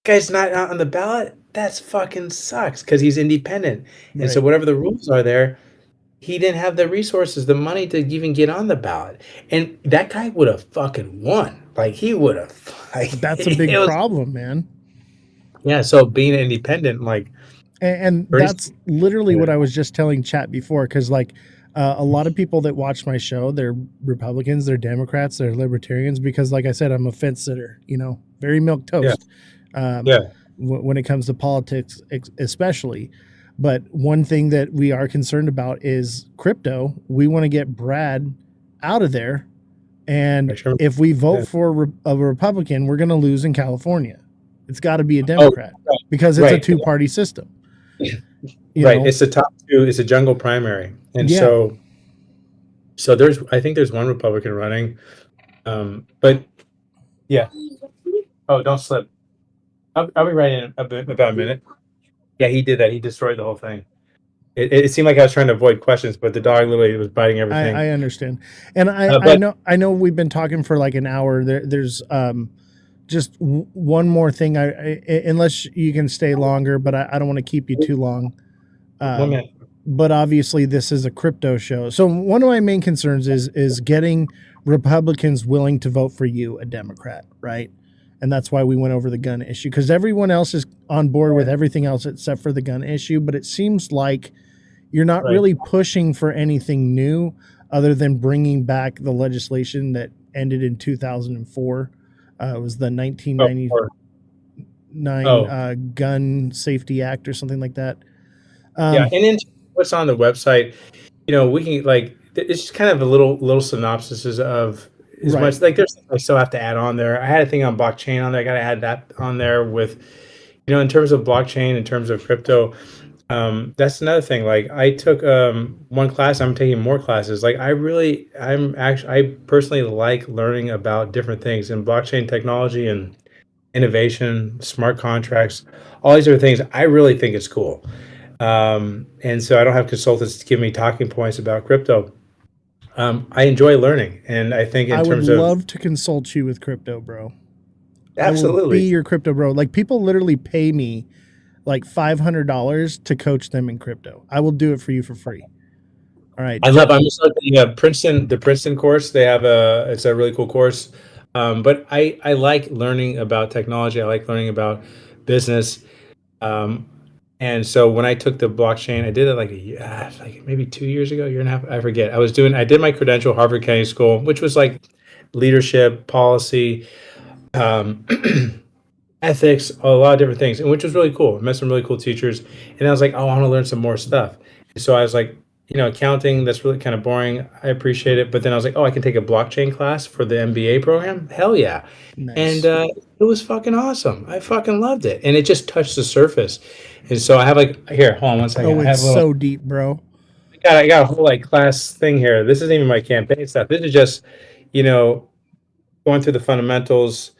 guy's not out on the ballot. That's fucking sucks because he's independent. And so Right. whatever the rules are there, he didn't have the resources, the money to even get on the ballot. And that guy would have fucking won. Like he would have like That's a it big was problem, man. yeah, so being independent, like And Bernie that's literally what I was just telling chat before, because like a lot of people that watch my show, they're Republicans, they're Democrats, they're Libertarians, because like I said, I'm a fence sitter, very milk yeah, toast um, yeah, when it comes to politics, especially. But one thing that we are concerned about is crypto. We want to get Brad out of there, and sure. if we vote Yeah. for a Republican, we're going to lose in California. It's got to be a Oh, Democrat because it's a right, two-party system. You right. know, It's the top two. It's a jungle primary, and yeah, so I think there's one Republican running, but yeah. Oh, don't slip. I'll be right in about a minute. Yeah, he did that. He destroyed the whole thing. It seemed like I was trying to avoid questions, but the dog literally was biting I everything. understand, and I, I But know I know we've been talking for like an hour. There's just one more thing. Unless you can stay longer, but I don't want to keep you too long. one Um, minute. but obviously, this is a crypto show. So one of my main concerns is getting Republicans willing to vote for you, a Democrat, right? And that's why we went over the gun issue, because everyone else is on board with everything else except for the gun issue. But it seems like you're not Right. really pushing for anything new other than bringing back the legislation that ended in 2004. It was the Oh, 1999 oh, Gun Safety Act or something like that. yeah. Um, And then what's on the website, we can like it's just kind of a little synopsis of as right. much like there's things I still have to add on there. I had a thing on blockchain on there. I got to add that on there with, in terms of blockchain, in terms of crypto. That's another thing. Like I took one class, I'm taking more classes. Like I personally like learning about different things in blockchain technology and innovation, smart contracts, all these other things. I really think it's cool. And so I don't have consultants to give me talking points about crypto. I enjoy learning, and I think in I would terms of love to consult you with crypto, bro. I will be absolutely, your crypto bro. Like people literally pay me like $500 to coach them in crypto. I will do it for you for free. All right. I'm just like the Princeton course. It's a really cool course. But I like learning about technology. I like learning about business. Um, and so when I took the blockchain, I did it like like maybe 2 years ago, year and a half. I forget. I did my credential, Harvard Kennedy School, which was like leadership, policy, um, ethics, a lot of different things, and which was really cool. I met some really cool teachers, and I was like, oh, I want to learn some more stuff. And so I was like, accounting, that's really kind of boring. I appreciate it, but then I was like, oh, I can take a blockchain class for the MBA program. Hell yeah! And Nice. it was fucking awesome. I fucking loved it, and it just touched the surface. And so I have like here, hold on one second. Oh, I it's have a little. so deep, bro. I got a whole like class thing here. This isn't even my campaign stuff. This is just, you know, going through the fundamentals,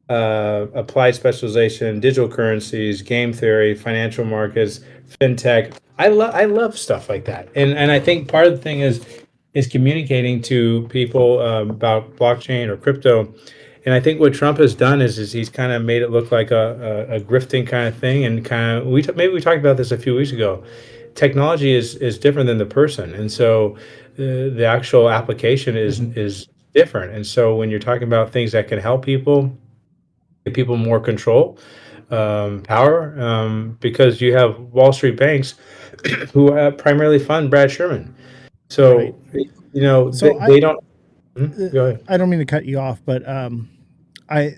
applied specialization, digital currencies, game theory, financial markets, fintech. I love stuff like that, and I think part of the thing is communicating to people about blockchain or crypto. And I think what Trump has done is he's kind of made it look like a grifting kind of thing, and kind of maybe we talked about this a few weeks ago. Technology is different than the person, and so the actual application is different. And so when you're talking about things that can help people, give people more control, power, because you have Wall Street banks who primarily fund Brad Sherman. Right. So, So they don't. Go ahead. I don't mean to cut you off, but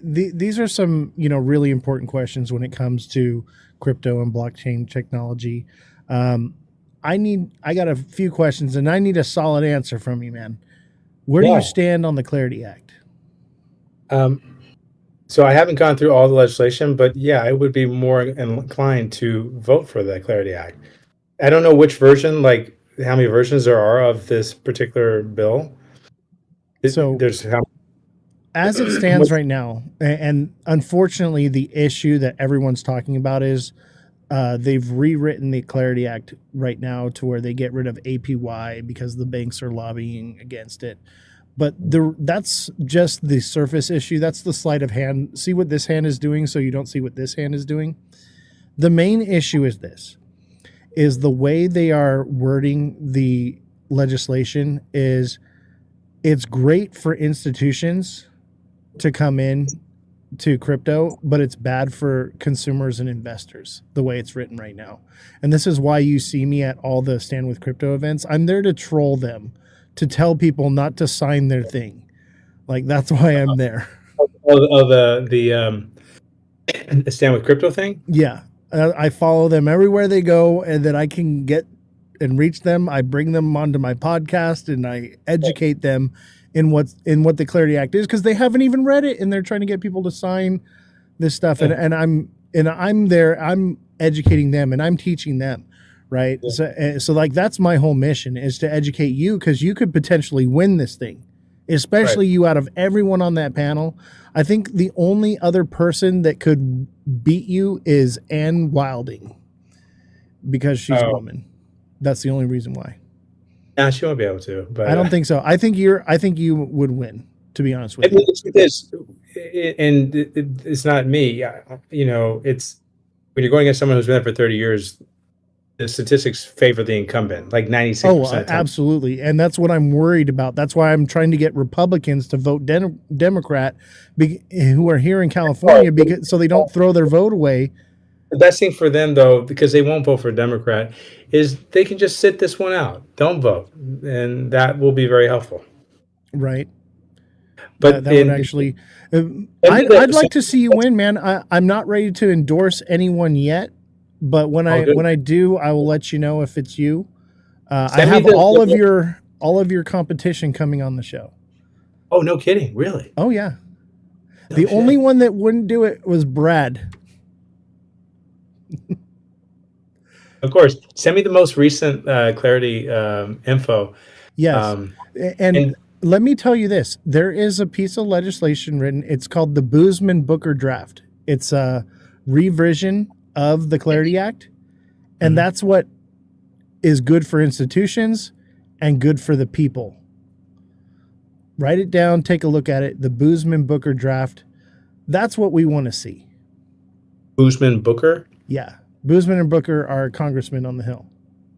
these are some really important questions when it comes to crypto and blockchain technology. Um, I got a few questions and I need a solid answer from you, man. Where do you Yeah. stand on the Clarity Act? Um, so I haven't gone through all the legislation, but yeah, I would be more inclined to vote for the Clarity Act. I don't know which version, like how many versions there are of this particular bill. So There's how. as it stands right now, and unfortunately, the issue that everyone's talking about is they've rewritten the Clarity Act right now to where they get rid of APY because the banks are lobbying against it. But that's just the surface issue. That's the sleight of hand. See what this hand is doing so you don't see what this hand is doing. The main issue is this, is the way they are wording the legislation is it's great for institutions to come in to crypto, but it's bad for consumers and investors the way it's written right now. And this is why you see me at all the Stand With Crypto events. I'm there to troll them, to tell people not to sign their thing. Like, that's why I'm there. The Stand With Crypto thing? Yeah. I follow them everywhere they go, and then I can get and reach them. I bring them onto my podcast and I educate them in what the Clarity Act is, because they haven't even read it and they're trying to get people to sign this stuff. Yeah. And I'm there, I'm educating them and I'm teaching them. Right. Yeah. So like, that's my whole mission, is to educate you, because you could potentially win this thing, especially you out of everyone on that panel. I think the only other person that could beat you is Ann Wilding, because she's a woman. That's the only reason why. Nah, she won't be able to. But I don't think so. I think you would win, to be honest with you. It's not me. You know, it's when you're going against someone who's been there for 30 years. The statistics favor the incumbent, like 96%. Oh, absolutely. And that's what I'm worried about. That's why I'm trying to get Republicans to vote Democrat who are here in California, because so they don't throw their vote away. The best thing for them, though, because they won't vote for a Democrat, is they can just sit this one out. Don't vote. And that will be very helpful. Right. But that would actually... I'd like to see you win, man. I'm not ready to endorse anyone yet. But when I do, I will let you know if it's you. I have all of your competition coming on the show. Oh, no kidding! Really? Oh yeah. The only one that wouldn't do it was Brad. Of course. Send me the most recent Clarity info. Yes. And let me tell you this: there is a piece of legislation written. It's called the Boozman-Booker draft. It's a revision of the Clarity Act, and that's what is good for institutions and good for the people. Write it down, take a look at it. The Boozman-Booker draft. That's what we want to see. Boozman-Booker? Yeah. Boozman and Booker are congressmen on the Hill.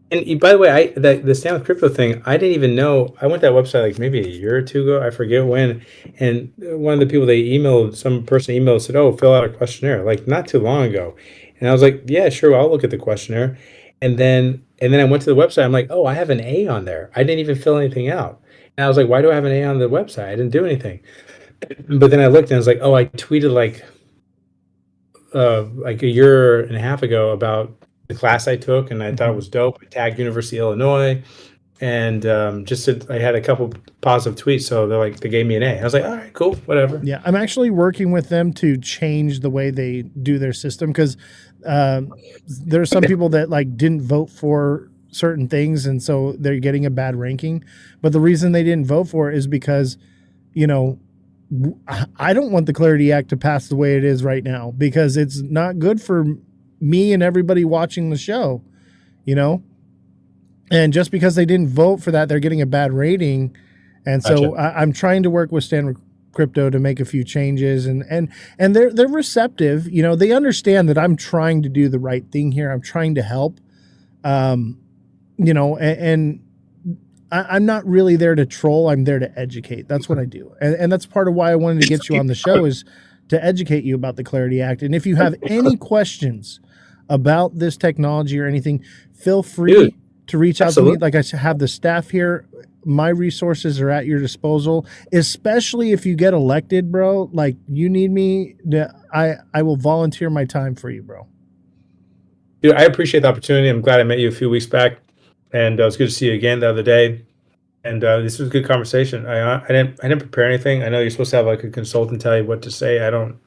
And by the way, the Stand With Crypto thing, I didn't even know. I went to that website like maybe a year or two ago. I forget when. And one of the people some person emailed, said, "Oh, fill out a questionnaire," like not too long ago. And I was like, "Yeah, sure, I'll look at the questionnaire." And then I went to the website. I'm like, "Oh, I have an A on there. I didn't even fill anything out." And I was like, "Why do I have an A on the website? I didn't do anything." But then I looked and I was like, "Oh, I tweeted like a year and a half ago about the class I took, and I thought it was dope. I tagged University of Illinois, and I had a couple positive tweets, so they gave me an A. I was like, all right, cool, whatever. Yeah, I'm actually working with them to change the way they do their system, because there are some people that didn't vote for certain things, and so they're getting a bad ranking. But the reason they didn't vote for it is because, I don't want the Clarity Act to pass the way it is right now, because it's not good for me and everybody watching the show, and just because they didn't vote for that, they're getting a bad rating. And so I'm trying to work with Stand With Crypto to make a few changes, and they're receptive. They understand that I'm trying to do the right thing here. I'm trying to help, and I'm not really there to troll. I'm there to educate. That's what I do. And that's part of why I wanted to get you on the show, is to educate you about the Clarity Act. And if you have any questions about this technology or anything, feel free to reach out to me. Like I have the staff here. My resources are at your disposal, especially if you get elected, bro. Like, you need me, I will volunteer my time for you, bro. Dude, I appreciate the opportunity. I'm glad I met you a few weeks back, and it was good to see you again the other day. And this was a good conversation. I didn't prepare anything. I know you're supposed to have a consultant tell you what to say. I don't.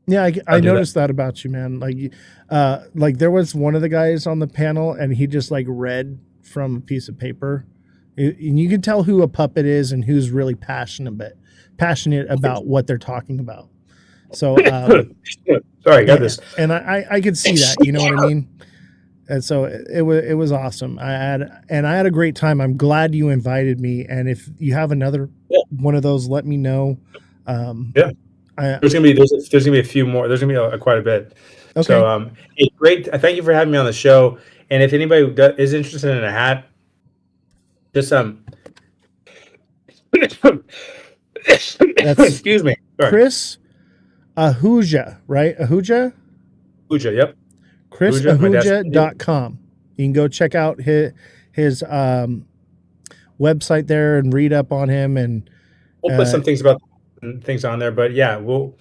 Yeah, I noticed that about you, man. Like there was one of the guys on the panel, and he just read from a piece of paper, and you can tell who a puppet is and who's really passionate about what they're talking about. So, sorry, I got this. And I could see that. You know what I mean? And so it was awesome. I had a great time. I'm glad you invited me. And if you have another one of those, let me know. Yeah. I, There's gonna be a few more. There's gonna be quite a bit. okay. So, hey, great. Thank you for having me on the show. And if anybody is interested in a hat, just That's excuse me. Sorry. Chris Ahuja, right? Ahuja? Uja, yep. Uja, my dad's ChrisAhuja.com. You can go check out his website there and read up on him. And we'll put some things about things on there, but yeah, I think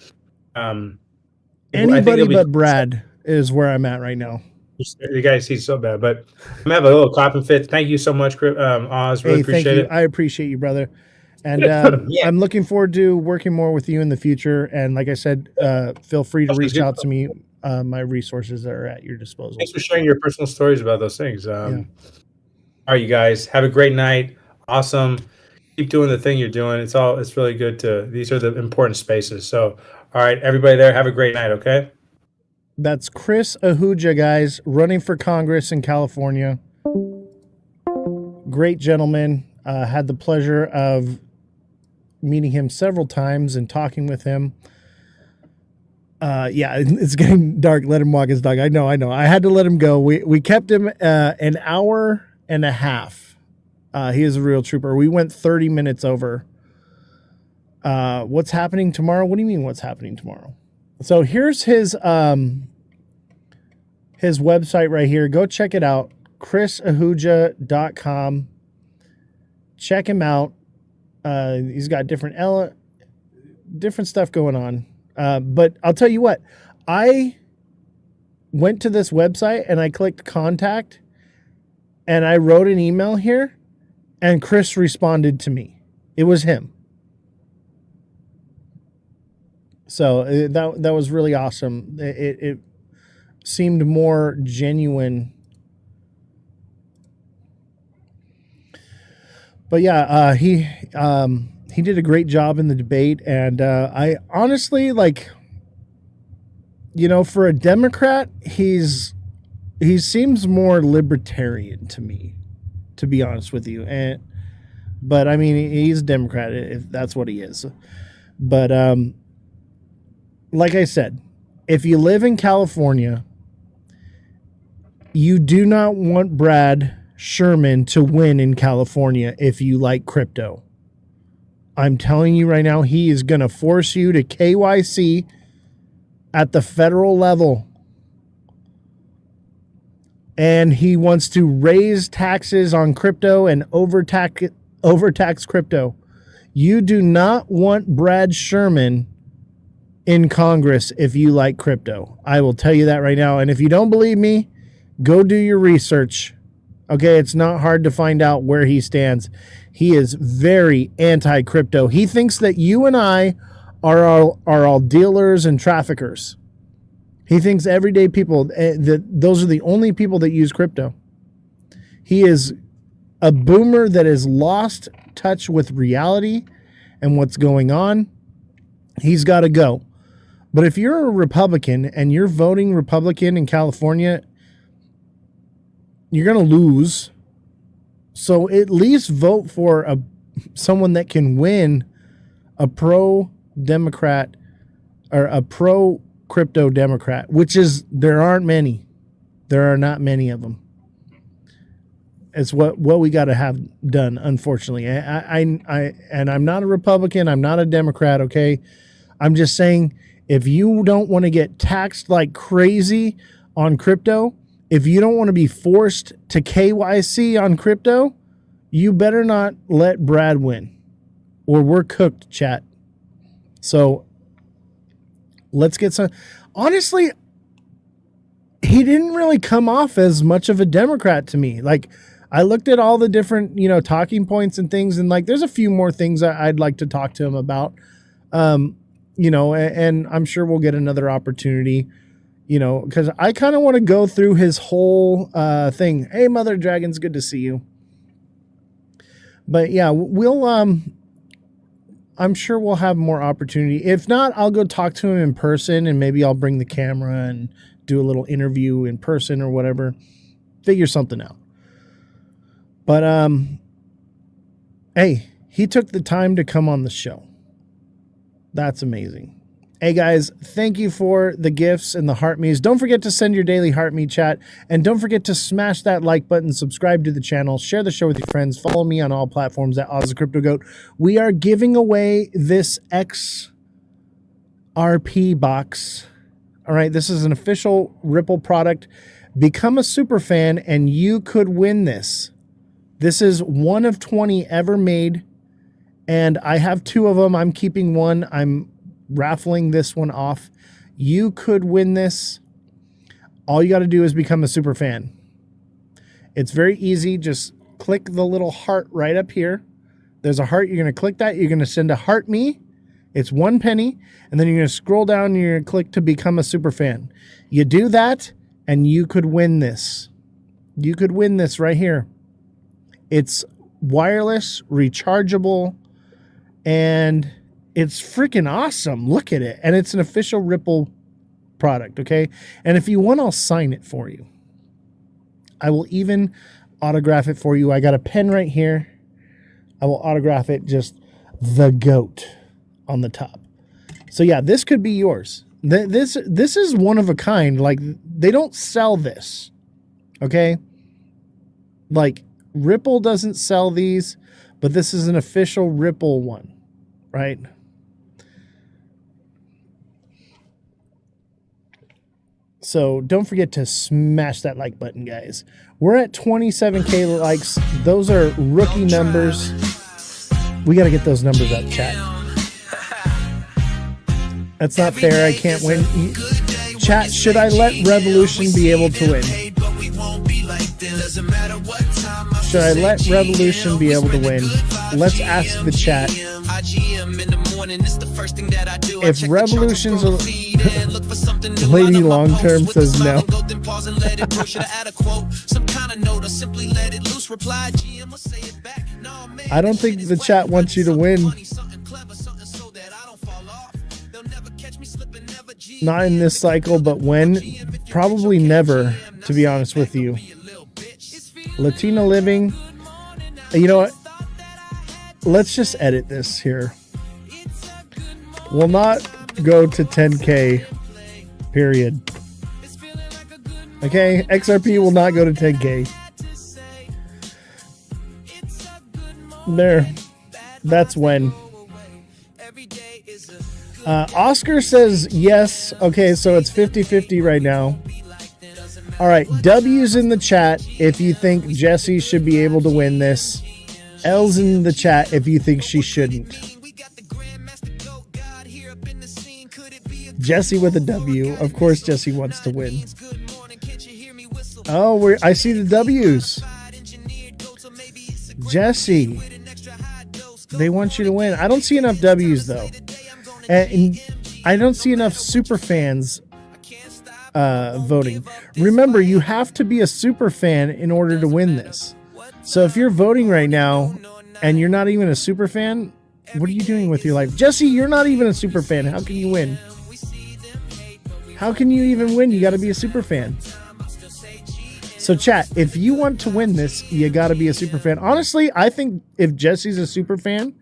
anybody it'll be but Brad is where I'm at right now. you guys see so bad, but I'm gonna have a little clapping fit. Thank you so much, Oz. Really appreciate thank you. it. I appreciate you, brother. And Yeah. I'm looking forward to working more with you in the future. And like I said, feel free to reach out to me. My resources are at your disposal. Thanks for sharing your personal stories about those things. Yeah. All right, you guys, have a great night. Awesome. Keep doing the thing you're doing. It's really good these are the important spaces. So, all right, everybody there, have a great night, okay? That's Chris Ahuja, guys, running for Congress in California. Great gentleman. Had the pleasure of meeting him several times and talking with him. Yeah, it's getting dark. Let him walk his dog. I know. I had to let him go. We kept him an hour and a half. He is a real trooper. We went 30 minutes over. What's happening tomorrow? What do you mean what's happening tomorrow? So here's his website right here. Go check it out. ChrisAhuja.com. Check him out. He's got different stuff going on. But I'll tell you what, I went to this website and I clicked contact and I wrote an email here and Chris responded to me. It was him. So that was really awesome. It seemed more genuine. But yeah, he did a great job in the debate, and I honestly, like, for a Democrat, he seems more libertarian to me, to be honest with you. But I mean, he's a Democrat if that's what he is. But like I said, if you live in California, you do not want Brad Sherman to win in California if you like crypto. I'm telling you right now, he is going to force you to KYC at the federal level. And he wants to raise taxes on crypto and overtax crypto. You do not want Brad Sherman in Congress if you like crypto. I will tell you that right now. And if you don't believe me, go do your research. Okay, it's not hard to find out where he stands. He is very anti-crypto. He thinks that you and I are all dealers and traffickers. He thinks everyday people, that those are the only people that use crypto. He is a boomer that has lost touch with reality and what's going on. He's got to go. But if you're a Republican and you're voting Republican in California, you're going to lose. So at least vote for someone that can win, a pro-Democrat or a pro-crypto Democrat, which is, there aren't many. There are not many of them. It's what we got to have done, unfortunately. And I'm not a Republican. I'm not a Democrat, okay? I'm just saying, if you don't want to get taxed like crazy on crypto, if you don't want to be forced to KYC on crypto, you better not let Brad win, or we're cooked, chat. So let's get some. Honestly, he didn't really come off as much of a Democrat to me. Like, I looked at all the different, talking points and things, and like, there's a few more things I'd like to talk to him about. And I'm sure we'll get another opportunity. Because I kind of want to go through his whole thing. Hey, Mother Dragons, good to see you. But yeah, I'm sure we'll have more opportunity. If not, I'll go talk to him in person, and maybe I'll bring the camera and do a little interview in person or whatever. figure something out. But hey, he took the time to come on the show. That's amazing. Hey guys, thank you for the gifts and the heart me's. Don't forget to send your daily heart me chat, and don't forget to smash that like button, subscribe to the channel, share the show with your friends, follow me on all platforms at Ozthecryptogoat. We are giving away this XRP box. All right, this is an official Ripple product. Become a super fan and you could win this. This is one of 20 ever made, and I have 2 of them. I'm keeping one. I'm raffling this one off. You could win this. All you got to do is become a super fan. It's very easy. Just click the little heart right up here. There's a heart. You're going to click that. You're going to send a heart me. It's 1 penny. And then you're going to scroll down and you're going to click to become a super fan. You do that and you could win this. You could win this right here. It's wireless, rechargeable, and it's freaking awesome. Look at it. And it's an official Ripple product, okay? And if you want, I'll sign it for you. I will even autograph it for you. I got a pen right here. I will autograph it, just the goat on the top. So yeah, this could be yours. This is one of a kind. Like, they don't sell this, okay? Like, Ripple doesn't sell these, but this is an official Ripple one, right? So don't forget to smash that like button, guys. We're at 27K likes. Those are rookie numbers. We got to get those numbers up, chat. That's not fair. I can't win. Chat, should I let Revolution be able to win? Should I let Revolution be able to win? Let's ask the chat. If Revolution's Lady Long Term says no. I don't think the chat wants you to win. Not in this cycle, but when? Probably never, to be honest with you. Latina Living. You know what? Let's just edit this here. Will not go to 10K, period. Okay, XRP will not go to 10K. There. That's when. Oscar says yes. Okay, so it's 50-50 right now. All right, W's in the chat if you think Jessie should be able to win this. L's in the chat if you think she shouldn't. Jessie with a W. Of course, Jessie wants to win. Oh, I see the W's. Jessie. They want you to win. I don't see enough W's, though. And I don't see enough super fans voting. Remember, you have to be a super fan in order to win this. So if you're voting right now and you're not even a super fan, what are you doing with your life? Jessie, you're not even a super fan. How can you win? How can you even win? You got to be a super fan. So chat, if you want to win this, you got to be a super fan. Honestly, I think if Jessie's a super fan,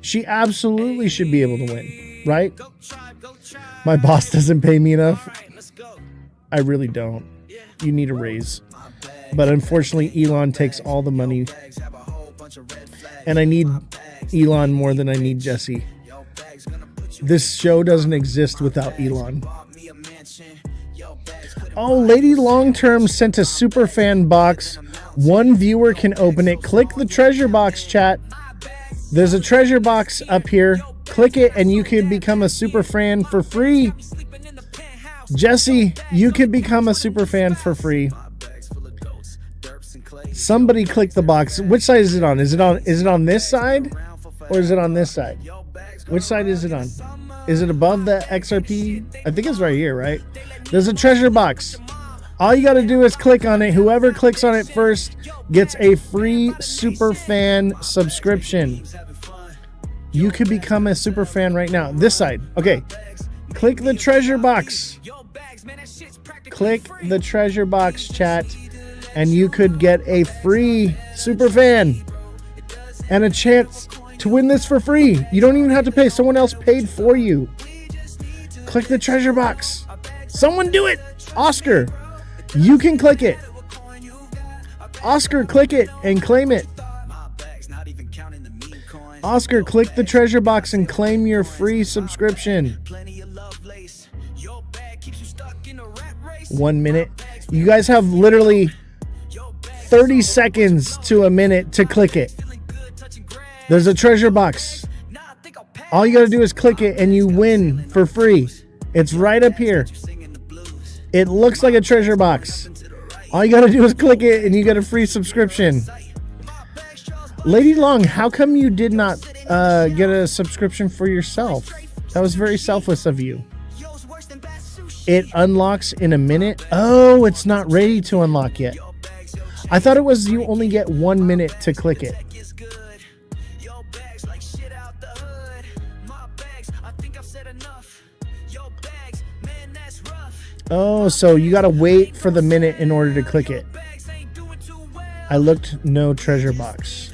she absolutely should be able to win, right? My boss doesn't pay me enough. I really don't. You need a raise. But unfortunately, Elon takes all the money. And I need Elon more than I need Jessie. This show doesn't exist without Elon. Oh, Lady Long Term sent a super fan box. One viewer can open it. Click the treasure box, chat. There's a treasure box up here. Click it and you can become a super fan for free. Jessie, you can become a super fan for free. Somebody click the box. Which side is it on? Is it on this side? Or is it on this side? Which side is it on? Is it above the XRP? I think it's right here, right? There's a treasure box. All you got to do is click on it. Whoever clicks on it first gets a free super fan subscription. You could become a super fan right now. This side. Okay. Click the treasure box. Click the treasure box, chat. and you could get a free super fan and a chance to win this for free. You don't even have to pay. Someone else paid for you. Click the treasure box. Someone do it. Oscar, you can click it. Oscar, click it and claim it. Oscar, click the treasure box and claim your free subscription. 1 minute. You guys have literally 30 seconds to a minute to click it. There's a treasure box. All you got to do is click it and you win for free. It's right up here. It looks like a treasure box. All you got to do is click it and you get a free subscription. Lady Long, how come you did not get a subscription for yourself? That was very selfless of you. It unlocks in a minute. Oh, it's not ready to unlock yet. I thought it was you only get 1 minute to click it. Oh, so you got to wait for the minute in order to click it. I looked, no treasure box.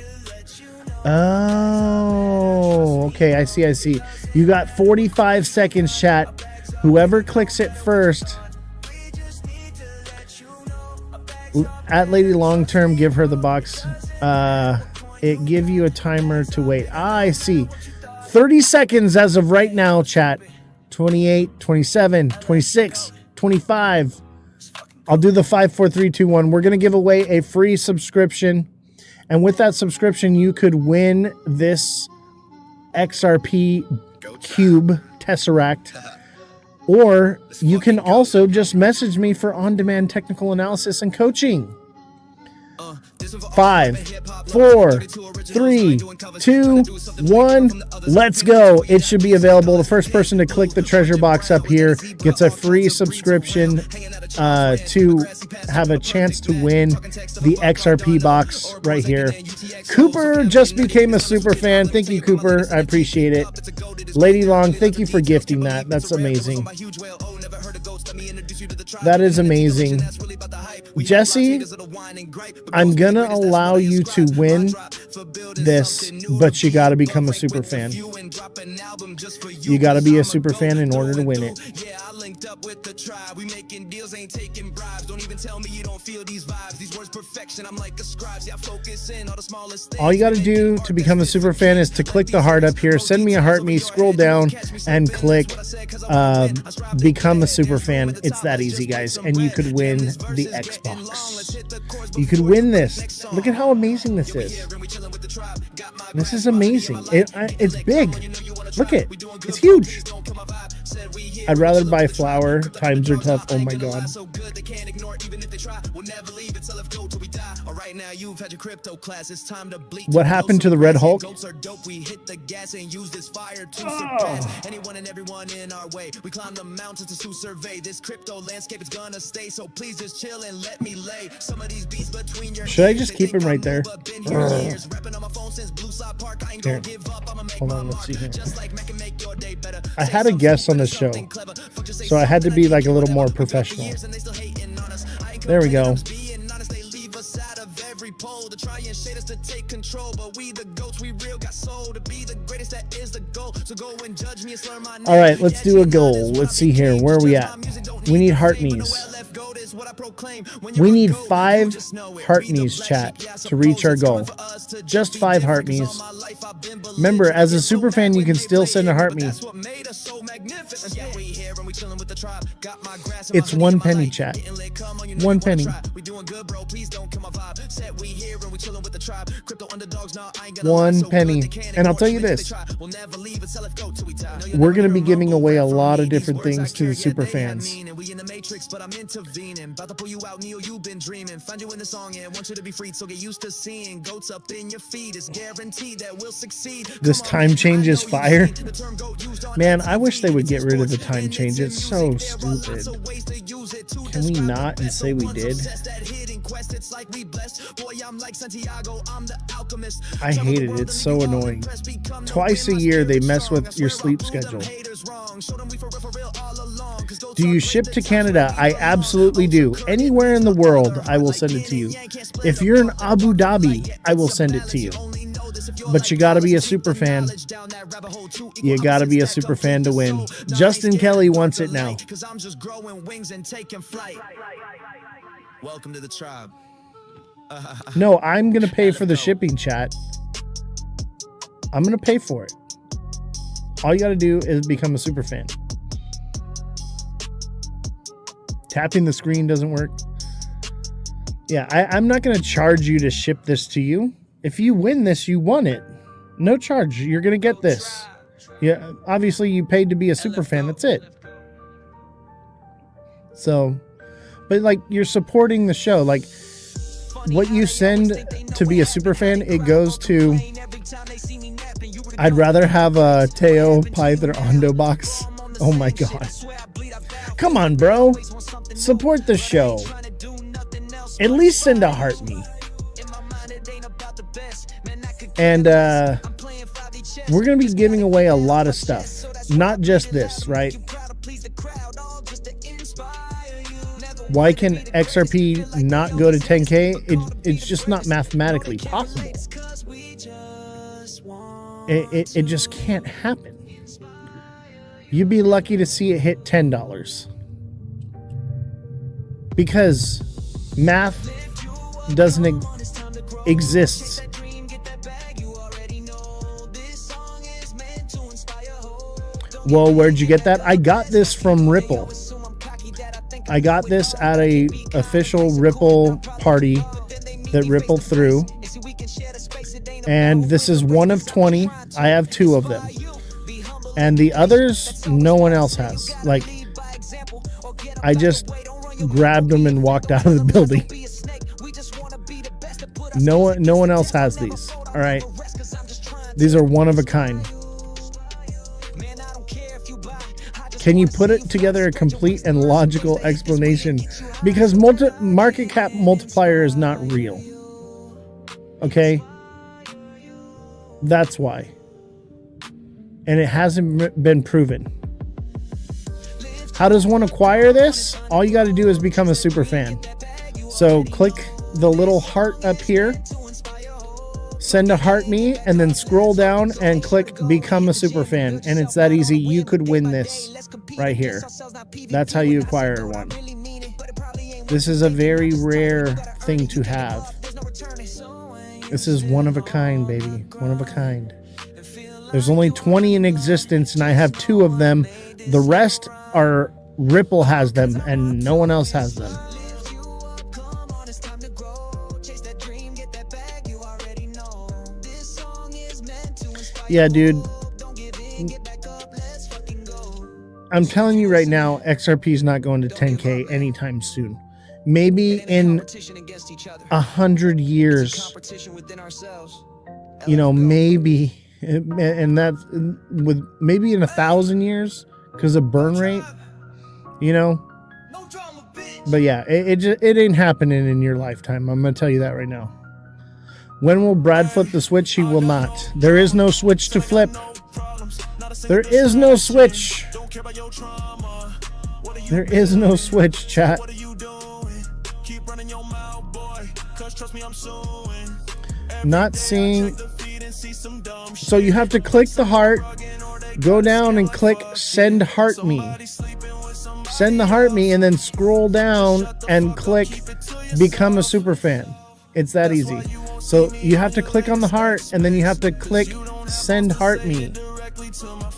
Oh, okay. I see. You got 45 seconds, chat. Whoever clicks it first, at Lady Long Term, give her the box. It give you a timer to wait. I see. 30 seconds as of right now, chat. 28, 27, 26, 25. I'll do the 5, 4, 3, 2, 1. We're going to give away a free subscription. And with that subscription, you could win this XRP Cube Tesseract. Or you can also just message me for on-demand technical analysis and coaching. 5, 4, 3, 2, 1. Let's go. It should be available. The first person to click the treasure box up here gets a free subscription to have a chance to win the XRP box right here. Cooper just became a super fan. Thank you, Cooper. I appreciate it. Lady Long, thank you for gifting that. That's amazing. That is amazing. Jesse, I'm going to allow you to win this, but you got to become a super fan. You got to be a super fan in order to win it. All you got to do to become a super fan is to click the heart up here, send me a heart me, scroll down and click become a super fan. It's that easy, guys, and you could win the Xbox. You could win this. Look at how amazing this is. This is amazing. It's big. Look it. It's huge. I'd rather buy flour. Times are tough. Oh my god. What happened to the Red Hulk? Should I just keep him right there? Here. Hold on, let's see here. I had a guest on the show, so I had to be like a little more professional. There we go. All right, let's do a goal. Let's see here. Where are we at? We need heart knees. We need 5 heart knees, chat, to reach our goal. Just 5 heart knees. Remember, as a super fan, you can still send a heart me. It's 1 penny, chat. 1 penny. 1 penny. And I'll tell you this. We're going to be giving away a lot of different things to the super fans. This time change is fire. Man, I wish they would get rid of the time change. It's so stupid. Can we not and say we did? I hate it. It's so annoying. Twice a year they mess with your sleep schedule. Do you ship to Canada? I absolutely do. Anywhere in the world, I will send it to you. If you're in Abu Dhabi, I will send it to you. But you gotta be a super fan. You gotta be a super fan to win. Justin Kelly wants it now. Welcome to the tribe. No, I'm gonna pay for the shipping, chat. I'm gonna pay for it. All you gotta do is become a super fan. Tapping the screen doesn't work. Yeah, I'm not gonna charge you to ship this to you. If you win this, you won it. No charge. You're going to get this. Yeah, obviously you paid to be a super fan. That's it. So, but like you're supporting the show. Like what you send to be a super fan, it goes to, I'd rather have a Teo Pyther Ondo box. Oh my God. Come on, bro. Support the show. At least send a heart me. And we're going to be giving away a lot of stuff. Not just this, right? Why can XRP not go to 10K? It's just not mathematically possible. It just can't happen. You'd be lucky to see it hit $10. Because math doesn't exist. Well, where'd you get that? I got this from Ripple. I got this at a official Ripple party that Ripple threw. And this is one of 20. I have 2 of them. And the others, no one else has. Like, I just grabbed them and walked out of the building. No one else has these. All right. These are one of a kind. Can you put it together a complete and logical explanation? Because market cap multiplier is not real. Okay? That's why. And it hasn't been proven. How does one acquire this? All you got to do is become a super fan. So click the little heart up here. Send a heart me and then scroll down and click become a super fan. And it's that easy. You could win this right here. That's how you acquire one. This is a very rare thing to have. This is one of a kind, baby. One of a kind. There's only 20 in existence and I have 2 of them. The rest are Ripple has them and no one else has them. Yeah, dude. I'm telling you right now, XRP is not going to 10K anytime soon. Maybe in 100 years. You know, maybe. And that's with maybe in 1,000 years because of burn rate. You know? But yeah, it ain't happening in your lifetime. I'm going to tell you that right now. When will Brad flip the switch? He will not. There is no switch to flip. There is no switch. There is no switch, chat. Not seeing. So you have to click the heart, go down and click send heart me. Send the heart me and then scroll down and click become a super fan. It's that easy. So you have to click on the heart and then you have to click send heart me.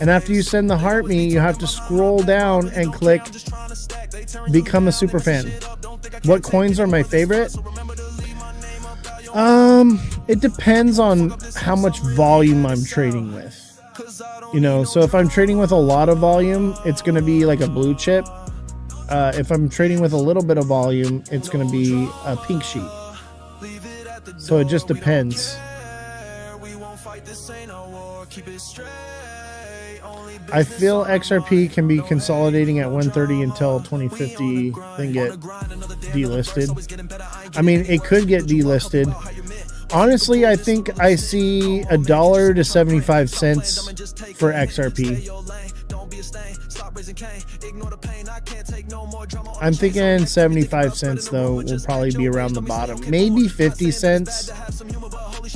And after you send the heart me, you have to scroll down and click become a super fan. What coins are my favorite? It depends on how much volume I'm trading with. You know, so if I'm trading with a lot of volume, it's going to be like a blue chip. If I'm trading with a little bit of volume, it's going to be a pink sheet. So it just depends. I feel XRP can be consolidating at 130 until 2050, then get delisted. I mean, it could get delisted. Honestly, I think I see $1 to 75 cents for XRP. I'm thinking 75 cents though will probably be around the bottom. Maybe 50 cents.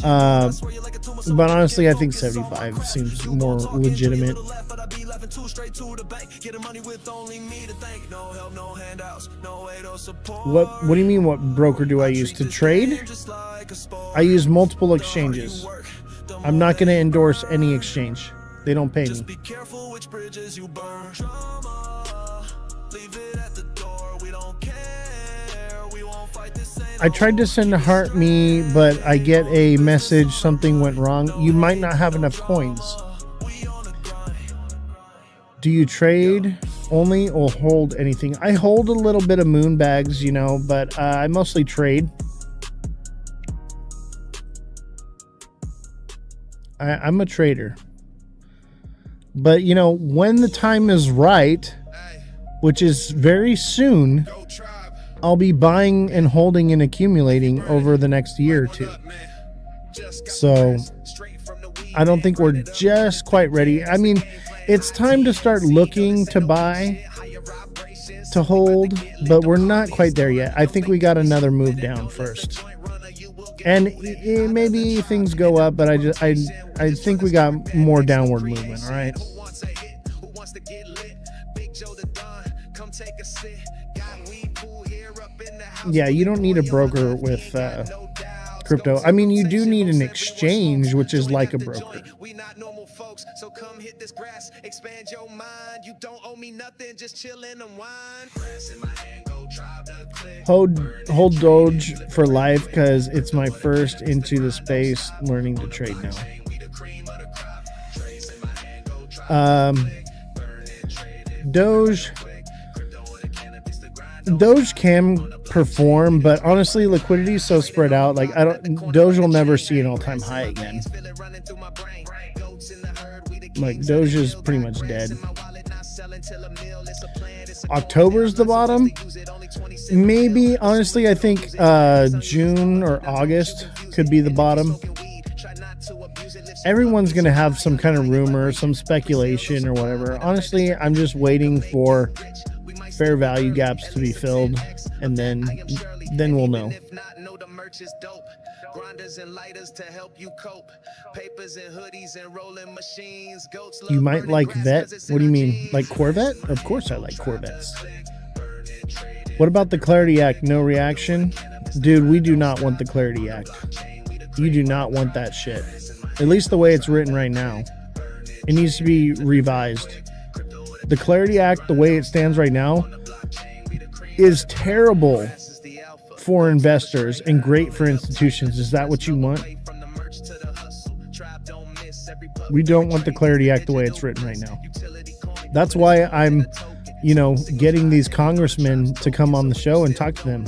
But honestly, I think 75 seems more legitimate. What do you mean, what broker do I use to trade? I use multiple exchanges. I'm not going to endorse any exchange. They don't pay me. I tried to send a heart me, but I get a message something went wrong. You might not have enough coins. Do you trade only or hold anything? I hold a little bit of moon bags, you know, but I mostly trade. I'm a trader. But, you know, when the time is right, which is very soon, I'll be buying and holding and accumulating over the next year or two. So I don't think we're just quite ready. I mean, it's time to start looking to buy, to hold, but we're not quite there yet. I think we got another move down first. And maybe things go up, but I think we got more downward movement, all right? Yeah, you don't need a broker with crypto. I mean, you do need an exchange, which is like a broker. So come hit this grass, expand your mind. You don't owe me nothing, just chill and unwind. Hold Doge for life because it's my first into the space learning to trade now. Doge can perform, but honestly, liquidity is so spread out. Like Doge will never see an all-time high again. Like Doge is pretty much dead. October's the bottom. Maybe, honestly, I think June or August could be the bottom. Everyone's going to have some kind of rumor, some speculation or whatever. Honestly, I'm just waiting for fair value gaps to be filled, and then we'll know. You might like Vet. What do you mean? Like Corvette? Of course I like Corvettes. What about the Clarity Act? No reaction? Dude, we do not want the Clarity Act. You do not want that shit. At least the way it's written right now. It needs to be revised. The Clarity Act, the way it stands right now, is terrible for investors and great for institutions. Is that what you want? We don't want the Clarity Act the way it's written right now. That's why I'm, getting these congressmen to come on the show and talk to them.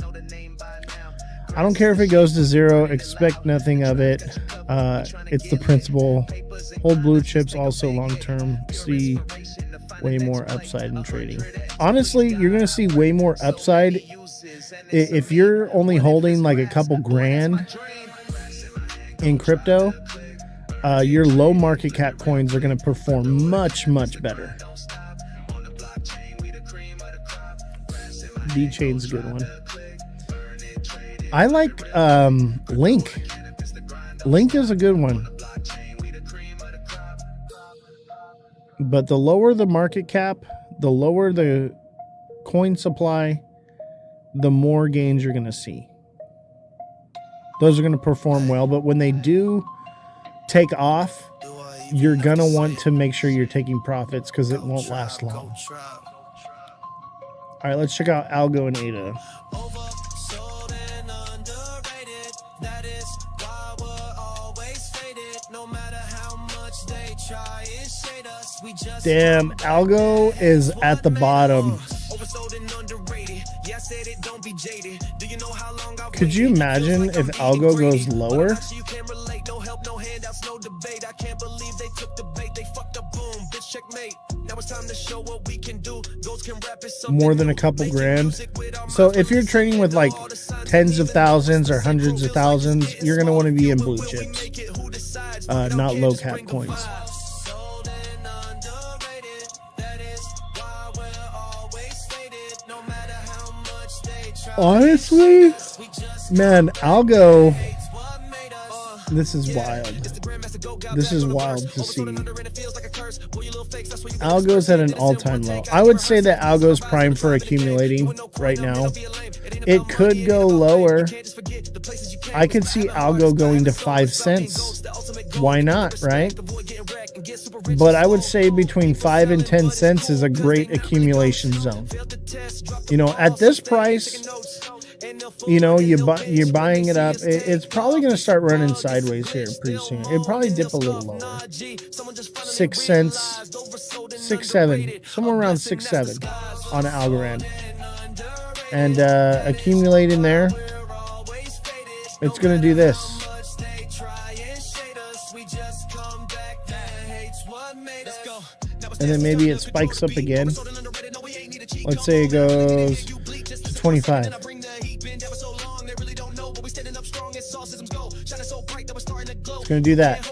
I don't care if it goes to zero. Expect nothing of it. It's the principle. Hold blue chips also long term. See way more upside in trading. Honestly, you're going to see way more upside if you're only holding like a couple grand in crypto. Your low market cap coins are going to perform much, much better. D-Chain's a good one. I like Link. Link is a good one. But the lower the market cap, the lower the coin supply, the more gains you're going to see. Those are going to perform well, but when they do take off, you're going to want to make sure you're taking profits because it won't last long. All right, let's check out Algo and ADA. Damn, Algo is at the bottom. Could you imagine if Algo goes lower? More than a couple grand. So if you're trading with like tens of thousands or hundreds of thousands, you're going to want to be in blue chips, not low cap coins. Honestly, man, Algo, this is wild. This is wild to see. Algo's at an all-time low. I would say that Algo's prime for accumulating right now. It could go lower. I could see Algo going to 5 cents. Why not, right? But I would say between 5 and 10 cents is a great accumulation zone. You know, at this price, you know, you're buying it up. It's probably going to start running sideways here pretty soon. It'll probably dip a little lower. 6 cents, 6, 7, somewhere around 6, 7 on an Algorand. And accumulate in there. It's going to do this. And then maybe it spikes up again. Let's say it goes to 25. It's going to do that.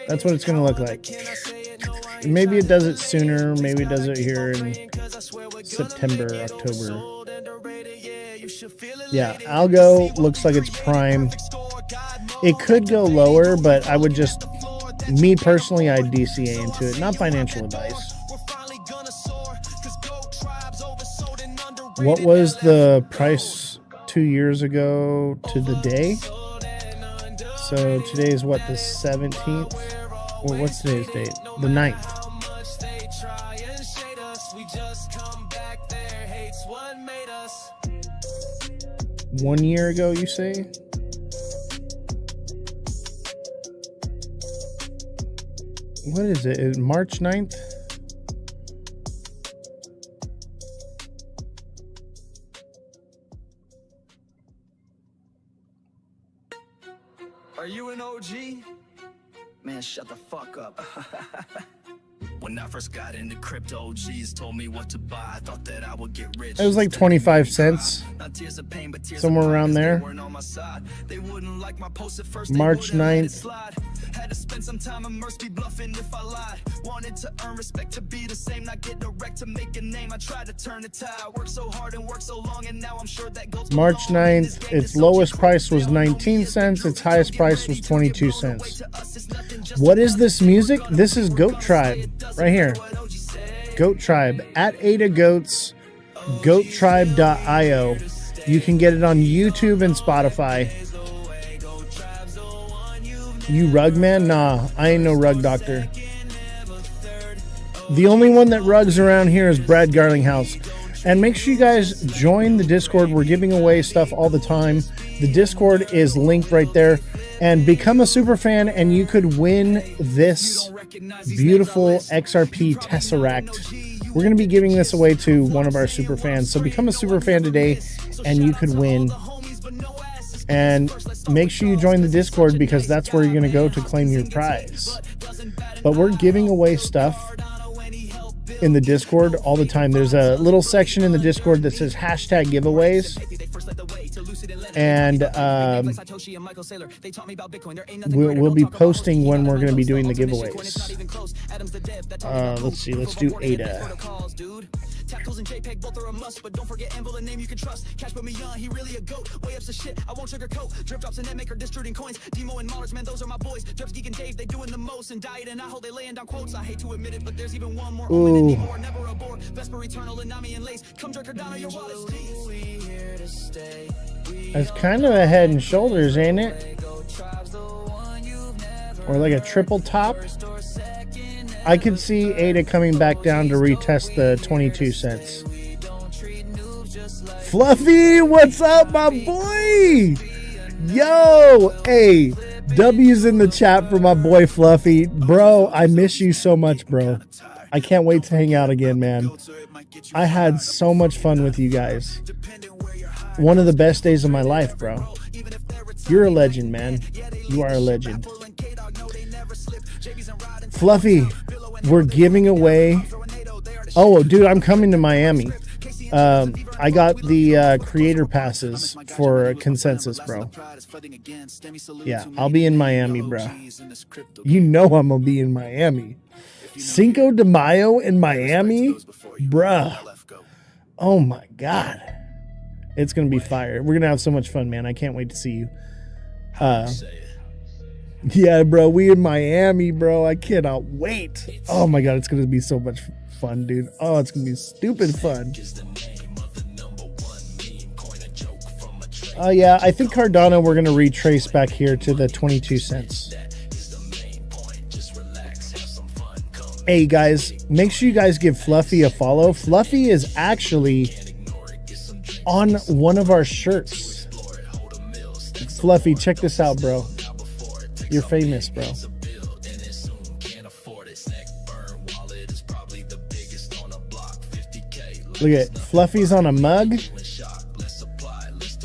That's what it's going to look like. Maybe it does it sooner. Maybe it does it here in September, October. Yeah, Algo looks like it's prime. It could go lower, but I would just, me personally, I'd DCA into it. Not financial advice. What was the price 2 years ago to the day? So today is what, the 17th? Well, what's today's date? The 9th. 1 year ago, you say? What is it? Is it March 9th? Are you an OG? Man, shut the fuck up. When I first got into crypto, G's told me what to buy. I thought that I would get rich. It was like 25 cents. Somewhere around there. March 9th. Had to spend some time immersed, be bluffing if I lied. Wanted to earn respect, to be the same, not get direct, to make a name. I tried to turn the tide. I worked so hard and worked so long, and now I'm sure that goes. March 9th, its lowest price was 19 cents, its highest price was 22 cents. What is this music? This is Goat Tribe, right here. Goat Tribe, at Ada Goats, goattribe.io. You can get it on YouTube and Spotify. You rug man? Nah, I ain't no rug doctor. The only one that rugs around here is Brad Garlinghouse. And make sure you guys join the Discord. We're giving away stuff all the time. The Discord is linked right there. And become a super fan, and you could win this beautiful XRP Tesseract. We're going to be giving this away to one of our super fans. So become a super fan today, and you could win. And make sure you join the Discord, because that's where you're going to go to claim your prize. But we're giving away stuff in the Discord all the time. There's a little section in the Discord that says hashtag giveaways. And we'll be posting when we're going to be doing the giveaways. Let's see. Let's do Ada. Tacos and JPEG both are a must, but don't forget Anvil, a name you can trust. Cash put me on, he really a goat. Way up the shit, I won't sugarcoat. Drip drops and net maker distributing coins. Demo and Mallers, man, those are my boys. Drips, Geek, and Dave, they doing the most. And Diet and Aho, they laying down quotes. I hate to admit it, but there's even one more. Ooh. Never a bore. Vesper Eternal and Nami and Lace. Come drink her down on your wallet. That's kind of a head and shoulders, ain't it? Or like a triple top. I could see Ada coming back down to retest the 22 cents. Fluffy, what's up, my boy? Yo, hey, W's in the chat for my boy Fluffy. Bro, I miss you so much, bro. I can't wait to hang out again, man. I had so much fun with you guys. One of the best days of my life, bro. You're a legend, man. You are a legend. Fluffy, we're giving away. Oh, dude, I'm coming to Miami. I got the creator passes for Consensus, bro. Yeah, I'll be in Miami, bro. You know I'm gonna be in Miami. Cinco de Mayo in Miami, bruh. Oh my God. It's going to be fire. We're going to have so much fun, man. I can't wait to see you. Yeah, bro. We in Miami, bro. I cannot wait. Oh my God. It's going to be so much fun, dude. Oh, it's going to be stupid fun. Oh, yeah. I think Cardano, we're going to retrace back here to the 22 cents. Hey, guys. Make sure you guys give Fluffy a follow. Fluffy is actually on one of our shirts. Fluffy, check this out, bro. You're famous, bro. Look at Fluffy's on a mug.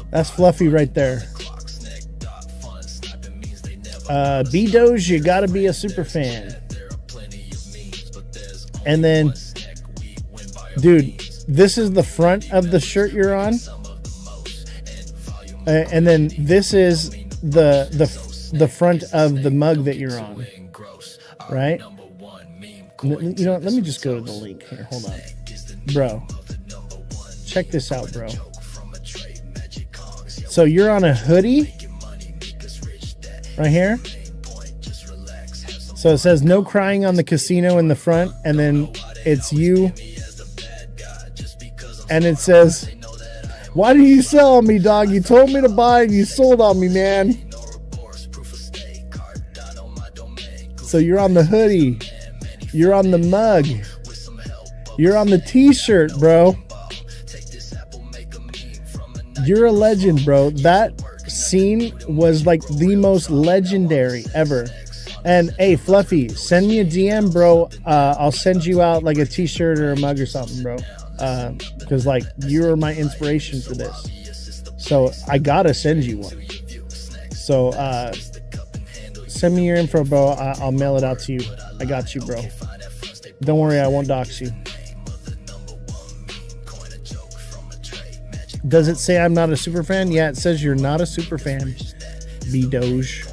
That's Fluffy right there. B-Doge, you gotta be a super fan. And then, dude, this is the front of the shirt you're on. And then this is the front of the mug that you're on. Right? You know what? Let me just go to the link here. Hold on. Bro. Check this out, bro. So you're on a hoodie. Right here. So it says no crying on the casino in the front, and then it's you. And it says, why did you sell on me, dog? You told me to buy and you sold on me, man. So you're on the hoodie. You're on the mug. You're on the t-shirt, bro. You're a legend, bro. That scene was like the most legendary ever. And hey, Fluffy, send me a DM, bro. I'll send you out like a t-shirt or a mug or something, bro. Because like you're my inspiration for this. So I gotta send you one. So send me your info, bro. I'll mail it out to you. I got you, bro. Don't worry, I won't dox you. Does it say I'm not a super fan? Yeah, it says you're not a super fan. B-Doge.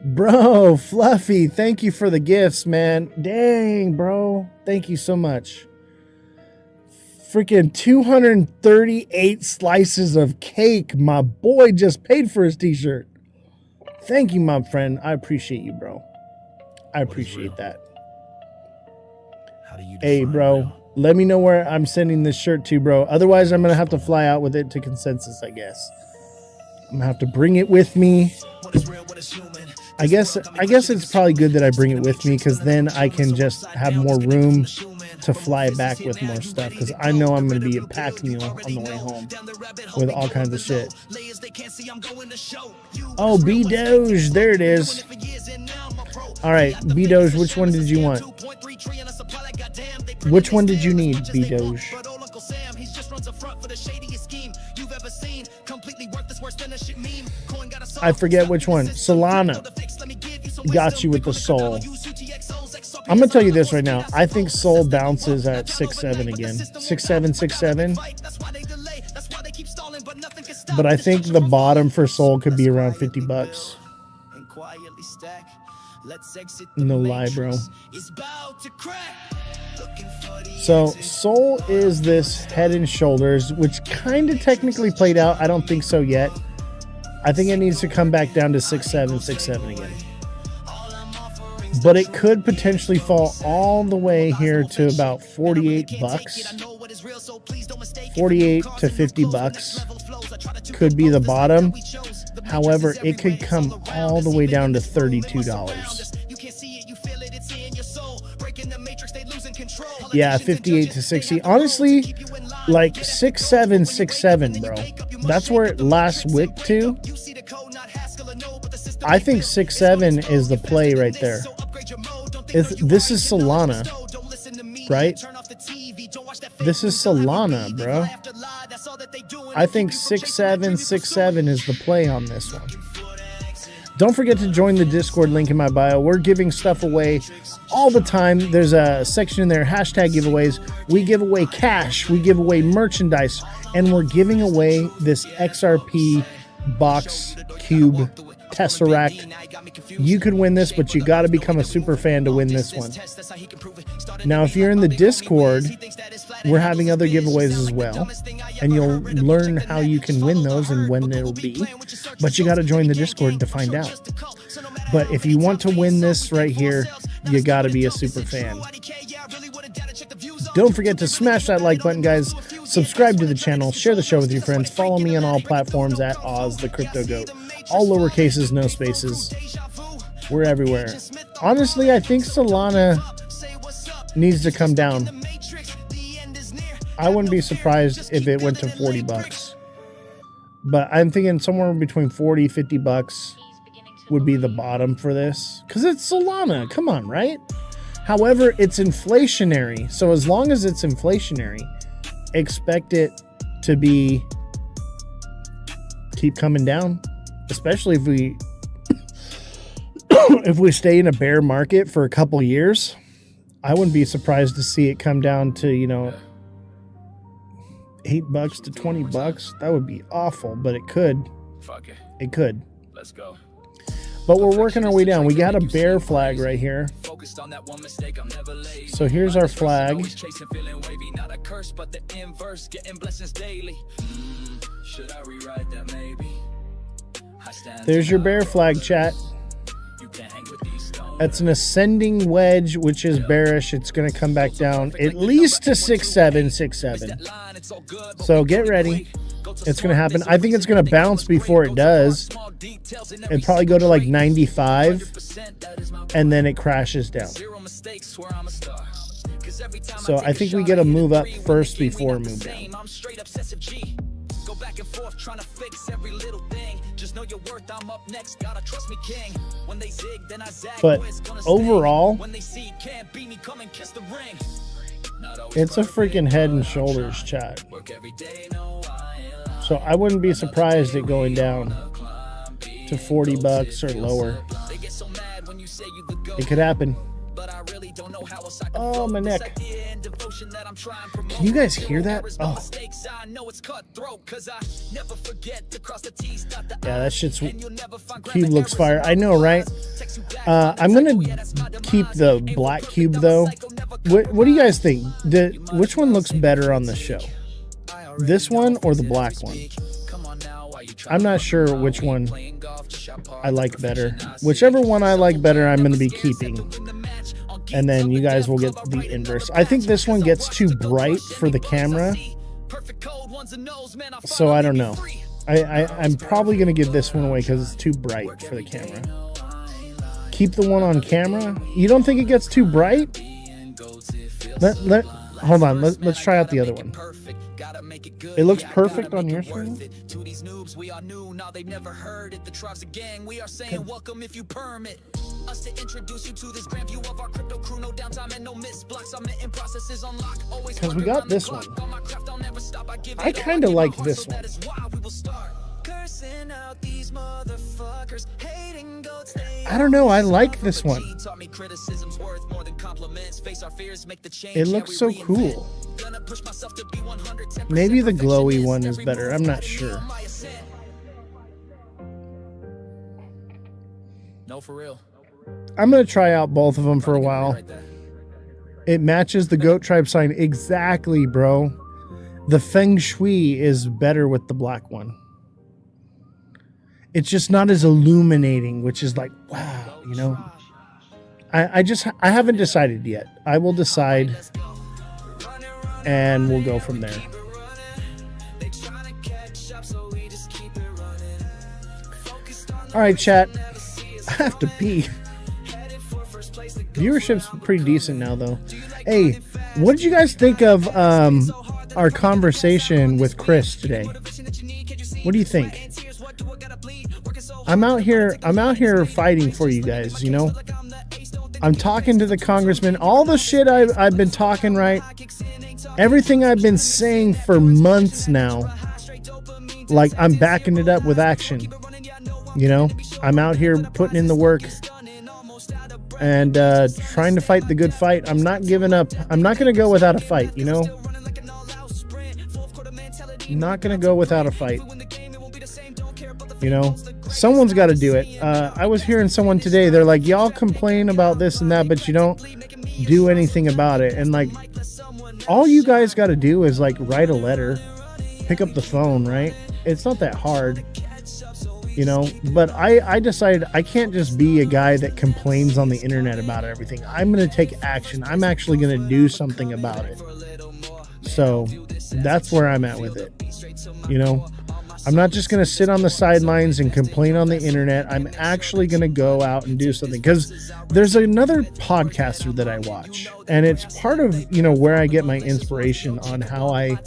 Bro, Fluffy, thank you for the gifts, man. Dang, bro. Thank you so much. Freaking 238 slices of cake. My boy just paid for his t-shirt. Thank you, my friend. I appreciate you, bro. I appreciate that. Hey, bro. Let me know where I'm sending this shirt to, bro. Otherwise, I'm going to have to fly out with it to Consensus, I guess. I'm going to have to bring it with me. I guess it's probably good that I bring it with me, because then I can just have more room to fly back with more stuff, because I know I'm going to be a pack mule on the way home with all kinds of shit. Oh, B-Doge. There it is. All right, B-Doge, which one did you want? Which one did you need, B-Doge? I forget which one. Solana. Got you with the Soul. I'm going to tell you this right now. I think Soul bounces at 6.7 again. 6.7, 6.7. But I think the bottom for Soul could be around $50. No lie, bro. So Soul is this Head and Shoulders, which kind of technically played out. I don't think so yet. I think it needs to come back down to 6.7, 6.7 again. But it could potentially fall all the way here to about $48. 48 to $50 could be the bottom. However, it could come all the way down to $32. Yeah, 58 to 60. Honestly, like 6.7, 6.7, bro. That's where it last wicked to. I think 6.7 is the play right there. This is Solana, right? This is Solana, bro. I think 6.7, 6.7 is the play on this one. Don't forget to join the Discord link in my bio. We're giving stuff away all the time. There's a section in there, hashtag giveaways. We give away cash, we give away merchandise, and we're giving away this XRP box cube Tesseract. You could win this, but you got to become a super fan to win this one. Now, if you're in the Discord, we're having other giveaways as well, and you'll learn how you can win those and when it'll be, but you got to join the Discord to find out. But if you want to win this right here, you got to be a super fan. Don't forget to smash that like button, guys. Subscribe to the channel, share the show with your friends, follow me on all platforms at Ozthecryptogoat. All lower cases, no spaces. We're everywhere. Honestly, I think Solana needs to come down. I wouldn't be surprised if it went to 40 bucks. But I'm thinking somewhere between 40, 50 bucks would be the bottom for this. Because it's Solana. Come on, right? However, it's inflationary. So as long as it's inflationary, expect it to keep coming down. Especially if we stay in a bear market for a couple years. I wouldn't be surprised to see it come down to, $8 to 20 bucks. That would be awful, but it could. Fuck it. It could. Let's go. But we're working our way down. We got a bear flag right here. So here's our flag. There's your bear flag, chat. That's an ascending wedge, which is bearish. It's going to come back down at least to 6.7, 6.7. So get ready. It's going to happen. I think it's going to bounce before it does. It'll probably go to like 95, and then it crashes down. So I think we get a move up first before a move down. Back and forth trying to fix every little thing. Just know your worth, I'm up next, gotta trust me, king. When they zig, then I zag. But overall, when they see can't beat me, come and kiss the ring. It's a freaking head and shoulders, chat. So I wouldn't be surprised at going down to 40 bucks or lower. It could happen. Oh, my neck. Can you guys hear that? Oh. Yeah, that shit's cube looks fire. I know, right? I'm gonna keep the black cube though. What do you guys think? Which one looks better on the show? This one or the black one? I'm not sure which one I like better. Whichever one I like better, I'm gonna be keeping. And then you guys will get the inverse. I think this one gets too bright for the camera. So I don't know. I'm probably going to give this one away because it's too bright for the camera. Keep the one on camera. You don't think it gets too bright? Hold on. Let's try out the other one. It looks perfect on your screen. To these noobs, we are new, now they've never heard it. The tribes a gang, we are saying welcome if you permit us to introduce you to this grand view of our crypto crew. No downtime and no miss blocks. I'm in processes on lock. Always because we got this one. I kind of like this one. I don't know. I like this one. It looks so cool. Maybe the glowy one is better. I'm not sure. No, for real. I'm going to try out both of them for a while. It matches the goat tribe sign exactly, bro. The feng shui is better with the black one. It's just not as illuminating, which is like, wow, you know. I haven't decided yet. I will decide and we'll go from there. All right, chat. I have to pee. Viewership's pretty decent now, though. Hey, what did you guys think of our conversation with Chris today? What do you think? I'm out here fighting for you guys, you know? I'm talking to the congressman. All the shit I've been talking, right? Everything I've been saying for months now, like I'm backing it up with action. You know, I'm out here putting in the work and trying to fight the good fight. I'm not giving up. I'm not going to go without a fight, you know? Not going to go without a fight. You know, someone's got to do it. I was hearing someone today. They're like, y'all complain about this and that, but you don't do anything about it. And like, all you guys got to do is like write a letter, pick up the phone, right? It's not that hard, you know. But I decided I can't just be a guy that complains on the internet about everything. I'm going to take action. I'm actually going to do something about it. So that's where I'm at with it. You know, I'm not just going to sit on the sidelines and complain on the internet. I'm actually going to go out and do something, because there's another podcaster that I watch, and it's part of, you know, where I get my inspiration on how I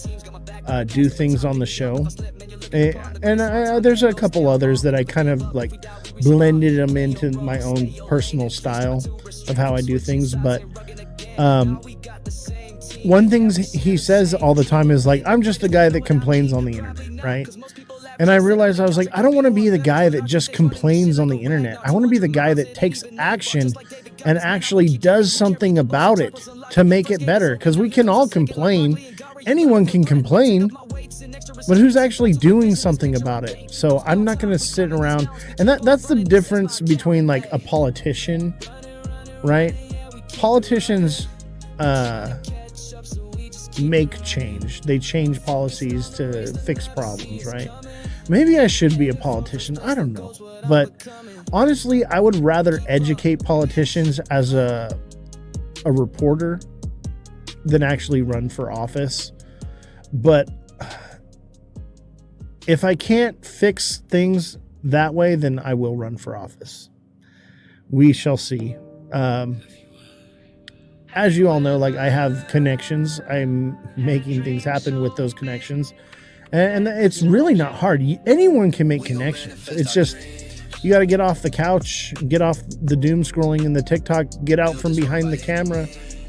do things on the show. And there's a couple others that I kind of like blended them into my own personal style of how I do things. But one thing he says all the time is like, I'm just a guy that complains on the internet, right? And I realized, I was like, I don't want to be the guy that just complains on the internet. I want to be the guy that takes action and actually does something about it to make it better. Because we can all complain. Anyone can complain, but who's actually doing something about it? So I'm not going to sit around. And that's the difference between like a politician, right? Politicians make change. They change policies to fix problems, right? Maybe I should be a politician. I don't know. But honestly, I would rather educate politicians as a reporter than actually run for office. But if I can't fix things that way, then I will run for office. We shall see. As you all know, like, I have connections. I'm making things happen with those connections. And it's really not hard. Anyone can make connections. It's just, you got to get off the couch, get off the doom scrolling in the TikTok, get out from behind the camera,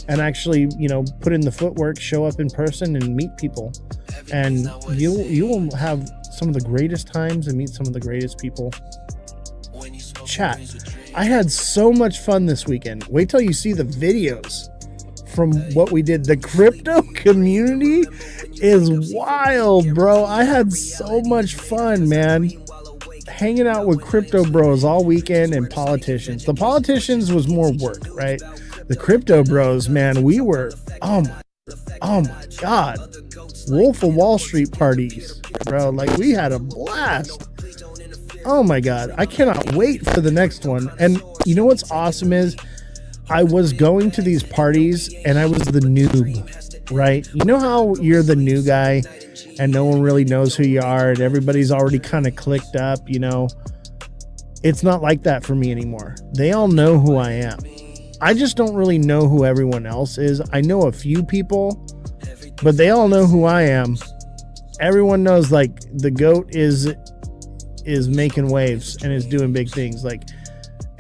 and actually, you know, put in the footwork, show up in person and meet people. And you will have some of the greatest times and meet some of the greatest people. Chat, I had so much fun this weekend. Wait till you see the videos from what we did. The crypto community is wild, bro. I had so much fun, man, hanging out with crypto bros all weekend, and politicians. The politicians was more work, right? The crypto bros, man, we were, oh my God, Wolf of Wall Street parties, bro. Like, we had a blast. Oh my God, I cannot wait for the next one. And you know what's awesome is, I was going to these parties and I was the noob, right? You know how you're the new guy and no one really knows who you are and everybody's already kind of clicked up, you know? It's not like that for me anymore. They all know who I am. I just don't really know who everyone else is. I know a few people, but they all know who I am. Everyone knows, like, the GOAT is making waves and is doing big things. Like,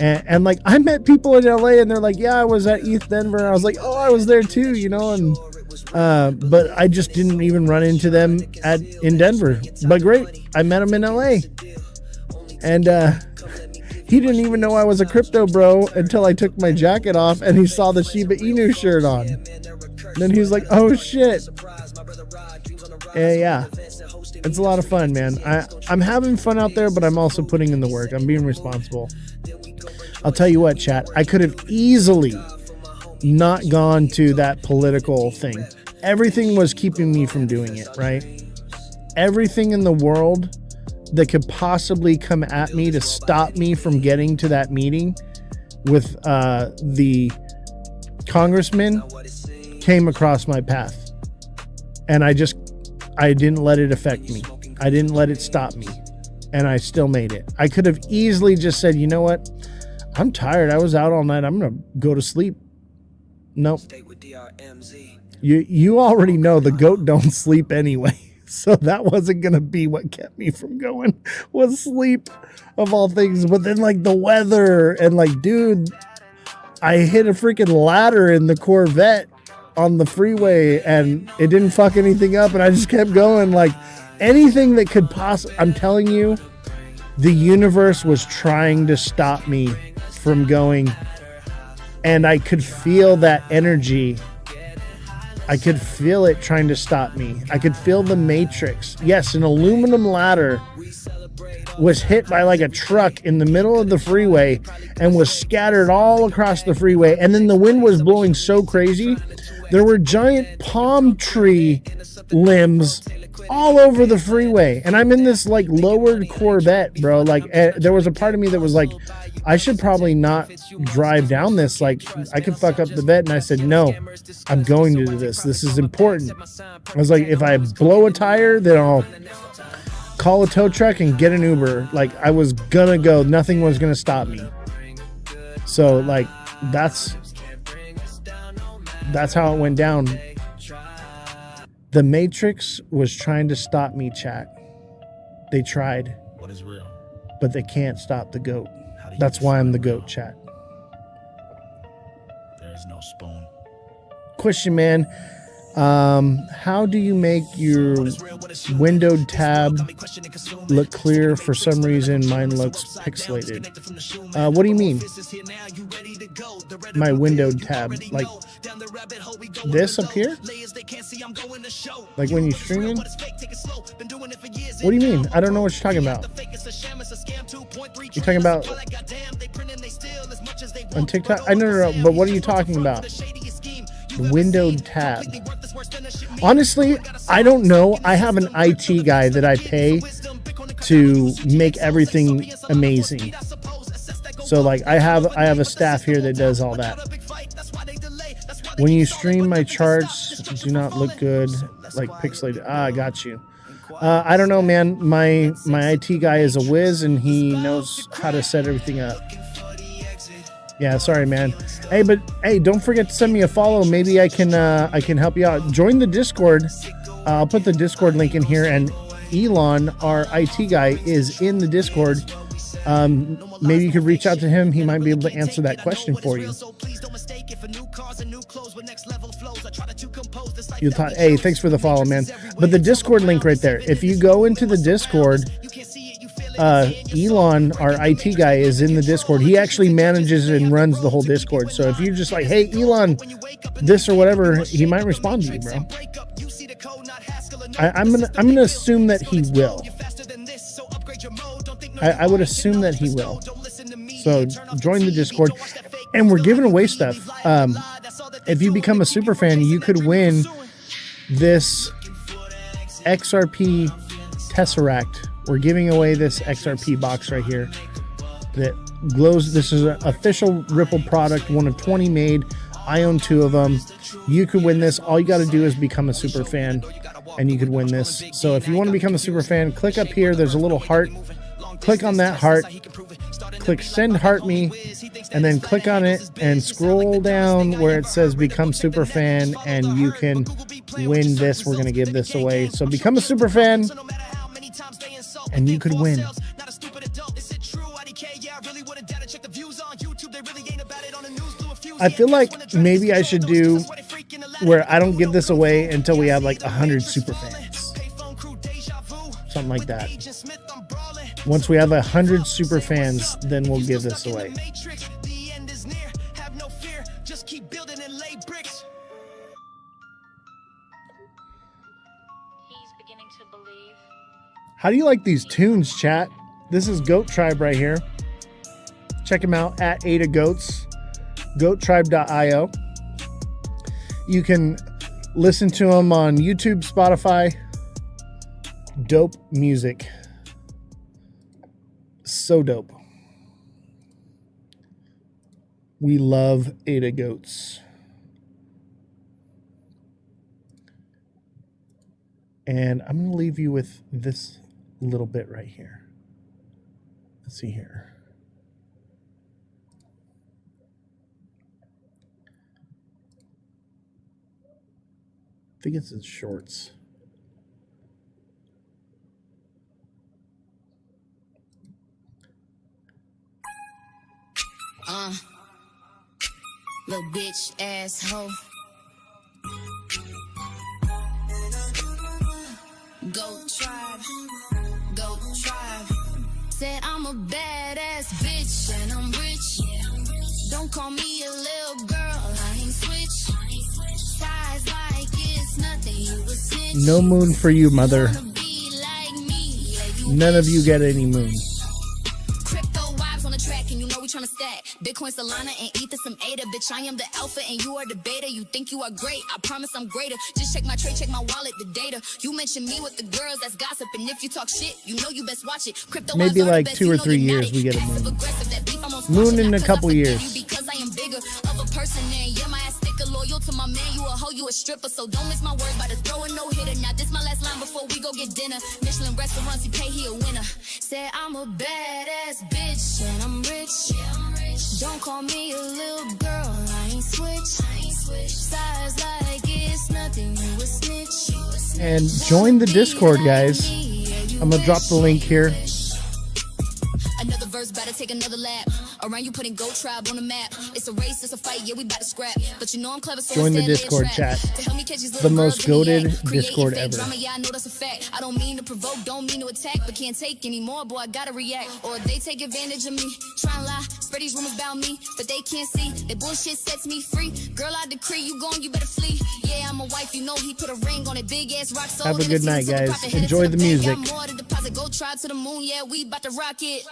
and like, I met people in LA and they're like, yeah, I was at ETH Denver. I was like, oh, I was there too, you know? And but I just didn't even run into them in Denver. But great, I met him in LA. And he didn't even know I was a crypto bro until I took my jacket off and he saw the Shiba Inu shirt on. And then he was like, oh shit. Yeah, it's a lot of fun, man. I'm having fun out there, but I'm also putting in the work. I'm being responsible. I'll tell you what, chat, I could have easily not gone to that political thing. Everything was keeping me from doing it, right? Everything in the world that could possibly come at me to stop me from getting to that meeting with the congressman came across my path. And I didn't let it affect me. I didn't let it stop me. And I still made it. I could have easily just said, you know what? I'm tired. I was out all night. I'm going to go to sleep. Nope. You already know the GOAT don't sleep anyway. So that wasn't going to be what kept me from going, was sleep of all things. But then, like, the weather and, like, dude, I hit a freaking ladder in the Corvette on the freeway and it didn't fuck anything up. And I just kept going. Like, anything that could possibly, I'm telling you, the universe was trying to stop me from going, and I could feel that energy. I could feel it trying to stop me. I could feel the matrix. Yes, an aluminum ladder was hit by like a truck in the middle of the freeway and was scattered all across the freeway. And then the wind was blowing so crazy, there were giant palm tree limbs all over the freeway. And I'm in this like lowered Corvette, bro. Like there was a part of me that was like, I should probably not drive down this. Like I could fuck up the vet. And I said, no, I'm going to do this. This is important. I was like, if I blow a tire, then I'll call a tow truck and get an Uber. Like I was gonna go. Nothing was gonna stop me. So like that's how it went down. The Matrix was trying to stop me, chat. They tried. What is real? But they can't stop the goat. That's why I'm the goat, chat. There is no spoon. Question, man. How do you make your windowed tab look clear? For some reason, mine looks pixelated. What do you mean? My windowed tab, like this up here? Like when you streaming? What do you mean? I don't know what you're talking about. You're talking about on TikTok? I don't know, but what are you talking about? Windowed tab. Honestly, I don't know. I have an IT guy that I pay to make everything amazing. So like I have a staff here that does all that. When you stream, my charts do not look good, like pixelated. I got you. I don't know, man. My IT guy is a whiz and he knows how to set everything up. Yeah, sorry, man. Hey, but hey, don't forget to send me a follow. Maybe I can help you out. Join the Discord. I'll put the Discord link in here. And Elon, our IT guy, is in the Discord. Maybe you could reach out to him. He might be able to answer that question for you. You thought, hey, thanks for the follow, man. But the Discord link right there. If you go into the Discord, Elon, our IT guy, is in the Discord. He actually manages and runs the whole Discord. So if you're just like, hey, Elon, this or whatever, he might respond to you, bro. I'm gonna assume that he will. I would assume that he will. So join the Discord, and we're giving away stuff. If you become a super fan, you could win this XRP Tesseract. We're giving away this XRP box right here that glows. This is an official Ripple product, one of 20 made. I own 2 of them. You could win this. All you got to do is become a super fan, and you could win this. So if you want to become a super fan, click up here. There's a little heart. Click on that heart. Click send heart me, and then click on it and scroll down where it says become super fan, and you can win this. We're going to give this away. So become a super fan, and you could win. I feel like maybe I should do where I don't give this away until we have like 100 super fans. Something like that. Once we have 100 super fans, then we'll give this away. How do you like these tunes, chat? This is Goat Tribe right here. Check him out at Ada Goats, goattribe.io. You can listen to him on YouTube, Spotify. Dope music. So dope. We love Ada Goats. And I'm going to leave you with this little bit right here. Let's see here. I think it's in shorts. Little bitch asshole. Go tribe, go tribe. Said I'm a badass bitch and I'm rich. Don't call me a little girl, I ain't switch. Size like it's nothing, you a snitch. No moon for you, mother. None of you get any moon. Crypto vibes on the track, and you know we tryna stack. Bitcoin, Solana, and Ether, some ADA. Bitch, I am the alpha, and you are the beta. You think you are great, I promise I'm greater. Just check my trade, check my wallet, the data. You mention me with the girls, that's gossip. And if you talk shit, you know you best watch it. Crypto Maybe vibes are like the best, 2 you or know 3 you're years not we get a Passive moon. aggressive, that beef, I'm on Moon squashing. in Not a 'cause couple I forgive years. you, because I am bigger of a person, and yeah, my ass sticker loyal to my man. You a hoe, you a stripper, so don't miss my words by the throw a no hitter. Now this my last line before we go get dinner. Michelin restaurants, he pay, he a winner. Said I'm a badass bitch and I'm rich. Don't call me a little girl, I ain't switch. Size like it's nothing, you a snitch. And join the Discord, guys. I'm gonna drop the link here. Another verse, about to take another lap. Around you putting Goat Tribe on the map. It's a race, it's a fight, yeah, we about to scrap. But you know I'm clever, so Join the instead lay a Discord trap. chat. To help me catch these The little most girls in the goated act. Creating Discord fake ever. Drama, yeah, I know that's a fact. I don't mean to provoke, don't mean to attack, but can't take anymore, boy, I gotta react. Or they take advantage of me, try and lie, spread these rumors about me, but they can't see that bullshit sets me free. Girl, I decree you gone, you better flee. Yeah, I'm a wife, you know he put a ring on it, big ass rock. Have a good night, guys. Enjoy the music. More to deposit, Go Tribe to the moon, yeah, we about to rock it.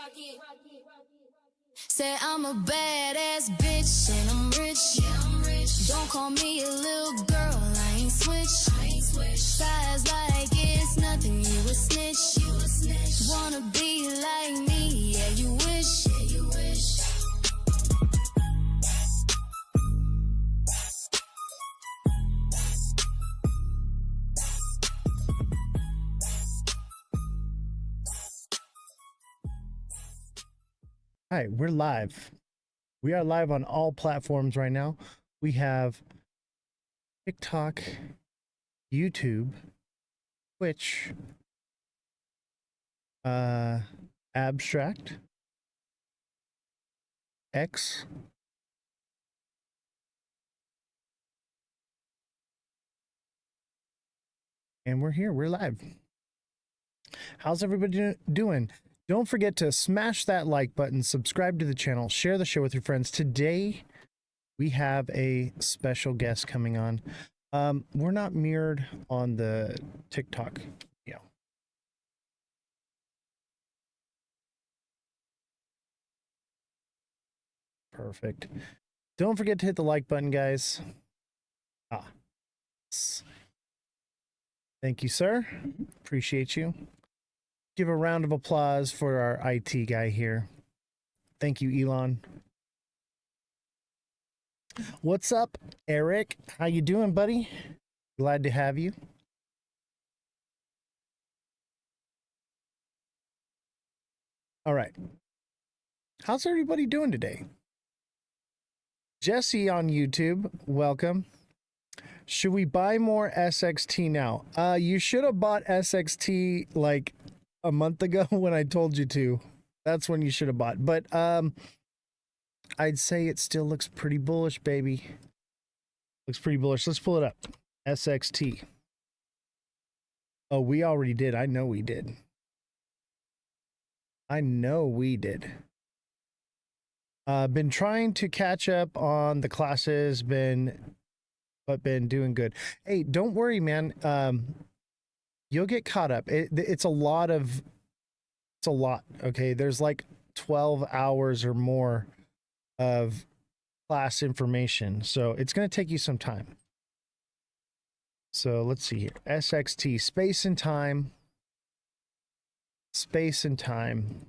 Said I'm a badass bitch and I'm rich. Don't call me a little girl, I ain't switch. Size like it's nothing, you a snitch. Wanna be like me, yeah, you wish. All right, we're live. We are live on all platforms right now. We have TikTok, YouTube, Twitch, Abstract, X, and we're here. We're live. How's everybody doing? Don't forget to smash that like button, subscribe to the channel, share the show with your friends. Today, we have a special guest coming on. We're not mirrored on the TikTok video. Perfect. Don't forget to hit the like button, guys. Thank you, sir. Appreciate you. Give a round of applause for our IT guy here. Thank you, Elon. What's up, Eric? How you doing, buddy? Glad to have you. All right. How's everybody doing today? Jesse on YouTube, welcome. Should we buy more SXT now? You should have bought SXT like a month ago when I told you to. That's when you should have bought. But I'd say it still looks pretty bullish, baby. Looks pretty bullish. Let's pull it up. SXT. Oh, we already did. I know we did. I know we did. Been trying to catch up on the classes, been doing good. Hey, don't worry, man. You'll get caught up. It's a lot. Okay, there's like 12 hours or more of class information, so it's going to take you some time. So let's see here. SXT, space and time. Space and time.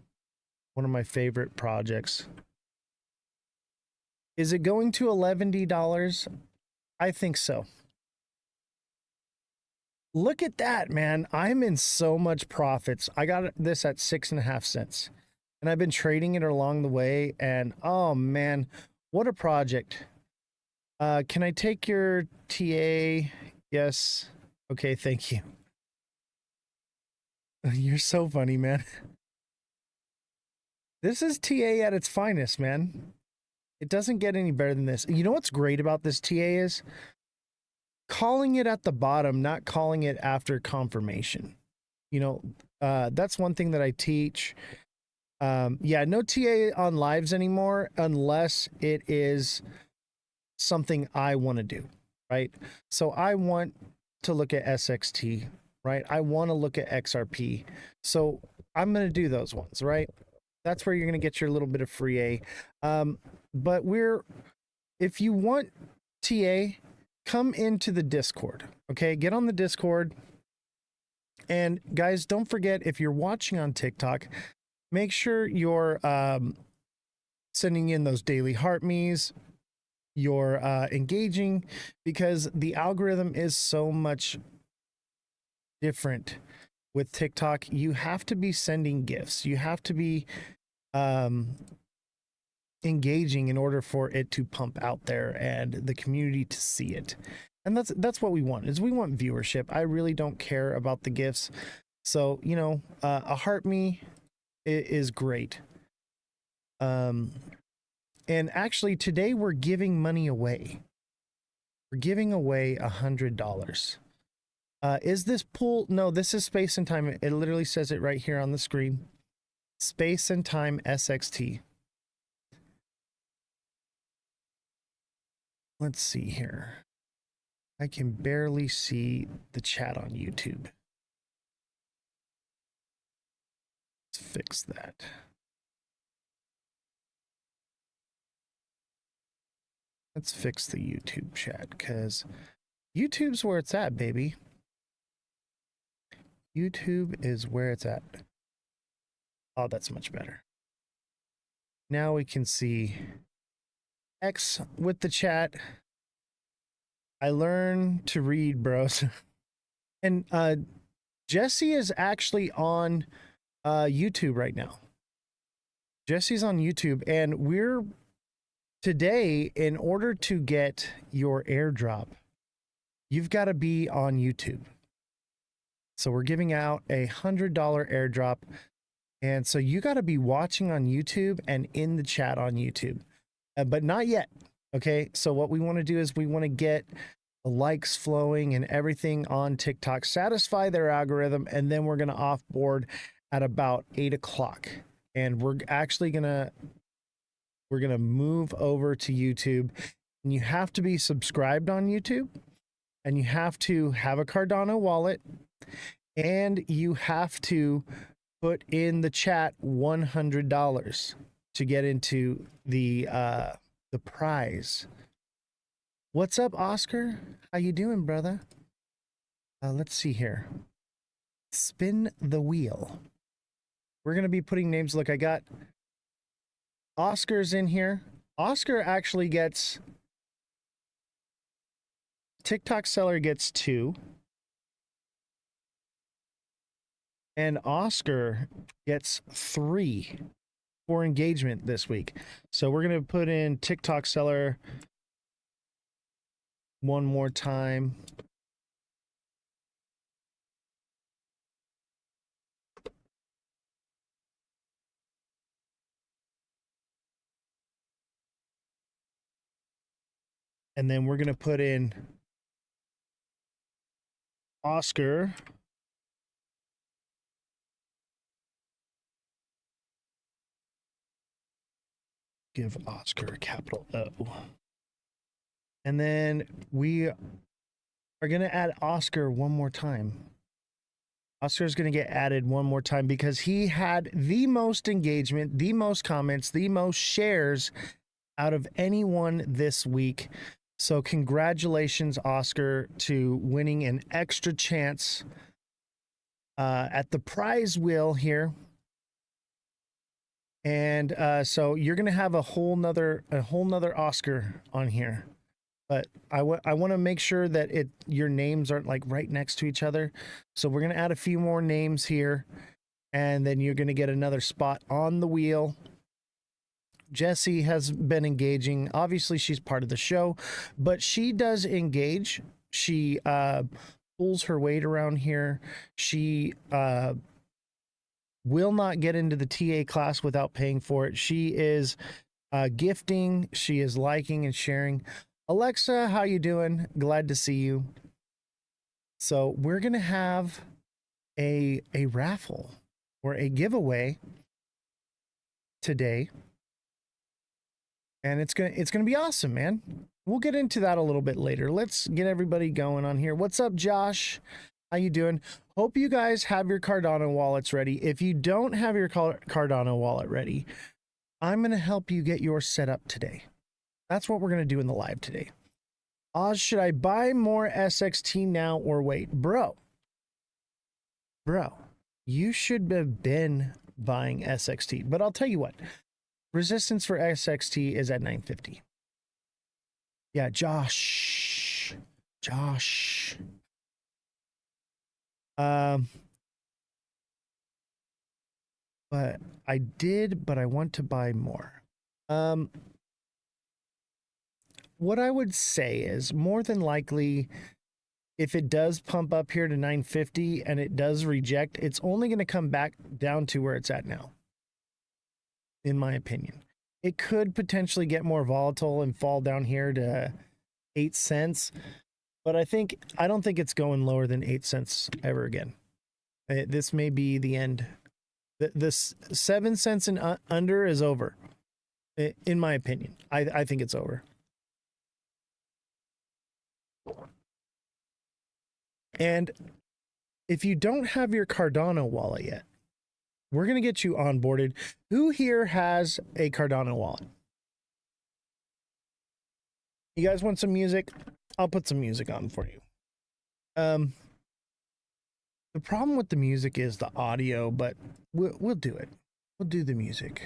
One of my favorite projects. Is it going to $11? I think so. Look at that, man. I'm in so much profits. I got this at 6.5 cents. And I've been trading it along the way. And oh, man, what a project. Can I take your TA? Yes. Okay, thank you. You're so funny, man. This is TA at its finest, man. It doesn't get any better than this. You know what's great about this TA is? Calling it at the bottom, not calling it after confirmation. You know, that's one thing that I teach. Yeah, no TA on lives anymore unless it is something I want to do, right? So I want to look at SXT, right? I want to look at XRP. So I'm going to do those ones, right? That's where you're going to get your little bit of free A. But if you want TA, come into the Discord, okay? Get on the Discord. And guys, don't forget, if you're watching on TikTok, make sure you're sending in those daily heart me's, you're engaging, because the algorithm is so much different with TikTok. You have to be sending gifts. You have to be engaging in order for it to pump out there and the community to see it. And that's what we want, is we want viewership. I really don't care about the gifts. So, you know, a heart me is great. And actually today we're giving money away. We're giving away $100. Is this pool? No, this is Space and Time. It literally says it right here on the screen. Space and Time SXT. Let's see here. I can barely see the chat on YouTube. Let's fix that. Let's fix the YouTube chat, because YouTube's where it's at, baby. YouTube is where it's at. Oh, that's much better. Now we can see X with the chat. I learned to read, bros. And Jesse is actually on YouTube right now. Jesse's on YouTube, and we're today, in order to get your airdrop, you've got to be on YouTube. So we're giving out a $100 airdrop. And so you got to be watching on YouTube and in the chat on YouTube, but not yet. Okay. So what we want to do is we want to get the likes flowing and everything on TikTok, satisfy their algorithm. And then we're going to offboard at about 8 o'clock. And we're actually we're going to move over to YouTube, and you have to be subscribed on YouTube, and you have to have a Cardano wallet, and you have to put in the chat $100 to get into the prize. What's up, Oscar? How you doing, brother? Let's see here. Spin the wheel. We're going to be putting names. Look, I got Oscar's in here. Oscar actually gets, TikTok seller gets 2. And Oscar gets 3 for engagement this week. So we're going to put in TikTok seller one more time. And then we're going to put in Oscar. Give Oscar a capital O. And then we are going to add Oscar one more time. Oscar's going to get added one more time because he had the most engagement, the most comments, the most shares out of anyone this week. So congratulations, Oscar, to winning an extra chance at the prize wheel here. And so you're going to have a whole nother Oscar on here. But I want to make sure that your names aren't like right next to each other. So we're going to add a few more names here, and then you're going to get another spot on the wheel. Jessie has been engaging. Obviously, she's part of the show, but she does engage. She pulls her weight around here. She will not get into the TA class without paying for it. She is gifting. She is liking and sharing. Alexa, how you doing? Glad to see you. So we're going to have a raffle or a giveaway today. And it's going to be awesome, man. We'll get into that a little bit later. Let's get everybody going on here. What's up, Josh? How you doing? Hope you guys have your Cardano wallets ready. If you don't have your Cardano wallet ready, I'm going to help you get yours set up today. That's what we're going to do in the live today. Oz, should I buy more SXT now or wait? Bro, you should have been buying SXT, but I'll tell you what, resistance for SXT is at 950. Yeah, Josh. But I want to buy more. What I would say is more than likely, if it does pump up here to 950 and it does reject, it's only going to come back down to where it's at now, in my opinion. It could potentially get more volatile and fall down here to 8 cents, but I don't think it's going lower than 8 cents ever again. This may be the end. This 7 cents and under is over, in my opinion. I think it's over. And if you don't have your Cardano wallet yet, we're going to get you onboarded. Who here has a Cardano wallet? You guys want some music? I'll put some music on for you. The problem with the music is the audio, but we'll do it. We'll do the music.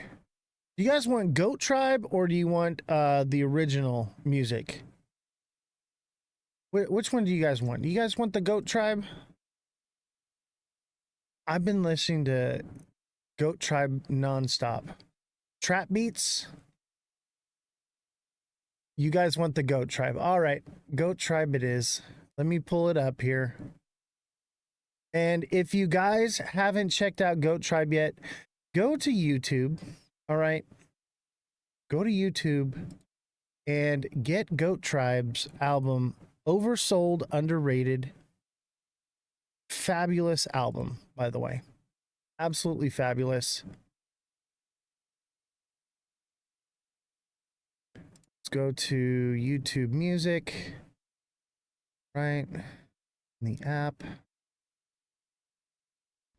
Do you guys want Goat Tribe or do you want the original music? Which one do you guys want? Do you guys want the Goat Tribe? I've been listening to Goat Tribe nonstop. Trap beats. You guys want the Goat Tribe. All right, Goat Tribe it is. Let me pull it up here. And if you guys haven't checked out Goat Tribe yet, go to YouTube. All right. Go to YouTube and get Goat Tribe's album, Oversold, Underrated. Fabulous album, by the way. Absolutely fabulous. Let's go to YouTube Music. Right. In the app.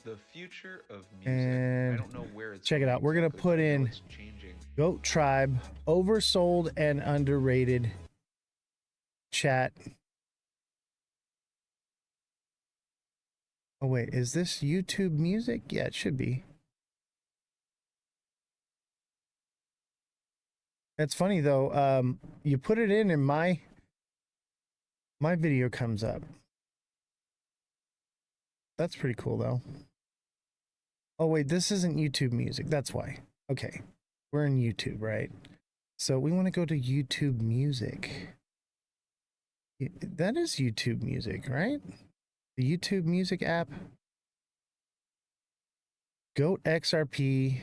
The future of music. And I don't know where it's check it out. We're going to put in Goat Tribe, Oversold and Underrated chat. Oh, wait, is this YouTube Music? Yeah, it should be. It's funny though. You put it in and my video comes up. That's pretty cool though. Oh wait, this isn't YouTube Music. That's why. Okay. We're in YouTube, right? So we want to go to YouTube Music. That is YouTube Music, right? The YouTube Music app. Goat XRP.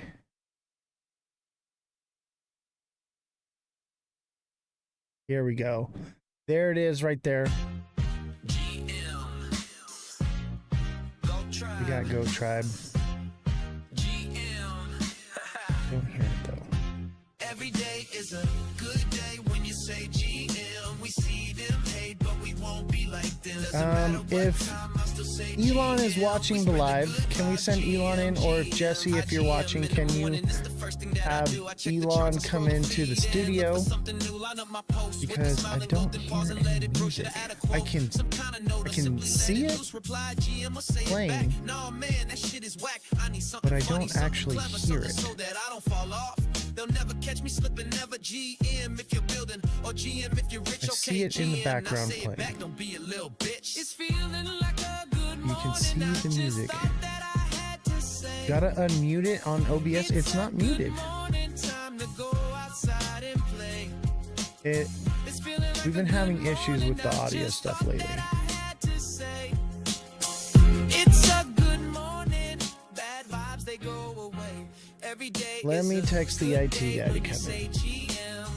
Here we go. There it is right there. We got Goat Tribe. Don't hear it though. Every day is a good day when you say GM. We see them hate, but we won't be like them. If Elon is watching the live, can we send Elon in? Or if Jesse, if you're watching, can you have Elon come into the studio? Because I don't hear any music. I can see it playing, but I don't actually hear it. They'll never catch me slipping, never GM if you're building or GM if you're rich. I see it in the background playing. Don't be a little bitch. It's feeling like a good You can see the music. Gotta unmute it on OBS. It's not muted. We've been having issues with the audio stuff lately. It's a good morning. Bad vibes, they go away. Every day. Let me text the IT guy to come in.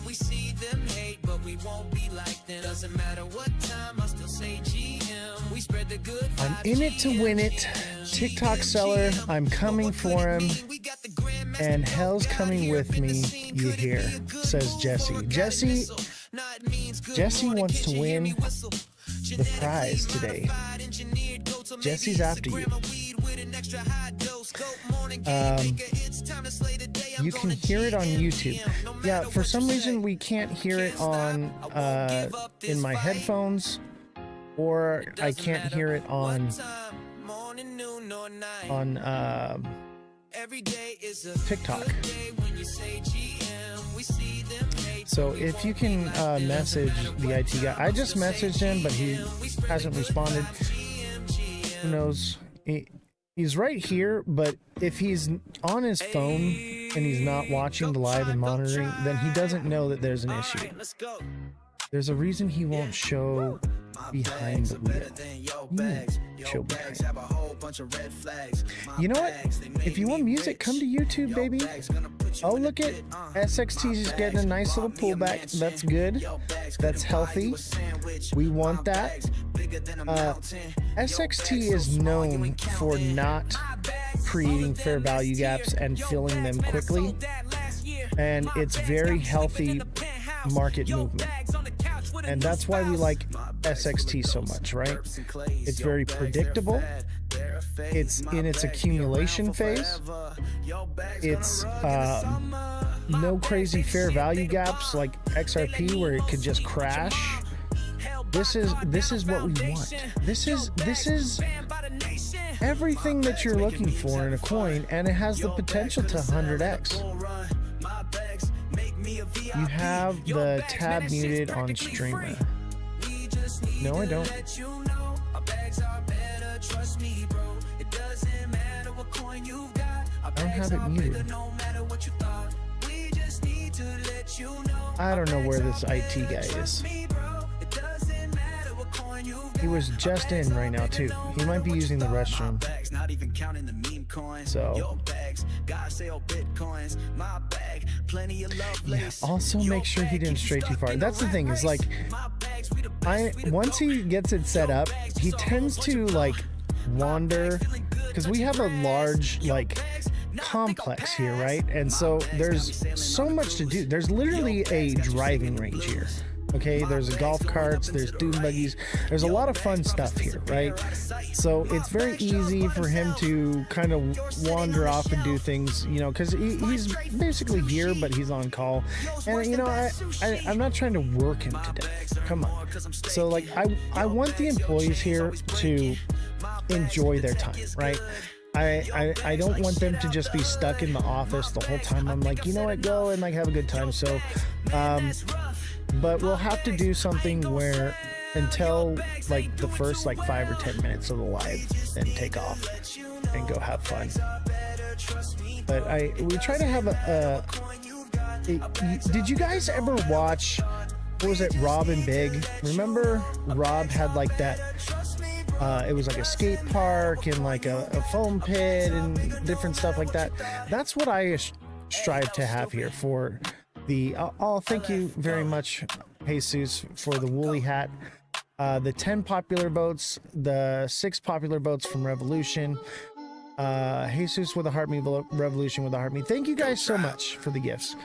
We see them hate, but we won't be like them. Doesn't matter what time, I still say GM. We spread the good vibes. I'm in it to win it. TikTok seller, I'm coming for him. And hell's coming with me, you hear, says Jesse. Jesse wants to win the prize today. Jesse's after you. You can hear it on YouTube. Yeah, for some reason we can't hear it on in my headphones, or I can't hear it on TikTok. So if you can message the IT guy, I just messaged him, but he hasn't responded. Who knows? He's right here, but if he's on his phone and he's not watching the live and monitoring, then he doesn't know that there's an issue. There's a reason he won't show behind the wheel. Show behind. You know what? If you want music, come to YouTube, baby. Oh, look at SXT's getting a nice little pullback. That's good. That's healthy. We want that. SXT is known for not creating fair value gaps and filling them quickly. And it's very healthy market movement. And that's why we like SXT so much, right? It's very predictable. It's in its accumulation phase. It's no crazy fair value gaps like XRP where it could just crash. This is what we want. This is everything that you're looking for in a coin, and it has the potential to 100x. You have the tab muted on streamer. No, I don't. I don't have it muted. I don't know where this IT guy is. He was just in right now too. He might be using the restroom. So yeah, also make sure he didn't stray too far. That's the thing, is like once he gets it set up, he tends to like wander, because we have a large like complex here, right? And so there's so much to do. There's literally a driving range here. Okay, there's golf carts, there's dune buggies, there's a lot of fun stuff here, right? So it's very easy for him to kind of wander off and do things, you know, because he's basically here, but he's on call. And, you know, I'm not trying to work him to death. Come on. So, like, I want the employees here to enjoy their time, right? I don't want them to just be stuck in the office the whole time. I'm like, you know what, go and like have a good time. So, but we'll have to do something where until like the first like 5 or 10 minutes of the live, then take off and go have fun. But we try to have did you guys ever watch, what was it, Rob and Big? Remember Rob had like that, it was like a skate park and like a foam pit and different stuff like that. That's what I strive to have here for the, thank you very much, Jesus, for the woolly hat. The 10 popular boats, the 6 popular boats from Revolution. Jesus with a heart me, Revolution with a heart me. Thank you guys so much for the gifts.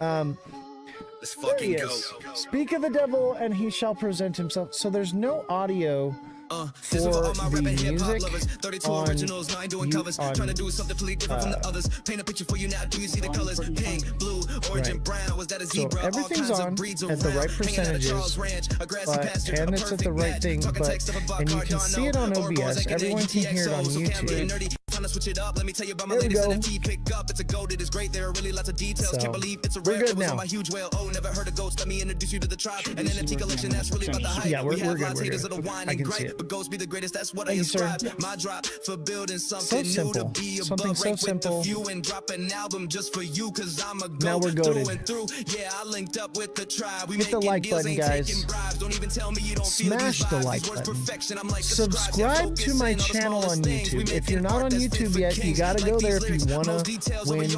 Let's fucking go. Speak of the devil and he shall present himself. So there's no audio for the music on originals, now I ain't doing covers. Trying to do something completely different from the others. Paint a picture for you now. Do you see the colors? Pink, blue, orange, and brown. Was that a zebra? So everything's on at the right percentages, but, and it's at the right thing, but, and you can see it on OBS. Everyone can hear it on YouTube. Switch it up. Let me tell you about my There we latest go. NFT pick up. It's a goat, it is great. There are really lots of details. So, Can't believe it's a we're rare. good It was now. on my huge whale. Oh, never heard of goats. Let me introduce you to the tribe. An NFT collection that's really about the hype. Yeah, we're we have good, lots we're haters good. of the wine I and can see gripe, it. but goats be the greatest. That's what Thank I you, sir. ascribe. My drop for building something new simple. to be Something above so rank with simple. the few and drop an album just for you. Cause I'm a Now goat we're through goated. and through. Yeah, I linked up with the tribe. We Hit the making like deals, button, ain't guys. taking bribes. Don't even tell me you don't feel Smash these the vibes. like These words button. perfection. I'm like a Subscribe to my channel on YouTube. If you're not on YouTube yet, you gotta go there if you wanna win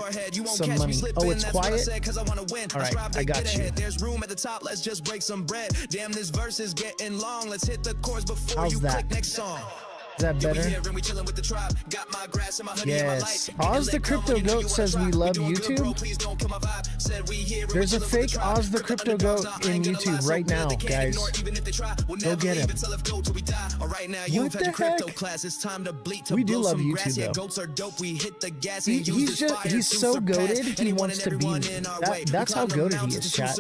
some money. Oh, it's quiet? Alright, I got you. There's room at the top, let's just break some bread. Damn, this verse is getting long. Let's hit the chorus before How's you that? click next song. that better? Yes. Oz the Crypto Goat says we love YouTube. There's a fake Oz the Crypto Goat in YouTube right now, guys. Go get him. What the heck? We do love YouTube though. He's so goated, he wants to be me. That's how goated he is, chat.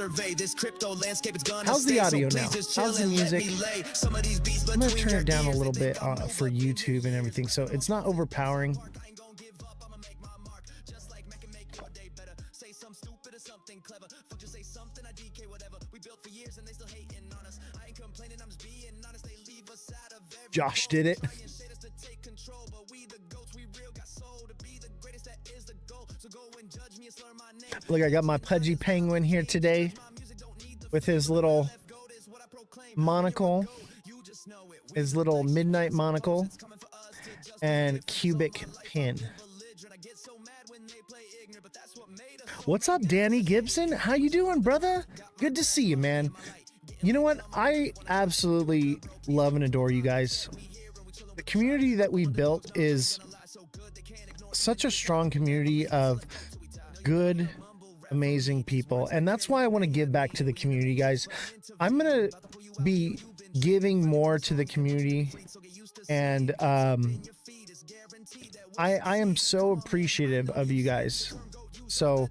How's the audio now? How's the music? I'm gonna turn it down a little bit for YouTube and everything, so it's not overpowering. Josh did it. Look, I got my pudgy penguin here today with his little monocle, his little midnight monocle, and cubic pin. What's up, Danny Gibson? How you doing, brother? Good to see you, man. You know what? I absolutely love and adore you guys. The community that we built is such a strong community of good, amazing people, and that's why I want to give back to the community, guys. I'm gonna be giving more to the community, and I am so appreciative of you guys. So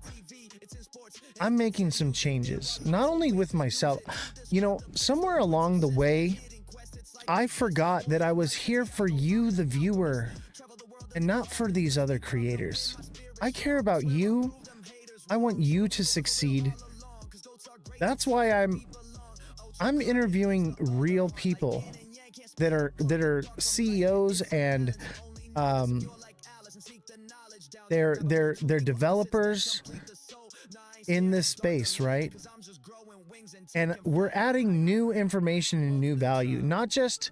I'm making some changes, not only with myself. You know, somewhere along the way, I forgot that I was here for you, the viewer, and not for these other creators. I care about you. I want you to succeed. That's why I'm interviewing real people that are CEOs, and they're developers in this space, right? And we're adding new information and new value, not just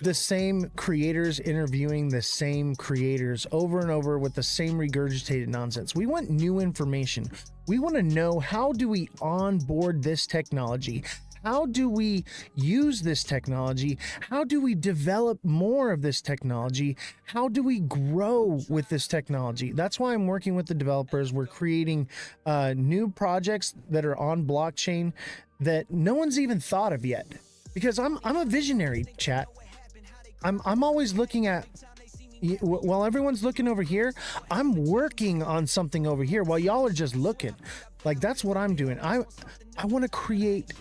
the same creators interviewing the same creators over and over with the same regurgitated nonsense. We want new information. We want to know, how do we onboard this technology? How do we use this technology? How do we develop more of this technology? How do we grow with this technology? That's why I'm working with the developers. We're creating new projects that are on blockchain that no one's even thought of yet. Because I'm a visionary, chat. I'm always looking at, while everyone's looking over here, I'm working on something over here while y'all are just looking. Like, that's what I'm doing. I want to create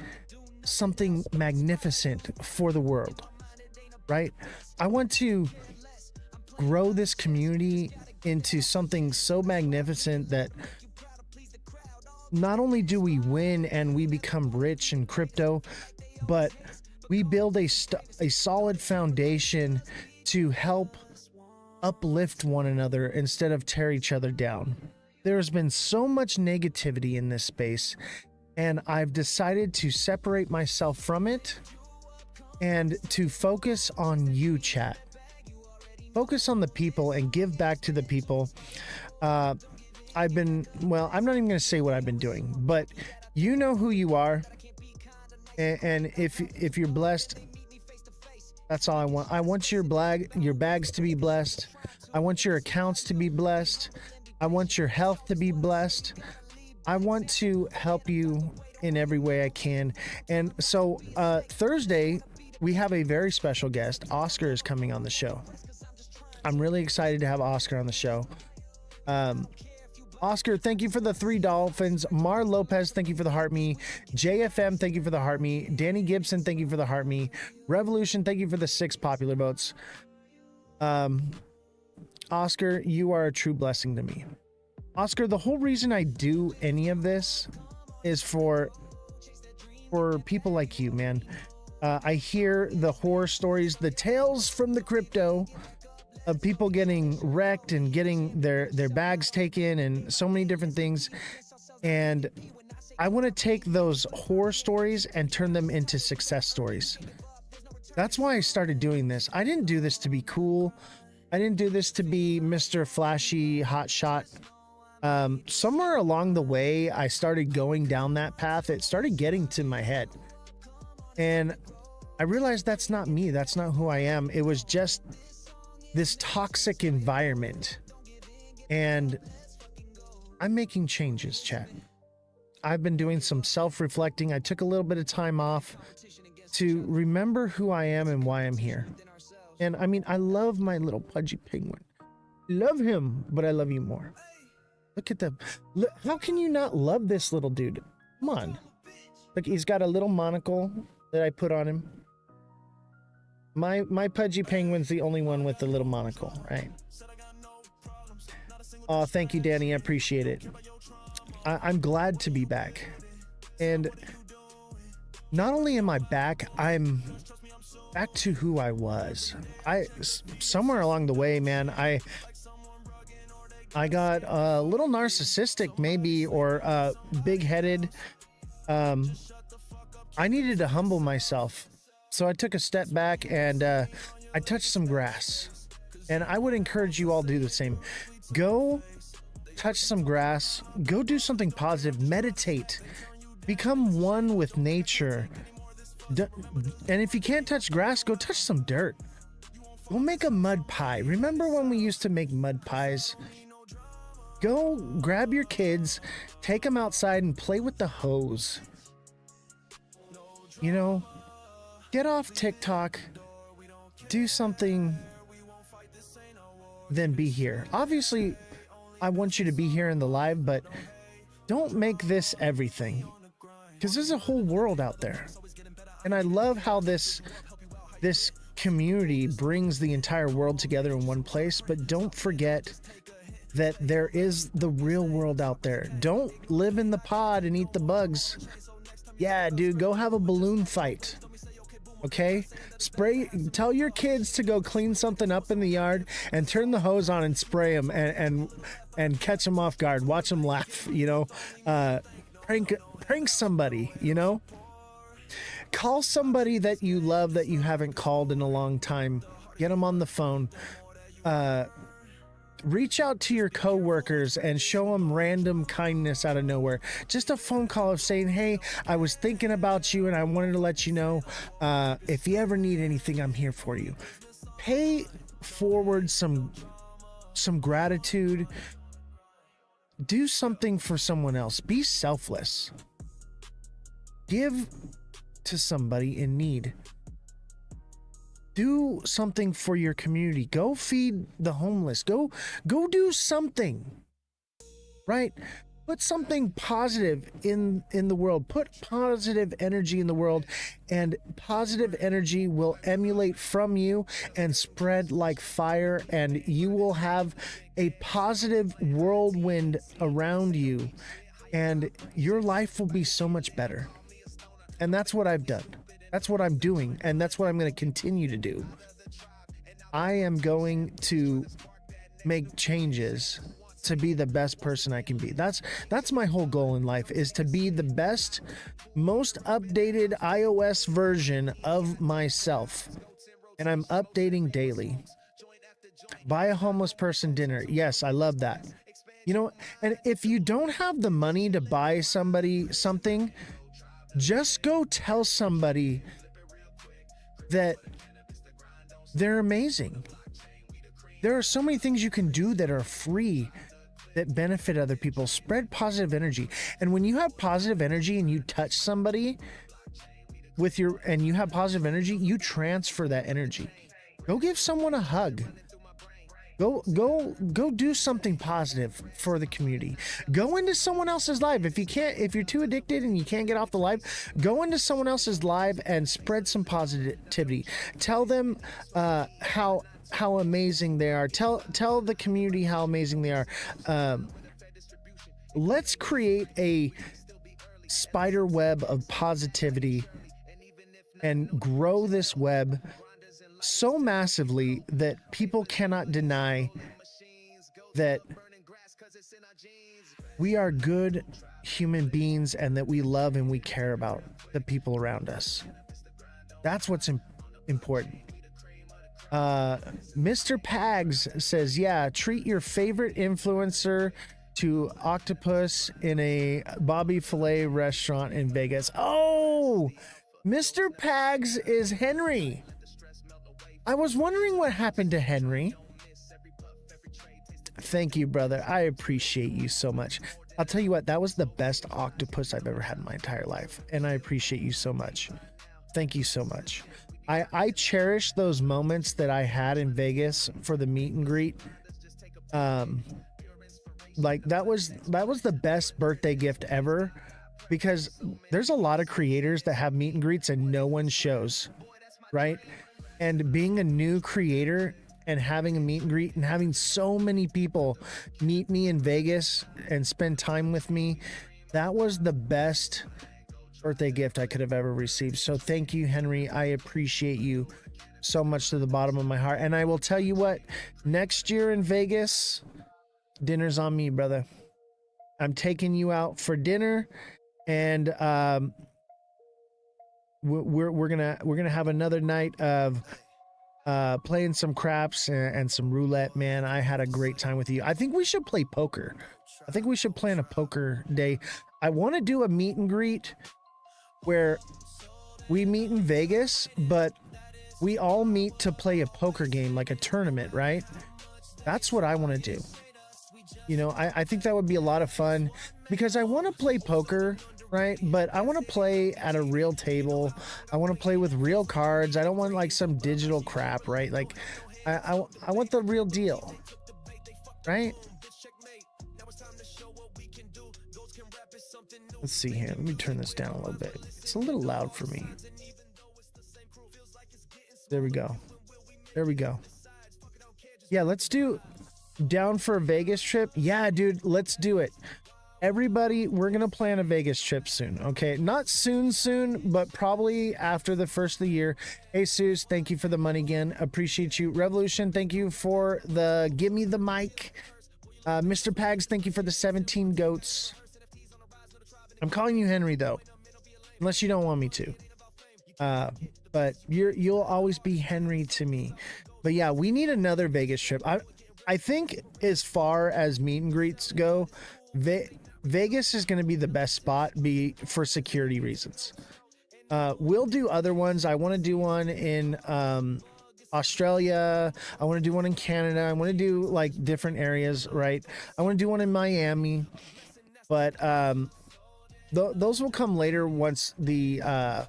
something magnificent for the world, right? I want to grow this community into something so magnificent that not only do we win and we become rich in crypto, but we build a solid foundation to help uplift one another instead of tear each other down. There's been so much negativity in this space, and I've decided to separate myself from it and to focus on you, chat. Focus on the people and give back to the people. I'm not even going to say what I've been doing, but you know who you are. And if you're blessed, that's all I want. I want your bags to be blessed. I want your accounts to be blessed. I want your health to be blessed. I want to help you in every way I can. And so Thursday, we have a very special guest. Oscar is coming on the show. I'm really excited to have Oscar on the show. Oscar, thank you for the 3 dolphins. Mar Lopez, thank you for the heart me. JFM, thank you for the heart me. Danny Gibson, thank you for the heart me. Revolution, thank you for the 6 popular votes. Oscar, you are a true blessing to me. Oscar, the whole reason I do any of this is for people like you, man. I hear the horror stories, the tales from the crypto of people getting wrecked and getting their bags taken and so many different things. And I want to take those horror stories and turn them into success stories. That's why I started doing this. I didn't do this to be cool. I didn't do this to be Mr. Flashy hotshot. Somewhere along the way, I started going down that path. It started getting to my head. And I realized that's not me. That's not who I am. It was just this toxic environment. And I'm making changes, chat. I've been doing some self-reflecting. I took a little bit of time off to remember who I am and why I'm here. And I mean, I love my little pudgy penguin. Love him, but I love you more. Look at the... How can you not love this little dude? Come on. Look, he's got a little monocle that I put on him. My pudgy penguin's the only one with the little monocle, right? Oh, thank you, Danny. I appreciate it. I'm glad to be back. And not only am I back, I'm back to who I was. Somewhere along the way, man, I got a little narcissistic maybe, or big-headed. I needed to humble myself. So I took a step back and I touched some grass. And I would encourage you all to do the same. Go touch some grass. Go do something positive. Meditate. Become one with nature. And if you can't touch grass, go touch some dirt. Go make a mud pie. Remember when we used to make mud pies? Go grab your kids, take them outside and play with the hose. You know, get off TikTok, do something, then be here. Obviously, I want you to be here in the live, but don't make this everything, because there's a whole world out there. And I love how this community brings the entire world together in one place, but don't forget that there is the real world out there. Don't live in the pod and eat the bugs. Yeah, dude, go have a balloon fight. Okay? Tell your kids to go clean something up in the yard and turn the hose on and spray them and catch them off guard. Watch them laugh, you know? Prank somebody, you know? Call somebody that you love that you haven't called in a long time. Get them on the phone. Reach out to your coworkers and show them random kindness out of nowhere. Just a phone call of saying, hey, I was thinking about you and I wanted to let you know, if you ever need anything, I'm here for you. Pay forward some gratitude. Do something for someone else. Be selfless. Give to somebody in need. Do something for your community. Go feed the homeless. Go do something, right? Put something positive in the world. Put positive energy in the world, and positive energy will emulate from you and spread like fire, and you will have a positive whirlwind around you, and your life will be so much better. And that's what I've done. That's what I'm doing, and that's what I'm going to continue to do. I am going to make changes to be the best person I can be. That's my whole goal in life, is to be the best, most updated iOS version of myself. And I'm updating daily. Buy a homeless person dinner. Yes, I love that. You know, and if you don't have the money to buy somebody something, just go tell somebody that they're amazing. There are so many things you can do that are free that benefit other people. Spread positive energy. And when you have positive energy and you touch somebody and you have positive energy, you transfer that energy. Go give someone a hug. Go do something positive for the community. Go into someone else's live. If you're too addicted and you can't get off the live, go into someone else's live and spread some positivity. Tell them how amazing they are. Tell the community how amazing they are. Let's create a spider web of positivity and grow this web so massively that people cannot deny that we are good human beings and that we love and we care about the people around us. That's what's important. Mr. Pags says, yeah, treat your favorite influencer to octopus in a Bobby Filet restaurant in Vegas. Oh, Mr. Pags is Henry. I was wondering what happened to Henry. Thank you, brother. I appreciate you so much. I'll tell you what, that was the best octopus I've ever had in my entire life. And I appreciate you so much. Thank you so much. I cherish those moments that I had in Vegas for the meet and greet. Like that was the best birthday gift ever, because there's a lot of creators that have meet and greets and no one shows, right? And being a new creator and having a meet and greet and having so many people meet me in Vegas and spend time with me, that was the best birthday gift I could have ever received. So thank you, Henry. I appreciate you so much to the bottom of my heart. And I will tell you what, next year in Vegas, dinner's on me, brother. I'm taking you out for dinner, and we're gonna have another night of playing some craps and some roulette. Man, I had a great time with you. I think we should play poker. I think we should plan a poker day. I want to do a meet and greet where we meet in Vegas, but we all meet to play a poker game, like a tournament, right? That's what I want to do. You know, I think that would be a lot of fun, because I want to play poker, right? But I want to play at a real table. I want to play with real cards. I don't want like some digital crap, right? Like I want the real deal, right? Let's see here. Let me turn this down a little bit. It's a little loud for me. There we go. There we go. Yeah, let's do down for a Vegas trip. Yeah, dude, let's do it. Everybody, we're going to plan a Vegas trip soon, okay? Not soon, but probably after the first of the year. Hey, Seuss, thank you for the money again. Appreciate you. Revolution, thank you for the give me the mic. Mr. Pags, thank you for the 17 goats. I'm calling you Henry, though, unless you don't want me to. But you'll always be Henry to me. But yeah, we need another Vegas trip. I think as far as meet and greets go, Vegas is going to be the best spot for security reasons. We'll do other ones. I want to do one in Australia. I want to do one in Canada. I want to do like different areas, right? I want to do one in Miami. But those will come later once the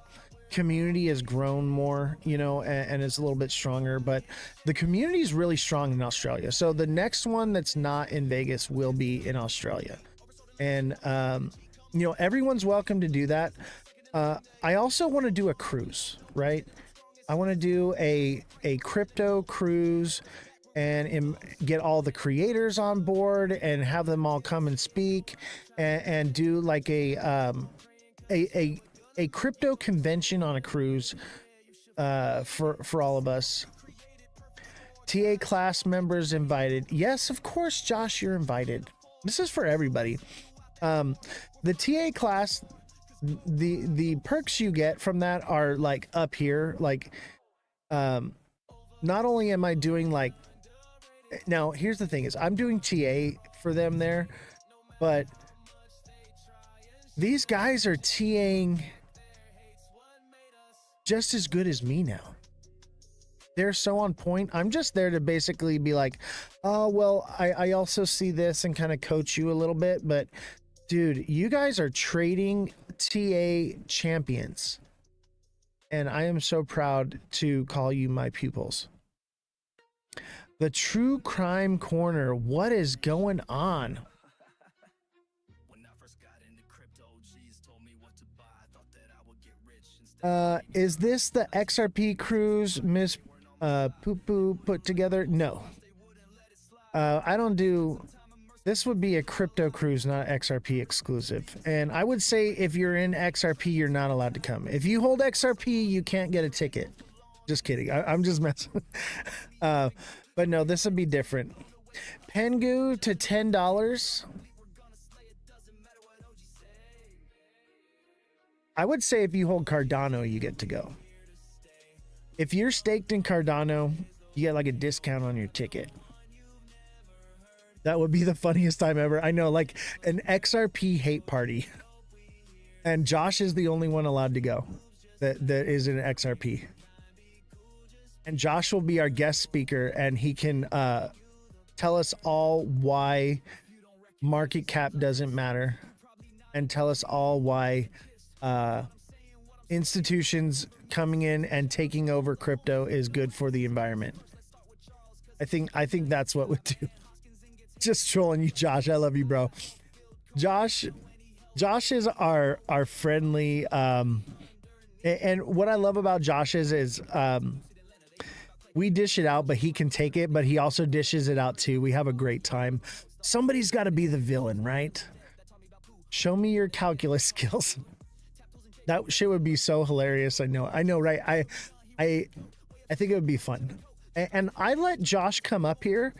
community has grown more, you know, and is a little bit stronger. But the community is really strong in Australia. So the next one that's not in Vegas will be in Australia. And, you know, everyone's welcome to do that. I also want to do a cruise, right? I want to do a crypto cruise and get all the creators on board and have them all come and speak and do like a crypto convention on a cruise for all of us. TA class members invited. Yes, of course, Josh, you're invited. This is for everybody. The TA class, the perks you get from that are like up here. Like, not only am I doing like, now here's the thing is I'm doing TA for them there, but these guys are TAing just as good as me now. They're so on point. I'm just there to basically be like, oh, well, I also see this and kind of coach you a little bit. But dude, you guys are trading TA champions. And I am so proud to call you my pupils. The True Crime Corner. What is going on? Is this the XRP cruise Miss Poo Poo put together? No. I don't do. This would be a crypto cruise, not XRP exclusive. And I would say if you're in XRP, you're not allowed to come. If you hold XRP, you can't get a ticket. Just kidding. I'm just messing. But no, this would be different. Pengu to $10. I would say if you hold Cardano, you get to go. If you're staked in Cardano, you get like a discount on your ticket. That would be the funniest time ever. I know, like an XRP hate party. And Josh is the only one allowed to go. that is in XRP. And Josh will be our guest speaker, and he can tell us all why market cap doesn't matter, and tell us all why institutions coming in and taking over crypto is good for the environment. I think that's what we do. Just trolling you, Josh. I love you, bro. Josh is our friendly and what I love about Josh is we dish it out, but he can take it, but he also dishes it out too. We have a great time. Somebody's got to be the villain, right? Show me your calculus skills. That shit would be so hilarious. I know, right? I think it would be fun. And I let Josh come up here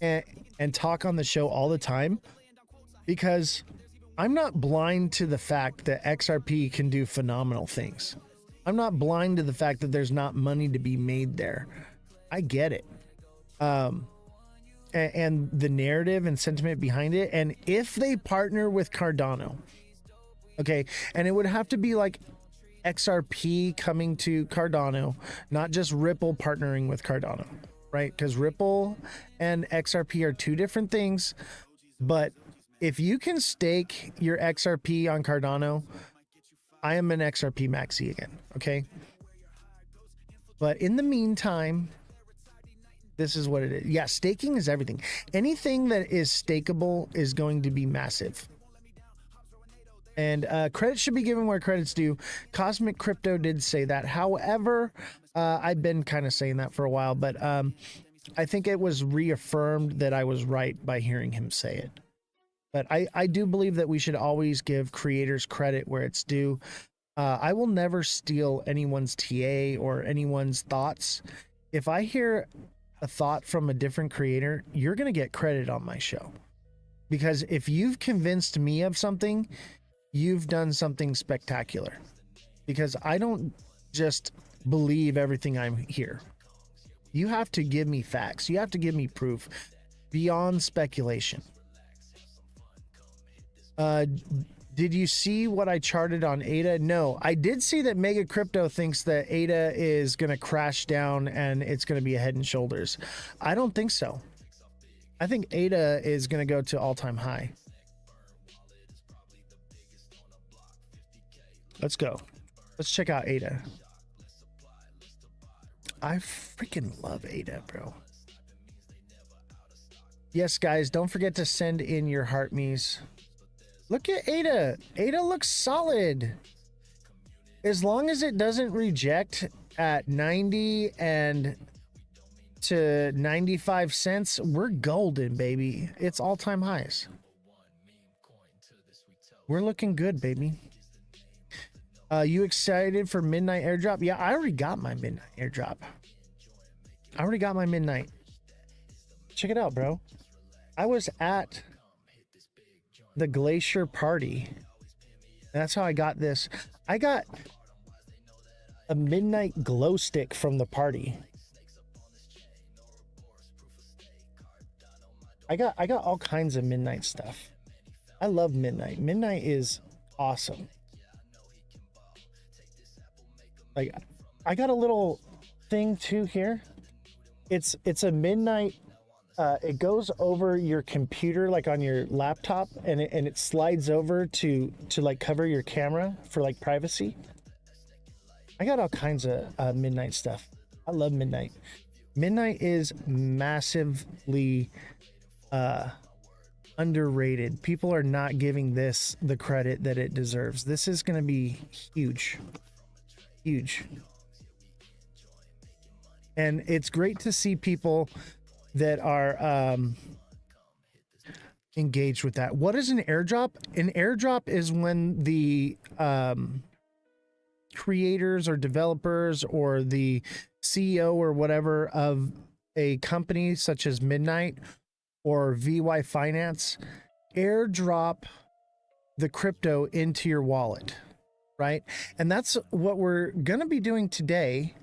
and talk on the show all the time because I'm not blind to the fact that XRP can do phenomenal things. I'm not blind to the fact that there's not money to be made there. I get it. And the narrative and sentiment behind it. And if they partner with Cardano, okay, and it would have to be like XRP coming to Cardano, not just Ripple partnering with Cardano, right? Because Ripple and XRP are two different things. But if you can stake your XRP on Cardano, I am an XRP maxi again, okay? But in the meantime, this is what it is. Yeah, staking is everything. Anything that is stakeable is going to be massive. And credit should be given where credit's due. Cosmic Crypto did say that. However, I've been kind of saying that for a while, but I think it was reaffirmed that I was right by hearing him say it. But I do believe that we should always give creators credit where it's due. I will never steal anyone's TA or anyone's thoughts. If I hear a thought from a different creator, you're going to get credit on my show. Because if you've convinced me of something, you've done something spectacular. Because I don't just believe everything I hear. You have to give me facts. You have to give me proof beyond speculation. Did you see what I charted on ADA? No, I did see that Mega Crypto thinks that ADA is going to crash down and it's going to be a head and shoulders. I don't think so. I think ADA is going to go to all-time high. Let's go. Let's check out ADA. I freaking love ADA, bro. Yes, guys, don't forget to send in your heart me's. Look at ADA. ADA looks solid. As long as it doesn't reject at 90 and to 95 cents, we're golden, baby. It's all-time highs. We're looking good, baby. You excited for midnight airdrop? Yeah, I already got my midnight airdrop. I already got my midnight. Check it out, bro. I was at the Glacier party. That's how I got this. I got a midnight glow stick from the party. I got all kinds of midnight stuff. I love midnight. Midnight is awesome. Like, I got a little thing too here. It's a midnight. It goes over your computer, like on your laptop, and it slides over to like cover your camera for like privacy. I got all kinds of midnight stuff. I love midnight. Midnight is massively underrated. People are not giving this the credit that it deserves. This is going to be huge. Huge. And it's great to see people that are engaged with that. What is an airdrop? An airdrop is when the creators or developers or the CEO or whatever of a company such as Midnight or VY Finance airdrop the crypto into your wallet, right? And that's what we're going to be doing today.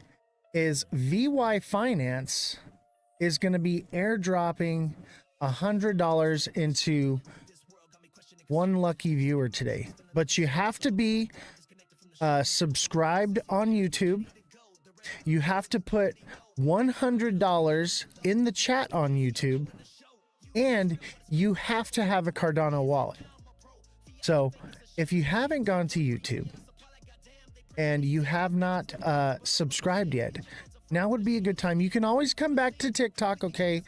Is VY Finance is going to be airdropping $100 into one lucky viewer today. But you have to be subscribed on YouTube. You have to put $100 in the chat on YouTube, and you have to have a Cardano wallet. So if you haven't gone to YouTube and you have not subscribed yet, now would be a good time. You can always come back to TikTok, okay?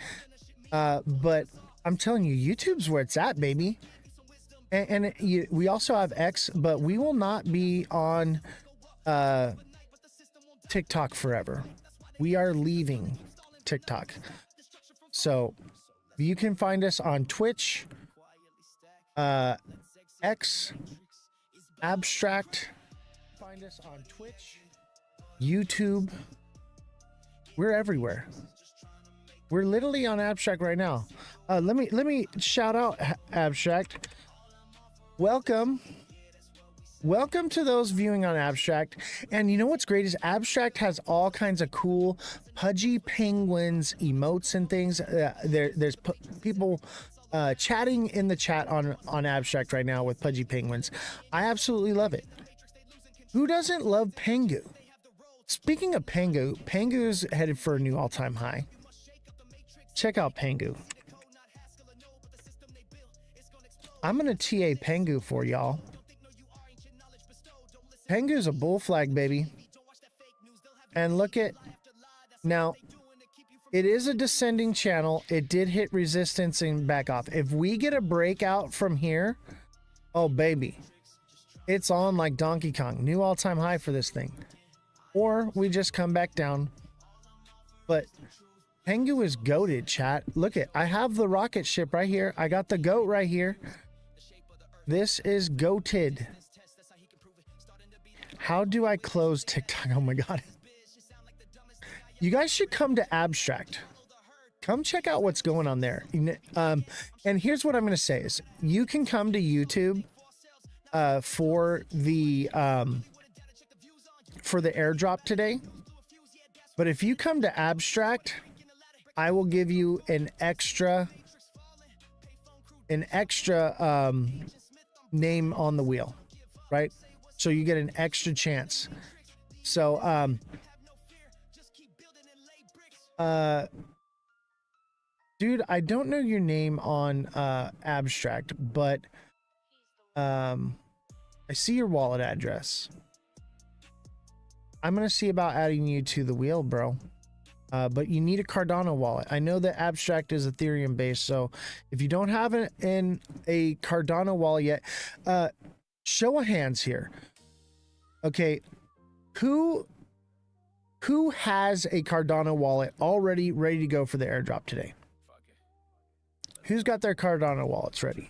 But I'm telling you, YouTube's where it's at, baby. We also have X, but we will not be on TikTok forever. We are leaving TikTok. So you can find us on Twitch, X, Abstract. Find us on Twitch, YouTube. We're everywhere. We're literally on Abstract right now. Let me shout out Abstract. Welcome to those viewing on Abstract. And you know what's great is Abstract has all kinds of cool pudgy penguins emotes and things. There's people chatting in the chat on Abstract right now with pudgy penguins. I absolutely love it. Who doesn't love Pengu? Speaking of Pengu, Pengu's headed for a new all-time high. Check out Pengu. I'm gonna TA Pengu for y'all. Pengu's a bull flag, baby. And look at now. It is a descending channel. It did hit resistance and back off. If we get a breakout from here, oh baby, it's on like Donkey Kong. New all-time high for this thing. Or we just come back down. But Pengu is goated, chat. Look at, I have the rocket ship right here. I got the goat right here. This is goated. How do I close TikTok? Oh my god. You guys should come to Abstract. Come check out what's going on there. And here's what I'm going to say is you can come to YouTube for the airdrop today. But if you come to Abstract, I will give you an extra name on the wheel, right? So you get an extra chance. So dude, I don't know your name on Abstract, but I see your wallet address. I'm gonna see about adding you to the wheel, bro. But you need a Cardano wallet. I know that Abstract is Ethereum based, so if you don't have a Cardano wallet yet, show of hands here. Okay, who has a Cardano wallet already ready to go for the airdrop today? Who's got their Cardano wallets ready?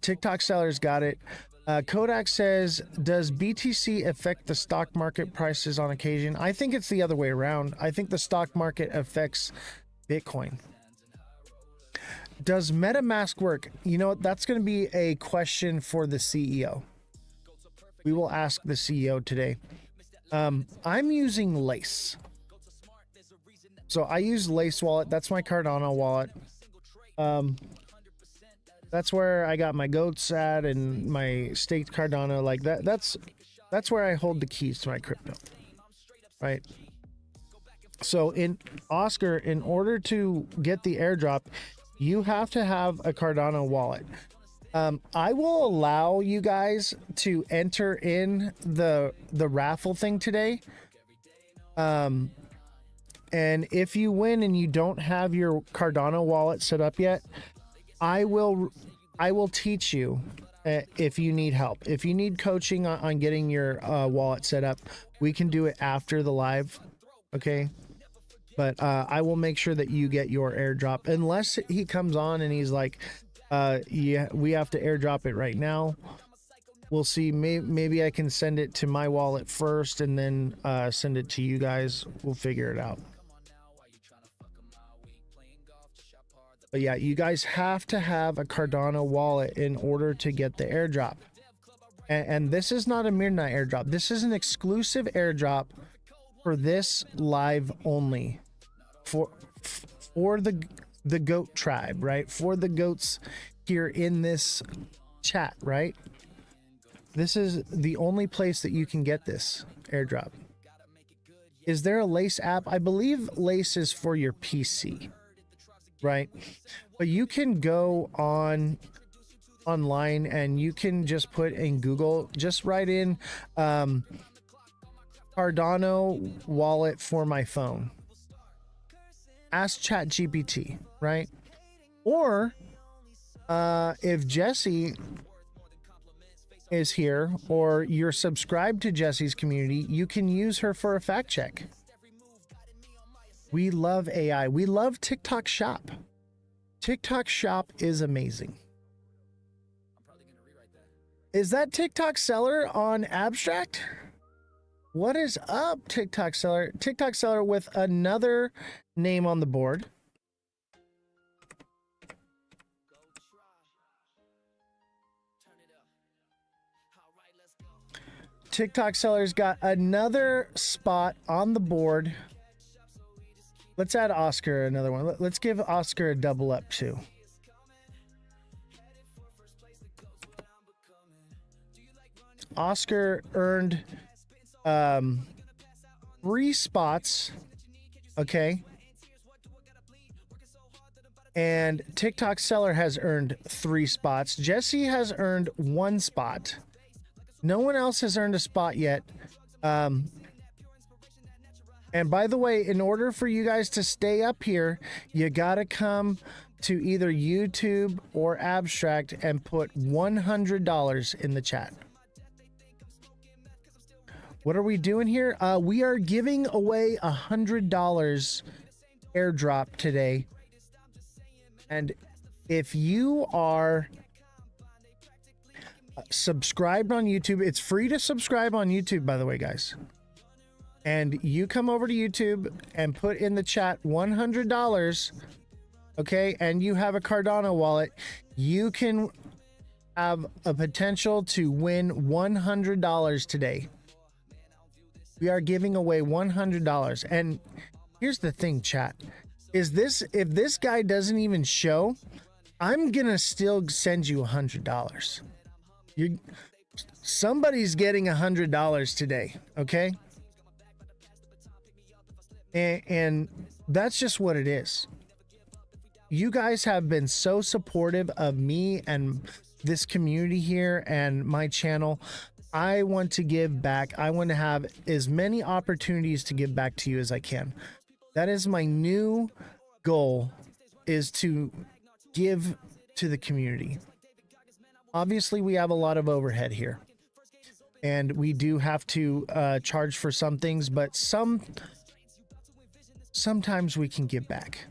TikTok sellers got it. Kodak says, does BTC affect the stock market prices on occasion? I think it's the other way around. I think the stock market affects Bitcoin. Does MetaMask work? You know what? That's going to be a question for the CEO. We will ask the CEO today. I'm using Lace. So I use Lace wallet. That's my Cardano wallet. That's where I got my goats at and my staked Cardano. Like that's where I hold the keys to my crypto. Right. So in Oscar, in order to get the airdrop, you have to have a Cardano wallet. I will allow you guys to enter in the raffle thing today. And if you win and you don't have your Cardano wallet set up yet, I will teach you if you need help. If you need coaching on getting your wallet set up, we can do it after the live. Okay. But I will make sure that you get your airdrop unless he comes on and he's like, yeah, we have to airdrop it right now. We'll see. Maybe I can send it to my wallet first and then send it to you guys. We'll figure it out. But yeah, you guys have to have a Cardano wallet in order to get the airdrop. And this is not a midnight airdrop. This is an exclusive airdrop for this live only. For the goat tribe, right? For the goats here in this chat, right? This is the only place that you can get this airdrop. Is there a Lace app? I believe Lace is for your PC, right? But you can go online and you can just put in Google, just write in Cardano wallet for my phone. Ask ChatGPT, right? Or if Jesse is here or you're subscribed to Jesse's community, you can use her for a fact check. We love AI. We love TikTok Shop. TikTok Shop is amazing. Is that TikTok Seller on Abstract? What is up, TikTok Seller? TikTok Seller with another name on the board. TikTok Seller's got another spot on the board. Let's add Oscar another one. Let's give Oscar a double up too. Oscar earned 3 spots. Okay. And TikTok Seller has earned 3 spots. Jesse has earned 1 spot. No one else has earned a spot yet. And by the way, in order for you guys to stay up here, you gotta come to either YouTube or Abstract and put $100 in the chat. What are we doing here? We are giving away $100 airdrop today. And if you are subscribed on YouTube, it's free to subscribe on YouTube, by the way, guys. And you come over to YouTube and put in the chat $100, okay, and you have a Cardano wallet, you can have a potential to win $100 today. We are giving away $100. And here's the thing, chat, is this, if this guy doesn't even show, I'm gonna still send you $100. Somebody's getting $100 today, okay? And that's just what it is. You guys have been so supportive of me and this community here and my channel. I want to give back. I want to have as many opportunities to give back to you as I can. That is my new goal, is to give to the community. Obviously, we have a lot of overhead here, and we do have to charge for some things, but sometimes we can give back.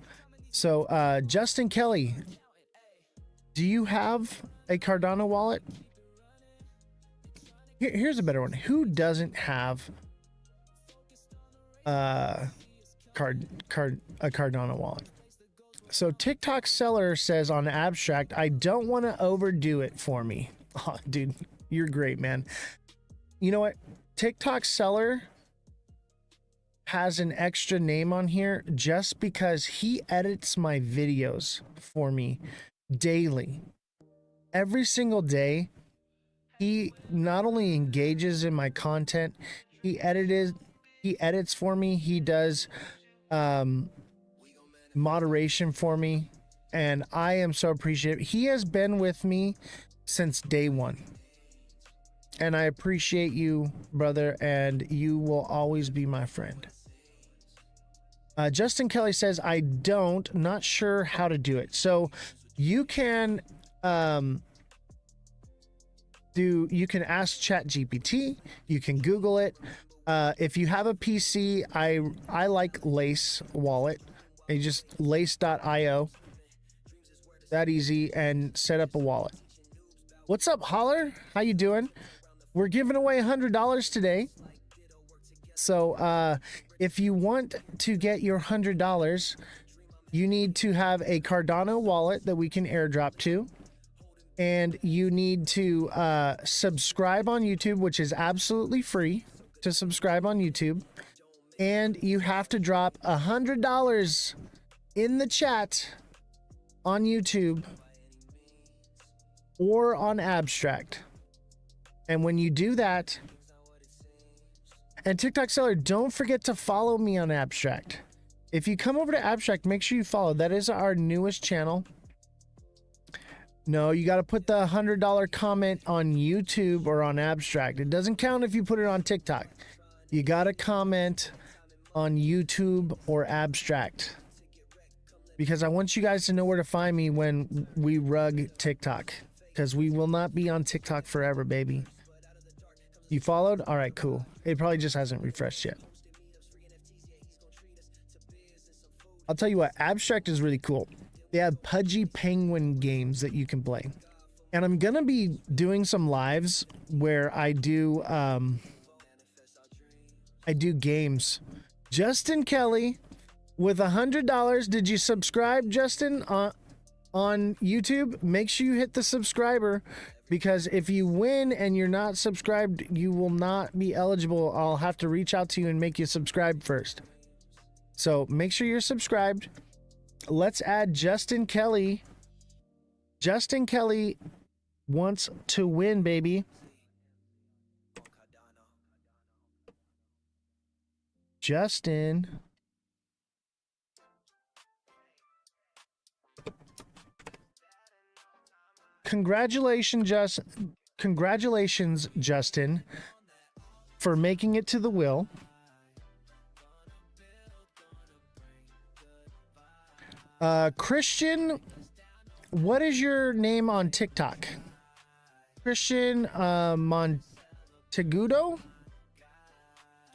So, Justin Kelly, do you have a Cardano wallet? Here's a better one. Who doesn't have a Cardano wallet? So TikTok Seller says on Abstract, I don't want to overdo it for me. Oh, dude, you're great, man. You know what? TikTok Seller has an extra name on here just because he edits my videos for me daily. Every single day, he not only engages in my content, he edits for me. He does moderation for me, and I am so appreciative. He has been with me since day one, and I appreciate you, brother, and you will always be my friend. Justin Kelly says, not sure how to do it. So you can you can ask ChatGPT, you can Google it. If you have a PC, I like Lace wallet. You just lace.io, that easy, and set up a wallet. What's up, Holler? How you doing? We're giving away $100 today. So if you want to get your $100, you need to have a Cardano wallet that we can airdrop to, and you need to subscribe on YouTube, which is absolutely free to subscribe on YouTube. And you have to drop $100 in the chat on YouTube or on Abstract. And when you do that, and TikTok seller, don't forget to follow me on Abstract. If you come over to Abstract, make sure you follow. That is our newest channel. No, you got to put the $100 comment on YouTube or on Abstract. It doesn't count if you put it on TikTok. You got to comment on YouTube or Abstract. Because I want you guys to know where to find me when we rug TikTok. Because we will not be on TikTok forever, baby. You followed? All right, cool. It probably just hasn't refreshed yet. I'll tell you what, Abstract is really cool. They have Pudgy Penguin games that you can play. And I'm going to be doing some lives where I do games. Justin Kelly with $100. Did you subscribe, Justin, on YouTube? Make sure you hit the subscriber, because if you win and you're not subscribed, you will not be eligible. I'll have to reach out to you and make you subscribe first. So make sure you're subscribed. Let's add Justin Kelly. Justin Kelly wants to win, baby. Justin. Congratulations, Justin, for making it to the will. Christian, what is your name on TikTok? Christian Montegudo?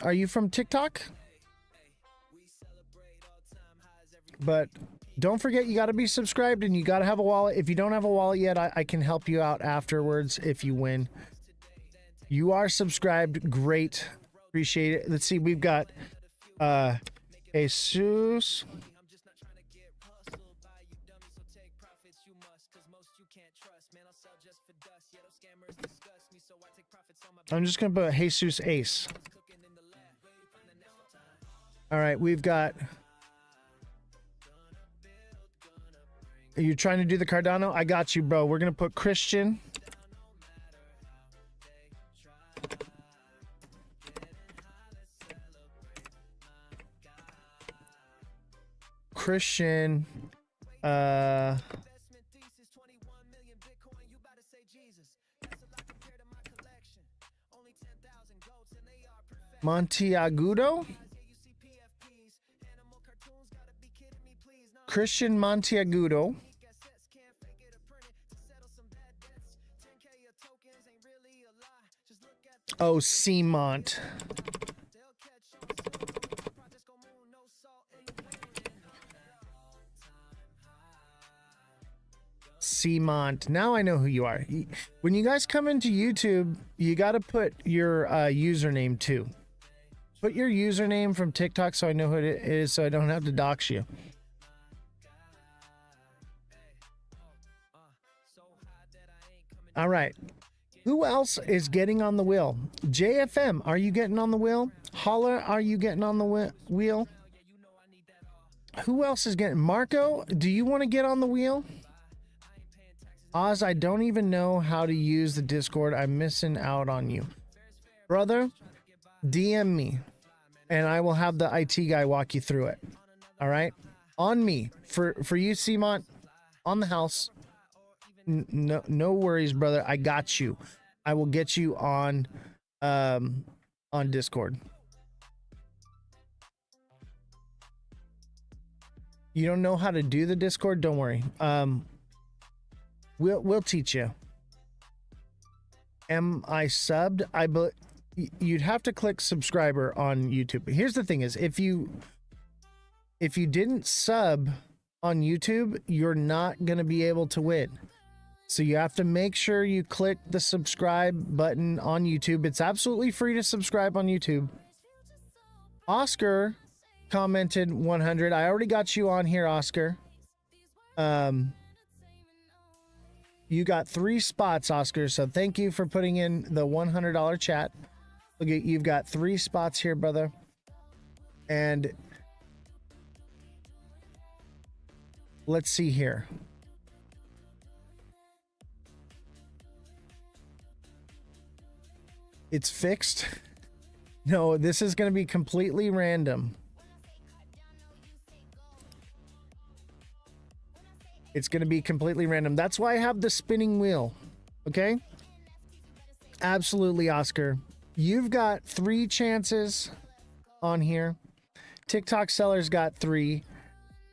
Are you from TikTok? But don't forget, you got to be subscribed and you got to have a wallet. If you don't have a wallet yet, I can help you out afterwards if you win. You are subscribed. Great. Appreciate it. Let's see. We've got Jesus. I'm just going to put Jesus Ace. All right. We've got... Are you trying to do the Cardano? I got you, bro. We're going to put Christian. Christian. Monteagudo? Christian Monteagudo. Oh, Cmont. Cmont. Now I know who you are. When you guys come into YouTube, you got to put your username too. Put your username from TikTok so I know who it is, so I don't have to dox you. All right. Who else is getting on the wheel? JFM, are you getting on the wheel? Holler, are you getting on the wheel? Who else is getting? Marco, do you want to get on the wheel? Oz, I don't even know how to use the Discord. I'm missing out on you. Brother, DM me, and I will have the IT guy walk you through it. All right? On me. For you, Cmont, on the house. No worries, brother. I got you. I will get you on Discord. You don't know how to do the Discord? Don't worry. We'll teach you. Am I subbed? You'd have to click subscriber on YouTube. Here's the thing: is if you didn't sub on YouTube, you're not gonna be able to win. So you have to make sure you click the subscribe button on YouTube. It's absolutely free to subscribe on YouTube. Oscar commented 100. I already got you on here, Oscar. You got 3 spots, Oscar. So thank you for putting in the $100 chat. Look at, you've got 3 spots here, brother. And let's see here. It's fixed. No, this is going to be completely random. It's going to be completely random. That's why I have the spinning wheel. Okay? Absolutely, Oscar. You've got 3 chances on here. TikTok Seller's got 3.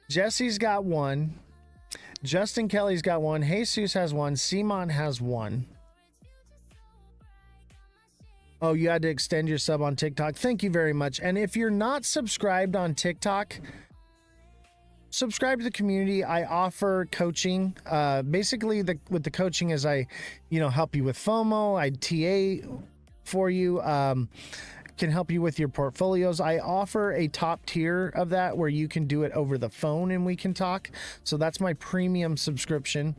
Jesse's got 1. Justin Kelly's got 1. Jesus has 1. Simon has 1. Oh, you had to extend your sub on TikTok. Thank you very much. And if you're not subscribed on TikTok, subscribe to the community. I offer coaching. Basically, with the coaching is I, help you with FOMO. I TA for you. Can help you with your portfolios. I offer a top tier of that where you can do it over the phone and we can talk. So that's my premium subscription.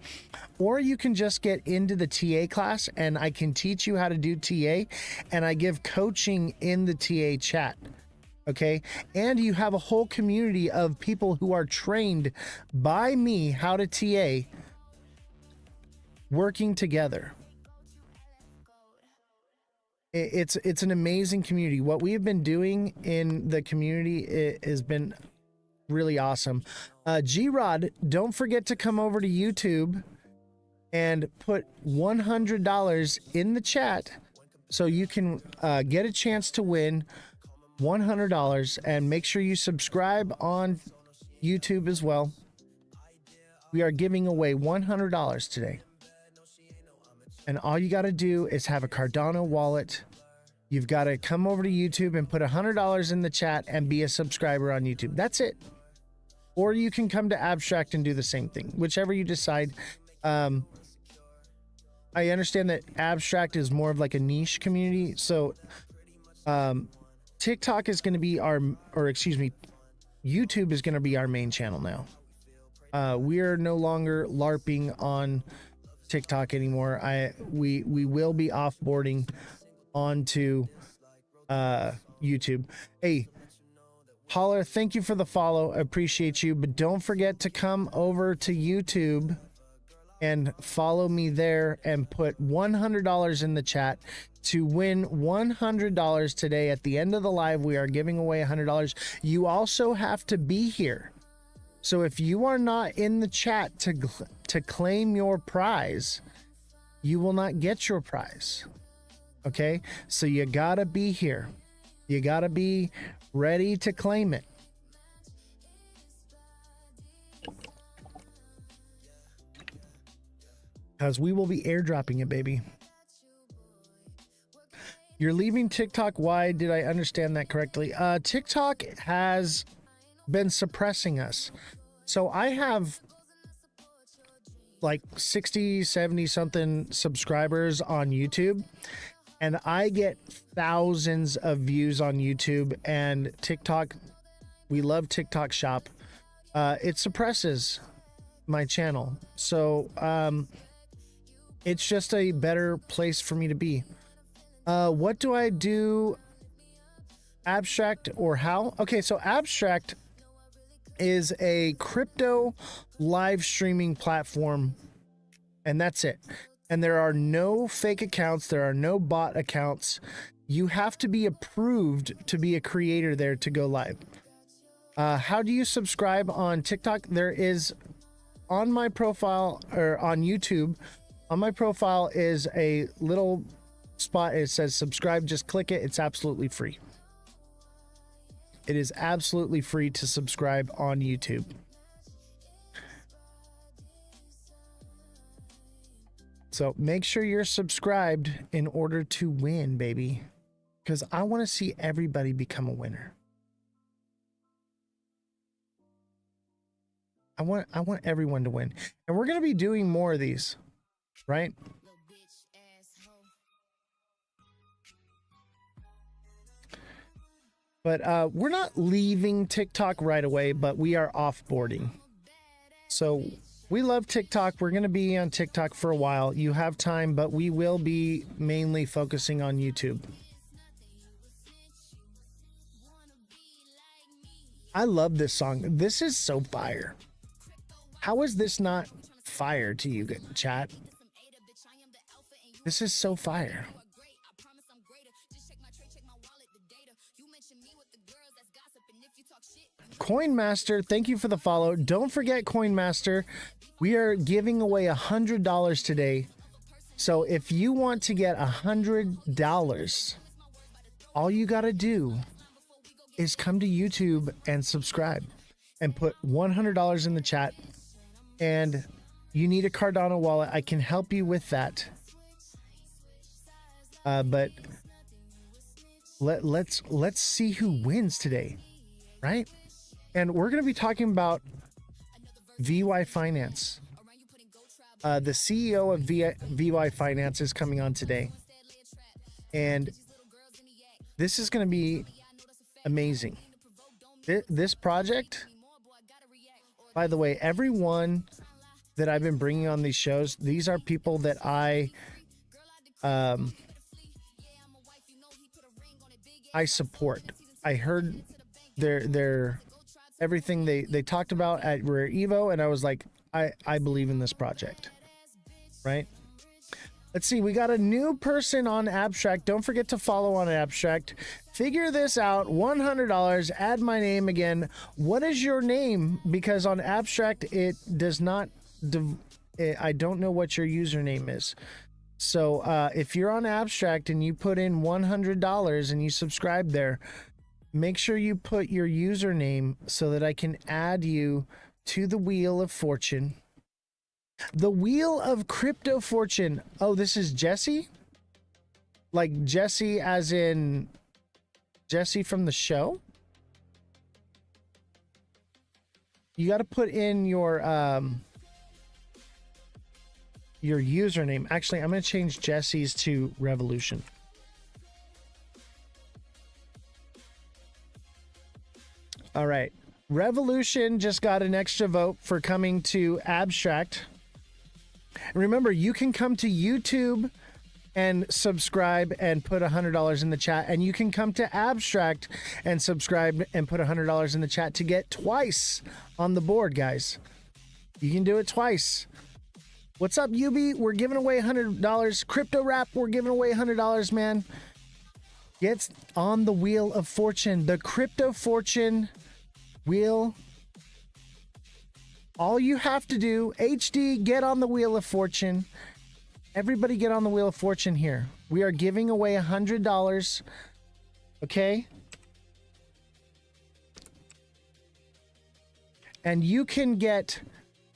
Or you can just get into the TA class and I can teach you how to do TA, and I give coaching in the TA chat. Okay. And you have a whole community of people who are trained by me how to TA working together. It's an amazing community. What we have been doing in the community has been really awesome. G-Rod, don't forget to come over to YouTube and put $100 in the chat so you can get a chance to win $100, and make sure you subscribe on YouTube as well. We are giving away $100 today. And all you got to do is have a Cardano wallet. You've got to come over to YouTube and put $100 in the chat and be a subscriber on YouTube. That's it. Or you can come to Abstract and do the same thing, whichever you decide. I understand that Abstract is more of like a niche community. So TikTok is going to be YouTube is going to be our main channel now. We are no longer LARPing on TikTok anymore. We will be offboarding onto YouTube. Hey, Holler, thank you for the follow. I appreciate you, but don't forget to come over to YouTube and follow me there and put $100 in the chat to win $100 today. At the end of the live, we are giving away $100. You also have to be here. So if you are not in the chat to claim your prize, you will not get your prize. Okay? So you gotta be here. You gotta be ready to claim it. Because we will be airdropping it, baby. You're leaving TikTok. Why? Did I understand that correctly? TikTok has been suppressing us. So I have like 60, 70 something subscribers on YouTube, and I get thousands of views on YouTube. And TikTok, we love TikTok Shop. It suppresses my channel. So it's just a better place for me to be. What do I do? Abstract or how? Okay, so Abstract is a crypto live streaming platform, and that's it. And there are no fake accounts. There are no bot accounts. You have to be approved to be a creator there to go live. How do you subscribe on TikTok? There is on my profile, or on YouTube, on my profile is a little spot. It says subscribe. Just click it. It's absolutely free. It is absolutely free to subscribe on YouTube. So make sure you're subscribed in order to win, baby. Because I want to see everybody become a winner. I want everyone to win. And we're going to be doing more of these, right? But we're not leaving TikTok right away, but we are offboarding. So we love TikTok. We're going to be on TikTok for a while. You have time, but we will be mainly focusing on YouTube. I love this song. This is so fire. How is this not fire to you, chat? This is so fire. Coinmaster, thank you for the follow. Don't forget, Coinmaster, we are giving away $100 today. So if you want to get $100, all you got to do is come to YouTube and subscribe and put $100 in the chat. And you need a Cardano wallet. I can help you with that. But let's see who wins today, right? And we're going to be talking about VY Finance. The CEO of VY Finance is coming on today. And this is going to be amazing. This project, by the way, everyone that I've been bringing on these shows, these are people that I support. I heard their everything they talked about at Rare Evo, and I was like, I believe in this project, right? Let's see, we got a new person on Abstract. Don't forget to follow on Abstract. Figure this out, $100, add my name again. What is your name? Because on Abstract, it does not, I don't know what your username is. So if you're on Abstract and you put in $100 and you subscribe there, make sure you put your username so that I can add you to the Wheel of Fortune. The Wheel of Crypto Fortune. Oh, this is Jesse? Like Jesse as in Jesse from the show? You got to put in your username. Actually, I'm going to change Jesse's to Revolution. All right. Revolution just got an extra vote for coming to Abstract. Remember, you can come to YouTube and subscribe and put $100 in the chat, and you can come to Abstract and subscribe and put $100 in the chat to get twice on the board, guys. You can do it twice. What's up, UB? We're giving away $100. Crypto Rap, we're giving away $100, man. Get on the Wheel of Fortune, the Crypto Fortune Wheel. All you have to do, HD, get on the Wheel of Fortune. Everybody get on the Wheel of Fortune here. We are giving away $100. Okay? And you can get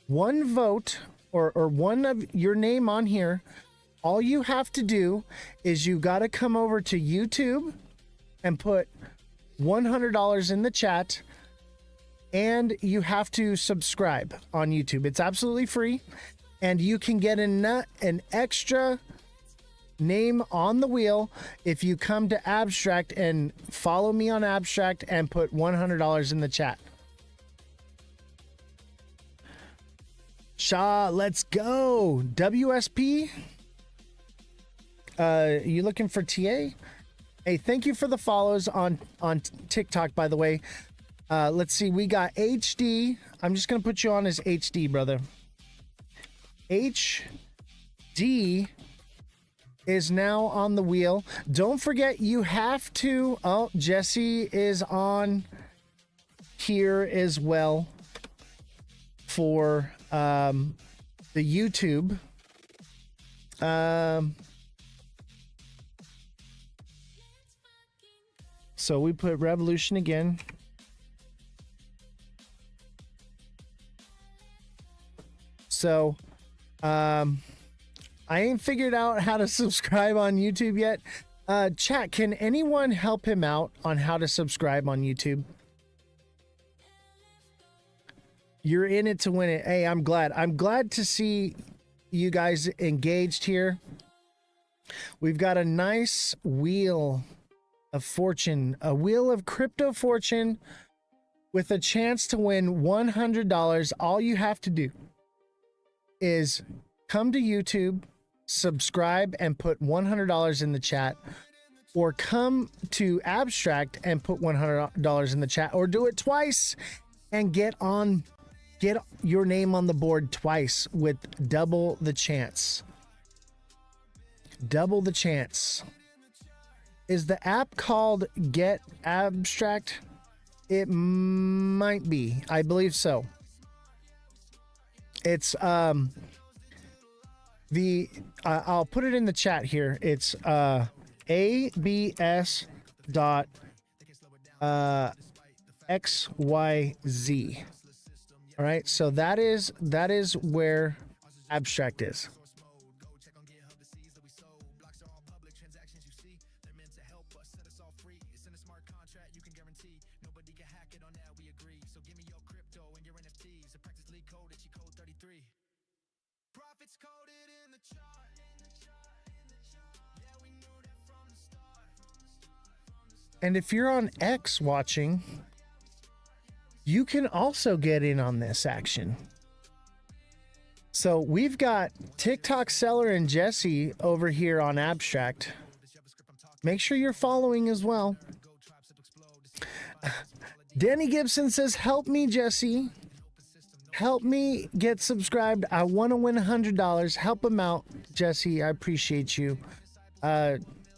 one vote or one of your name on here. All you have to do is you got to come over to YouTube and put $100 in the chat. And you have to subscribe on YouTube. It's absolutely free. And you can get an extra name on the wheel if you come to Abstract and follow me on Abstract and put $100 in the chat. Shaw, let's go. WSP? You looking for TA? Hey, thank you for the follows on TikTok, by the way. Let's see, we got HD. I'm just going to put you on as HD, brother. HD is now on the wheel. Don't forget, you have to... Oh, Jesse is on here as well for the YouTube. So we put Revolution again. So, I ain't figured out how to subscribe on YouTube yet. Chat, can anyone help him out on how to subscribe on YouTube? You're in it to win it. Hey, I'm glad. I'm glad to see you guys engaged here. We've got a nice Wheel of Fortune, a Wheel of Crypto Fortune with a chance to win $100. All you have to do is come to YouTube, subscribe, and put $100 in the chat, or come to Abstract and put $100 in the chat, or do it twice and get your name on the board twice with double the chance. Double the chance. Is the app called Get Abstract? It might be. I believe so. It's I'll put it in the chat here. It's abs dot xyz. All right, so that is where Abstract is. Profits coded in the chart. Yeah, we knew that from the start. And if you're on X watching, you can also get in on this action. So we've got TikTok Seller and Jesse over here on Abstract. Make sure you're following as well. Danny Gibson says, help me, Jesse. Help me get subscribed. I want to win $100. Help him out, Jesse. I appreciate you.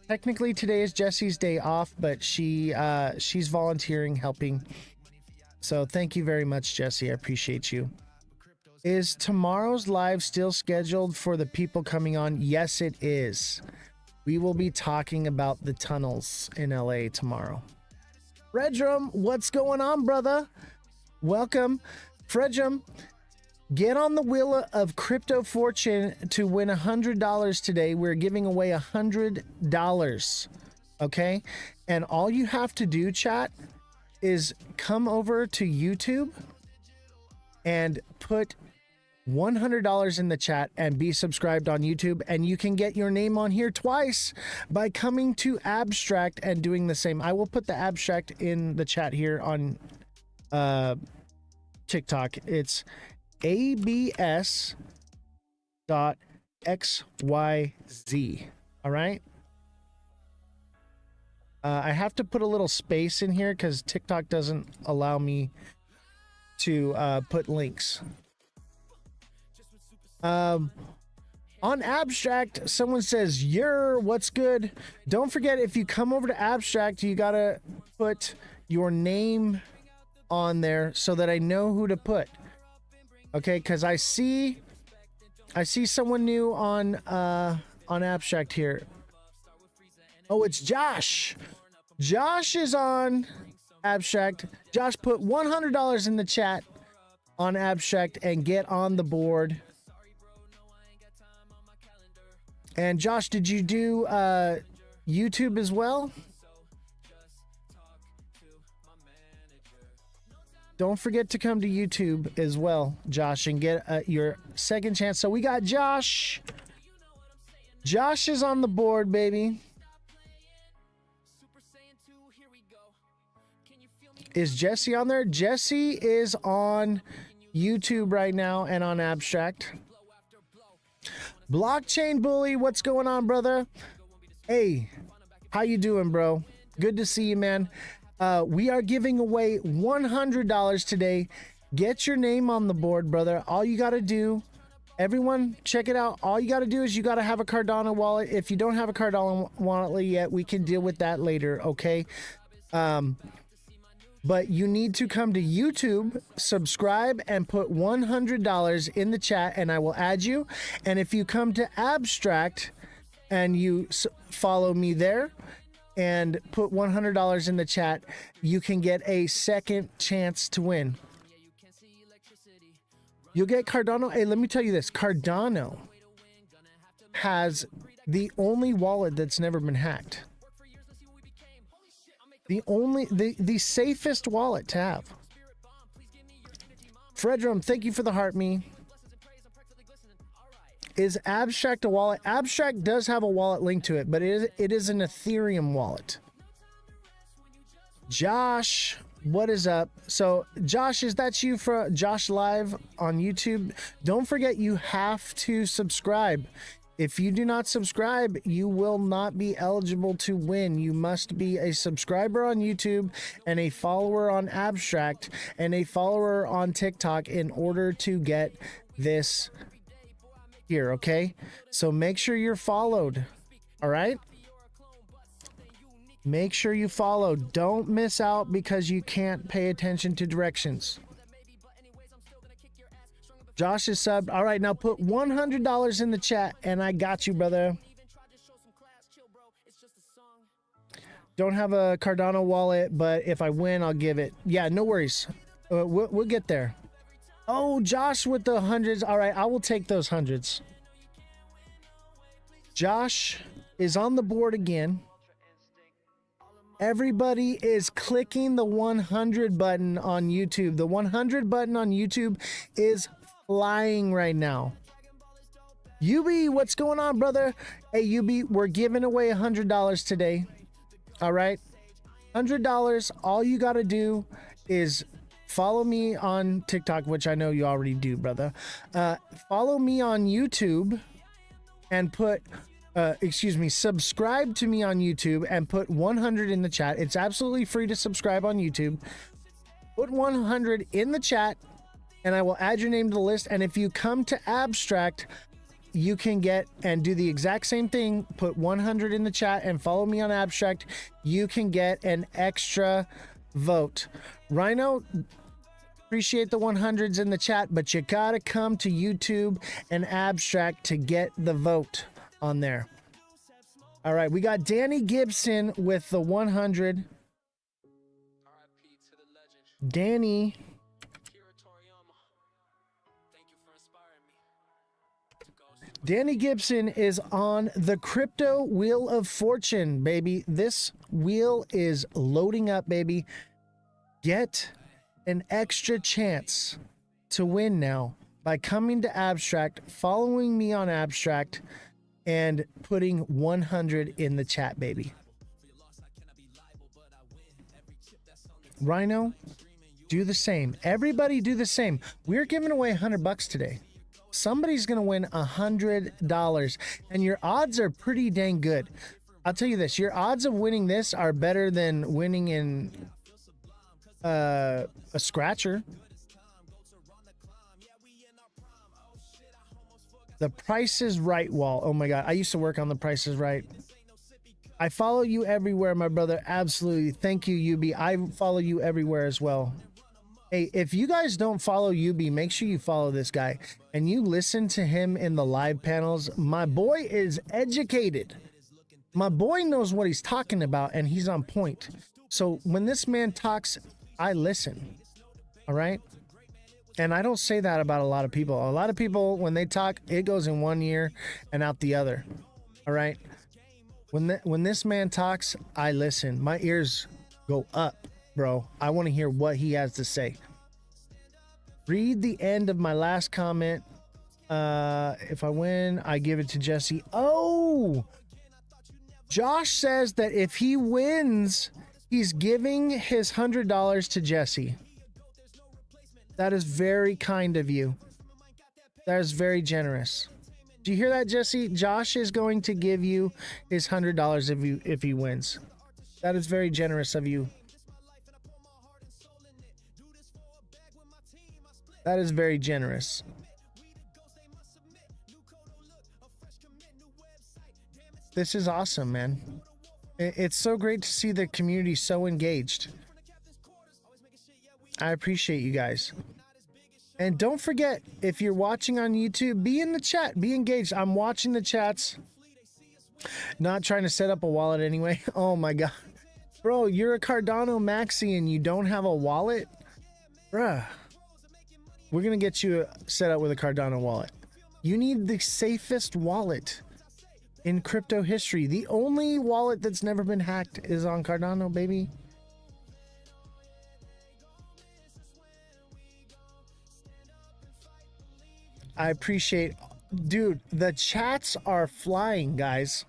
Technically, today is Jesse's day off, but she's volunteering, helping. So thank you very much, Jesse. I appreciate you. Is tomorrow's live still scheduled for the people coming on? Yes, it is. We will be talking about the tunnels in LA tomorrow. Fredrum, what's going on, brother? Welcome. Fredrum, get on the wheel of Crypto Fortune to win $100 today. We're giving away $100. Okay? And all you have to do, chat, is come over to YouTube and put $100 in the chat and be subscribed on YouTube, and you can get your name on here twice by coming to Abstract and doing the same. I will put the Abstract in the chat here on TikTok. It's abs.xyz. All right. I have to put a little space in here because TikTok doesn't allow me to put links. On Abstract, someone says, what's good? Don't forget, if you come over to Abstract, you gotta put your name on there so that I know who to put. Okay, because I see someone new on Abstract here. Oh, it's Josh. Josh is on Abstract. Josh, put $100 in the chat on Abstract and get on the board. And Josh, did you do YouTube as well? Don't forget to come to YouTube as well, Josh, and get your second chance. So we got Josh. Josh is on the board, baby. Is Jesse on there? Jesse is on YouTube right now and on Abstract. Blockchain Bully, what's going on, brother? Hey, how you doing, bro? Good to see you, man. We are giving away $100 today. Get your name on the board, brother. All you got to do, everyone, check it out. All you got to do is you got to have a Cardano wallet. If you don't have a Cardano wallet yet, we can deal with that later, okay? But you need to come to YouTube, subscribe, and put $100 in the chat, and I will add you. And if you come to Abstract and you follow me there and put $100 in the chat, you can get a second chance to win. You'll get Cardano. Hey, let me tell you this. Cardano has the only wallet that's never been hacked. The safest wallet to have. Fredrum, thank you for the heart, me. Is Abstract a wallet? Abstract does have a wallet linked to it, but it is an Ethereum wallet. Josh, what is up? So, Josh, is that you for Josh Live on YouTube? Don't forget, you have to subscribe. If you do not subscribe, you will not be eligible to win. You must be a subscriber on YouTube and a follower on Abstract and a follower on TikTok in order to get this here, okay? So make sure you're followed, all right? Make sure you follow. Don't miss out because you can't pay attention to directions. Josh is subbed. All right, now put $100 in the chat, and I got you, brother. Don't have a Cardano wallet, but if I win, I'll give it. Yeah, no worries. We'll get there. Oh, Josh with the hundreds. All right, I will take those hundreds. Josh is on the board again. Everybody is clicking the 100 button on YouTube. The 100 button on YouTube is flying right now. UB, what's going on, brother? Hey, UB, we're giving away $100 today. All right, $100. All you got to do is follow me on TikTok, which I know you already do, brother. Follow me on YouTube and put, subscribe to me on YouTube and put 100 in the chat. It's absolutely free to subscribe on YouTube. Put 100 in the chat and I will add your name to the list. And if you come to Abstract, you can get and do the exact same thing. Put 100 in the chat and follow me on Abstract. You can get an extra vote. Rhino, appreciate the 100s in the chat, but you gotta come to YouTube and Abstract to get the vote on there. All right, we got Danny Gibson with the 100. Danny. Danny Gibson is on the crypto wheel of fortune, baby. This wheel is loading up, baby. Get an extra chance to win now by coming to Abstract, following me on Abstract, and putting 100 in the chat, baby. Rhino, do the same. Everybody do the same. We're giving away $100 today. Somebody's going to win $100, and your odds are pretty dang good. I'll tell you this, your odds of winning this are better than winning in a scratcher. The Price is Right wall. Oh my God. I used to work on The Price is Right. I follow you everywhere, my brother. Absolutely. Thank you, UB. I follow you everywhere as well. Hey, if you guys don't follow UB, make sure you follow this guy and you listen to him in the live panels. My boy is educated. My boy knows what he's talking about and he's on point. So when this man talks, I listen. All right. And I don't say that about a lot of people. A lot of people, when they talk, it goes in one ear and out the other. All right. When this man talks, I listen. My ears go up. Bro, I want to hear what he has to say. Read the end of my last comment. If I win, I give it to Jesse. Oh, Josh says that if he wins, he's giving his $100 to Jesse. That is very kind of you. That is very generous. Do you hear that, Jesse? Josh is going to give you his $100 if he wins. That is very generous of you. That is very generous. This is awesome, man. It's so great to see the community so engaged. I appreciate you guys. And don't forget, if you're watching on YouTube, be in the chat, be engaged. I'm watching the chats. Not trying to set up a wallet anyway. Oh my God. Bro, you're a Cardano maxi and you don't have a wallet? Bruh. We're going to get you set up with a Cardano wallet. You need the safest wallet in crypto history. The only wallet that's never been hacked is on Cardano, baby. I appreciate, dude, the chats are flying, guys.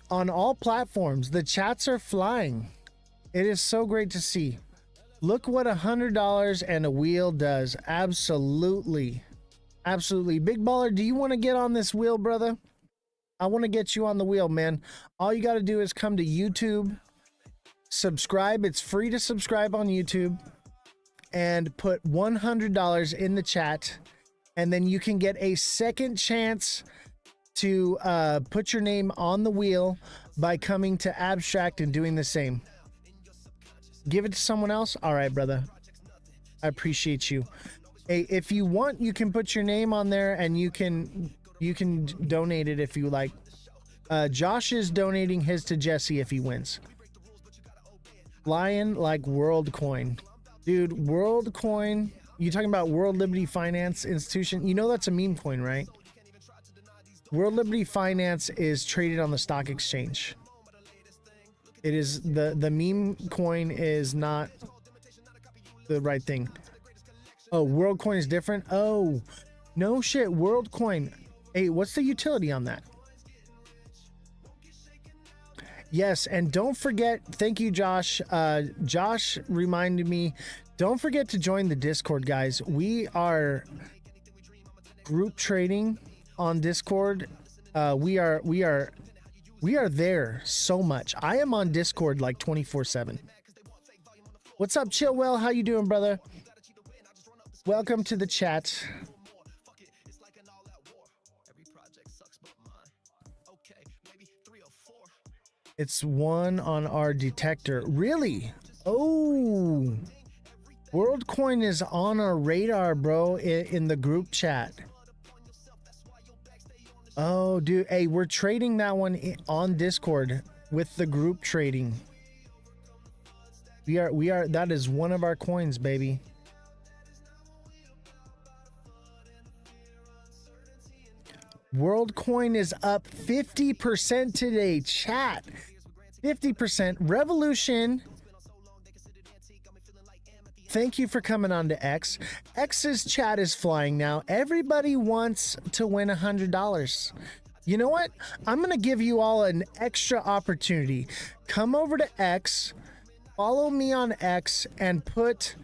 On all platforms, the chats are flying. It is so great to see. Look what $100 and a wheel does. Absolutely. Absolutely. Big Baller, do you want to get on this wheel, brother? I want to get you on the wheel, man. All you got to do is come to YouTube, subscribe. It's free to subscribe on YouTube, and put $100 in the chat. And then you can get a second chance to put your name on the wheel by coming to Abstract and doing the same. Give it to someone else. All right, brother. I appreciate you. Hey, if you want, you can put your name on there and you can donate it if you like. Josh is donating his to Jesse if he wins. Lion like World Coin. Dude, World Coin. You talking about World Liberty Finance Institution? You know that's a meme coin, right? World Liberty Finance is traded on the stock exchange. It is the meme coin is not the right thing. Oh, World Coin is different? Oh, no shit. World Coin. Hey, what's the utility on that? Yes, and don't forget, thank you, Josh. Josh reminded me, don't forget to join the Discord, guys. We are group trading on Discord. We are there so much. I am on Discord like 24/7. What's up, Chillwell? How you doing, brother? Welcome to the chat. It's one on our detector. Really? Oh, WorldCoin is on our radar, bro, in the group chat. Oh, dude. Hey, we're trading that one on Discord with the group trading. We are, that is one of our coins, baby. WorldCoin is up 50% today, chat. 50%. Revolution. Thank you for coming on to X. X's chat is flying now. Everybody wants to win $100. You know what? I'm going to give you all an extra opportunity. Come over to X, follow me on X, and put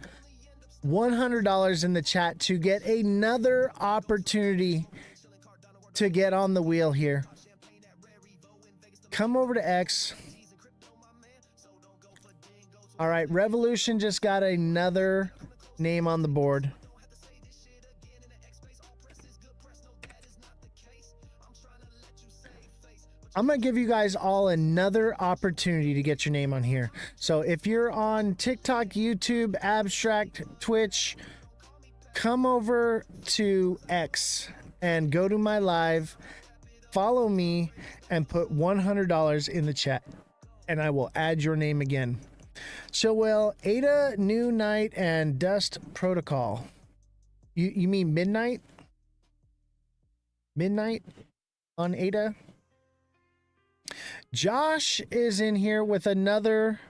$100 in the chat to get another opportunity to get on the wheel here. Come over to X. All right, Revolution just got another name on the board. I'm going to give you guys all another opportunity to get your name on here. So if you're on TikTok, YouTube, Abstract, Twitch, come over to X and go to my live, follow me, and put $100 in the chat, and I will add your name again. So, well, Ada, New Night, and Dust Protocol. You mean Midnight? Midnight on Ada? Josh is in here with another.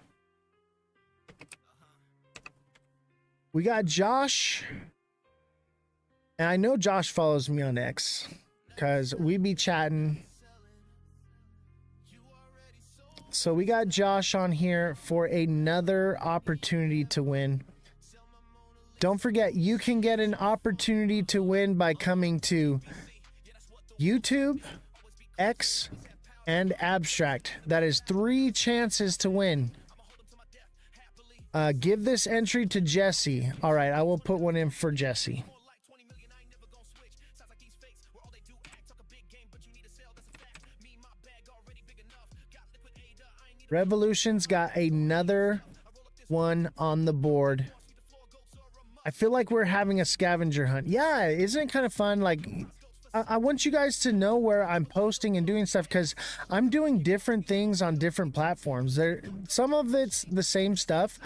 We got Josh. And I know Josh follows me on X because we be chatting. So we got Josh on here for another opportunity to win. Don't forget, you can get an opportunity to win by coming to YouTube, X, and Abstract. That is 3 chances to win. Give this entry to Jesse. All right, I will put one in for Jesse. Revolution's got another one on the board. I feel like we're having a scavenger hunt. Yeah, isn't it kind of fun? Like, I want you guys to know where I'm posting and doing stuff because I'm doing different things on different platforms. Some of it's the same stuff,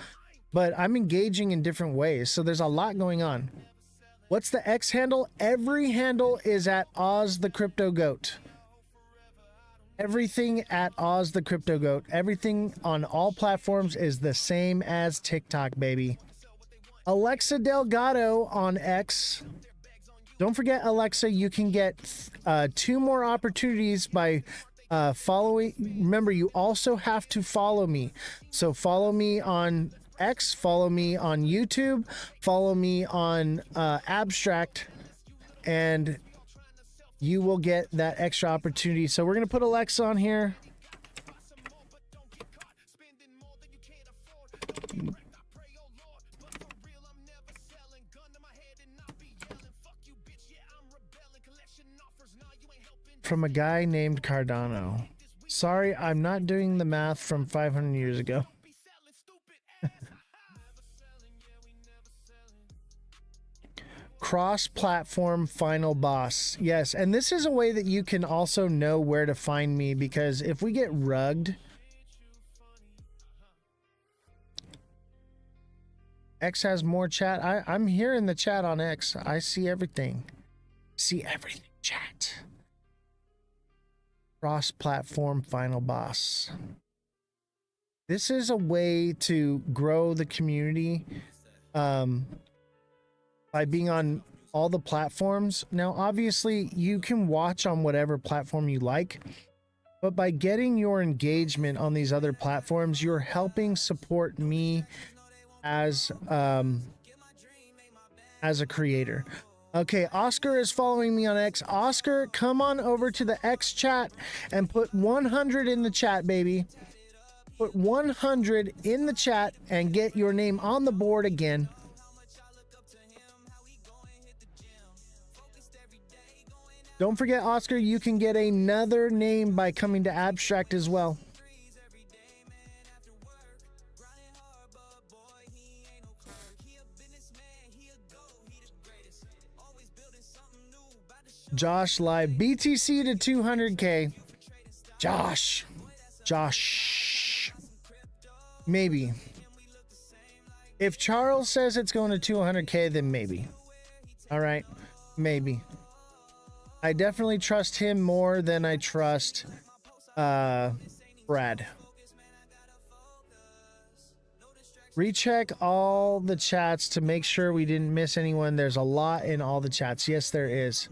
but I'm engaging in different ways. So there's a lot going on. What's the X handle? Every handle is at Ozthecryptogoat. Everything at Ozthecryptogoat. Everything on all platforms is the same as TikTok, baby. Alexa Delgado on X. Don't forget, Alexa, you can get 2 more opportunities by following. Remember, you also have to follow me. So follow me on X, follow me on YouTube, follow me on Abstract, and you will get that extra opportunity. So we're going to put Alexa on here. from a guy named Cardano. Sorry, I'm not doing the math from 500 years ago. Cross-platform final boss. Yes, and this is a way that you can also know where to find me, because if we get rugged, X has more chat. I'm here in the chat on X. I see everything. See everything, chat. Cross-platform final boss. This is a way to grow the community by being on all the platforms. Now, obviously, you can watch on whatever platform you like, but by getting your engagement on these other platforms, you're helping support me as a creator. Okay, Oscar is following me on X. Oscar, come on over to the X chat and put 100 in the chat, baby. Put 100 in the chat and get your name on the board again. Don't forget, Oscar, you can get another name by coming to Abstract as well. Josh live. BTC to 200K. Josh. Maybe. If Charles says it's going to 200K, then maybe. All right. Maybe. I definitely trust him more than I trust Brad. Recheck all the chats to make sure we didn't miss anyone. There's a lot in all the chats. Yes, there is.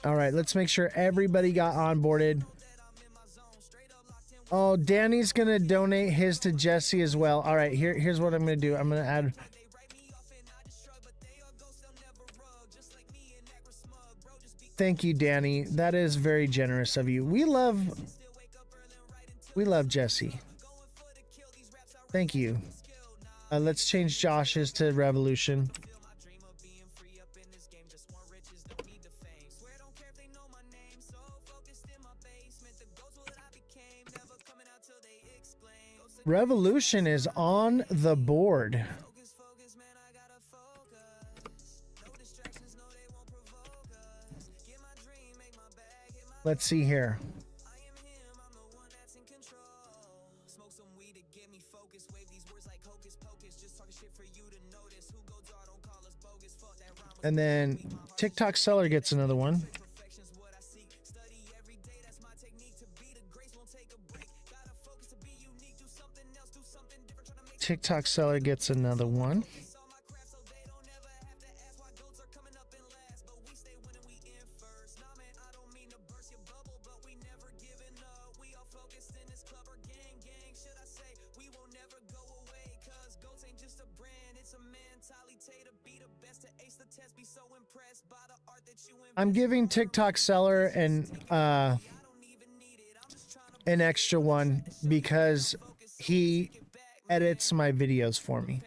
All right, let's make sure everybody got onboarded. Oh, Danny's gonna donate his to Jesse as well. All right, here's what I'm gonna do. I'm gonna add. Thank you, Danny. That is very generous of you. We love Jesse. Thank you. Let's change Josh's to Revolution. Revolution is on the board. Let's see here. And then TikTok seller gets another one. TikTok seller gets another one. I'm giving TikTok seller an extra one because he edits my videos for me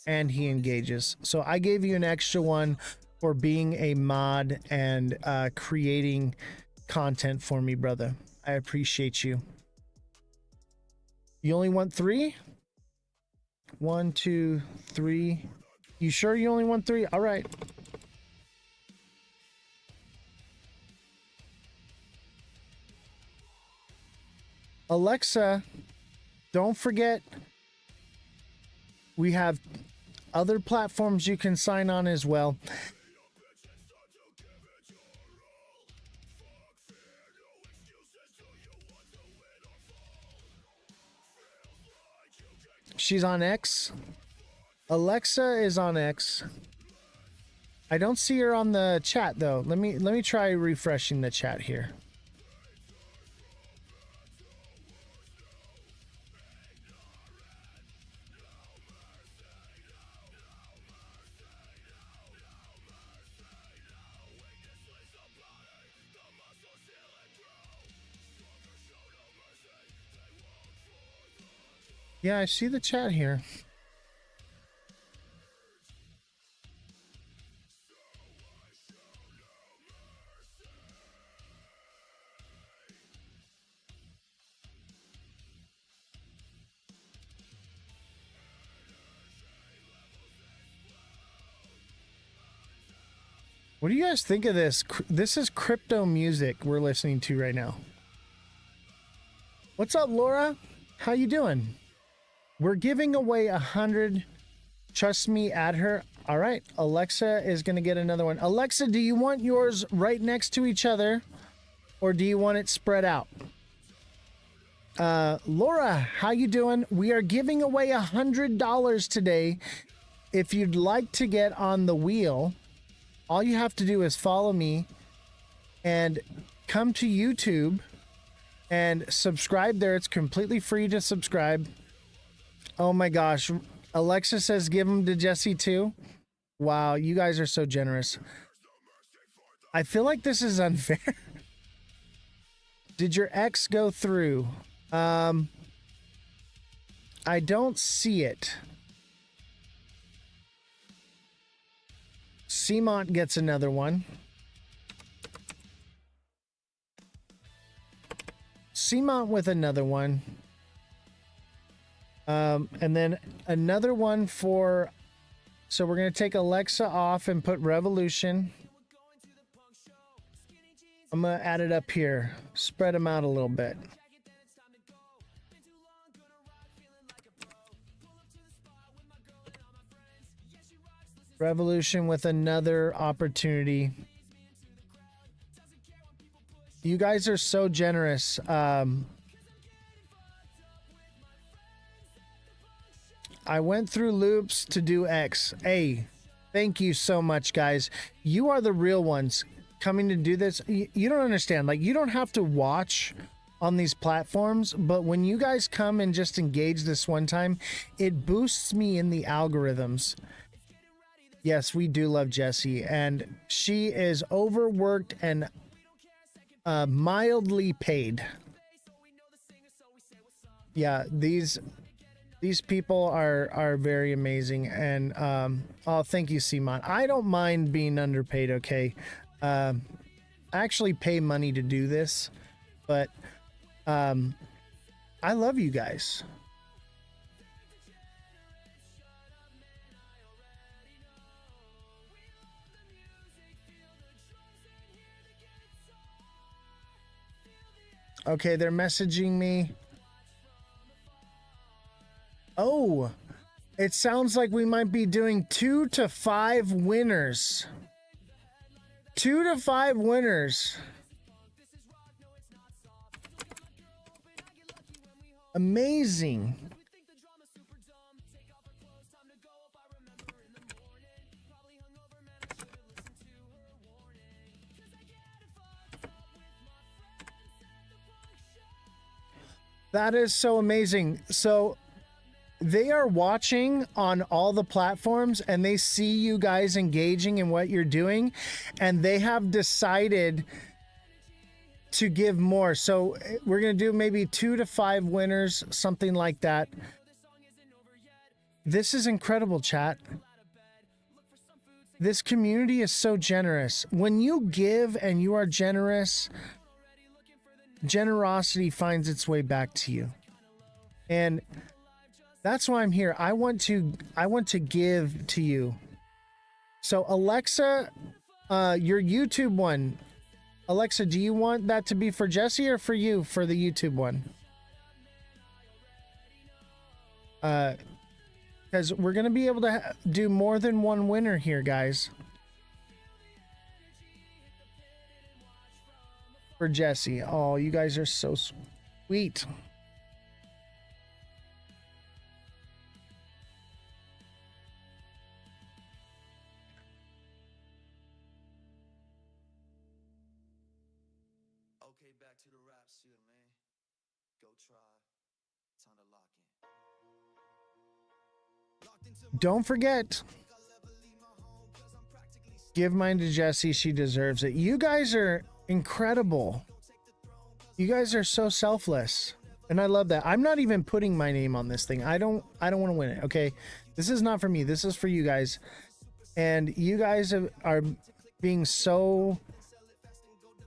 and he engages. So I gave you an extra one for being a mod and creating content for me, brother. I appreciate you. You only want 3? 1, 2, 3. You sure you only want 3? All right. Alexa, don't forget we have other platforms you can sign on as well. She's on X. Alexa is on X. I don't see her on the chat though. Let me try refreshing the chat here. Yeah, I see the chat here. What do you guys think of this? This is crypto music we're listening to right now. What's up, Laura? How you doing? We're giving away 100. Trust me, add her. All right, Alexa is going to get another one. Alexa, do you want yours right next to each other, or do you want it spread out? Laura, how you doing? We are giving away $100 today. If you'd like to get on the wheel, all you have to do is follow me and come to YouTube and subscribe there. It's completely free to subscribe. Oh my gosh. Alexa says give them to Jesse too. Wow, you guys are so generous. I feel like this is unfair. Did your ex go through? I don't see it. Seamont gets another one. Seamont with another one. And then another one for... So we're going to take Alexa off and put Revolution. I'm going to add it up here. Spread them out a little bit. Revolution with another opportunity. You guys are so generous. I went through loops to do X. Hey, thank you so much, guys. You are the real ones coming to do this. You don't understand. Like, you don't have to watch on these platforms, but when you guys come and just engage this one time, it boosts me in the algorithms. Yes, we do love Jessie, and she is overworked and mildly paid. Yeah, these people are very amazing, and oh, thank you, Simon. I don't mind being underpaid. Okay, I actually pay money to do this, but I love you guys. Okay, they're messaging me. Oh, it sounds like we might be doing 2 to 5 winners. 2 to 5 winners. Amazing. That is so amazing. So they are watching on all the platforms and they see you guys engaging in what you're doing, and they have decided to give more. So we're going to do maybe 2 to 5 winners, something like that. This is incredible, chat. This community is so generous. When you give and you are generous, generosity finds its way back to you. And that's why I'm here. I want to give to you. So Alexa, your YouTube one. Alexa, do you want that to be for Jesse or for you for the YouTube one? Because we're going to be able to do more than one winner here, guys. For Jesse. Oh, you guys are so sweet. Okay, back to the rap shit, man. Go try. Time to lock in. Don't forget. Give mine to Jessie. She deserves it. You guys are incredible. You guys are so selfless. And I love that. I'm not even putting my name on this thing. I don't want to win it. Okay. This is not for me. This is for you guys. And you guys are being so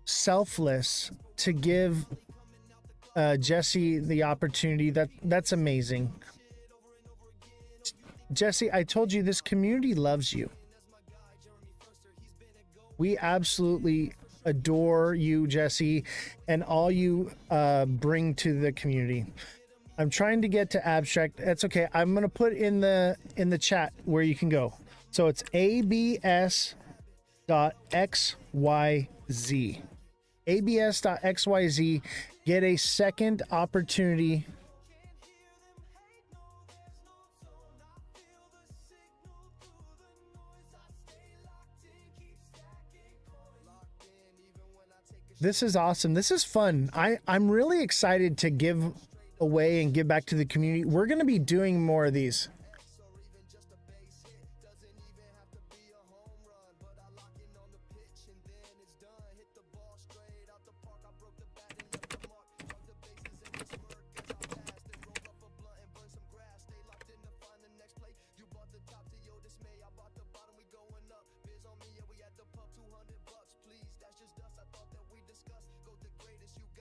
selfless to give Jesse the opportunity. That's amazing. Jesse, I told you this community loves you. We absolutely adore you, Jesse, and all you bring to the community. I'm trying to get to abstract. That's okay. I'm gonna put in the chat where you can go. So it's abs.xyz. abs.xyz. Get a second opportunity. This is awesome. This is fun. I'm really excited to give away and give back to the community. We're going to be doing more of these.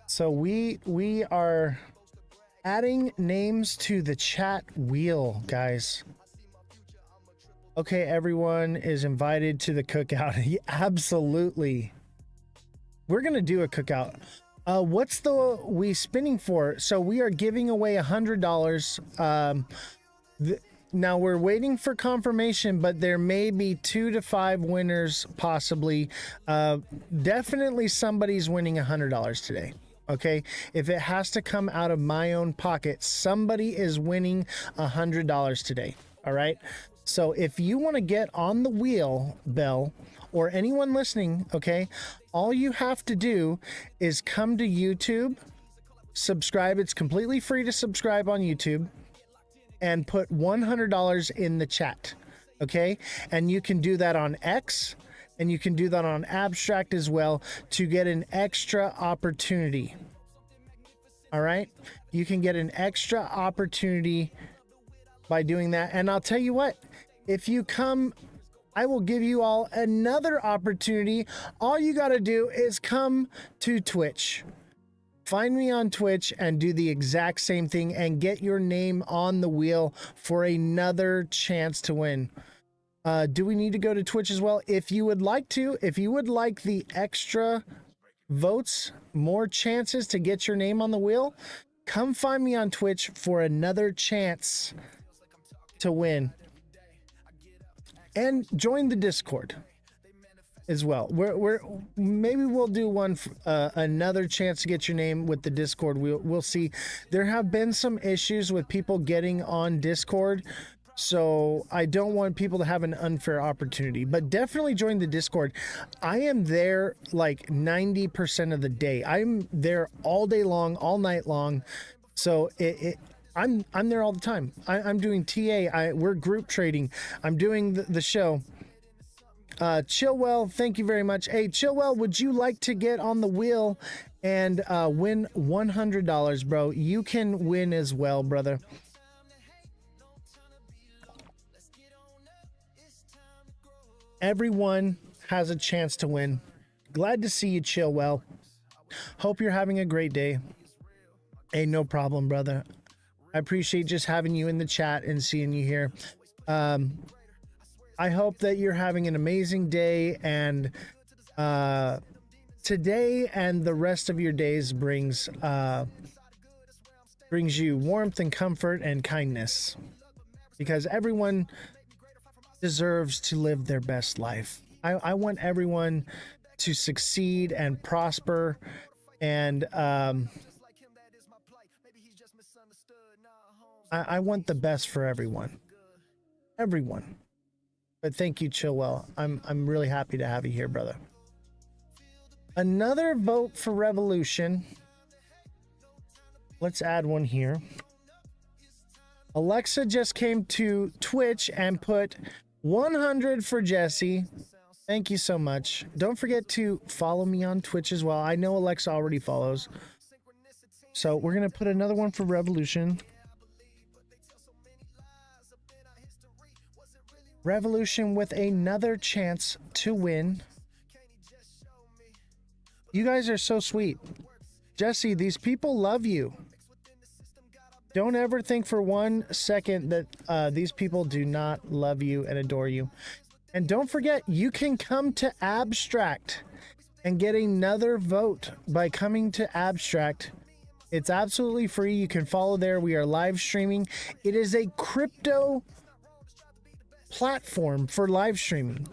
So we are adding names to the chat wheel, guys. Okay, everyone is invited to the cookout. Yeah, absolutely. We're gonna do a cookout. What's the we spinning for? So we are giving away $100. Now we're waiting for confirmation, but there may be 2 to 5 winners possibly. Definitely somebody's winning $100 today. Okay, if it has to come out of my own pocket, somebody is winning $100 today. All right. So if you want to get on the wheel, Bell, or anyone listening, okay, all you have to do is come to YouTube, subscribe. It's completely free to subscribe on YouTube, and put $100 in the chat. Okay, and you can do that on X. And you can do that on Abstract as well to get an extra opportunity. All right? You can get an extra opportunity by doing that. And I'll tell you what, if you come, I will give you all another opportunity. All you got to do is come to Twitch. Find me on Twitch and do the exact same thing and get your name on the wheel for another chance to win. Do we need to go to Twitch as well? If you would like to, if you would like the extra votes, more chances to get your name on the wheel, come find me on Twitch for another chance to win. And join the Discord as well. Maybe we'll do one another chance to get your name with the Discord. We'll see. There have been some issues with people getting on Discord. So I don't want people to have an unfair opportunity, but definitely join the Discord. I am there like 90% of the day. I'm there all day long, all night long. So I'm there all the time. I'm doing TA. We're group trading. I'm doing the show. Chillwell, thank you very much. Hey, Chillwell, would you like to get on the wheel and win $100, bro? You can win as well, brother. Everyone has a chance to win. Glad to see you, Chillwell. Hope you're having a great day. Hey, no problem, brother. I appreciate just having you in the chat and seeing you here. I hope that you're having an amazing day, and today and the rest of your days brings you warmth and comfort and kindness, because everyone deserves to live their best life. I want everyone to succeed and prosper, and I want the best for everyone. But thank you, Chillwell. I'm really happy to have you here, brother. Another vote for Revolution. Let's add one here. Alexa just came to Twitch and put 100 for Jesse. Thank you so much. Don't forget to follow me on Twitch as well. I know Alexa already follows. So we're going to put another one for Revolution. Revolution with another chance to win. You guys are so sweet. Jesse, these people love you. Don't ever think for 1 second that these people do not love you and adore you. And don't forget, you can come to Abstract and get another vote by coming to Abstract. It's absolutely free. You can follow there. We are live streaming. It is a crypto platform for live streaming.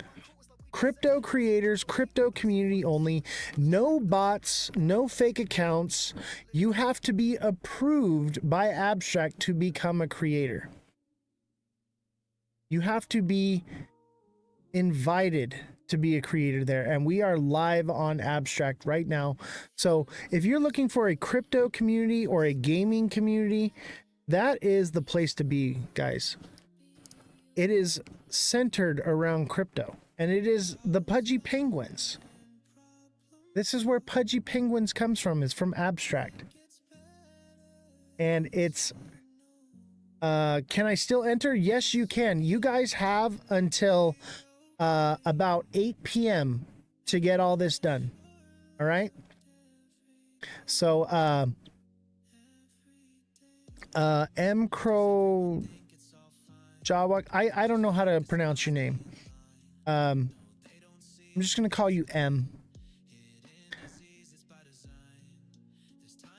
Crypto creators, crypto community only. No bots, no fake accounts. You have to be approved by Abstract to become a creator. You have to be invited to be a creator there, and we are live on Abstract right now. So if you're looking for a crypto community or a gaming community, that is the place to be, guys. It is centered around crypto, and it is the Pudgy Penguins. This is where Pudgy Penguins comes from, is from Abstract. And it's can I still enter? Yes, you can. You guys have until about 8 p.m. to get all this done. All right. So, M. Crow Jawak, I don't know how to pronounce your name. I'm just going to call you M.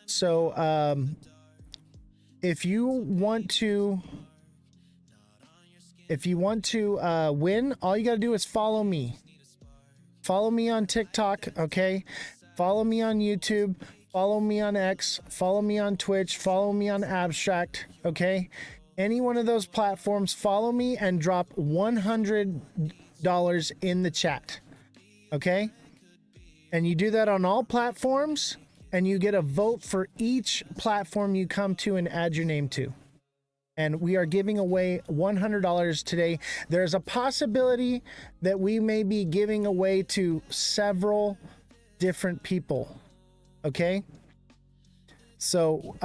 So, if you want to win, all you got to do is follow me. Follow me on TikTok, okay? Follow me on YouTube. Follow me on X. Follow me on Twitch. Follow me on Abstract, okay? Any one of those platforms, follow me and drop $100 in the chat, okay? And you do that on all platforms, and you get a vote for each platform you come to and add your name to. And we are giving away $100 today. There's a possibility that we may be giving away to several different people, okay? So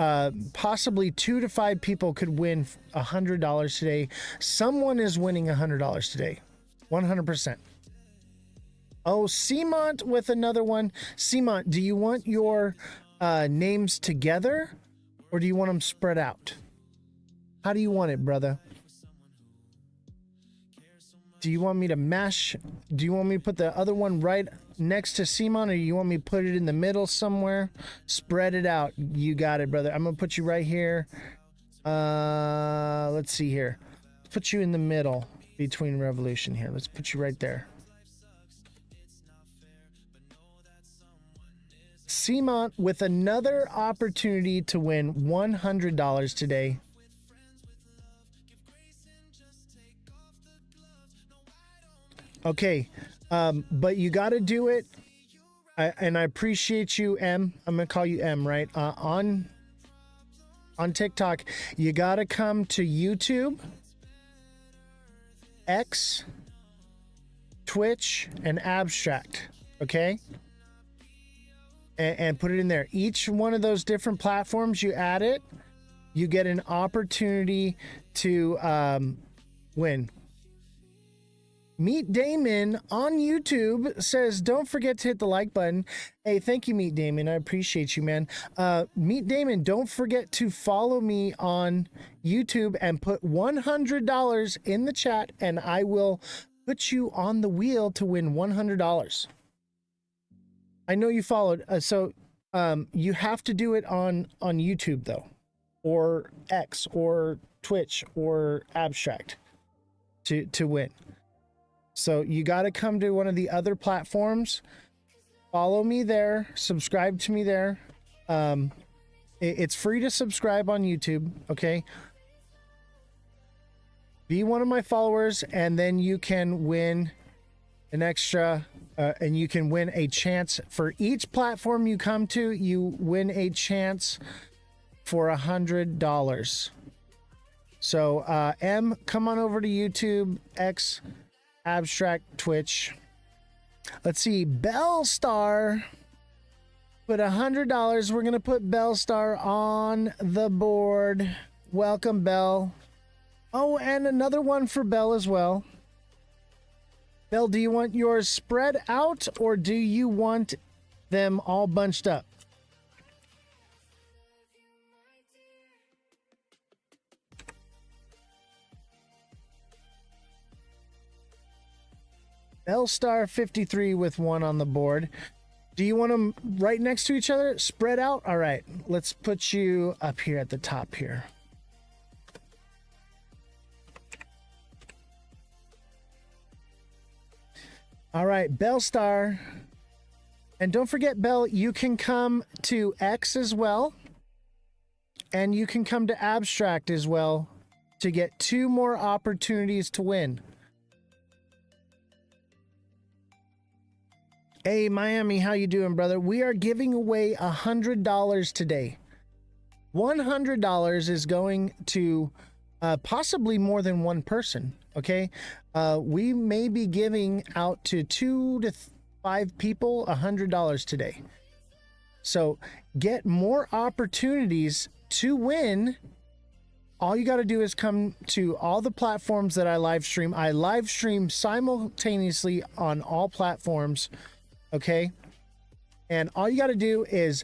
possibly 2 to 5 people could win $100 today. Someone is winning $100 today, 100%. Oh, Seamont with another one. Seamont, do you want your names together, or do you want them spread out? How do you want it, brother? Do you want me to mash? Do you want me to put the other one right next to Seamont, or you want me to put it in the middle somewhere? Spread it out. You got it, brother. I'm going to put you right here. Let's see here. Let's put you in the middle between Revolution here. Let's put you right there. Seamont with another opportunity to win $100 today. Okay, but you got to do it. And I appreciate you, M. I'm gonna call you M, right? On TikTok, you got to come to YouTube, X, Twitch, and Abstract. Okay. And put it in there. Each one of those different platforms, you add it, you get an opportunity to win. Meet Damon on YouTube says, don't forget to hit the like button. Hey, thank you, Meet Damon. I appreciate you, man. Meet Damon, don't forget to follow me on YouTube and put $100 in the chat, and I will put you on the wheel to win $100. I know you followed, so you have to do it on YouTube though, or X, or Twitch, or Abstract to win. So you got to come to one of the other platforms, follow me there, subscribe to me there. It's free to subscribe on YouTube, okay? Be one of my followers, and then you can win an extra, and you can win a chance for each platform you come to. You win a chance for $100. So M, come on over to YouTube, X, Abstract, Twitch. Let's see, Bellstar put $100. We're gonna put Bellstar on the board. Welcome, Bell. Oh, and another one for Bell as well. Bell, do you want yours spread out, or do you want them all bunched up? Bellstar53 with 1 on the board. Do you want them right next to each other? Spread out? All right. Let's put you up here at the top here. All right, Bellstar. And don't forget, Bell, you can come to X as well. And you can come to Abstract as well to get 2 more opportunities to win. Hey, Miami, how you doing, brother? We are giving away $100 today. $100 is going to possibly more than one person, okay? We may be giving out to 2 to 5 people $100 today. So get more opportunities to win. All you got to do is come to all the platforms that I live stream. I live stream simultaneously on all platforms. Okay. And all you got to do is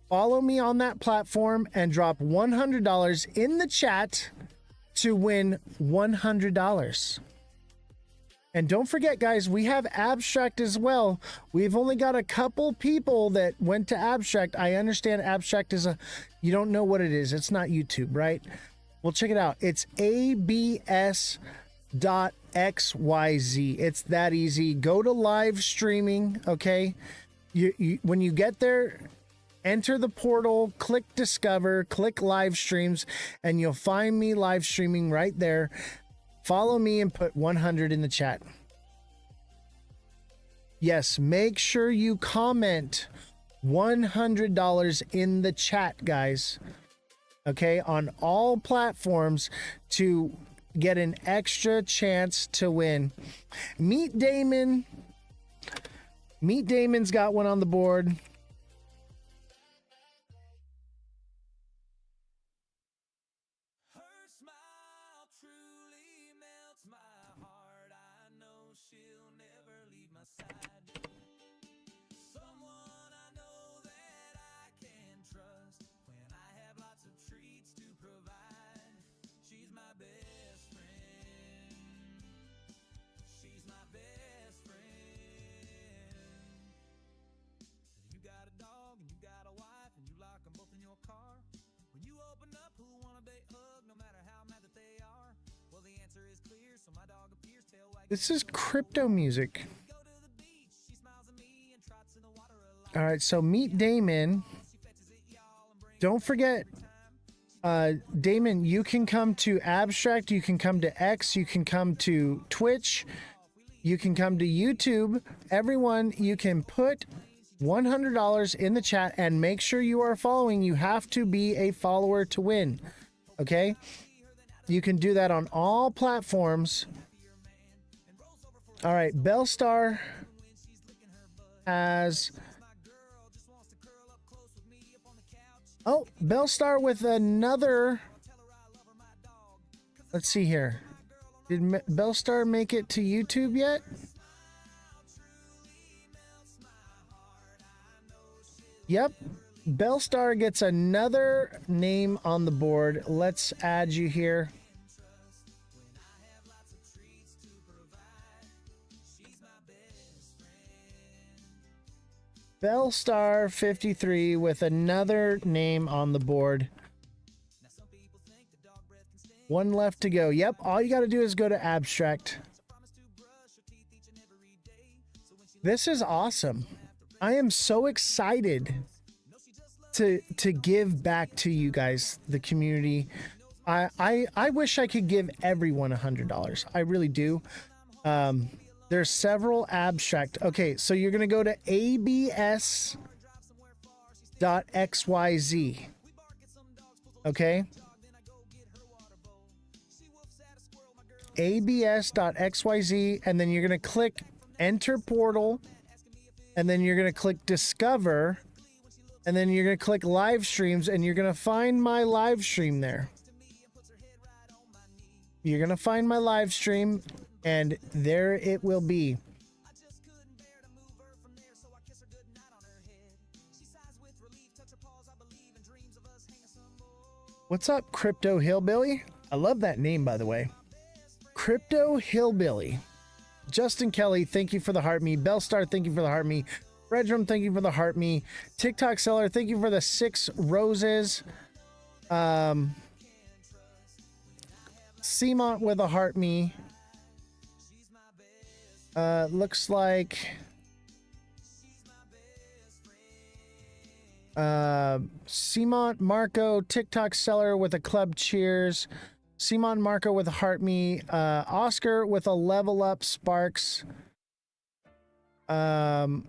follow me on that platform and drop $100 in the chat to win $100. And don't forget, guys, we have Abstract as well. We've only got a couple people that went to Abstract. I understand Abstract is you don't know what it is. It's not YouTube, right? Well, check it out. It's abs.xyz. It's that easy. Go to live streaming, okay? When you get there, enter the portal, click discover, click live streams, and you'll find me live streaming right there. Follow me and put 100 in the chat. Yes, make sure you comment $100 in the chat, guys. Okay, on all platforms to get an extra chance to win. Meet Damon. Meet Damon's got 1 on the board. Her smile truly melts my heart. I know she'll never leave my side. Someone I know that I can trust when I have lots of treats to provide. She's my best friend. She's my best friend. You got a dog and you got a wife and you lock them both in your car. When you open up, who want a big hug, no matter how mad that they are? Well, the answer is clear, so my dog appears, tail wagging. This is crypto music. Go to the beach, she smiles at me and trots in the water a lot. All right, so meet Damon. She fetches it, y'all, and brings Don't forget, Damon, you can come to Abstract, you can come to X, you can come to Twitch, you can come to YouTube. Everyone, you can put $100 in the chat and make sure you are following. You have to be a follower to win. Okay? You can do that on all platforms. All right, Bellstar has... Oh, Bellstar with another... Let's see here. Did Bellstar make it to YouTube yet? Yep. Bellstar gets another name on the board. Let's add you here. Bellstar 53 with another name on the board. 1 left to go. Yep, all you got to do is go to Abstract. This is awesome. I am so excited to give back to you guys, the community. I wish I could give everyone $100. I really do. There's several Abstract. Okay, so you're going to go to abs.xyz. Okay? abs.xyz, and then you're going to click enter portal, and then you're going to click discover, and then you're going to click live streams, and you're going to find my live stream there. You're going to find my live stream, and there it will be. What's up, Crypto Hillbilly? I love that name, by the way. Crypto Hillbilly. Justin Kelly, thank you for the heart me. Bellstar, thank you for the heart me. Redrum, thank you for the heart me. TikTok seller, thank you for the 6 roses. Seamont with a heart me. Looks like Seamont Marco, TikTok seller with a club cheers. Simon Marco with a heart me. Oscar with a level up Sparks. 2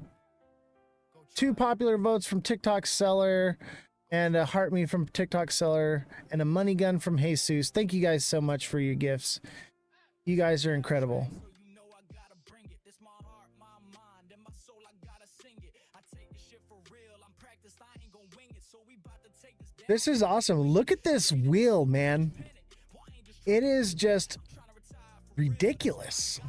popular votes from TikTok seller and a heart me from TikTok seller and a money gun from Jesus. Thank you guys so much for your gifts. You guys are incredible. You know I gotta bring it. This my heart, my mind, and my soul. I gotta sing it. I take this shit for real. I'm practiced. I ain't gonna wing it. So we about to take this. This is awesome. Look at this wheel, man. It is just ridiculous.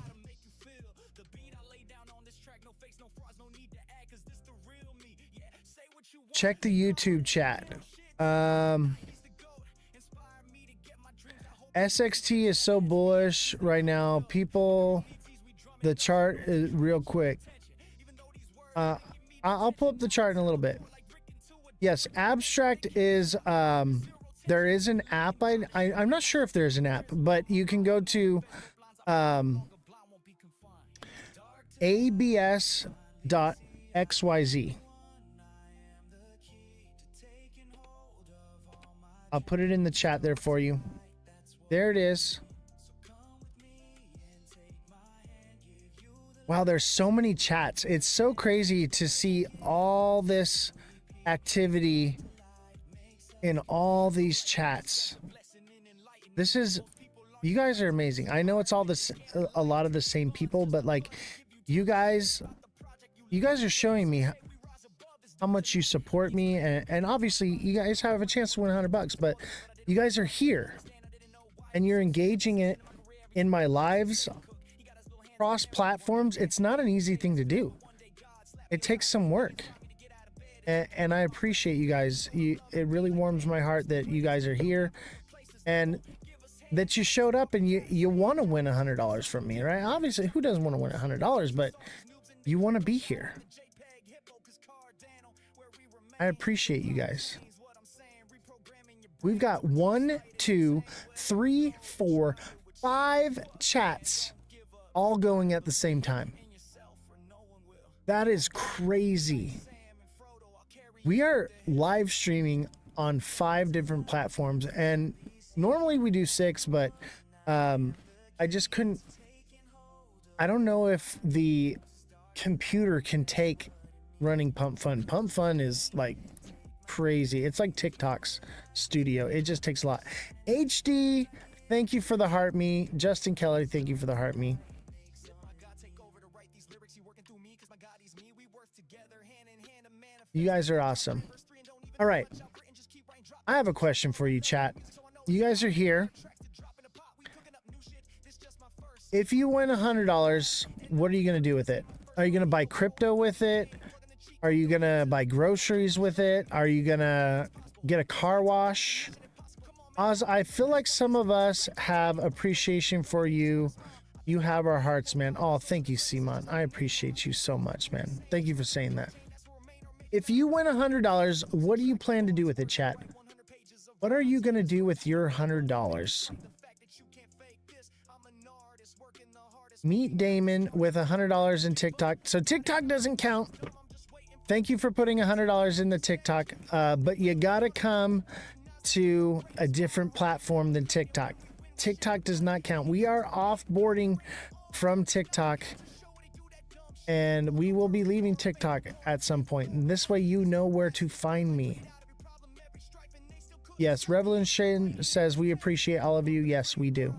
Check the YouTube chat. SXT is so bullish right now. People, the chart is real quick. I'll pull up the chart in a little bit. Yes, Abstract is there is an app. I'm not sure if there's an app, but you can go to abs.xyz. I'll put it in the chat there for you. There it is. Wow, there's so many chats. It's so crazy to see all this activity in all these chats. This is, you guys are amazing. I know it's all this, a lot of the same people, but like you guys are showing me how much you support me, and obviously you guys have a chance to win $100, but you guys are here and you're engaging it in my lives cross platforms. It's not an easy thing to do. It takes some work. And I appreciate you guys. It really warms my heart that you guys are here and that you showed up and you want to win $100 from me, right? Obviously, who doesn't want to win $100, but you want to be here. I appreciate you guys. We've got 1, 2, 3, 4, 5 chats all going at the same time. That is crazy. We are live streaming on 5 different platforms, and normally we do 6, but I just couldn't. I don't know if the computer can take running Pump Fun. Pump Fun is like crazy. It's like TikTok's studio. It just takes a lot. HD, thank you for the heart me. Justin Kelly, thank you for the heart me. You guys are awesome. All right. I have a question for you, chat. You guys are here. If you win $100, what are you going to do with it? Are you going to buy crypto with it? Are you going to buy groceries with it? Are you going to get a car wash? Oz, I feel like some of us have appreciation for you. You have our hearts, man. Oh, thank you, Simon. I appreciate you so much, man. Thank you for saying that. If you win $100, what do you plan to do with it, chat? What are you going to do with your $100? Meet Damon with $100 in TikTok. So TikTok doesn't count. Thank you for putting $100 in the TikTok. But you got to come to a different platform than TikTok. TikTok does not count. We are offboarding from TikTok. And we will be leaving TikTok at some point. And this way you know where to find me. Yes, Revolution says we appreciate all of you. Yes, we do.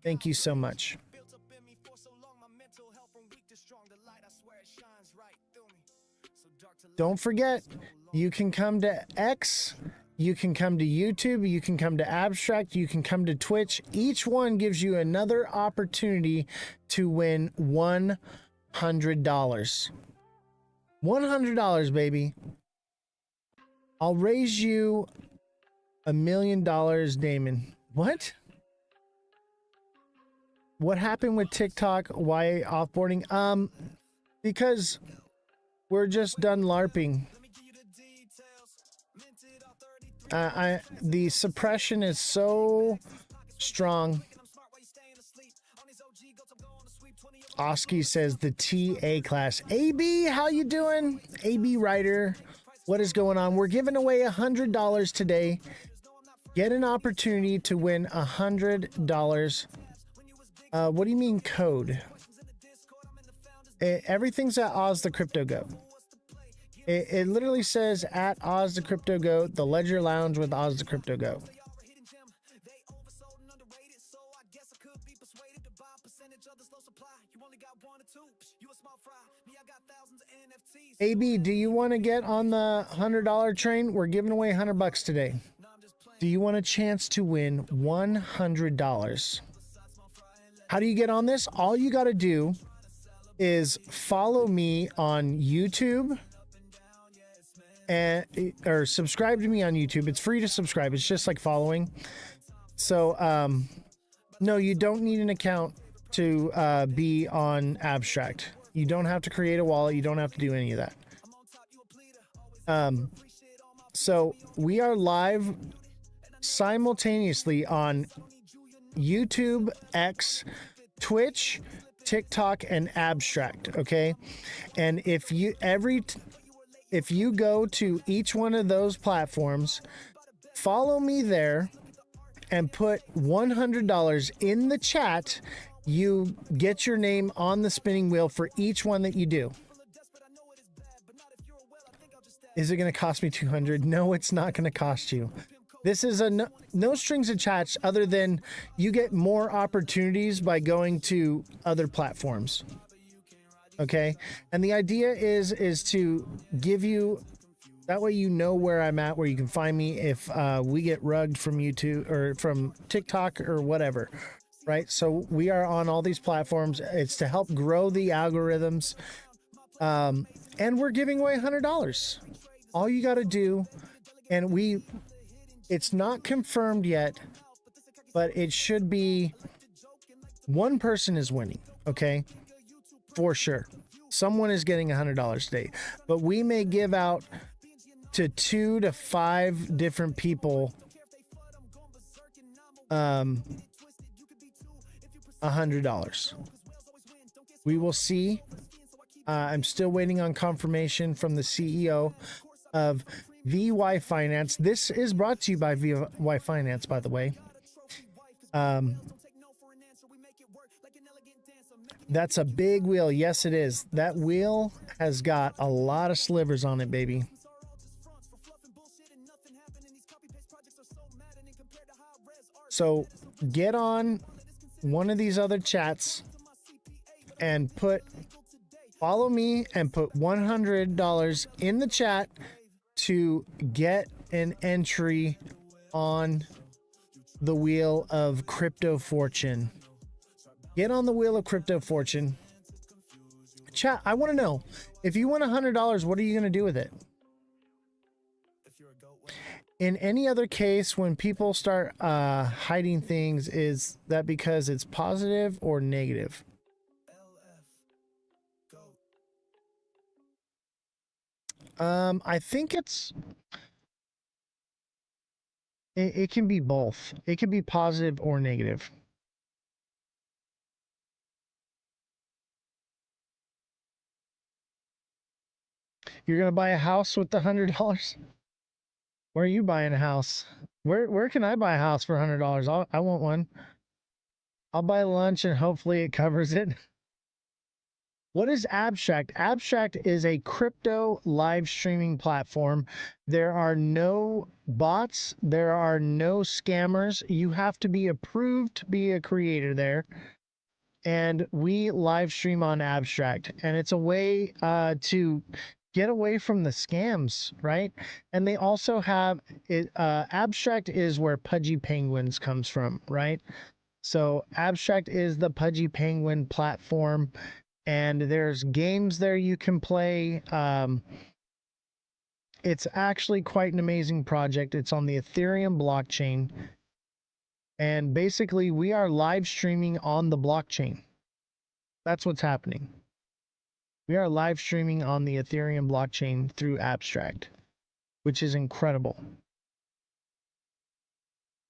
Thank you so much. Don't forget, you can come to X, you can come to YouTube, you can come to Abstract, you can come to Twitch. Each one gives you another opportunity to win $100. $100, baby. I'll raise you $1 million, Damon. What? What happened with TikTok? Why offboarding? Because we're just done LARPing. The suppression is so strong. Oski says the TA class. AB, how you doing? AB Writer, what is going on? We're giving away $100 today. Get an opportunity to win $100. What do you mean code? Everything's at Ozthecryptogoat. It literally says at Ozthecryptogoat, the Ledger Lounge with Ozthecryptogoat. AB, do you want to get on the $100 train? We're giving away $100 today. Do you want a chance to win $100? How do you get on this? All you got to do is follow me on YouTube or subscribe to me on YouTube. It's free to subscribe. It's just like following. So, no, you don't need an account to be on Abstract. You don't have to create a wallet. You don't have to do any of that. So we are live simultaneously on YouTube, X, Twitch, TikTok, and Abstract. Okay, and if you go to each one of those platforms, follow me there and put $100 in the chat, you get your name on the spinning wheel for each one that you do. Is it going to cost me $200? No, it's not going to cost you. This is a no strings attached, other than you get more opportunities by going to other platforms. Okay, and the idea is to give you, that way you know where I'm at, where you can find me if we get rugged from YouTube or from TikTok or whatever, right? So we are on all these platforms. It's to help grow the algorithms, and we're giving away $100. All you got to do, and it's not confirmed yet, but it should be one person is winning, okay? For sure. Someone is getting $100 today, but we may give out to 2 to 5 different people $100. We will see. I'm still waiting on confirmation from the CEO of VY Finance. This is brought to you by VY Finance, by the way. That's a big wheel. Yes, it is. That wheel has got a lot of slivers on it, baby. So get on one of these other chats and follow me and put $100 in the chat to get an entry on the Wheel of Crypto Fortune. Get on the Wheel of Crypto Fortune. Chat, I want to know, if you win $100, what are you going to do with it? In any other case, when people start hiding things, is that because it's positive or negative? I think it can be both. It can be positive or negative. You're gonna buy a house with the $100? Where are you buying a house? Where can I buy a house for $100? I want one. I'll buy lunch and hopefully it covers it. What is Abstract? Abstract is a crypto live streaming platform. There are no bots. There are no scammers. You have to be approved to be a creator there. And we live stream on Abstract. And it's a way to get away from the scams, right? And they also have it. Abstract is where Pudgy Penguins comes from, right? So Abstract is the Pudgy Penguin platform. And there's games there you can play. It's actually quite an amazing project. It's on the Ethereum blockchain. And basically, we are live streaming on the blockchain. That's what's happening. We are live streaming on the Ethereum blockchain through Abstract, which is incredible.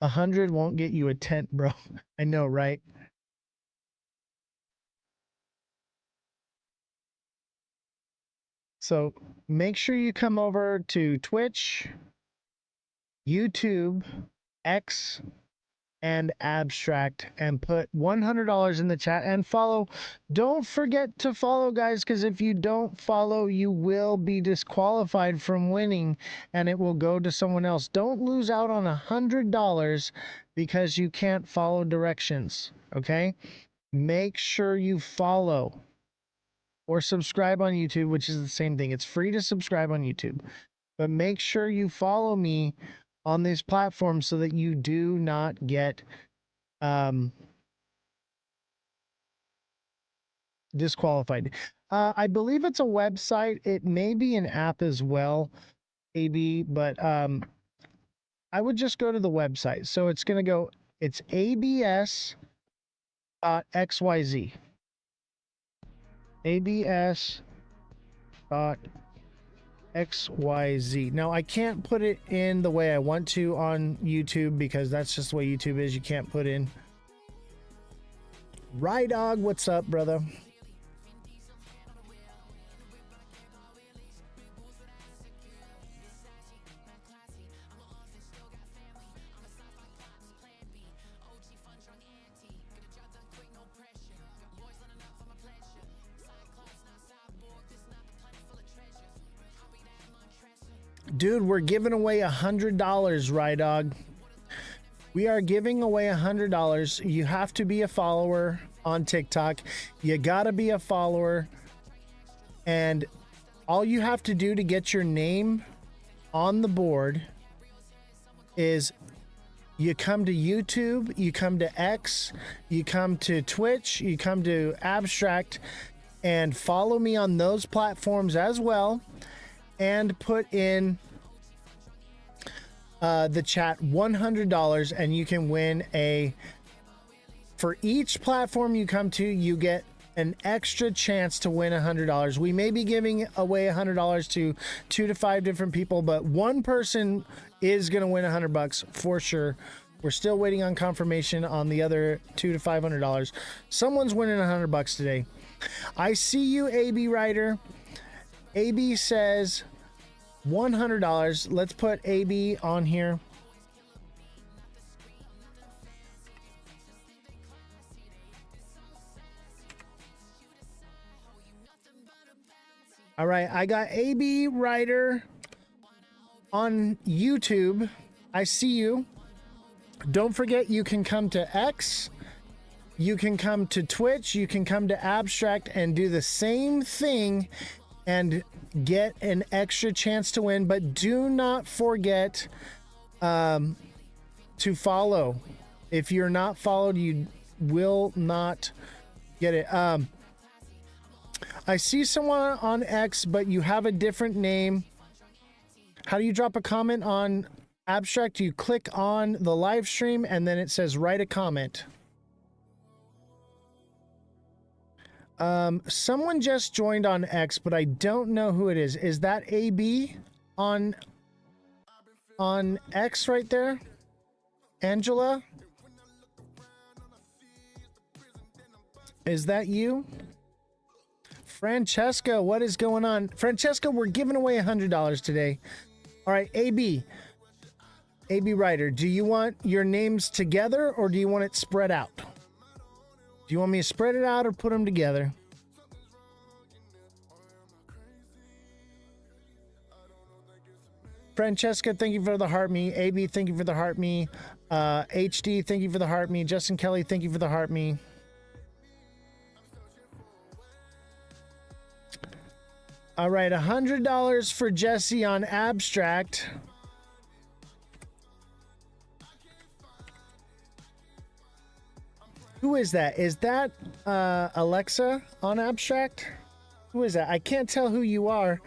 100 won't get you a tent, bro. I know, right? So make sure you come over to Twitch, YouTube, X, and Abstract and put $100 in the chat and follow. Don't forget to follow, guys, because if you don't follow, you will be disqualified from winning and it will go to someone else. Don't lose out on $100 because you can't follow directions, okay? Make sure you follow or subscribe on YouTube, which is the same thing. It's free to subscribe on YouTube, but make sure you follow me on these platforms so that you do not get disqualified. I believe it's a website. It may be an app as well, AB, but I would just go to the website. So it's going to go, it's abs.xyz. abs.xyz. Now, I can't put it in the way I want to on YouTube because that's just the way YouTube is. You can't put in. Rydog, what's up, brother? Dude, we're giving away $100, Rydog. We are giving away $100. You have to be a follower on TikTok. You gotta be a follower. And all you have to do to get your name on the board is you come to YouTube, you come to X, you come to Twitch, you come to Abstract, and follow me on those platforms as well. And put in the chat $100 and you can win for each platform you come to, you get an extra chance to win $100. We may be giving away $100 to 2 to 5 different people, but one person is going to win $100 for sure. We're still waiting on confirmation on the other $200 to $500. Someone's winning $100 today. I see you, AB Writer. AB says $100. Let's put AB on here. All right, I got AB Writer on YouTube. I see you. Don't forget, you can come to X. You can come to Twitch. You can come to Abstract and do the same thing and get an extra chance to win, but do not forget to follow. If you're not followed, you will not get it. I see someone on X, but you have a different name. How do you drop a comment on Abstract? You click on the live stream and then it says write a comment. Someone just joined on X, but I don't know who it is. Is that AB on X right there? Angela? Is that you? Francesca, what is going on? Francesca, we're giving away $100 today. All right, AB Writer, do you want your names together or do you want it spread out? Do you want me to spread it out or put them together? Francesca, thank you for the heart me. AB, thank you for the heart me. HD, thank you for the heart me. Justin Kelly, thank you for the heart me. All right, $100 for Jesse on Abstract. Who is that? Is that Alexa on Abstract? Who is that? I can't tell who you are.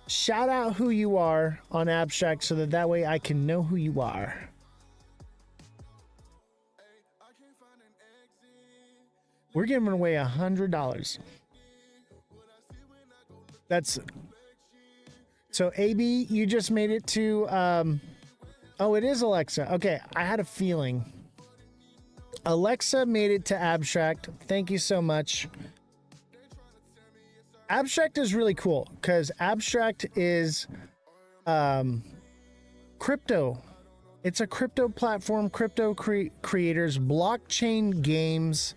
Shout out who you are on Abstract so that way I can know who you are. We're giving away $100. That's so AB, you just made it to oh, it is Alexa. Okay, I had a feeling. Alexa made it to Abstract. Thank you so much. Abstract is really cool because Abstract is crypto. It's a crypto platform, crypto creators, blockchain games,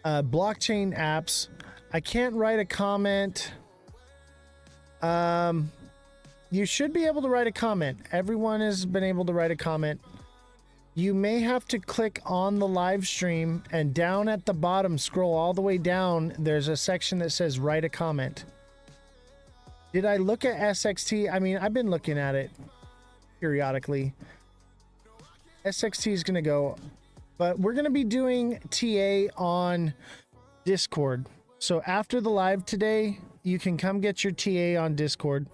blockchain apps. I can't write a comment. You should be able to write a comment. Everyone has been able to write a comment. You may have to click on the live stream and down at the bottom, scroll all the way down. There's a section that says write a comment. Did I look at SXT? I mean, I've been looking at it periodically. SXT is going to go, but we're going to be doing TA on Discord. So after the live today, you can come get your TA on Discord.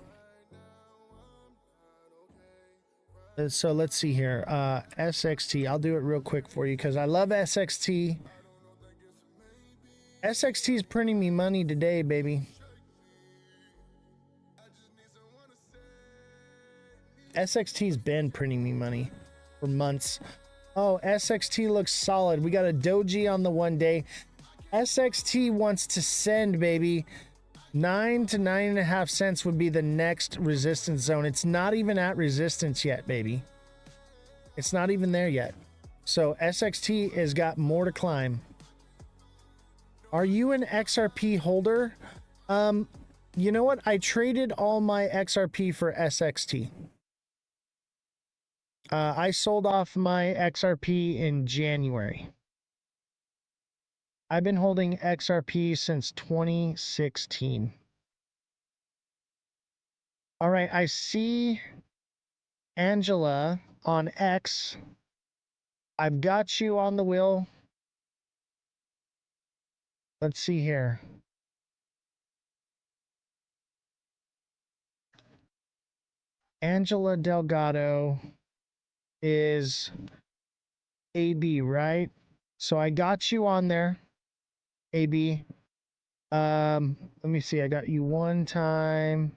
So let's see here. SXT. I'll do it real quick for you because I love SXT. SXT is printing me money today, baby. SXT's been printing me money for months. Oh, SXT looks solid. We got a doji on the 1 day. SXT wants to send, baby. 9 to 9.5 cents would be the next resistance zone. It's not even at resistance yet, baby. It's not even there yet. So SXT has got more to climb. Are you an XRP holder? You know what? I traded all my XRP for SXT. I sold off my XRP in January. I've been holding XRP since 2016. All right, I see Angela on X. I've got you on the wheel. Let's see here. Angela Delgado is AB, right? So I got you on there, AB. Let me see. I got you one time.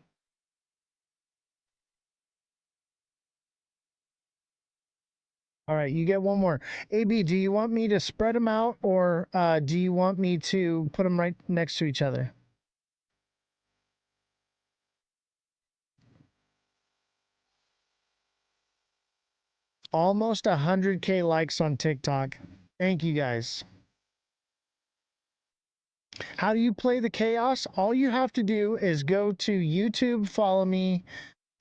All right, you get one more. AB, do you want me to spread them out or do you want me to put them right next to each other? Almost 100K likes on TikTok. Thank you guys. How do you play the chaos? All you have to do is go to YouTube, follow me,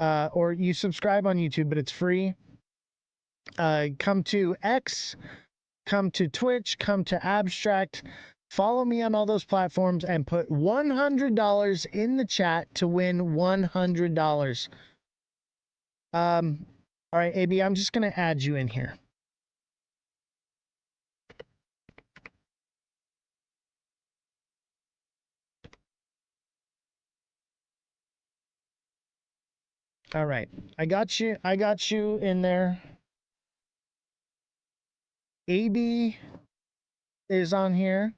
or you subscribe on YouTube, but it's free. Come to X, come to Twitch, come to Abstract. Follow me on all those platforms and put $100 in the chat to win $100. All right, AB, I'm just going to add you in here. All right, I got you in there. AB is on here.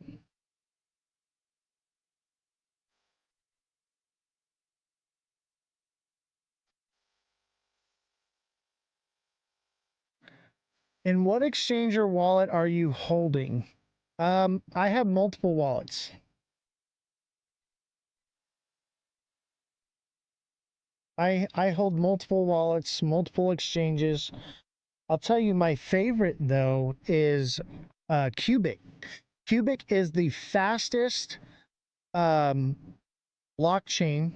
And what exchange or wallet are you holding? I have multiple wallets. I hold multiple wallets, multiple exchanges. I'll tell you my favorite though is Cubic. Cubic is the fastest blockchain.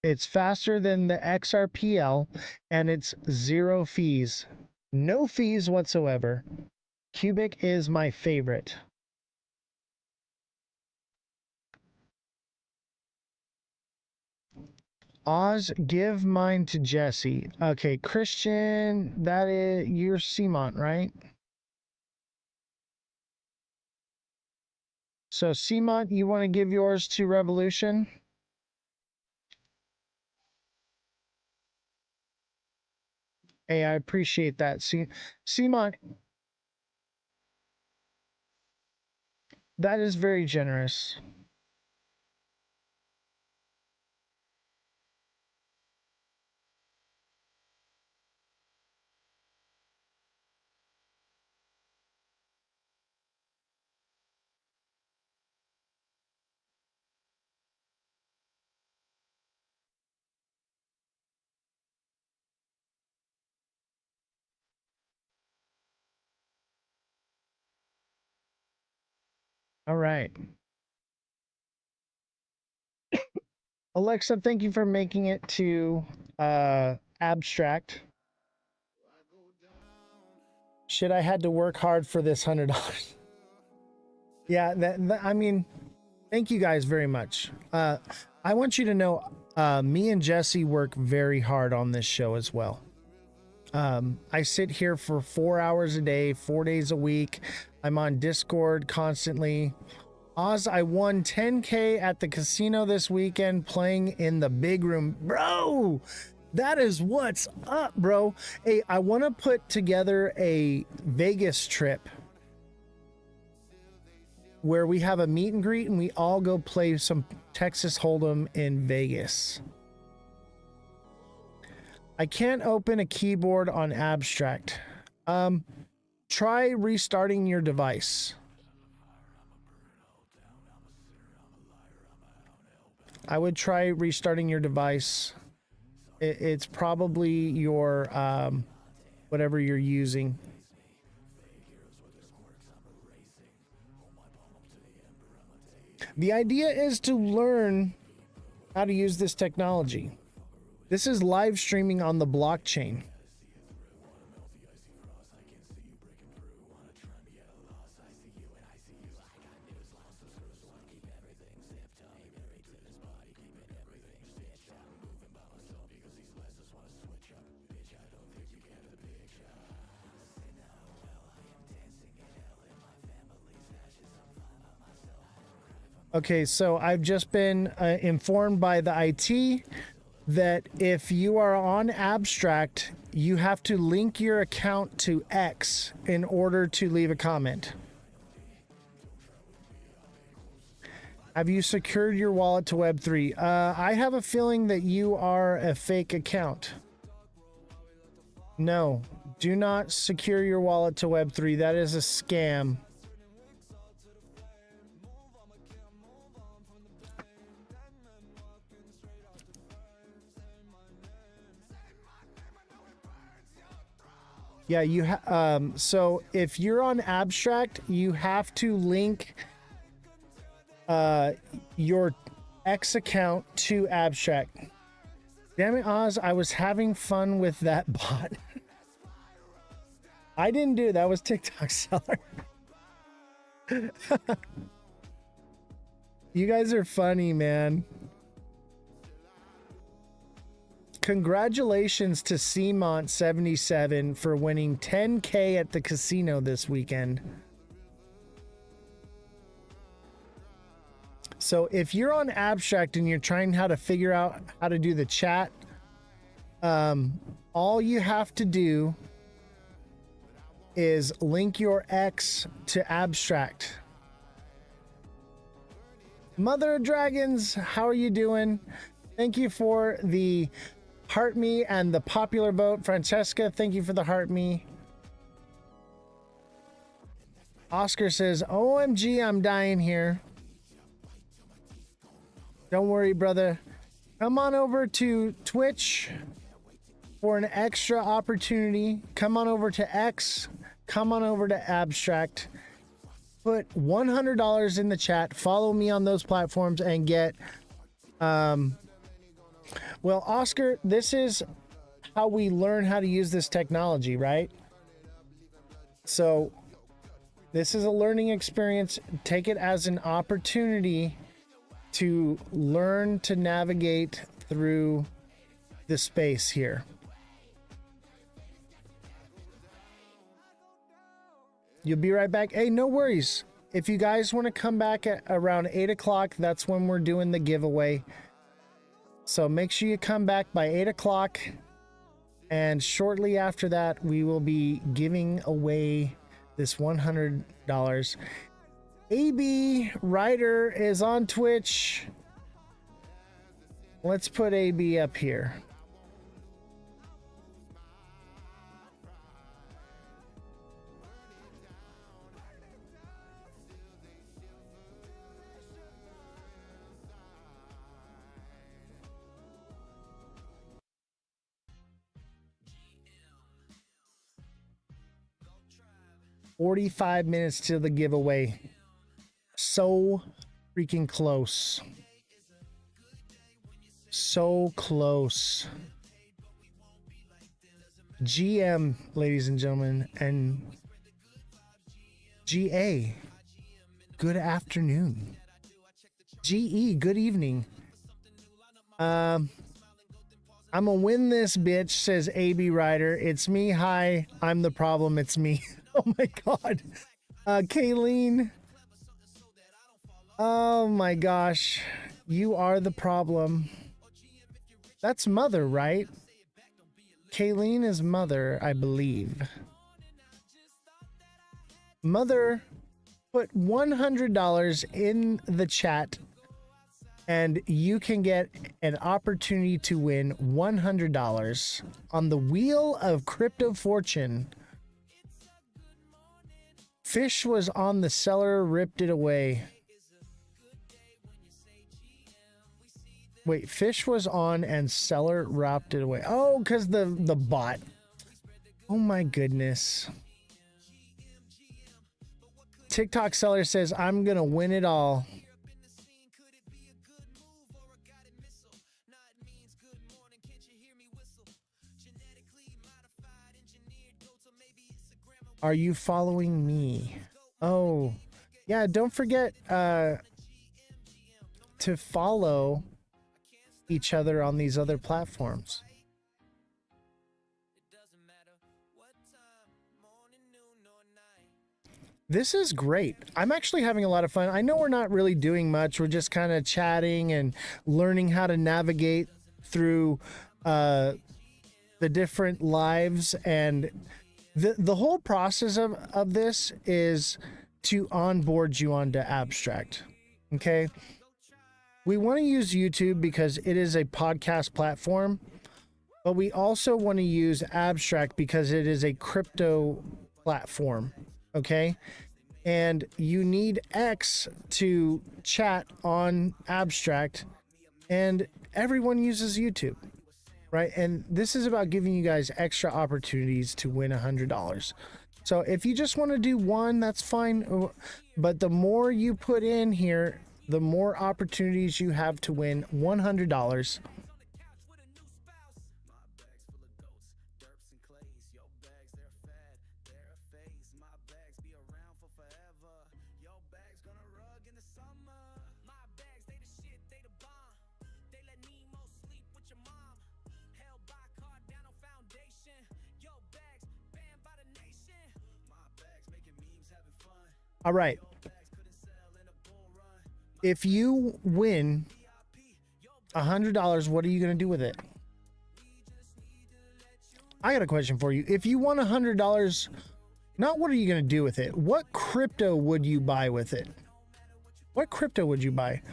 It's faster than the XRPL and it's zero fees. No fees whatsoever. Cubic is my favorite. Oz, give mine to Jesse. Okay, Christian, that is, you're Cmont, right? So Cmont, you want to give yours to Revolution? Hey, I appreciate that. Cmont, That is very generous. All right. Alexa, thank you for making it to abstract. Shit, I had to work hard for this $100. Yeah, I mean, thank you guys very much. I want you to know, me and Jesse work very hard on this show as well. I sit here for 4 hours a day, 4 days a week. I'm on Discord constantly. Oz, I won 10K at the casino this weekend playing in the big room. Bro, that is what's up, bro. Hey, I want to put together a Vegas trip where we have a meet and greet and we all go play some Texas Hold'em in Vegas. I can't open a keyboard on abstract. Try restarting your device. I would try restarting your device. It's probably your whatever you're using. The idea is to learn how to use this technology. This is live streaming on the blockchain. Okay, so I've just been informed by the IT that if you are on Abstract, you have to link your account to X in order to leave a comment. Have you secured your wallet to Web3? I have a feeling that you are a fake account. No, do not secure your wallet to Web3. That is a scam. Yeah, so if you're on Abstract, you have to link your X account to Abstract. Damn it, Oz, I was having fun with that bot. I didn't do it. That was TikTok seller. You guys are funny, man. Congratulations to Cmont77 for winning 10K at the casino this weekend. So if you're on Abstract and you're trying how to figure out how to do the chat, all you have to do is link your X to Abstract. Mother of Dragons, how are you doing? Thank you for the heart me and the popular vote. Francesca, thank you for the heart me. Oscar says, OMG, I'm dying here. Don't worry, brother. Come on over to Twitch for an extra opportunity. Come on over to X. Come on over to Abstract. Put $100 in the chat. Follow me on those platforms and get... Well, Oscar, this is how we learn how to use this technology, right? So this is a learning experience. Take it as an opportunity to learn to navigate through the space here. You'll be right back. Hey, no worries. If you guys want to come back at around 8 o'clock, that's when we're doing the giveaway. So make sure you come back by 8 o'clock. And shortly after that, we will be giving away this $100. AB Ryder is on Twitch. Let's put AB up here. Go tribe. 45 minutes to the giveaway. So freaking close. So close. GM, ladies and gentlemen, and GA, good afternoon. GE, good evening. I'm gonna win this bitch, says AB Ryder. It's me. Hi, I'm the problem. It's me. Oh my god. Kayleen. Oh my gosh. You are the problem. That's Mother, right? Kayleen is Mother, I believe. Mother put $100 in the chat, and you can get an opportunity to win $100 on the Wheel of Crypto Fortune. Fish was on the seller, ripped it away. Wait, Fish was on and seller wrapped it away. Oh, because the bot. Oh my goodness. TikTok seller says, I'm going to win it all. Are you following me? Oh, yeah. Don't forget to follow each other on these other platforms. This is great. I'm actually having a lot of fun. I know we're not really doing much. We're just kind of chatting and learning how to navigate through the different lives, and the whole process of this is to onboard you onto Abstract. Okay. We want to use YouTube because it is a podcast platform, but we also want to use Abstract because it is a crypto platform. Okay. And you need X to chat on Abstract, and everyone uses YouTube, right? And this is about giving you guys extra opportunities to win $100. So if you just want to do one, that's fine. But the more you put in here, the more opportunities you have to win $100. All right. If you win $100, what are you going to do with it? I got a question for you. If you won $100, not what are you going to do with it? What crypto would you buy with it? What crypto would you buy?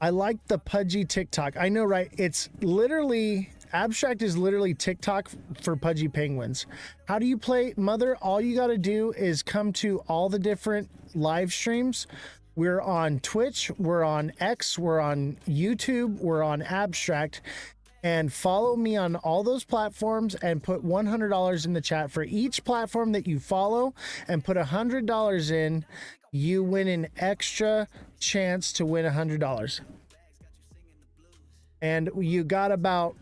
I like the pudgy TikTok. I know, right? It's literally, Abstract is literally TikTok for pudgy penguins. How do you play, Mother? All you got to do is come to all the different live streams. We're on Twitch, we're on X, we're on YouTube, we're on Abstract, and follow me on all those platforms and put $100 in the chat. For each platform that you follow and put $100 in, you win an extra chance to win $100. And you got about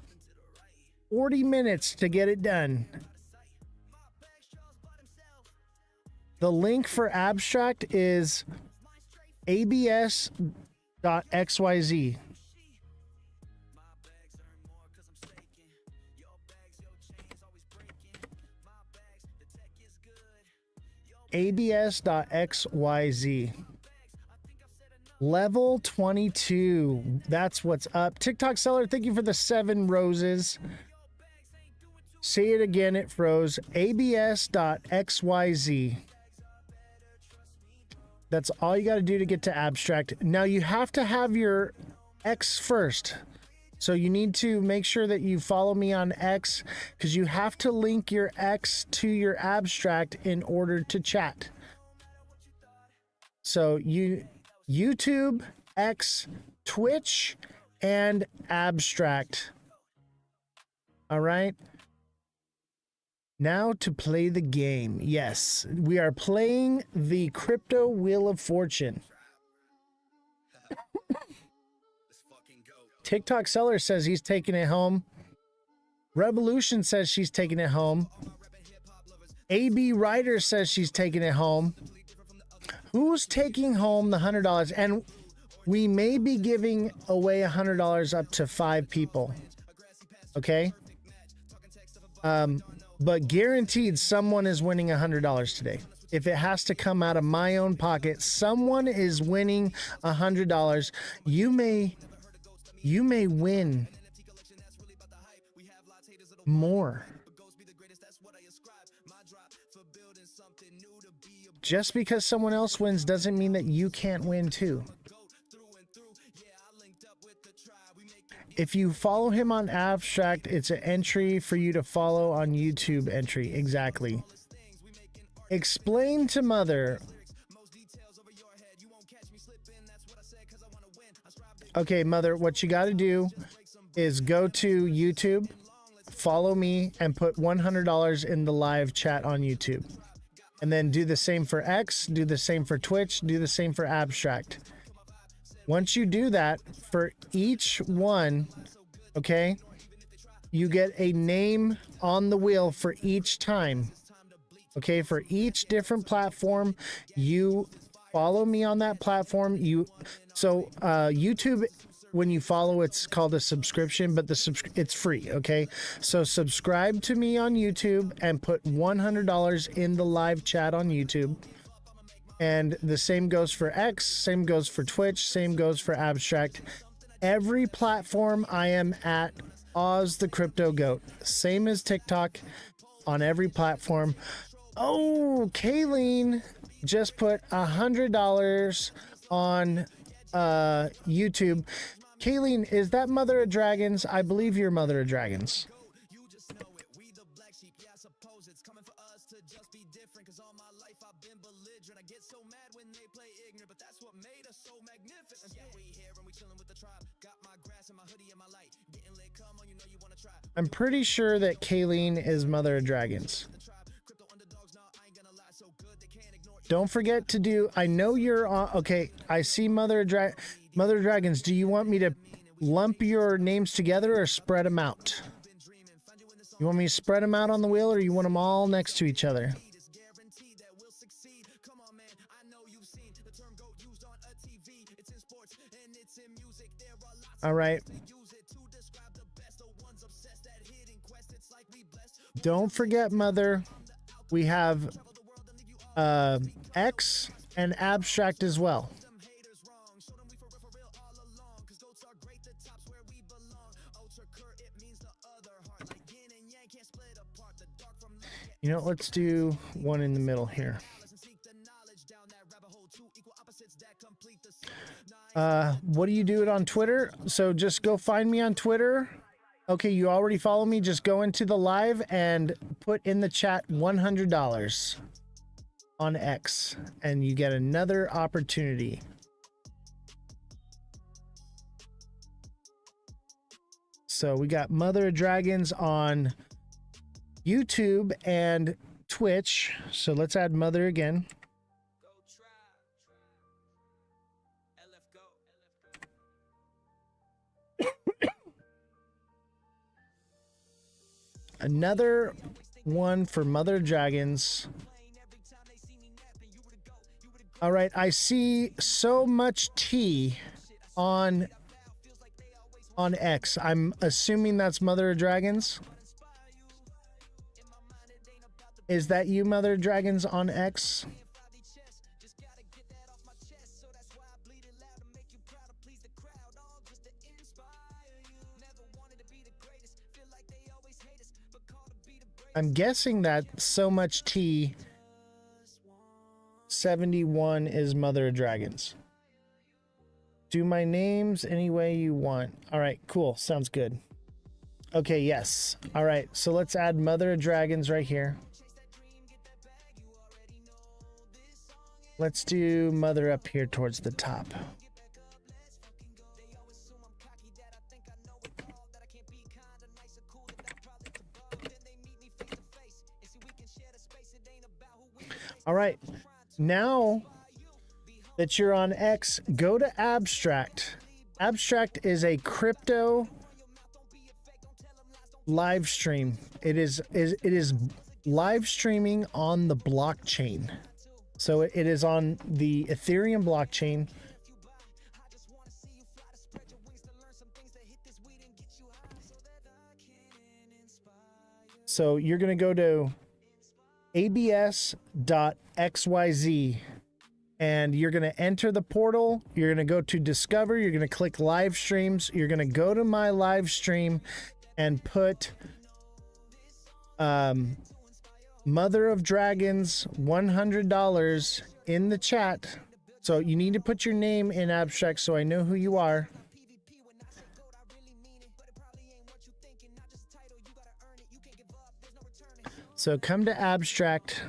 40 minutes to get it done. The link for Abstract is abs.xyz. abs.xyz. Level 22. That's what's up. TikTok seller, thank you for the 7 roses. Say it again, it froze. abs.xyz. That's all you got to do to get to Abstract. Now you have to have your X first. So you need to make sure that you follow me on X, because you have to link your X to your Abstract in order to chat. So YouTube, X, Twitch, and Abstract. All right. Now to play the game. Yes, we are playing the Crypto Wheel of Fortune. TikTok Seller says he's taking it home. Revolution says she's taking it home. AB Ryder says she's taking it home. Who's taking home the $100? And we may be giving away $100 up to 5 people. Okay? But guaranteed someone is winning $100 today. If it has to come out of my own pocket, someone is winning $100. You may win more. Just because someone else wins doesn't mean that you can't win too. If you follow him on Abstract, it's an entry for you to follow on YouTube entry. Exactly. Explain to Mother. Okay, Mother, what you got to do is go to YouTube, follow me, and put $100 in the live chat on YouTube. And then do the same for X, do the same for Twitch, do the same for Abstract. Once you do that, for each one, okay, you get a name on the wheel for each time. Okay, for each different platform, you follow me on that platform. YouTube, when you follow, it's called a subscription, but it's free. Okay, so subscribe to me on YouTube and put $100 in the live chat on YouTube. And the same goes for X, same goes for Twitch, same goes for Abstract. Every platform I am at Ozthecryptogoat. Same as TikTok, on every platform. Oh, Kayleen just put $100 on YouTube. Kayleen, is that Mother of Dragons? I believe you're Mother of Dragons. It's coming for us to just be different, cause all my life I've been belligerent. I get so mad when they play ignorant, but that's what made us so magnificent. Yeah, we here and we chilling with the tribe. Got my grass and my hoodie and my light. Getting lit, come on, you know you wanna try. I'm pretty sure that Kayleen is Mother of Dragons. Don't forget to do, I know you're on, okay, I see Mother of Dragons. Do you want me to lump your names together or spread them out? You want me to spread them out on the wheel, or you want them all next to each other? All right. Don't forget, Mother, we have X and Abstract as well. You know, let's do one in the middle here. What do you do it on Twitter? So just go find me on Twitter. Okay, you already follow me. Just go into the live and put in the chat $100 on X, and you get another opportunity. So we got Mother of Dragons on YouTube and Twitch. So let's add Mother again. Another one for Mother of Dragons. All right, I see so much tea on X. I'm assuming that's Mother of Dragons. Is that you, Mother of Dragons, on X? I'm guessing that so much tea 71 is Mother of Dragons. Do my names any way you want. All right, cool. Sounds good. Okay, yes. All right, so let's add Mother of Dragons right here. Let's do Mother up here towards the top. All right, now that you're on X, go to Abstract. Abstract is a crypto live stream. It is live streaming on the blockchain. So it is on the Ethereum blockchain. So you're going to go to abs.xyz and you're going to enter the portal. You're going to go to discover. You're going to click live streams. You're going to go to my live stream and put Mother of Dragons $100 in the chat. So you need to put your name in Abstract so I know who you are. So come to Abstract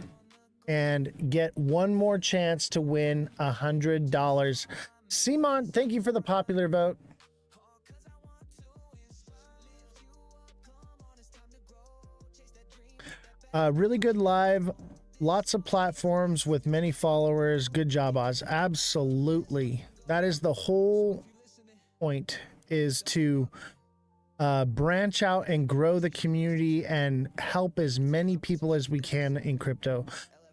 and get one more chance to win $100. Simon, thank you for the popular vote. Really good live, lots of platforms with many followers. Good job, Oz. Absolutely. That is the whole point, is to branch out and grow the community and help as many people as we can in crypto.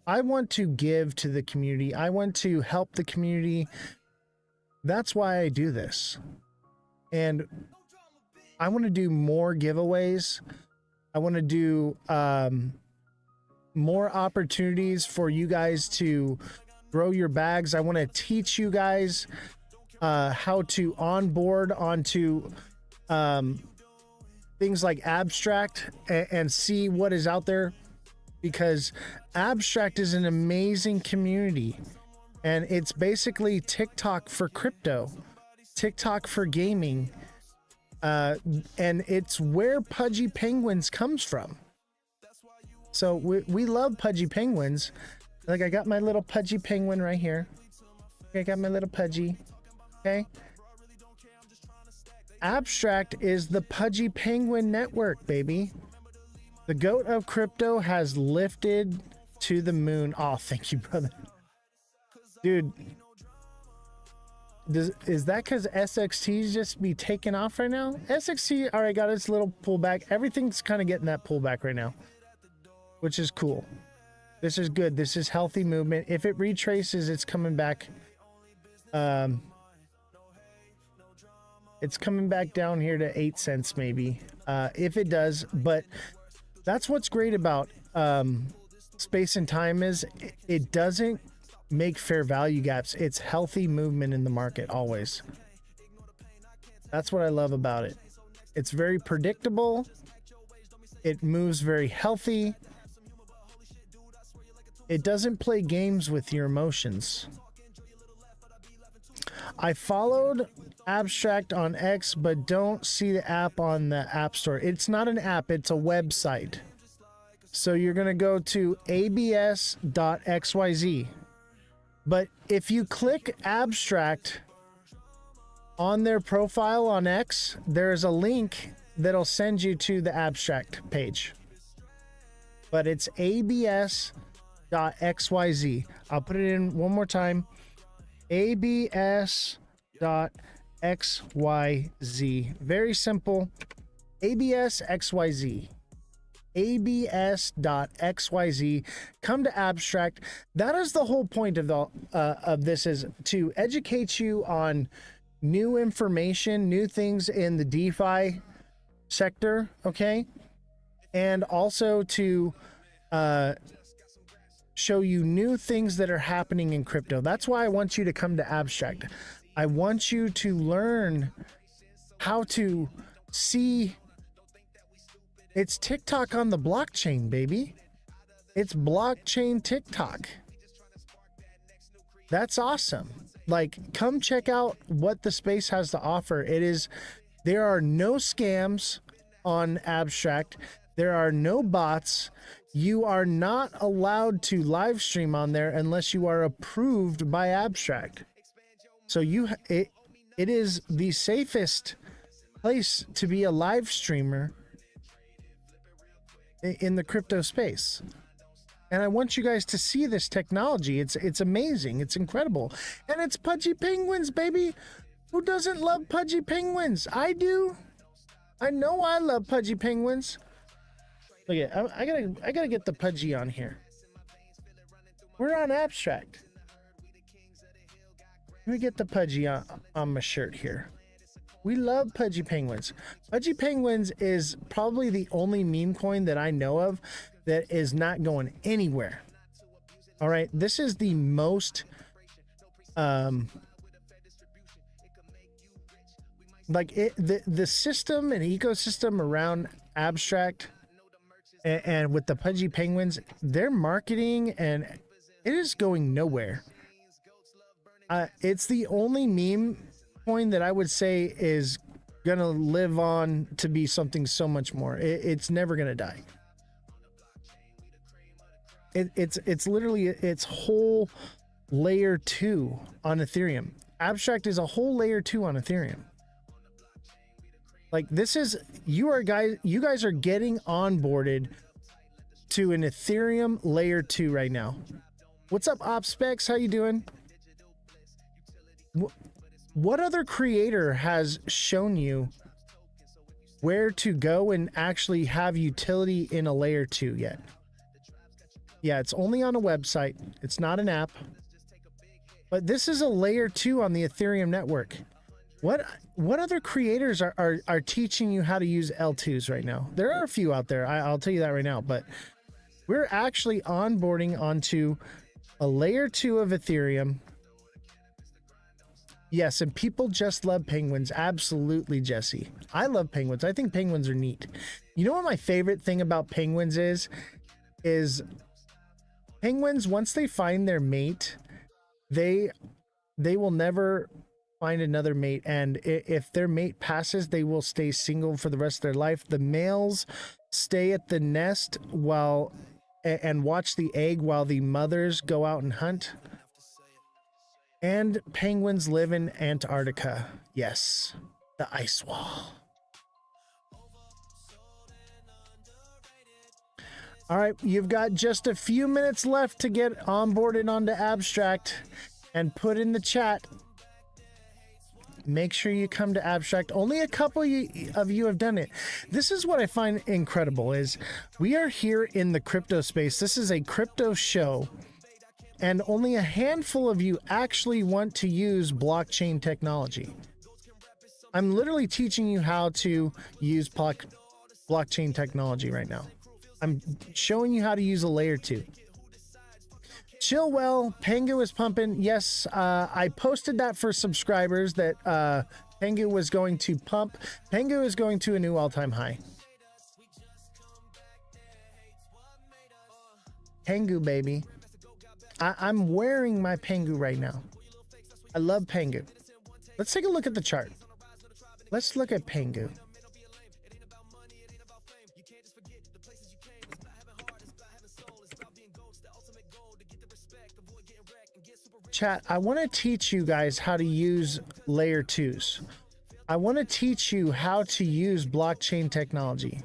I want to give to the community. I want to help the community. That's why I do this. And I want to do more giveaways. I want to do more opportunities for you guys to grow your bags. I want to teach you guys how to onboard onto things like Abstract and see what is out there, because Abstract is an amazing community and it's basically TikTok for crypto, TikTok for gaming, and it's where Pudgy Penguins comes from. So we love Pudgy Penguins. Like, I got my little Pudgy Penguin right here. Okay, I got my little Pudgy. Okay. Abstract is the Pudgy Penguin network, baby. The goat of crypto has lifted to the moon. Oh, thank you, brother. Dude, is that because SXT's just be taking off right now? SXT already got its little pullback. Everything's kind of getting that pullback right now, which is cool. This is good. This is healthy movement. If it retraces, it's coming back. It's coming back down here to 8 cents maybe, if it does. But that's what's great about space and time, is it doesn't make fair value gaps. It's healthy movement in the market always. That's what I love about it. It's very predictable. It moves very healthy. It doesn't play games with your emotions. I followed Abstract on X, but don't see the app on the App Store. It's not an app, it's a website. So you're going to go to abs.xyz. But if you click Abstract on their profile on X, there's a link that'll send you to the Abstract page. But it's abs.xyz. I'll put it in one more time. abs.xyz. Very simple. abs.xyz. abs.xyz. Come to Abstract. That is the whole point of the of this, is to educate you on new information, new things in the DeFi sector, okay? And also to show you new things that are happening in crypto. That's why I want you to come to Abstract. I want you to learn how to see. It's TikTok on the blockchain, baby. It's blockchain TikTok. That's awesome. Like, come check out what the space has to offer. There are no scams on Abstract. There are no bots. You are not allowed to live stream on there unless you are approved by Abstract. So it is the safest place to be a live streamer in the crypto space. And I want you guys to see this technology. It's amazing. It's incredible. And it's pudgy penguins, baby. Who doesn't love pudgy penguins? I do. I know I love pudgy penguins. Look at, I gotta get the pudgy on here. We're on Abstract. Let me get the pudgy on my shirt here. We love pudgy penguins. Pudgy penguins is probably the only meme coin that I know of that is not going anywhere. All right, this is the most the system and ecosystem around Abstract and with the pudgy penguins, their marketing and it is going nowhere. It's the only meme coin that I would say is gonna live on to be something so much more. It's never gonna die. It's literally its whole layer 2 on Ethereum. Abstract is a whole layer 2 on Ethereum. Like, this is, you guys are getting onboarded to an Ethereum layer 2 right now. What's up, OpSpecs? How you doing? What other creator has shown you where to go and actually have utility in a layer 2 yet? Yeah, it's only on a website. It's not an app. But this is a layer 2 on the Ethereum network. What other creators are teaching you how to use L2s right now? There are a few out there. I'll tell you that right now. But we're actually onboarding onto a layer 2 of Ethereum. Yes, and people just love penguins. Absolutely, Jesse. I love penguins. I think penguins are neat. You know what my favorite thing about penguins is penguins, once they find their mate, they will never find another mate, and if their mate passes, they will stay single for the rest of their life. The males stay at the nest and watch the egg while the mothers go out and hunt. And penguins live in Antarctica. Yes, the ice wall. All right, you've got just a few minutes left to get onboarded onto Abstract and put in the chat. Make sure you come to Abstract. Only a couple of you have done it. This is what I find incredible is we are here in the crypto space. This is a crypto show, and only a handful of you actually want to use blockchain technology. I'm literally teaching you how to use blockchain technology right now. I'm showing you how to use a layer 2. Chill well, Pengu is pumping. Yes, I posted that for subscribers that Pengu was going to pump. Pengu is going to a new all-time high. Pengu, baby. I'm wearing my Pengu right now. I love Pengu. Let's take a look at the chart. Let's look at Pengu. Chat, I want to teach you guys how to use layer 2s. I want to teach you how to use blockchain technology.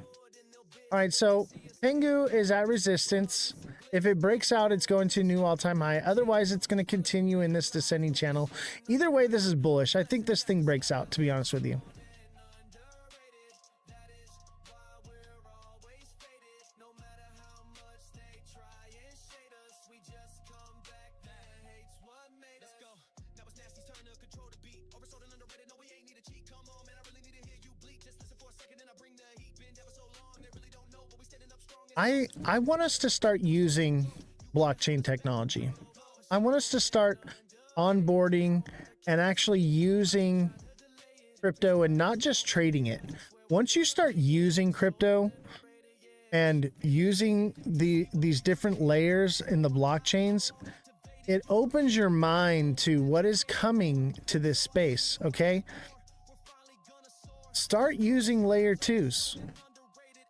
All right, so Pengu is at resistance. If it breaks out, it's going to a new all-time high. Otherwise, it's going to continue in this descending channel. Either way, this is bullish. I think this thing breaks out, to be honest with you. I want us to start using blockchain technology. I want us to start onboarding and actually using crypto and not just trading it. Once you start using crypto and using these different layers in the blockchains, it opens your mind to what is coming to this space, okay? Start using layer 2s.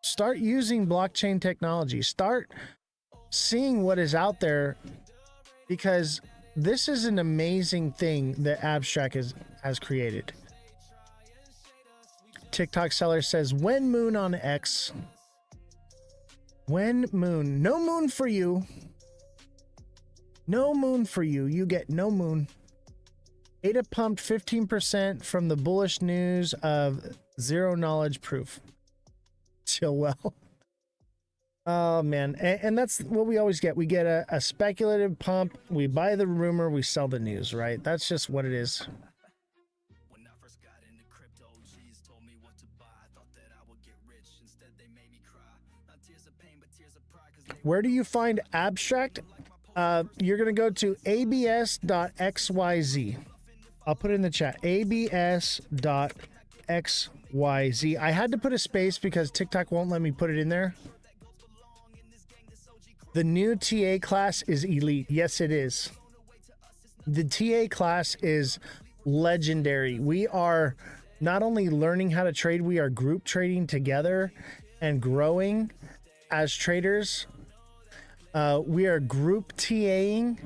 Start using blockchain technology. Start seeing what is out there, because this is an amazing thing that Abstract has created. TikTok seller says, when moon on X? When moon? No moon for you. No moon for you. You get no moon. ADA pumped 15% from the bullish news of zero knowledge proof. Chill well. Oh, man. And that's what we always get. We get a speculative pump. We buy the rumor. We sell the news, right? That's just what it is. When I first got into crypto, G's told me what to buy. I thought that I would get rich. Instead, they made me cry. Not tears of pain, but tears of pride. Where do you find Abstract? You're going to go to abs.xyz. I'll put it in the chat. abs.xyz. I had to put a space because TikTok won't let me put it in there. The new TA class is elite. Yes, it is. The TA class is legendary. We are not only learning how to trade, we are group trading together and growing as traders. We are group TAing.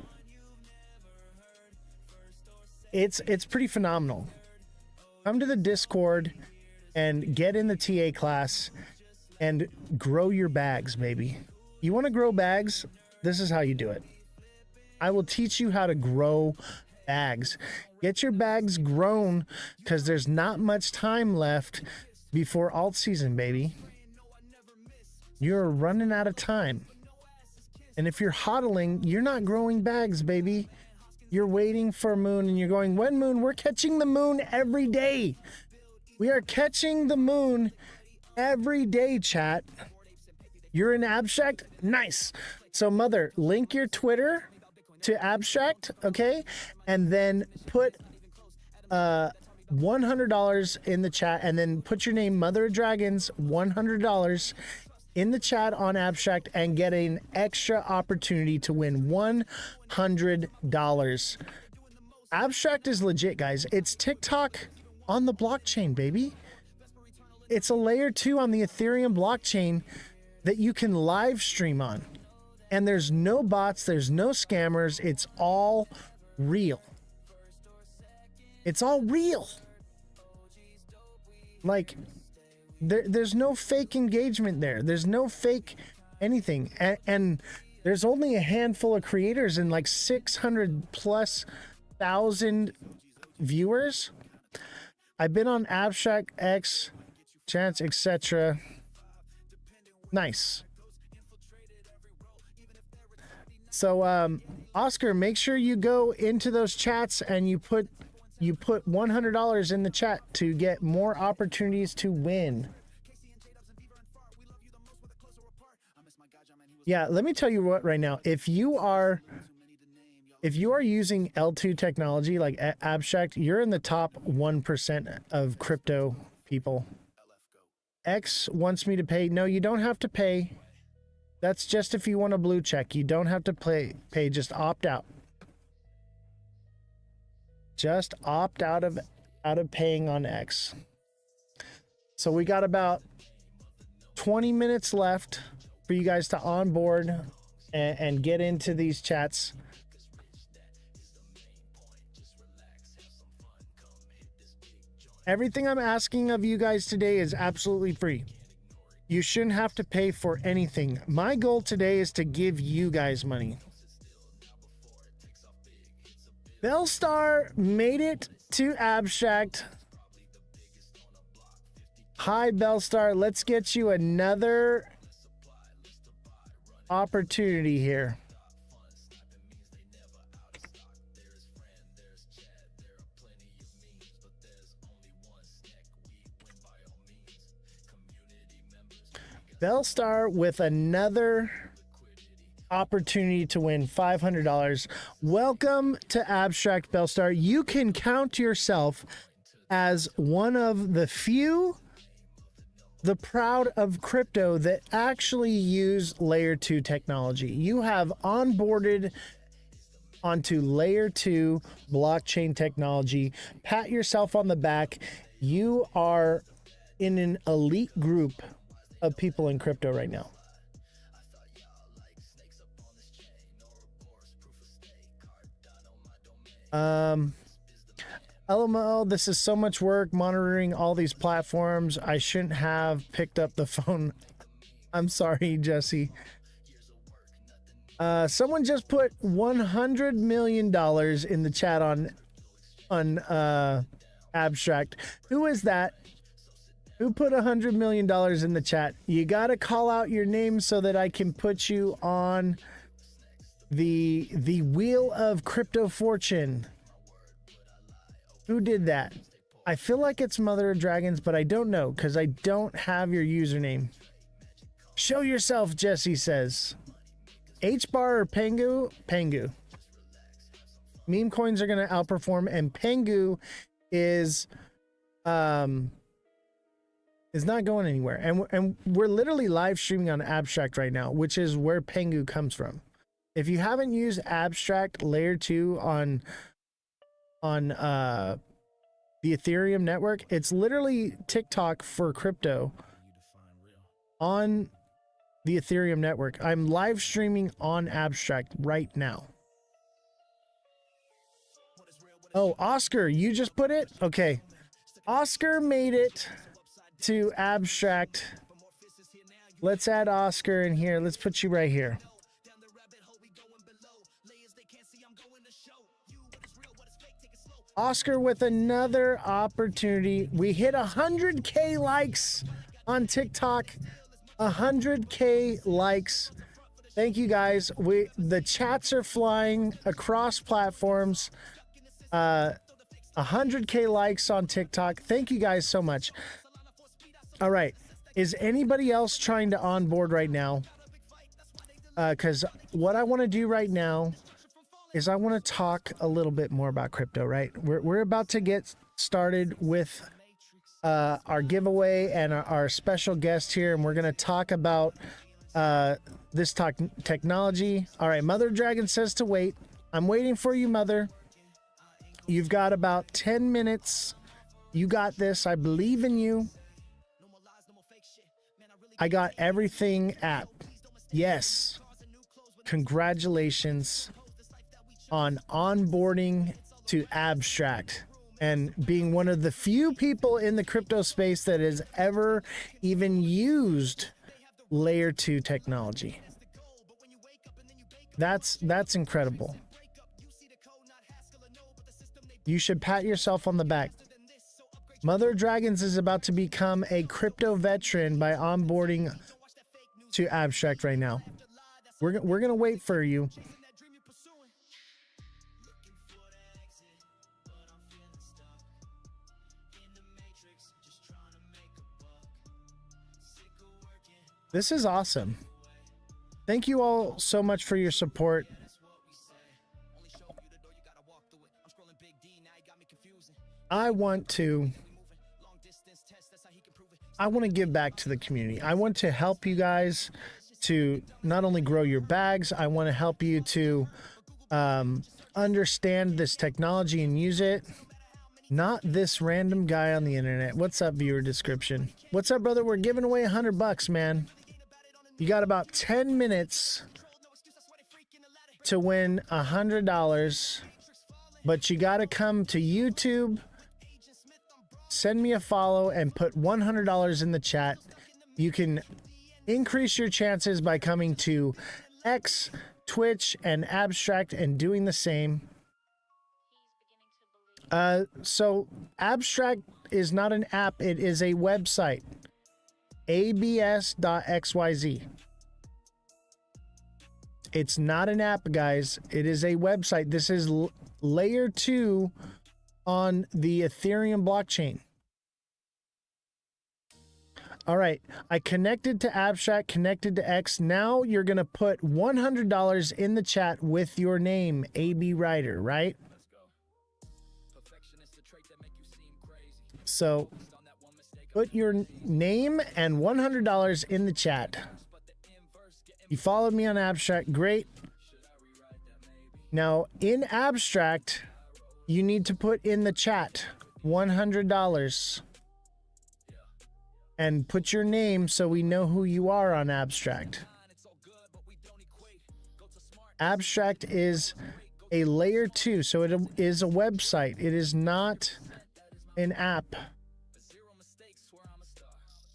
It's pretty phenomenal. Come to the Discord and get in the TA class and grow your bags, baby. You want to grow bags? This is how you do it. I will teach you how to grow bags. Get your bags grown, because there's not much time left before alt season, baby. You're running out of time. And if you're hodling, you're not growing bags, baby. You're waiting for a moon and you're going, when moon? We're catching the moon every day. We are catching the moon every day, chat. You're in Abstract? Nice. So, mother, link your Twitter to Abstract, okay? And then put $100 in the chat, and then put your name, Mother of Dragons, $100 in the chat on Abstract, and get an extra opportunity to win $100. Abstract is legit, guys. It's TikTok on the blockchain, baby. It's a layer 2 on the Ethereum blockchain that you can live stream on. And there's no bots, there's no scammers. It's all real. It's all real. Like, there's no fake engagement there. There's no fake anything. And there's only a handful of creators and like 600,000+ viewers. I've been on Abstract X, Chance, etc. Nice. So, Oscar, make sure you go into those chats and you put $100 in the chat to get more opportunities to win. Yeah, let me tell you what right now. If you are using L2 technology like Abstract, you're in the top 1% of crypto people. X wants me to pay. No, you don't have to pay. That's just if you want a blue check. You don't have to pay. Just opt out. Just opt out of paying on X. So we got about 20 minutes left for you guys to onboard and get into these chats. Everything I'm asking of you guys today is absolutely free. You shouldn't have to pay for anything. My goal today is to give you guys money. Bellstar made it to Abstract. Hi, Bellstar. Let's get you another opportunity here. Bellstar with another opportunity to win $500. Welcome to Abstract, Bellstar. You can count yourself as one of the few, the proud of crypto that actually use layer 2 technology. You have onboarded onto layer 2 blockchain technology. Pat yourself on the back. You are in an elite group of people in crypto right now. LML, this is so much work monitoring all these platforms. I shouldn't have picked up the phone. I'm sorry, Jesse. Someone just put $100 million in the chat on Abstract. Who is that? Who put $100 million in the chat? You got to call out your name so that I can put you on the Wheel of Crypto Fortune. Who did that? I feel like it's Mother of Dragons, but I don't know because I don't have your username. Show yourself, Jesse says. H-bar or Pengu? Pengu. Meme coins are going to outperform, and Pengu is not going anywhere. And we're literally live streaming on Abstract right now, which is where Pengu comes from. If you haven't used Abstract Layer 2 on the Ethereum network, it's literally TikTok for crypto on the Ethereum network. I'm live streaming on Abstract right now. Oh, Oscar, you just put it? Okay. Oscar made it to Abstract. Let's add Oscar in here. Let's put you right here. Oscar with another opportunity. We hit 100K likes on TikTok. 100K likes. Thank you guys. The chats are flying across platforms. 100K likes on TikTok. Thank you guys so much. All right. Is anybody else trying to onboard right now? Because what I want to do right now is I want to talk a little bit more about crypto, right? We're about to get started with our giveaway and our special guest here, and we're going to talk about this technology. All right, Mother Dragon says to wait. I'm waiting for you, Mother. You've got about 10 minutes. You got this. I believe in you. I got everything app. Yes. Congratulations on onboarding to Abstract and being one of the few people in the crypto space that has ever even used layer 2 technology. That's incredible. You should pat yourself on the back. Mother Dragons is about to become a crypto veteran by onboarding to Abstract right now. We're going to wait for you. This is awesome. Thank you all so much for your support. I want to give back to the community. I want to help you guys to not only grow your bags, I want to help you to understand this technology and use it. Not this random guy on the internet. What's up, viewer description? What's up, brother? We're giving away $100, man. You got about 10 minutes to win $100, but you got to come to YouTube, send me a follow, and put $100 in the chat. You can increase your chances by coming to X, Twitch, and Abstract and doing the same. So Abstract is not an app, it is a website. abs.xyz. It's not an app, guys. It is a website. This is layer 2 on the Ethereum blockchain. All right, I connected to Abstract, connected to X. Now you're going to put $100 in the chat with your name, AB Writer, right? So put your name and $100 in the chat. You followed me on Abstract, great. Now, in abstract, you need to put in the chat $100 and put your name so we know who you are on abstract. Abstract is a layer 2, so it is a website. It is not an app.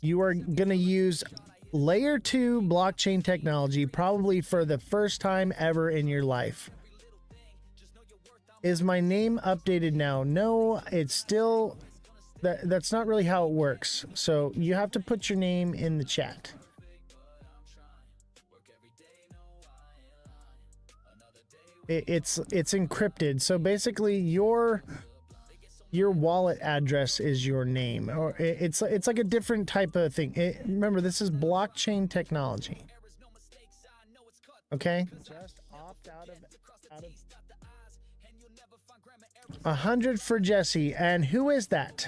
You are going to use layer 2 blockchain technology probably for the first time ever in your life. Is my name updated now? No, it's still... That's not really how it works. So you have to put your name in the chat. It's encrypted. So basically your wallet address is your name, or it's like a different type of thing. Remember, this is blockchain technology. Okay? Just opt out of 100 for Jesse. And who is that?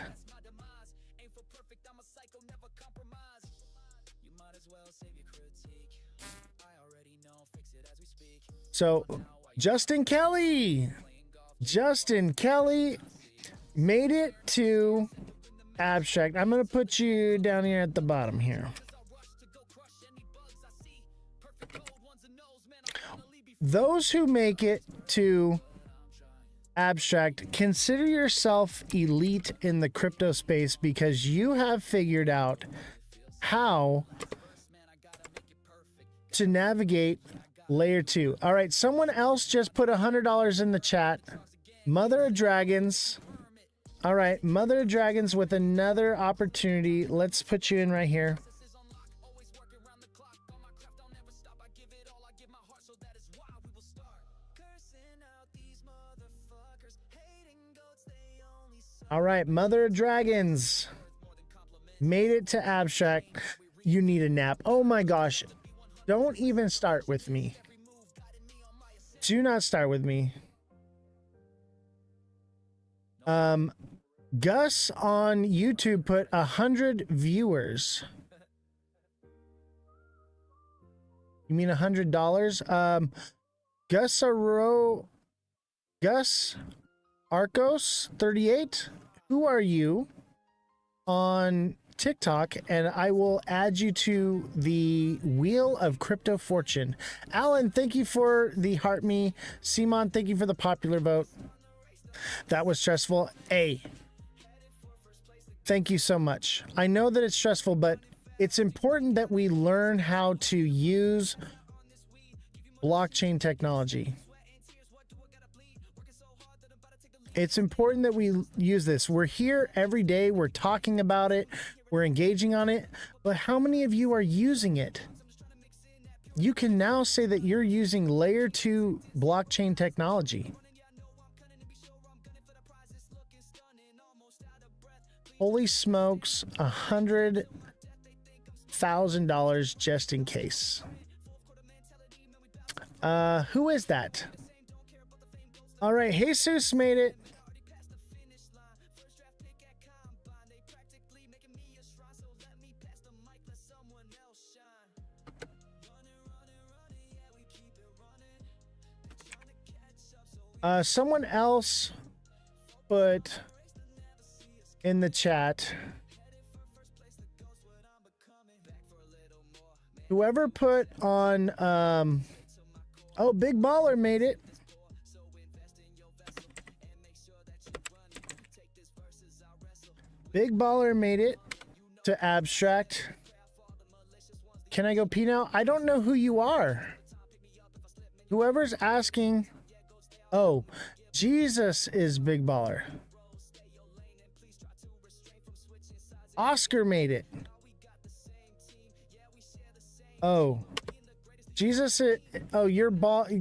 So, Justin Kelly made it to abstract. I'm going to put you down here at the bottom here. Those who make it to abstract, consider yourself elite in the crypto space because you have figured out how to navigate layer 2. All right, someone else just put $100 in the chat. Mother of Dragons. All right, Mother of Dragons with another opportunity. Let's put you in right here. All right, Mother of Dragons made it to abstract. You need a nap. Oh my gosh. Don't even start with me. Do not start with me. Gus on YouTube put 100 viewers. You mean $100? Gus Arcos 38. Who are you on TikTok? And I will add you to the Wheel of Crypto Fortune. Alan, thank you for the heart me. Simon, thank you for the popular vote. That was stressful. A. Thank you so much. I know that it's stressful, but it's important that we learn how to use blockchain technology. It's important that we use this. We're here every day. We're talking about it. We're engaging on it. But how many of you are using it? You can now say that you're using layer 2 blockchain technology. Holy smokes, $100,000 just in case. Who is that? All right, Jesus made it. Someone else put in the chat. Whoever put on, oh, Big Baller made it. Big Baller made it to abstract. Can I go pee now? I don't know who you are. Whoever's asking. Oh, Jesus is Big Baller. Oscar made it. Oh, Jesus. Oh, you're baller.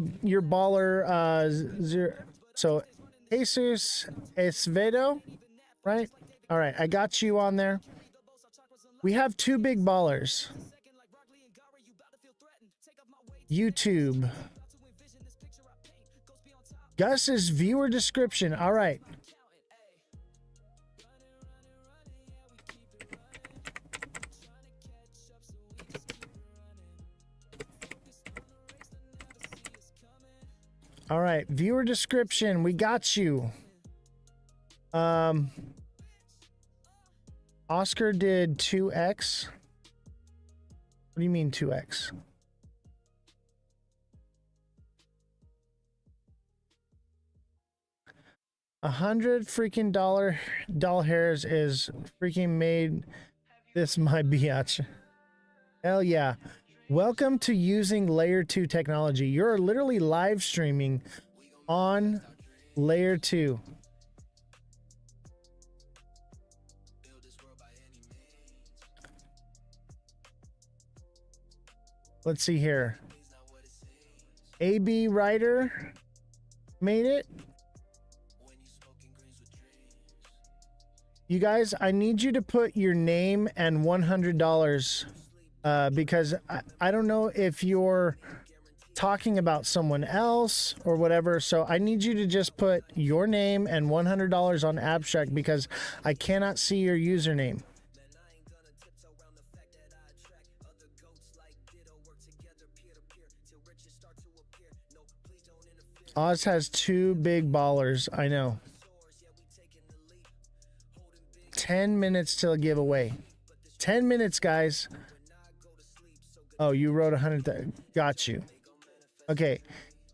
Zero. So, Jesus Esvedo, right? All right, I got you on there. We have 2 big ballers. YouTube. Gus's viewer description. All right. All right, viewer description. We got you. Oscar did 2x. What do you mean 2x? $100 doll hairs is freaking made this my biatch. Hell yeah. Welcome to using layer 2 technology. You're literally live streaming on layer 2. Let's see here. AB Writer made it. You guys, I need you to put your name and $100 because I don't know if you're talking about someone else or whatever. So I need you to just put your name and $100 on Abstract because I cannot see your username. Oz has 2 big ballers. I know. 10 minutes till giveaway. 10 minutes, guys. Oh, you wrote 100. Got you. Okay.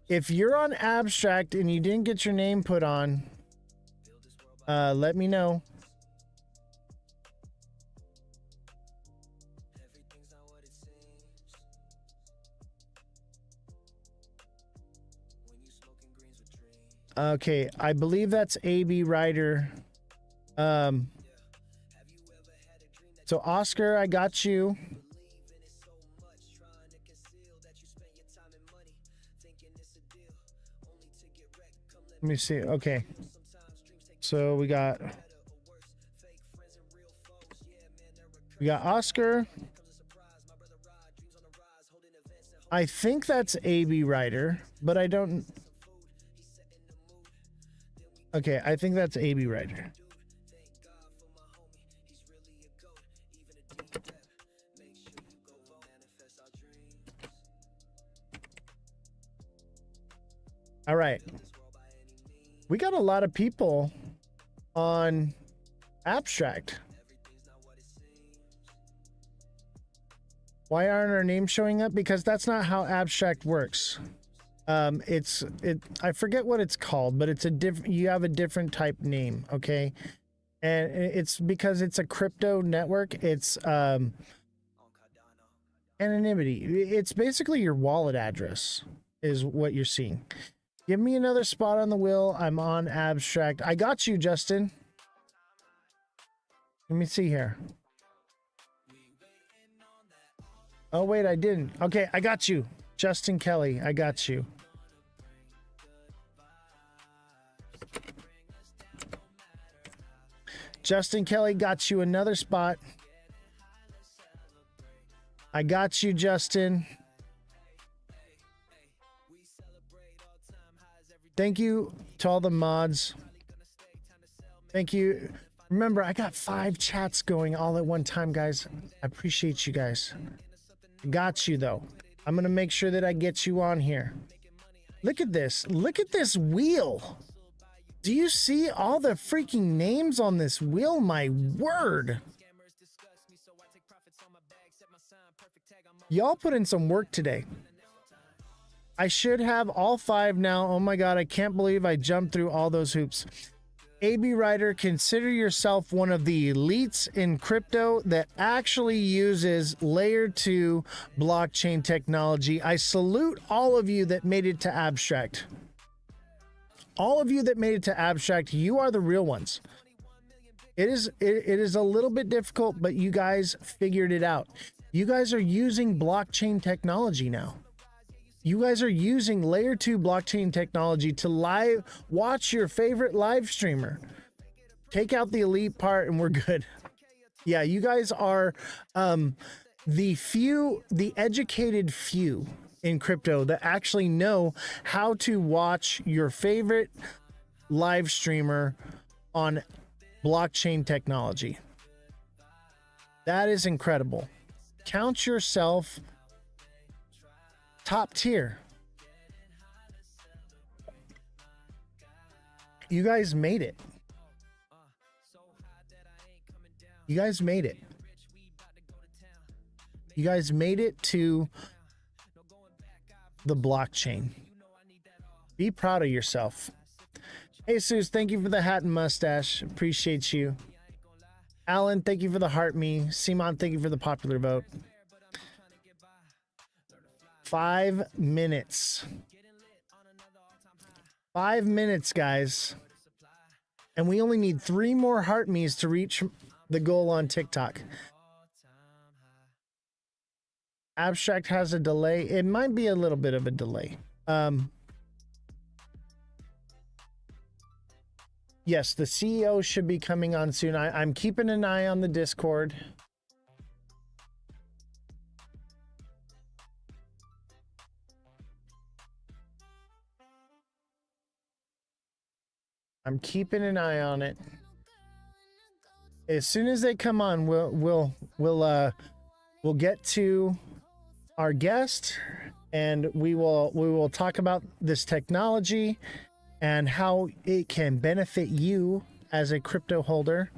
If you're on Abstract and you didn't get your name put on, let me know. Okay, I believe that's AB Writer. So Oscar, I got you. Let me see. Okay. So we got Oscar. I think that's AB Writer, but I don't. Okay, I think that's AB Writer. All right. We got a lot of people on Abstract. Why aren't our names showing up? Because that's not how Abstract works. I forget what it's called, but it's a different, you have a different type name, okay? And it's because it's a crypto network. It's anonymity. It's basically your wallet address is what you're seeing. Give me another spot on the wheel. I'm on Abstract. I got you, Justin. Let me see here. Oh, wait, I didn't. Okay, I got you. Justin Kelly, I got you. Justin Kelly got you another spot. I got you, Justin. Thank you to all the mods. Thank you. Remember, I got 5 chats going all at one time, guys. I appreciate you guys. Got you, though. I'm going to make sure that I get you on here. Look at this. Look at this wheel. Do you see all the freaking names on this wheel? My word. Y'all put in some work today. I should have all 5 now. Oh my God, I can't believe I jumped through all those hoops. AB Writer, consider yourself one of the elites in crypto that actually uses layer 2 blockchain technology. I salute all of you that made it to Abstract. All of you that made it to Abstract, you are the real ones. It is a little bit difficult, but you guys figured it out. You guys are using blockchain technology now. You guys are using layer 2 blockchain technology to live watch your favorite live streamer. Take out the elite part and we're good. Yeah, you guys are the educated few in crypto that actually know how to watch your favorite live streamer on blockchain technology. That is incredible. Count yourself top tier. You guys made it. You guys made it. You guys made it to the blockchain. Be proud of yourself. Hey, Suze, thank you for the hat and mustache. Appreciate you. Alan, thank you for the heart me. Simon, thank you for the popular vote. 5 minutes. 5 minutes, guys. And we only need 3 more heart me's to reach the goal on TikTok. Abstract has a delay. It might be a little bit of a delay. Yes, the CEO should be coming on soon. I'm keeping an eye on the Discord. I'm keeping an eye on it. As soon as they come on, we'll get to our guest, and we will talk about this technology and how it can benefit you as a crypto holder.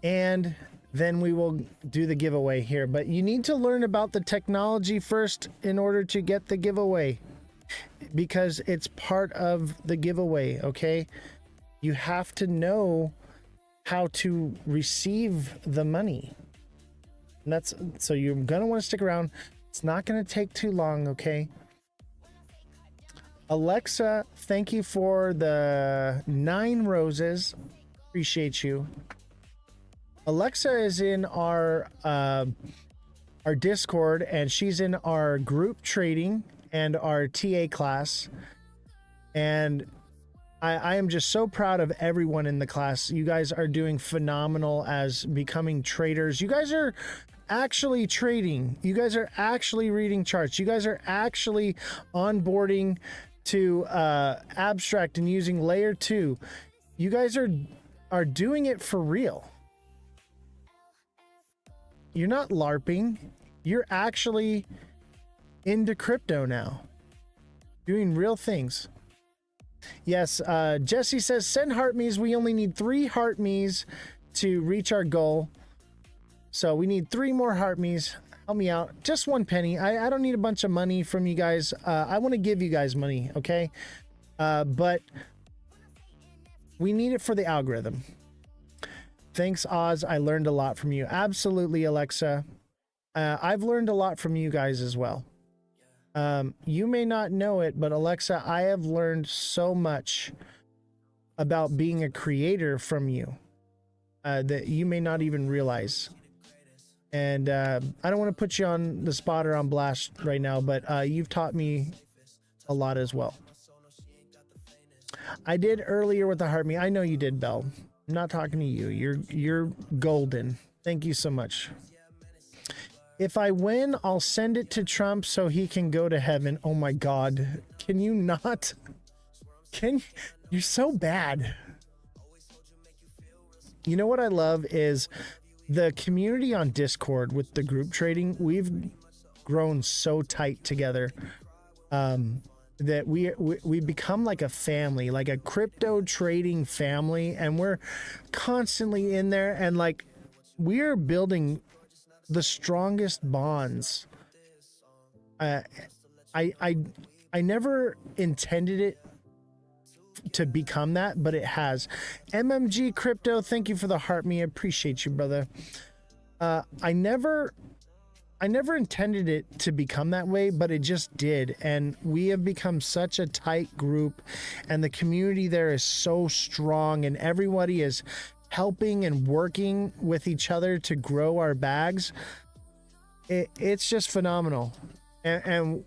And then we will do the giveaway here. But you need to learn about the technology first in order to get the giveaway, because it's part of the giveaway, okay? You have to know how to receive the money. And that's so you're gonna want to stick around. It's not gonna take too long, okay? Alexa, thank you for the 9 roses. Appreciate you. Alexa is in our Discord, and she's in our group trading and our TA class. And I am just so proud of everyone in the class. You guys are doing phenomenal as becoming traders. You guys are actually trading. You guys are actually reading charts. You guys are actually onboarding to Abstract and using layer 2. You guys are doing it for real. You're not LARPing. You're actually into crypto now, doing real things. Yes, Jesse says, send heart me's. We only need 3 heart me's to reach our goal. So we need 3 more heart me's. Help me out. Just 1 penny. I don't need a bunch of money from you guys. I want to give you guys money, okay? But we need it for the algorithm. Thanks, Oz. I learned a lot from you. Absolutely, Alexa. I've learned a lot from you guys as well. You may not know it, but Alexa, I have learned so much about being a creator from you that you may not even realize. And I don't want to put you on the spot or on blast right now, but you've taught me a lot as well. I did earlier with the heart me. I know you did, Belle. I'm not talking to you. You're golden. Thank you so much. If I win, I'll send it to Trump so he can go to heaven. Oh my God. Can you not? You're so bad. You know what I love is the community on Discord with the group trading. We've grown so tight together that we become like a family, like a crypto trading family. And we're constantly in there, and like we're building the strongest bonds. I never intended it to become that, but it has. MMG Crypto, thank you for the heart me. I appreciate you, brother. I never intended it to become that way, but it just did. And we have become such a tight group, and the community there is so strong, and everybody is helping and working with each other to grow our bags. It's just phenomenal. And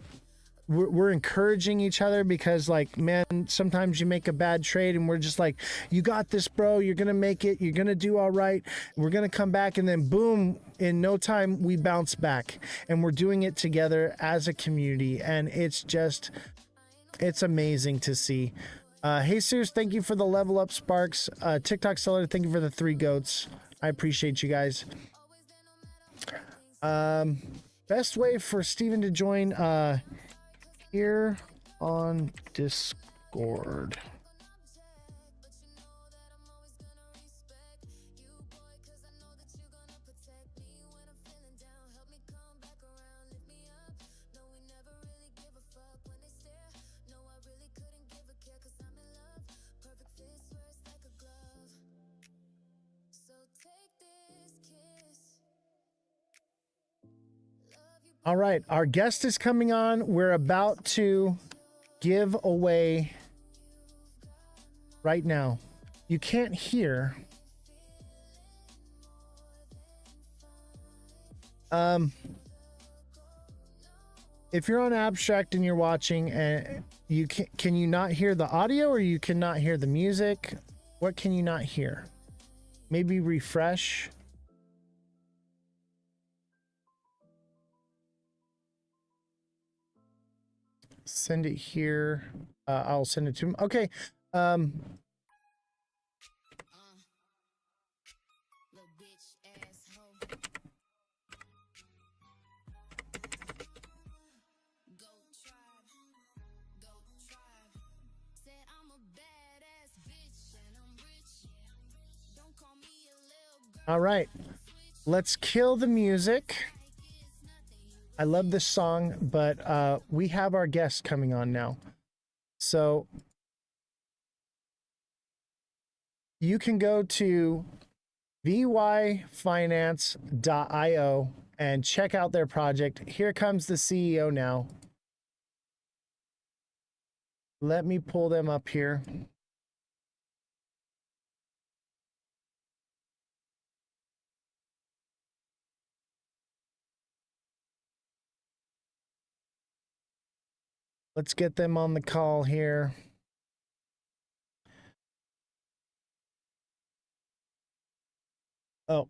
we're encouraging each other, because like, man, sometimes you make a bad trade and we're just like, you got this, bro. You're going to make it. You're going to do all right. We're going to come back, and then boom, in no time we bounce back, and we're doing it together as a community. And it's amazing to see. Jesus, thank you for the level up sparks. TikTok seller, thank you for the 3 goats. I appreciate you guys. Best way for Steven to join here on Discord. All right, our guest is coming on. We're about to give away right now. You can't hear. If you're on Abstract and you're watching, and can you not hear the audio, or you cannot hear the music? What can you not hear? Maybe refresh. Send it here. I'll send it to him. Okay. Little bitch asshole. Goat tribe. Said I'm a badass bitch and I'm rich. Don't call me a little girl. All right. Let's kill the music. I love this song, but we have our guest coming on now. So you can go to vyfinance.io and check out their project. Here comes the CEO now. Let me pull them up here. Let's get them on the call here. Oh.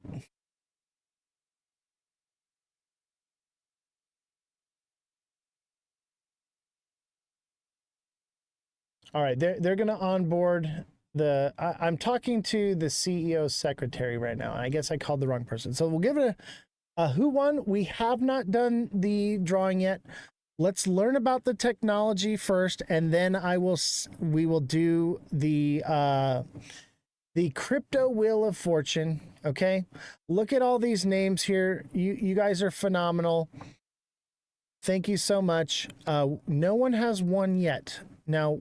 All right, they're going to onboard the. I'm talking to the CEO's secretary right now, and I guess I called the wrong person. So we'll give it a who won. We have not done the drawing yet. Let's learn about the technology first, and then we will do the crypto wheel of fortune. Okay, look at all these names here. You guys are phenomenal. Thank you so much. No one has won yet. Now,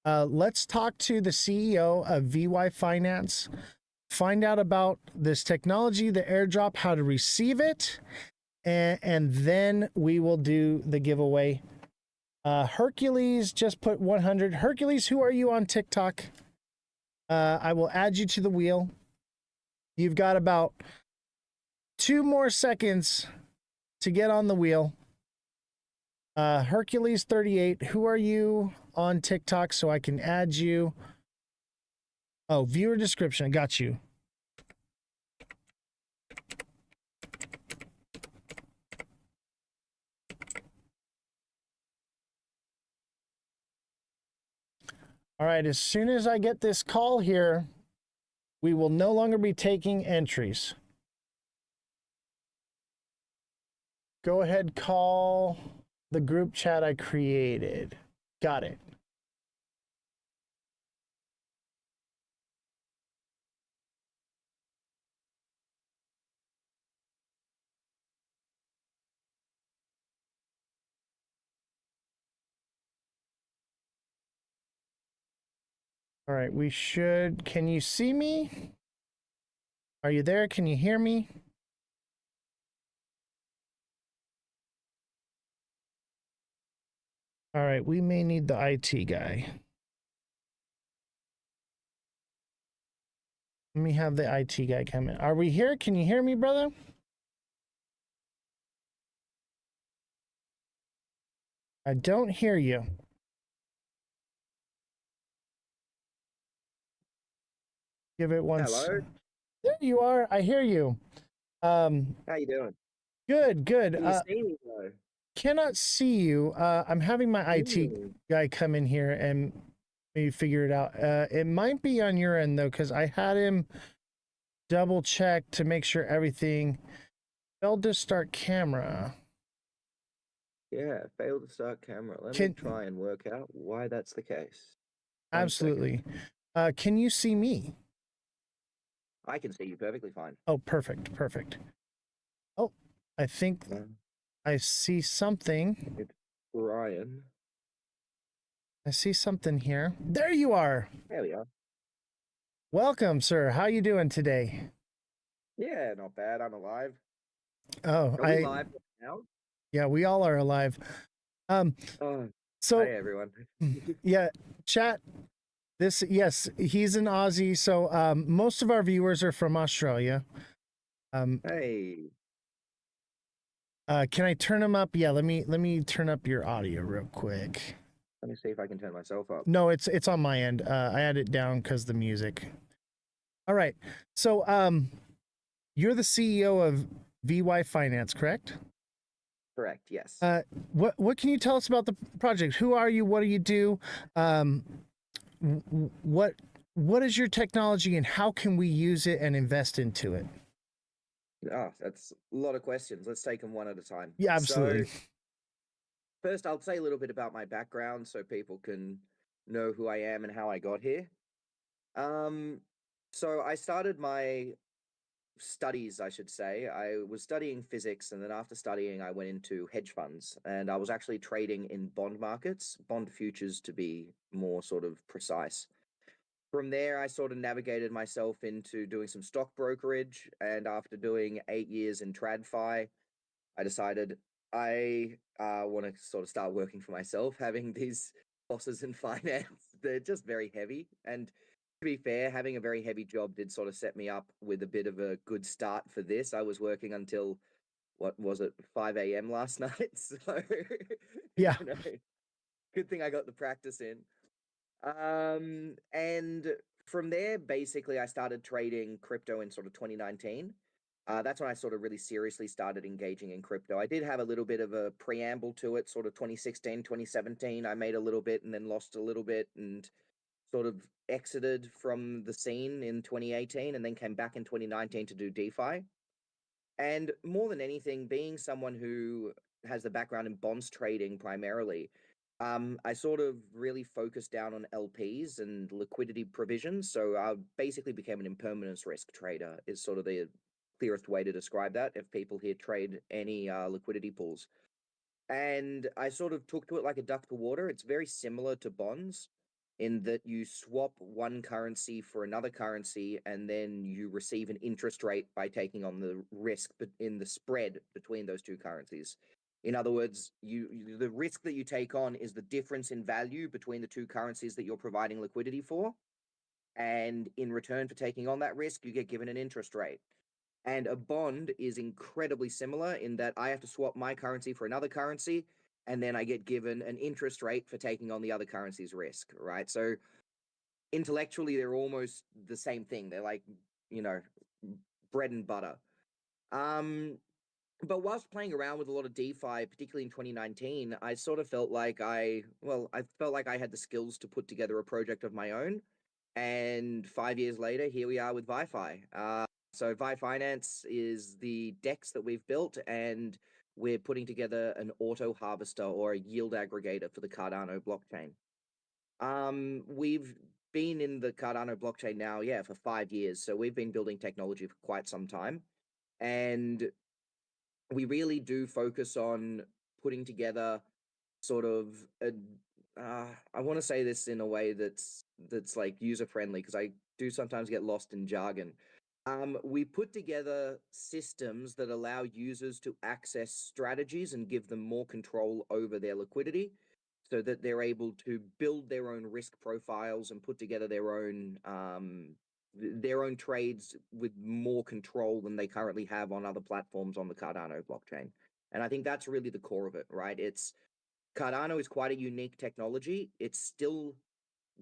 let's talk to the CEO of VY Finance. Find out about this technology, the airdrop, how to receive it. And then we will do the giveaway. Hercules just put 100. Hercules, who are you on TikTok? I will add you to the wheel. You've got about 2 more seconds to get on the wheel. Hercules 38, who are you on TikTok so I can add you? Oh, viewer description. I got you. All right, as soon as I get this call here, we will no longer be taking entries. Go ahead, call the group chat I created. Got it. All right, we should. Can you see me? Are you there? Can you hear me? All right, we may need the IT guy. Let me have the IT guy come in. Are we here? Can you hear me, brother? I don't hear you. Give it one. Hello. There you are. I hear you. How you doing? Good. Can you see me though? Cannot see you. I'm having my IT Ooh. guy come in here and maybe figure it out. It might be on your end though, because I had him double check to make sure everything. Failed to start camera. Yeah, failed to start camera. Let Can- me try and work out why that's the case. Absolutely. Can you see me? I can see you perfectly fine. Oh, perfect. Oh, I think I see something. It's Brian. I see something here. There you are. There we are. Welcome, sir. How you doing today? Yeah, not bad. I'm alive. Oh, Are we live now? Yeah, we all are alive. Oh, So hi everyone. yeah, chat. Yes, he's an Aussie. So most of our viewers are from Australia. Hey, Can I turn them up? Yeah, let me turn up your audio real quick. let me see if I can turn myself up. No, it's on my end. I had it down because the music. All right. So you're the CEO of VY Finance, correct? Correct, yes. What can you tell us about the project? Who are you? What do you do? What is your technology and how can we use it and invest into it? Oh, that's a lot of questions. Let's take them one at a time. Yeah, absolutely. So, first, I'll say a little bit about my background so people can know who I am and how I got here. Um, so I started my studies, I should say. I was studying physics, and then after studying, I went into hedge funds, and I was actually trading in bond markets, bond futures to be more sort of precise. From there, I sort of navigated myself into doing some stock brokerage, and after doing 8 years in TradFi, I decided I want to sort of start working for myself. Having these bosses in finance, they're just very heavy. And to be fair, having a very heavy job did sort of set me up with a bit of a good start for this. I was working until, what was it, 5 a.m. last night. So, Yeah. you know, good thing I got the practice in. And from there, basically, I started trading crypto in sort of 2019. That's when I sort of really seriously started engaging in crypto. I did have a little bit of a preamble to it, sort of 2016, 2017. I made a little bit and then lost a little bit and sort of exited from the scene in 2018 and then came back in 2019 to do DeFi. And more than anything, being someone who has the background in bonds trading primarily, I sort of really focused down on LPs and liquidity provisions. So I basically became an impermanence risk trader, is sort of the clearest way to describe that if people here trade any liquidity pools. And I sort of took to it like a duck to water. It's very similar to bonds in that you swap one currency for another currency and then you receive an interest rate by taking on the risk in the spread between those two currencies. In other words, the risk that you take on is the difference in value between the two currencies that you're providing liquidity for. And in return for taking on that risk, you get given an interest rate. And a bond is incredibly similar in that I have to swap my currency for another currency, and then I get given an interest rate for taking on the other currency's risk, right? So intellectually, they're almost the same thing. They're like, you know, bread and butter. Um, but whilst playing around with a lot of DeFi, particularly in 2019, I sort of felt like I felt like I had the skills to put together a project of my own. And 5 years later, here we are with ViFi. So Vi Finance is the DEX that we've built, and we're putting together an auto harvester or a yield aggregator for the Cardano blockchain. We've been in the Cardano blockchain now, yeah, for 5 years. So we've been building technology for quite some time. And we really do focus on putting together sort of a I want to say this in a way that's like user friendly because I do sometimes get lost in jargon. We put together systems that allow users to access strategies and give them more control over their liquidity so that they're able to build their own risk profiles and put together their own trades with more control than they currently have on other platforms on the Cardano blockchain. And I think that's really the core of it, right? It's Cardano is quite a unique technology. It's still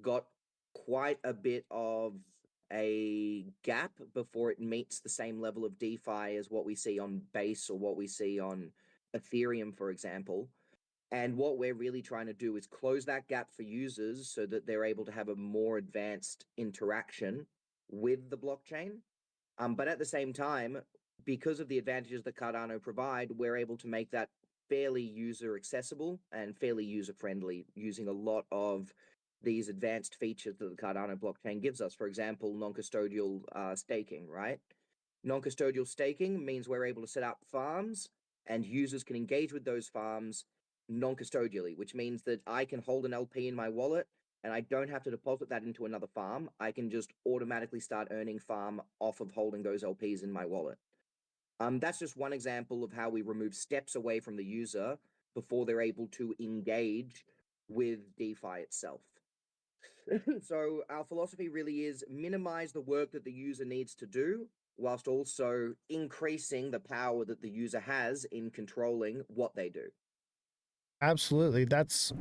got quite a bit of a gap before it meets the same level of DeFi as what we see on Base or what we see on Ethereum, for example. And what we're really trying to do is close that gap for users so that they're able to have a more advanced interaction with the blockchain. But at the same time, because of the advantages that Cardano provide, we're able to make that fairly user accessible and fairly user friendly using a lot of these advanced features that the Cardano blockchain gives us. For example, non-custodial staking, right? Non-custodial staking means we're able to set up farms and users can engage with those farms non-custodially, which means that I can hold an LP in my wallet and I don't have to deposit that into another farm. I can just automatically start earning farm off of holding those LPs in my wallet. That's just one example of how we remove steps away from the user before they're able to engage with DeFi itself. So our philosophy really is minimize the work that the user needs to do, whilst also increasing the power that the user has in controlling what they do. Absolutely. That's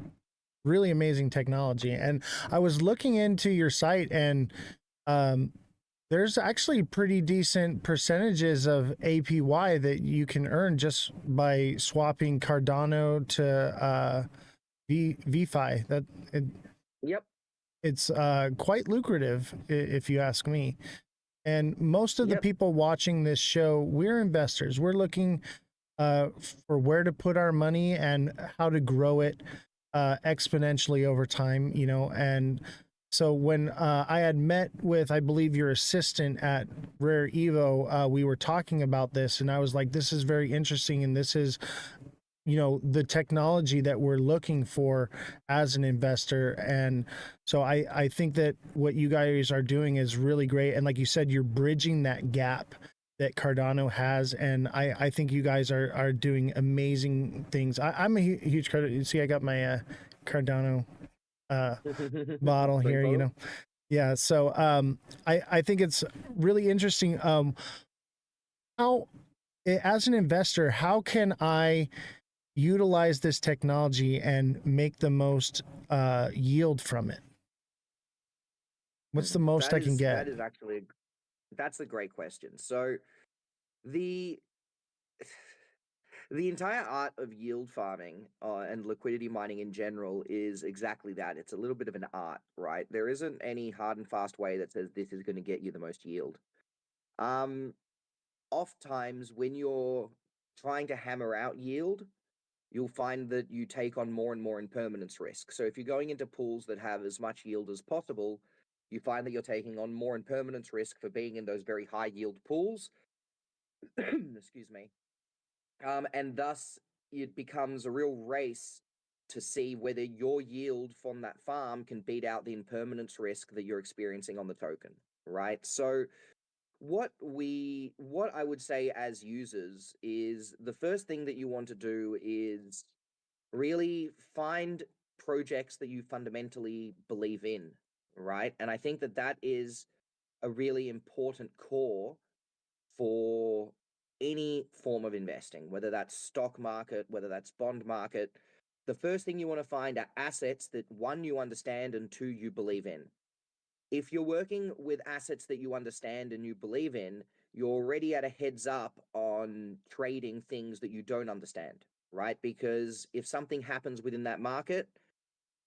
really amazing technology. And I was looking into your site, and um, there's actually pretty decent percentages of APY that you can earn just by swapping Cardano to VFi. Yep. It's quite lucrative, if you ask me. And most of the Yep. people watching this show, we're investors. We're looking for where to put our money and how to grow it exponentially over time, you know. And so when I had met with, I believe, your assistant at Rare Evo, we were talking about this, and I was like, this is very interesting, and this is, you know, the technology that we're looking for as an investor. And so I think that what you guys are doing is really great. And like you said, you're bridging that gap that Cardano has, and I think you guys are doing amazing things. I'm a huge Cardano. You see, I got my Cardano bottle Drink here. You bottle? know, yeah. So I think it's really interesting. How, as an investor, how can I utilize this technology and make the most yield from it? What's the most I can get? That is actually that's a great question. So the the entire art of yield farming and liquidity mining in general is exactly that. It's a little bit of an art, right? There isn't any hard and fast way that says this is going to get you the most yield. Um, Oftentimes when you're trying to hammer out yield, you'll find that you take on more and more impermanence risk. So if you're going into pools that have as much yield as possible, you find that you're taking on more impermanence risk for being in those very high yield pools. Excuse me. And thus it becomes a real race to see whether your yield from that farm can beat out the impermanence risk that you're experiencing on the token, right? So what I would say as users is the first thing that you want to do is really find projects that you fundamentally believe in, right? And I think that that is a really important core for any form of investing, whether that's stock market, whether that's bond market. The first thing you want to find are assets that one, you understand, and two, you believe in. If you're working with assets that you understand and you believe in, you're already at a heads up on trading things that you don't understand, right? Because if something happens within that market,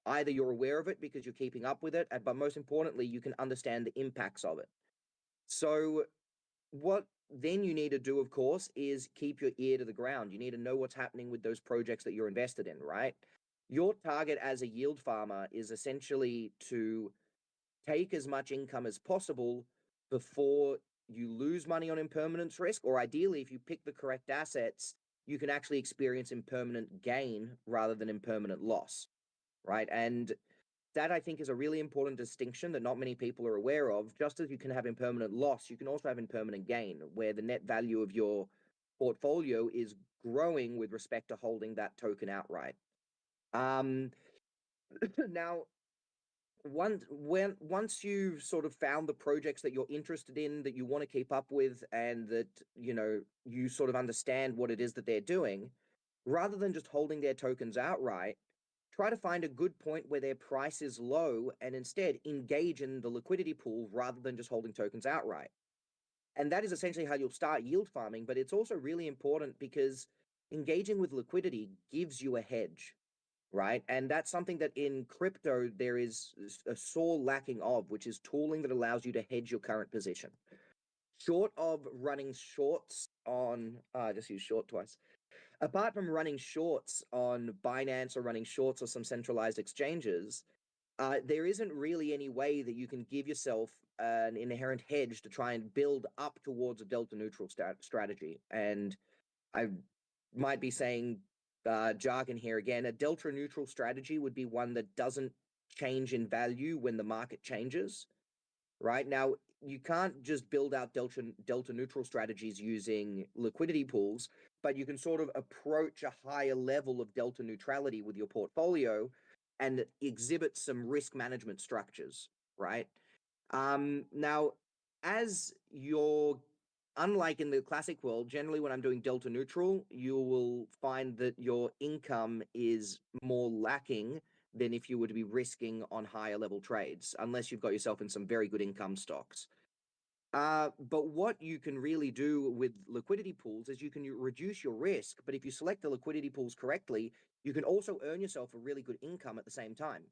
either you're aware of it because you're keeping up with it, but most importantly, you can understand the impacts of it. So what then you need to do, of course, is keep your ear to the ground. You need to know what's happening with those projects that you're invested in, right? Your target as a yield farmer is essentially to take as much income as possible before you lose money on impermanence risk, or ideally, if you pick the correct assets, you can actually experience impermanent gain rather than impermanent loss, right? And that I think is a really important distinction that not many people are aware of. Just as you can have impermanent loss, you can also have impermanent gain, where the net value of your portfolio is growing with respect to holding that token outright. Um, Now, once you've sort of found the projects that you're interested in, that you want to keep up with, and that you sort of understand what it is that they're doing, rather than just holding their tokens outright, try to find a good point where their price is low and instead engage in the liquidity pool rather than just holding tokens outright. And that is essentially how you'll start yield farming. But it's also really important because engaging with liquidity gives you a hedge, right? And that's something that in crypto there is a sore lacking of, which is tooling that allows you to hedge your current position. Short of running shorts on, I just used short twice. Apart from running shorts on Binance or running shorts or some centralized exchanges, there isn't really any way that you can give yourself an inherent hedge to try and build up towards a delta neutral strategy. And I might be saying jargon here again. A delta neutral strategy would be one that doesn't change in value when the market changes. Right now, you can't just build out delta neutral strategies using liquidity pools, but you can sort of approach a higher level of delta neutrality with your portfolio and exhibit some risk management structures, right? Now, as you're unlike in the classic world, generally when I'm doing delta neutral, you will find that your income is more lacking than if you were to be risking on higher level trades, unless you've got yourself in some very good income stocks. But what you can really do with liquidity pools is you can reduce your risk, but if you select the liquidity pools correctly, you can also earn yourself a really good income at the same time,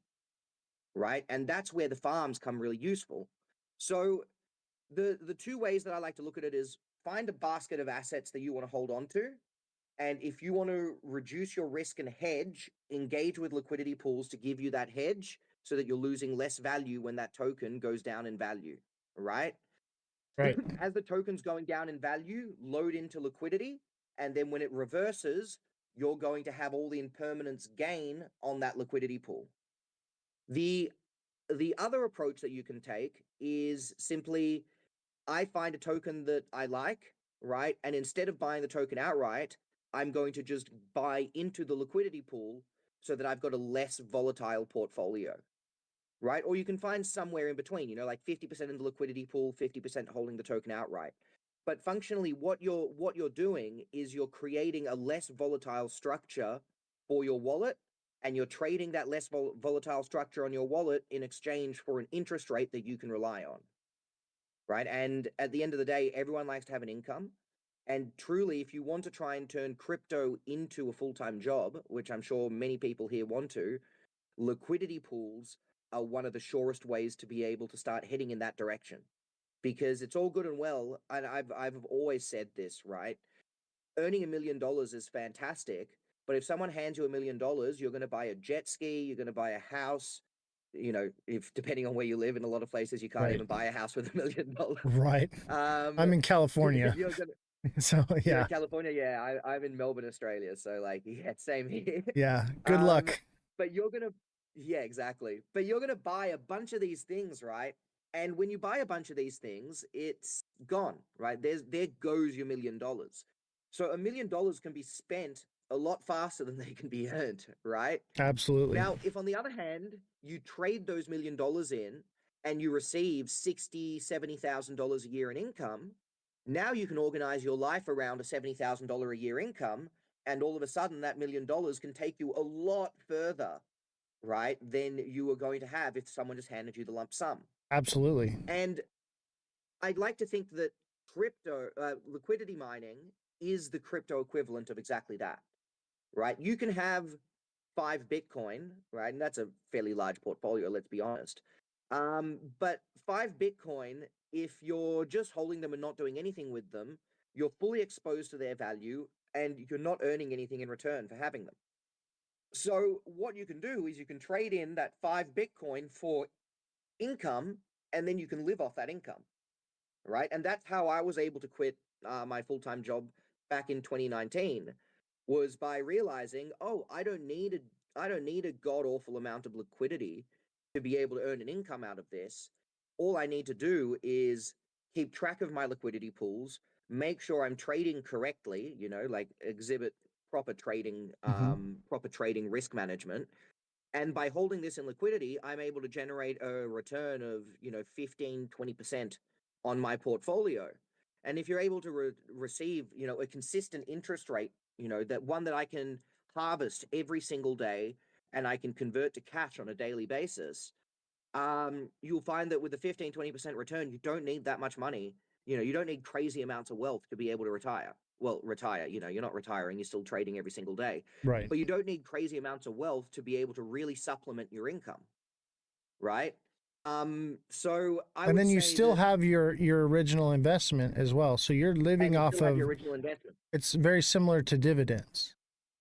right? And that's where the farms come really useful. So the two ways that I like to look at it is find a basket of assets that you want to hold on to. And if you want to reduce your risk and hedge, engage with liquidity pools to give you that hedge so that you're losing less value when that token goes down in value, right? Right. As the token's going down in value, load into liquidity. And then when it reverses, you're going to have all the impermanence gain on that liquidity pool. The other approach that you can take is simply I find a token that I like, right? And instead of buying the token outright, I'm going to just buy into the liquidity pool so that I've got a less volatile portfolio, right? Or you can find somewhere in between, you know, like 50% in the liquidity pool, 50% holding the token outright. But functionally, what you're doing is you're creating a less volatile structure for your wallet, and you're trading that less volatile structure on your wallet in exchange for an interest rate that you can rely on, right? And at the end of the day, everyone likes to have an income. And truly, if you want to try and turn crypto into a full-time job, which I'm sure many people here want to, liquidity pools are one of the surest ways to be able to start heading in that direction. Because it's all good and well, and I've always said this, right? Earning $1 million is fantastic, but if someone hands you $1 million, you're going to buy a jet ski, you're going to buy a house. You know, if depending on where you live, in a lot of places you can't Right. even buy a house with $1 million. Right. I'm in California. You're gonna, So you're yeah. in California, yeah. I'm in Melbourne, Australia, so like, yeah, same here. Yeah. Good luck. But you're gonna, yeah, exactly. But you're gonna buy a bunch of these things, right? And when you buy a bunch of these things, it's gone, right? There goes your $1 million. So $1 million can be spent a lot faster than they can be earned, right? Absolutely. Now, if on the other hand, you trade those $1 million in and you receive $60,000-$70,000 a year in income, now you can organize your life around a $70,000 a year income, and all of a sudden that $1 million can take you a lot further, right, than you were going to have if someone just handed you the lump sum. Absolutely. And I'd like to think that liquidity mining is the crypto equivalent of exactly that, right? You can have 5 Bitcoin, right? And that's a fairly large portfolio, let's be honest. But 5 Bitcoin, if you're just holding them and not doing anything with them, you're fully exposed to their value and you're not earning anything in return for having them. So what you can do is you can trade in that 5 Bitcoin for income, and then you can live off that income, right? And that's how I was able to quit my full-time job back in 2019, was by realizing, oh, I don't need a god awful amount of liquidity to be able to earn an income out of this. All I need to do is keep track of my liquidity pools, make sure I'm trading correctly, you know, like exhibit proper trading risk management. And by holding this in liquidity, I'm able to generate a return of, you know, 15-20% on my portfolio. And if you're able to receive, you know, a consistent interest rate, you know, that one that I can harvest every single day and I can convert to cash on a daily basis, you'll find that with a 15-20% return, you don't need that much money. You know, you don't need crazy amounts of wealth to be able to retire. Well, retire, you know, you're not retiring, you're still trading every single day. Right. But you don't need crazy amounts of wealth to be able to really supplement your income, right? So I And would then you say still that, have your original investment as well. So you're and living you off still have of, your original investment. it's very similar to dividends.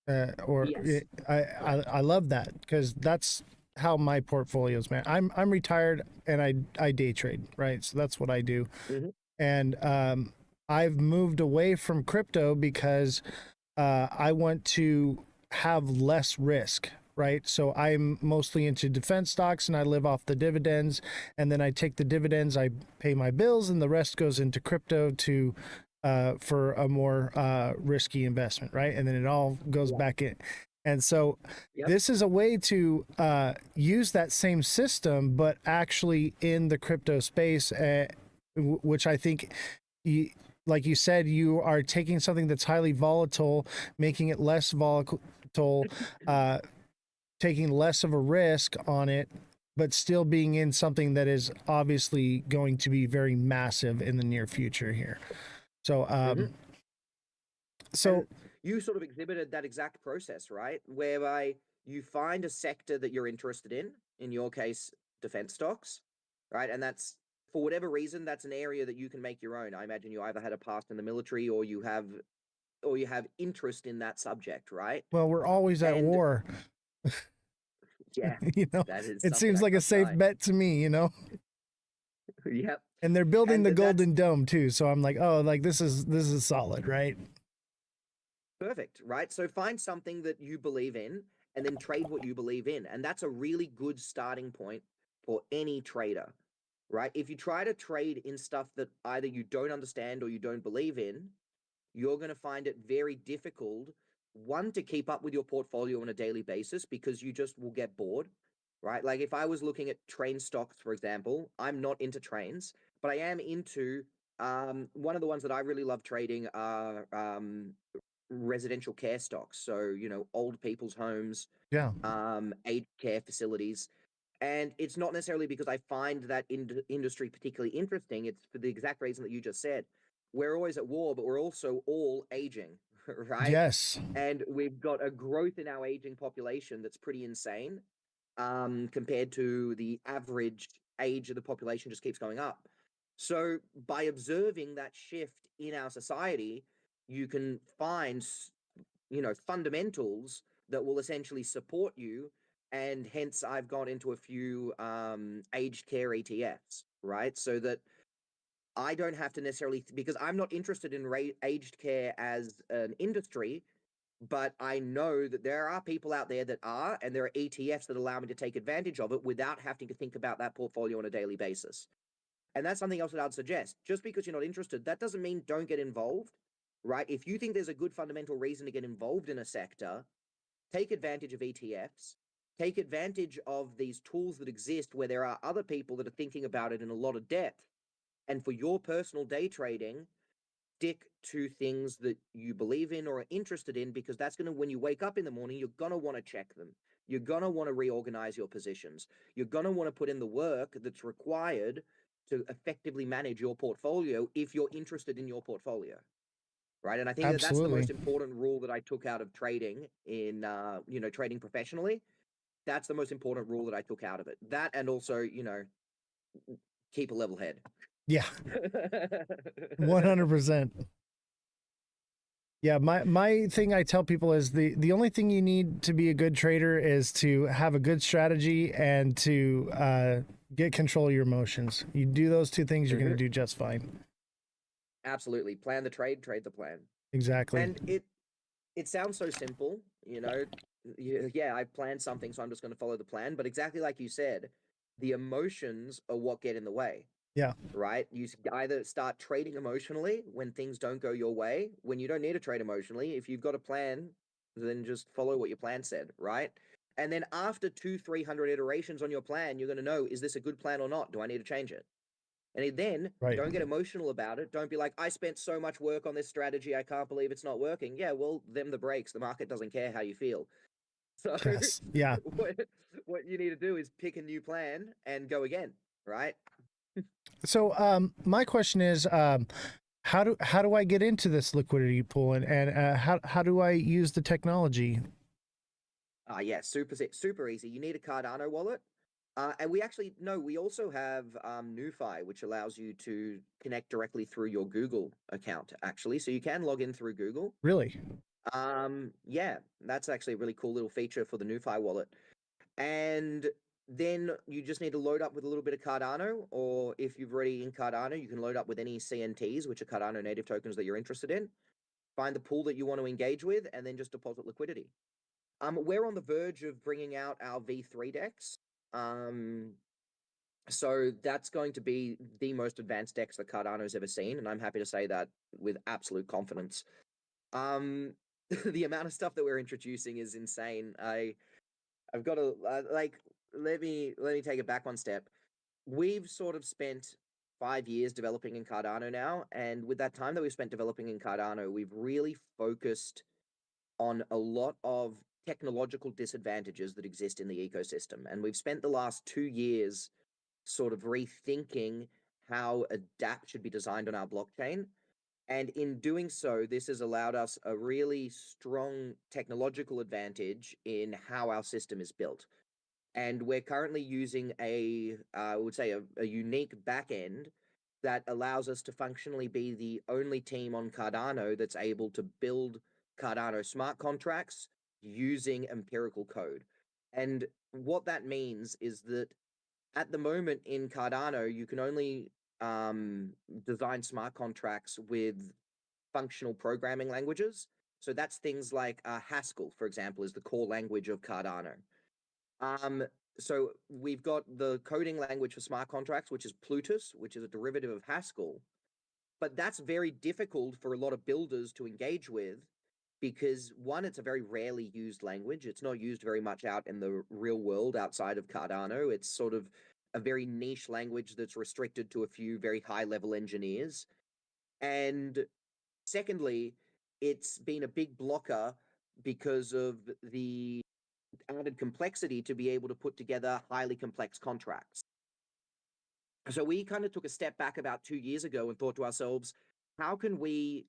Yes. I love that because that's how my portfolio's man. I'm retired and I day trade, right? So that's what I do. Mhm. And I've moved away from crypto because I want to have less risk, right? So I'm mostly into defense stocks and I live off the dividends. And then I take the dividends, I pay my bills, and the rest goes into crypto to for a more risky investment, right? And then it all goes back in. And so this is a way to use that same system, but actually in the crypto space, which I think, like you said, you are taking something that's highly volatile, making it less volatile, taking less of a risk on it, but still being in something that is obviously going to be very massive in the near future here. So, And you sort of exhibited that exact process, right? Whereby you find a sector that you're interested in your case, defense stocks, right? And that's for whatever reason, that's an area that you can make your own. I imagine you either had a past in the military or you have interest in that subject, right? well, we're always at And war. yeah, You know, that is it something seems I like a can't safe deny. bet to me, you know? Yep. And they're building And the that's Golden Dome too. So I'm like, oh, like this is solid, right? perfect, right? So find something that you believe in and then trade what you believe in. And that's a really good starting point for any trader, right? If you try to trade in stuff that either you don't understand or you don't believe in, you're going to find it very difficult, one, to keep up with your portfolio on a daily basis because you just will get bored, right? Like if I was looking at train stocks, for example, I'm not into trains, but I am into one of the ones that I really love trading are residential care stocks. So, you know, old people's homes, Yeah. aged care facilities. And it's not necessarily because I find that industry particularly interesting. It's for the exact reason that you just said. We're always at war, but we're also all aging, right? Yes. And we've got a growth in our aging population that's pretty insane, compared to the average age of the population just keeps going up. So by observing that shift in our society, you can find, fundamentals that will essentially support you. And hence I've got into a few aged care ETFs, right? So that I don't have to necessarily, because I'm not interested in aged care as an industry, but I know that there are people out there that are, and there are ETFs that allow me to take advantage of it without having to think about that portfolio on a daily basis. And that's something else that I'd suggest. Just because you're not interested, that doesn't mean don't get involved, right? If you think there's a good fundamental reason to get involved in a sector, take advantage of ETFs, take advantage of these tools that exist where there are other people that are thinking about it in a lot of depth. And for your personal day trading, stick to things that you believe in or are interested in, because that's going to, when you wake up in the morning, you're going to want to check them. You're going to want to reorganize your positions. You're going to want to put in the work that's required to effectively manage your portfolio if you're interested in your portfolio. Right. And I think that that's the Absolutely. most important rule that I took out of trading in, trading professionally. That's the most important rule that I took out of it. That, and also, keep a level head. Yeah. 100%. Yeah, my thing I tell people is the only thing you need to be a good trader is to have a good strategy and to get control of your emotions. You do those two things, you're going to do just fine. Absolutely. Plan the trade, trade the plan. Exactly. And it sounds so simple, yeah, I planned something, so I'm just going to follow the plan. But exactly like you said, the emotions are what get in the way. Yeah. Right? You either start trading emotionally when things don't go your way, when you don't need to trade emotionally. If you've got a plan, then just follow what your plan said, right? And then after 200-300 iterations on your plan, you're going to know, is this a good plan or not? Do I need to change it? And then Right. don't get emotional about it. Don't be like, I spent so much work on this strategy, I can't believe it's not working. Yeah, well, them the breaks. The market doesn't care how you feel. So Yes. Yeah. what you need to do is pick a new plan and go again, right? So my question is how do I get into this liquidity pool, and how do I use the technology? Yeah, super easy. You need a Cardano wallet. And we also have NuFi, which allows you to connect directly through your Google account, actually. So you can log in through Google. Really? Yeah, that's actually a really cool little feature for the NuFi wallet. And then you just need to load up with a little bit of Cardano, or if you've already in Cardano, you can load up with any CNTs, which are Cardano native tokens that you're interested in. Find the pool that you want to engage with, and then just deposit liquidity. We're on the verge of bringing out our V3 decks. So that's going to be the most advanced decks that Cardano's ever seen, and I'm happy to say that with absolute confidence. The amount of stuff that we're introducing is insane. I've got to like let me take it back one step. We've sort of spent 5 years developing in Cardano now, and with that time that we've spent developing in Cardano, we've really focused on a lot of technological disadvantages that exist in the ecosystem. And we've spent the last 2 years sort of rethinking how a DApp should be designed on our blockchain. And in doing so, this has allowed us a really strong technological advantage in how our system is built. And we're currently using I would say, a unique backend that allows us to functionally be the only team on Cardano that's able to build Cardano smart contracts using empirical code. And what that means is that at the moment in Cardano, you can only design smart contracts with functional programming languages. So that's things like Haskell, for example, is the core language of Cardano. So we've got the coding language for smart contracts, which is Plutus, which is a derivative of Haskell. But that's very difficult for a lot of builders to engage with because, one, it's a very rarely used language. It's not used very much out in the real world outside of Cardano. It's sort of a very niche language that's restricted to a few very high-level engineers. And secondly, it's been a big blocker because of the added complexity to be able to put together highly complex contracts. So we kind of took a step back about 2 years ago and thought to ourselves, how can we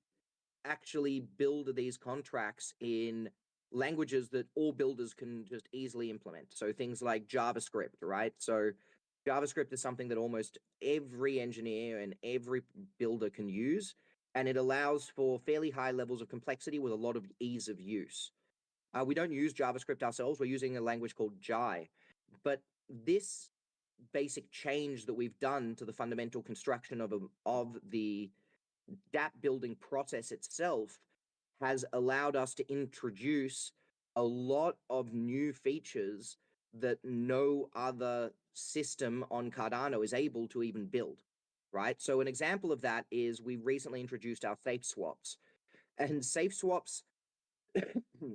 actually build these contracts in languages that all builders can just easily implement? So things like JavaScript, right? So JavaScript is something that almost every engineer and every builder can use, and it allows for fairly high levels of complexity with a lot of ease of use. We don't use JavaScript ourselves. We're using a language called Jai. But this basic change that we've done to the fundamental construction of the DApp building process itself has allowed us to introduce a lot of new features that no other system on Cardano is able to even build, right? So an example of that is we recently introduced our safe swaps. And safe swaps,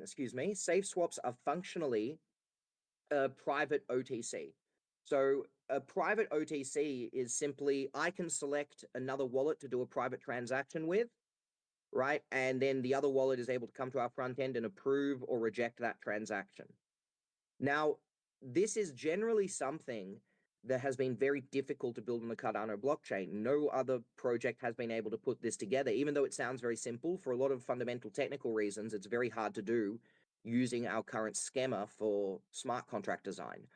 excuse me, safe swaps are functionally a private OTC. So a private OTC is simply, I can select another wallet to do a private transaction with, right? And then the other wallet is able to come to our front end and approve or reject that transaction. Now, this is generally something that has been very difficult to build on the Cardano blockchain. No other project has been able to put this together, even though it sounds very simple. For a lot of fundamental technical reasons, it's very hard to do using our current schema for smart contract design.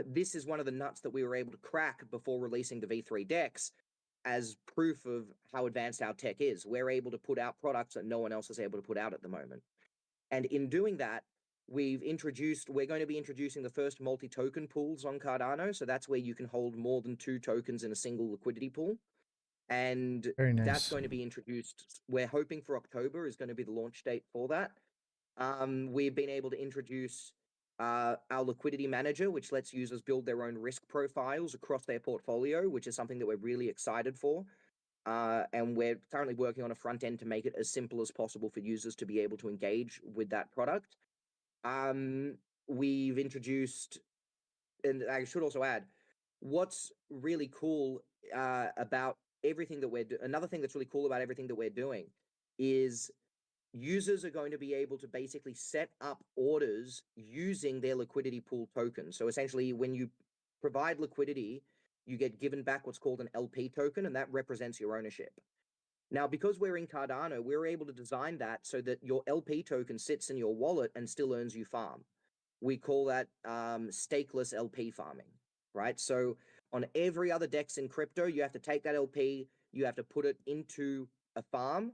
This is one of the nuts that we were able to crack before releasing the V3 decks as proof of how advanced our tech is. We're able to put out products that no one else is able to put out at the moment. And in doing that, we're going to be introducing the first multi-token pools on Cardano. So that's where you can hold more than 2 tokens in a single liquidity pool. And Very nice. that's going to be introduced. We're hoping for October is going to be the launch date for that. We've been able to introduce our liquidity manager, which lets users build their own risk profiles across their portfolio, which is something that we're really excited for. And we're currently working on a front end to make it as simple as possible for users to be able to engage with that product. We've introduced, and I should also add, what's really cool about everything that we're doing, another thing that's really cool about everything that we're doing is users are going to be able to basically set up orders using their liquidity pool token. So essentially, when you provide liquidity, you get given back what's called an LP token, and that represents your ownership. Now, because we're in Cardano, we're able to design that so that your LP token sits in your wallet and still earns you farm. We call that stakeless LP farming, right? So on every other DEX in crypto, you have to take that LP, you have to put it into a farm,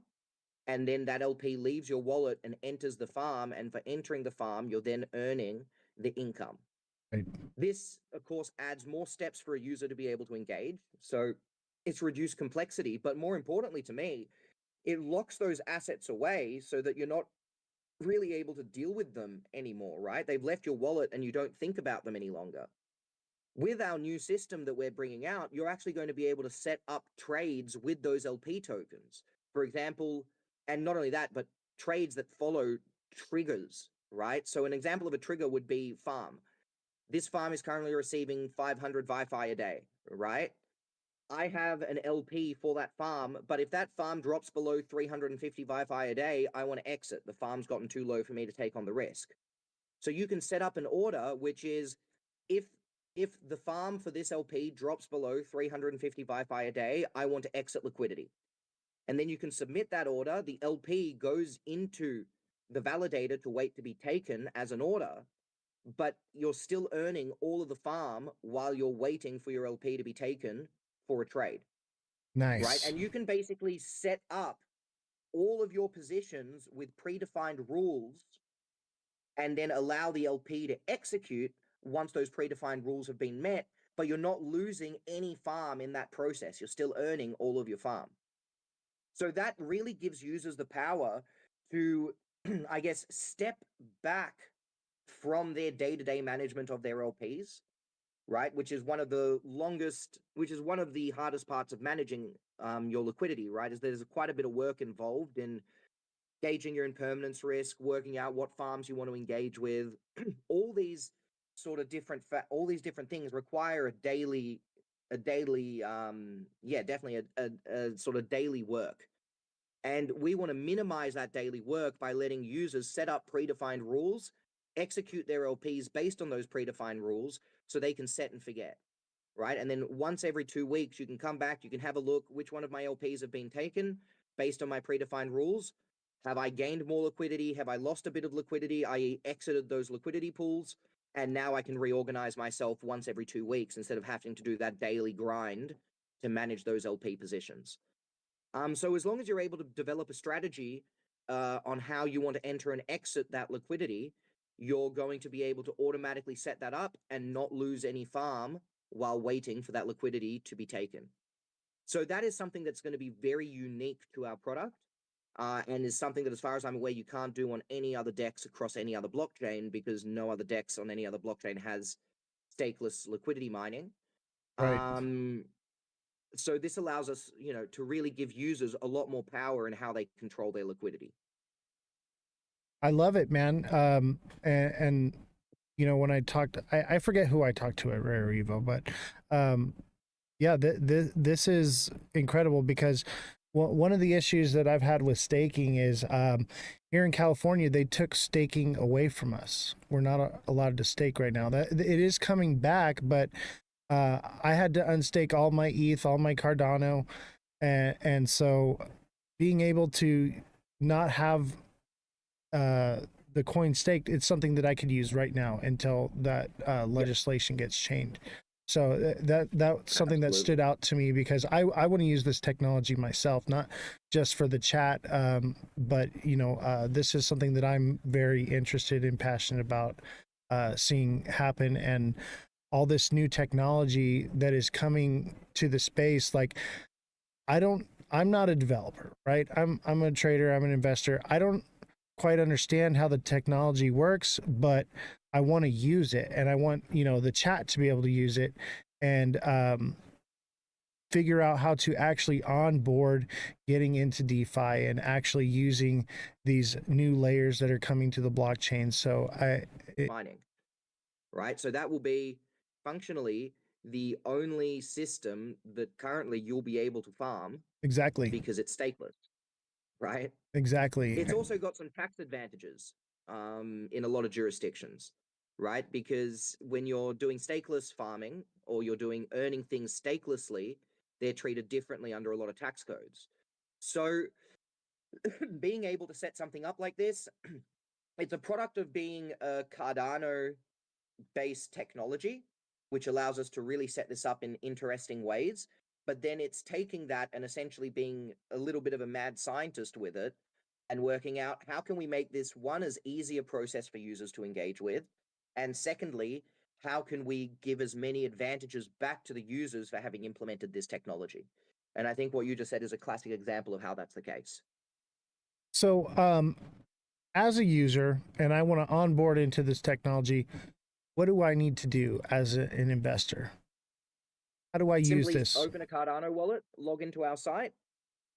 and then that LP leaves your wallet and enters the farm. And for entering the farm, you're then earning the income. Right. This, of course, adds more steps for a user to be able to engage. So it's reduced complexity, but more importantly to me, it locks those assets away so that you're not really able to deal with them anymore, right? They've left your wallet and you don't think about them any longer. With our new system that we're bringing out, you're actually going to be able to set up trades with those LP tokens. For example, and not only that, but trades that follow triggers, right? So an example of a trigger would be farm. This farm is currently receiving 500 Wi-Fi a day, right? I have an LP for that farm, but if that farm drops below 350 Wi-Fi a day, I want to exit. The farm's gotten too low for me to take on the risk. So you can set up an order, which is if the farm for this LP drops below 350 Wi-Fi a day, I want to exit liquidity. And then you can submit that order. The LP goes into the validator to wait to be taken as an order, but you're still earning all of the farm while you're waiting for your LP to be taken for a trade. Nice. Right. And you can basically set up all of your positions with predefined rules and then allow the LP to execute once those predefined rules have been met, but you're not losing any farm in that process. You're still earning all of your farm. So that really gives users the power to, I guess, step back from their day-to-day management of their LPs, right? Which is one of the hardest parts of managing your liquidity, right? Is there's quite a bit of work involved in gauging your impermanence risk, working out what farms you want to engage with. All these sort of all these different things require definitely a sort of daily work. And we want to minimize that daily work by letting users set up predefined rules, execute their LPs based on those predefined rules so they can set and forget, right? And then once every 2 weeks, you can come back, you can have a look which one of my LPs have been taken based on my predefined rules. Have I gained more liquidity? Have I lost a bit of liquidity? I exited those liquidity pools. And now I can reorganize myself once every 2 weeks instead of having to do that daily grind to manage those LP positions. So as long as you're able to develop a strategy on how you want to enter and exit that liquidity, you're going to be able to automatically set that up and not lose any farm while waiting for that liquidity to be taken. So that is something that's going to be very unique to our product, and is something that, as far as I'm aware, you can't do on any other DEX across any other blockchain, because no other DEX on any other blockchain has stakeless liquidity mining. Right. So this allows us, to really give users a lot more power in how they control their liquidity. I love it, man. And when I talked, I forget who I talked to at Rare Evo, but yeah, this is incredible, because one of the issues that I've had with staking is here in California, they took staking away from us. We're not allowed to stake right now. That it is coming back, but I had to unstake all my ETH, all my Cardano, and so being able to not have the coin staked, it's something that I could use right now until that legislation gets changed. So that's something that stood out to me, because I want to use this technology myself, not just for the chat, but this is something that I'm very interested and passionate about seeing happen, and all this new technology that is coming to the space. Like, I'm not a developer, right? I'm a trader, I'm an investor. I don't quite understand how the technology works, but I want to use it, and I want, the chat to be able to use it, and figure out how to actually onboard getting into DeFi and actually using these new layers that are coming to the blockchain. So mining, right? So that will be functionally the only system that currently you'll be able to farm, exactly, because it's stakeless, right? Exactly. It's also got some tax advantages in a lot of jurisdictions, right? Because when you're doing stakeless farming, or you're doing earning things stakelessly, they're treated differently under a lot of tax codes. So being able to set something up like this, it's a product of being a Cardano based technology, which allows us to really set this up in interesting ways. But then it's taking that and essentially being a little bit of a mad scientist with it, and working out how can we make this, one, as easy a process for users to engage with, and secondly, how can we give as many advantages back to the users for having implemented this technology. And I think what you just said is a classic example of how that's the case. So as a user and I want to onboard into this technology, what do I need to do as an investor? How do I use Simply this? open a Cardano wallet, log into our site,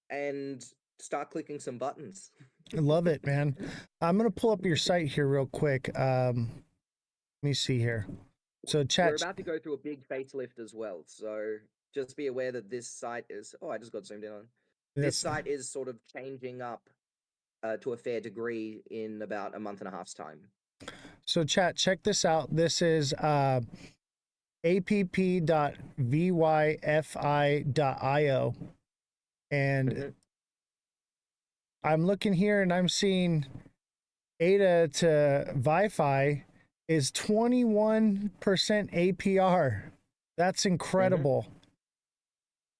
and start clicking some buttons. I love it, man. I'm gonna pull up your site here real quick. Let me see here. So We're chat. about to go through a big facelift as well, so just be aware that this site is. Oh, I just got zoomed in on. This Yes. site is sort of changing up to a fair degree in about a month and a half's time. So chat, check this out. This is app.vyfi.io, and Mhm. I'm looking here and I'm seeing ADA to ViFi is 21% APR. That's incredible.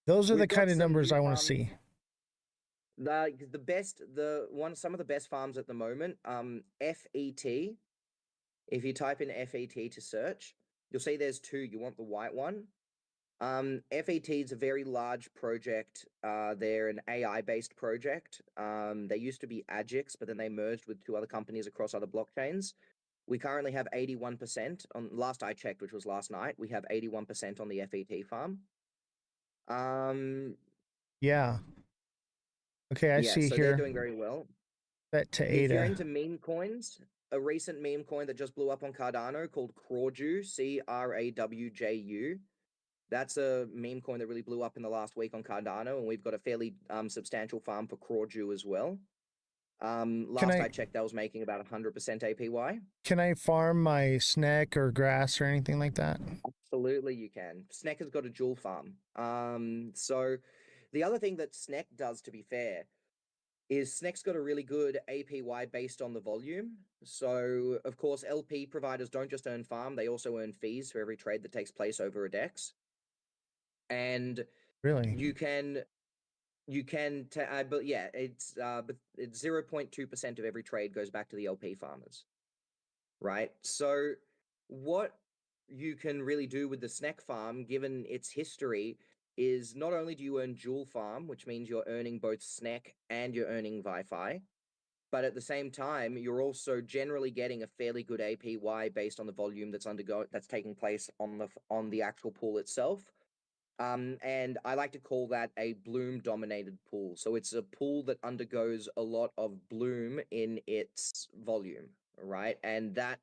Those are the We've got kind of some numbers new I want to farms. see. Some of the best farms at the moment. FET. If you type in FET to search, you'll see there's two. You want the white one. FET is a very large project. They're an AI-based project. They used to be Agix, but then they merged with two other companies across other blockchains. We currently have 81% on last I checked, which was last night. We have 81% on the FET farm. Yeah. Okay, I Yeah, see so they're here. doing very well. Bet to If you're ADA. into meme coins, a recent meme coin that just blew up on Cardano called Crawju, CRAWJU. That's a meme coin that really blew up in the last week on Cardano, and we've got a fairly substantial farm for Crawju as well. Last I checked, that was making about 100% APY. Can I farm my snack or grass or anything like that? Absolutely, you can. Sneck has got a jewel farm. So the other thing that Sneck does, to be fair, is Sneck's got a really good APY based on the volume. So, of course, LP providers don't just earn farm, they also earn fees for every trade that takes place over a DEX. And Really? but yeah, it's 0.2% of every trade goes back to the LP farmers, right? So what you can really do with the Sneck farm, given its history, is not only do you earn dual farm, which means you're earning both Sneck and you're earning ViFi, but at the same time, you're also generally getting a fairly good APY based on the volume that's taking place on the actual pool itself. And I like to call that a bloom dominated pool. So it's a pool that undergoes a lot of bloom in its volume, right? And that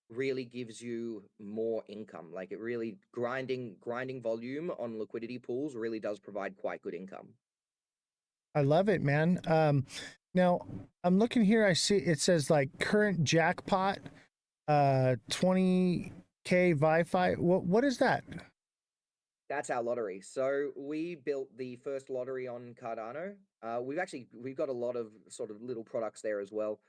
really gives you more income. Like it really grinding volume on liquidity pools really does provide quite good income. I love it, man. Now I'm looking here. I see it says like current jackpot, 20K ViFi. What is that? That's our lottery. So we built the first lottery on Cardano. We've got a lot of sort of little products there as well.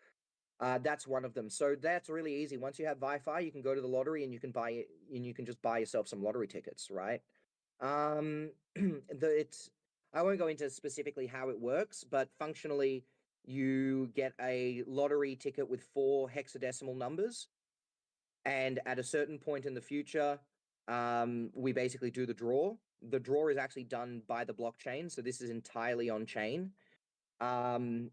That's one of them. So that's really easy. Once you have ViFi, you can go to the lottery and you can buy it, and you can just buy yourself some lottery tickets, right? I won't go into specifically how it works, but functionally, you get a lottery ticket with 4 hexadecimal numbers, and at a certain point in the future, we basically do the draw. The draw is actually done by the blockchain, so this is entirely on chain. And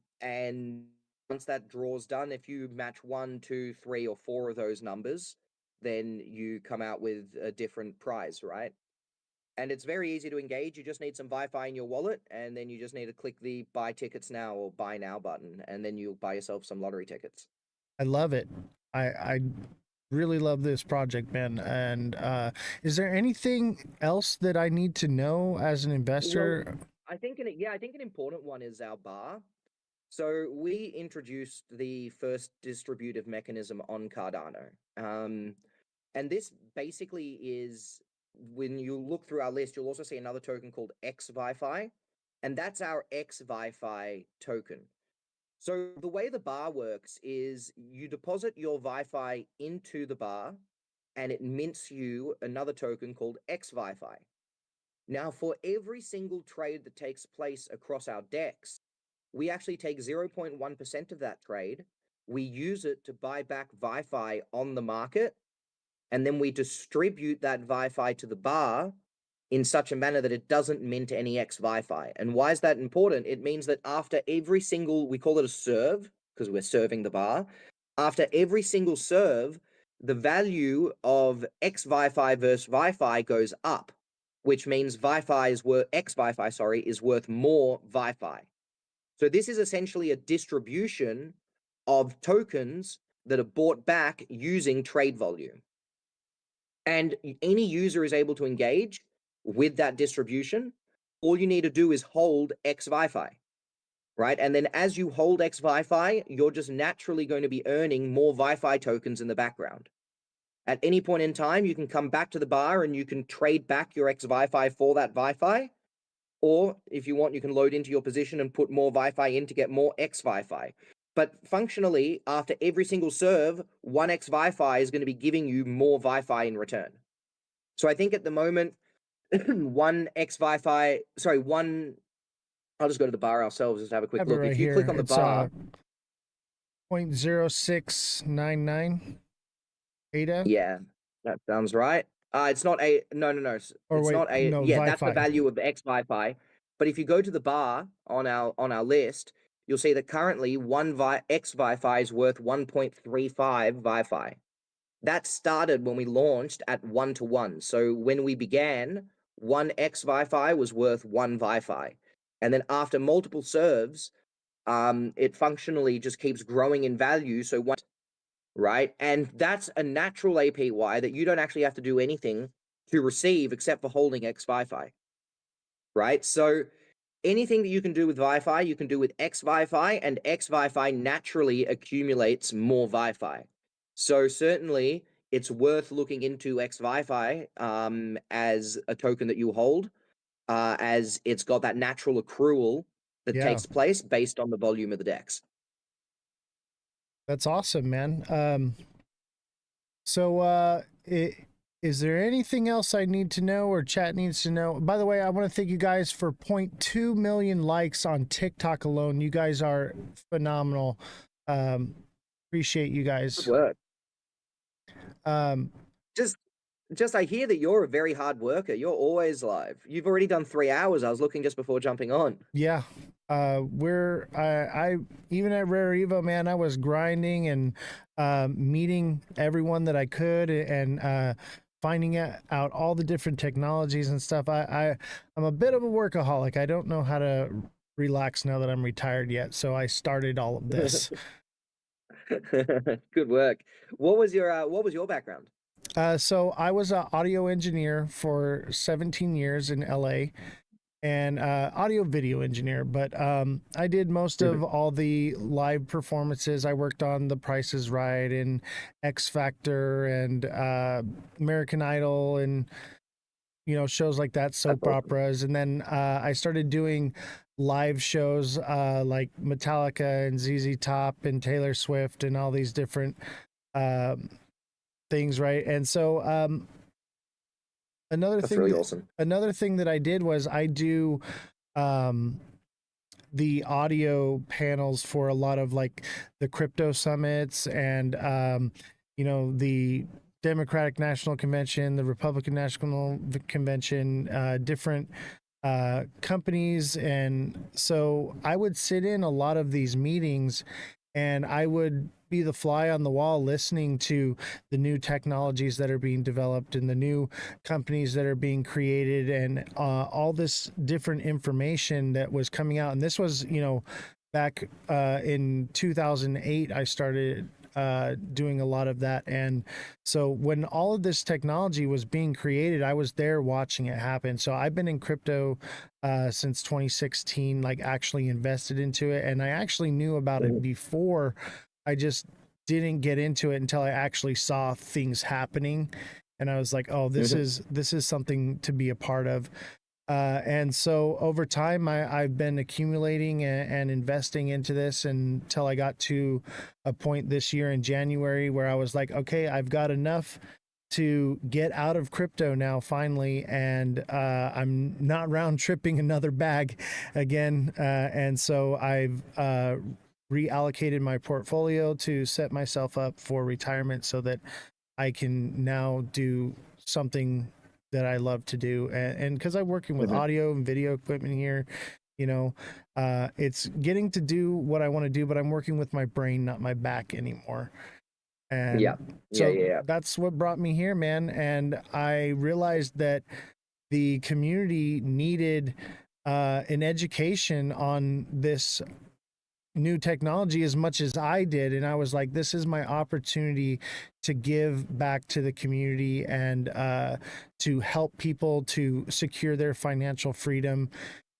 once that draw's done, if you match 1, 2, 3, or 4 of those numbers, then you come out with a different prize, right? And it's very easy to engage. You just need some ViFi in your wallet, and then you just need to click the buy tickets now or buy now button, and then you'll buy yourself some lottery tickets. I love it. I really love this project, man. And is there anything else that I need to know as an investor? I think an important one is our bar. So we introduced the first distributive mechanism on Cardano. And this basically is, when you look through our list, you'll also see another token called XViFi, and that's our XViFi token. So the way the bar works is you deposit your ViFi into the bar, and it mints you another token called XViFi. Now, for every single trade that takes place across our DEX, we actually take 0.1% of that trade. We use it to buy back ViFi on the market, and then we distribute that ViFi to the bar in such a manner that it doesn't mint any XViFi. And why is that important? It means that after every single, we call it a serve, because we're serving the bar. After every single serve, the value of X Wi-Fi versus Wi-Fi goes up, which means Wi-Fi is worth X Wi-Fi, sorry, is worth more Wi-Fi. So this is essentially a distribution of tokens that are bought back using trade volume. And any user is able to engage with that distribution. All you need to do is hold X Wi-Fi, right? And then as you hold X Wi-Fi, you're just naturally going to be earning more Wi-Fi tokens in the background. At any point in time, you can come back to the bar and you can trade back your X Wi-Fi for that Wi-Fi. Or if you want, you can load into your position and put more Wi-Fi in to get more X Wi-Fi. But functionally, after every single serve, one X Wi-Fi is going to be giving you more Wi-Fi in return. So I think at the moment, one X Wi-Fi, sorry, I'll just go to the bar ourselves just to have a quick Have it look. right If you here. click on the It's bar, 0.0699 ADA. yeah, that sounds right. It's not a no. It's Or wait, not a no, yeah. That's the Wi-Fi. value of the X Wi-Fi. But if you go to the bar on our list, you'll see that currently one X Wi-Fi is worth 1.35 Wi-Fi. That started when we launched at 1-to-1. So when we began, one X Wi-Fi was worth one Wi-Fi, and then after multiple serves, it functionally just keeps growing in value. So one, right? And that's a natural APY that you don't actually have to do anything to receive except for holding X Wi-Fi, right? So anything that you can do with Wi-Fi, you can do with X Wi-Fi, and X Wi-Fi naturally accumulates more Wi-Fi. So certainly it's worth looking into X Wi-Fi as a token that you hold, as it's got that natural accrual that Yeah. takes place based on the volume of the DEX. That's awesome, man. Is there anything else I need to know or chat needs to know? By the way, I want to thank you guys for 0.2 million likes on TikTok alone. You guys are phenomenal. Appreciate you guys. Good work. Um, Just I hear that you're a very hard worker. You're always live. You've already done 3 hours. I was looking just before jumping on. yeah. I even at Rare Evo, man, I was grinding and meeting everyone that I could and finding out all the different technologies and stuff. I'm a bit of a workaholic. I don't know how to relax now that I'm retired yet, so I started all of this. Good work. What was your background? So I was an audio engineer for 17 years in LA and audio video engineer, but I did most of all the live performances. I worked on The Price is Right and X Factor and American Idol and shows like that, soap operas. And then I started doing live shows like Metallica and ZZ Top and Taylor Swift and all these different things, right? And so That's really awesome. another thing that I did was I do the audio panels for a lot of like the crypto summits and the Democratic National Convention, the Republican National Convention, different companies. And so I would sit in a lot of these meetings and I would be the fly on the wall listening to the new technologies that are being developed and the new companies that are being created and all this different information that was coming out. And this was, back in 2008, I started doing a lot of that. And so when all of this technology was being created, I was there watching it happen. So I've been in crypto since 2016, like actually invested into it. And I actually knew about it before. I just didn't get into it until I actually saw things happening. And I was like, oh, this is something to be a part of. And so over time, I've been accumulating and investing into this until I got to a point this year in January where I was like, okay, I've got enough to get out of crypto now finally. And I'm not round tripping another bag again. And so I've reallocated my portfolio to set myself up for retirement so that I can now do something that I love to do. And because I'm working with audio and video equipment here, It's getting to do what I want to do, but I'm working with my brain, not my back anymore. And Yeah. so that's what brought me here, man. And I realized that the community needed an education on this new technology as much as I did. And I was like, this is my opportunity to give back to the community and to help people to secure their financial freedom.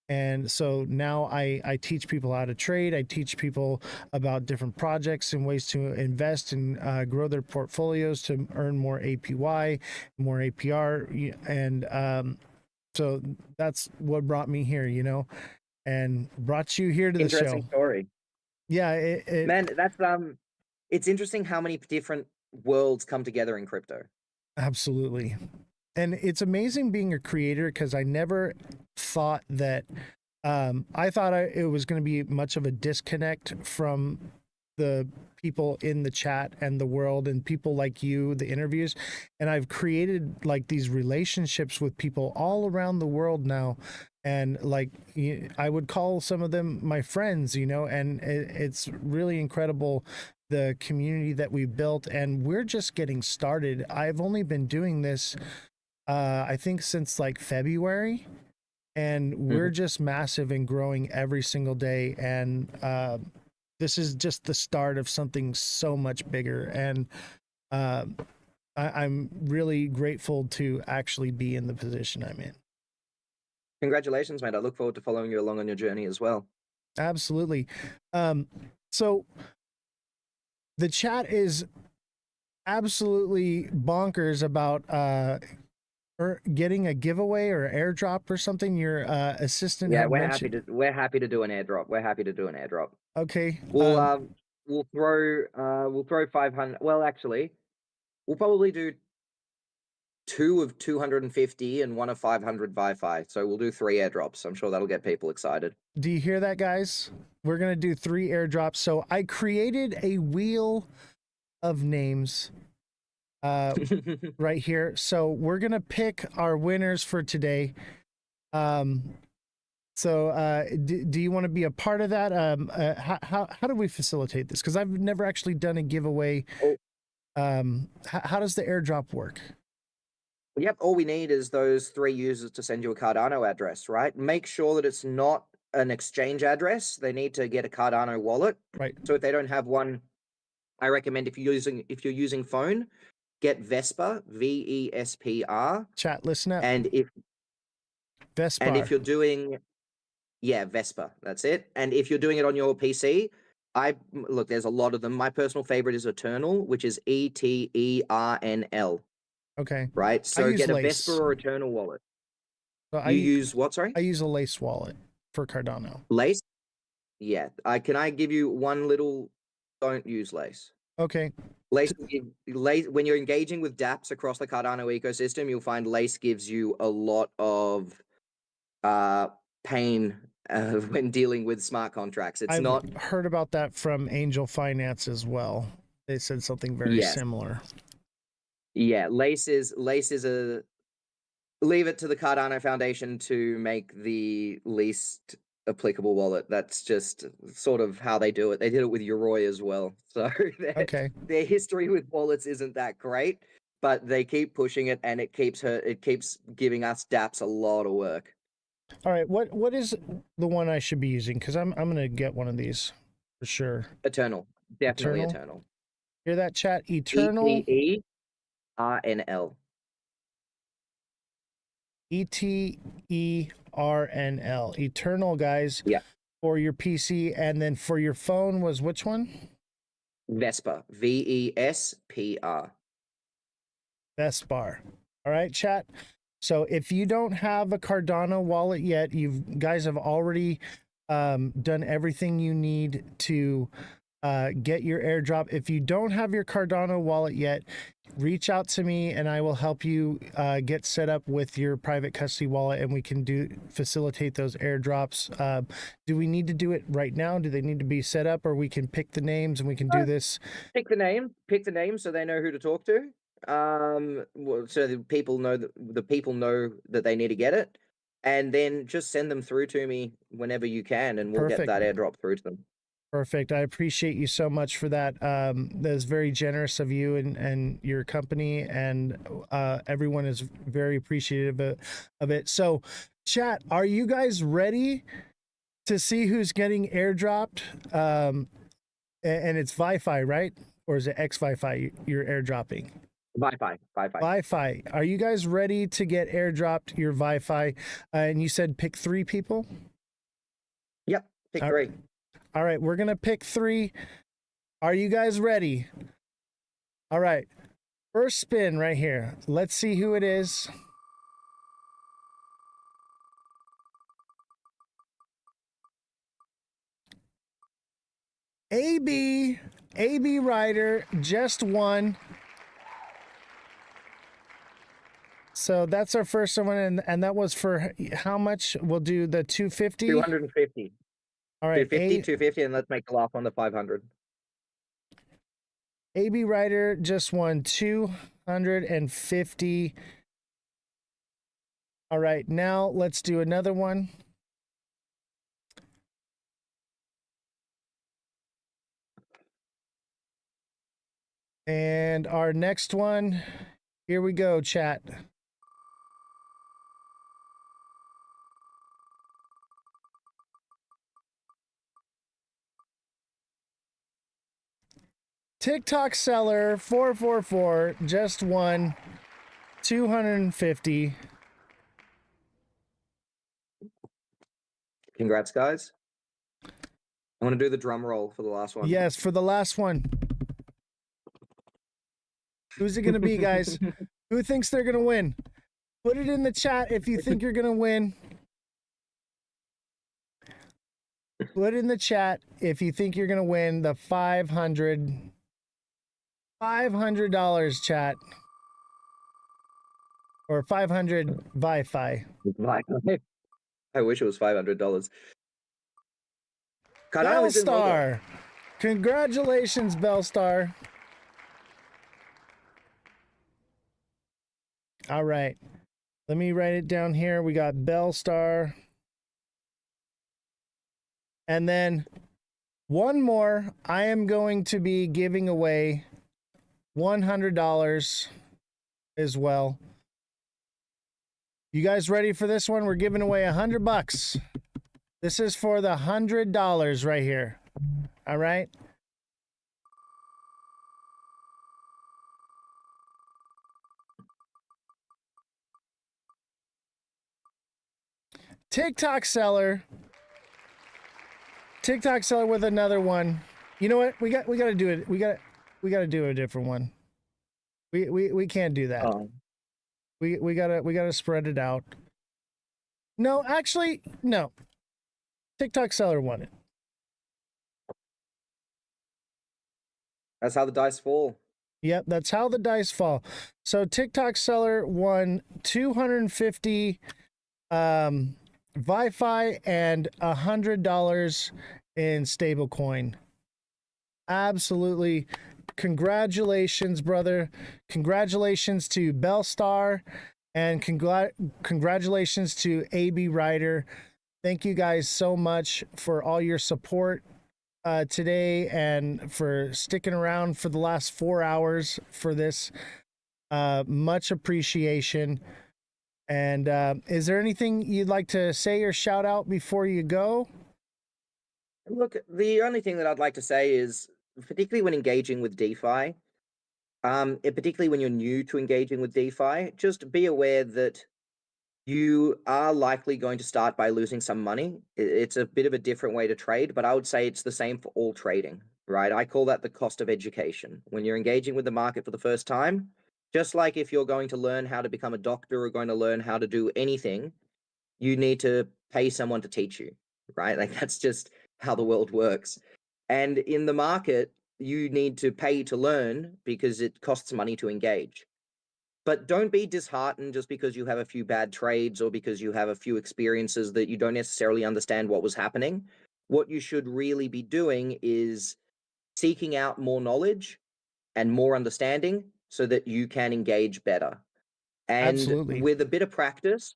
And so now I teach people how to trade. I teach people about different projects and ways to invest and grow their portfolios to earn more APY, more APR. And so that's what brought me here, and brought you here to the show. Interesting story. Yeah, Man, that's it's interesting how many different worlds come together in crypto. Absolutely. And it's amazing being a creator because I never thought that I thought it was going to be much of a disconnect from the people in the chat and the world and people like you, the interviews. And I've created like these relationships with people all around the world now. And like, I would call some of them my friends, and it's really incredible the community that we built. And we're just getting started. I've only been doing this, I think, since like February. And we're just massive and growing every single day. And this is just the start of something so much bigger. And I'm really grateful to actually be in the position I'm in. Congratulations, mate. I look forward to following you along on your journey as well. Absolutely. So the chat is absolutely bonkers about or getting a giveaway or airdrop or something. Your assistant. Yeah, we're happy to do an airdrop. We're happy to do an airdrop. Okay. We'll throw 500. Well, actually, we'll probably do 2 of 250 and 1 of 500 Wi-Fi. So we'll do 3 airdrops. I'm sure that'll get people excited. Do you hear that, guys? We're gonna do 3 airdrops. So I created a wheel of names right here. So we're gonna pick our winners for today. So do you want to be a part of that? How do we facilitate this? Because I've never actually done a giveaway. How does the airdrop work? Yep, all we need is those 3 users to send you a Cardano address, right? Make sure that it's not an exchange address. They need to get a Cardano wallet. Right. So if they don't have one, I recommend if you're using phone, get Vesper, VESPR. Chat, listen up. And if you're doing Vesper, that's it. And if you're doing it on your PC, look, there's a lot of them. My personal favorite is Eternal, which is ETERNL. Okay. Right. So get a Vesper or Eternal wallet. So you use what? Sorry. I use a Lace wallet for Cardano. Lace. Yeah. Can I give you one little? Don't use Lace. Okay. Lace. When you're engaging with DApps across the Cardano ecosystem, you'll find Lace gives you a lot of pain when dealing with smart contracts. I've heard about that from Angel Finance as well. They said something very similar. Yeah, Lace is a leave it to the Cardano Foundation to make the least applicable wallet. That's just sort of how they do it. They did it with Yoroi as well. So their history with wallets isn't that great, but they keep pushing it, and it keeps giving us DApps a lot of work. All right, what is the one I should be using? Because I'm gonna get one of these for sure. Eternal, definitely Eternal. Hear that, chat? Eternal. ETERNL. ETERNL. Eternal, guys. Yeah. For your PC, and then for your phone was which one? Vesper. VESPR. Vesper. All right, chat. So if you don't have a Cardano wallet yet, you guys have already done everything you need to get your airdrop. If you don't have your Cardano wallet yet, reach out to me and I will help you get set up with your private custody wallet, and we can facilitate those airdrops. Do we need to do it right now? Do they need to be set up, or we can pick the names and we can do this? Pick the name so they know who to talk to. So the people know that they need to get it. and then just send them through to me whenever you can, and we'll get Perfect. that airdrop through to them. Perfect. I appreciate you so much for that. That is very generous of you and your company, and everyone is very appreciative of it. So, chat, are you guys ready to see who's getting airdropped? And it's Wi-Fi, right? Or is it X-Wi-Fi you're airdropping? Wi-Fi. Wi-Fi. Are you guys ready to get airdropped your Wi-Fi? And you said pick 3 people? Yep, pick All 3. All right, we're going to pick 3. Are you guys ready? All right. First spin right here. Let's see who it is. AB Rider just won. So that's our first one, and that was for how much? We'll do the 250. 250. All right, 250, and let's make the last one the 500. AB Rider just won 250. All right, now let's do another one. And our next one, here we go, chat. TikTok seller 444 just won 250. Congrats, guys. I'm going to do the drum roll for the last one. Yes, for the last one. Who's it going to be, guys? Who thinks they're going to win? Put it in the chat if you think you're going to win. Put in the chat if you think you're going to win the $500 chat. Or 500 Wi-Fi. I wish it was $500. Bellstar. Congratulations, Bellstar. All right. Let me write it down here. We got Bellstar. And then one more. I am going to be giving away $100 as well. You guys ready for this one? We're giving away $100. This is for the $100 right here. All right. TikTok seller with another one. You know what? We got to do it. We got to do a different one. We can't do that. Oh. We gotta spread it out. No, actually, no. TikTok seller won it. That's how the dice fall. Yep, that's how the dice fall. So TikTok seller won 250 Wi-Fi and $100 in stablecoin. Absolutely. Congratulations, brother. Congratulations to Bellstar, and congratulations to AB Rider. Thank you guys so much for all your support today, and for sticking around for the last 4 hours for this. Much appreciation. And is there anything you'd like to say or shout out before you go? Look, the only thing that I'd like to say is, particularly when engaging with DeFi, particularly when you're new to engaging with DeFi, just be aware that you are likely going to start by losing some money. It's a bit of a different way to trade, but I would say it's the same for all trading, right? I call that the cost of education. When you're engaging with the market for the first time, just like if you're going to learn how to become a doctor or going to learn how to do anything, you need to pay someone to teach you, right? Like, that's just how the world works. And in the market, you need to pay to learn because it costs money to engage. But don't be disheartened just because you have a few bad trades or because you have a few experiences that you don't necessarily understand what was happening. What you should really be doing is seeking out more knowledge and more understanding so that you can engage better. And Absolutely. with a bit of practice,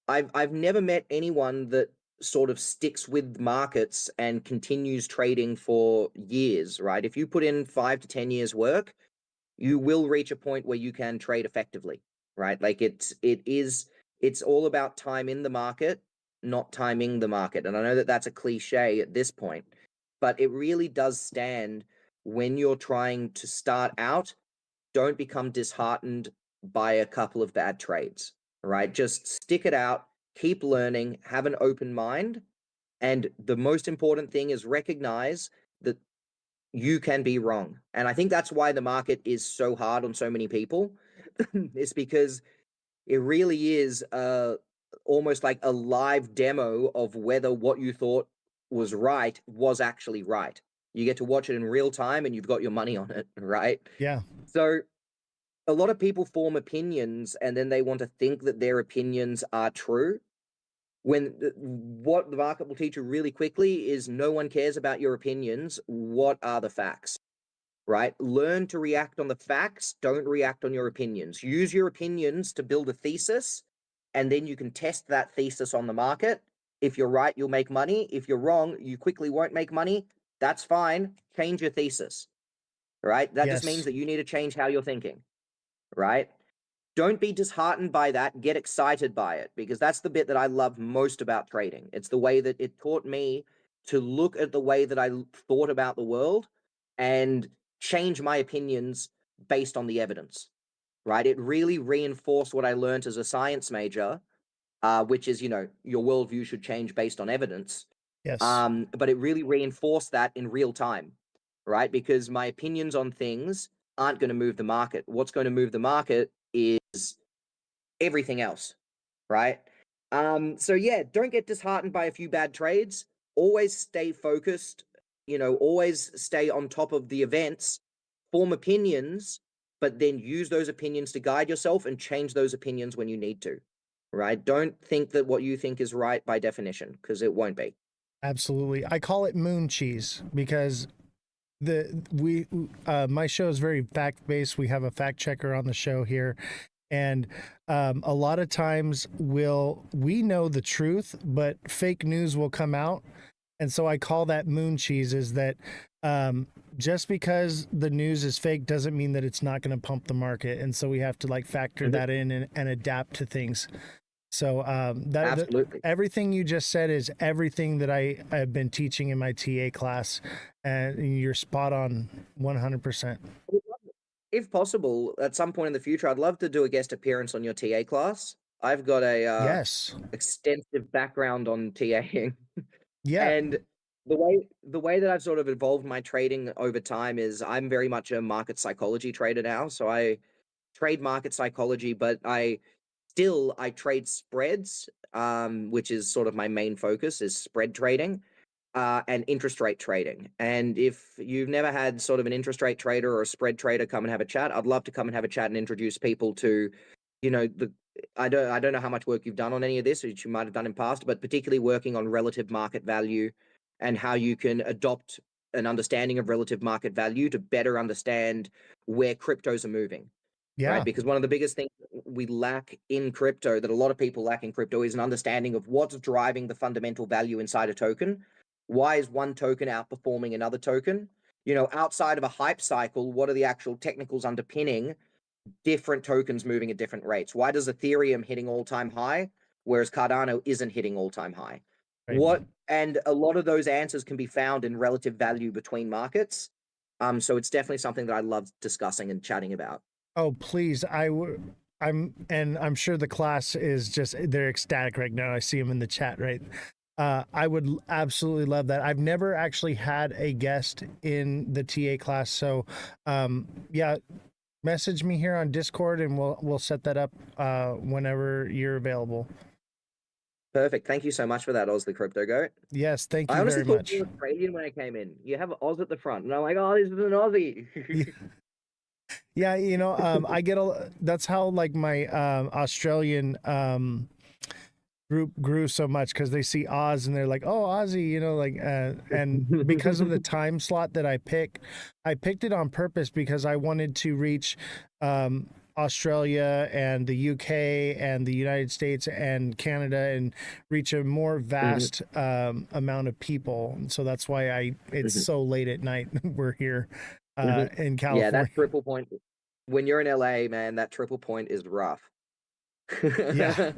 I've never met anyone that sort of sticks with markets and continues trading for years, right? If you put in 5 to 10 years work, you will reach a point where you can trade effectively, right? Like it's all about time in the market, not timing the market. And I know that that's a cliche at this point, but it really does stand when you're trying to start out. Don't become disheartened by a couple of bad trades, right? Just stick it out, keep learning, have an open mind. And the most important thing is recognize that you can be wrong. And I think that's why the market is so hard on so many people. It's because it really is almost like a live demo of whether what you thought was right was actually right. You get to watch it in real time and you've got your money on it, right? Yeah. So a lot of people form opinions and then they want to think that their opinions are true. When what the market will teach you really quickly is no one cares about your opinions. What are the facts? Right? Learn to react on the facts. Don't react on your opinions. Use your opinions to build a thesis, and then you can test that thesis on the market. If you're right, you'll make money. If you're wrong, you quickly won't make money. That's fine. Change your thesis. Right? That just means Yes. that you need to change how you're thinking. Right? Don't be disheartened by that. Get excited by it because that's the bit that I love most about trading. It's the way that it taught me to look at the way that I thought about the world and change my opinions based on the evidence, right? It really reinforced what I learned as a science major, which is, your worldview should change based on evidence. Yes. But it really reinforced that in real time, right? Because my opinions on things aren't going to move the market. What's going to move the market is everything else, right? So yeah, don't get disheartened by a few bad trades. Always stay focused, always stay on top of the events, form opinions, but then use those opinions to guide yourself and change those opinions when you need to, right? Don't think that what you think is right by definition, because it won't be. Absolutely. I call it moon cheese because my show is very fact based. We have a fact checker on the show here, and a lot of times we know the truth, but fake news will come out, and so I call that moon cheese. Is that just because the news is fake doesn't mean that it's not going to pump the market, and so we have to like factor that in and adapt to things. So Absolutely. everything you just said is everything that I have been teaching in my TA class, and you're spot on 100%. If possible, at some point in the future, I'd love to do a guest appearance on your TA class. I've got a Yes. extensive background on TAing. Yeah. And the way that I've sort of evolved my trading over time is I'm very much a market psychology trader now. So I trade market psychology, but I trade spreads, which is sort of my main focus is spread trading, and interest rate trading. And if you've never had sort of an interest rate trader or a spread trader come and have a chat, I'd love to come and have a chat and introduce people to, the I don't know how much work you've done on any of this, which you might have done in past, but particularly working on relative market value and how you can adopt an understanding of relative market value to better understand where cryptos are moving, right? Yeah. Because one of the biggest things we lack in crypto, that a lot of people lack in crypto, is an understanding of what's driving the fundamental value inside a token. Why is one token outperforming another token? Outside of a hype cycle, what are the actual technicals underpinning different tokens moving at different rates? Why does Ethereum hitting all-time high, whereas Cardano isn't hitting all-time high? Right. And a lot of those answers can be found in relative value between markets. So it's definitely something that I love discussing and chatting about. Oh, please. I'm sure the class is just, they're ecstatic right now. I see them in the chat, right? I would absolutely love that. I've never actually had a guest in the TA class. So, yeah, message me here on Discord and we'll set that up whenever you're available. Perfect. Thank you so much for that, Ozthecryptogoat. Yes, thank I you honestly very thought much. you were Australian when I came in. You have Oz at the front, and I'm like, oh, this is an Aussie. Yeah, I get that's how like my Australian group grew so much because they see Oz and they're like, oh, Aussie, and because of the time slot that I picked it on purpose because I wanted to reach Australia and the UK and the United States and Canada and reach a more vast amount of people. And so that's why it's so late at night. We're here in California. Yeah, that triple point. When you're in LA, man, that triple point is rough. Yeah.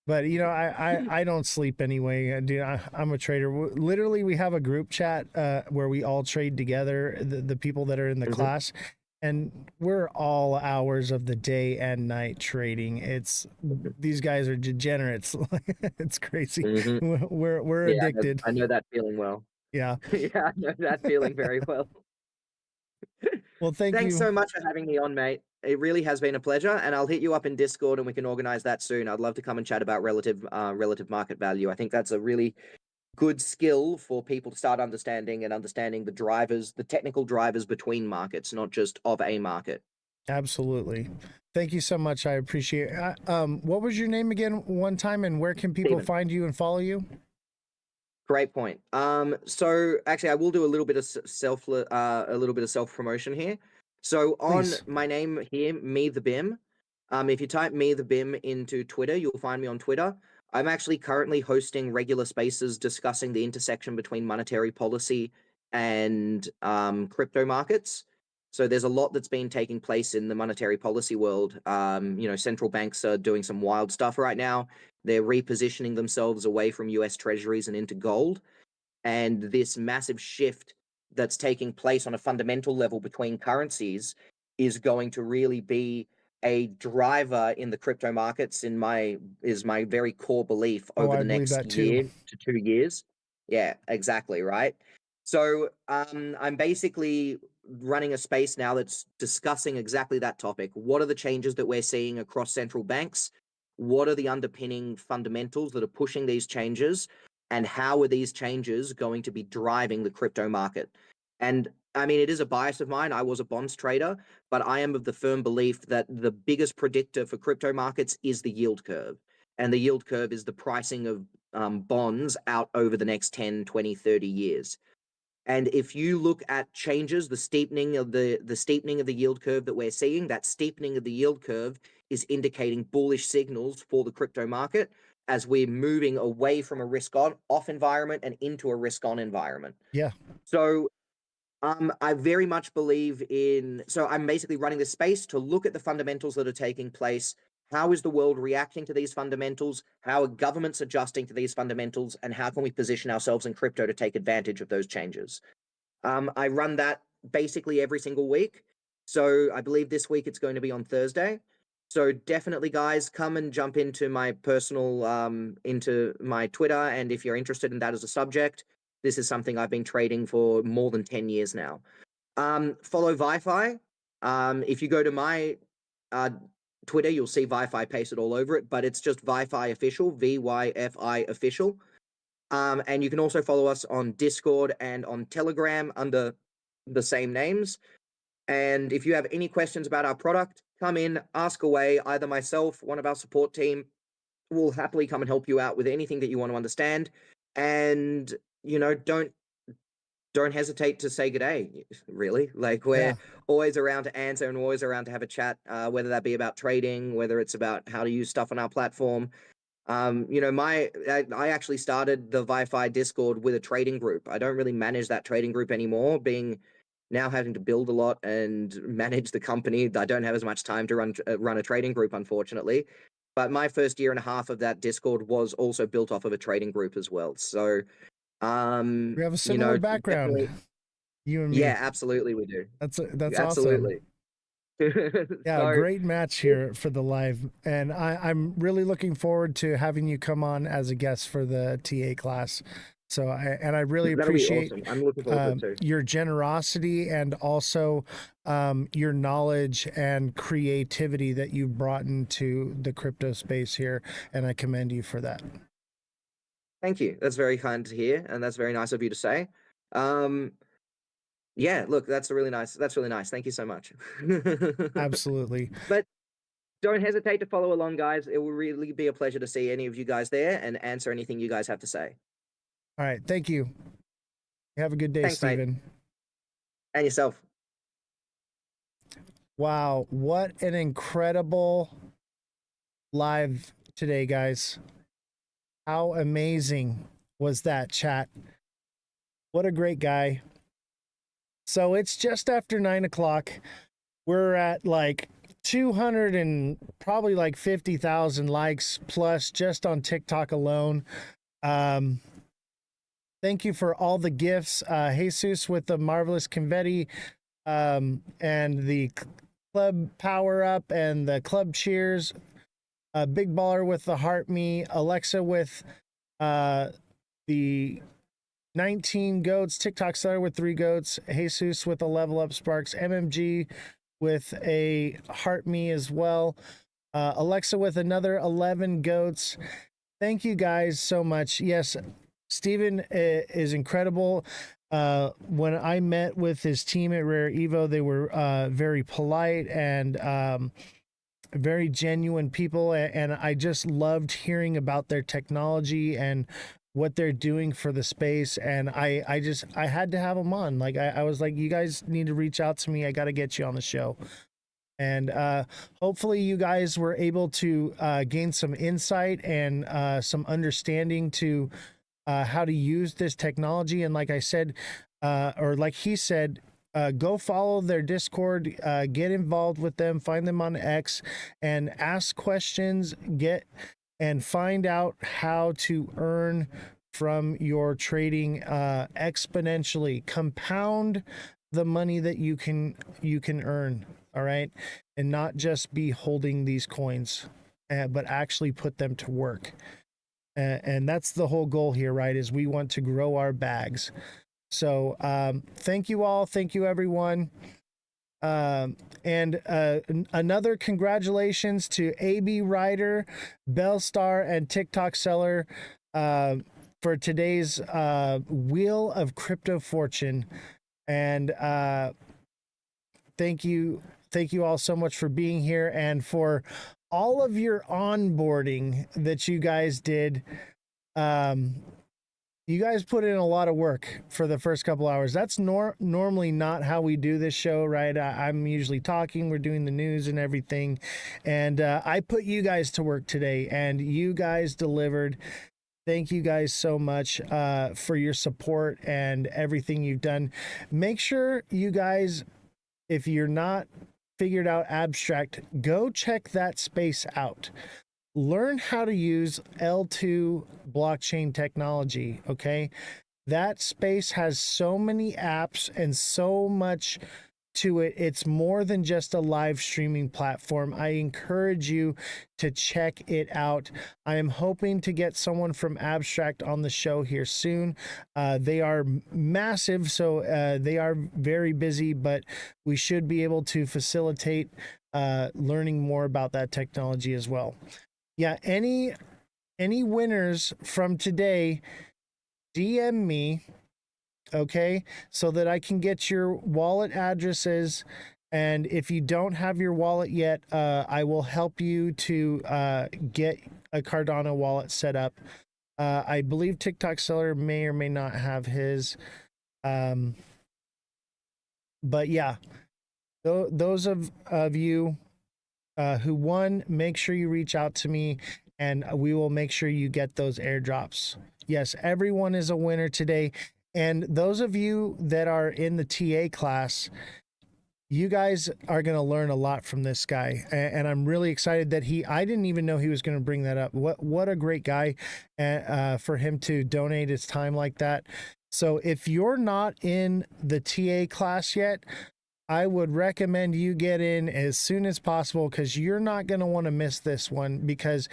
But I don't sleep anyway. Dude, I'm a trader. Literally, we have a group chat where we all trade together. The people that are in the class, and we're all hours of the day and night trading. These guys are degenerates. It's crazy. We're Yeah, addicted. I know that feeling well. Yeah. Yeah, I know that feeling very well. Well, thank Thanks you. so much for having me on, mate. It really has been a pleasure, and I'll hit you up in Discord, and we can organize that soon. I'd love to come and chat about relative market value. I think that's a really good skill for people to start understanding the drivers, the technical drivers between markets, not just of a market. Absolutely. Thank you so much. I appreciate it. What was your name again one time, and where can people Steven. find you and follow you? Great point. So actually, I will do a little bit of self promotion here. So on Please. my name here, me the Bim. If you type me the Bim into Twitter, you'll find me on Twitter. I'm actually currently hosting regular spaces discussing the intersection between monetary policy and crypto markets. So there's a lot that's been taking place in the monetary policy world. Central banks are doing some wild stuff right now. They're repositioning themselves away from US treasuries and into gold. And this massive shift that's taking place on a fundamental level between currencies is going to really be a driver in the crypto markets is my very core belief over I the believe next that too. year to 2 years. Yeah, exactly, right? So I'm basically running a space now that's discussing exactly that topic. What are the changes that we're seeing across central banks? What are the underpinning fundamentals that are pushing these changes? And how are these changes going to be driving the crypto market? And I mean, it is a bias of mine. I was a bonds trader, but I am of the firm belief that the biggest predictor for crypto markets is the yield curve. And the yield curve is the pricing of bonds out over the next 10, 20, 30 years. And if you look at changes, the steepening of the yield curve that we're seeing, that steepening of the yield curve is indicating bullish signals for the crypto market as we're moving away from a risk off environment and into a risk on environment. Yeah. So I very much believe so I'm basically running this space to look at the fundamentals that are taking place. How is the world reacting to these fundamentals? How are governments adjusting to these fundamentals? And how can we position ourselves in crypto to take advantage of those changes? I run that basically every single week. So I believe this week it's going to be on Thursday. So definitely, guys, come and jump into my into my Twitter. And if you're interested in that as a subject, this is something I've been trading for more than 10 years now. Follow Wi-Fi. If you go to my Twitter, you'll see Wi-Fi pasted all over it, but it's just Wi-Fi official, VYFI official. And you can also follow us on Discord and on Telegram under the same names. And if you have any questions about our product, come in, ask away. Either myself, one of our support team, will happily come and help you out with anything that you want to understand. And don't hesitate to say good day, really. Like, we're always around to answer and always around to have a chat, whether that be about trading, whether it's about how to use stuff on our platform. I actually started the Wi-Fi Discord with a trading group. I don't really manage that trading group anymore, being now having to build a lot and manage the company. I don't have as much time to run a trading group, unfortunately. But my first year and a half of that Discord was also built off of a trading group as well. So we have a similar background, you and me. Yeah, absolutely, we do. That's Absolutely. awesome. Yeah, great match here for the live, and I'm really looking forward to having you come on as a guest for the TA class. So I really appreciate awesome. I'm looking forward to it too. Your generosity and also your knowledge and creativity that you brought into the crypto space here, and I commend you for that. Thank you. That's very kind to hear, and that's very nice of you to say. Yeah, look, that's really nice. Thank you so much. Absolutely. But don't hesitate to follow along, guys. It will really be a pleasure to see any of you guys there and answer anything you guys have to say. All right. Thank you. Have a good day, Thanks, Steven. mate. And yourself. Wow, what an incredible live today, guys. How amazing was that, chat? What a great guy. So it's just after 9 o'clock. We're at like 200 and probably like 50,000 likes plus just on TikTok alone. Thank you for all the gifts. Jesus with the marvelous confetti, and the club power up and the club cheers. Big Baller with the heart me. Alexa with the 19 goats. TikTok Seller with 3 goats. Jesus with a level up Sparks. MMG with a heart me as well. Alexa with another 11 goats. Thank you guys so much. Yes, Steven is incredible. When I met with his team at Rare Evo, they were very polite and very genuine people. And I just loved hearing about their technology and what they're doing for the space. And I had to have them on. Like, I was like, you guys need to reach out to me. I got to get you on the show. And hopefully you guys were able to gain some insight and some understanding to how to use this technology. And like I said, or like he said, go follow their Discord, get involved with them, find them on X, and ask questions, and find out how to earn from your trading exponentially. Compound the money that you can earn, all right, and not just be holding these coins, but actually put them to work. And that's the whole goal here, right? Is we want to grow our bags. So thank you all. Thank you, everyone. And another congratulations to AB Ryder, Bellstar, and TikTok Seller for today's Wheel of Crypto Fortune. And thank you all so much for being here and for all of your onboarding that you guys did. You guys put in a lot of work for the first couple hours. That's normally not how we do this show, right? I'm usually talking, we're doing the news and everything. And I put you guys to work today, and you guys delivered. Thank you guys so much for your support and everything you've done. Make sure you guys, if you're not figured out Abstract, go check that space out. Learn how to use L2 blockchain technology, okay? That space has so many apps and so much to it. It's more than just a live streaming platform. I encourage you to check it out. I am hoping to get someone from Abstract on the show here soon. They are massive, so they are very busy, but we should be able to facilitate learning more about that technology as well. Yeah, any winners from today, DM me, okay, so that I can get your wallet addresses. And if you don't have your wallet yet, I will help you to get a Cardano wallet set up. I believe TikTok Seller may or may not have his. But yeah, those of you who won, make sure you reach out to me and we will make sure you get those airdrops. Yes, everyone is a winner today. And those of you that are in the TA class, you guys are going to learn a lot from this guy. And I'm really excited that I didn't even know he was going to bring that up. What a great guy for him to donate his time like that. So if you're not in the TA class yet, I would recommend you get in as soon as possible, because you're not going to want to miss this one, because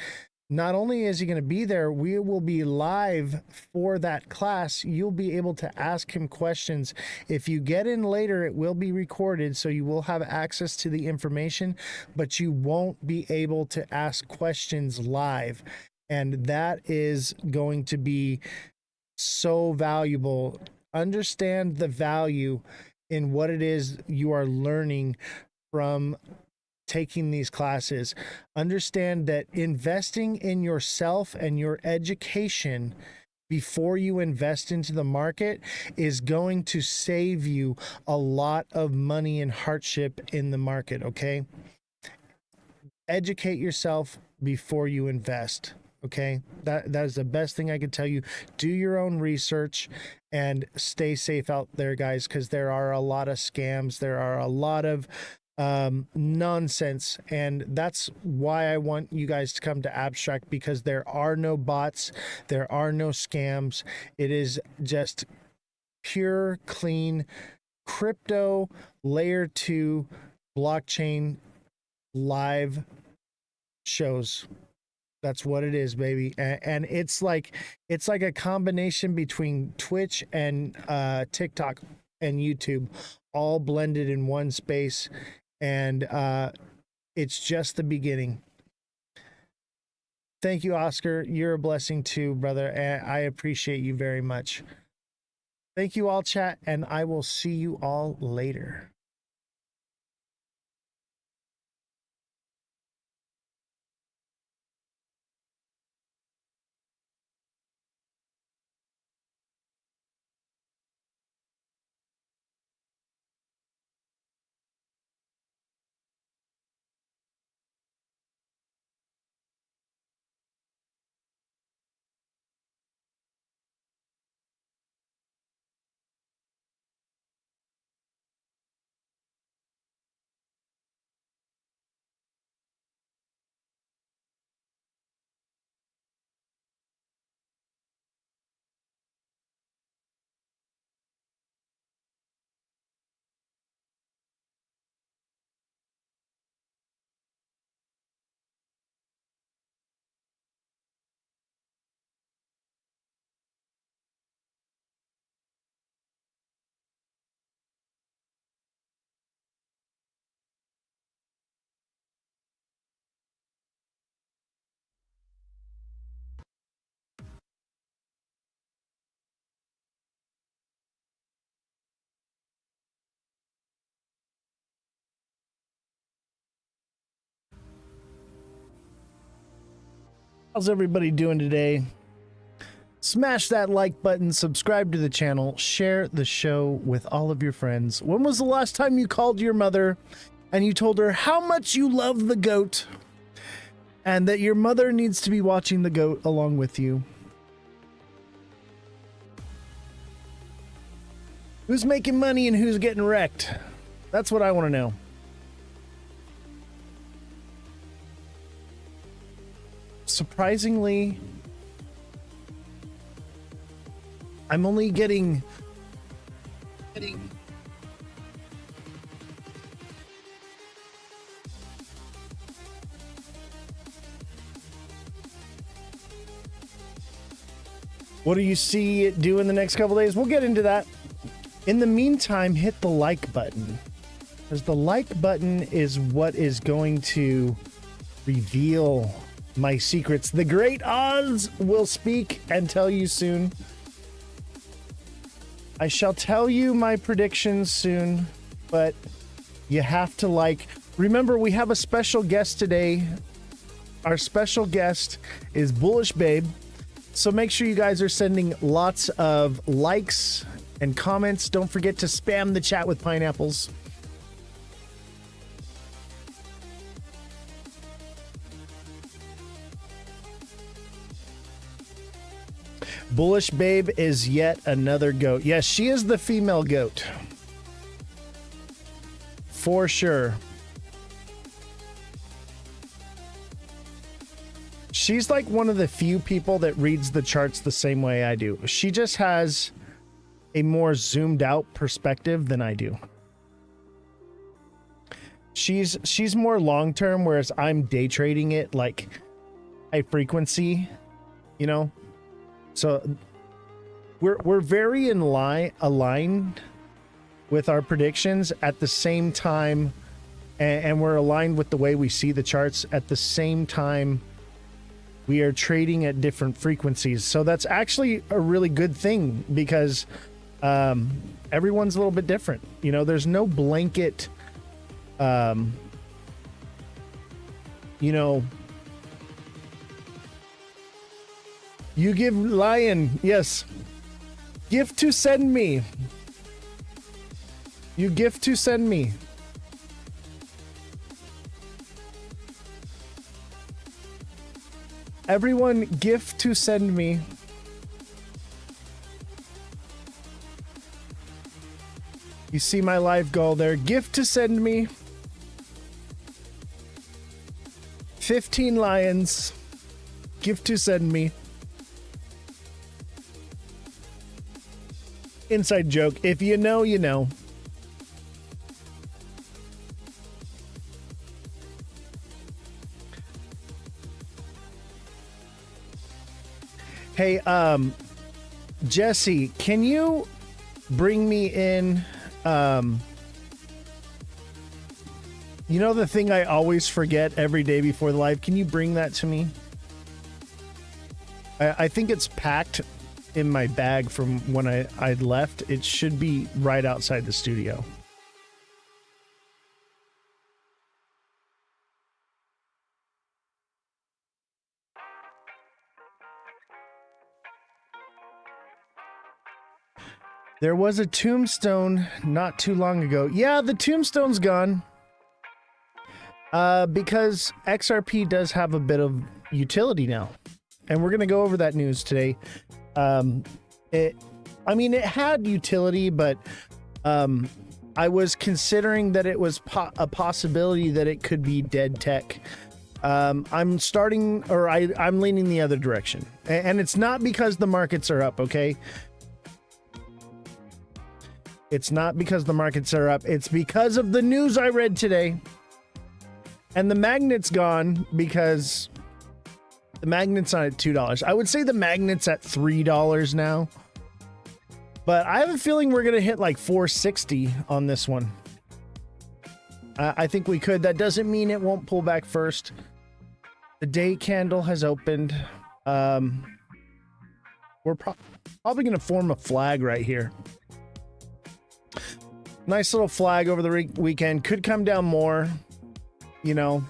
not only is he going to be there, we will be live for that class. You'll be able to ask him questions. If you get in later, it will be recorded, so you will have access to the information, but you won't be able to ask questions live. And that is going to be so valuable. Understand the value in what it is you are learning from taking these classes. Understand that investing in yourself and your education before you invest into the market is going to save you a lot of money and hardship in the market, okay? Educate yourself before you invest, okay? That is the best thing I could tell you. Do your own research and stay safe out there, guys, because there are a lot of scams. There are a lot of nonsense, and that's why I want you guys to come to Abstract, because there are no bots, there are no scams. It is just pure, clean crypto layer 2 blockchain live shows. That's what it is, baby. And it's like a combination between Twitch and TikTok and YouTube all blended in one space, and it's just the beginning. Thank you, Oscar. You're a blessing too, brother. And I appreciate you very much. Thank you all, chat, and I will see you all later. How's everybody doing today? Smash that like button, subscribe to the channel, share the show with all of your friends. When was the last time you called your mother and you told her how much you love the goat and that your mother needs to be watching the goat along with you? Who's making money and who's getting wrecked? That's what I want to know. Surprisingly, I'm only getting what do you see it do in the next couple days? We'll get into that. In the meantime, hit the like button, because the like button is what is going to reveal my secrets. The great Oz will speak and tell you soon. I shall tell you my predictions soon, but you have to like. Remember, we have a special guest today. Our special guest is Bullish Babe. So make sure you guys are sending lots of likes and comments. Don't forget to spam the chat with pineapples. Bullish Babe is yet another goat. Yes, she is the female goat. For sure. She's like one of the few people that reads the charts the same way I do. She just has a more zoomed out perspective than I do. She's more long term, whereas I'm day trading it like high frequency, you know? So we're very aligned with our predictions at the same time, and we're aligned with the way we see the charts at the same time. We are trading at different frequencies. So that's actually a really good thing, because everyone's a little bit different. You know, there's no blanket, you know, You give Lion, yes. Gift to send me. You gift to send me. Everyone, gift to send me. You see my live goal there. Gift to send me. 15 lions. Gift to send me. Inside joke. If you know, you know. Hey, Jesse, can you bring me in, you know the thing I always forget every day before the live? Can you bring that to me? I think it's packed in my bag from when I left. It should be right outside the studio. There was a tombstone not too long ago. Yeah, the tombstone's gone. Because XRP does have a bit of utility now. And we're going to go over that news today. It had utility, but I was considering that it was a possibility that it could be dead tech. I'm leaning the other direction. And it's not because the markets are up, okay? It's not because the markets are up. It's because of the news I read today. And the magnet's gone because the magnet's not at $2. I would say the magnet's at $3 now. But I have a feeling we're going to hit like 460 on this one. I think we could. That doesn't mean it won't pull back first. The day candle has opened. We're probably going to form a flag right here. Nice little flag over the weekend. Could come down more, you know.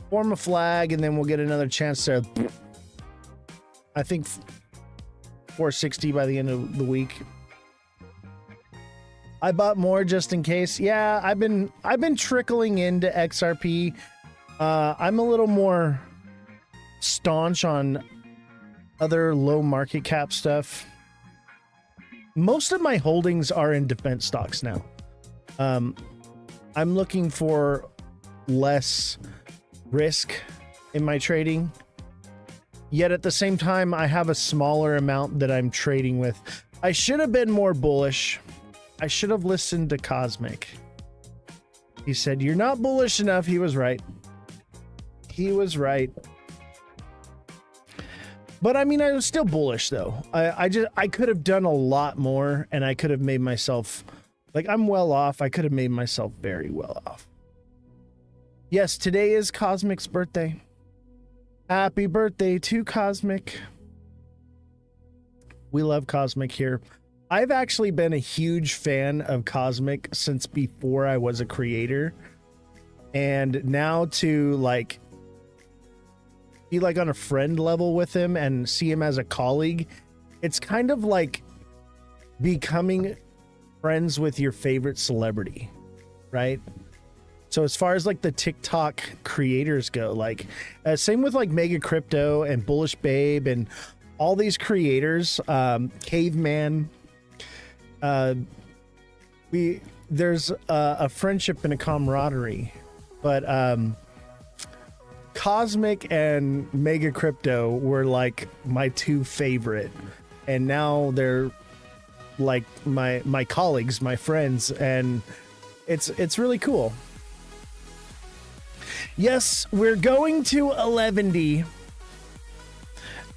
Form a flag, and then we'll get another chance to, I think, 460 by the end of the week. I bought more just in case. Yeah, I've been trickling into XRP. I'm a little more staunch on other low market cap stuff. Most of my holdings are in defense stocks now. I'm looking for less risk in my trading. Yet at the same time, I have a smaller amount that I'm trading with. I should have been more bullish. I should have listened to Cosmic. He said, "You're not bullish enough." He was right. He was right. But I mean, I was still bullish though. I could have done a lot more, and I could have made myself, like, I'm well off. I could have made myself very well off. Yes, today is Cosmic's birthday. Happy birthday to Cosmic. We love Cosmic here. I've actually been a huge fan of Cosmic since before I was a creator. And now to like be like on a friend level with him and see him as a colleague, it's kind of like becoming friends with your favorite celebrity, right? So as far as like the TikTok creators go, like same with like Mega Crypto and Bullish Babe and all these creators, Caveman, there's a friendship and a camaraderie, but Cosmic and Mega Crypto were like my two favorite, and now they're like my colleagues, my friends, and it's really cool. Yes, we're going to 11D.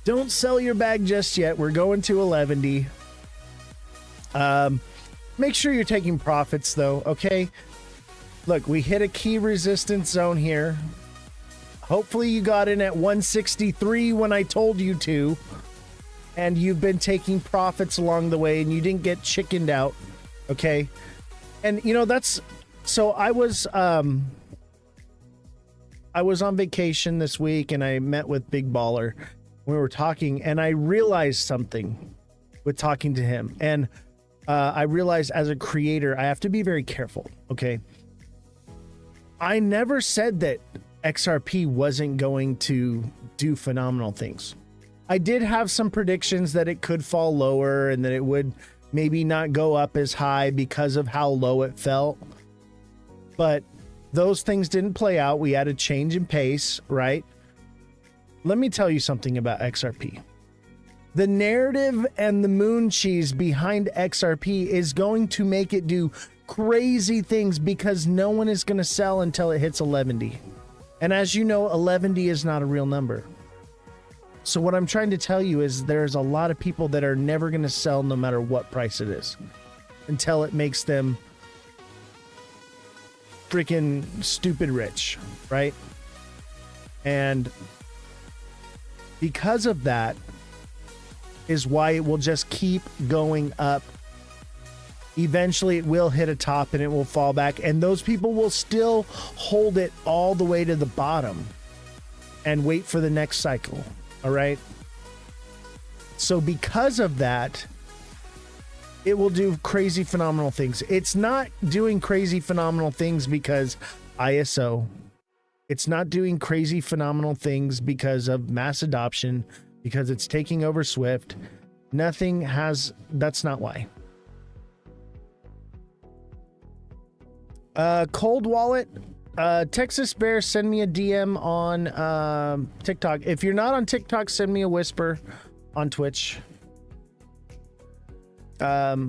Don't sell your bag just yet. We're going to 11D. Make sure you're taking profits though, okay? Look, we hit a key resistance zone here. Hopefully you got in at 163 when I told you to, and you've been taking profits along the way and you didn't get chickened out, okay? And you know, that's, so I was on vacation this week and I met with Big Baller, we were talking, and I realized something with talking to him. And I realized as a creator, I have to be very careful. Okay. I never said that XRP wasn't going to do phenomenal things. I did have some predictions that it could fall lower and that it would maybe not go up as high because of how low it felt. But those things didn't play out. We had a change in pace, right? Let me tell you something about XRP. The narrative and the moon cheese behind XRP is going to make it do crazy things because no one is going to sell until it hits 11D. And as you know, 11D is not a real number. So what I'm trying to tell you is there's a lot of people that are never going to sell no matter what price it is until it makes them freaking stupid rich, right? And because of that is why it will just keep going up. Eventually it will hit a top and it will fall back, and those people will still hold it all the way to the bottom and wait for the next cycle. All right. So because of that, it will do crazy phenomenal things. It's not doing crazy phenomenal things because ISO. It's not doing crazy phenomenal things because of mass adoption, because it's taking over Swift. Nothing has, that's not why. Cold Wallet, Texas Bear, send me a DM on TikTok. If you're not on TikTok, send me a whisper on Twitch. But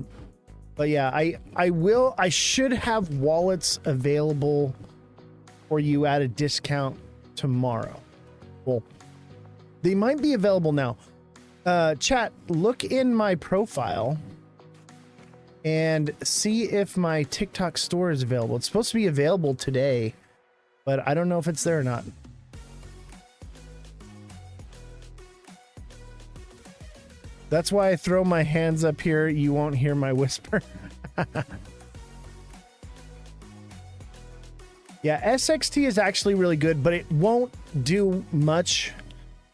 yeah, I should have wallets available for you at a discount tomorrow. Well, they might be available now. Chat, look in my profile and see if my TikTok store is available. It's supposed to be available today, but I don't know if it's there or not. That's why I throw my hands up here. You won't hear my whisper. Yeah, SXT is actually really good, but it won't do much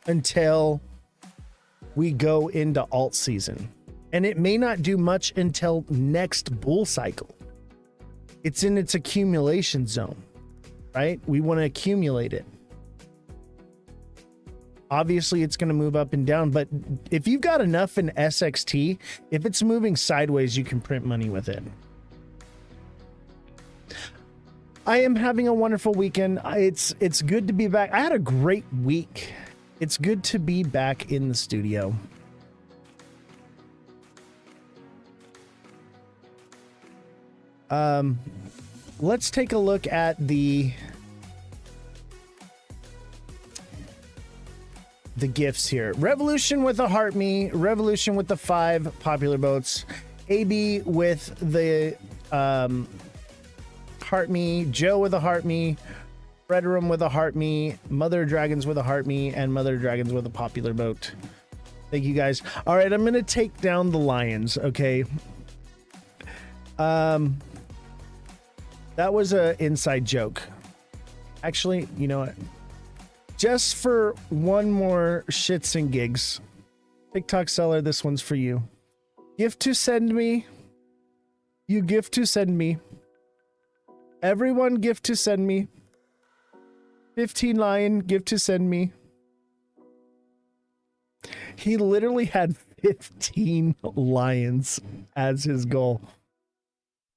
until we go into alt season. And it may not do much until next bull cycle. It's in its accumulation zone, right? We want to accumulate it. Obviously, it's going to move up and down, but if you've got enough in SXT, if it's moving sideways, you can print money with it. I am having a wonderful weekend. It's good to be back. I had a great week. It's good to be back in the studio. Let's take a look at the gifts here. Revolution with a heart me, Revolution with the 5 popular boats, AB with the heart me, Joe with a heart me, Fredrum with a heart me, Mother Dragons with a heart me, and Mother Dragons with a popular boat. Thank you guys. All right, I'm gonna take down the lions. Okay. That was an inside joke. Actually, you know what? Just for one more shits and gigs, TikTok seller, this one's for you. Gift to send me. You gift to send me. Everyone gift to send me. 15 lion gift to send me. He literally had 15 lions as his goal.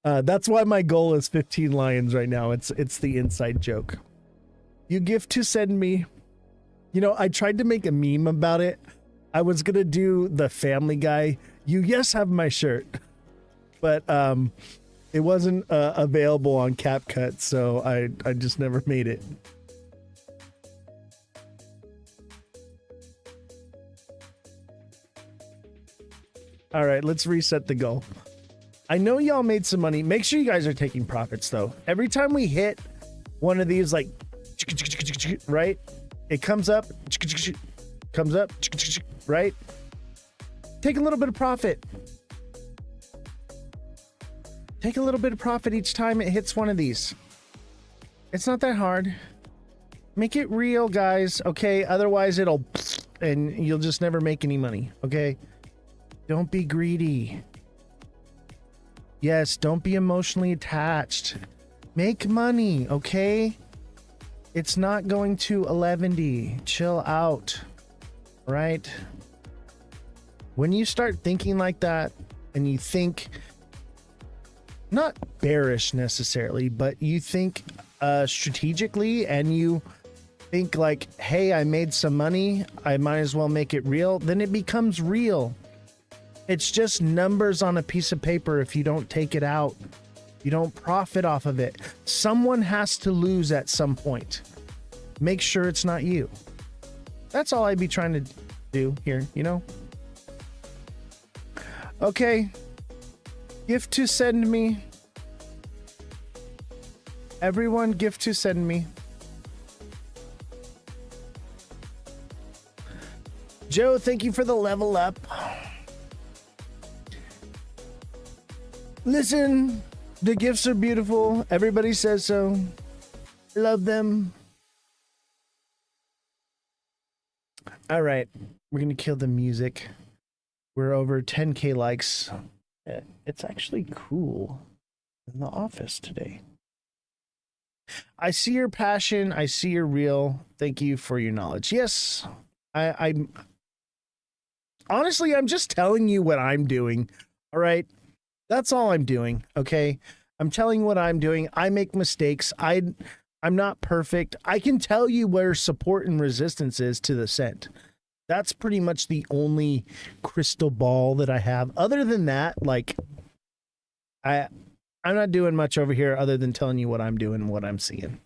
That's why my goal is 15 lions right now. It's the inside joke. You gift to send me. You know, I tried to make a meme about it. I was gonna do the Family Guy. You yes have my shirt, but it wasn't available on CapCut, so I just never made it. All right, let's reset the goal. I know y'all made some money. Make sure you guys are taking profits though. Every time we hit one of these, like, right? It comes up, right? Take a little bit of profit. Take a little bit of profit each time it hits one of these. It's not that hard. Make it real, guys. Okay, otherwise it'll and you'll just never make any money, okay? Don't be greedy. Yes, don't be emotionally attached. Make money, okay? It's not going to 11D. Chill out, right? When you start thinking like that, and you think, not bearish necessarily, but you think strategically, and you think like, hey, I made some money, I might as well make it real, then it becomes real. It's just numbers on a piece of paper if you don't take it out. You don't profit off of it. Someone has to lose at some point. Make sure it's not you. That's all I'd be trying to do here, you know? Okay. Gift to send me. Everyone, gift to send me. Joe, thank you for the level up. Listen, the gifts are beautiful. Everybody says so. I love them. All right, we're gonna kill the music. We're over 10K likes. It's actually cool in the office today. I see your passion. I see your real. Thank you for your knowledge. Yes, I'm honestly, I'm just telling you what I'm doing. All right. That's all I'm doing, okay? I'm telling you what I'm doing. I make mistakes. I'm not perfect. I can tell you where support and resistance is to the scent. That's pretty much the only crystal ball that I have. Other than that, like, I'm not doing much over here other than telling you what I'm doing and what I'm seeing.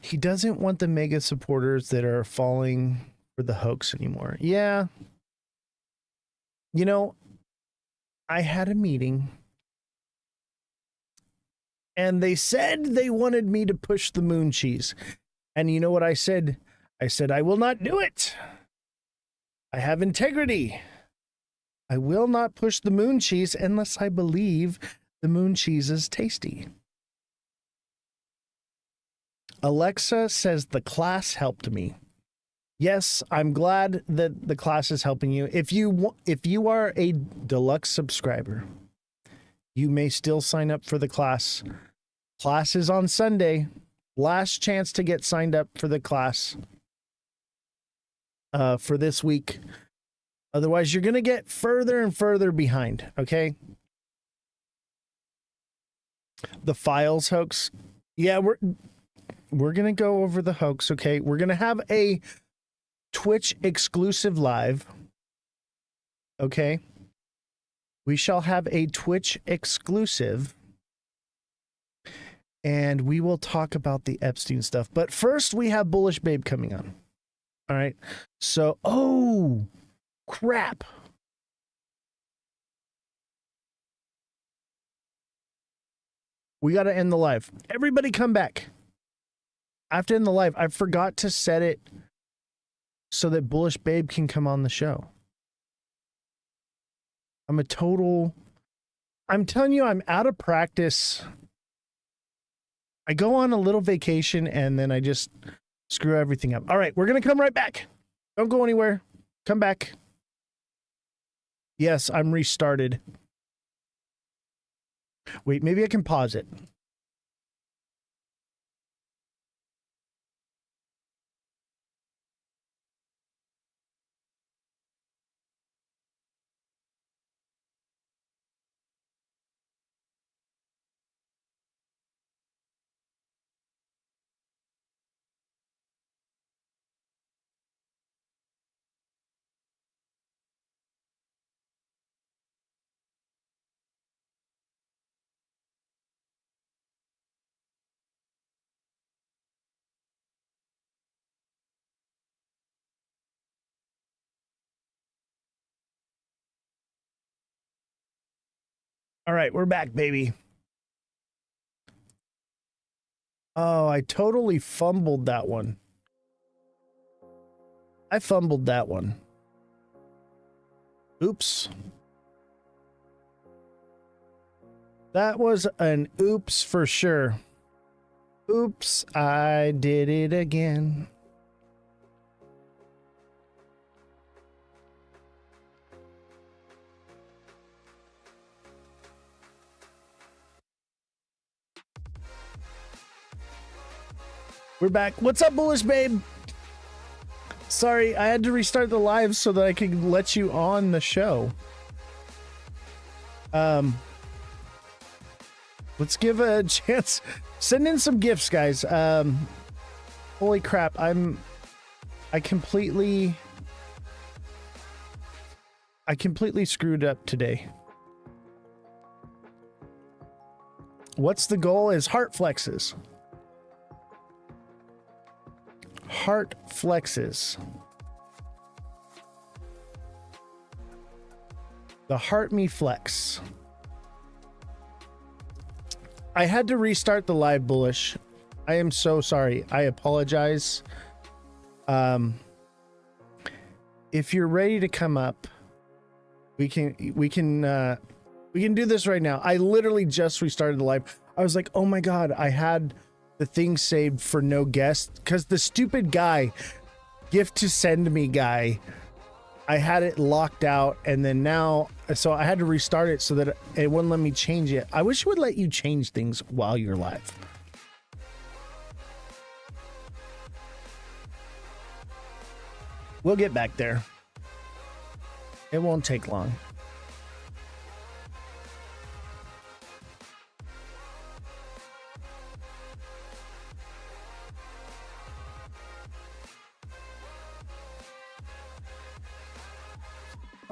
He doesn't want the mega supporters that are falling for the hoax anymore. Yeah. You know, I had a meeting and they said they wanted me to push the moon cheese. And you know what I said? I said, I will not do it. I have integrity. I will not push the moon cheese unless I believe the moon cheese is tasty. Alexa says the class helped me. Yes, I'm glad that the class is helping you. If you are a deluxe subscriber, you may still sign up for the class. Class is on Sunday. Last chance to get signed up for the class for this week. Otherwise, you're going to get further and further behind, okay? The files hoax. Yeah, we're going to go over the hoax, okay? We're going to have a Twitch exclusive live. Okay. We shall have a Twitch exclusive. And we will talk about the Epstein stuff. But first, we have Bullish Babe coming on. All right. So, oh, crap. We got to end the live. Everybody come back. I have to end the live. I forgot to set it so that Bullish Babe can come on the show. I'm telling you, I'm out of practice. I go on a little vacation and then I just screw everything up. All right, we're going to come right back. Don't go anywhere. Come back. Yes, I'm restarted. Wait, maybe I can pause it. All right, we're back, baby. Oh, I totally fumbled that one. I fumbled that one. Oops. That was an oops for sure. Oops, I did it again. We're back. What's up, Bullish Babe? Sorry, I had to restart the live so that I could let you on the show. Let's give a chance. Send in some gifts, guys. Holy crap, I completely screwed up today. What's the goal is heart flexes. Heart flexes. The heart me flex. I had to restart the live, Bullish. I am so sorry. I apologize. If you're ready to come up, we can do this right now. I literally just restarted the live. I was like, oh my God, I had the thing saved for no guest because the stupid guy, gift to send me guy, I had it locked out, and then now, so I had to restart it so that it wouldn't let me change it. I wish it would let you change things while you're live. We'll get back there. It won't take long.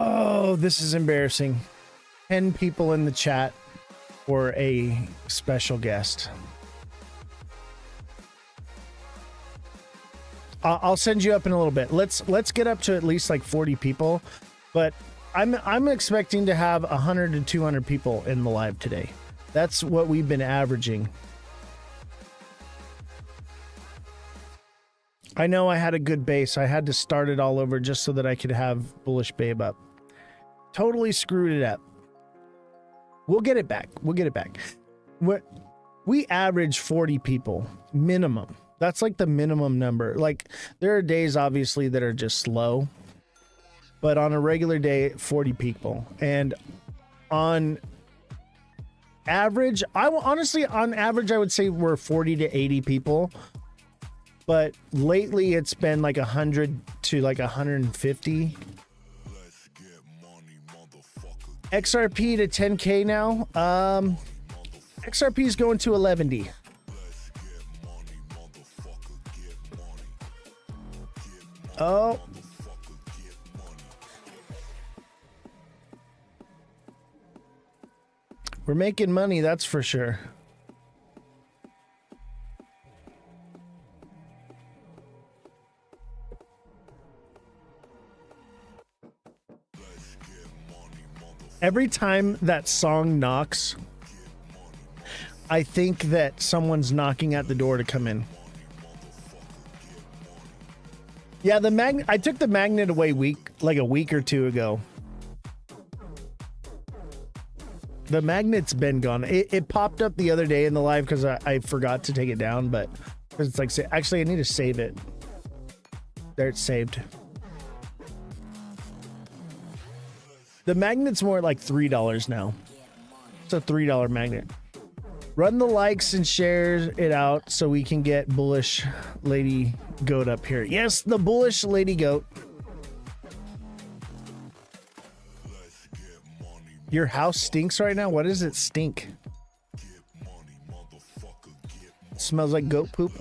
Oh, this is embarrassing. 10 people in the chat for a special guest. I'll send you up in a little bit. Let's get up to at least like 40 people, but I'm expecting to have 100 to 200 people in the live today. That's what we've been averaging. I know I had a good base. I had to start it all over just so that I could have Bullish Babe up. Totally screwed it up. We'll get it back. We'll get it back. We average 40 people minimum. That's like the minimum number. Like, there are days obviously that are just slow, but on a regular day, 40 people. And on average, on average, I would say we're 40 to 80 people. But lately it's been like 100 to like 150. XRP to 10K now. XRP is going to 11D. Oh. We're making money, that's for sure. Every time that song knocks, I think that someone's knocking at the door to come in. Yeah, the magnet. I took the magnet away like a week or two ago. The magnet's been gone. It popped up the other day in the live because I forgot to take it down, but it's like, actually I need to save it. There, it's saved. The magnet's more like $3 now. It's a $3 magnet. Run the likes and share it out so we can get Bullish Lady Goat up here. Yes, the Bullish Lady Goat. Your house stinks right now? What does it stink? Smells like goat poop.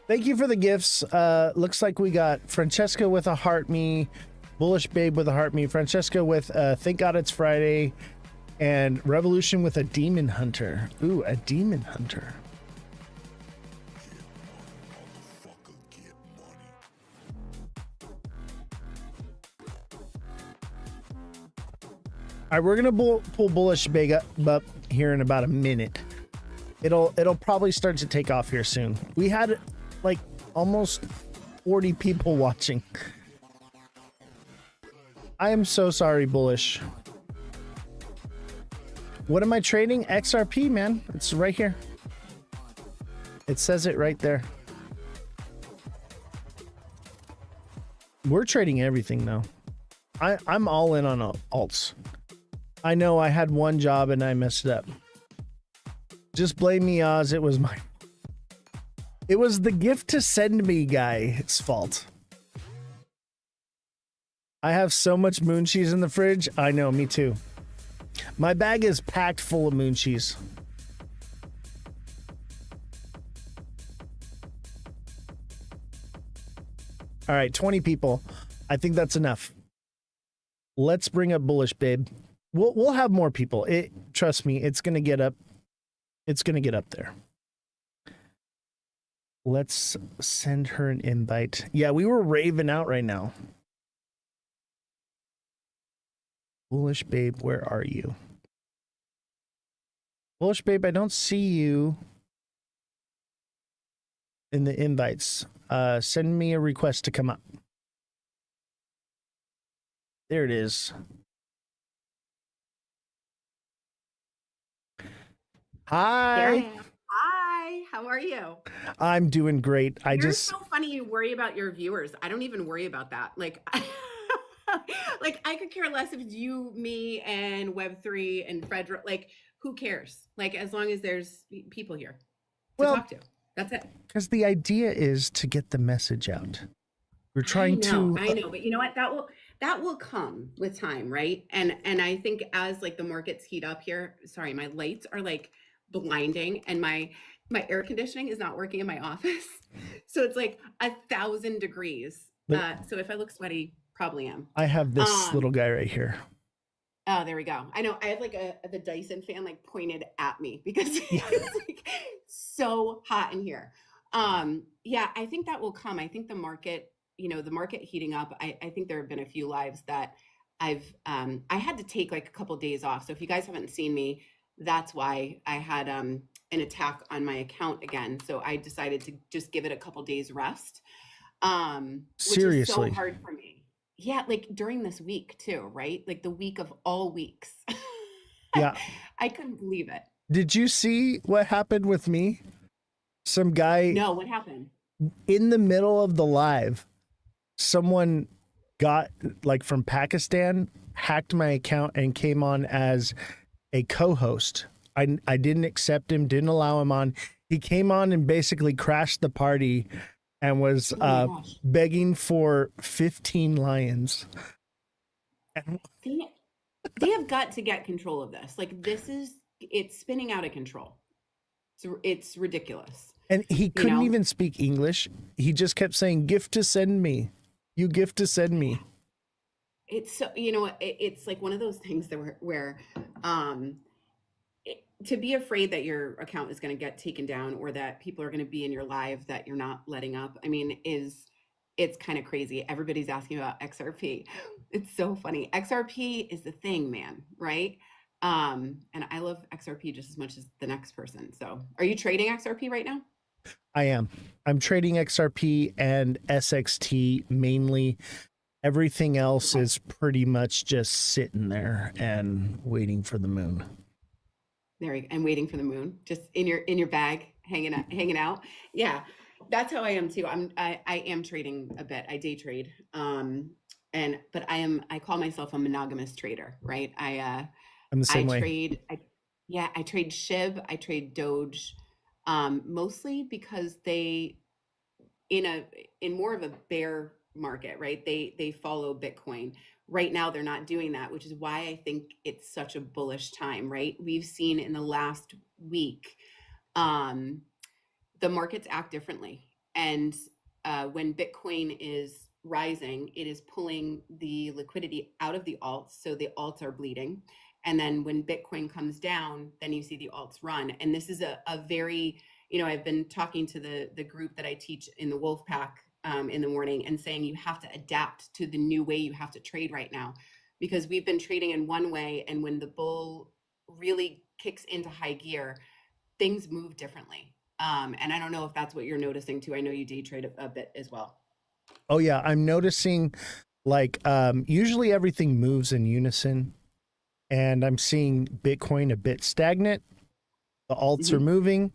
Thank you for the gifts. Looks like we got Francesca with a heart me, Bullish Babe with a heart me, Francesca with Thank God It's Friday, and Revolution with a Demon Hunter. Ooh, a Demon Hunter. All right, we're gonna pull Bullish Babe up here in about a minute. It'll probably start to take off here soon. We had like almost 40 people watching. I am so sorry, Bullish. What am I trading? XRP, man. It's right here. It says it right there. We're trading everything though. I'm all in on alts. I know I had one job and I messed it up. Just blame me, Oz. It was my... It was the gift to send me guy's fault. I have so much moon cheese in the fridge. I know, me too. My bag is packed full of moon cheese. All right, 20 people. I think that's enough. Let's bring up Bullish, babe. We'll have more people. Trust me, it's gonna get up. It's gonna get up there. Let's send her an invite. Yeah, we were raving out right now. Bullish babe, where are you? Bullish babe, I don't see you in the invites. Send me a request to come up. There it is. Hi. There I am. Hi, how are you? I'm doing great. You're so funny. You worry about your viewers. I don't even worry about that. Like, like I could care less if it's you, me, and Web3 and Frederick. Like, who cares? Like, as long as there's people here to talk to. That's it. Because the idea is to get the message out. We're trying to. I know, but you know what? That will come with time, right? And I think as like the markets heat up here. Sorry, my lights are like blinding, and my air conditioning is not working in my office, so it's like 1,000 degrees. So if I look sweaty, probably am. I have this little guy right here. Oh, there we go. I know I have like the Dyson fan like pointed at me because it's like so hot in here. Yeah, I think that will come. I think the market, the market heating up. I think there have been a few lives that I had to take like a couple days off. So if you guys haven't seen me, that's why I had an attack on my account again. So I decided to just give it a couple days rest. Seriously, which is so hard for me. Yeah, like during this week too, right? Like the week of all weeks. Yeah. I couldn't believe it. Did you see what happened with me? Some guy. No, what happened? In the middle of the live, someone got like from Pakistan, hacked my account and came on as a co-host. I didn't accept him, didn't allow him on. He came on and basically crashed the party and was begging for 15 lions. They have got to get control of this. Like it's spinning out of control. It's ridiculous. And he couldn't even speak English. He just kept saying, gift to send me. You gift to send me. It's so, it's like one of those things that where to be afraid that your account is going to get taken down or that people are going to be in your live that you're not letting up. I mean, it's kind of crazy. Everybody's asking about XRP. It's so funny. XRP is the thing, man, right? And I love XRP just as much as the next person. So are you trading XRP right now? I am. I'm trading XRP and SXT mainly. Everything else is pretty much just sitting there and waiting for the moon. There you go. And waiting for the moon, just in your bag, hanging out. Yeah, that's how I am too. I am trading a bit. I day trade. But I call myself a monogamous trader, right? I'm the same way. I trade SHIB, I trade Doge, mostly because they in more of a bear market, right? They follow Bitcoin. Right now, they're not doing that, which is why I think it's such a bullish time, right? We've seen in the last week, the markets act differently. And when Bitcoin is rising, it is pulling the liquidity out of the alts. So the alts are bleeding. And then when Bitcoin comes down, then you see the alts run. And this is a very, I've been talking to the group that I teach in the Wolf Pack in the morning and saying you have to adapt to the new way you have to trade right now, because we've been trading in one way, and when the bull really kicks into high gear, things move differently. And I don't know if that's what you're noticing too. I know you day trade a bit as well. Oh yeah, I'm noticing Like usually everything moves in unison, and I'm seeing Bitcoin a bit stagnant. The alts are moving.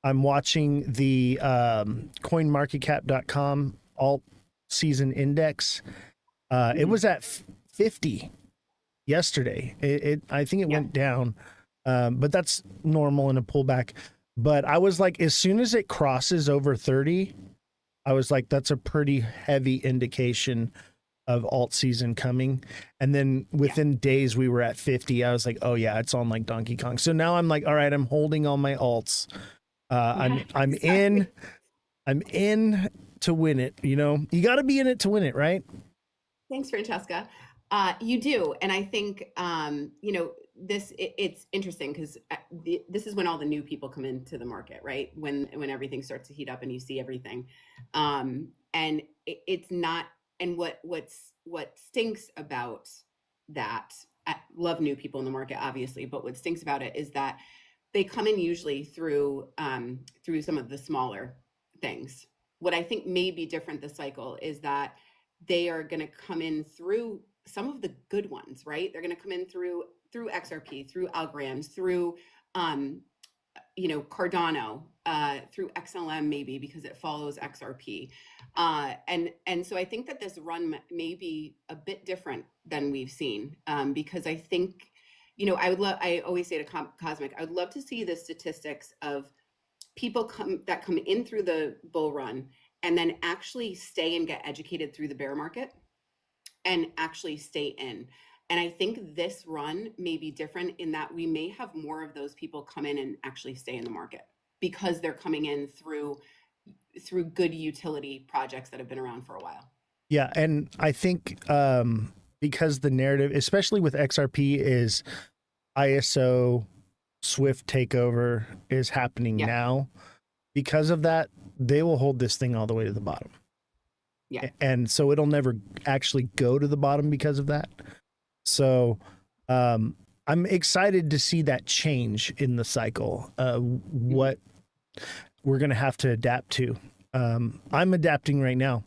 I'm watching the coinmarketcap.com alt season index. It was at 50 yesterday. I think it Yeah. went down, but that's normal in a pullback. But I was like, as soon as it crosses over 30, I was like, that's a pretty heavy indication of alt season coming. And then within days we were at 50. I was like, oh yeah, it's on like Donkey Kong. So now I'm like, all right, I'm holding all my alts. I'm in to win it. You know, you got to be in it to win it, right? Thanks, Francesca. You do, and I think it's interesting because this is when all the new people come into the market, right? When everything starts to heat up and you see everything, and it's not. And what stinks about that? I love new people in the market, obviously, but what stinks about it is that they come in usually through some of the smaller things. What I think may be different this cycle is that they are going to come in through some of the good ones, right? They're going to come in through XRP, through Algorand, through Cardano, through XLM maybe because it follows XRP, and so I think that this run may be a bit different than we've seen, because I think I always say to Cosmic, I would love to see the statistics of people that come in through the bull run and then actually stay and get educated through the bear market and actually stay in. And I think this run may be different in that we may have more of those people come in and actually stay in the market because they're coming in through good utility projects that have been around for a while. Yeah, and I think because the narrative, especially with XRP, is ISO Swift takeover is happening now. Because of that, they will hold this thing all the way to the bottom. Yeah. And so it'll never actually go to the bottom because of that. So I'm excited to see that change in the cycle, what we're going to have to adapt to. I'm adapting right now.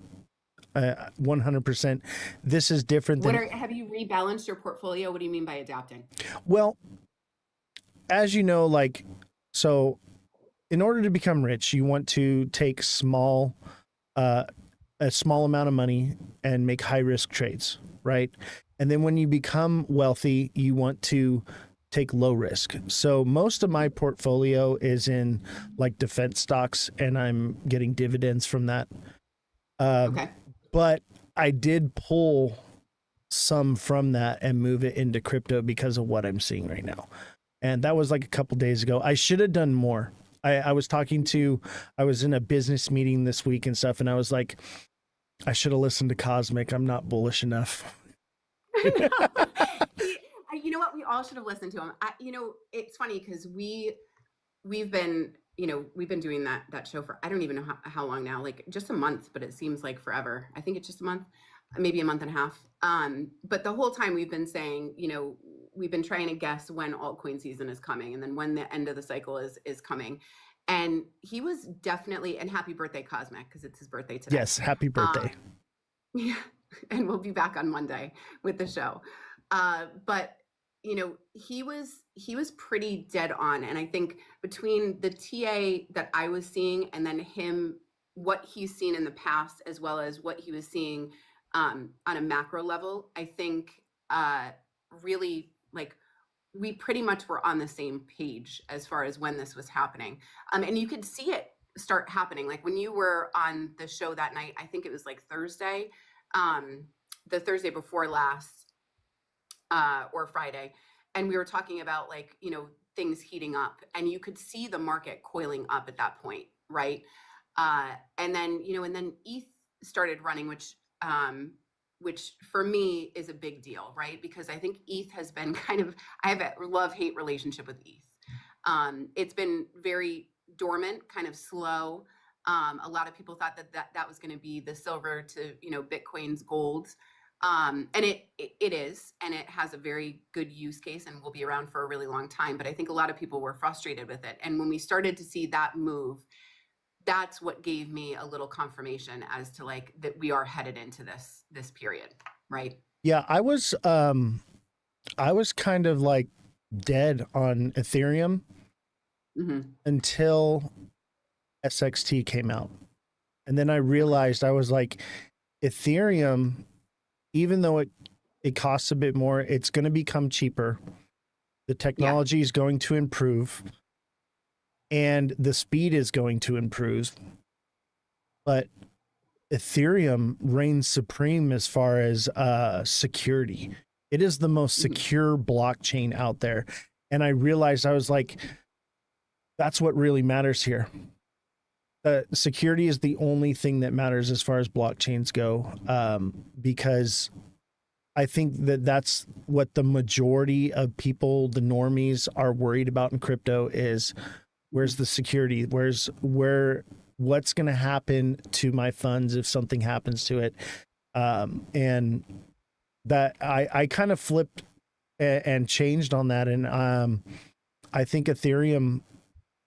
100%. This is different than. Have you rebalanced your portfolio? What do you mean by adapting? Well, as you know, so in order to become rich, you want to take a small amount of money and make high risk trades, right? And then when you become wealthy, you want to take low risk. So most of my portfolio is in like defense stocks, and I'm getting dividends from that. Okay. But I did pull some from that and move it into crypto because of what I'm seeing right now. And that was like a couple days ago. I should have done more. I was in a business meeting this week and stuff, and I was like, I should have listened to Cosmic. I'm not bullish enough. You know what? We all should have listened to him. It's funny because we've been doing that show for, I don't even know how long now, like just a month, but it seems like forever. I think it's just a month, maybe a month and a half. But the whole time we've been saying, we've been trying to guess when altcoin season is coming and then when the end of the cycle is coming. And he was definitely, and happy birthday, Cosmic, because it's his birthday today. Yes, happy birthday. Yeah, and we'll be back on Monday with the show. But he was pretty dead on, and I think between the TA that I was seeing and then him, what he's seen in the past as well as what he was seeing on a macro level, I think really like we pretty much were on the same page as far as when this was happening. And you could see it start happening. Like when you were on the show that night, I think it was like Thursday, the Thursday before last, or Friday. And we were talking about things heating up, and you could see the market coiling up at that point. Right. And then ETH started running, which for me is a big deal, right? Because I think ETH has been I have a love-hate relationship with ETH. It's been very dormant, kind of slow. A lot of people thought that was going to be the silver to, Bitcoin's gold. And it is, and it has a very good use case and will be around for a really long time. But I think a lot of people were frustrated with it. And when we started to see that move, that's what gave me a little confirmation as to like that we are headed into this period, right? Yeah, I was kind of like dead on Ethereum Mm-hmm. until SXT came out. And then I realized I was like, Ethereum, even though it costs a bit more, it's going to become cheaper. The technology is going to improve and the speed is going to improve. But Ethereum reigns supreme as far as security. It is the most secure blockchain out there. And I realized, I was like, that's what really matters here. Security is the only thing that matters as far as blockchains go, because I think that that's what the majority of people, the normies, are worried about in crypto is where's the security? What's going to happen to my funds if something happens to it? And that I kind of flipped and changed on that. And I think Ethereum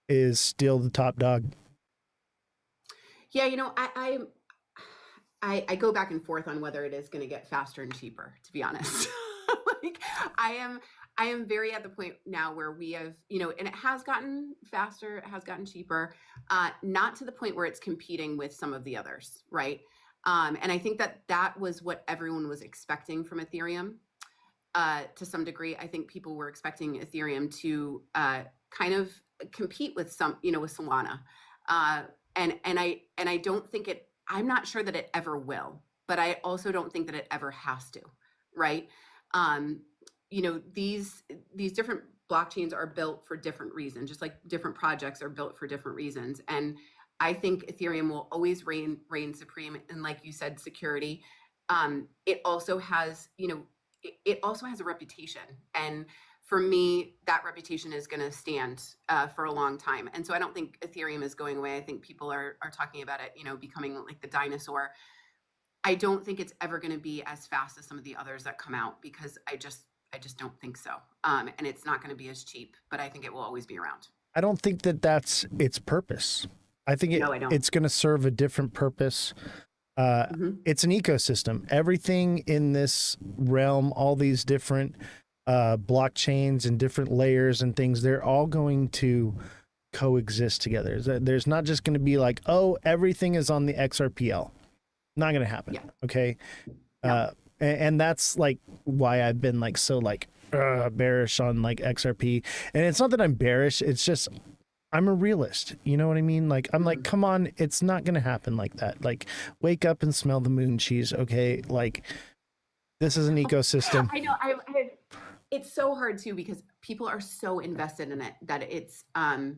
is still the top dog. Yeah, you know, I go back and forth on whether it is going to get faster and cheaper, to be honest. Like I am very at the point now where we have, you know, and it has gotten faster, it has gotten cheaper, not to the point where it's competing with some of the others, right? And I think that was what everyone was expecting from Ethereum. To some degree, I think people were expecting Ethereum to kind of compete with some, you know, with Solana. And I don't think I'm not sure that it ever will, but I also don't think that it ever has to, right? You know, these different blockchains are built for different reasons, just like different projects are built for different reasons. And I think Ethereum will always reign supreme. And like you said, security. It also has, you know, it also has a reputation. And for me, that reputation is going to stand for a long time. And so I don't think Ethereum is going away. I think people are talking about it, you know, becoming like the dinosaur. I don't think it's ever going to be as fast as some of the others that come out because I just don't think so. And it's not going to be as cheap, but I think it will always be around. I don't think that that's its purpose. I think it's going to serve a different purpose. It's an ecosystem. Everything in this realm, all these different blockchains and different layers and things, they're all going to coexist together. There's not just going to be like, oh, everything is on the XRPL. Not going to happen. Yeah. Okay. No. And that's like why I've been like so like bearish on like XRP. And it's not that I'm bearish. It's just I'm a realist. You know what I mean? Like I'm like, come on, it's not going to happen like that. Like wake up and smell the moon cheese. Okay. Like this is an ecosystem. I know. It's so hard too because people are so invested in it that it's I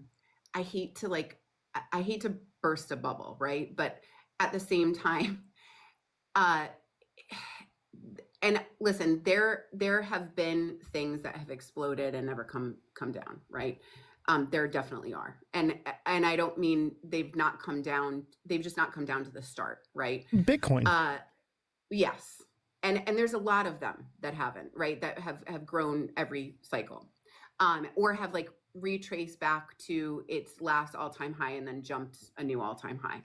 hate to burst a bubble, right? But at the same time, and listen, there have been things that have exploded and never come down, right? There definitely are, and I don't mean they've not come down. They've just not come down to the start, right? Bitcoin. Yes. And there's a lot of them that haven't, right? That have grown every cycle, or have like retraced back to its last all-time high and then jumped a new all-time high.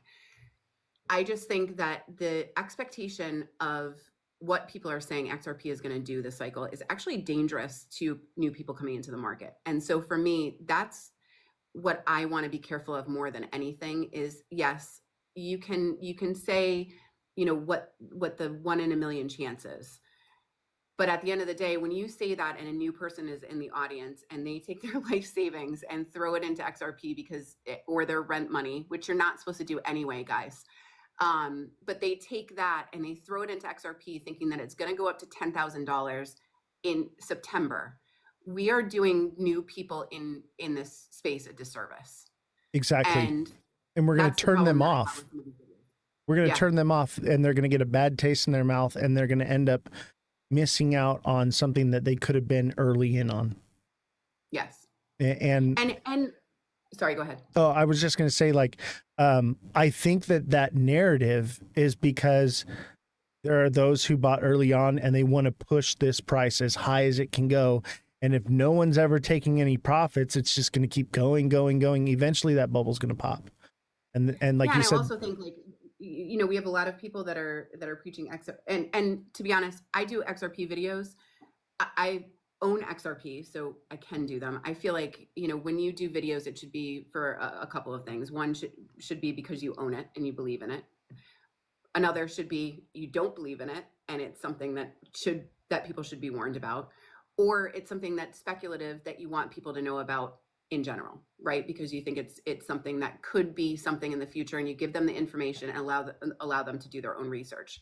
I just think that the expectation of what people are saying XRP is going to do this cycle is actually dangerous to new people coming into the market. And so for me, that's what I want to be careful of more than anything is, yes, you can say, you know, what the 1 in a million chance is. But at the end of the day, when you say that and a new person is in the audience and they take their life savings and throw it into XRP or their rent money, which you're not supposed to do anyway, guys. But they take that and they throw it into XRP thinking that it's going to go up to $10,000 in September. We are doing new people in this space a disservice. Exactly. And we're going to turn them off. We're going to turn them off and they're going to get a bad taste in their mouth and they're going to end up missing out on something that they could have been early in on. Yes. And sorry, go ahead. Oh, I was just going to say, like, I think that narrative is because there are those who bought early on and they want to push this price as high as it can go. And if no one's ever taking any profits, it's just going to keep going. Eventually that bubble's going to pop. And like Yeah, you and I said, also think like we have a lot of people that are preaching XR, and to be honest, I do XRP videos. I own XRP, so I can do them. I feel like when you do videos, it should be for a couple of things. One should be because you own it and you believe in it. Another should be you don't believe in it and it's something that people should be warned about, or it's something that's speculative that you want people to know about in general, right? Because you think it's something that could be something in the future, and you give them the information and allow them to do their own research.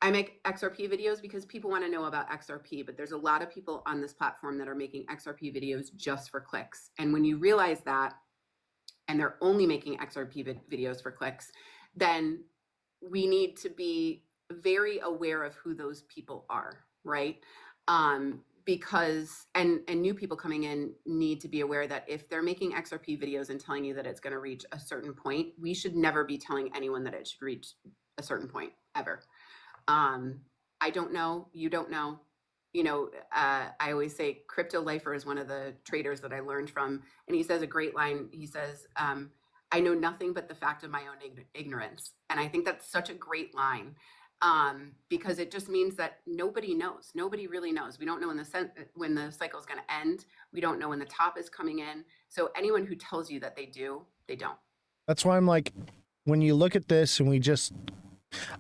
I make XRP videos because people want to know about XRP, but there's a lot of people on this platform that are making XRP videos just for clicks. And when you realize that, and they're only making XRP videos for clicks, then we need to be very aware of who those people are, right? Because new people coming in need to be aware that if they're making XRP videos and telling you that it's going to reach a certain point, we should never be telling anyone that it should reach a certain point ever. I don't know, you don't know. I always say Crypto Lifer is one of the traders that I learned from, and he says a great line. He says, I know nothing but the fact of my own ignorance. And I think that's such a great line, because it just means that nobody knows. Nobody really knows. We don't know when the cycle is going to end. We don't know when the top is coming in. So anyone who tells you that they do, they don't. that's why I'm like, when you look at this and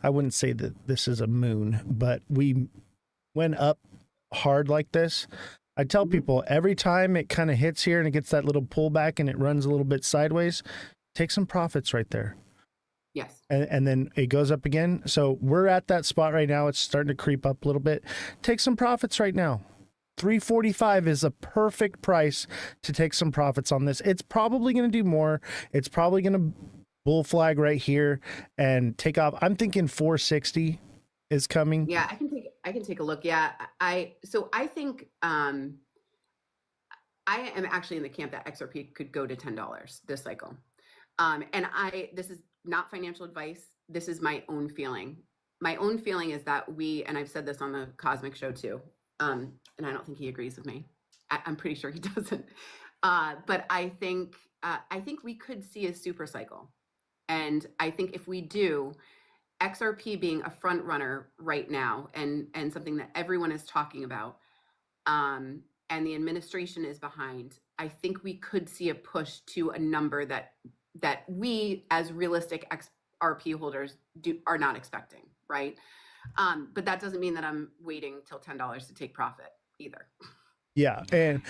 I wouldn't say that this is a moon, but we went up hard like this. I tell people every time it kind of hits here and it gets that little pullback and it runs a little bit sideways, take some profits right there. Yes. And then it goes up again. So we're at that spot right now. It's starting to creep up a little bit. Take some profits right now. 345 is a perfect price to take some profits on this. It's probably going to do more. It's probably going to bull flag right here and take off. I'm thinking 460 is coming. Yeah, I can take a look. Yeah, I think I am actually in the camp that XRP could go to $10 this cycle. And this is not financial advice. This is my own feeling. My own feeling is that and I've said this on the Cosmic Show too, and I don't think he agrees with me. I'm pretty sure he doesn't. But I think we could see a super cycle. And I think if we do, XRP being a front runner right now and something that everyone is talking about, and the administration is behind, I think we could see a push to a number that we as realistic XRP holders are not expecting, right? But that doesn't mean that I'm waiting till $10 to take profit either. Yeah. And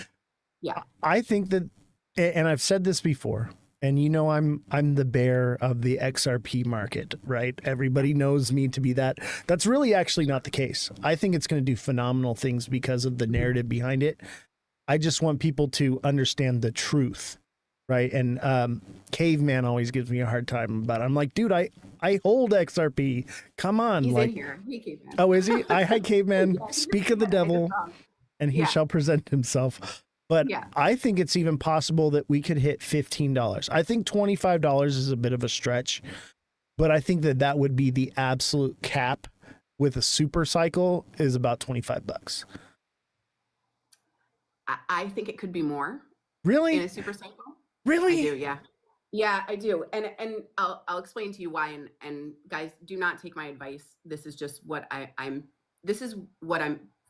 yeah, I think that, and I've said this before, and I'm the bear of the XRP market, right? Everybody knows me to be that. That's really actually not the case. I think it's going to do phenomenal things because of the narrative behind it. I just want people to understand the truth, right? And Caveman always gives me a hard time about it. I'm like, dude, I hold XRP. Come on. he's like, in here. Hey, Caveman. oh, is he? Hi, Caveman. Yeah, Speak of the devil, and he Yeah. shall present himself. But Yeah. I think it's even possible that we could hit $15. I think $25 is a bit of a stretch, but I think that would be the absolute cap with a super cycle is about $25. I think it could be more Really? in a super cycle. Really? I do, yeah. Yeah, I do. And I'll explain to you why. And guys, do not take my advice. This is just what I'm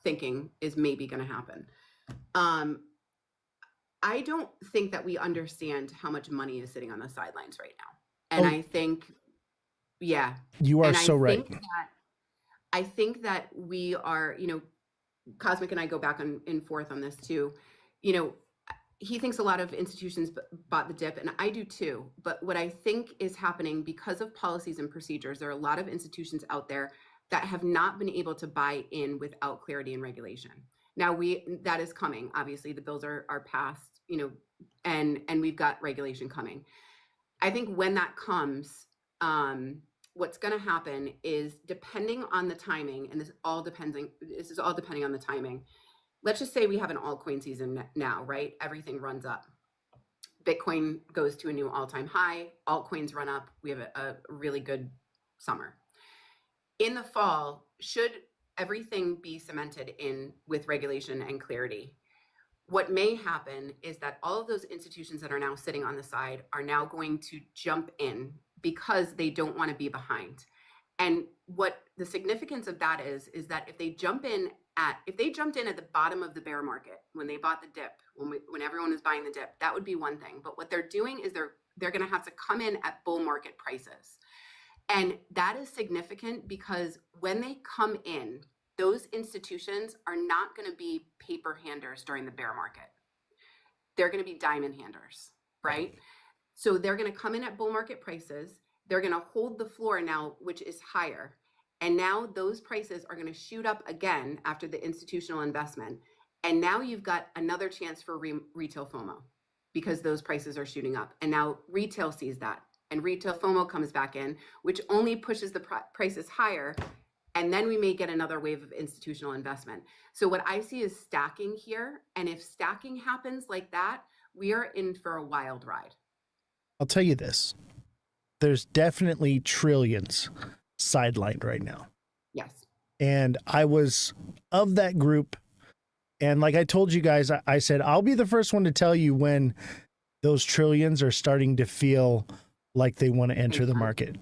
thinking is maybe going to happen. I don't think that we understand how much money is sitting on the sidelines right now. And I think, yeah. You are and so right. I think that we are, Cosmic and I go back and forth on this too. He thinks a lot of institutions bought the dip, and I do too. But what I think is happening because of policies and procedures, there are a lot of institutions out there that have not been able to buy in without clarity and regulation. Now that is coming. Obviously, the bills are passed, and we've got regulation coming. I think when that comes, what's going to happen is, depending on the timing, and this is all depending on the timing. Let's just say we have an altcoin season now, right? Everything runs up. Bitcoin goes to a new all-time high. Altcoins run up. We have a really good summer. In the fall, should everything be cemented in with regulation and clarity, What may happen is that all of those institutions that are now sitting on the side are now going to jump in because they don't want to be behind. And what the significance of that is that if they jumped in at the bottom of the bear market when they bought the dip, when everyone was buying the dip, that would be one thing. But what they're doing is they're going to have to come in at bull market prices. And that is significant because when they come in, those institutions are not going to be paper handers during the bear market. They're going to be diamond handers, right? So they're going to come in at bull market prices. They're going to hold the floor now, which is higher. And now those prices are going to shoot up again after the institutional investment. And now you've got another chance for retail FOMO because those prices are shooting up. And now retail sees that. And retail FOMO comes back in, which only pushes the prices higher. And then we may get another wave of institutional investment. So what I see is stacking here. And if stacking happens like that, we are in for a wild ride. I'll tell you this. There's definitely trillions sidelined right now. Yes. And I was of that group. And like I told you guys, I said, I'll be the first one to tell you when those trillions are starting to feel like they want to enter the market.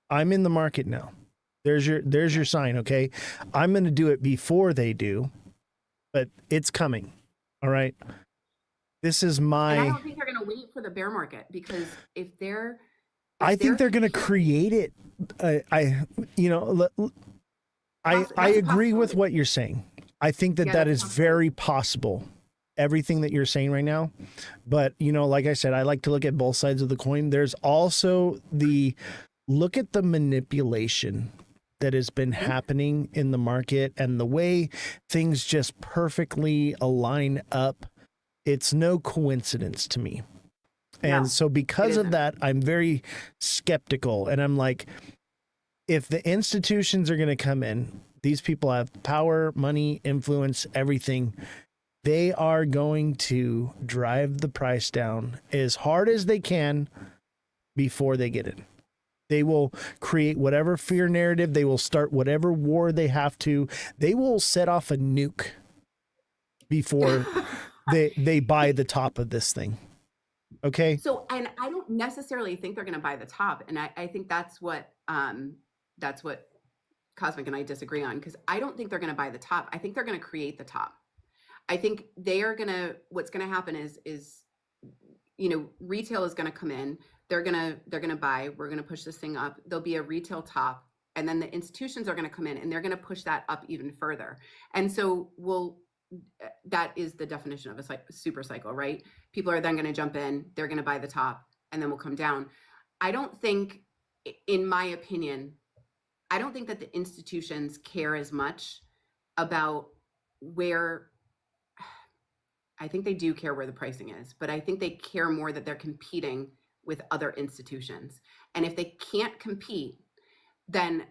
I'm in the market now. There's your sign. Okay. I'm going to do it before they do, but it's coming. All right. This is my, And I don't think they're going to wait for the bear market because I think they're going to create it. I agree with what you're saying. I think that is very possible. Everything that you're saying right now. But, like I said, I like to look at both sides of the coin. There's also look at the manipulation that has been happening in the market and the way things just perfectly align up. It's no coincidence to me. And so because of that, I'm very skeptical. And I'm like, if the institutions are going to come in, these people have power, money, influence, everything. They are going to drive the price down as hard as they can before they get in. They will create whatever fear narrative. They will start whatever war they have to. They will set off a nuke before they buy the top of this thing. Okay. So, and I don't necessarily think they're going to buy the top. And I think that's what Cosmic and I disagree on, because I don't think they're going to buy the top. I think they're going to create the top. I think what's going to happen is, retail is going to come in. They're going to buy, we're going to push this thing up. There'll be a retail top, and then the institutions are going to come in and they're going to push that up even further. And so that is the definition of a super cycle, right? People are then going to jump in, they're going to buy the top, and then we'll come down. I don't think, in my opinion, I don't think that the institutions care as much about I think they do care where the pricing is, but I think they care more that they're competing with other institutions. And if they can't compete, then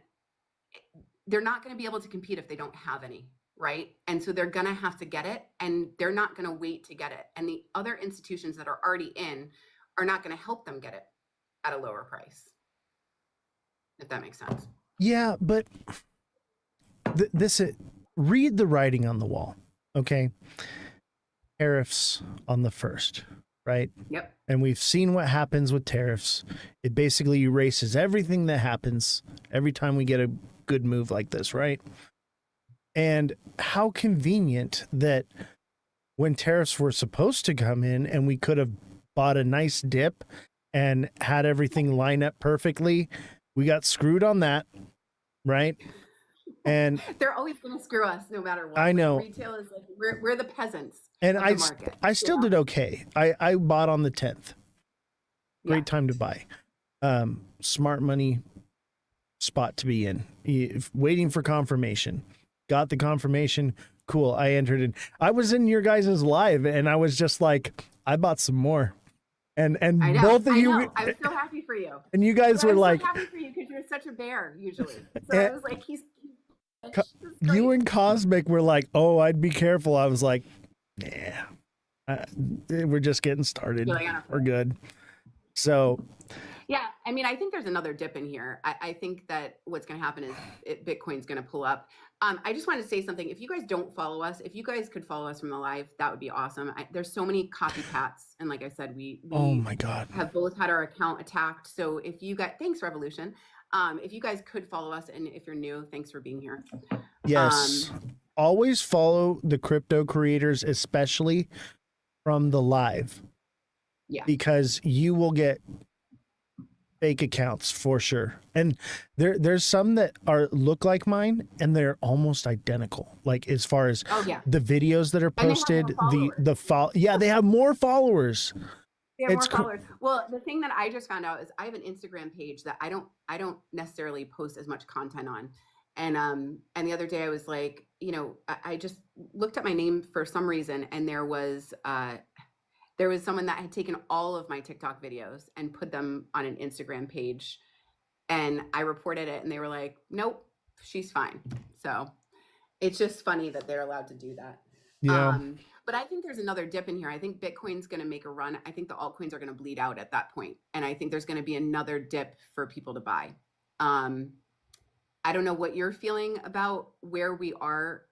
they're not going to be able to compete if they don't have any, right? And so they're going to have to get it, and they're not going to wait to get it. And the other institutions that are already in are not going to help them get it at a lower price, if that makes sense. Yeah, but read the writing on the wall, okay? Tariffs on the 1st, right? Yep. And we've seen what happens with tariffs. It basically erases everything that happens every time we get a good move like this, right? And how convenient that when tariffs were supposed to come in and we could have bought a nice dip and had everything line up perfectly, we got screwed on that, right? And they're always going to screw us no matter what. I know. Retail is like, we're the peasants. And of the market. I still did okay. I bought on the 10th. Great time to buy. Smart money spot to be in. Waiting for confirmation. Got the confirmation. Cool. I entered in. I was in your guys' live and I was just like, I bought some more. And both of you, I was so happy for you. And you guys were like, so happy for you because you're such a bear usually. So I was like, you and Cosmic were like, oh, I'd be careful. I was like, nah, we're just getting started. We're good. So Yeah, I mean, I think there's another dip in here. I think that what's going to happen is Bitcoin's going to pull up. I just wanted to say something. If you guys don't follow us, if you guys could follow us from the live, that would be awesome. There's so many copycats, and like I said, we Oh my God. have both had our account attacked. So if you got, thanks Revolution. If you guys could follow us, and if you're new, thanks for being here. Yes. Always follow the crypto creators, especially from the live, Yeah. because you will get fake accounts for sure. And there's some that look like mine and they're almost identical. Like as far as Oh yeah. the videos that are And they have posted, more yeah, they have more followers. They have more It's followers. Well, the thing that I just found out is I have an Instagram page that I don't necessarily post as much content on. And the other day I was like, you know, I just looked at my name for some reason, and there was someone that had taken all of my TikTok videos and put them on an Instagram page, and I reported it, and they were like, nope, she's fine. So it's just funny that they're allowed to do that. Yeah. But I think there's another dip in here. I think Bitcoin's going to make a run. I think the altcoins are going to bleed out at that point, and I think there's going to be another dip for people to buy. I don't know what you're feeling about where we are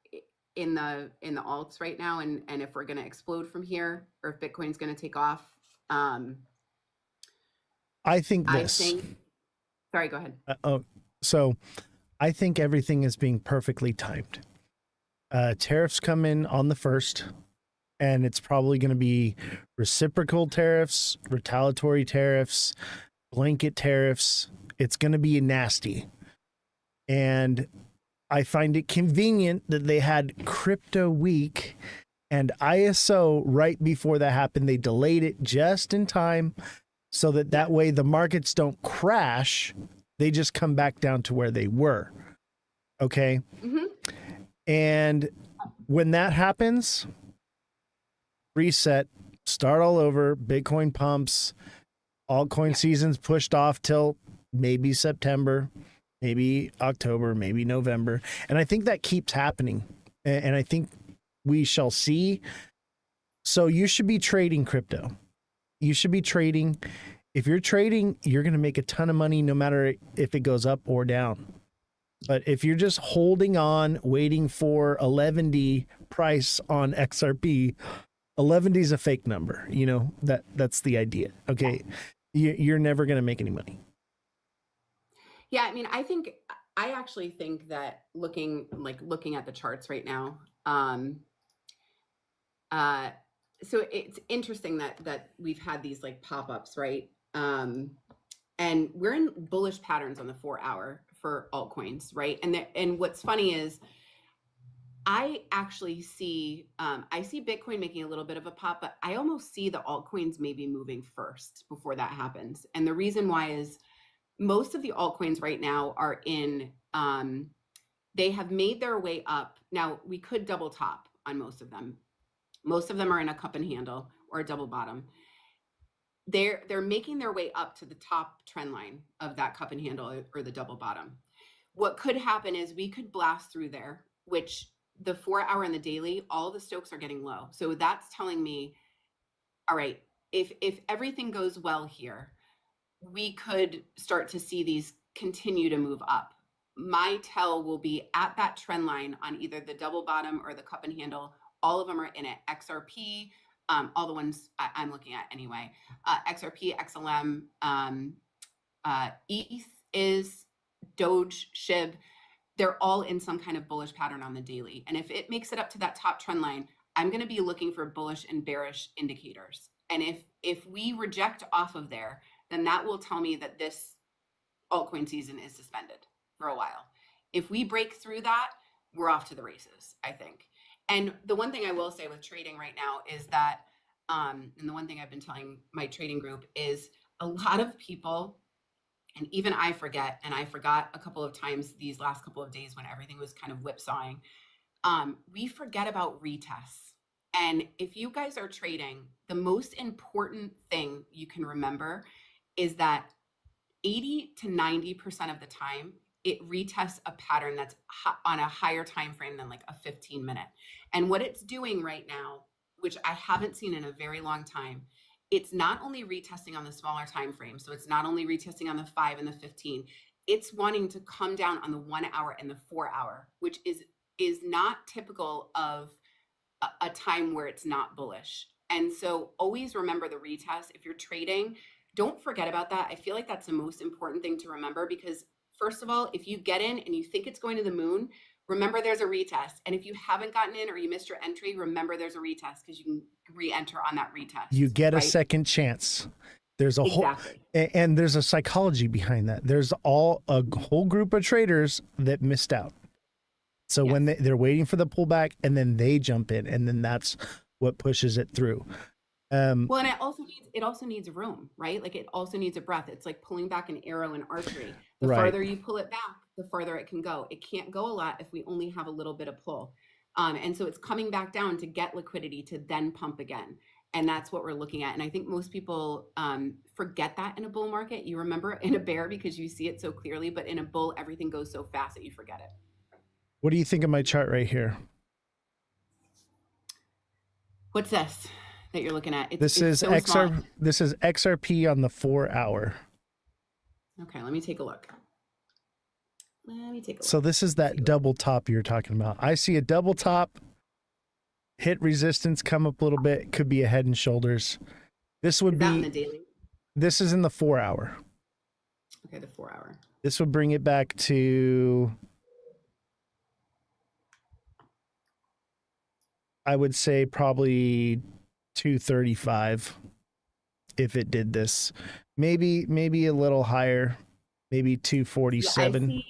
in the alts right now, and if we're going to explode from here, or if Bitcoin's going to take off. I think this. Sorry, go ahead. So I think everything is being perfectly timed. Tariffs come in on the 1st, and it's probably going to be reciprocal tariffs, retaliatory tariffs, blanket tariffs. It's going to be nasty. And I find it convenient that they had Crypto Week and ISO right before that happened. They delayed it just in time so that way the markets don't crash. They just come back down to where they were. Okay. Mm-hmm. And when that happens, reset, start all over, Bitcoin pumps, altcoin season's pushed off till maybe September, maybe October, maybe November. And I think that keeps happening. And I think we shall see. So you should be trading crypto. You should be trading. If you're trading, you're going to make a ton of money no matter if it goes up or down. But if you're just holding on, waiting for 11D price on XRP, 11D is a fake number. You know, that's the idea. Okay. You're never going to make any money. Yeah. I mean, I actually think that looking at the charts right now, so it's interesting that we've had these like pop-ups, right? And we're in bullish patterns on the 4-hour for altcoins, right? And what's funny is I actually see I see Bitcoin making a little bit of a pop, but I almost see the altcoins maybe moving first before that happens. And the reason why is most of the altcoins right now are in they have made their way up. Now we could double top on most of them. Most of them are in a cup and handle or a double bottom. They're making their way up to the top trend line of that cup and handle or the double bottom. What could happen is we could blast through there, which the 4-hour and the daily, all the Stokes are getting low. So that's telling me, all right, if everything goes well here, we could start to see these continue to move up. My tell will be at that trend line on either the double bottom or the cup and handle. All of them are in it. XRP, all the ones I'm looking at anyway. XRP, XLM, ETH is, Doge, SHIB. They're all in some kind of bullish pattern on the daily. And if it makes it up to that top trend line, I'm going to be looking for bullish and bearish indicators. And if we reject off of there, then that will tell me that this altcoin season is suspended for a while. If we break through that, we're off to the races, I think. And the one thing I will say with trading right now is that, and the one thing I've been telling my trading group is a lot of people, and even I forget, and I forgot a couple of times these last couple of days when everything was kind of whipsawing, we forget about retests. And if you guys are trading, the most important thing you can remember is that 80 to 90% of the time, it retests a pattern that's on a higher time frame than like a 15-minute. And what it's doing right now, which I haven't seen in a very long time, it's not only retesting on the smaller time frame, so it's not only retesting on the 5 and the 15, it's wanting to come down on the 1 hour and the 4 hour, which is not typical of a time where it's not bullish. And so always remember the retest. If you're trading, don't forget about that. I feel like that's the most important thing to remember, because first of all, if you get in and you think it's going to the moon, remember there's a retest. And if you haven't gotten in or you missed your entry, remember there's a retest, because you can re-enter on that retest. You get a right? second chance. There's a Exactly. and there's a psychology behind that. There's a whole group of traders that missed out. So Yes. when they're waiting for the pullback, and then they jump in, and then that's what pushes it through. Well, and it also needs room, right? Like it also needs a breath. It's like pulling back an arrow in archery. The Right. farther you pull it back, the farther it can go. It can't go a lot if we only have a little bit of pull. And so it's coming back down to get liquidity to then pump again. And that's what we're looking at. And I think most people forget that in a bull market. You remember it in a bear because you see it so clearly, but in a bull, everything goes so fast that you forget it. What do you think of my chart right here? What's this that you're looking at? This is so small. This is XRP on the 4 hour. Okay, let me take a look. So this is that double top you're talking about. I see a double top, hit resistance, come up a little bit. Could be a head and shoulders. This would Is that in be. the daily? This is in the 4 hour. Okay, the 4 hour. This would bring it back to, I would say, probably 235 if it did this. Maybe a little higher, maybe 247.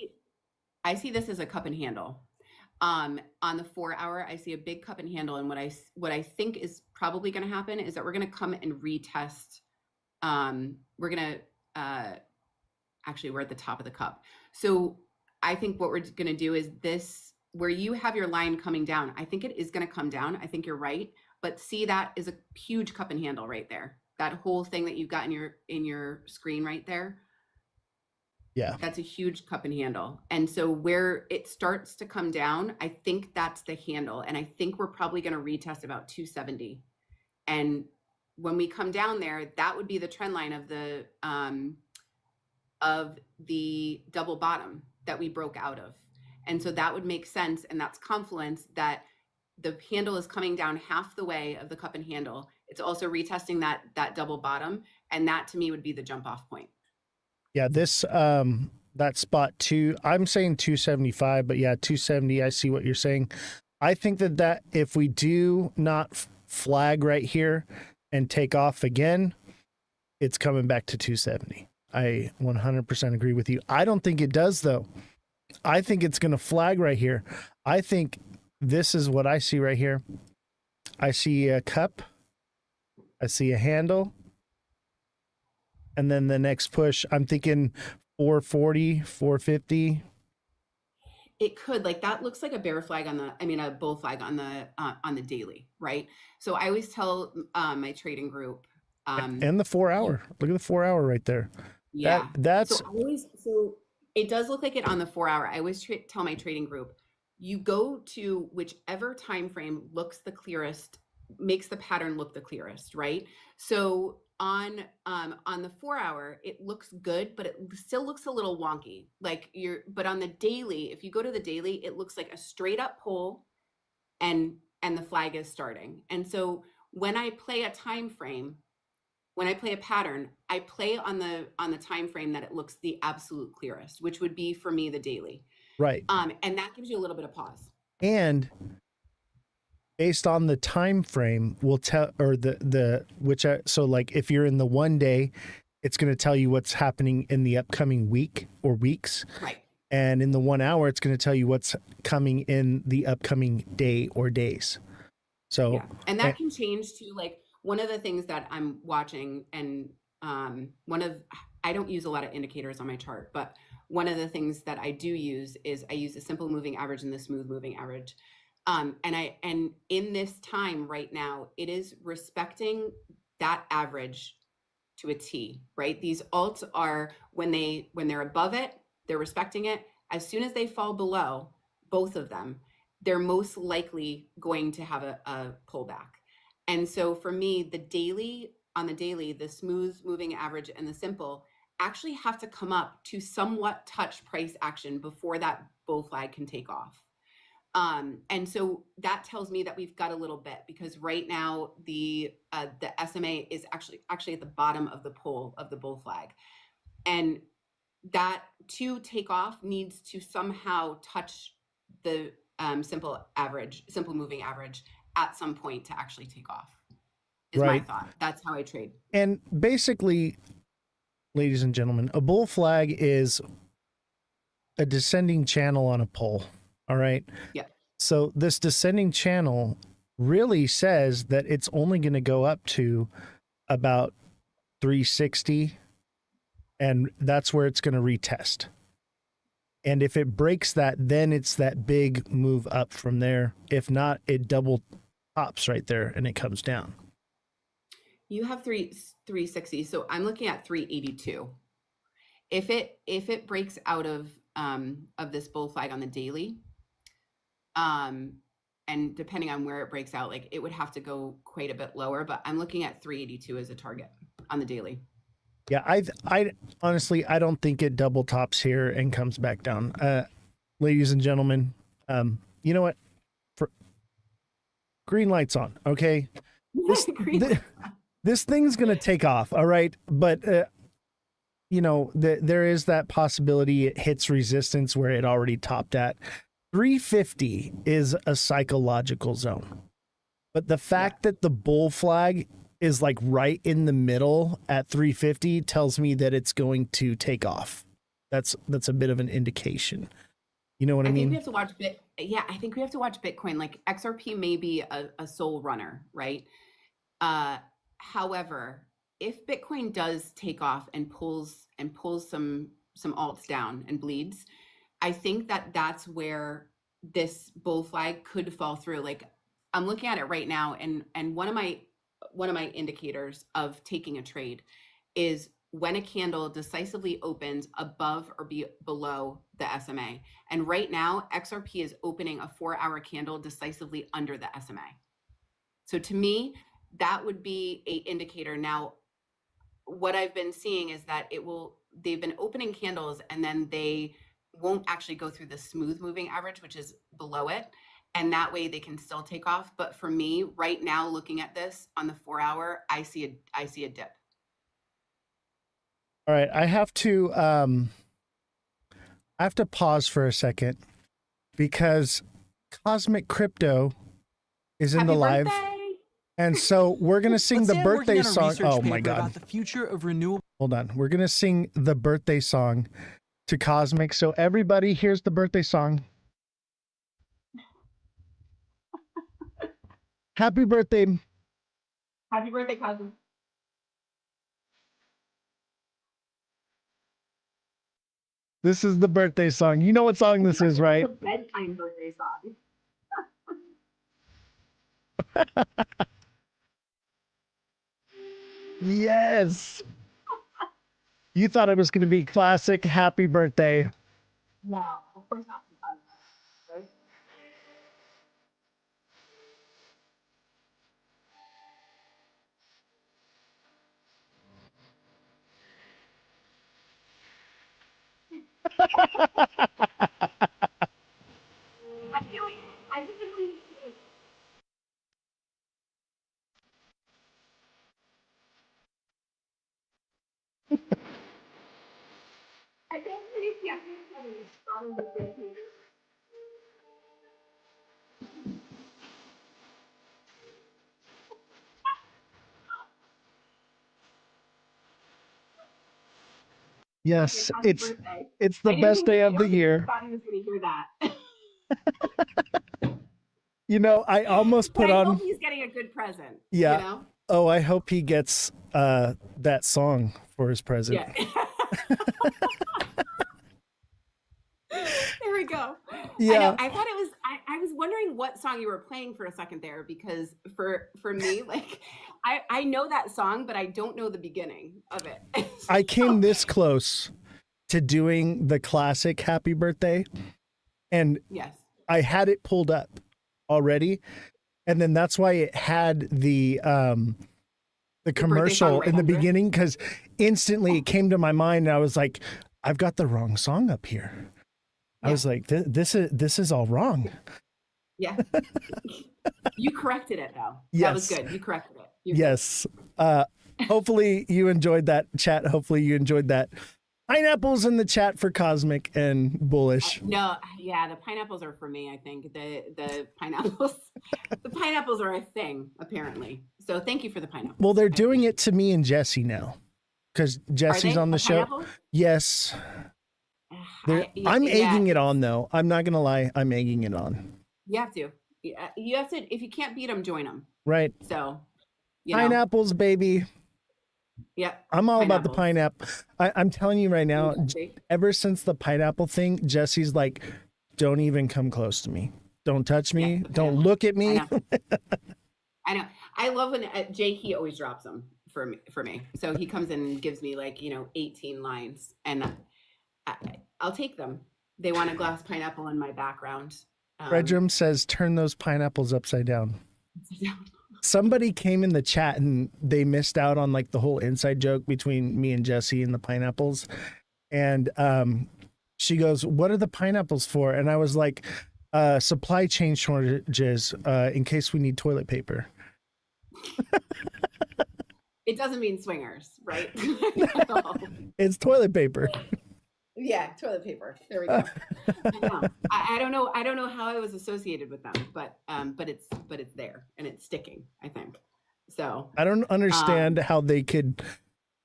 I see this as a cup and handle. On the 4 hour, I see a big cup and handle, and what I think is probably going to happen is that we're going to come and retest. We're going to actually, we're at the top of the cup. So I think what we're going to do is this, where you have your line coming down. I think it is going to come down. I think you're right, but see, that is a huge cup and handle right there. That whole thing that you've got in your screen right there. Yeah. That's a huge cup and handle. And so where it starts to come down, I think that's the handle. And I think we're probably going to retest about 270. And when we come down there, that would be the trend line of the double bottom that we broke out of. And so that would make sense. And that's confluence that the handle is coming down half the way of the cup and handle. It's also retesting that double bottom. And that to me would be the jump off point. Yeah, this that spot I'm saying 275, but yeah, 270. I see what you're saying. I think that if we do not flag right here and take off again, it's coming back to 270. I 100% agree with you. I don't think it does though. I think it's going to flag right here. I think this is what I see right here. I see a cup. I see a handle. And then the next push, I'm thinking 440, 450. It could, like, that looks like a bear flag a bull flag on the daily, right? So I always tell my trading group. And the 4 hour. Look at the 4 hour right there. Yeah. That's So it does look like it on the 4 hour. I always tell my trading group, you go to whichever time frame looks the clearest, makes the pattern look the clearest, right? So on the 4 hour, it looks good, but it still looks a little wonky. But on the daily, if you go to the daily, it looks like a straight up pull and the flag is starting. And so when I play a time frame, when I play a pattern, I play on the time frame that it looks the absolute clearest, which would be for me the daily. right. And that gives you a little bit of pause. And based on the time frame, we'll tell, or so like if you're in the 1 day, it's going to tell you what's happening in the upcoming week or weeks. Right. And in the 1 hour, it's going to tell you what's coming in the upcoming day or days. So, yeah. And that can change too. Like, one of the things that I'm watching, and I don't use a lot of indicators on my chart, but one of the things that I do use is I use the simple moving average and the smooth moving average. And in this time right now, it is respecting that average to a T, right? These alts are, when they're above it, they're respecting it. As soon as they fall below, both of them, they're most likely going to have a pullback. And so for me, the daily on the daily, the smooth moving average and the simple actually have to come up to somewhat touch price action before that bull flag can take off. And so that tells me that we've got a little bit, because right now the SMA is actually at the bottom of the pole of the bull flag, and that to take off needs to somehow touch the simple moving average at some point to actually take off. Is my Right. thought. That's how I trade. And basically, ladies and gentlemen, a bull flag is a descending channel on a pole. All right. Yeah. So this descending channel really says that it's only going to go up to about 360, and that's where it's going to retest. And if it breaks that, then it's that big move up from there. If not, it double tops right there and it comes down. You have 360, so I'm looking at 382. If it breaks out of this bull flag on the daily, and depending on where it breaks out, like it would have to go quite a bit lower, but I'm looking at 382 as a target on the daily. Yeah, I honestly, I don't think it double tops here and comes back down. Ladies and gentlemen, you know what? For green lights on, okay? This thing's gonna take off, all right? But you know, there is that possibility it hits resistance where it already topped at. 350 is a psychological zone. But the fact that the bull flag is like right in the middle at 350 tells me that it's going to take off. That's a bit of an indication. You know what I mean? Think we have to watch I think we have to watch Bitcoin. Like XRP may be a sole runner, right? However, if Bitcoin does take off and pulls some alts down and bleeds, I think that's where this bull flag could fall through. Like I'm looking at it right now, and one of my indicators of taking a trade is when a candle decisively opens above or below the SMA. And right now, XRP is opening a 4-hour candle decisively under the SMA. So to me, that would be an indicator. Now, what I've been seeing is that they've been opening candles and then they won't actually go through the smooth moving average, which is below it. And that way they can still take off. But for me, right now, looking at this on the 4-hour, I see a dip. All right, I have to pause for a second because Cosmic Crypto is in Happy the live. birthday! And so we're going to sing Let's the say I'm working birthday on a song. research Oh my paper God. about the future of renewable. Hold on. We're going to sing the birthday song to Cosmic. So everybody, here's the birthday song. Happy birthday. Happy birthday, cousin. This is the birthday song. You know what song this is, right? It's a bedtime birthday song. Yes. You thought it was going to be classic happy birthday. No, of course not. Right? Yes, it's the best day of the year. I thought he was going to hear that. You know, I almost put But I on. hope he's getting a good present. Yeah. You know? Oh, I hope he gets that song for his present. Yeah. There we go. Yeah. I know. I thought it was. I was wondering what song you were playing for a second there, because for me, like I know that song, but I don't know the beginning of it. I came this close to doing the classic happy birthday, and Yes. I had it pulled up already, and then that's why it had the the Your birthday song commercial right in the under it. beginning because instantly it came to my mind and I was like, I've got the wrong song up here. I Yeah. was like, this is all wrong. Yeah. You corrected it though. Yes. That was good. You corrected it. You're good. Yes. Hopefully you enjoyed that chat. Hopefully you enjoyed that. Pineapples in the chat for Cosmic and Bullish. No, yeah, the pineapples are for me, I think. The pineapples the pineapples are a thing, apparently. So thank you for the pineapple. Well, they're doing it to me and Jesse now. Because Jesse's on the show. Yes. I'm egging it on though. I'm not gonna lie, I'm egging it on. You have to. You have to. If you can't beat them, join them. Right. So, you know. Pineapples, baby. Yeah. I'm all about the pineapple. I'm telling you right now, Okay. ever since the pineapple thing, Jesse's like, don't even come close to me. Don't touch me. Yeah, Don't look at me. I know. I love when Jake, he always drops them for me. So he comes in and gives me like, 18 lines and I'll take them. They want a glass pineapple in my background. Redrum says, turn those pineapples upside down. Somebody came in the chat and they missed out on like the whole inside joke between me and Jesse and the pineapples. And she goes, what are the pineapples for? And I was like, supply chain shortages in case we need toilet paper. It doesn't mean swingers, right? It's toilet paper. Yeah, toilet paper. There we go. I know. I don't know. I don't know how I was associated with them, but it's there and it's sticking, I think. So I don't understand how they could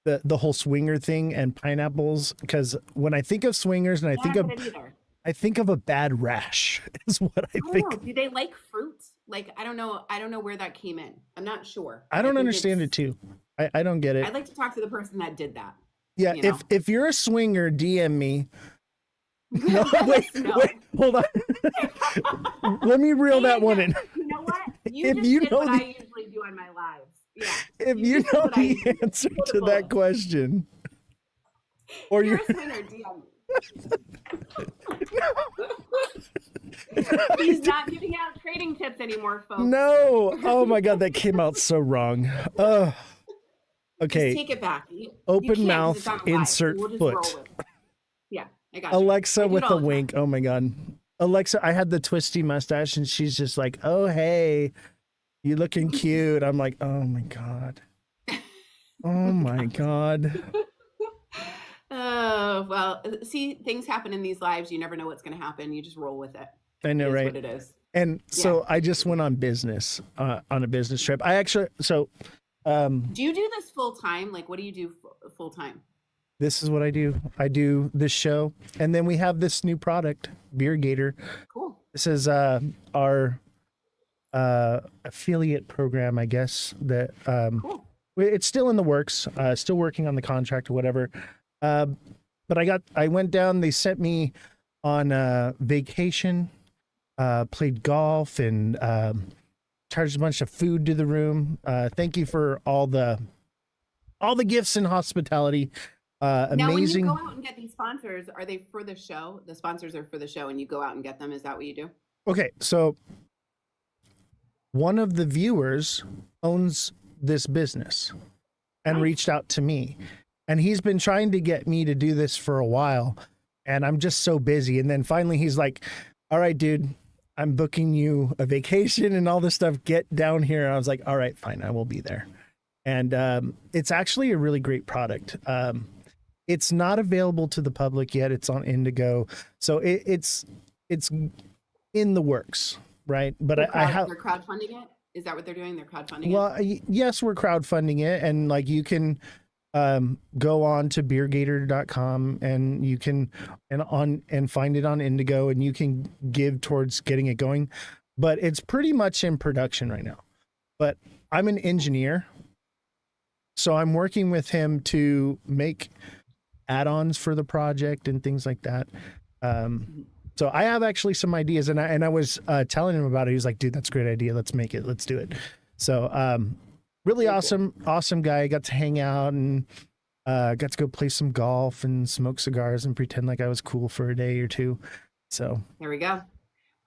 the whole swinger thing and pineapples, because when I think of swingers and I think of a bad rash is what I think. Know. Do they like fruits? Like I don't know where that came in. I'm not sure. I don't understand it too. I don't get it. I'd like to talk to the person that did that. Yeah, if you're a swinger, DM me. No, wait, hold on. Let me reel that one in. You know what? If you know what I usually do on my lives. Yeah. If you know the answer to that question, or you're a swinger, DM me. He's not giving out trading tips anymore, folks. No. Oh my God, that came out so wrong. Okay. Just take it back. Open mouth, insert foot. Yeah, I got you. Alexa with a wink. Oh my God. Alexa, I had the twisty mustache and she's just like, oh, hey, you looking cute. I'm like, oh my God. Oh my God. Oh, well, see, things happen in these lives. You never know what's going to happen. You just roll with it. I know, right? What it is. And so I just went on business, on a business trip. I actually, do you do this full time? Like, what do you do full time? This is what I do. I do this show, and then we have this new product, Beer Gator. Cool. This is our affiliate program, I guess. That cool. It's still in the works. Still working on the contract or whatever. But I went down. They sent me on vacation. Played golf and charged a bunch of food to the room. Thank you for all the gifts and hospitality. Amazing. Now, when you go out and get these sponsors, are they for the show? The sponsors are for the show, and you go out and get them. Is that what you do? Okay, so one of the viewers owns this business and reached out to me, and he's been trying to get me to do this for a while, and I'm just so busy. And then finally, he's like, "All right, dude, I'm booking you a vacation and all this stuff. Get down here." And I was like, all right, fine, I will be there. And it's actually a really great product. It's not available to the public yet. It's on Indigo. So it's in the works, right? But they're crowdfunding it? Is that what they're doing? They're crowdfunding it? Well, yes, we're crowdfunding it. And like you can go on to beergator.com and you can and find it on Indigo, and you can give towards getting it going. But it's pretty much in production right now. But I'm an engineer, so I'm working with him to make add-ons for the project and things like that. So I have actually some ideas, and I was telling him about it. He was like, dude, that's a great idea. Let's make it. Let's do it. So really awesome guy. Got to hang out and got to go play some golf and smoke cigars and pretend like I was cool for a day or two. So there we go.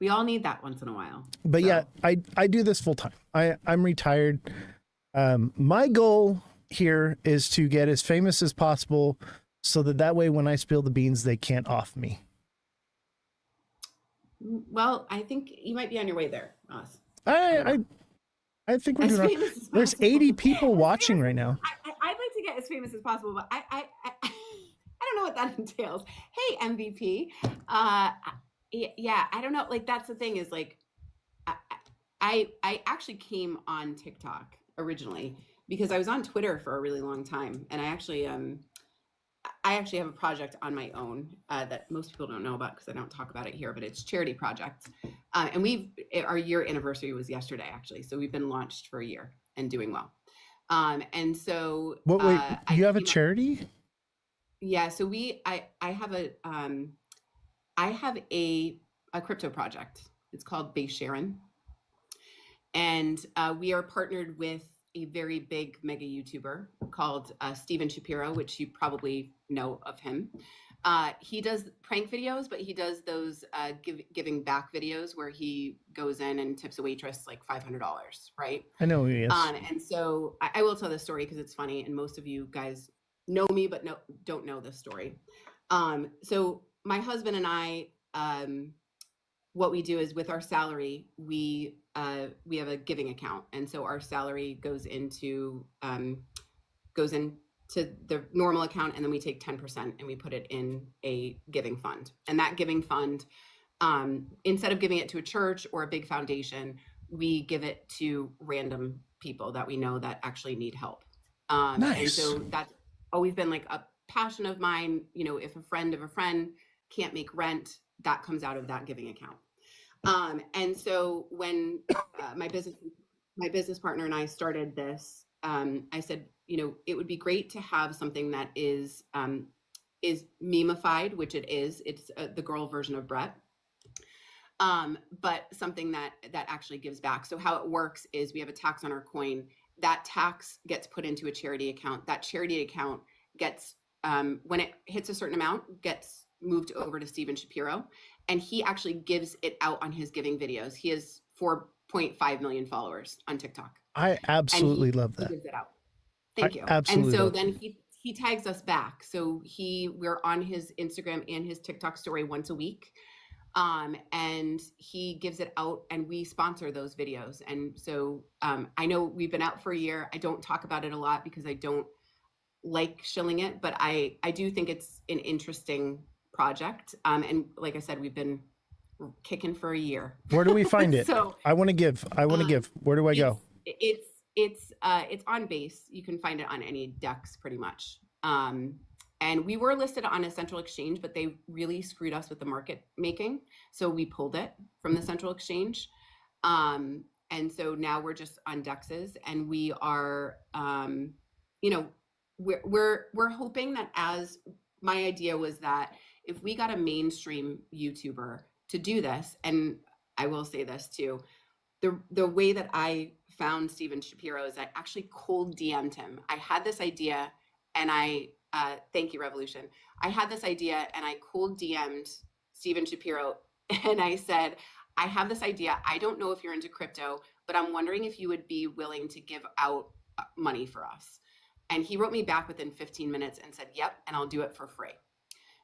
We all need that once in a while. But yeah, I do this full time. I'm retired. My goal here is to get as famous as possible so that way when I spill the beans, they can't off me. Well, I think you might be on your way there, Oz. I think we're As doing. famous as There's possible. 80 people As watching famous right now. I'd like to get as famous as possible, but I don't know what that entails. Hey, MVP. Yeah, I don't know. Like that's the thing is like, I actually came on TikTok originally because I was on Twitter for a really long time, and I actually have a project on my own that most people don't know about because I don't talk about it here, but it's a charity project. And our year anniversary was yesterday, actually. So we've been launched for a year and doing well. And so Wait, you have a charity? Yeah. So I have a crypto project. It's called Base Sharon. And we are partnered with a very big mega YouTuber called Steven Shapiro, which you probably know of him. He does prank videos, but he does those giving back videos where he goes in and tips a waitress like $500, right? I know who he is. And so I will tell this story because it's funny, and most of you guys know me, but don't know this story. So my husband and I, what we do is with our salary, we have a giving account, and so our salary goes into the normal account, and then we take 10% and we put it in a giving fund. And that giving fund, instead of giving it to a church or a big foundation, we give it to random people that we know that actually need help. Nice. And so that's always been like a passion of mine. You know, if a friend of a friend can't make rent, that comes out of that giving account. And so when my business partner and I started this, I said, you know, it would be great to have something that is memeified, which it is. It's the girl version of Brett, but something that actually gives back. So how it works is we have a tax on our coin. That tax gets put into a charity account. That charity account gets, when it hits a certain amount, gets moved over to Steven Shapiro, and he actually gives it out on his giving videos. He has 4.5 million followers on TikTok. I absolutely love that. He gives it out. Thank you. Absolutely. And so then he tags us back. So we're on his Instagram and his TikTok story once a week. And he gives it out, and we sponsor those videos. And so I know we've been out for a year. I don't talk about it a lot because I don't like shilling it, but I do think it's an interesting project. And like I said, we've been kicking for a year. Where do we find it? So I want to give. Where do I go? It's on Base. You can find it on any DEX pretty much. And we were listed on a central exchange, but they really screwed us with the market making. So we pulled it from the central exchange. And so now we're just on DEXs, and we are, you know, we're hoping that, as my idea was that if we got a mainstream YouTuber to do this, and I will say this too, the way that I found Steven Shapiro is I actually cold DM'd him. I had this idea, and thank you, Revolution. I had this idea, and I cold DM'd Steven Shapiro, and I said, I have this idea. I don't know if you're into crypto, but I'm wondering if you would be willing to give out money for us. And he wrote me back within 15 minutes and said, yep, and I'll do it for free.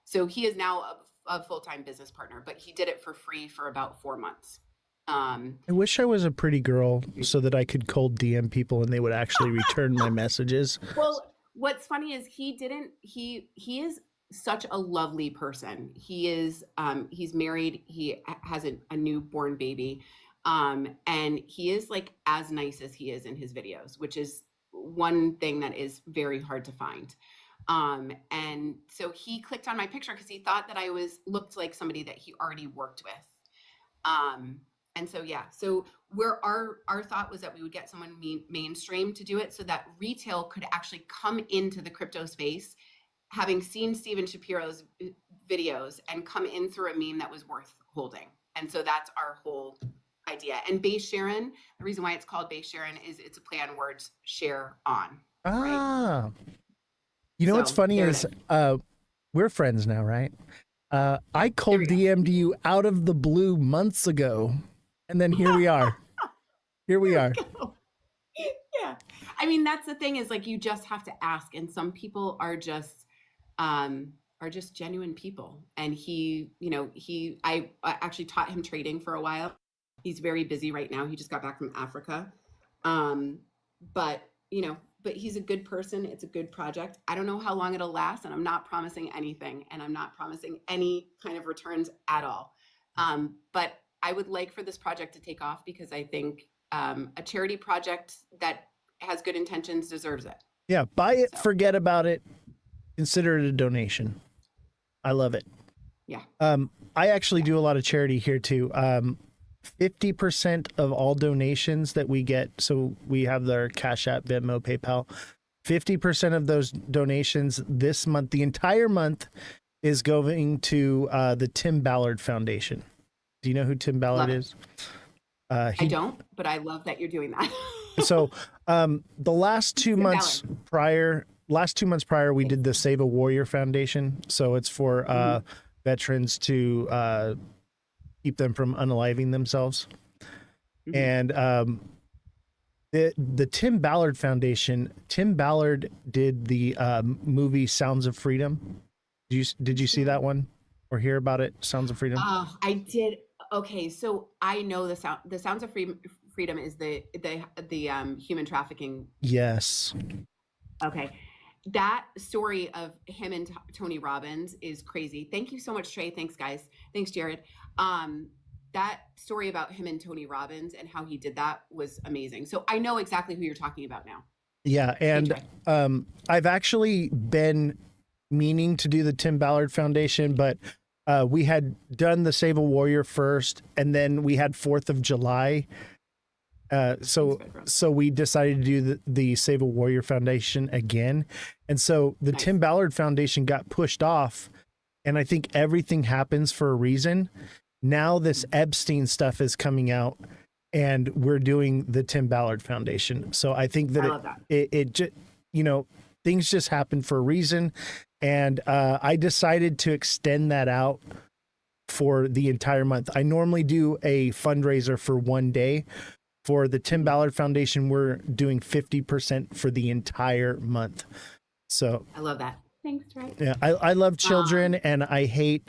So he is now a full-time business partner, but he did it for free for about 4 months. I wish I was a pretty girl so that I could cold DM people and they would actually return my messages. Well, what's funny is he is such a lovely person. He is, he's married. He has a newborn baby. And he is like as nice as he is in his videos, which is one thing that is very hard to find. And so he clicked on my picture because he thought that I looked like somebody that he already worked with. And so, yeah, so our thought was that we would get someone mainstream to do it so that retail could actually come into the crypto space, having seen Steven Shapiro's videos, and come in through a meme that was worth holding. And so that's our whole idea. And Base Sharon, the reason why it's called Base Sharon is it's a play on words, share on. Ah, right? You know what's funny is we're friends now, right? I cold DM'd you out of the blue months ago, and then here we are. Here we are. Yeah. I mean, that's the thing is like you just have to ask. And some people are just genuine people. And I actually taught him trading for a while. He's very busy right now. He just got back from Africa. Um, but but he's a good person. It's a good project. I don't know how long it'll last, and I'm not promising anything, and I'm not promising any kind of returns at all. But I would like for this project to take off because I think a charity project that has good intentions deserves it. Yeah, buy it, So. forget about it, consider it a donation. I love it. Yeah. I actually do a lot of charity here too. 50% of all donations that we get, so we have their Cash App, Venmo, PayPal. 50% of those donations this month, the entire month, is going to the Tim Ballard Foundation. Do you know who Tim Ballard is? I don't, but I love that you're doing that. So the last 2 Tim months prior, we did the Save a Warrior Foundation. So it's for veterans to keep them from unaliving themselves. And the Tim Ballard Foundation, Tim Ballard did the movie Sounds of Freedom. Did you see that one or hear about it? Sounds of Freedom? I did. Okay, so I know the Sounds of Freedom is the human trafficking. Yes. Okay. That story of him and Tony Robbins is crazy. Thank you so much, Trey. Thanks, guys. Thanks, Jared. That story about him and Tony Robbins and how he did that was amazing. So I know exactly who you're talking about now. Yeah, and I've actually been meaning to do the Tim Ballard Foundation, but we had done the Save a Warrior first, and then we had 4th of July. So we decided to do the Save a Warrior Foundation again. And so the Nice. Tim Ballard Foundation got pushed off, and I think everything happens for a reason. Now this Epstein stuff is coming out, and we're doing the Tim Ballard Foundation. So I think that I love that. it just, things just happen for a reason. And I decided to extend that out for the entire month. I normally do a fundraiser for one day. For the Tim Ballard Foundation, we're doing 50% for the entire month. So I love that. Thanks, Trey. yeah, I love children, and I hate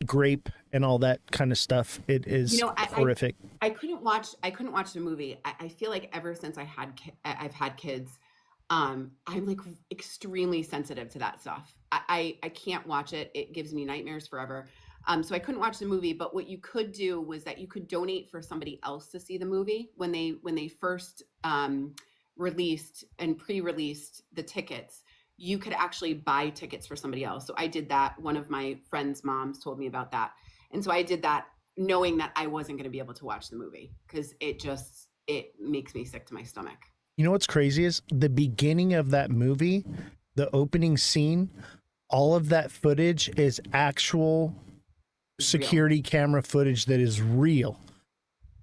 grape and all that kind of stuff. It is horrific. I couldn't watch the movie. I feel like ever since I've had kids, I'm like extremely sensitive to that stuff. I can't watch it. It gives me nightmares forever. So I couldn't watch the movie, but what you could do was that you could donate for somebody else to see the movie when they first released and pre-released the tickets. You could actually buy tickets for somebody else. So I did that. One of my friend's moms told me about that. And so I did that knowing that I wasn't going to be able to watch the movie because it makes me sick to my stomach. You know what's crazy is the beginning of that movie, the opening scene, all of that footage is actual security camera footage that is real.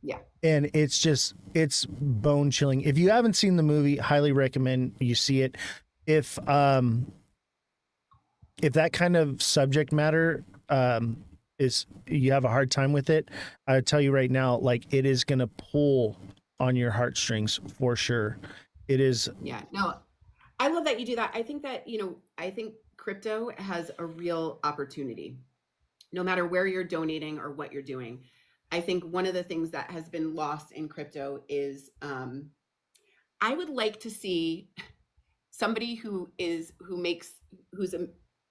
Yeah. And it's bone chilling. If you haven't seen the movie, highly recommend you see it. If that kind of subject matter is you have a hard time with it, I tell you right now, like it is gonna pull on your heartstrings for sure. It is. Yeah. No, I love that you do that. I think that, I think crypto has a real opportunity, no matter where you're donating or what you're doing. I think one of the things that has been lost in crypto is I would like to see somebody who's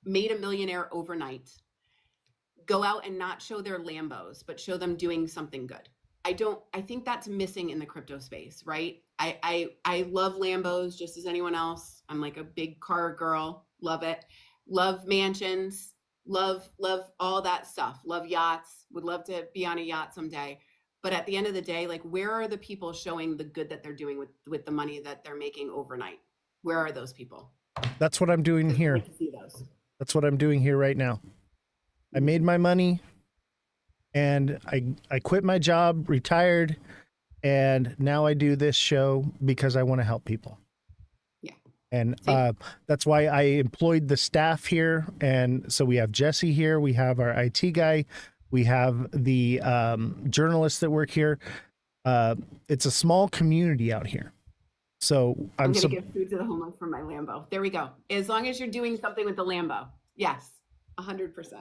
made a millionaire overnight go out and not show their Lambos, but show them doing something good. I think that's missing in the crypto space, right? I love Lambos just as anyone else. I'm like a big car girl, love it. Love mansions, love all that stuff. Love yachts, would love to be on a yacht someday. But at the end of the day, like where are the people showing the good that they're doing with the money that they're making overnight? Where are those people? That's what I'm doing here. I'd like to see those. That's what I'm doing here right now. I made my money and I quit my job, retired, and now I do this show because I want to help people. Yeah. And that's why I employed the staff here. And so we have Jesse here, we have our IT guy, we have the journalists that work here. It's a small community out here. So I'm I'm going to give food to the homeless from my Lambo. There we go. As long as you're doing something with the Lambo. Yes, 100%.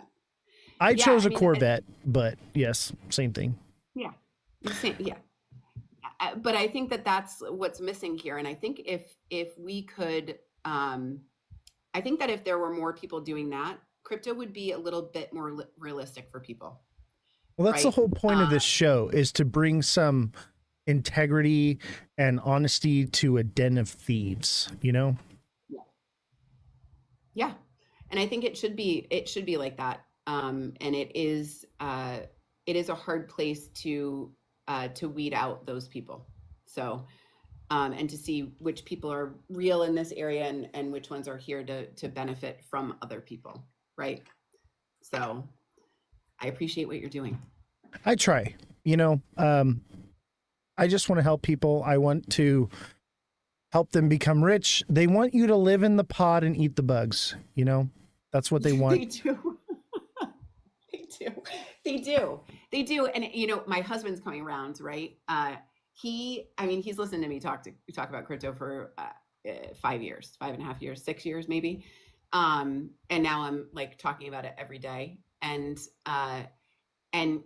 I Yeah, chose I a mean, Corvette, but yes, same thing. yeah, yeah. But I think that that's what's missing here. And I think if we could, I think that if there were more people doing that, crypto would be a little bit more realistic for people, Well, that's the right? whole point of this show, is to bring some integrity and honesty to a den of thieves, you know? Yeah, and I think it should be like that. And it is a hard place to weed out those people. So and to see which people are real in this area and which ones are here to benefit from other people, right? So I appreciate what you're doing. I try, you know, I just want to help people. I want to help them become rich. They want you to live in the pod and eat the bugs, you know? That's what they They want. do. They do. They do. They do. And you know, my husband's coming around, right? He's listened to me talk about crypto for 5 years, 5.5 years, 6 years, maybe. And now I'm like talking about it every day. And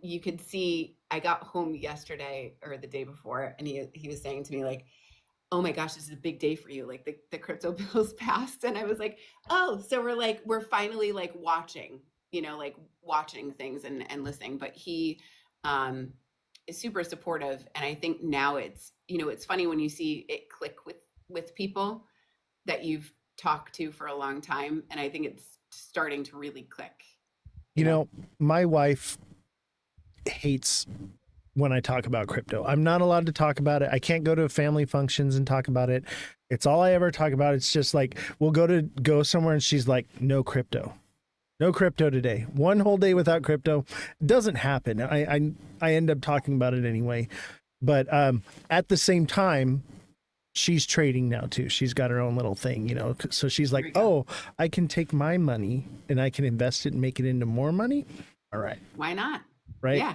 you could see, I got home yesterday or the day before, and he was saying to me like, oh my gosh, this is a big day for you. Like the crypto bills passed. And I was like, oh, so we're finally like watching, like watching things and listening. But he is super supportive. And I think now it's funny when you see it click with people that you've talked to for a long time. And I think it's starting to really click. You know, my wife hates when I talk about crypto. I'm not allowed to talk about it. I can't go to family functions and talk about it. It's all I ever talk about. It's just like, we'll go somewhere and she's like, no crypto today. One whole day without crypto doesn't happen. I end up talking about it anyway. But at the same time, she's trading now too. She's got her own little thing, you know. So she's like, oh, I can take my money and I can invest it and make it into more money. All right. Why not? Right. Yeah.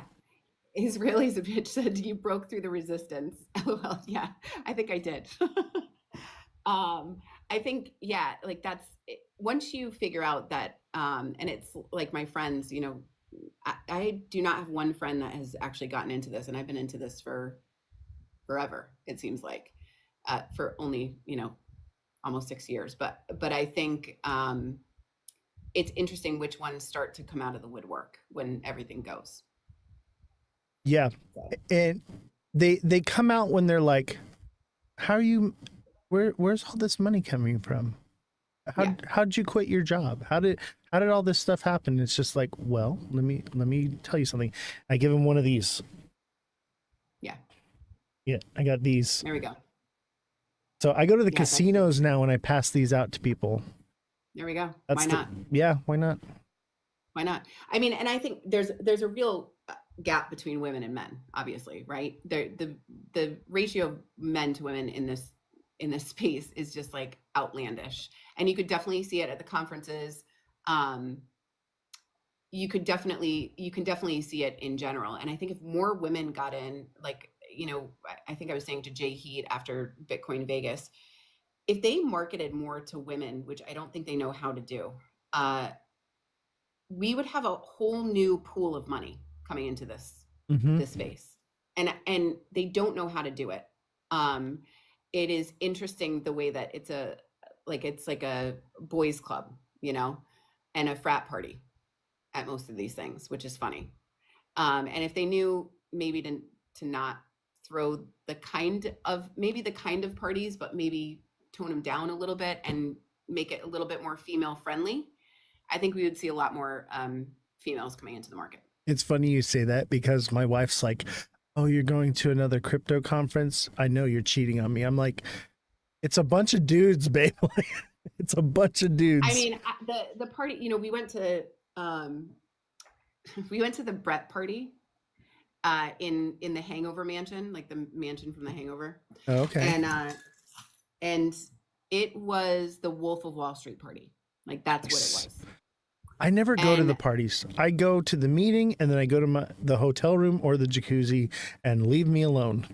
Israelis a bitch said you broke through the resistance. Well, yeah, I think I did. I think, yeah, like once you figure out that, and it's like my friends, I do not have one friend that has actually gotten into this, and I've been into this for forever, it seems like, for only, almost 6 years. But I think it's interesting which ones start to come out of the woodwork when everything goes. Yeah. And they come out when they're like, where's all this money coming from? How'd you quit your job? How did all this stuff happen? It's just like, well, let me tell you something. I give them one of these. Yeah, I got these. There we go. So I go to the casinos now and I pass these out to people. There we go. Why not? Why not? Why not? I mean, and I think there's a real gap between women and men, obviously, right? The ratio of men to women in this space is just like outlandish, and you could definitely see it at the conferences. You can definitely see it in general, and I think if more women got in, like, I think I was saying to Jay Heat after Bitcoin Vegas, if they marketed more to women, which I don't think they know how to do, we would have a whole new pool of money coming into this space, and they don't know how to do it. It is interesting the way that it's like a boys club, and a frat party at most of these things, which is funny. And if they knew maybe to not throw the kind of parties, but maybe tone them down a little bit and make it a little bit more female friendly, I think we would see a lot more females coming into the market. It's funny you say that, because my wife's like, oh, you're going to another crypto conference? I know you're cheating on me. I'm like, it's a bunch of dudes, babe. It's a bunch of dudes. I mean, the party, we went to the Brett party in the Hangover mansion, like the mansion from the Hangover. Oh, okay. And it was the Wolf of Wall Street party. Like, that's what it was. I never go to the parties. I go to the meeting and then I go to the hotel room or the jacuzzi, and leave me alone.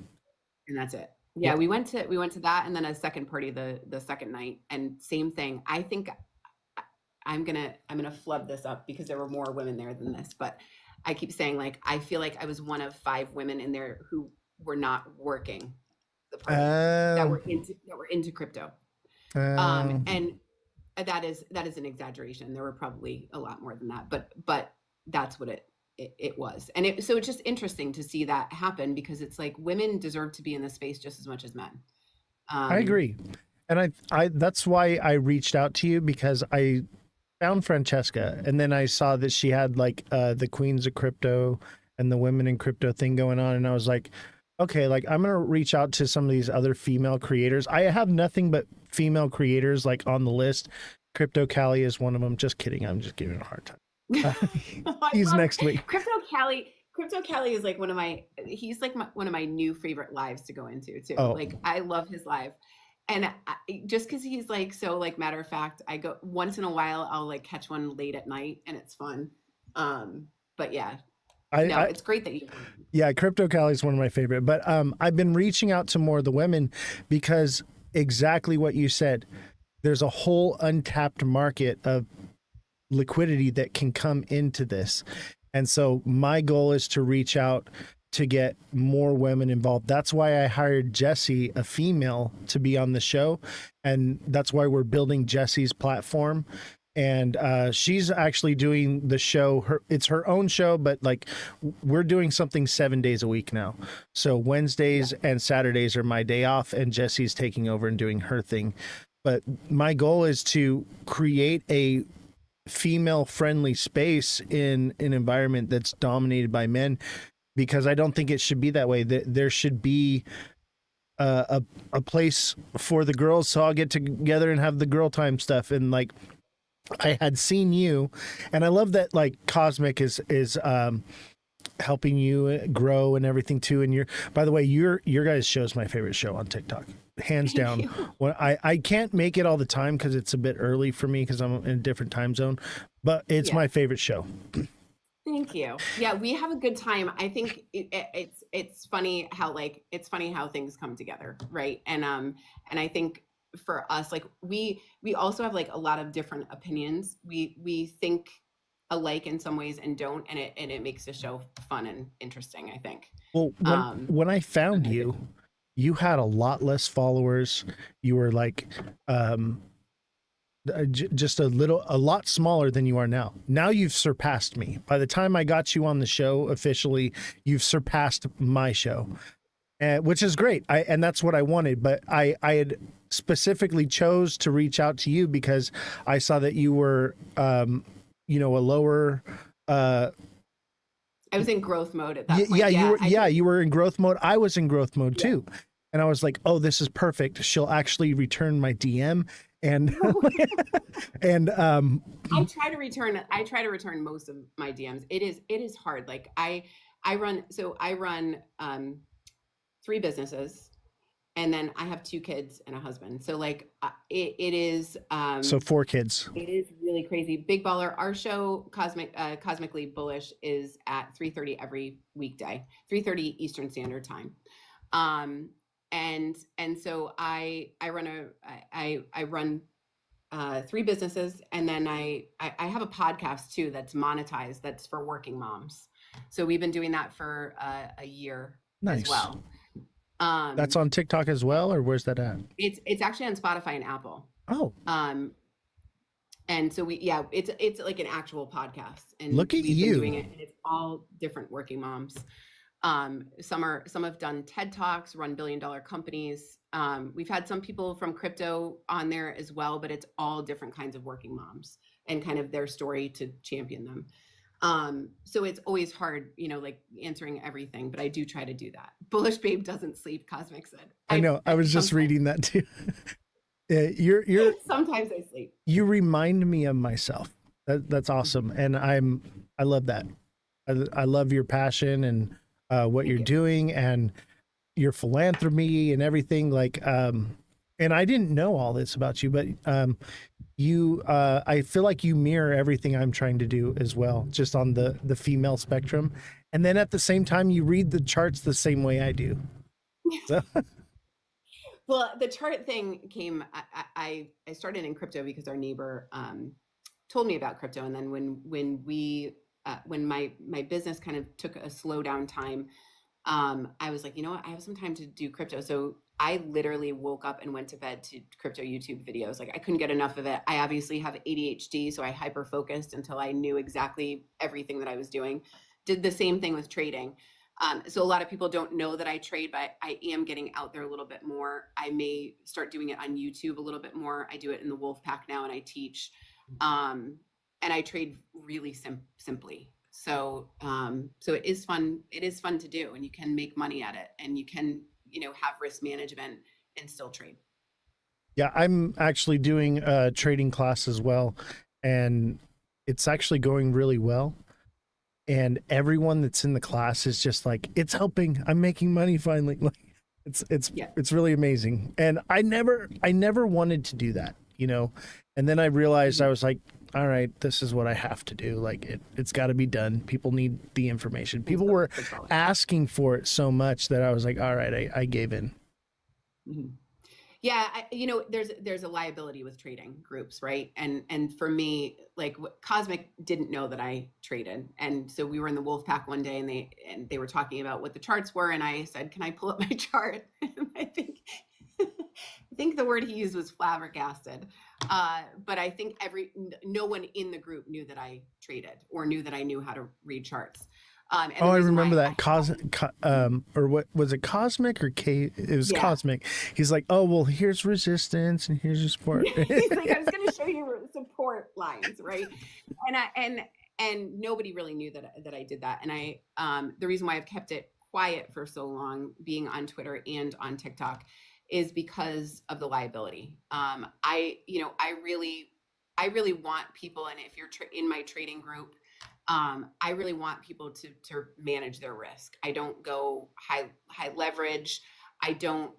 And that's it. Yeah, we went to that and then a second party the second night and same thing. I think I'm gonna flub this up because there were more women there than this, but I keep saying like I feel like I was one of 5 women in there who were not working the party that Um, were into crypto. um, And that is an exaggeration. There were probably a lot more than that, but that's what it was. And so it's just interesting to see that happen because it's like women deserve to be in the space just as much as men. I Um, agree. And I that's why I reached out to you because I found Francesca and then I saw that she had like the Queens of Crypto and the Women in Crypto thing going on. And I was like, okay, like I'm going to reach out to some of these other female creators. I have nothing but female creators like on the list. Crypto Callie is one of them. Just kidding. I'm just giving her a hard time. I He's love next week. Crypto Cali. Crypto Cali is like he's like one of my new favorite lives to go into too. Oh. Like I love his live. And just because he's like so like matter of fact, I go once in a while. I'll like catch one late at night, and it's fun. But yeah, no, I it's great that you. Yeah, Crypto Cali is one of my favorite. But I've been reaching out to more of the women because exactly what you said. There's a whole untapped market of liquidity that can come into this. And so my goal is to reach out to get more women involved. That's why I hired Jessie, a female, to be on the show. And that's why we're building Jessie's platform. And she's actually doing the show. It's her own show, but like we're doing something 7 days a week now. So Wednesdays and Saturdays are my day off, and Jessie's taking over and doing her thing. But my goal is to create a female friendly space in an environment that's dominated by men, because I don't think it should be that way. There should be a place for the girls, so I'll get together and have the girl time stuff. And like I had seen you, and I love that like Cosmic is helping you grow and everything too. And by the way, your guys' show is my favorite show on TikTok, hands down. When I can't make it all the time because it's a bit early for me because I'm in a different time zone, but it's my favorite show. Thank you. Yeah, we have a good time. I think it's funny how things come together, right? And I think for us, like we also have like a lot of different opinions. We think alike in some ways and don't, and it makes the show fun and interesting, I think. Well, when I found you, you had a lot less followers. You were like just a lot smaller than you are now. Now you've surpassed me. By the time I got you on the show officially, you've surpassed my show, which is great. And that's what I wanted. But I had specifically chose to reach out to you because I saw that you were, a lower. I was in growth mode at that point. You were in growth mode. I was in growth mode too. And I was like, oh, this is perfect. She'll actually return my DM. And and I try to return most of my DMs. It is hard. Like I run 3 businesses, and then I have 2 kids and a husband. So like it is so 4 kids. It is really crazy. Big Baller, our show Cosmically Bullish is at 3:30 every weekday, 3:30 Eastern Standard Time. And so I run 3 businesses, and then I have a podcast too that's monetized, that's for working moms. So we've been doing that for a year as well. That's on TikTok as well, or where's that at? It's actually on Spotify and Apple. Oh. And so it's like an actual podcast, and look at we've you been doing it, and it's all different working moms. Some have done TED Talks, run $1 billion companies. We've had some people from crypto on there as well, but it's all different kinds of working moms and kind of their story to champion them. So it's always hard, like answering everything, but I do try to do that. Bullish Babe doesn't sleep, Cosmic said. I know. I was just reading that too. You're sometimes I sleep. You remind me of myself. That's awesome. And I love that. I love your passion and what you're doing and your philanthropy and everything. Like, and I didn't know all this about you, but I feel like you mirror everything I'm trying to do as well, just on the female spectrum. And then at the same time, you read the charts the same way I do. So Well, the chart thing came. I started in crypto because our neighbor told me about crypto, and then when my business kind of took a slow down time, I was like, you know what, I have some time to do crypto. So I literally woke up and went to bed to crypto YouTube videos. Like I couldn't get enough of it. I obviously have ADHD, so I hyper focused until I knew exactly everything that I was doing. Did the same thing with trading. So a lot of people don't know that I trade, but I am getting out there a little bit more. I may start doing it on YouTube a little bit more. I do it in the Wolf Pack now, and I teach. And I trade really simply. So so it is fun. It is fun to do, and you can make money at it, and you can, have risk management and still trade. Yeah, I'm actually doing a trading class as well, and it's actually going really well. And everyone that's in the class is just like, it's helping. I'm making money finally. Like it's really amazing. And I never wanted to do that, And then I realized I was like, all right, this is what I have to do. Like it's got to be done. People need the information. People were asking for it so much that I was like, all right, I gave in. Mm-hmm. Yeah, there's a liability with trading groups, right? And for me, like Cosmic didn't know that I traded, and so we were in the Wolf Pack one day, and they were talking about what the charts were, and I said, "Can I pull up my chart?" And I think the word he used was flabbergasted, but I think no one in the group knew that I traded or knew that I knew how to read charts. I remember that. Or what was it? Cosmic or K? It was Cosmic. He's like, oh, well, here's resistance and here's your support. He's like, I was going to show you support lines, right? And nobody really knew that I did that. And the reason why I've kept it quiet for so long, being on Twitter and on TikTok, is because of the liability. I really want people, and if you're in my trading group, I really want people to manage their risk. I don't go high leverage. I don't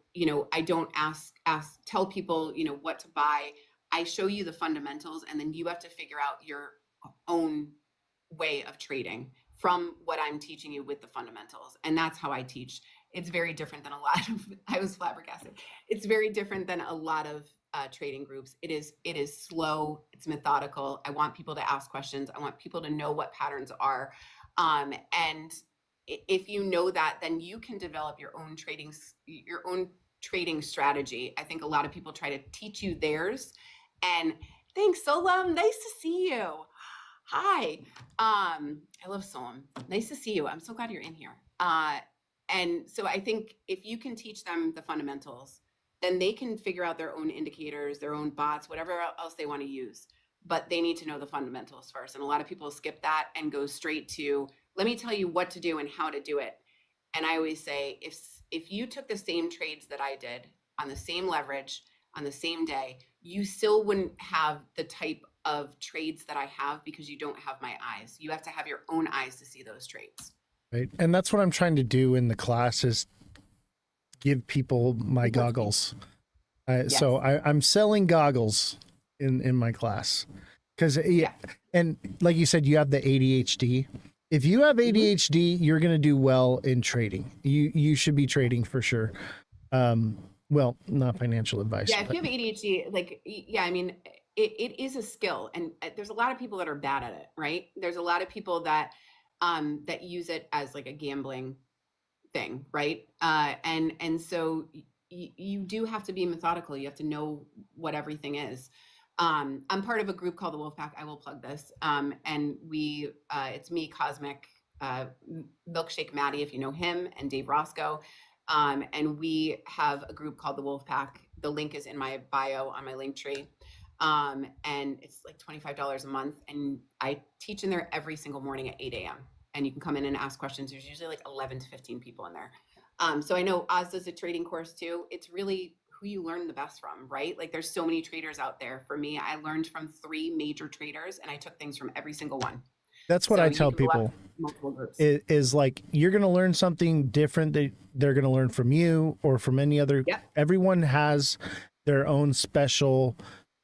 tell people, what to buy. I show you the fundamentals, and then you have to figure out your own way of trading from what I'm teaching you with the fundamentals. And that's how I teach. It's very different than I was flabbergasted. It's very different than a lot of trading groups. It is slow. It's methodical. I want people to ask questions. I want people to know what patterns are. And if you know that, then you can develop your own trading strategy. I think a lot of people try to teach you theirs. And thanks, Solam. Nice to see you. Hi. I love Solam. Nice to see you. I'm so glad you're in here. And so I think if you can teach them the fundamentals, then they can figure out their own indicators, their own bots, whatever else they want to use. But they need to know the fundamentals first. And a lot of people skip that and go straight to, let me tell you what to do and how to do it. And I always say, if you took the same trades that I did on the same leverage on the same day, you still wouldn't have the type of trades that I have because you don't have my eyes. You have to have your own eyes to see those trades. Right. And that's what I'm trying to do in the class is give people my goggles. Yes. So I'm selling goggles in my class because and like you said, you have the ADHD. If you have ADHD, you're going to do well in trading. You should be trading for sure. Well, not financial advice. Yeah, if you have ADHD, I mean, it is a skill, and there's a lot of people that are bad at it, right? There's a lot of people that use it as like a gambling thing, right? And so you do have to be methodical. You have to know what everything is. I'm part of a group called the Wolf Pack. I will plug this. And it's me, Cosmic, Milkshake Maddie, if you know him, and Dave Roscoe. And we have a group called the Wolf Pack. The link is in my bio on my link tree. And it's like $25 a month. And I teach in there every single morning at 8 a.m. And you can come in and ask questions. There's usually like 11 to 15 people in there. So I know Oz does a trading course too. It's really who you learn the best from, right? Like there's so many traders out there. For me, I learned from 3 major traders and I took things from every single one. That's what I tell people is like, you're going to learn something different that they're going to learn from you or from any other. Yep. Everyone has their own special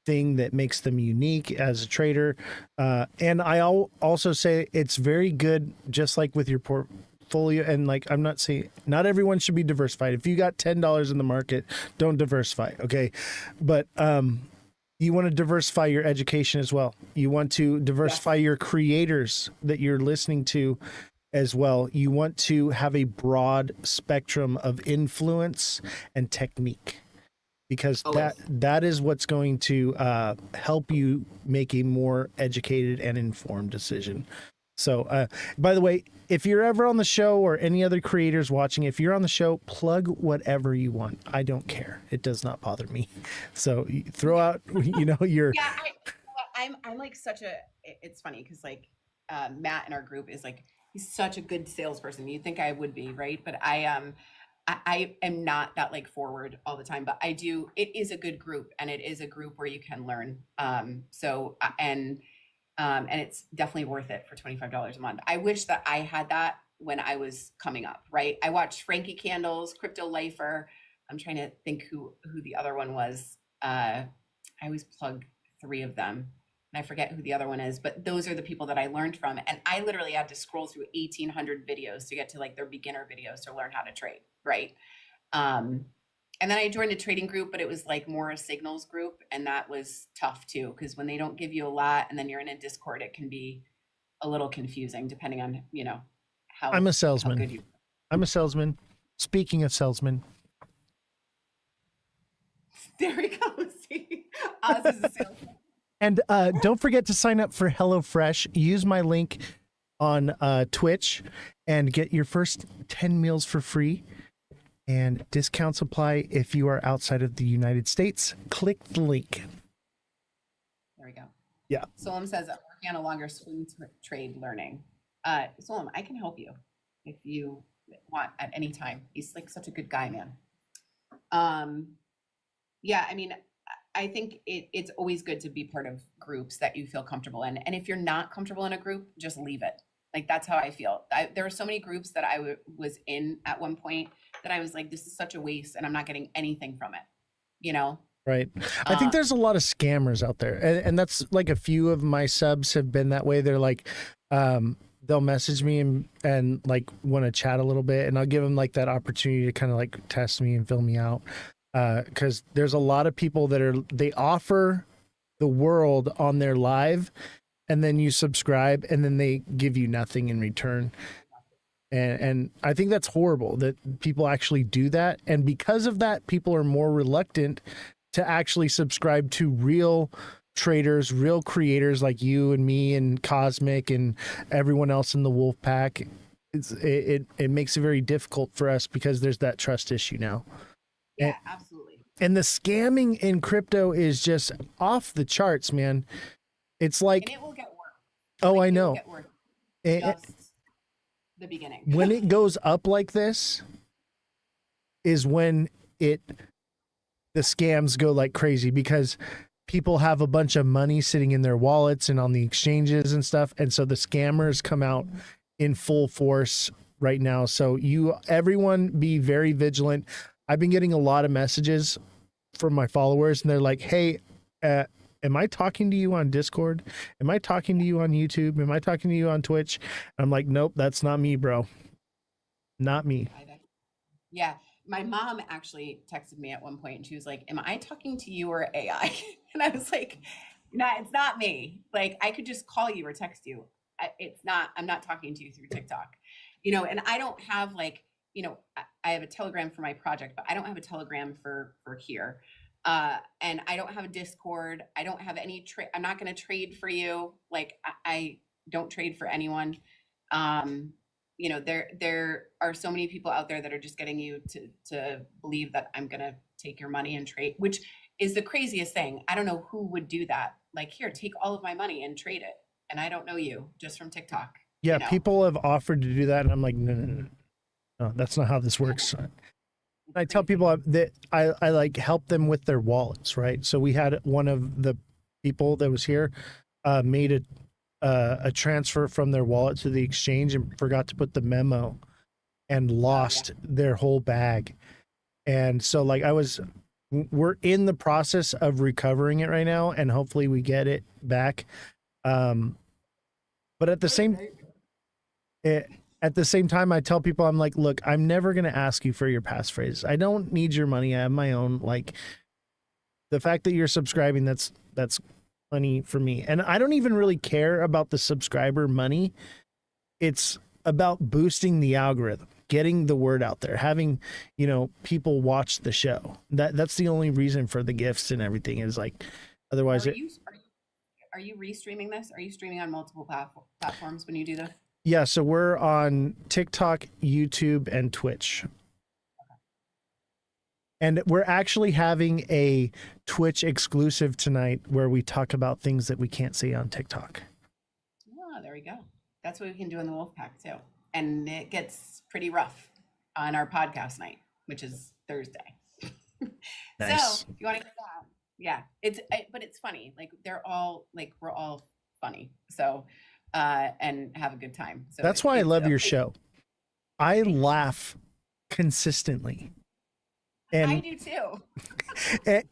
thing that makes them unique as a trader. And I also say it's very good, just like with your portfolio, and like I'm not saying not everyone should be diversified. If you got $10 in the market, don't diversify, okay? But you want to diversify your education as well. You want to diversify your creators that you're listening to as well. You want to have a broad spectrum of influence and technique, because Always. that is what's going to help you make a more educated and informed decision. So, by the way, if you're ever on the show or any other creators watching, if you're on the show, plug whatever you want. I don't care. It does not bother me. So throw out, your. Yeah, I'm like such a. It's funny because like Matt in our group is like, he's such a good salesperson. You'd think I would be, right? But I am not that like forward all the time. But I do. It is a good group, and it is a group where you can learn. And it's definitely worth it for $25 a month. I wish that I had that when I was coming up, right? I watched Frankie Candles, Crypto Lifer. I'm trying to think who the other one was. I always plug 3 of them, and I forget who the other one is, but those are the people that I learned from. And I literally had to scroll through 1,800 videos to get to like their beginner videos to learn how to trade, right? And then I joined a trading group, but it was like more a signals group. And that was tough too, because when they don't give you a lot and then you're in a Discord, it can be a little confusing depending on, how I'm a how salesman. good you. I'm a salesman. Speaking of salesman, There we go. See, Oz is a salesman. and don't forget to sign up for HelloFresh. Use my link on Twitch and get your first 10 meals for free. And discounts apply if you are outside of the United States. Click the link. There we go. Yeah. Solom says, I'm working on a longer swing trade learning. Solom, I can help you if you want at any time. He's like such a good guy, man. Yeah, I mean, I think it's always good to be part of groups that you feel comfortable in. And if you're not comfortable in a group, just leave it. Like, that's how I feel. There are so many groups that I was in at one point that I was like, this is such a waste and I'm not getting anything from it, Right. I think there's a lot of scammers out there. And that's like a few of my subs have been that way. They're like, they'll message me and like want to chat a little bit, and I'll give them like that opportunity to kind of like test me and fill me out. Because there's a lot of people that they offer the world on their live, and then you subscribe and then they give you nothing in return. And I think that's horrible that people actually do that. And because of that, people are more reluctant to actually subscribe to real traders, real creators like you and me and Cosmic and everyone else in the Wolf Pack. It makes it very difficult for us because there's that trust issue now. Yeah, absolutely. And the scamming in crypto is just off the charts, man. It's like, And it will get worse. oh, Like, I it will know. get worse. Just the beginning. When it goes up like this is when the scams go like crazy, because people have a bunch of money sitting in their wallets and on the exchanges and stuff. And so the scammers come out in full force right now. So everyone be very vigilant. I've been getting a lot of messages from my followers, and they're like, hey, am I talking to you on Discord? Am I talking to you on YouTube? Am I talking to you on Twitch? And I'm like, nope, that's not me, bro. Not me. Yeah. My mom actually texted me at one point and she was like, am I talking to you or AI? And I was like, no, it's not me. Like, I could just call you or text you. I'm not talking to you through TikTok, and I don't have like, I have a Telegram for my project, but I don't have a Telegram for here. And I don't have a Discord. I don't have any I'm not going to trade for you. Like, I don't trade for anyone. There are so many people out there that are just getting you to believe that I'm going to take your money and trade, which is the craziest thing. I don't know who would do that. Like, here, take all of my money and trade it. And I don't know you just from TikTok. Yeah. People have offered to do that. And I'm like, no, that's not how this works. I tell people that I like help them with their wallets, right? So we had one of the people that was here made a transfer from their wallet to the exchange and forgot to put the memo and lost their whole bag. And so like we're in the process of recovering it right now, and hopefully we get it back. But at the same at the same time, I tell people, I'm like, look, I'm never going to ask you for your passphrase. I don't need your money. I have my own. Like, the fact that you're subscribing, that's plenty for me. And I don't even really care about the subscriber money. It's about boosting the algorithm, getting the word out there, having, people watch the show. That's the only reason for the gifts and everything, is like, otherwise Are you restreaming this? Are you streaming on multiple platforms when you do this? Yeah, so we're on TikTok, YouTube, and Twitch. And we're actually having a Twitch exclusive tonight where we talk about things that we can't say on TikTok. Oh, there we go. That's what we can do in the Wolfpack too. And it gets pretty rough on our podcast night, which is Thursday. Nice. So if you want to get that, yeah, but it's funny. Like we're all funny. So, and have a good time. So that's why I love your show. I laugh consistently. And I do too.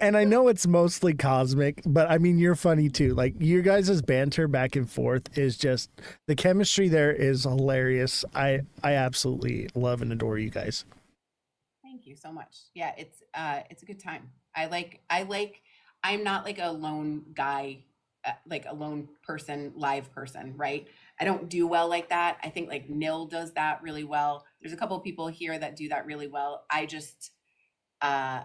and I know it's mostly cosmic, but I mean, you're funny too. Like, your guys' banter back and forth is just, the chemistry there is hilarious. I absolutely love and adore you guys. Thank you so much. Yeah, it's a good time. I'm not like a lone guy, like a lone person, live person, right? I don't do well like that. I think like Nil does that really well. There's a couple of people here that do that really well. I just am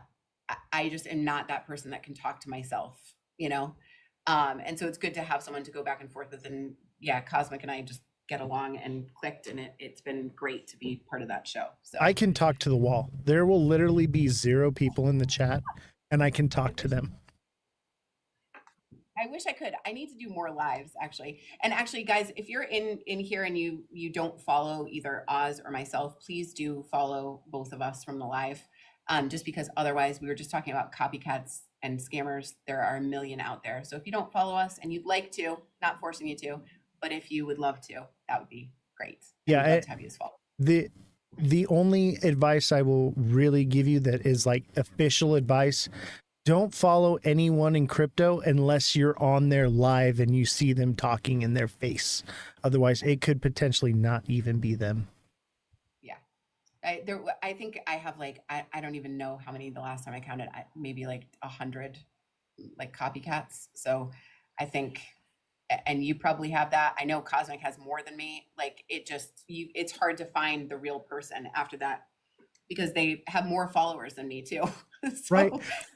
not that person that can talk to myself, and so it's good to have someone to go back and forth with. And yeah, Cosmic and I just get along and clicked, and it's been great to be part of that show. So I can talk to the wall. There will literally be 0 people in the chat, and I can talk to them. I wish I could. I need to do more lives, actually. And actually, guys, if you're in here and you don't follow either Oz or myself, please do follow both of us from the live. Just because otherwise, we were just talking about copycats and scammers. There are a million out there. So if you don't follow us and you'd like to, not forcing you to, but if you would love to, that would be great. And Yeah, we'd love to have you as follow. The only advice I will really give you that is like official advice: don't follow anyone in crypto unless you're on their live and you see them talking in their face. Otherwise, it could potentially not even be them. Yeah. I think I have like, I don't even know how many the last time I counted, maybe like 100 like copycats. So I think, and you probably have that. I know Cosmic has more than me. Like it's hard to find the real person after that, because they have more followers than me too. So, Right.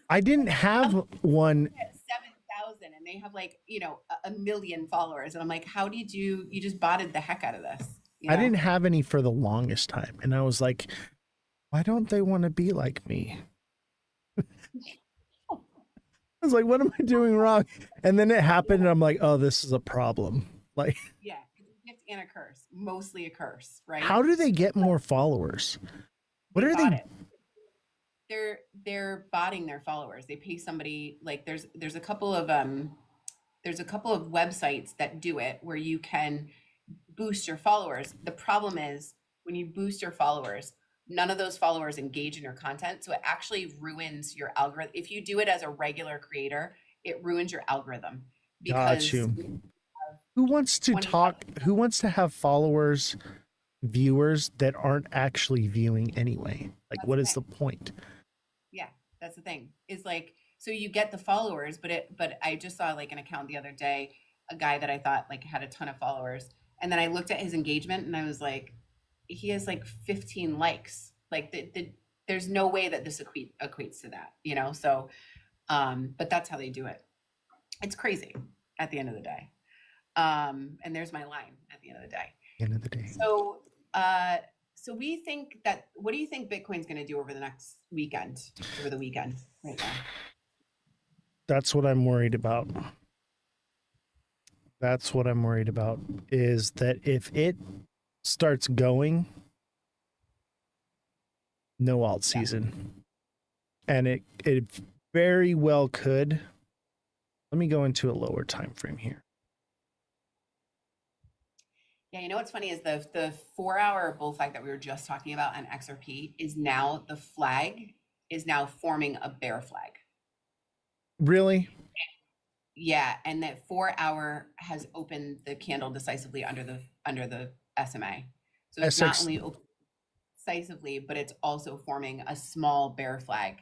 I didn't have one. 7,000 and they have like, a million followers. And I'm like, how did you just botted the heck out of this? I didn't have any for the longest time. And I was like, why don't they want to be like me? I was like, what am I doing wrong? And then it happened and I'm like, oh, this is a problem. Like, yeah, it's a gift and a curse, mostly a curse, right? how do they get more followers? What are they? They're botting their followers. They pay somebody, like there's a couple of websites that do it where you can boost your followers. The problem is when you boost your followers, none of those followers engage in your content. So it actually ruins your algorithm. If you do it as a regular creator, it ruins your algorithm. Got you. Who wants to talk? Who wants to have followers, viewers that aren't actually viewing anyway? Like, what is the point? Yeah, that's the thing. Is like, so you get the followers, but I just saw like an account the other day, a guy that I thought like had a ton of followers. And then I looked at his engagement and I was like, he has like 15 likes. Like there's no way that this equates to that, So, but that's how they do it. It's crazy at the end of the day. And there's my line at the end of the day. End of the day. So we think that, what do you think Bitcoin's going to do over the weekend right now? That's what I'm worried about. That's what I'm worried about, is that if it starts going, no alt season. And it very well could. Let me go into a lower time frame here. Yeah, what's funny is the 4-hour bull flag that we were just talking about on XRP is now, the flag is now forming a bear flag. Really? Yeah, and that 4-hour has opened the candle decisively under the SMA. So it's not SX only open decisively, but it's also forming a small bear flag,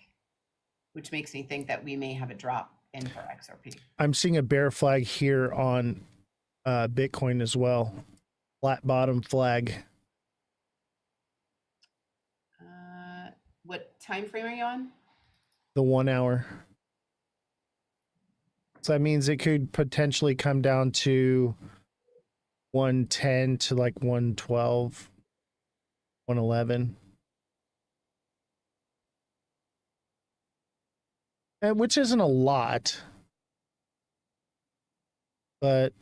which makes me think that we may have a drop in for XRP. I'm seeing a bear flag here on Bitcoin as well. Flat bottom flag. What time frame are you on? The 1 hour. So that means it could potentially come down to 110 to like 112, 111. Which isn't a lot. But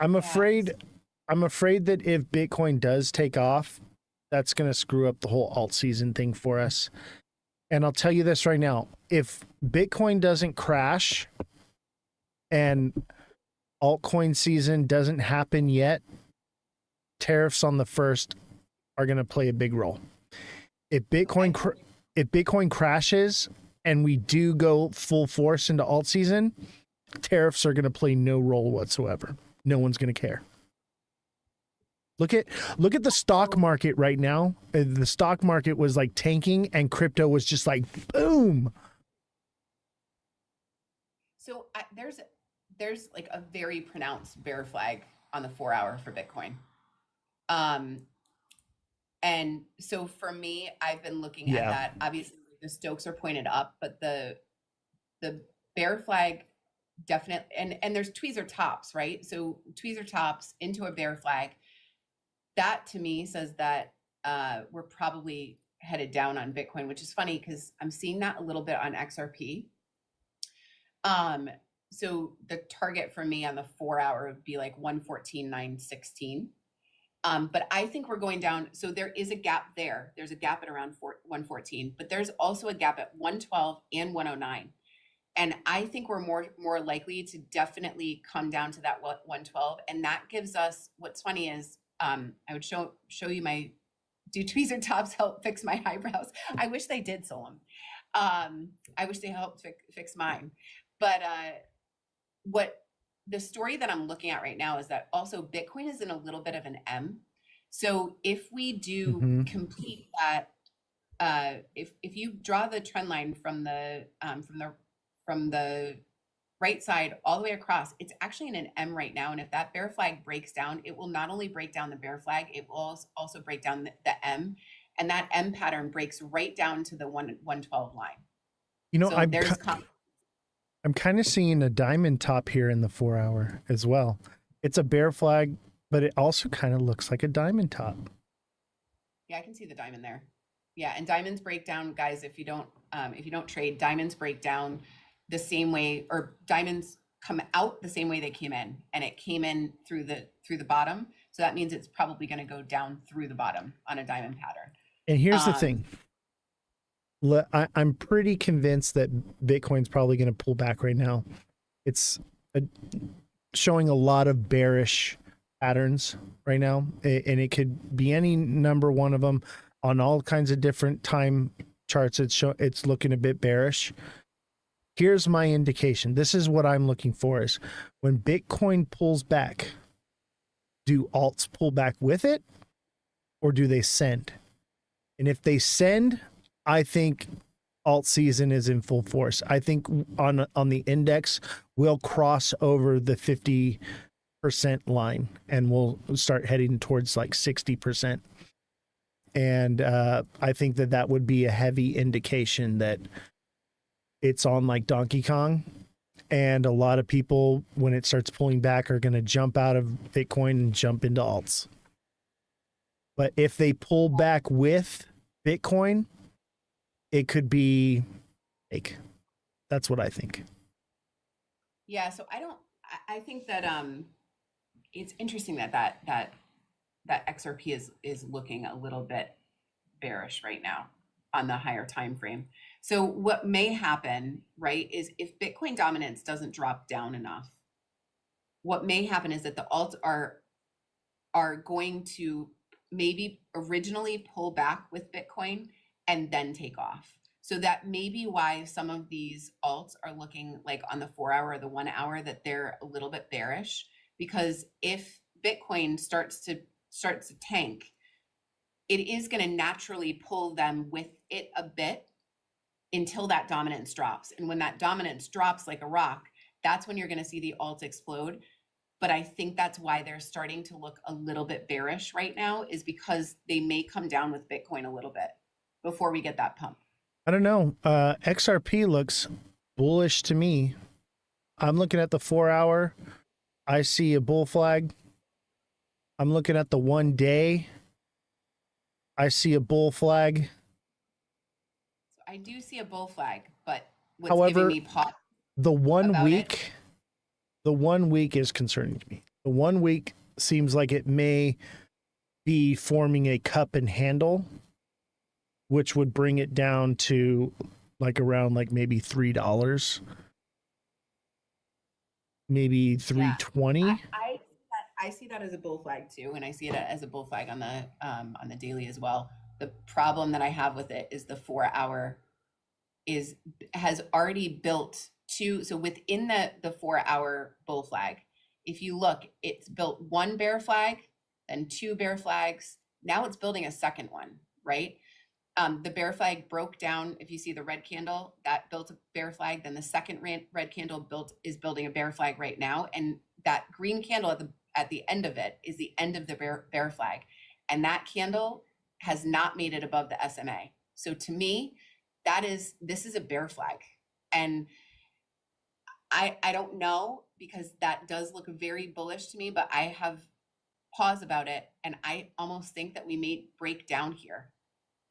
I'm afraid that if Bitcoin does take off, that's going to screw up the whole alt season thing for us. And I'll tell you this right now, if Bitcoin doesn't crash and altcoin season doesn't happen yet, tariffs on the 1st are going to play a big role. If Bitcoin crashes and we do go full force into alt season, tariffs are going to play no role whatsoever. No one's going to care. Look at the stock market right now. The stock market was like tanking and crypto was just like boom. So there's like a very pronounced bear flag on the 4 hour for Bitcoin. And so for me, I've been looking at that. Obviously the Stokes are pointed up, but the bear flag definitely, and there's tweezer tops, right? So tweezer tops into a bear flag. That to me says that we're probably headed down on Bitcoin, which is funny because I'm seeing that a little bit on XRP. So the target for me on the 4 hour would be like 114,916. But I think we're going down. So there is a gap there. There's a gap at around 114, but there's also a gap at 112 and 109. And I think we're more likely to definitely come down to that 112. And that gives us, what's funny is, I would show you do tweezer tops help fix my eyebrows? I wish they did, Solom. I wish they helped fix mine. But what the story that I'm looking at right now is that also Bitcoin is in a little bit of an M. So if we do complete that, if you draw the trend line from the right side all the way across, it's actually in an M right now. And if that bear flag breaks down, it will not only break down the bear flag, it will also break down the M. And that M pattern breaks right down to the 112 line. You know, so I'm kind of seeing a diamond top here in the 4 hour as well. It's a bear flag, but it also kind of looks like a diamond top. Yeah, I can see the diamond there. Yeah, and diamonds break down, guys. If you don't trade, diamonds break down the same way, or diamonds come out the same way they came in, and it came in through the bottom. So that means it's probably going to go down through the bottom on a diamond pattern. And here's the thing. I'm pretty convinced that Bitcoin's probably going to pull back right now. It's showing a lot of bearish patterns right now, and it could be any number one of them on all kinds of different time charts. It's looking a bit bearish. Here's my indication. This is what I'm looking for: is when Bitcoin pulls back, do alts pull back with it, or do they send? And if they send, I think alt season is in full force. I think on the index, we'll cross over the 50% line and we'll start heading towards like 60%. And I think that would be a heavy indication that it's on like Donkey Kong. And a lot of people, when it starts pulling back, are going to jump out of Bitcoin and jump into alts. But if they pull back with Bitcoin, it could be fake. That's what I think. Yeah, so I think that it's interesting that XRP is looking a little bit bearish right now on the higher time frame. So what may happen, right, is if Bitcoin dominance doesn't drop down enough, what may happen is that the alts are going to maybe originally pull back with Bitcoin and then take off. So that may be why some of these alts are looking like on the 4 hour or the 1 hour that they're a little bit bearish, because if Bitcoin starts starts to tank, it is going to naturally pull them with it a bit until that dominance drops. And when that dominance drops like a rock, that's when you're going to see the alt explode. But I think that's why they're starting to look a little bit bearish right now, is because they may come down with Bitcoin a little bit before we get that pump. I don't know. XRP looks bullish to me. I'm looking at the 4 hour. I see a bull flag. I'm looking at the 1 day. I see a bull flag. So I do see a bull flag, but what's However, giving me pause the 1 about week, the 1 week is concerning to me. The 1 week seems like it may be forming a cup and handle, which would bring it down to like around like maybe $3, maybe $3.20. I see that as a bull flag too, and I see it as a bull flag on the daily as well. The problem that I have with it is the 4 hour has already built two. So within the 4 hour bull flag, if you look, it's built one bear flag, then two bear flags. Now it's building a second one, right? The bear flag broke down. If you see the red candle, that built a bear flag. Then the second red candle is building a bear flag right now, and that green candle at the end of it is the end of the bear flag, and that candle has not made it above the SMA. So to me, this is a bear flag, and I don't know, because that does look very bullish to me, but I have pause about it, and I almost think that we may break down here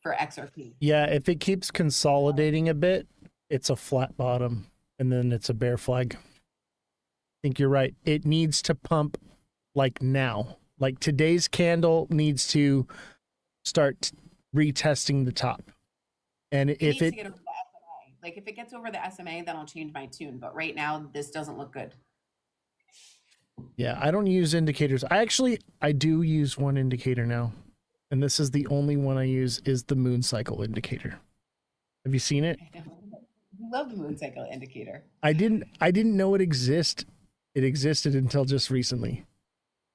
for XRP. Yeah, if it keeps consolidating a bit, it's a flat bottom, and then it's a bear flag. I think you're right. It needs to pump like now. Like today's candle needs to start retesting the top. And if needs to it get over the SMA. Like if it gets over the SMA, then I'll change my tune. But right now, this doesn't look good. Yeah, I don't use indicators. I do use one indicator now. And this is the only one I use, is the moon cycle indicator. Have you seen it? I know. You love the moon cycle indicator. I didn't know it existed until just recently.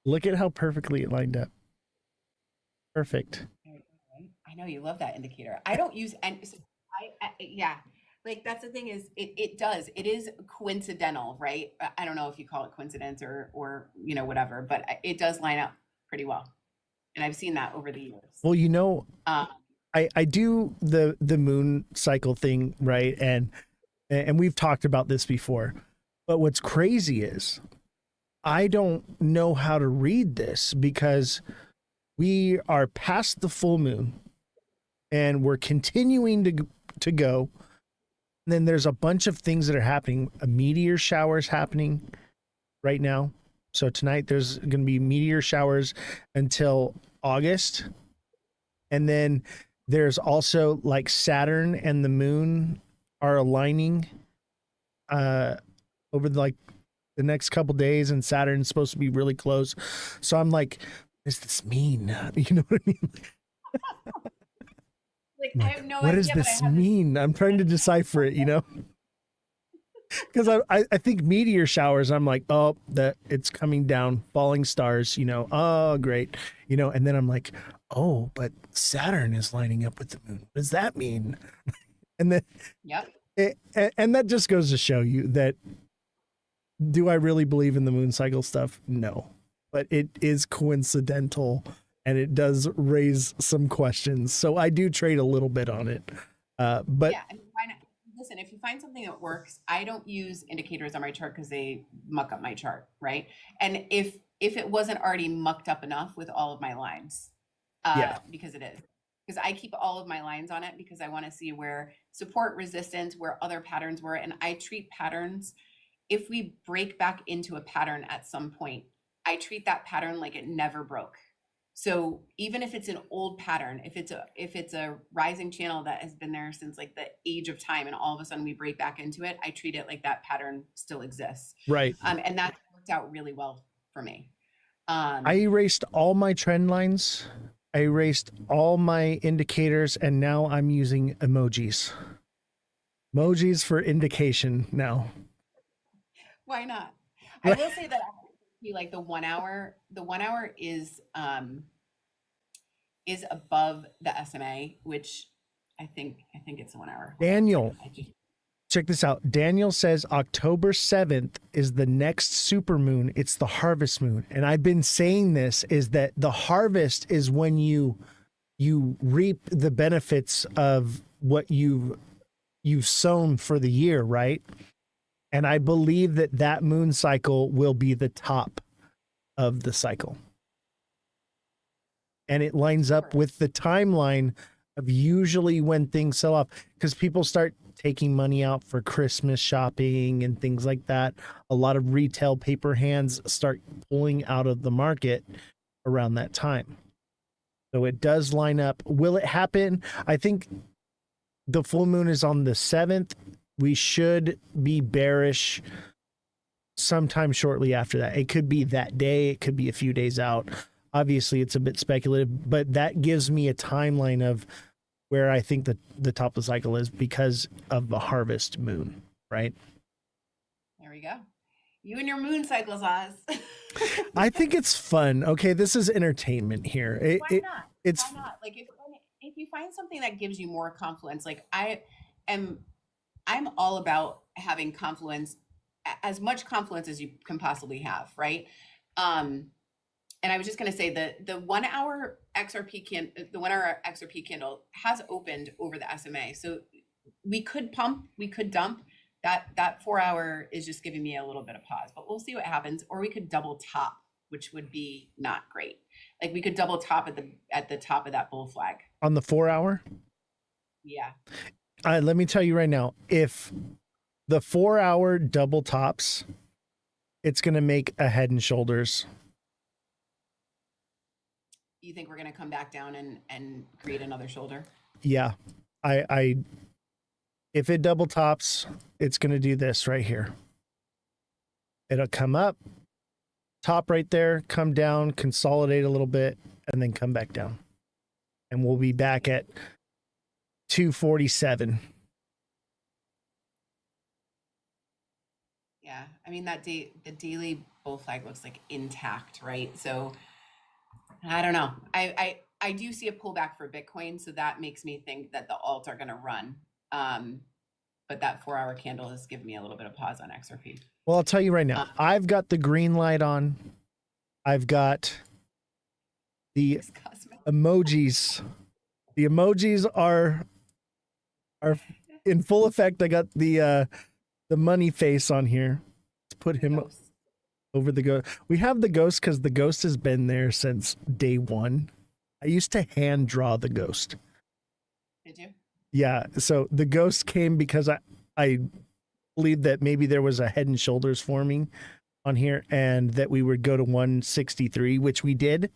Look at how perfectly it lined up. Perfect. I know you love that indicator. I don't use, and yeah, like that's the thing is it is coincidental, right? I don't know if you call it coincidence or whatever, but it does line up pretty well. And I've seen that over the years. Well, I do the moon cycle thing, right? And we've talked about this before. But what's crazy is I don't know how to read this, because we are past the full moon and we're continuing to go. And then there's a bunch of things that are happening. A meteor shower is happening right now. So tonight there's going to be meteor showers until August. And then there's also like Saturn and the moon are aligning over the next couple days, and Saturn's supposed to be really close. So I'm like, what does this mean? You know what I mean? Like, Like, I have no what idea. does this mean? I'm trying to decipher it, because I think meteor showers, I'm like, oh, that it's coming down, falling stars, oh, great, and then I'm like, oh, but Saturn is lining up with the moon. What does that mean? And then, Yep. And that just goes to show you that, do I really believe in the moon cycle stuff? No, but it is coincidental, and it does raise some questions. So I do trade a little bit on it, but yeah, and listen, if you find something that works, I don't use indicators on my chart because they muck up my chart, right? And if it wasn't already mucked up enough with all of my lines, because it is, because I keep all of my lines on it because I want to see where support, resistance, where other patterns were, and I treat patterns. If we break back into a pattern at some point, I treat that pattern like it never broke. So even if it's an old pattern, if it's a rising channel that has been there since like the age of time, and all of a sudden we break back into it, I treat it like that pattern still exists. right. And that worked out really well for me. I erased all my trend lines. I erased all my indicators, and now I'm using emojis. Emojis for indication now. Why not? I will say that like the 1 hour is is above the SMA, which I think it's a 1 hour. Daniel, I just, check this out. Daniel says October 7th is the next supermoon. It's the harvest moon. And I've been saying this is that the harvest is when you reap the benefits of what you've sown for the year, right? And I believe that moon cycle will be the top of the cycle. And it lines up with the timeline of usually when things sell off, because people start taking money out for Christmas shopping and things like that. A lot of retail paper hands start pulling out of the market around that time. So it does line up. Will it happen? I think the full moon is on the 7th. We should be bearish sometime shortly after that. It could be that day. It could be a few days out. Obviously, it's a bit speculative, but that gives me a timeline of where I think the top of the cycle is because of the harvest moon, right? there we go. You and your moon cycles, Oz. I think it's fun. Okay, this is entertainment here. Why not? It's Why not? Like if you find something that gives you more confluence, like I'm all about having confluence, as much confluence as you can possibly have, right? And I was just going to say the 1 hour the 1 hour XRP candle has opened over the SMA. So we could pump, we could dump. That 4 hour is just giving me a little bit of pause, but we'll see what happens. Or we could double top, which would be not great. Like we could double top at the top of that bull flag on the 4 hour. Yeah. Let me tell you right now, if the 4 hour double tops, it's going to make a head and shoulders. You think we're going to come back down and create another shoulder? Yeah. I if it double tops, it's going to do this right here. It'll come up, top right there, come down, consolidate a little bit, and then come back down. And we'll be back at 247. Yeah. I mean, the daily bull flag looks like intact, right? So I don't know. I do see a pullback for Bitcoin, so that makes me think that the alts are going to run. But that 4 hour candle has given me a little bit of pause on XRP. Well, I'll tell you right now, I've got the green light on. I've got the emojis. The emojis are in full effect. I got the money face on here. Let's put him over the ghost. We have the ghost because the ghost has been there since day one. I used to hand draw the ghost. Did you? Yeah. So the ghost came because I believed that maybe there was a head and shoulders forming on here and that we would go to 163, which we did.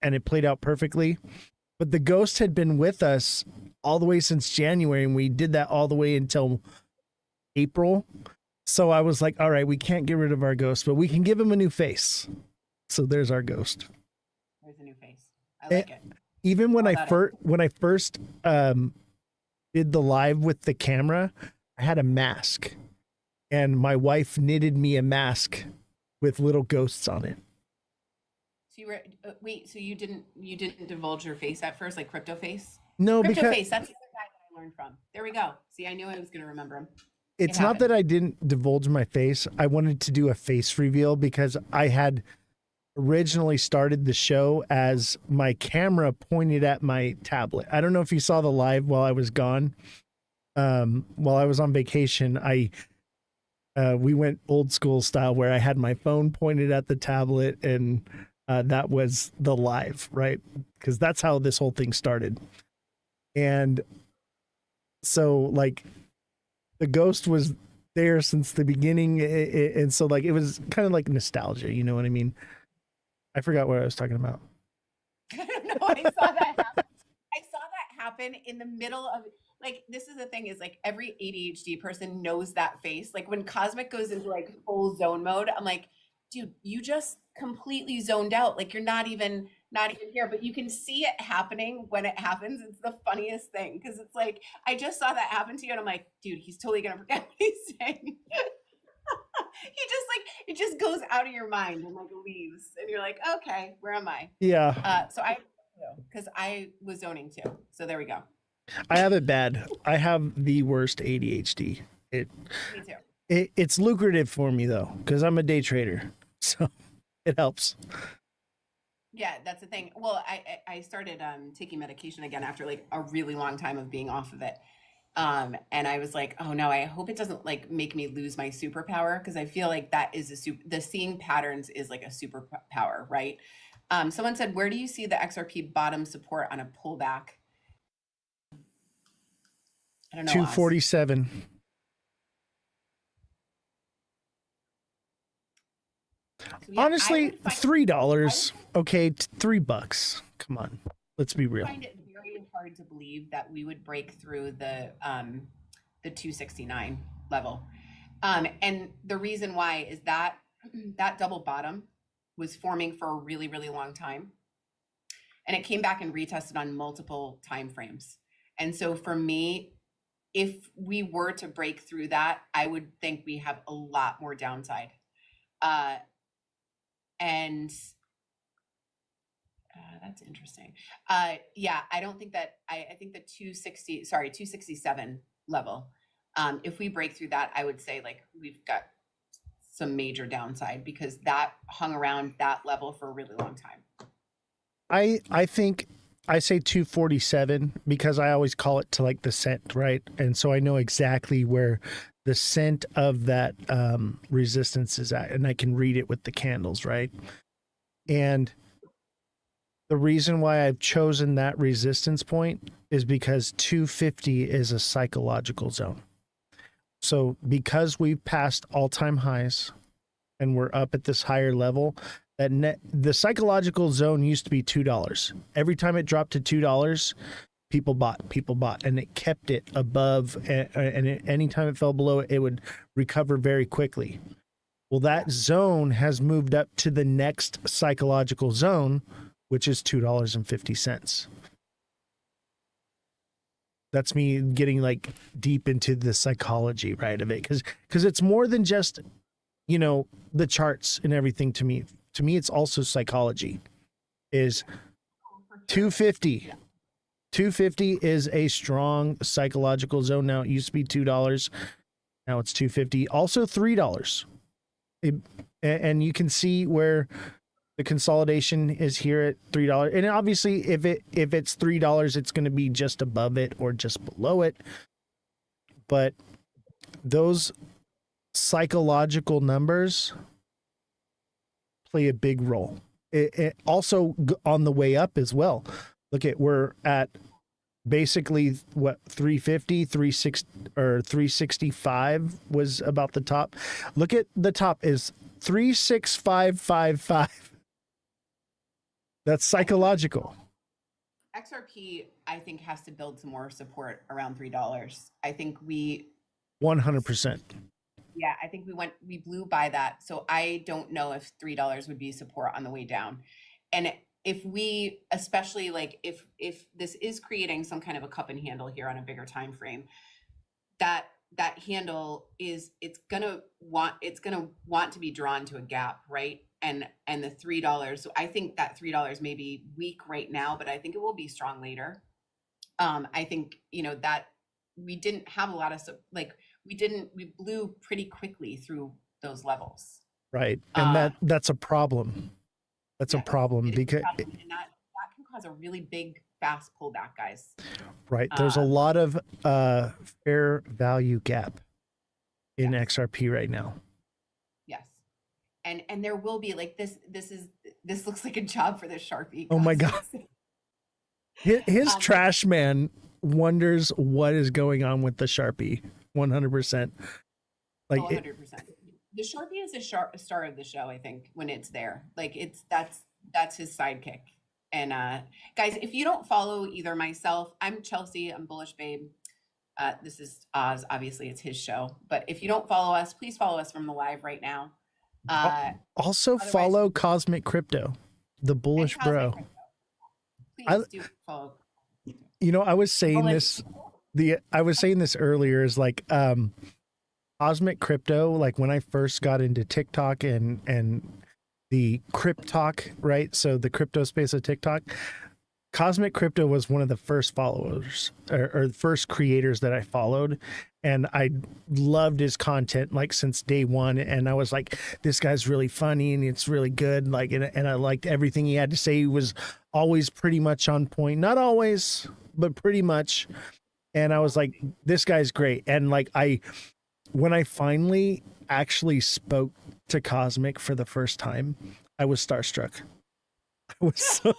And it played out perfectly. But the ghost had been with us all the way since January, and we did that all the way until April. So I was like, all right, we can't get rid of our ghost, but we can give him a new face. So there's our ghost. There's a new face. I like it. Even when I first did the live with the camera, I had a mask, and my wife knitted me a mask with little ghosts on it. So you were wait. So you didn't divulge your face at first, like Crypto Face? No, Crypto because Face. That's the other guy that I learned from. There we go. See, I knew I was going to remember him. it's not that I didn't divulge my face. I wanted to do a face reveal because I had originally started the show as my camera pointed at my tablet. I don't know if you saw the live while I was gone. While I was on vacation, we went old school style where I had my phone pointed at the tablet, and that was the live, right? Because that's how this whole thing started. And so like the ghost was there since the beginning, and so like it was kind of like nostalgia, you know what I mean? I forgot what I was talking about. I don't know. I saw that happen. I saw that happen in the middle of, like, this is the thing, is like every ADHD person knows that face. Like when Cosmic goes into like full zone mode, I'm like, dude, you just completely zoned out. Like you're not even here, but you can see it happening when it happens. It's the funniest thing. Cause it's like, I just saw that happen to you and I'm like, dude, he's totally going to forget what he's saying. He just like, it just goes out of your mind and like leaves. And you're like, okay, where am I? Yeah. So I because I was zoning too. So there we go. I have it bad. I have the worst ADHD. Me too. It's lucrative for me though, because I'm a day trader, so it helps. Yeah, that's the thing. Well, I started taking medication again after like a really long time of being off of it. And I was like, oh no, I hope it doesn't like make me lose my superpower, because I feel like that is the seeing patterns is like a superpower, right? Someone said, where do you see the XRP bottom support on a pullback? I don't know. 247. So, yeah, Honestly, $3. Okay, $3. Come on, let's be real. I find it very hard to believe that we would break through the 269 level. And the reason why is that that double bottom was forming for a really, really long time. And it came back and retested on multiple time frames. And so for me, if we were to break through that, I would think we have a lot more downside. And that's interesting. Yeah, I don't think that, I think the 267 level, if we break through that, I would say like we've got some major downside, because that hung around that level for a really long time. I think I say 247 because I always call it to like the cent, right? And so I know exactly where the cent of that resistance is at, and I can read it with the candles, right? And the reason why I've chosen that resistance point is because 250 is a psychological zone. So because we've passed all-time highs and we're up at this higher level, the psychological zone used to be $2. Every time it dropped to $2, people bought, and it kept it above. And anytime it fell below it, it would recover very quickly. Well, that zone has moved up to the next psychological zone, which is $2.50. That's me getting like deep into the psychology, right, of it, because it's more than just, you know, the charts and everything. To me, it's also psychology. Is 250. 250 is a strong psychological zone. Now it used to be $2. Now it's 250. Also $3. And you can see where the consolidation is here at $3. And obviously if it's $3, it's going to be just above it or just below it. But those psychological numbers play a big role. It also on the way up as well. Look at, we're at basically what, 350, 360 or 365 was about the top. Look at the top is 36555. That's psychological. XRP, I think, has to build some more support around $3. I think we 100%. Yeah, I think we blew by that. So I don't know if $3 would be support on the way down. And if we, especially like if this is creating some kind of a cup and handle here on a bigger time frame, that handle is, it's gonna want to be drawn to a gap, right? And the $3. So I think that $3 may be weak right now, but I think it will be strong later. I think, you know, that we didn't have a lot of we blew pretty quickly through those levels. Right. And that's a problem. That's a problem because and that can cause a really big fast pullback, guys. Right. There's a lot of fair value gap in XRP right now. Yes. And there will be like this looks like a job for the Sharpie. Oh my God. His trash man wonders what is going on with the Sharpie. 100%. Like 100%. The Sharpie is a star of the show, I think, when it's there. Like that's his sidekick. And guys, if you don't follow either myself, I'm Chelsea, I'm Bullish Babe. This is Oz, obviously it's his show. But if you don't follow us, please follow us from the live right now. Also follow Cosmic Crypto, the Bullish Bro. Crypto. Please do follow. You know, I was saying this earlier is like Cosmic Crypto, like when I first got into TikTok and the Cryptalk, right? So the crypto space of TikTok, Cosmic Crypto was one of the first followers or first creators that I followed, and I loved his content like since day one. And I was like, this guy's really funny and it's really good. Like, and I liked everything he had to say. He was always pretty much on point, not always, but pretty much. And I was like, this guy's great. And like, when I finally actually spoke to Cosmic for the first time, I was starstruck. I was so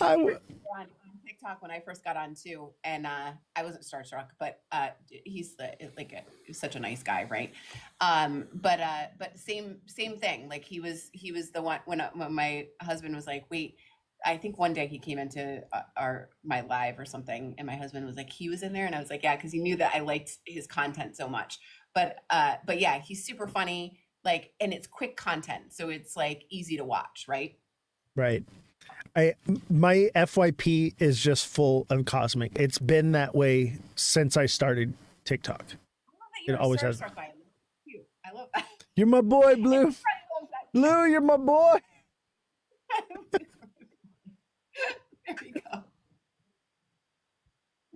I was on TikTok when I first got on too, and I wasn't starstruck, but he's such a nice guy, right? But same thing. Like he was the one when my husband was like, wait. I think one day he came into my live or something, and my husband was like, he was in there, and I was like, yeah, because he knew that I liked his content so much. But yeah, he's super funny, like, and it's quick content, so it's like easy to watch, right? right. My FYP is just full of Cosmic. It's been that way since I started TikTok. I love that It you're always has. starstruck by him. Cute. I love that. You're my boy, Blue. Everybody loves that. Blue, you're my boy. There we go.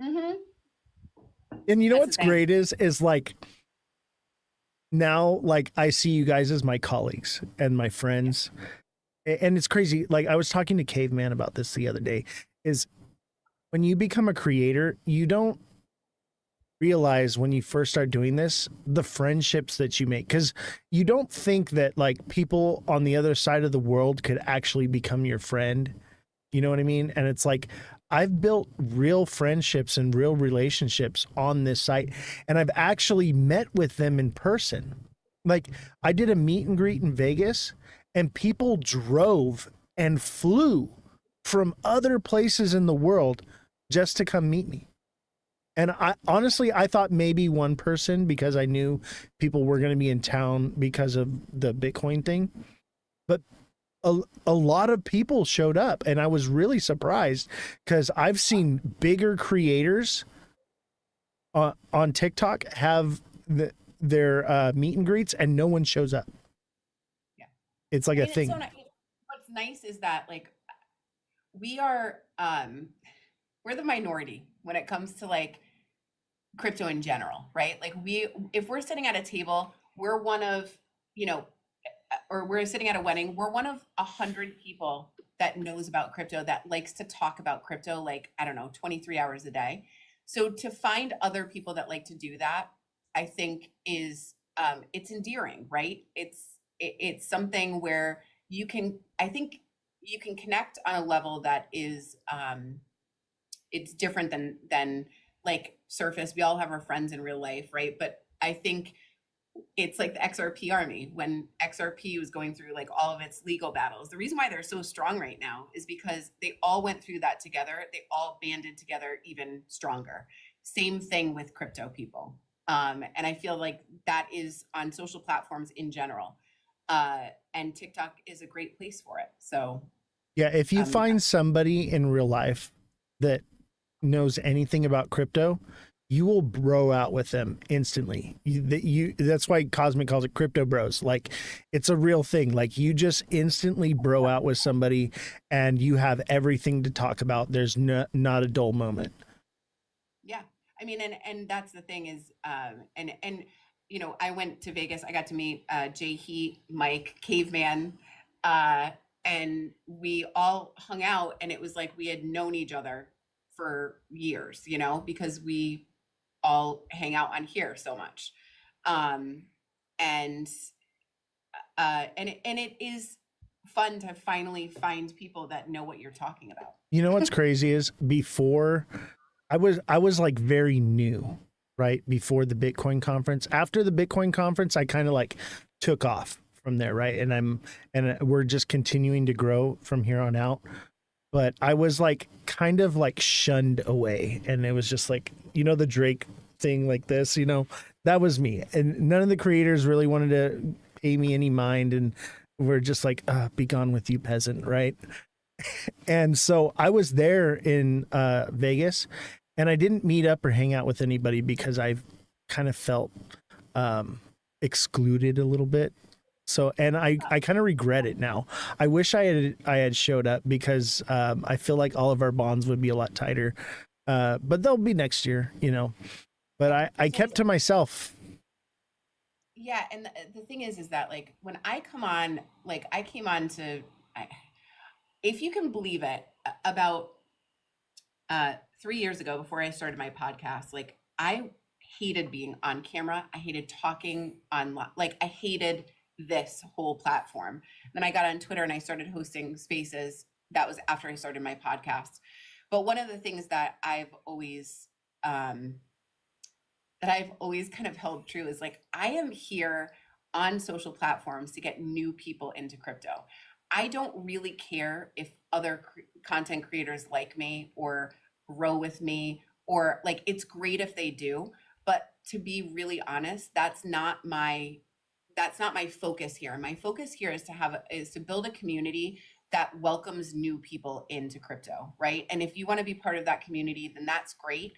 Mm-hmm. And you know That's what's the thing. great is like now, like I see you guys as my colleagues and my friends. And it's crazy. Like I was talking to Caveman about this the other day, is when you become a creator, you don't realize when you first start doing this, the friendships that you make, because you don't think that like people on the other side of the world could actually become your friend. You know what I mean? And it's like, I've built real friendships and real relationships on this site, and I've actually met with them in person. Like I did a meet and greet in Vegas, and people drove and flew from other places in the world just to come meet me. And I honestly, I thought maybe one person, because I knew people were going to be in town because of the Bitcoin thing, but a lot of people showed up, and I was really surprised because I've seen bigger creators on TikTok have their meet and greets, and no one shows up. Yeah. It's like a thing. What's nice is that like we are we're the minority when it comes to like crypto in general, right? Like if we're sitting at a table, we're one of, or we're sitting at a wedding, we're one of 100 people that knows about crypto, that likes to talk about crypto, like, I don't know, 23 hours a day. So to find other people that like to do that, I think is, it's endearing, right? It's something where I think you can connect on a level that is, it's different than like surface. We all have our friends in real life, right? But I think it's like the XRP army. When XRP was going through like all of its legal battles, the reason why they're so strong right now is because they all went through that together. They all banded together even stronger. Same thing with crypto people. And I feel like that is on social platforms in general. And TikTok is a great place for it. So yeah, if you find somebody in real life that knows anything about crypto, you will bro out with them instantly. That's why Cosmic calls it crypto bros. Like it's a real thing. Like you just instantly bro out with somebody and you have everything to talk about. There's not a dull moment. Yeah. I mean, and that's the thing is, and I went to Vegas. I got to meet Jay Heat, Mike, Caveman, and we all hung out, and it was like we had known each other for years, because we all hang out on here so much. And it is fun to finally find people that know what you're talking about. You know what's crazy is before I was like very new, right? Before the Bitcoin conference. After the Bitcoin conference, I kind of like took off from there, right? And we're just continuing to grow from here on out. But I was like kind of like shunned away, and it was just like, the Drake thing like this, that was me. And none of the creators really wanted to pay me any mind, and we're just like, be gone with you, peasant, right? And so I was there in Vegas, and I didn't meet up or hang out with anybody because I kind of felt excluded a little bit. So, and I kind of regret it now. I wish I had showed up because I feel like all of our bonds would be a lot tighter. But they'll be next year, you know. But I kept to myself. Yeah, and the thing is that like when I come on, like I came on to, if you can believe it, about 3 years ago, before I started my podcast, like I hated being on camera. I hated talking on, like I hated this whole platform. Then I got on Twitter and I started hosting spaces. That was after I started my podcast. But one of the things um, that I've always kind of held true is like I am here on social platforms to get new people into crypto. I don't really care if other content creators like me or grow with me, or like it's great if they do, but to be really honest, that's not my focus here. My focus here is to build a community that welcomes new people into crypto, right? And if you want to be part of that community, then that's great.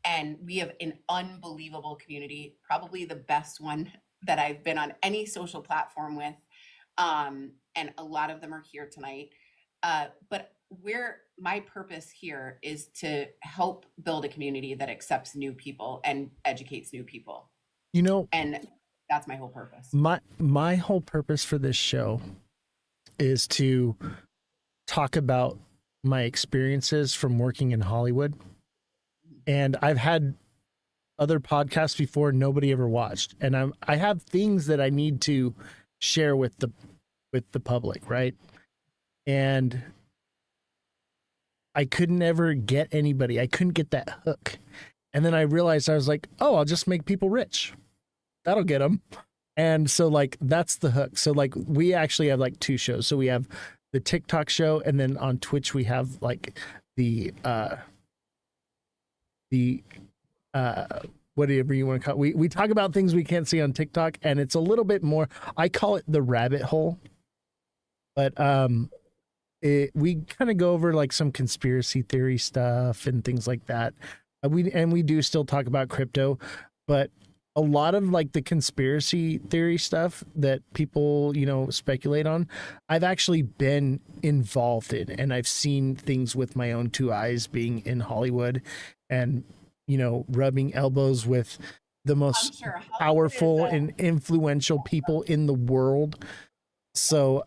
And we have an unbelievable community, probably the best one that I've been on any social platform with. And a lot of them are here tonight. But my purpose here is to help build a community that accepts new people and educates new people. You know, And that's my whole purpose. my whole purpose for this show is to talk about my experiences from working in Hollywood. And I've had other podcasts before nobody ever watched, and I have things that I need to share with the public, right? And I could never get anybody. I couldn't get that hook. And then I realized, I was like, oh, I'll just make people rich. That'll get them. And so like that's the hook. So like we actually have like two shows. So we have the TikTok show, and then on Twitch we have like the whatever you want to call it. We talk about things we can't see on TikTok, and it's a little bit more, I call it the rabbit hole. But we kind of go over like some conspiracy theory stuff and things like that. We do still talk about crypto, but a lot of like the conspiracy theory stuff that people, you know, speculate on, I've actually been involved in, and I've seen things with my own two eyes being in Hollywood and, you know, rubbing elbows with the most powerful and influential people in the world. So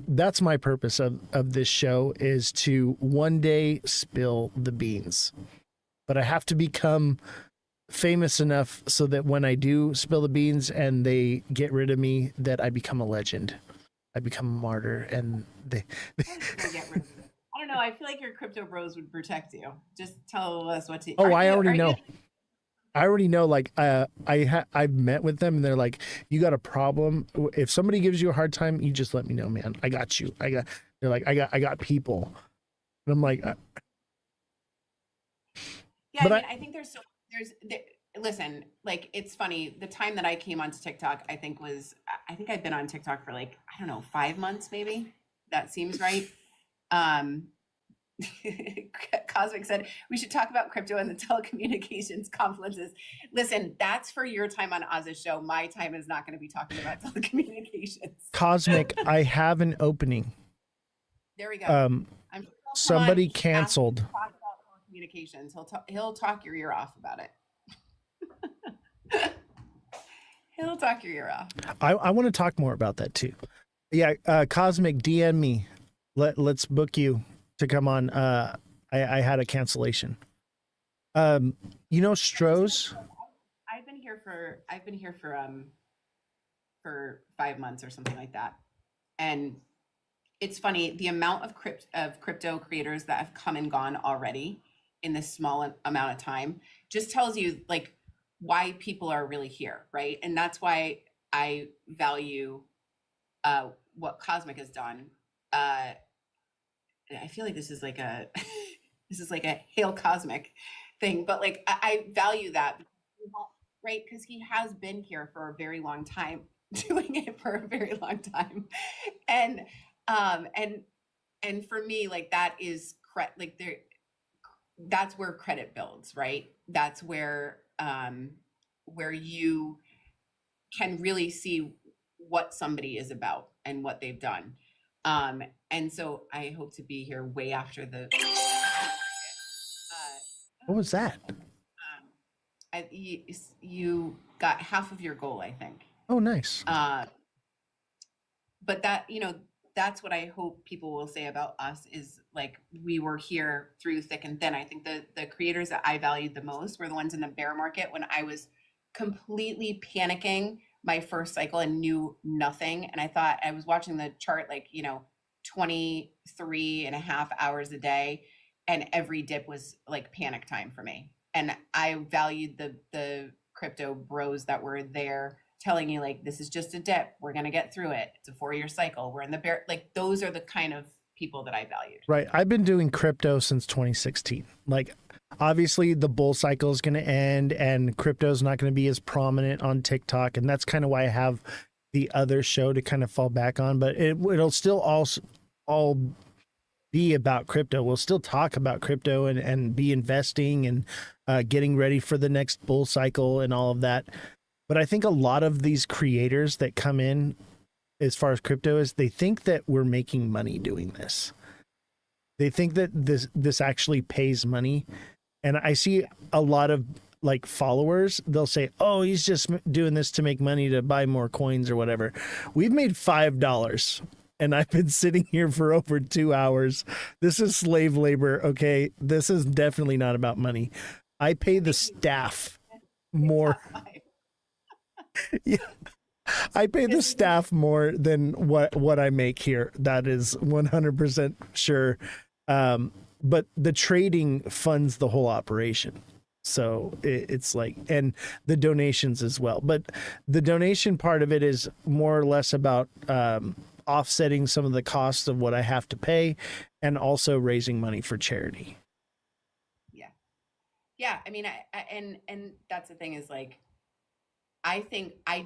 that's my purpose of this show, is to one day spill the beans. But I have to become famous enough so that when I do spill the beans and they get rid of me, that I become a legend. I become a martyr, and they Get rid of it. I don't know. I feel like your crypto bros would protect you. Just tell us what to. Oh, I already know. I already know. Like, I've met with them, and they're like, "You got a problem? If somebody gives you a hard time, you just let me know, man. I got you. They're like, I got people." And I'm like, yeah. But I think listen, like it's funny. The time that I came onto TikTok, I think I've been on TikTok for like, I don't know, 5 months maybe. That seems right. Cosmic said we should talk about crypto and the telecommunications conferences. Listen, that's for your time on Oz's show. My time is not going to be talking about telecommunications. Cosmic, I have an opening. There we go. Somebody canceled. Talk about telecommunications. He'll talk your ear off about it. He'll talk your ear off. I want to talk more about that too. Yeah, Cosmic, DM me. Let's book you to come on. I had a cancellation. You know, Stroh's. I've been here for 5 months or something like that, and it's funny the amount of crypto creators that have come and gone already in this small amount of time just tells you like why people are really here, right? And that's why I value what Cosmic has done. I feel like this is like a Hail Cosmic thing, but like I value that, right? Because he has been here for a very long time, doing it for a very long time, and for me, like that is that's where credit builds, right? That's where you can really see what somebody is about and what they've done. And so I hope to be here way after the What was that? you got half of your goal, I think. Oh, nice. But that, that's what I hope people will say about us is like we were here through thick and thin. I think the creators that I valued the most were the ones in the bear market when I was completely panicking my first cycle and knew nothing. And I thought I was watching the chart 23 and a half hours a day, and every dip was like panic time for me. And I valued the crypto bros that were there telling you like, this is just a dip, we're going to get through it, it's a 4-year cycle, we're in the bear. Like those are the kind of people that I valued. Right. I've been doing crypto since 2016. Like, obviously the bull cycle is going to end and crypto is not going to be as prominent on TikTok. And that's kind of why I have the other show to kind of fall back on, but it'll still all be about crypto. We'll still talk about crypto and be investing and getting ready for the next bull cycle and all of that. But I think a lot of these creators that come in as far as crypto is they think that we're making money doing this. They think that this actually pays money. And I see a lot of like followers, they'll say, oh, he's just doing this to make money to buy more coins or whatever. We've made $5 and I've been sitting here for over 2 hours. This is slave labor. Okay. This is definitely not about money. I pay the staff more. Yeah. I pay the staff more than what I make here. That is 100% sure. But the trading funds the whole operation. So it's like, and the donations as well. But the donation part of it is more or less about offsetting some of the costs of what I have to pay and also raising money for charity. Yeah. Yeah. I mean, and that's the thing is like, I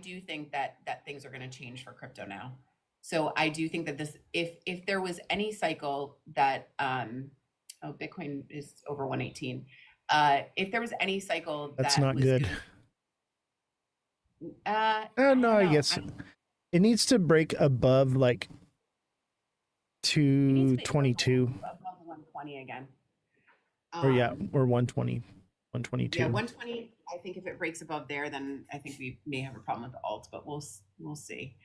do think that things are going to change for crypto now. So I do think that this, if there was any cycle that, Bitcoin is over 118. If there was any cycle that's not good. No, I guess it needs to break above like 222 above 120 again. Or 120. 122. Yeah, 120. I think if it breaks above there, then I think we may have a problem with the alts, but we'll see.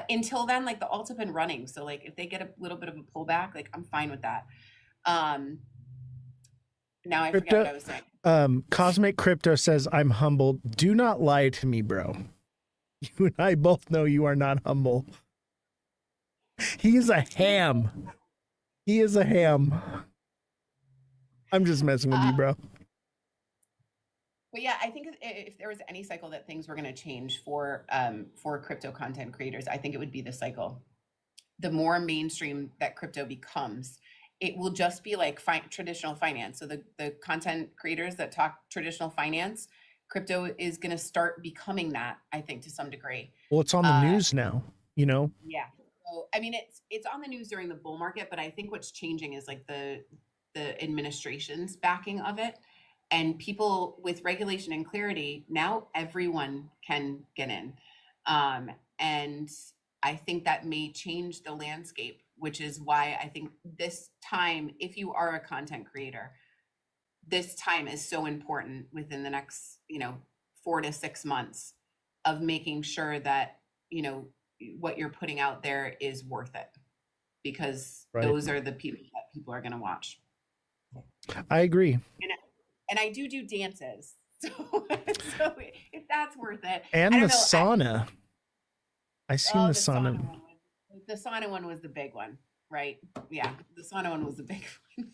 Until then, like the alts have been running, so like if they get a little bit of a pullback, like I'm fine with that. Now I forget what I was saying. Cosmic Crypto says, I'm humbled. Do not lie to me, bro. You and I both know you are not humble. He is a ham. He is a ham. I'm just messing with you, bro. But yeah, I think if there was any cycle that things were going to change for crypto content creators, I think it would be this cycle. The more mainstream that crypto becomes, it will just be like traditional finance. So the content creators that talk traditional finance, crypto is going to start becoming that, I think, to some degree. Well, it's on the news now, you know? Yeah. So, I mean, it's on the news during the bull market, but I think what's changing is like the administration's backing of it. And people with regulation and clarity, now everyone can get in. And I think that may change the landscape, which is why I think this time, if you are a content creator, this time is so important within the next, 4 to 6 months of making sure that, what you're putting out there is worth it, because those are the people that people are going to watch. I agree. And I do dances. So if that's worth it. And the sauna. I seen the sauna. The sauna one was the big one, right? Yeah, the sauna one was the big one.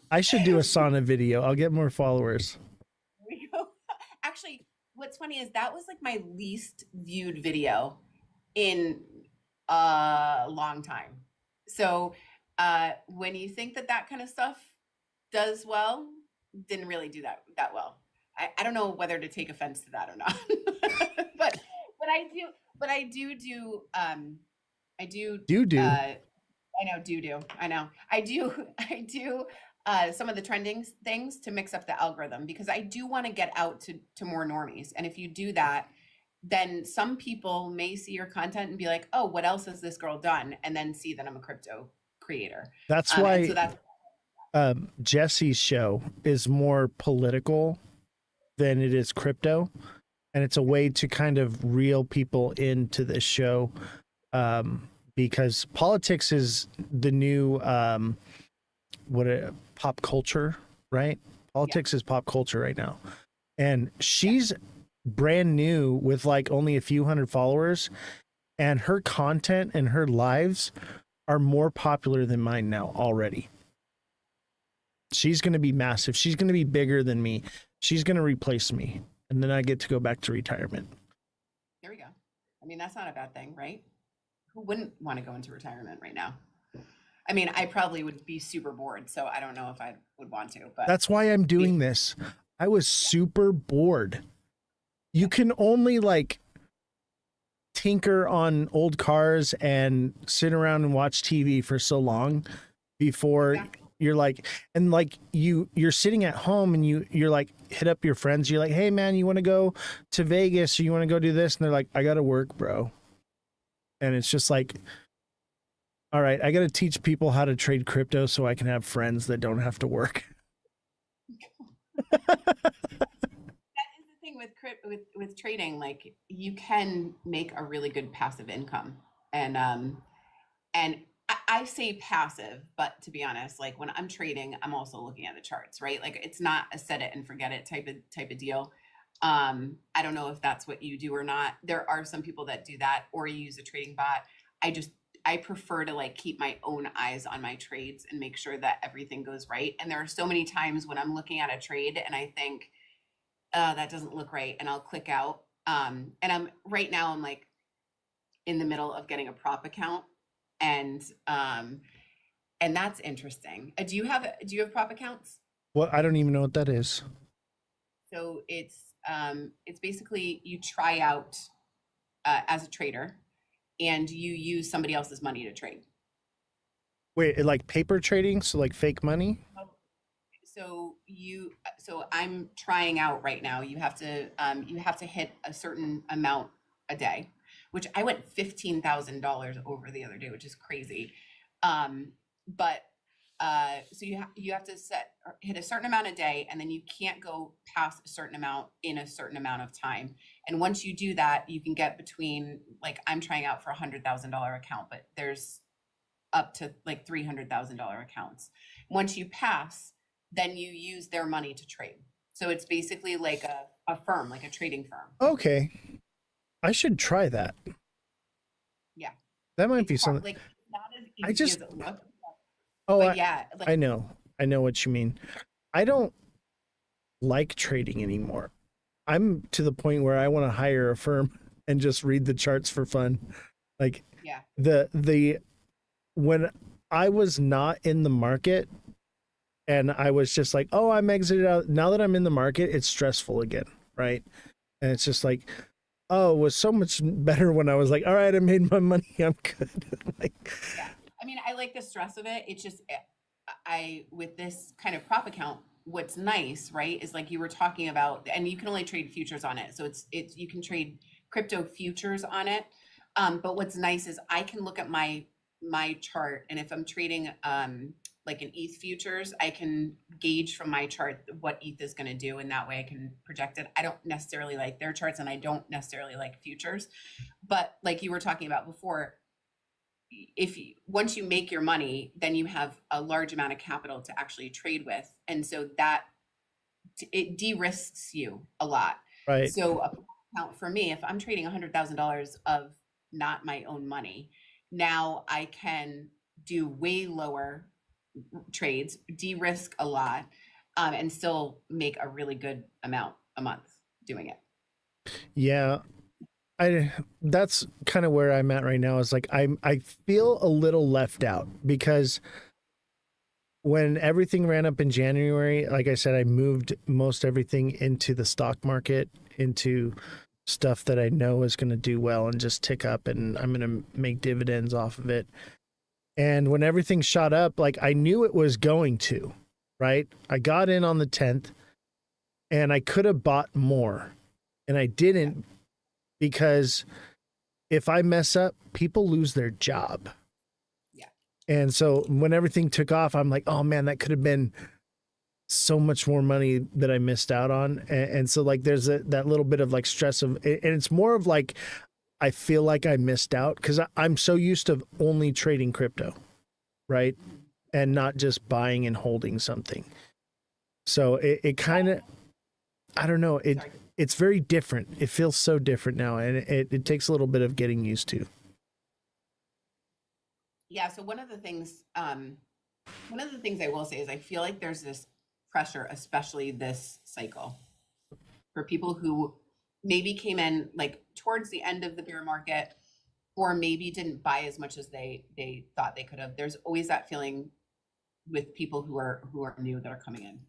I should do a sauna video. I'll get more followers. There we go. Actually, what's funny is that was like my least viewed video in a long time. So when you think that kind of stuff does well, didn't really do that well. I don't know whether to take offense to that or not. but I do I know I do some of the trending things to mix up the algorithm, because I do want to get out to more normies. And if you do that, then some people may see your content and be like, oh, what else has this girl done? And then see that I'm a crypto creator. That's And why so that's Jesse's show is more political than it is crypto, and it's a way to kind of reel people into this show, because politics is the new pop culture, right? Politics is pop culture right now, and she's brand new with like only a few hundred followers, and her content and her lives are more popular than mine now already. She's going to be massive. She's going to be bigger than me. She's going to replace me. And then I get to go back to retirement. There we go. I mean, that's not a bad thing, right? Who wouldn't want to go into retirement right now? I mean, I probably would be super bored, so I don't know if I would want to, but That's why I'm doing this. I was super bored. You can only like tinker on old cars and sit around and watch TV for so long before you're like, and like you're sitting at home and you're like, hit up your friends. You're like, hey man, you want to go to Vegas or you want to go do this? And they're like, I got to work, bro. And it's just like, all right, I got to teach people how to trade crypto so I can have friends that don't have to work. that is the thing with trading. Like, you can make a really good passive income, and I say passive, but to be honest, like when I'm trading, I'm also looking at the charts, right? Like, it's not a set it and forget it type of deal. I don't know if that's what you do or not. There are some people that do that, or you use a trading bot. I prefer to like keep my own eyes on my trades and make sure that everything goes right. And there are so many times when I'm looking at a trade and I think, that doesn't look right, and I'll click out. And I'm like in the middle of getting a prop account, and that's interesting. Do you have prop accounts? Well, I don't even know what that is. So it's basically you try out as a trader, and you use somebody else's money to trade. Wait, like paper trading? So like fake money? So I'm trying out right now. You have to hit a certain amount a day, which I went $15,000 over the other day, which is crazy. But so you have to hit a certain amount a day, and then you can't go past a certain amount in a certain amount of time. And once you do that, you can get between, like, I'm trying out for $100,000 account, but there's up to like $300,000 accounts. Once you pass, then you use their money to trade. So it's basically like a firm, like a trading firm. Okay. I should try that. Yeah. That might It's be hard, something. like, not as easy I just- as it looks. Oh, But yeah, like, I know what you mean. I don't like trading anymore. I'm to the point where I want to hire a firm and just read the charts for fun. Like, yeah. the when I was not in the market and I was just like, oh, I'm exited out. Now that I'm in the market, it's stressful again, right? And it's just like, oh, it was so much better when I was like, all right, I made my money, I'm good. Like, Yeah. I mean, I like the stress of it. It's just, with this kind of prop account, what's nice, right, is like you were talking about, and you can only trade futures on it. So it's you can trade crypto futures on it. But what's nice is I can look at my chart, and if I'm trading like an ETH futures, I can gauge from my chart what ETH is going to do, and that way I can project it. I don't necessarily like their charts, and I don't necessarily like futures, but like you were talking about before, once you make your money, then you have a large amount of capital to actually trade with, and so that it de-risks you a lot. right. So a account for me, if I'm trading $100,000 of not my own money, now I can do way lower trades, de-risk a lot, and still make a really good amount a month doing it. Yeah. That's kind of where I'm at right now, is like I feel a little left out, because when everything ran up in January, like I said, I moved most everything into the stock market, into stuff that I know is going to do well and just tick up, and I'm going to make dividends off of it. And when everything shot up, like I knew it was going to, right? I got in on the 10th and I could have bought more, and I didn't, because if I mess up, people lose their job. Yeah. And so when everything took off, I'm like, oh man, that could have been so much more money that I missed out on. And so like there's that little bit of like stress of, and it's more of like, I feel like I missed out because I'm so used to only trading crypto, right? And not just buying and holding something. So it kind of, I don't know, Sorry. it's very different. It feels so different now, and it takes a little bit of getting used to. Yeah. So one of the things I will say is I feel like there's this pressure, especially this cycle, for people who maybe came in like towards the end of the bear market, or maybe didn't buy as much as they thought they could have. There's always that feeling with people who are new that are coming in.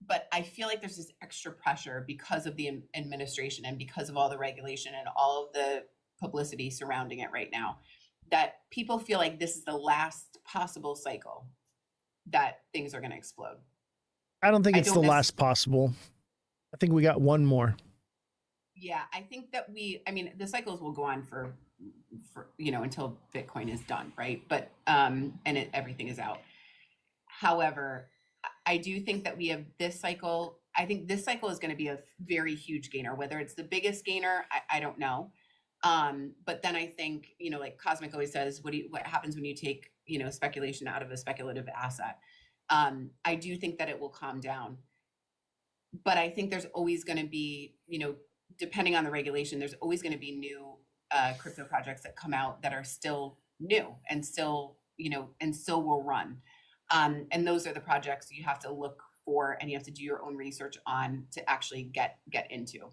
But I feel like there's this extra pressure because of the administration and because of all the regulation and all of the publicity surrounding it right now, that people feel like this is the last possible cycle that things are going to explode. I don't think I it's don't the last possible. I think we got one more. Yeah, I think that I mean, the cycles will go on for until Bitcoin is done, right? But and everything is out. However, I do think that we have this cycle. I think this cycle is going to be a very huge gainer. Whether it's the biggest gainer, I don't know. But then I think, like Cosmic always says, what happens when you take, speculation out of a speculative asset? I do think that it will calm down. But I think there's always going to be, depending on the regulation, there's always going to be new crypto projects that come out that are still new and still, and still will run. And those are the projects you have to look for and you have to do your own research on to actually get into.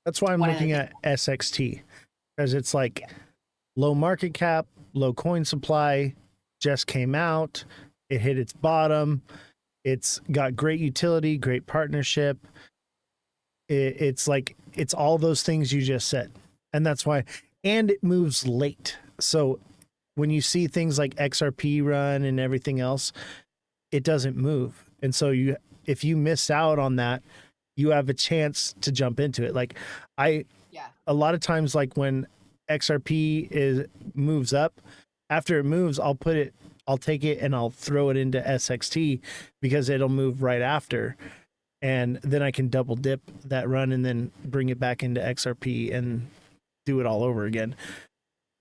That's why I'm looking at SXT, because it's like low market cap, low coin supply, just came out, it hit its bottom, it's got great utility, great partnership. It's like, it's all those things you just said. And that's why, and it moves late. So when you see things like XRP run and everything else, it doesn't move. And so if you miss out on that, you have a chance to jump into it. Like a lot of times, like when XRP moves up, after it moves, I'll take it and I'll throw it into SXT because it'll move right after. And then I can double dip that run and then bring it back into XRP and do it all over again.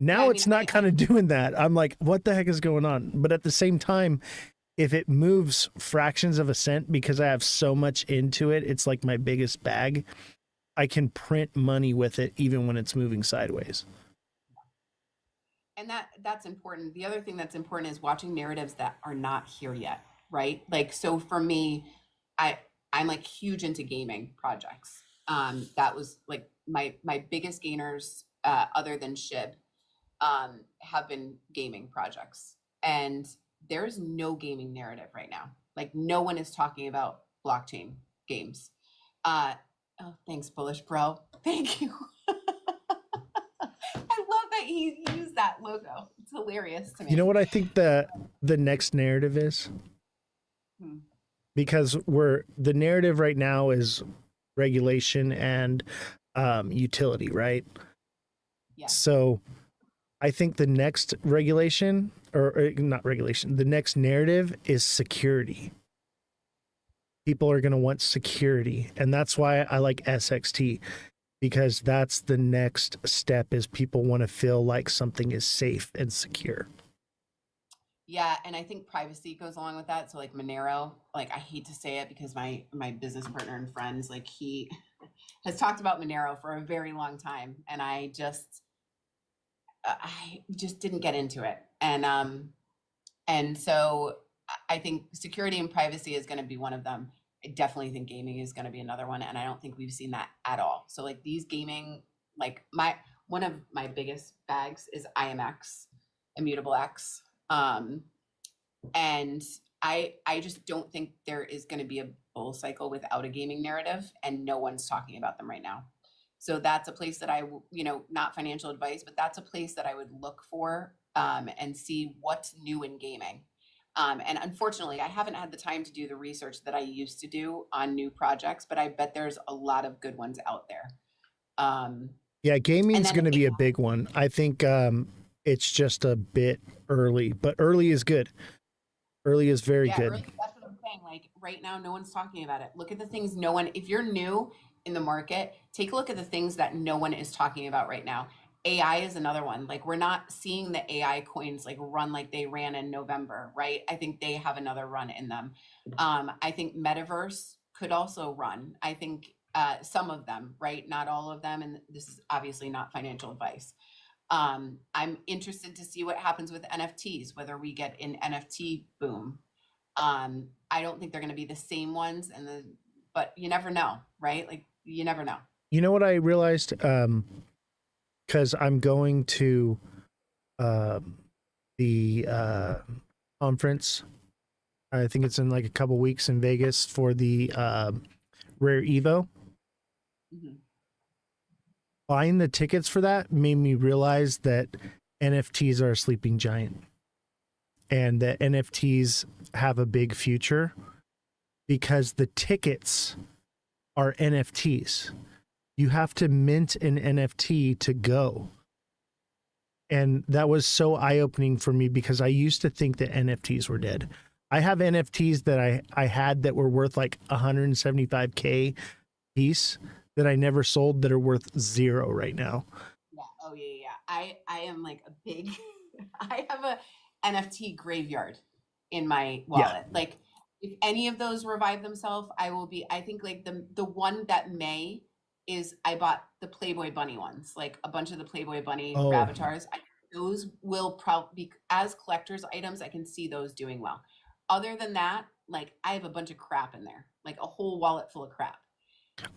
Now it's not kind of doing that. I'm like, what the heck is going on? But at the same time, if it moves fractions of a cent because I have so much into it, it's like my biggest bag, I can print money with it even when it's moving sideways. And that's important. The other thing that's important is watching narratives that are not here yet, right? Like, so for me, I'm like huge into gaming projects. That was like my biggest gainers, other than SHIB, have been gaming projects. And there's no gaming narrative right now. Like no one is talking about blockchain games. Oh, thanks, Bullish Bro. Thank you. I love that he used that logo. It's hilarious to me. You know what I think the next narrative is? Because the narrative right now is regulation and utility, right? Yeah. So I think the next regulation, or not regulation, the next narrative is security. People are going to want security. And that's why I like SXT, because that's the next step, is people want to feel like something is safe and secure. Yeah, and I think privacy goes along with that. So like Monero, like I hate to say it because my business partner and friends, like he has talked about Monero for a very long time, and I just didn't get into it. And so I think security and privacy is going to be one of them. I definitely think gaming is going to be another one, and I don't think we've seen that at all. So like these gaming, like one of my biggest bags is IMX, Immutable X. And I just don't think there is going to be a bull cycle without a gaming narrative, and no one's talking about them right now. So that's a place that not financial advice, but that's a place that I would look for, and see what's new in gaming. And unfortunately, I haven't had the time to do the research that I used to do on new projects, but I bet there's a lot of good ones out there. Yeah, gaming's then going to be a AI. big one. I think it's just a bit early, but early is good. Early is very Yeah, good. early, that's what I'm saying. Like right now, no one's talking about it. Look at the things no one, if you're new in the market, take a look at the things that no one is talking about right now. AI is another one. Like we're not seeing the AI coins like run like they ran in November, right? I think they have another run in them. I think Metaverse could also run. I think some of them, right? Not all of them. And this is obviously not financial advice. I'm interested to see what happens with NFTs, whether we get an NFT boom. I don't think they're going to be the same ones, but you never know, right? Like you never know. You know what I realized? Because I'm going to the conference. I think it's in like a couple weeks in Vegas for the Rare Evo. Mhm. Buying the tickets for that made me realize that NFTs are a sleeping giant and that NFTs have a big future because the tickets are NFTs. You have to mint an NFT to go. And that was so eye-opening for me because I used to think that NFTs were dead. I have NFTs that I had that were worth like 175K piece that I never sold that are worth zero right now. Yeah. Oh yeah, yeah. I am like a big. I have a NFT graveyard in my Yeah. wallet. Like if any of those revive themselves, I will be. I think like the one that may is I bought the Playboy Bunny ones, like a bunch of the Playboy Bunny Oh, avatars. Those will probably be as collector's items. I can see those doing well. Other than that, like I have a bunch of crap in there, like a whole wallet full of crap.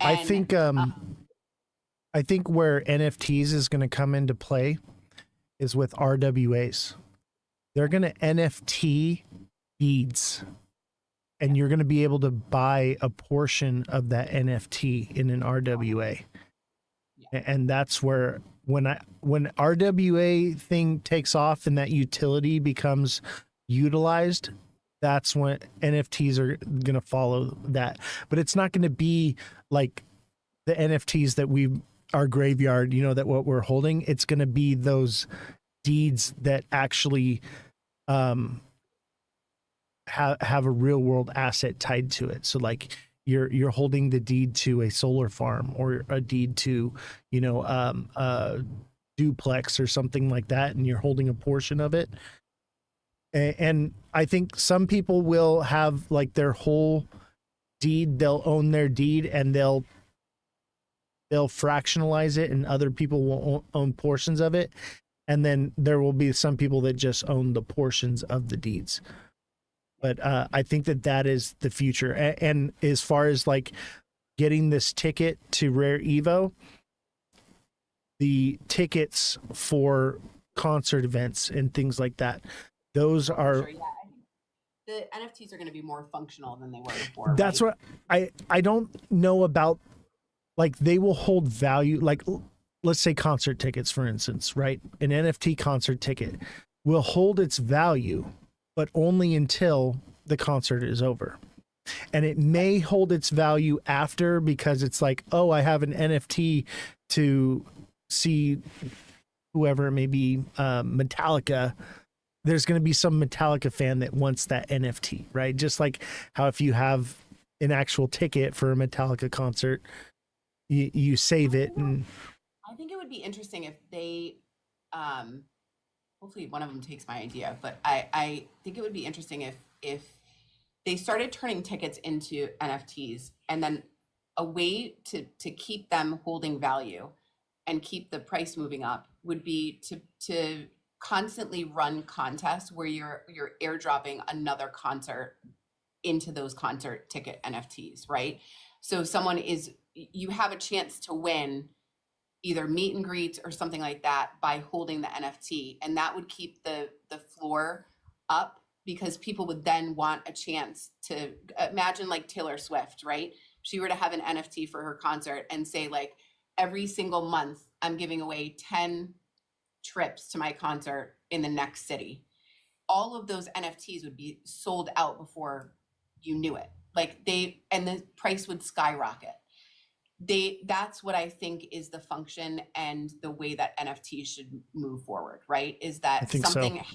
I And think I think where NFTs is going to come into play is with RWAs. They're going to NFT deeds and you're going to be able to buy a portion of that NFT in an RWA. And that's where when RWA thing takes off and that utility becomes utilized, that's when NFTs are going to follow that. But it's not going to be like the NFTs that our graveyard, that what we're holding. It's going to be those deeds that actually have a real world asset tied to it. So like you're holding the deed to a solar farm or a deed to a duplex or something like that, and you're holding a portion of it. And I think some people will have like their whole deed, they'll own their deed and they'll fractionalize it, and other people will own portions of it, and then there will be some people that just own the portions of the deeds. But I think that is the future. And as far as like getting this ticket to Rare Evo, the tickets for concert events and things like that, those are. sure, yeah. The NFTs are going to be more functional than they were before. That's right? what I don't know about. Like they will hold value. Like let's say concert tickets, for instance, right? An NFT concert ticket will hold its value, but only until the concert is over. And it may hold its value after because it's like, oh, I have an NFT to see whoever it may be, Metallica. There's going to be some Metallica fan that wants that NFT, right? Just like how if you have an actual ticket for a Metallica concert, you save it. And I think it would be interesting if they, hopefully one of them takes my idea, but I think it would be interesting if they started turning tickets into NFTs, and then a way to keep them holding value and keep the price moving up would be to constantly run contests where you're airdropping another concert into those concert ticket NFTs, right? So you have a chance to win either meet and greets or something like that by holding the NFT, and that would keep the floor up because people would then want a chance to imagine like Taylor Swift, right? If she were to have an NFT for her concert and say like every single month I'm giving away 10 trips to my concert in the next city. All of those NFTs would be sold out before you knew it. And the price would skyrocket. that's what I think is the function and the way that NFTs should move forward, right? Is I that think so. something has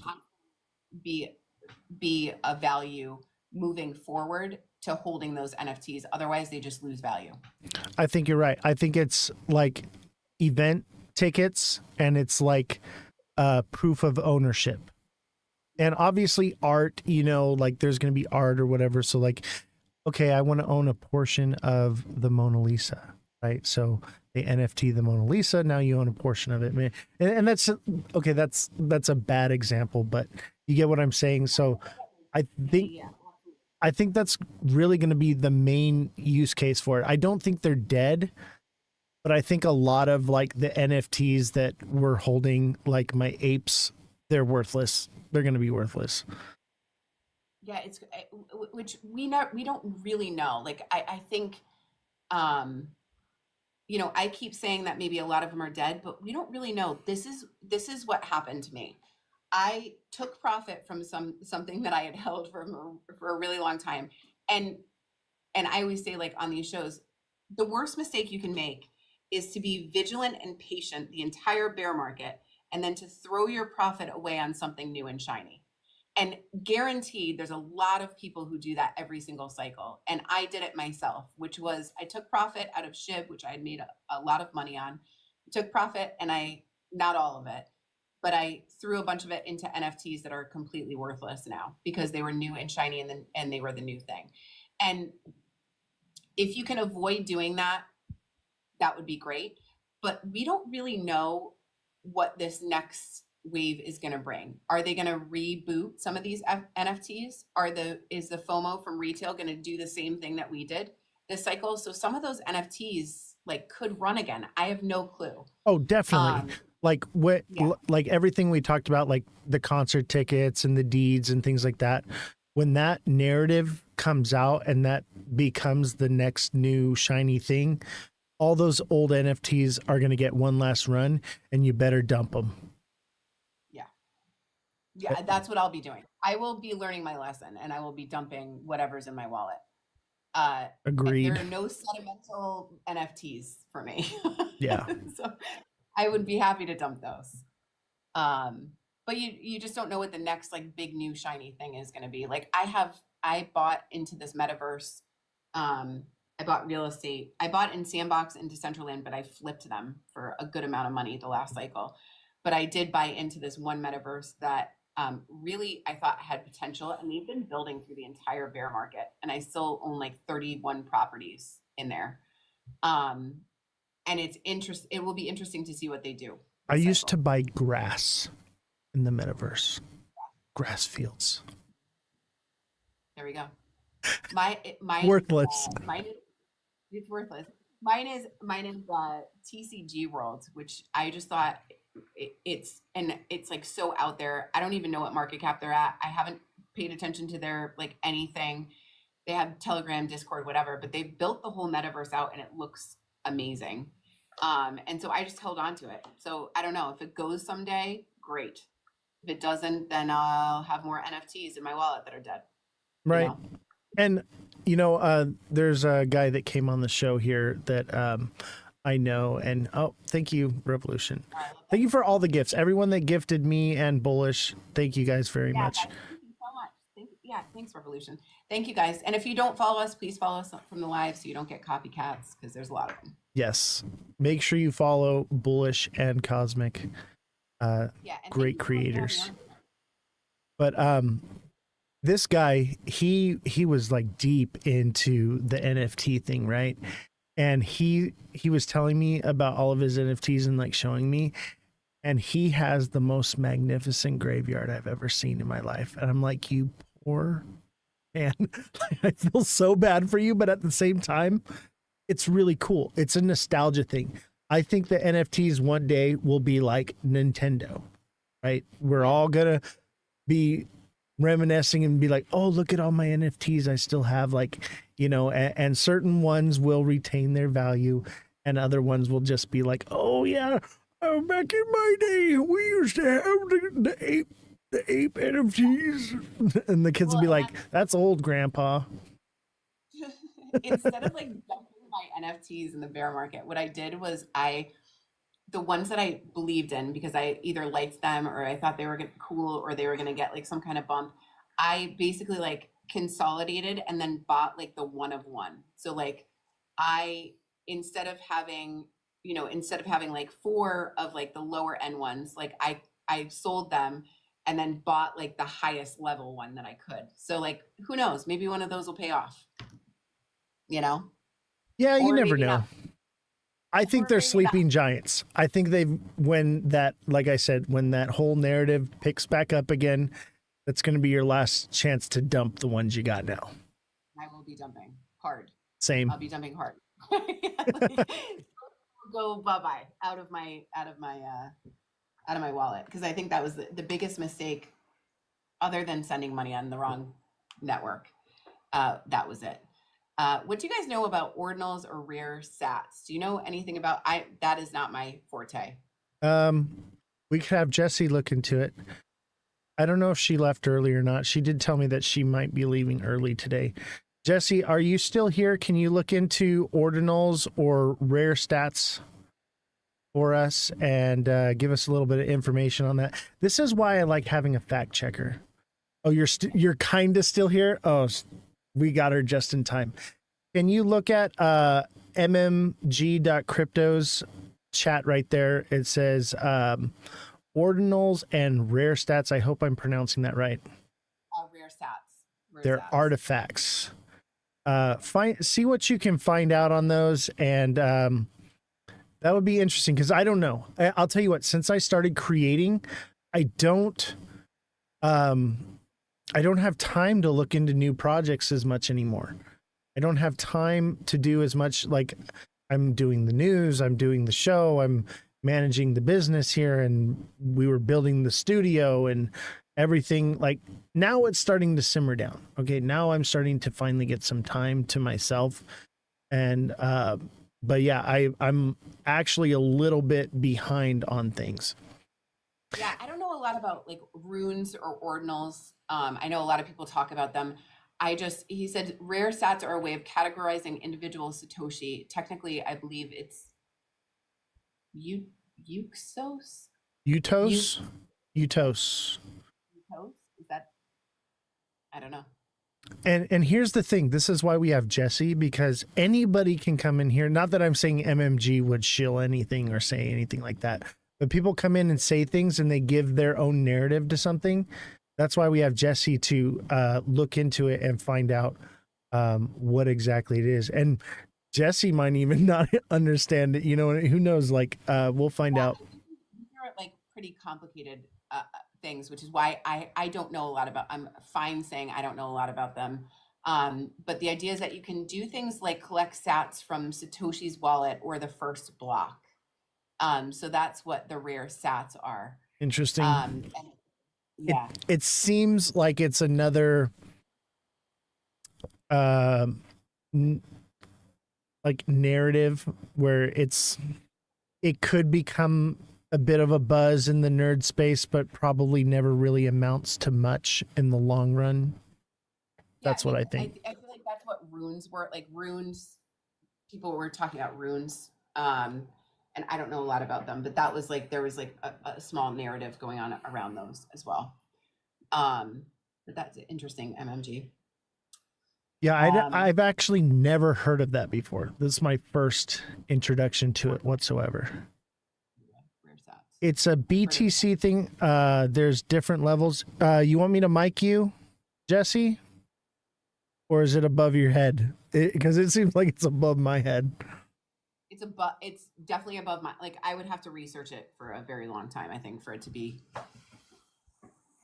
to be a value moving forward to holding those NFTs. Otherwise, they just lose value. I think you're right. I think it's like event tickets and it's like proof of ownership. And obviously art, you know, like there's going to be art or whatever. So like, okay, I want to own a portion of the Mona Lisa, right? So they NFT the Mona Lisa. Now you own a portion of it. And that's okay. That's a bad example, but you get what I'm saying. So I think Yeah. I think that's really going to be the main use case for it. I don't think they're dead, but I think a lot of like the NFTs that we're holding, like my apes, they're worthless. They're going to be worthless. Yeah, it's which we don't really know. Like I think you know, I keep saying that maybe a lot of them are dead, but we don't really know. This is what happened to me. I took profit from something that I had held for a really long time. And I always say, like, on these shows, the worst mistake you can make is to be vigilant and patient the entire bear market and then to throw your profit away on something new and shiny. And guaranteed, there's a lot of people who do that every single cycle. And I did it myself, which was I took profit out of SHIB, which I had made a lot of money on. Took profit and not all of it, but I threw a bunch of it into NFTs that are completely worthless now because they were new and shiny and they were the new thing. And if you can avoid doing that, that would be great. But we don't really know what this next wave is going to bring. Are they going to reboot some of these NFTs? Is the FOMO from retail going to do the same thing that we did this cycle? So some of those NFTs like could run again. I have no clue. Oh, definitely. Like yeah. like everything we talked about, like the concert tickets and the deeds and things like that. When that narrative comes out and that becomes the next new shiny thing, all those old NFTs are going to get one last run, and you better dump them. Yeah, that's what I'll be doing. I will be learning my lesson, and I will be dumping whatever's in my wallet. Agreed. There are no sentimental NFTs for me. Yeah. So I would be happy to dump those. But you just don't know what the next like big new shiny thing is going to be. Like I bought into this metaverse. I bought real estate. I bought in Sandbox and Decentraland, but I flipped them for a good amount of money the last cycle. But I did buy into this one metaverse that really I thought had potential, and they've been building through the entire bear market, and I still own like 31 properties in there. And it will be interesting to see what they do. I used to buy grass in the metaverse. Grass fields. There we go. Mine Worthless. It's worthless. Mine is TCG World, which I just thought it's like so out there. I don't even know what market cap they're at. I haven't paid attention to their like anything. They have Telegram, Discord, whatever, but they've built the whole metaverse out and it looks amazing. And so I just held on to it. So I don't know if it goes someday, great. If it doesn't, then I'll have more NFTs in my wallet that are dead. Right. You know? And there's a guy that came on the show here that I know, and thank you, Revolution. Thank you for all the gifts. Everyone that gifted me and Bullish, thank you guys very much. Guys, thank you so much. Thanks, Revolution. Thank you, guys. And if you don't follow us, please follow us from the live so you don't get copycats, because there's a lot of them. Yes. Make sure you follow Bullish and Cosmic. And great creators. But this guy, he was like deep into the NFT thing, right? And he was telling me about all of his NFTs and like showing me, and he has the most magnificent graveyard I've ever seen in my life. And I'm like, you poor man. I feel so bad for you, but at the same time, it's really cool. It's a nostalgia thing. I think the NFTs one day will be like Nintendo, right? We're all gonna be reminiscing and be like, oh, look at all my NFTs I still have, like, you know, and certain ones will retain their value and other ones will just be like, oh yeah, back in my day we used to have the ape NFTs, and the kids will be like, that's old, grandpa. Instead of like dumping my NFTs in the bear market. What I did was the ones that I believed in because I either liked them or I thought they were cool or they were going to get like some kind of bump. I basically like consolidated and then bought like the one of one. So like I instead of having, instead of having like four of like the lower end ones, like I sold them and then bought like the highest level one that I could. So like who knows, maybe one of those will pay off. Yeah, you Or never maybe know. not. I think Or they're maybe not. sleeping giants. I think when that, like I said, when that whole narrative picks back up again, that's going to be your last chance to dump the ones you got now. I will be dumping hard. Same. I'll be dumping hard. Like, go bye-bye out of my wallet because I think that was the biggest mistake other than sending money on the wrong network. That was it. What do you guys know about ordinals or rare sats? Do you know anything about that is not my forte. We could have Jesse look into it. I don't know if she left early or not. She did tell me that she might be leaving early today. Jesse, are you still here? Can you look into ordinals or rare stats for us and give us a little bit of information on that? This is why I like having a fact checker. Oh, you're kind of still here? Oh, we got her just in time. Can you look at mmg.crypto's chat right there? It says ordinals and rare stats. I hope I'm pronouncing that right. Rare sats. They're artifacts. See what you can find out on those, and that would be interesting because I don't know. I'll tell you what. Since I started creating, I don't have time to look into new projects as much anymore. I don't have time to do as much. Like I'm doing the news, I'm doing the show, I'm managing the business here, and we were building the studio and everything. Like now it's starting to simmer down. Okay, now I'm starting to finally get some time to myself. And but yeah, I'm actually a little bit behind on things. Yeah, I don't know a lot about like runes or ordinals. I know a lot of people talk about them. He said rare sats are a way of categorizing individual Satoshi. Technically, I believe it's Uxos. Utos. Is that? I don't know. And here's the thing. This is why we have Jesse, because anybody can come in here. Not that I'm saying MMG would shill anything or say anything like that, but people come in and say things and they give their own narrative to something. That's why we have Jesse to look into it and find out what exactly it is. And Jesse might even not understand it. You know, who knows? Like, we'll find out. These are like pretty complicated things, which is why I don't know a lot about. I'm fine saying I don't know a lot about them. But the idea is that you can do things like collect sats from Satoshi's wallet or the first block. So that's what the rare sats are. Interesting. And, yeah. It seems like it's another like narrative where it could become a bit of a buzz in the nerd space, but probably never really amounts to much in the long run. That's what I think. I feel like that's what runes were. Like runes, people were talking about runes. And I don't know a lot about them, but that was like, there was like a small narrative going on around those as well. But that's interesting, MMG. Yeah, I've actually never heard of that before. This is my first introduction to it whatsoever. Rare sats. It's a BTC thing. There's different levels. You want me to mic you, Jesse? Or is it above your head? Because it seems like it's above my head. It's definitely above my, like I would have to research it for a very long time, I think, for it to be.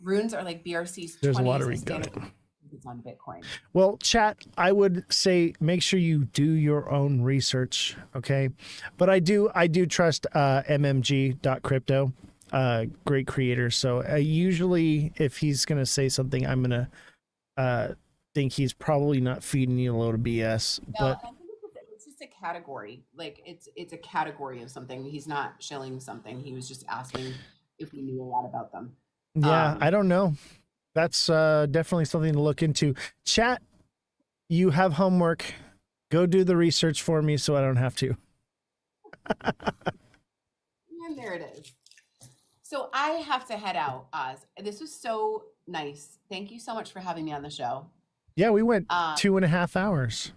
Runes are like BRC's 20s. There's a lot of standard. It's on Bitcoin. Well, chat, I would say make sure you do your own research, okay? But I do trust mmg.crypto, great creator. So usually if he's going to say something, I'm going to think he's probably not feeding you a load of BS. No, but I think it's just a category. Like it's a category of something. He's not shilling something. He was just asking if we knew a lot about them. yeah, I don't know. That's definitely something to look into. Chat, you have homework. Go do the research for me so I don't have to. And there it is. So I have to head out, Oz. This was so nice. Thank you so much for having me on the show. Yeah, we went Um, 2.5 hours.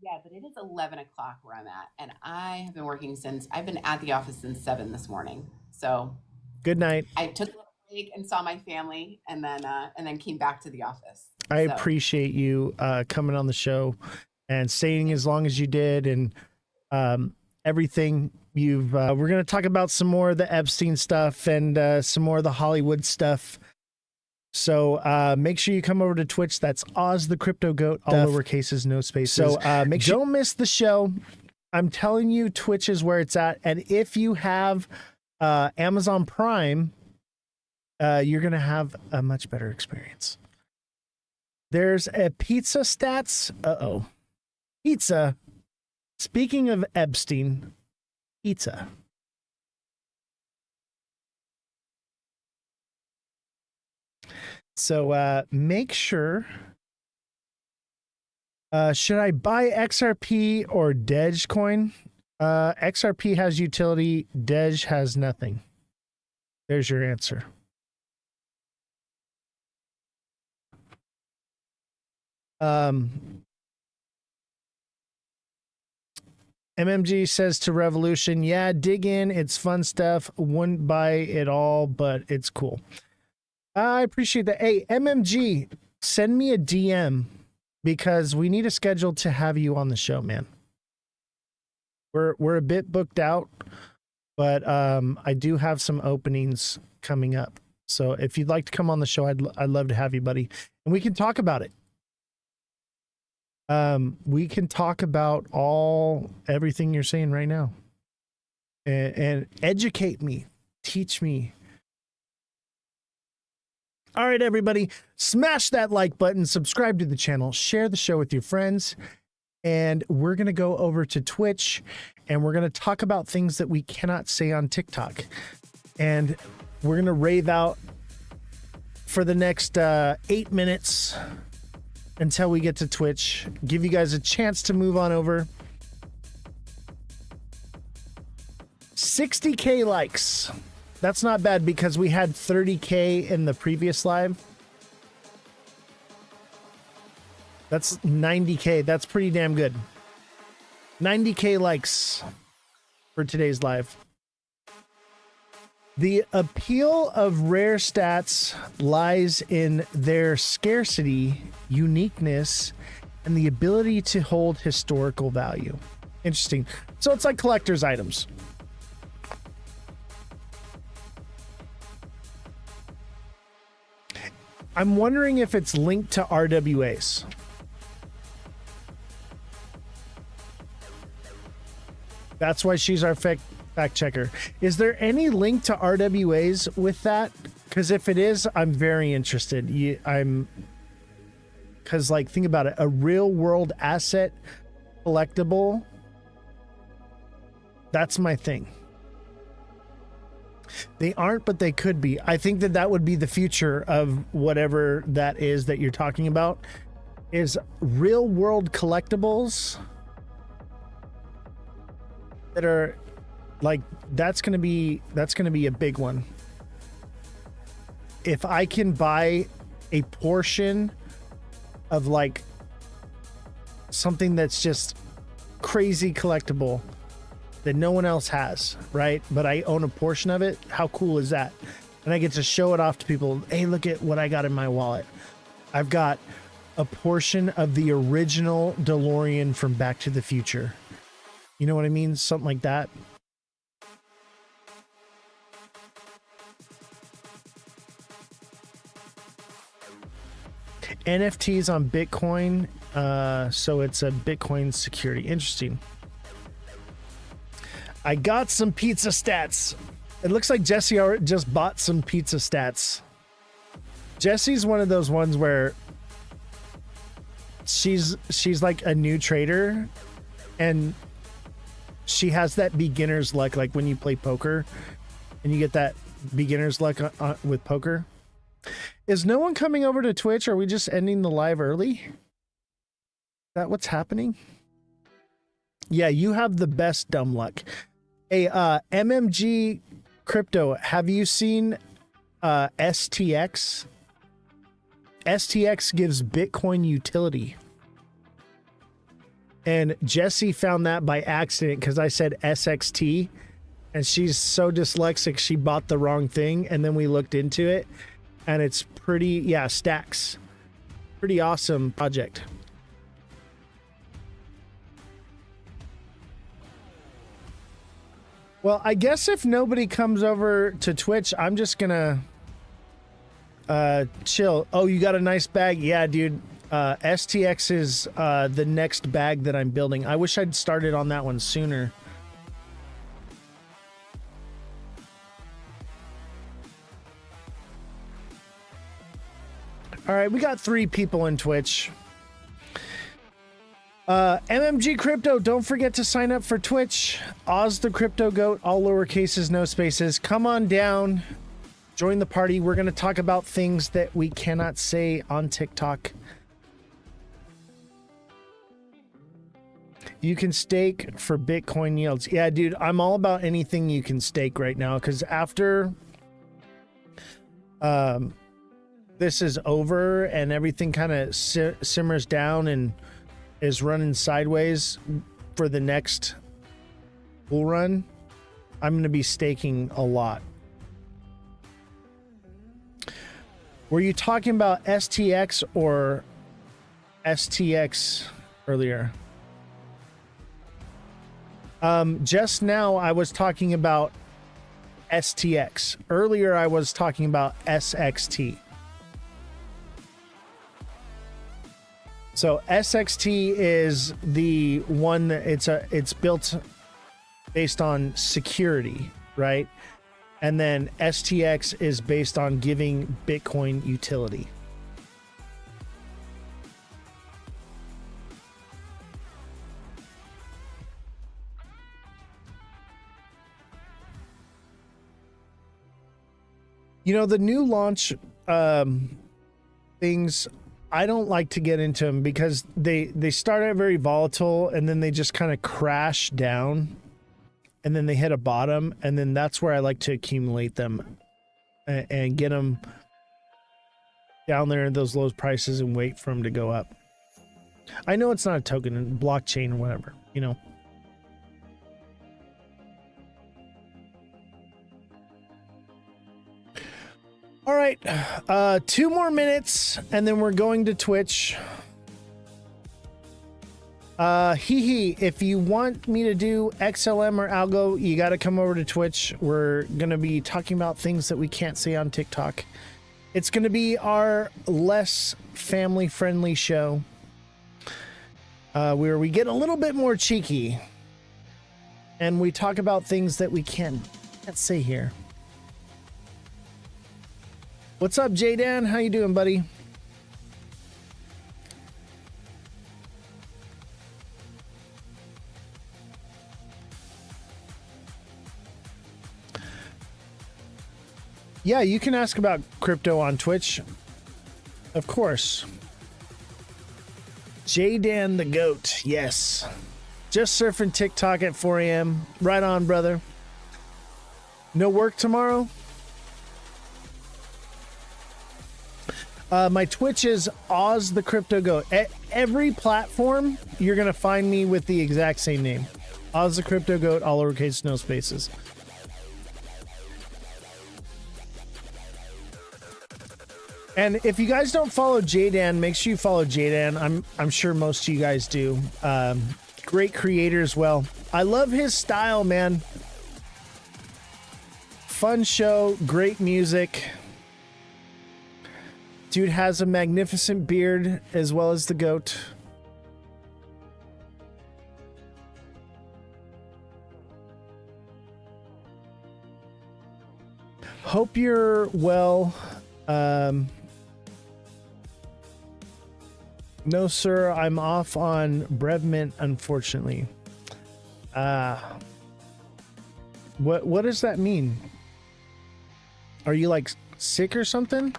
Yeah, but it is 11 o'clock where I'm at, and I have been working since I've been at the office since 7 this morning. So Good night. I took a little break and saw my family, and then came back to the office. I So, appreciate you coming on the show and staying as long as you did, and everything you've. We're going to talk about some more of the Epstein stuff and some more of the Hollywood stuff. So make sure you come over to Twitch. That's Ozthecryptogoat, all lowercases, no spaces. So don't miss the show. I'm telling you, Twitch is where it's at. And if you have Amazon Prime, you're going to have a much better experience. There's a pizza stats. Uh-oh. Pizza. Speaking of Epstein, pizza. So make sure. Should I buy XRP or Dogecoin? XRP has utility. Dej has nothing. There's your answer. MMG says to Revolution, yeah, dig in. It's fun stuff. Wouldn't buy it all, but it's cool. I appreciate that. Hey, MMG, send me a DM because we need a schedule to have you on the show, man. We're a bit booked out, but I do have some openings coming up. So if you'd like to come on the show, I'd love to have you, buddy, and we can talk about it. We can talk about everything you're saying right now, and educate me, teach me. All right, everybody, smash that like button, subscribe to the channel, share the show with your friends, and we're going to go over to Twitch, and we're going to talk about things that we cannot say on TikTok. And we're going to rave out for the next 8 minutes until we get to Twitch. Give you guys a chance to move on over. 60K likes. That's not bad because we had 30K in the previous live. That's 90K. That's pretty damn good. 90K likes for today's live. The appeal of rare stats lies in their scarcity, uniqueness, and the ability to hold historical value. Interesting. So it's like collector's items. I'm wondering if it's linked to RWAs. That's why she's our fact checker. Is there any link to RWAs with that? Because if it is, I'm very interested. Because like, think about it. A real world asset collectible. That's my thing. They aren't, but they could be. I think that would be the future of whatever that is that you're talking about, is real world collectibles that are like, that's going to be a big one. If I can buy a portion of like something that's just crazy collectible that no one else has, right? But I own a portion of it. How cool is that? And I get to show it off to people. Hey, look at what I got in my wallet. I've got a portion of the original DeLorean from Back to the Future. You know what I mean? Something like that. NFTs on Bitcoin. So it's a Bitcoin security. Interesting. I got some pizza stats. It looks like Jesse just bought some pizza stats. Jesse's one of those ones where she's like a new trader, and she has that beginner's luck, like when you play poker and you get that beginner's luck with poker. Is no one coming over to Twitch? Are we just ending the live early? Is that what's happening? Yeah, you have the best dumb luck. Hey, MMG Crypto, have you seen STX? STX gives Bitcoin utility. And Jesse found that by accident because I said SXT. And she's so dyslexic, she bought the wrong thing. And then we looked into it. And it's pretty, yeah, Stacks. Pretty awesome project. Well, I guess if nobody comes over to Twitch, I'm just gonna chill. Oh, you got a nice bag? Yeah, dude. STX is the next bag that I'm building. I wish I'd started on that one sooner. All right, we got 3 people in Twitch. MMG Crypto, don't forget to sign up for Twitch. Ozthecryptogoat, all lower cases, no spaces. Come on down. Join the party. We're going to talk about things that we cannot say on TikTok. You can stake for Bitcoin yields. Yeah, dude, I'm all about anything you can stake right now because after this is over and everything kind of simmers down and is running sideways for the next bull run, I'm going to be staking a lot. Were you talking about STX or STX earlier? Just now I was talking about STX. Earlier I was talking about SXT. So SXT is the one that it's built based on security, right? And then STX is based on giving Bitcoin utility. You know, the new launch things, I don't like to get into them because they start out very volatile and then they just kind of crash down and then they hit a bottom, and then that's where I like to accumulate them and get them down there in those low prices and wait for them to go up. I know it's not a token and blockchain or whatever, you know. All right, 2 more minutes and then we're going to Twitch. If you want me to do XLM or Algo, you got to come over to Twitch. We're going to be talking about things that we can't say on TikTok. It's going to be our less family-friendly show, where we get a little bit more cheeky and we talk about things that we can't say here. What's up, J-Dan? How you doing, buddy? Yeah, you can ask about crypto on Twitch. Of course. J-Dan the Goat. Yes. Just surfing TikTok at 4 a.m. Right on, brother. No work tomorrow? My Twitch is Ozthecryptogoat. At every platform, you're going to find me with the exact same name. Ozthecryptogoat, all lowercase, no spaces. And if you guys don't follow J-Dan, make sure you follow J-Dan. I'm sure most of you guys do. Great creator as well. I love his style, man. Fun show, great music. Dude has a magnificent beard as well as the goat. Hope you're well. No, sir, I'm off on Brevmint, unfortunately. What does that mean? Are you like sick or something?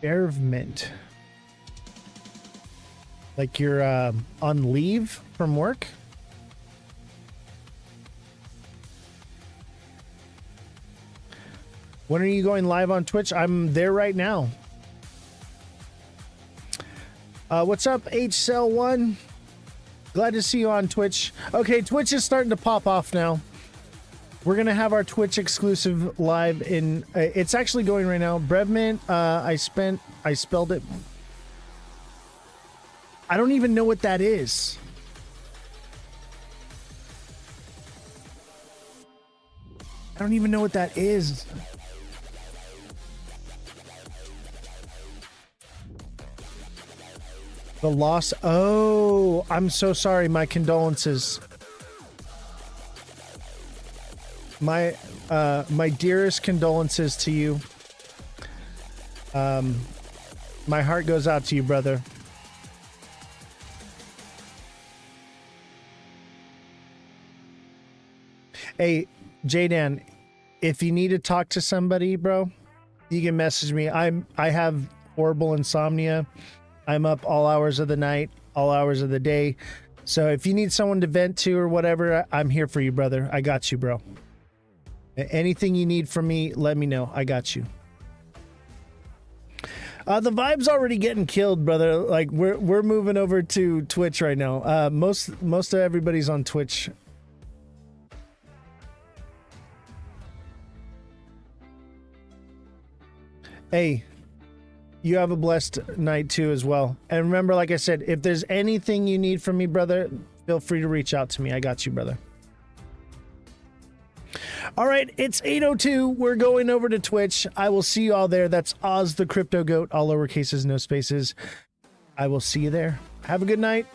Brevmint. Like you're on leave from work? When are you going live on Twitch? I'm there right now. What's up, HCell1? Glad to see you on Twitch. Okay, Twitch is starting to pop off now. We're going to have our Twitch exclusive live in... it's actually going right now. Brevman, I spelled it... I don't even know what that is. I don't even know what that is. The loss. Oh, I'm so sorry. My condolences. My dearest condolences to you. My heart goes out to you, brother. Hey, Jaydan, if you need to talk to somebody, bro, you can message me. I have horrible insomnia. I'm up all hours of the night, all hours of the day. So if you need someone to vent to or whatever, I'm here for you, brother. I got you, bro. Anything you need from me, let me know. I got you. The vibe's already getting killed, brother. Like we're moving over to Twitch right now. Most of everybody's on Twitch. Hey, you have a blessed night too as well. And remember, like I said, if there's anything you need from me, brother, feel free to reach out to me. I got you, brother. All right, it's 8:02. We're going over to Twitch. I will see you all there. That's Ozthecryptogoat, all lowercases, no spaces. I will see you there. Have a good night.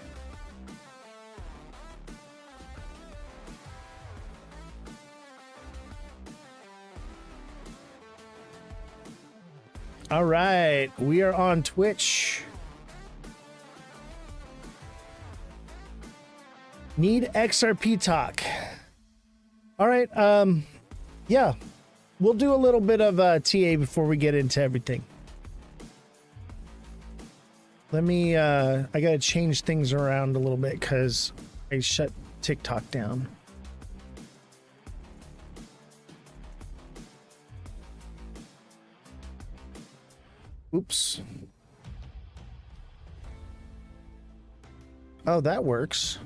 All right, we are on Twitch. Need XRP talk. All right, yeah, we'll do a little bit of TA before we get into everything. Let me, I gotta change things around a little bit because I shut TikTok down. Oops. Oh, that works.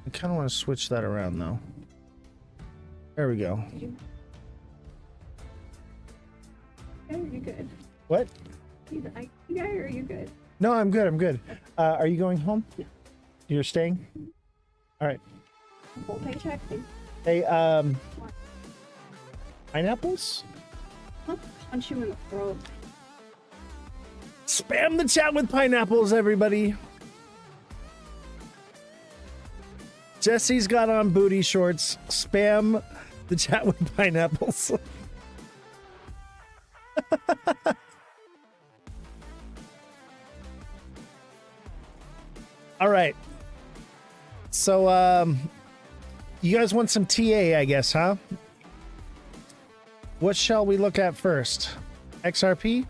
I kind of want to switch that around though. There we go. Are you good? What? You guys, are you good? No, I'm good. I'm good. Are you going home? Yeah. You're staying? All right. Full paycheck? Hey, pineapples? I'll punch you in the throat. Spam the chat with pineapples, everybody. Jesse's got on booty shorts. Spam the chat with pineapples. All right. So, you guys want some TA, I guess, huh? What shall we look at first? XRP?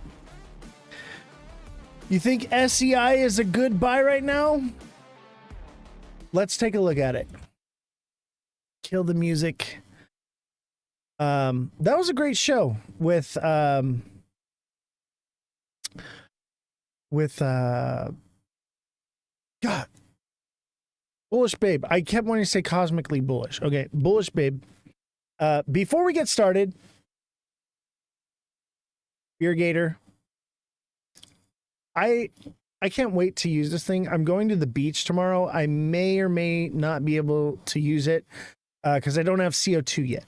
You think SEI is a good buy right now? Let's take a look at it. Kill the music. That was a great show with God. Bullish Babe. I kept wanting to say cosmically bullish. Okay, Bullish Babe. Before we get started, Beer Gator. I can't wait to use this thing. I'm going to the beach tomorrow. I may or may not be able to use it because I don't have CO2 yet.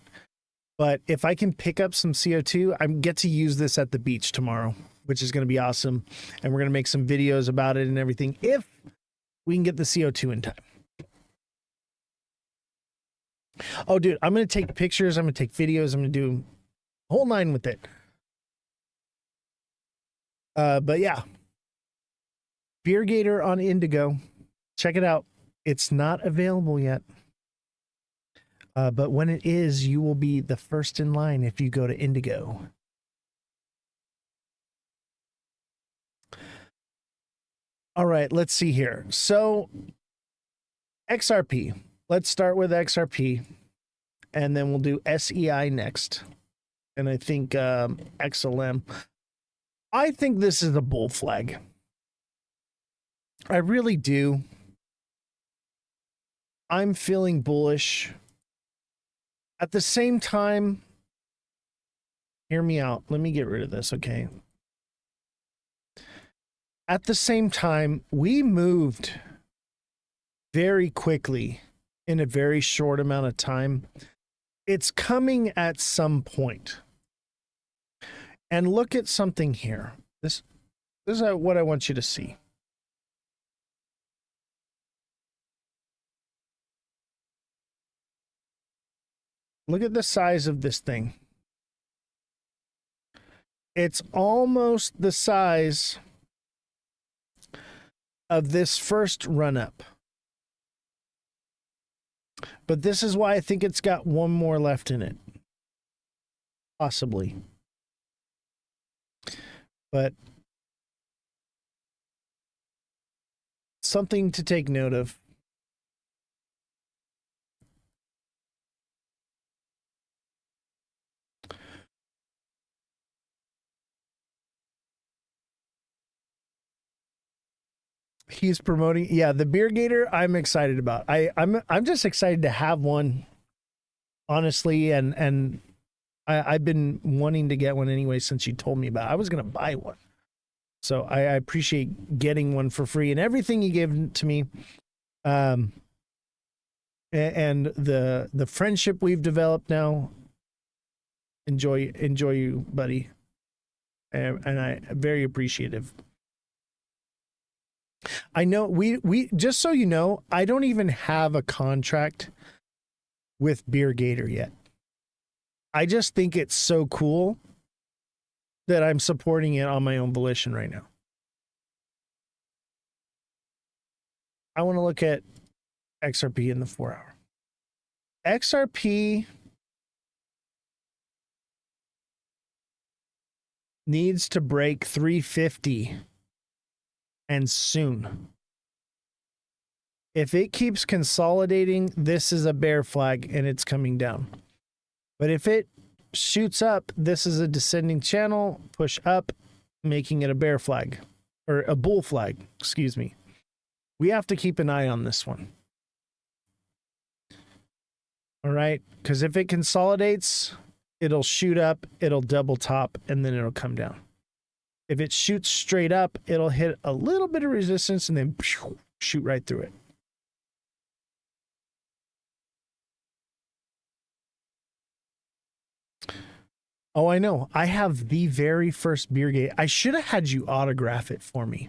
But if I can pick up some CO2, I get to use this at the beach tomorrow, which is going to be awesome. And we're going to make some videos about it and everything if we can get the CO2 in time. Oh, dude, I'm going to take pictures. I'm going to take videos. I'm going to do a whole nine with it. But yeah. Beer Gator on Indigo. Check it out. It's not available yet. But when it is, you will be the first in line if you go to Indigo. All right, let's see here. So XRP. Let's start with XRP, and then we'll do SEI next. And I think XLM. I think this is a bull flag. I really do. I'm feeling bullish. At the same time, hear me out. Let me get rid of this, okay? At the same time, we moved very quickly in a very short amount of time. It's coming at some point. And look at something here. This is what I want you to see. Look at the size of this thing. It's almost the size of this first run up. But this is why I think it's got one more left in it. Possibly. But something to take note of. He's promoting, yeah, the beer gator. I'm excited about. I'm just excited to have one, honestly, and I've been wanting to get one anyway since you told me about it. I was gonna buy one, so I appreciate getting one for free and everything you gave to me, and the friendship we've developed now. Enjoy you, buddy, and I'm very appreciative. I know we just so you know, I don't even have a contract with Beer Gator yet. I just think it's so cool that I'm supporting it on my own volition right now. I want to look at XRP in the 4 hour. XRP needs to break 350 and soon. If it keeps consolidating, this is a bear flag and it's coming down. But if it shoots up, this is a descending channel, push up, making it a bear flag or a bull flag, excuse me. We have to keep an eye on this one. All right, because if it consolidates, it'll shoot up, it'll double top, and then it'll come down. If it shoots straight up, it'll hit a little bit of resistance and then shoot right through it. Oh, I know. I have the very first beer gate. I should have had you autograph it for me.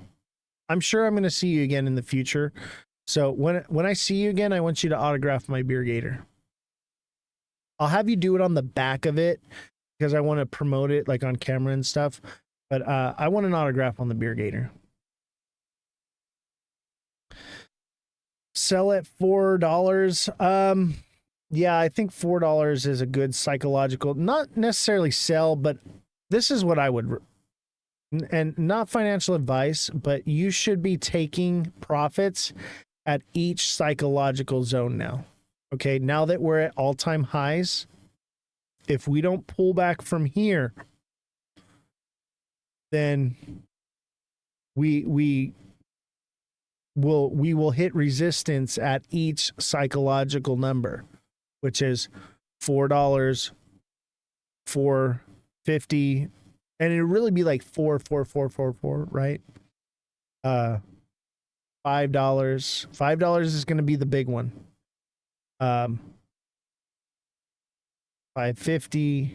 I'm sure I'm going to see you again in the future. So when I see you again, I want you to autograph my beer gator. I'll have you do it on the back of it because I want to promote it like on camera and stuff. But I want an autograph on the beer gator. Sell at $4. Yeah, I think $4 is a good psychological, not necessarily sell, but this is what I would, and not financial advice, but you should be taking profits at each psychological zone now. Okay, now that we're at all-time highs, if we don't pull back from here, then we will hit resistance at each psychological number, which is $4, $4.50, and it'll really be like 4, right? $5. $5 is going to be the big one. $5.50,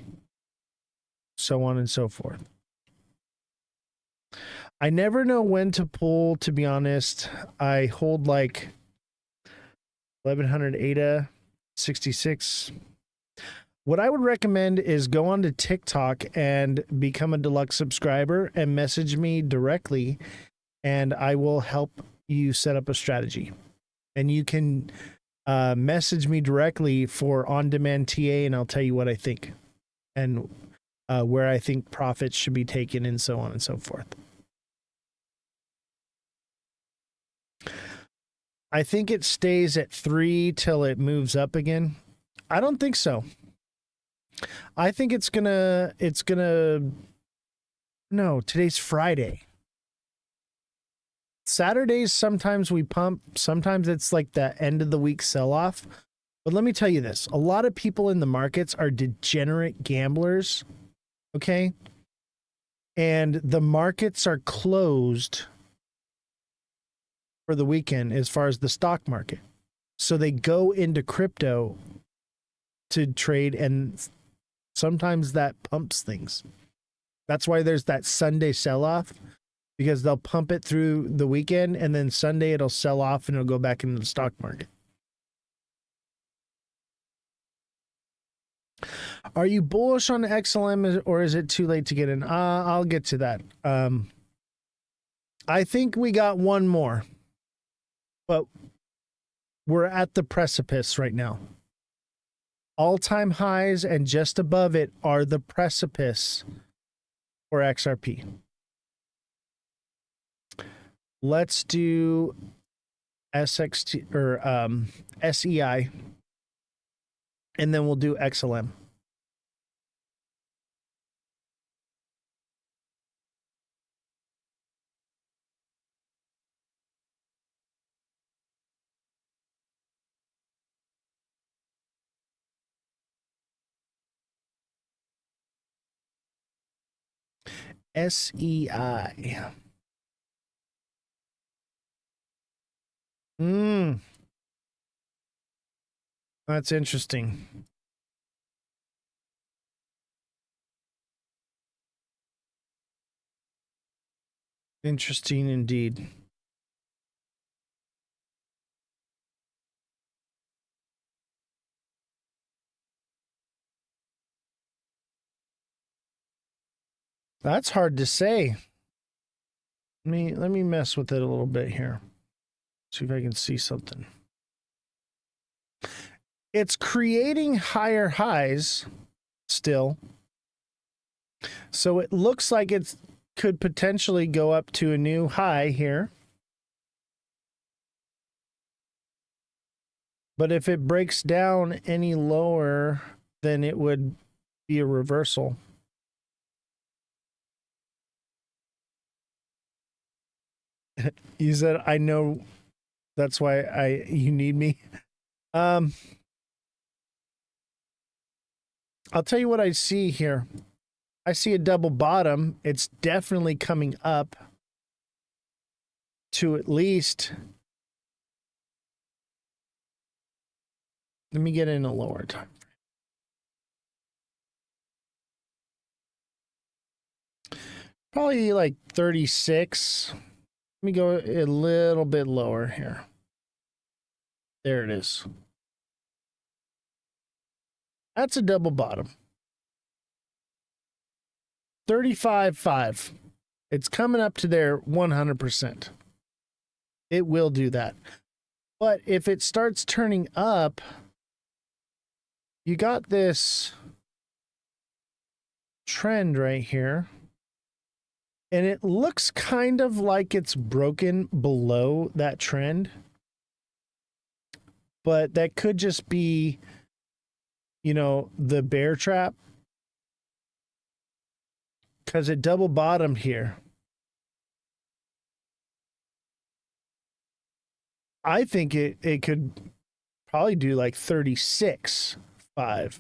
so on and so forth. I never know when to pull, to be honest. I hold like 1100 ADA 66. What I would recommend is go on to TikTok and become a deluxe subscriber and message me directly, and I will help you set up a strategy. And you can message me directly for on-demand TA, and I'll tell you what I think and where I think profits should be taken and so on and so forth. I think it stays at 3 till it moves up again. I don't think so. I think it's gonna no, today's Friday. Saturdays sometimes we pump, sometimes it's like the end of the week sell off. But let me tell you this, a lot of people in the markets are degenerate gamblers, okay? And the markets are closed for the weekend as far as the stock market. So they go into crypto to trade, and sometimes that pumps things. That's why there's that Sunday sell-off, because they'll pump it through the weekend and then Sunday it'll sell off and it'll go back into the stock market. Are you bullish on XLM or is it too late to get in? I'll get to that. I think we got one more, but we're at the precipice right now. All-time highs and just above it are the precipice for XRP. Let's do SXT or SEI, and then we'll do XLM. SEI. That's interesting. Interesting indeed. That's hard to say. Let me mess with it a little bit here. See if I can see something. It's creating higher highs still. So it looks like it could potentially go up to a new high here. But if it breaks down any lower, then it would be a reversal. You said, I know that's why you need me. I'll tell you what I see here. I see a double bottom. It's definitely coming up to at least. Let me get in a lower time frame. Probably like 36. Let me go a little bit lower here. There it is. That's a double bottom. 35.5. It's coming up to there 100%. It will do that. But if it starts turning up, you got this trend right here. And it looks kind of like it's broken below that trend. But that could just be, you know, the bear trap. Because it double bottomed here. I think it could probably do like 36.5.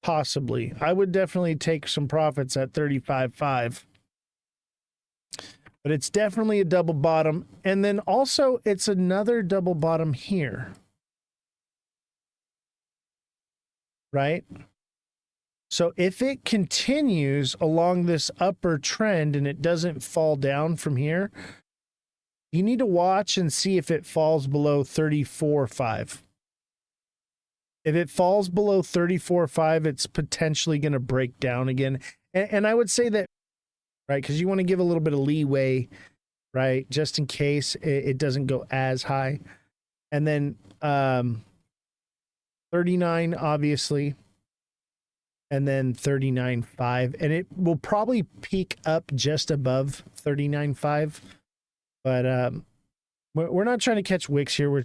Possibly. I would definitely take some profits at 35.5. But it's definitely a double bottom. And then also it's another double bottom here. Right? So if it continues along this upper trend and it doesn't fall down from here, you need to watch and see if it falls below 34.5. If it falls below 34.5, it's potentially going to break down again. And I would say that, right, because you want to give a little bit of leeway, right, just in case it doesn't go as high. And then 39, obviously. and then 39.5, and it will probably peak up just above 39.5. But we're not trying to catch wicks here.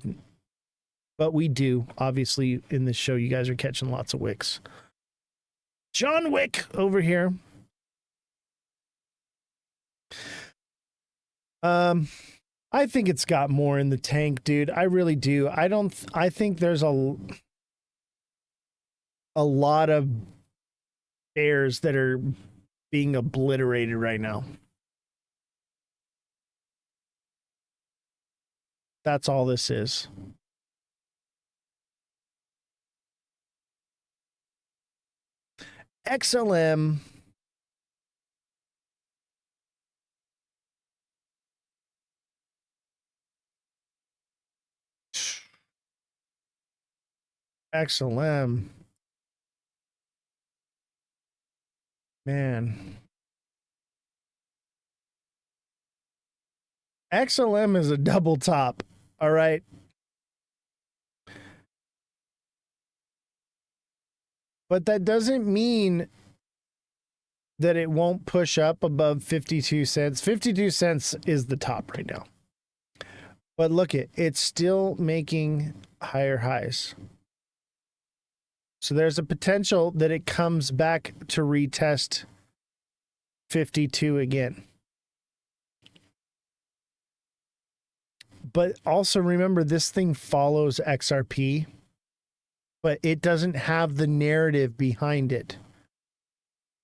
But we do, obviously, in this show. You guys are catching lots of wicks. John Wick over here. I think it's got more in the tank, dude. I really do. I think there's a lot of bears that are being obliterated right now. That's all this is. XLM. XLM. Man. XLM is a double top. All right. But that doesn't mean that it won't push up above 52 cents. 52 cents is the top right now. But look it's still making higher highs. So there's a potential that it comes back to retest 52 again. But also remember, this thing follows XRP, but it doesn't have the narrative behind it.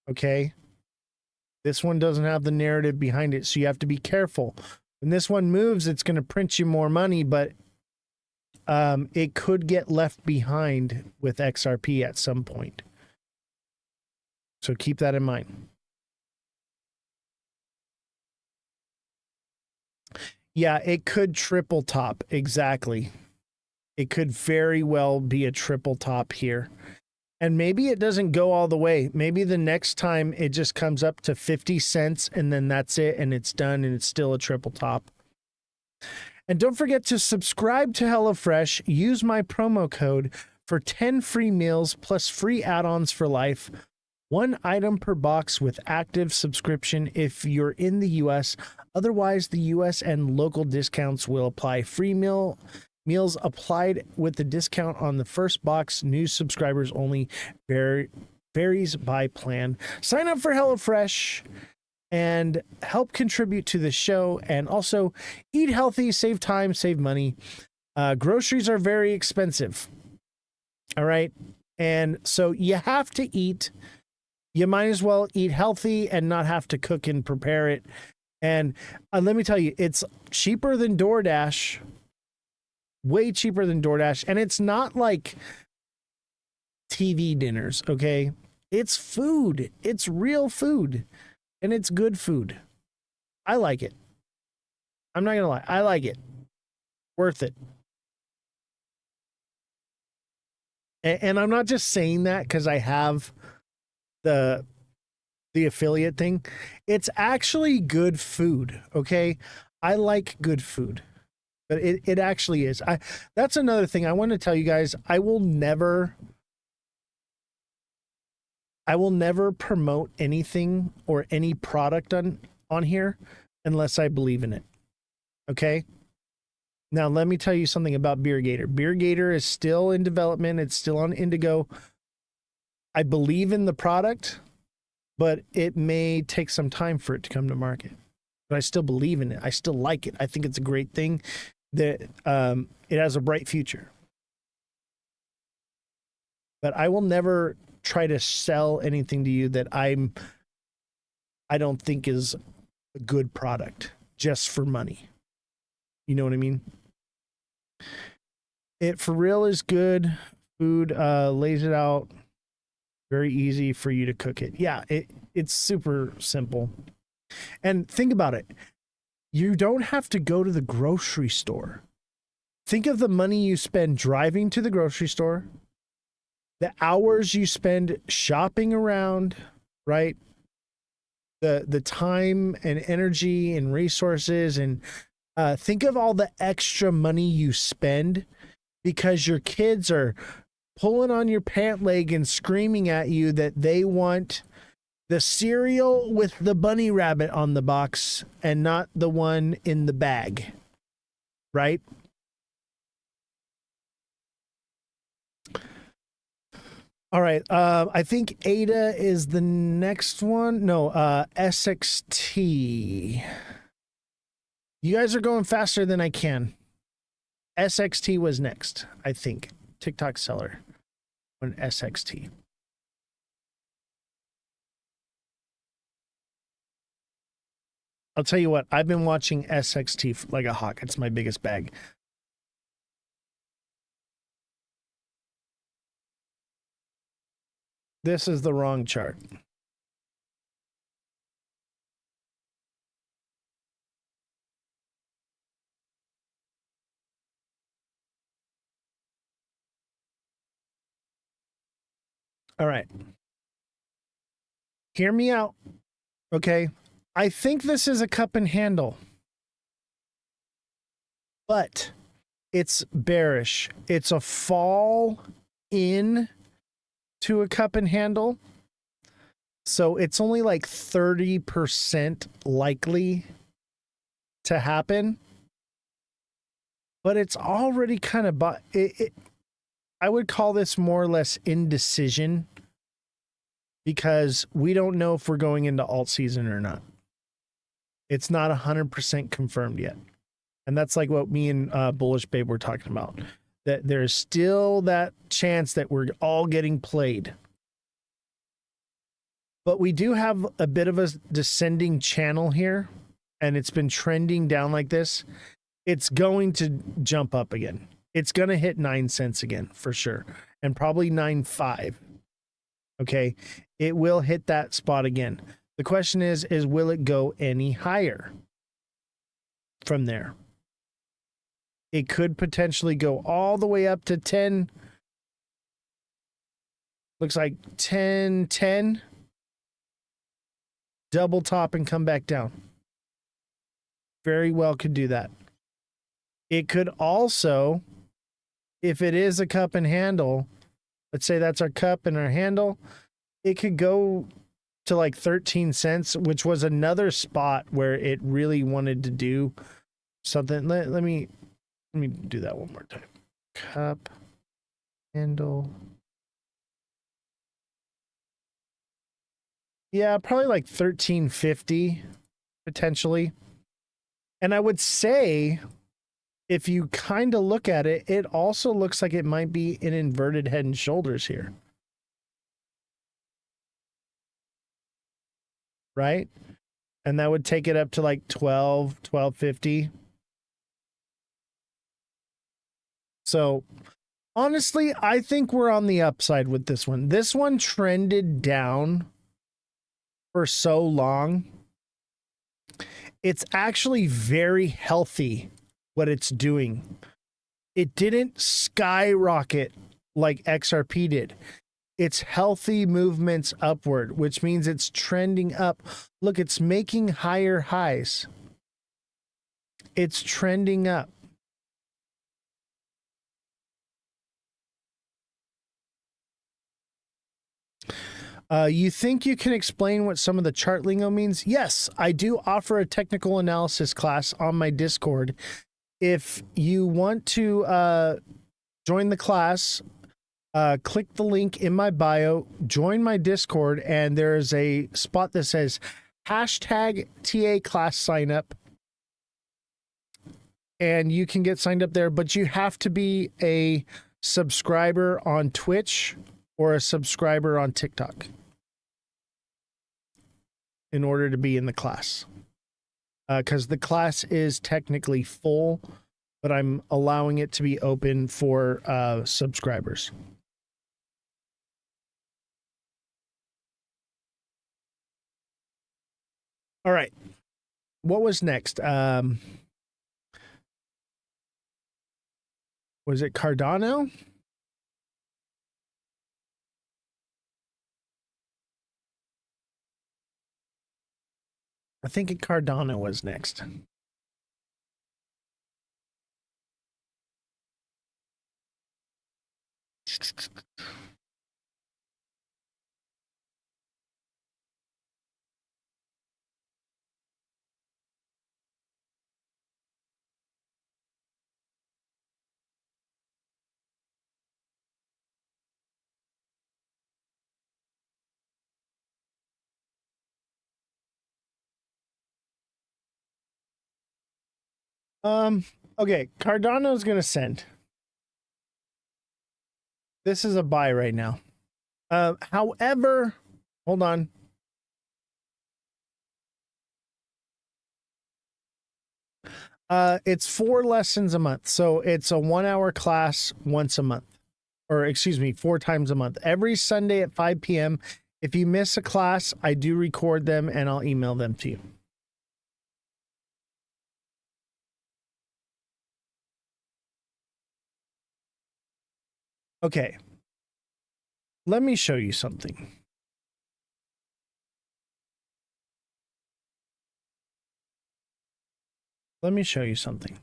Okay? This one doesn't have the narrative behind it, so you have to be careful. When this one moves, it's going to print you more money, but it could get left behind with XRP at some point. So keep that in mind. Yeah, it could triple top. Exactly. It could very well be a triple top here. And maybe it doesn't go all the way. Maybe the next time it just comes up to 50 cents and then that's it and it's done and it's still a triple top. And don't forget to subscribe to HelloFresh. Use my promo code for 10 free meals plus free add-ons for life. 1 item per box with active subscription if you're in the US. Otherwise, the US and local discounts will apply. Free meals applied with the discount on the first box. New subscribers only. Varies by plan. Sign up for HelloFresh and help contribute to the show. And also eat healthy, save time, save money. Groceries are very expensive. All right. And so you have to eat. You might as well eat healthy and not have to cook and prepare it. And let me tell you, it's cheaper than DoorDash. Way cheaper than DoorDash. And it's not like TV dinners, okay? It's food. It's real food. And it's good food. I like it. I'm not going to lie. I like it. Worth it. And I'm not just saying that because I have the affiliate thing. It's actually good food, okay? I like good food. But it actually is. That's another thing I want to tell you guys. I will never promote anything or any product on here unless I believe in it. Okay? Now let me tell you something about Beer Gator. Beer Gator is still in development. It's still on Indigo. I believe in the product, but it may take some time for it to come to market. But I still believe in it. I still like it. I think it's a great thing that it has a bright future. But I will never try to sell anything to you that I don't think is a good product just for money. You know what I mean? It for real is good food, lays it out. Very easy for you to cook it. Yeah, it's super simple. And think about it. You don't have to go to the grocery store. Think of the money you spend driving to the grocery store, the hours you spend shopping around, right? The time and energy and resources, and think of all the extra money you spend because your kids are pulling on your pant leg and screaming at you that they want the cereal with the bunny rabbit on the box and not the one in the bag, right? All right. I think Ada is the next one. No, SXT. You guys are going faster than I can. SXT was next, I think. TikTok seller on SXT. I'll tell you what, I've been watching SXT like a hawk. It's my biggest bag. This is the wrong chart. All right. Hear me out. Okay. I think this is a cup and handle. But it's bearish. It's a fall in to a cup and handle. So it's only like 30% likely to happen. But it's already kind of I would call this more or less indecision because we don't know if we're going into alt season or not. It's not 100% confirmed yet. And that's like what me and Bullish Babe were talking about. That there's still that chance that we're all getting played. But we do have a bit of a descending channel here, and it's been trending down like this. It's going to jump up again. It's going to hit 9 cents again for sure, and probably 9.5. Okay, it will hit that spot again. The question is will it go any higher from there? It could potentially go all the way up to 10. Looks like 10, double top and come back down. Very well could do that. It could also, if it is a cup and handle, let's say that's our cup and our handle, it could go to like 13 cents, which was another spot where it really wanted to do something. Let me do that one more time. Cup, handle. Yeah, probably like 13.50 potentially. And I would say, if you kind of look at it, it also looks like it might be an inverted head and shoulders here. Right? And that would take it up to like 12.50. So honestly, I think we're on the upside with this one. This one trended down for so long. It's actually very healthy what it's doing. It didn't skyrocket like XRP did. It's healthy movements upward, which means it's trending up. Look, it's making higher highs. It's trending up. You think you can explain what some of the chart lingo means? Yes, I do offer a technical analysis class on my Discord. If you want to join the class, click the link in my bio, join my Discord, and there's a spot that says hashtag TA class sign up. And you can get signed up there, but you have to be a subscriber on Twitch or a subscriber on TikTok in order to be in the class. Because the class is technically full, but I'm allowing it to be open for subscribers. All right. What was next? Was it Cardano? I think Cardano was next. Okay, Cardano's gonna send. This is a buy right now. However, hold on. It's 4 lessons a month, so it's a 1-hour class once a month, or excuse me, 4 times a month. Every Sunday at 5 p.m. If you miss a class, I do record them and I'll email them to you. Okay. Let me show you something. Let me show you something.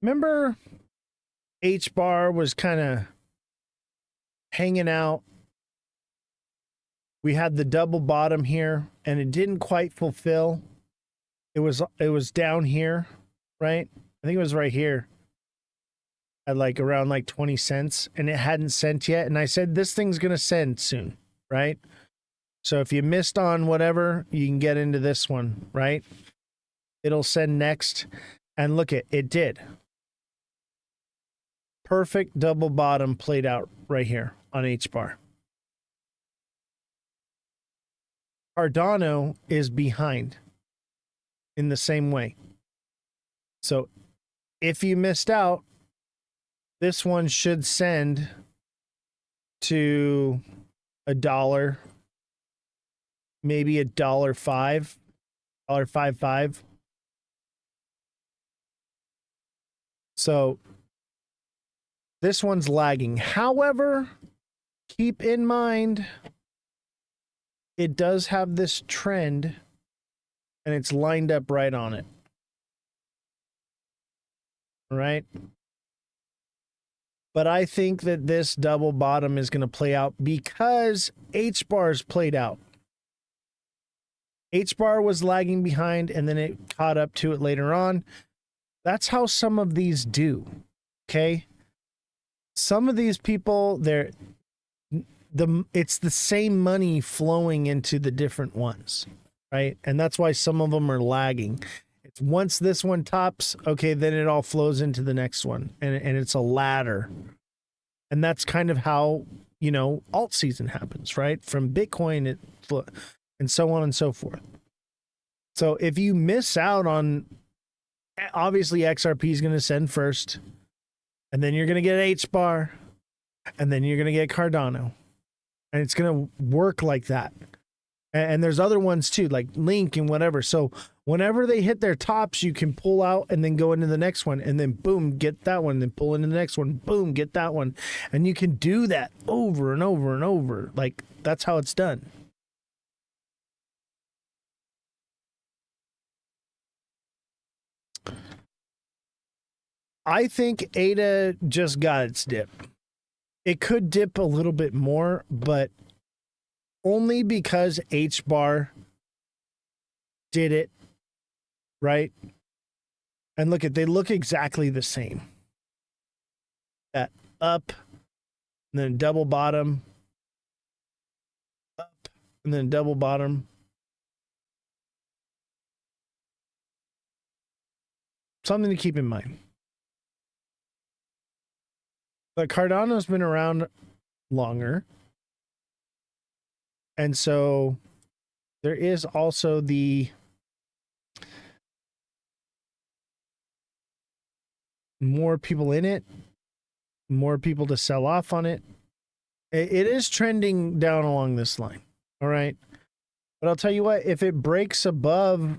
Remember H bar was kind of hanging out. We had the double bottom here and it didn't quite fulfill. It was down here, right? I think it was right here at like around like 20 cents and it hadn't sent yet. And I said, this thing's going to send soon, right? So if you missed on whatever, you can get into this one, right? It'll send next. And look it did. Perfect double bottom played out right here on H bar. Cardano is behind in the same way. So if you missed out, this one should send to $1, maybe $1.05, $1.55. So this one's lagging. However, keep in mind, it does have this trend and it's lined up right on it. All right. But I think that this double bottom is going to play out because H bar's played out. H bar was lagging behind and then it caught up to it later on. That's how some of these do. Okay. Some of these people, it's the same money flowing into the different ones, right? And that's why some of them are lagging. It's once this one tops, okay, then it all flows into the next one, and it's a ladder. And that's kind of how, alt season happens, right? From Bitcoin, and so on and so forth. So if you miss out on, obviously XRP is going to send first, and then you're going to get H bar, and then you're going to get Cardano. And it's going to work like that. And there's other ones too, like Link and whatever. So whenever they hit their tops, you can pull out and then go into the next one. And then boom, get that one. Then pull into the next one. Boom, get that one. And you can do that over and over and over. Like, that's how it's done. I think ADA just got its dip. It could dip a little bit more, but only because H bar did it, right? And they look exactly the same. That up, and then double bottom, up, and then double bottom. Something to keep in mind. But Cardano's been around longer. And so there is also the more people in it, more people to sell off on it. It is trending down along this line. All right. But I'll tell you what, if it breaks above,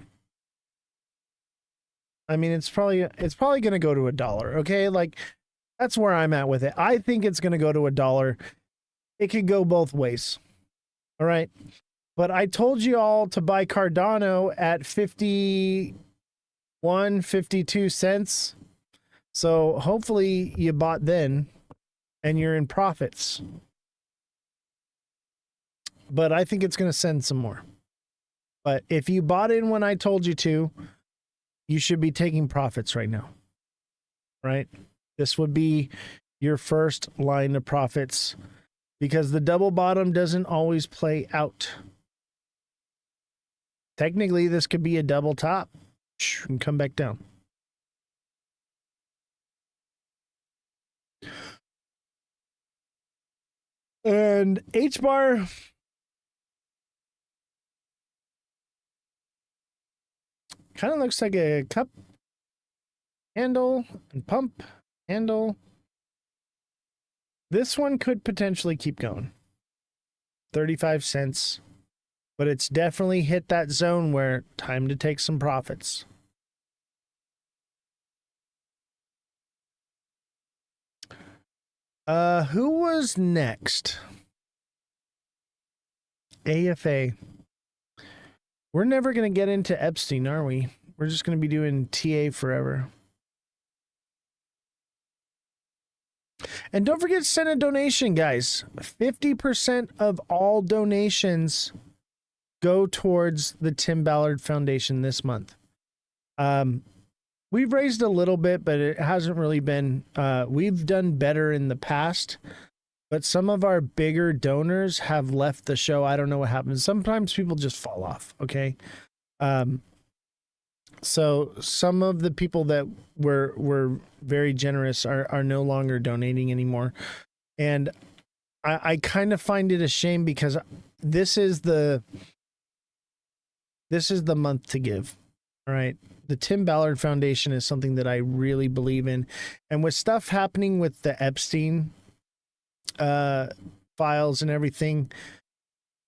I mean, it's probably going to go to $1. Okay. Like, that's where I'm at with it. I think it's going to go to $1. It could go both ways. All right. But I told you all to buy Cardano at 51, 52 cents. So hopefully you bought then and you're in profits. But I think it's going to send some more. But if you bought in when I told you to, you should be taking profits right now. Right? This would be your first line of profits because the double bottom doesn't always play out. Technically, this could be a double top and come back down. And H bar kind of looks like a cup handle and pump handle. This one could potentially keep going. 35 cents. But it's definitely hit that zone where time to take some profits. Who was next? AFA. We're never going to get into Epstein, are we? We're just going to be doing TA forever. And don't forget to send a donation, guys. 50% of all donations go towards the Tim Ballard Foundation this month. We've raised a little bit, but it hasn't really been, we've done better in the past, but some of our bigger donors have left the show. I don't know what happens. Sometimes people just fall off. Okay. So some of the people that were very generous are no longer donating anymore. And I kind of find it a shame because this is the month to give. All right. The Tim Ballard Foundation is something that I really believe in. And with stuff happening with the Epstein files and everything,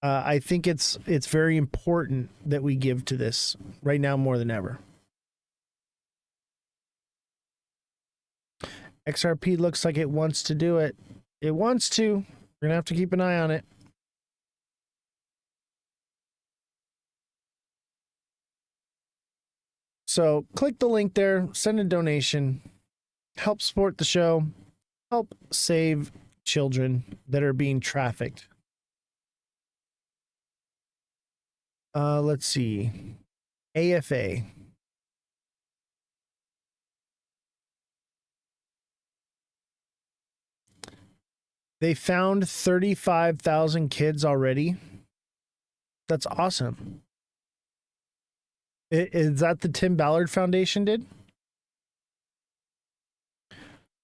I think it's very important that we give to this right now more than ever. XRP looks like it wants to do it. It wants to. We're going to have to keep an eye on it. So click the link there, send a donation, help support the show, help save children that are being trafficked. Let's see. AFA. They found 35,000 kids already. That's awesome. Is that the Tim Ballard Foundation did?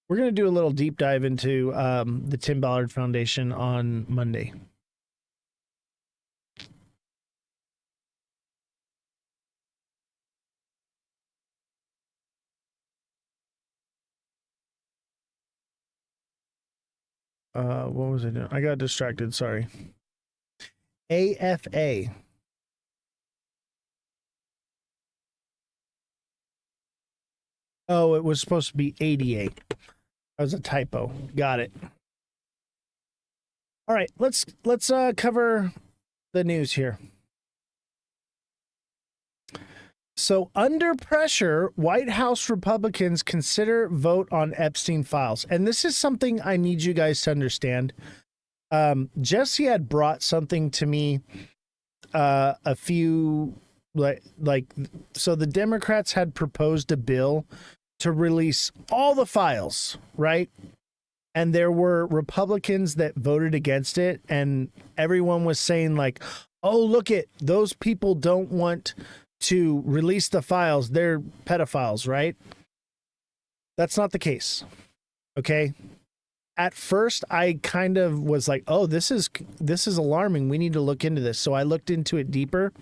We're going to do a little deep dive into the Tim Ballard Foundation on Monday. What was I doing? I got distracted. Sorry. AFA. Oh, it was supposed to be 88. That was a typo. Got it. All right, let's cover the news here. So, under pressure, White House Republicans consider vote on Epstein files. And this is something I need you guys to understand. Jesse had brought something to me a few so the Democrats had proposed a bill to release all the files, right? And there were Republicans that voted against it, and everyone was saying like, oh, look at those people don't want to release the files. They're pedophiles, right? That's not the case. Okay. At first, I kind of was like, oh, this is alarming. We need to look into this. So I looked into it deeper.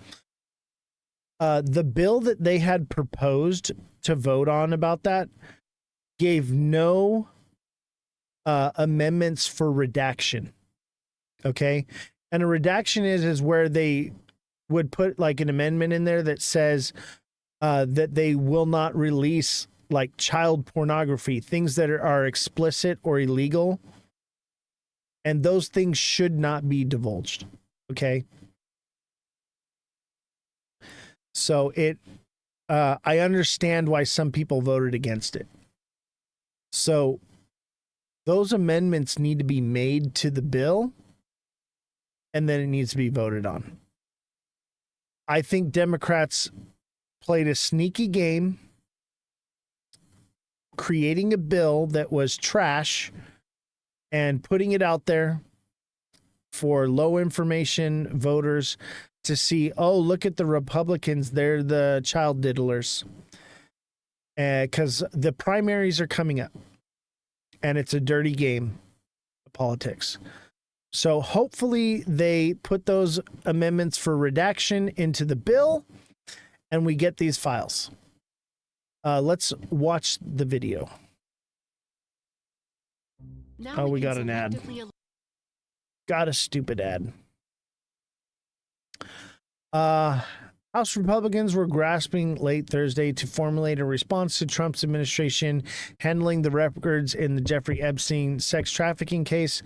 The bill that they had proposed to vote on about that gave no amendments for redaction. Okay. And a redaction is where they would put like an amendment in there that says that they will not release like child pornography, things that are explicit or illegal. And those things should not be divulged. Okay. So I understand why some people voted against it. So those amendments need to be made to the bill, and then it needs to be voted on. I think Democrats played a sneaky game, creating a bill that was trash and putting it out there for low information voters to see, oh, look at the Republicans, they're the child diddlers. Because the primaries are coming up, and it's a dirty game of politics. So hopefully they put those amendments for redaction into the bill, and we get these files. Let's watch the video. Now We can got an ad. selectively Got a stupid ad. House Republicans were grasping late Thursday to formulate a response to Trump's administration handling the records in the Jeffrey Epstein sex trafficking case,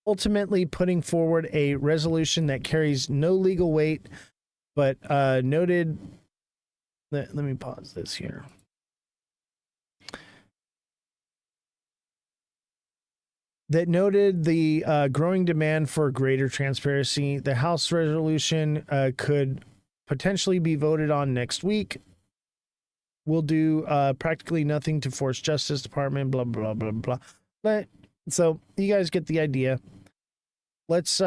ultimately putting forward a resolution that carries no legal weight, but noted. Let me pause this here. That noted the growing demand for greater transparency. The House resolution could potentially be voted on next week. We'll do practically nothing to force Justice Department, blah, blah, blah, blah. But, so you guys get the idea. Let's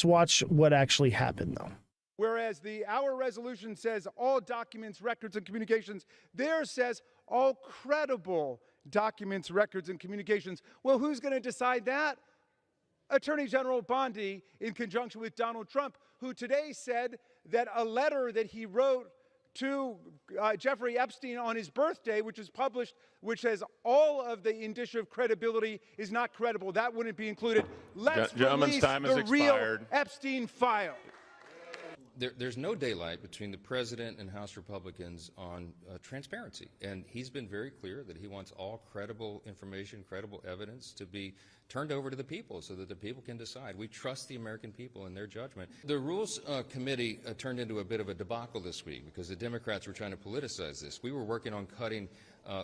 watch what actually happened, though. Whereas our resolution says all documents, records, and communications, theirs says all credible documents, records, and communications. Well, who's going to decide that? Attorney General Bondi, in conjunction with Donald Trump, who today said that a letter that he wrote to Jeffrey Epstein on his birthday, which is published, which has all of the indicia of credibility, is not credible. That wouldn't be included. Let's release the real Epstein file. There's no daylight between the president and House Republicans on transparency. And he's been very clear that he wants all credible information, credible evidence to be turned over to the people so that the people can decide. We trust the American people in their judgment. The Rules Committee turned into a bit of a debacle this week because the Democrats were trying to politicize this. We were working on cutting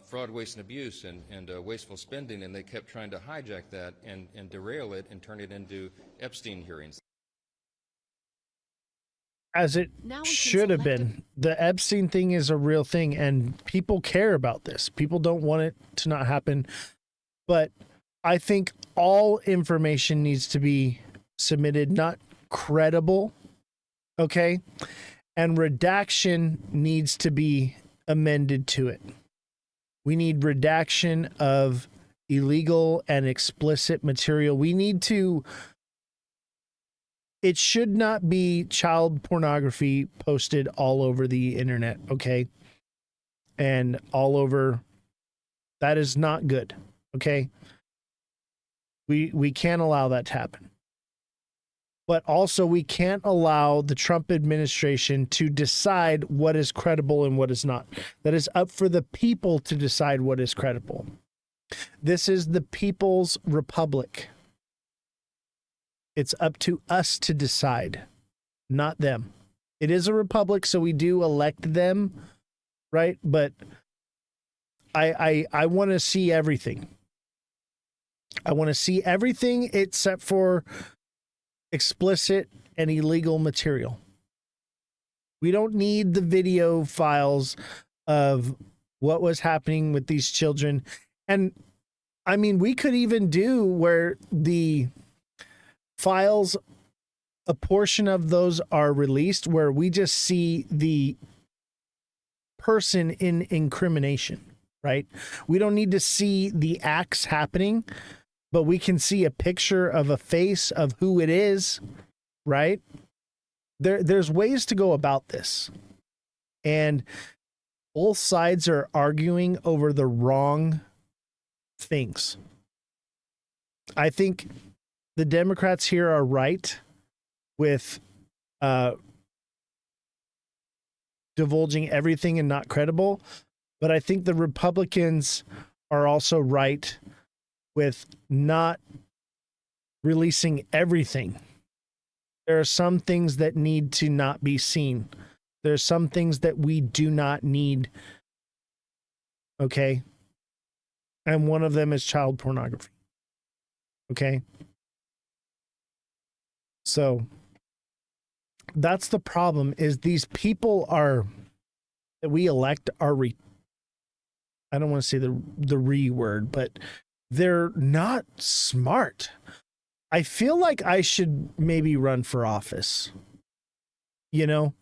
fraud, waste, and abuse and wasteful spending, and they kept trying to hijack that and derail it and turn it into Epstein hearings. As it should have been. The Epstein thing is a real thing, and people care about this. People don't want it to not happen. But I think all information needs to be submitted, not credible. Okay? And redaction needs to be amended to it. We need redaction of illegal and explicit material. We need to. It should not be child pornography posted all over the internet, okay? And all over. That is not good, okay? We can't allow that to happen. But also, we can't allow the Trump administration to decide what is credible and what is not. That is up for the people to decide what is credible. This is the people's republic. It's up to us to decide, not them. It is a republic, so we do elect them, right? But I want to see everything. I want to see everything except for explicit and illegal material. We don't need the video files of what was happening with these children. And I mean, we could even do where the files, a portion of those are released where we just see the person in incrimination, right? We don't need to see the acts happening, but we can see a picture of a face of who it is, right? There's ways to go about this. And both sides are arguing over the wrong things. I think the Democrats here are right with divulging everything and not credible, but I think the Republicans are also right with not releasing everything. There are some things that need to not be seen. There are some things that we do not need. Okay? And one of them is child pornography. Okay? So that's the problem, is these people that we elect are I don't want to say the re word, but they're not smart. I feel like I should maybe run for office. You know,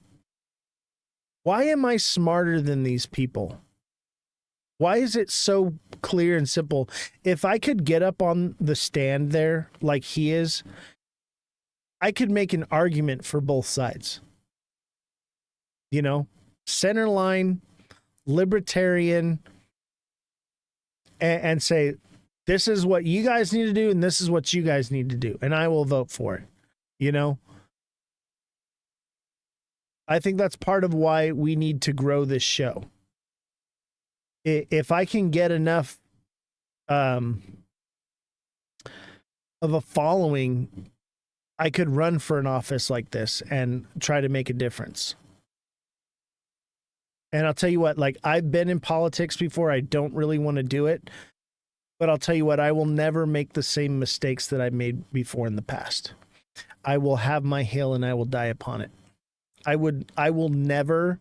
why am I smarter than these people? Why is it so clear and simple? If I could get up on the stand there like he is, I could make an argument for both sides. You know, center line, libertarian, and say, this is what you guys need to do, and this is what you guys need to do, and I will vote for it. You know, I think that's part of why we need to grow this show. If I can get enough of a following, I could run for an office like this and try to make a difference. And I'll tell you what, like, I've been in politics before. I don't really want to do it, but I'll tell you what, I will never make the same mistakes that I've made before in the past. I will have my hill and I will die upon it. I will never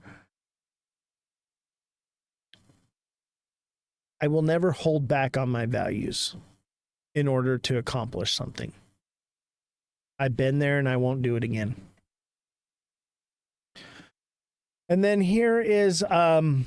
hold back on my values in order to accomplish something. I've been there and I won't do it again. And then here's another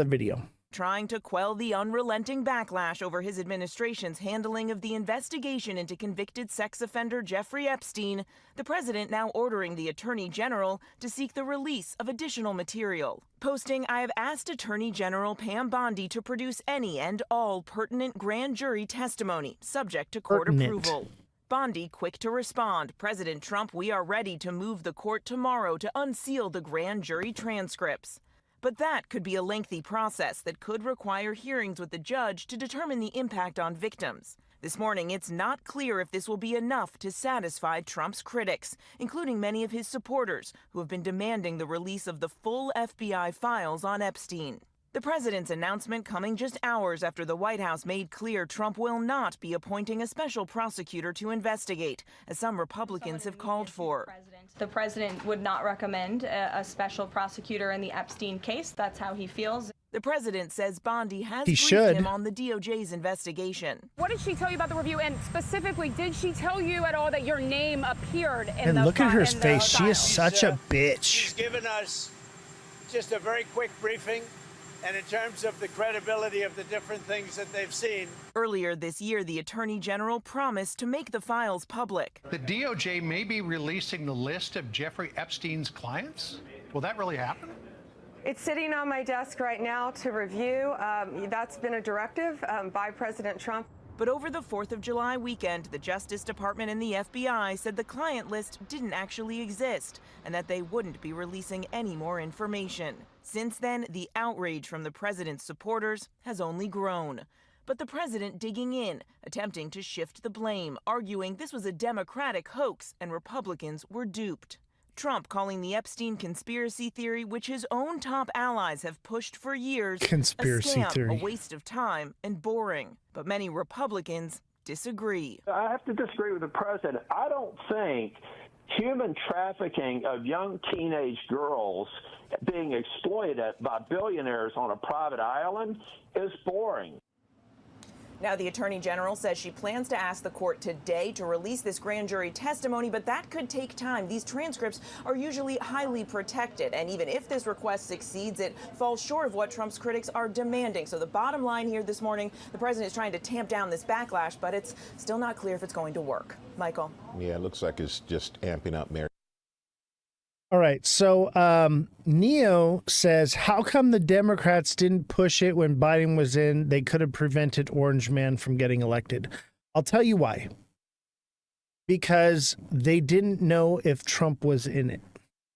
video. Trying to quell the unrelenting backlash over his administration's handling of the investigation into convicted sex offender Jeffrey Epstein, the president now ordering the Attorney General to seek the release of additional material. Posting, "I have asked Attorney General Pam Bondi to produce any and all pertinent grand jury testimony, subject to court approval." Bondi quick to respond, "President Trump, we are ready to move the court tomorrow to unseal the grand jury transcripts." But that could be a lengthy process that could require hearings with the judge to determine the impact on victims. This morning, it's not clear if this will be enough to satisfy Trump's critics, including many of his supporters who have been demanding the release of the full FBI files on Epstein. The president's announcement coming just hours after the White House made clear Trump will not be appointing a special prosecutor to investigate, as some Republicans have called for. The president would not recommend a special prosecutor in the Epstein case. That's how he feels. The president says Bondi has He briefed should. him on the DOJ's investigation. What did she tell you about the review? And specifically, did she tell you at all that your name appeared in And the look at her in the face. She is files? such a bitch. She's given us just a very quick briefing. And in terms of the credibility of the different things that they've seen. Earlier this year, the Attorney General promised to make the files public. The DOJ may be releasing the list of Jeffrey Epstein's clients? Will that really happen? It's sitting on my desk right now to review. That's been a directive by President Trump. But over the 4th of July weekend, the Justice Department and the FBI said the client list didn't actually exist and that they wouldn't be releasing any more information. Since then, the outrage from the president's supporters has only grown. But the president digging in, attempting to shift the blame, arguing this was a Democratic hoax and Republicans were duped. Trump calling the Epstein conspiracy theory, which his own top allies have pushed for years, Conspiracy a scam, theory. a waste of time and boring. But many Republicans disagree. I have to disagree with the president. I don't think human trafficking of young teenage girls being exploited by billionaires on a private island is boring. Now, the Attorney General says she plans to ask the court today to release this grand jury testimony, but that could take time. These transcripts are usually highly protected, and even if this request succeeds, it falls short of what Trump's critics are demanding. So the bottom line here this morning, the president is trying to tamp down this backlash, but it's still not clear if it's going to work. Michael. Yeah, it looks like it's just amping up, Mary. All right, so Neo says, how come the Democrats didn't push it when Biden was in? They could have prevented Orange Man from getting elected. I'll tell you why. Because they didn't know if Trump was in it.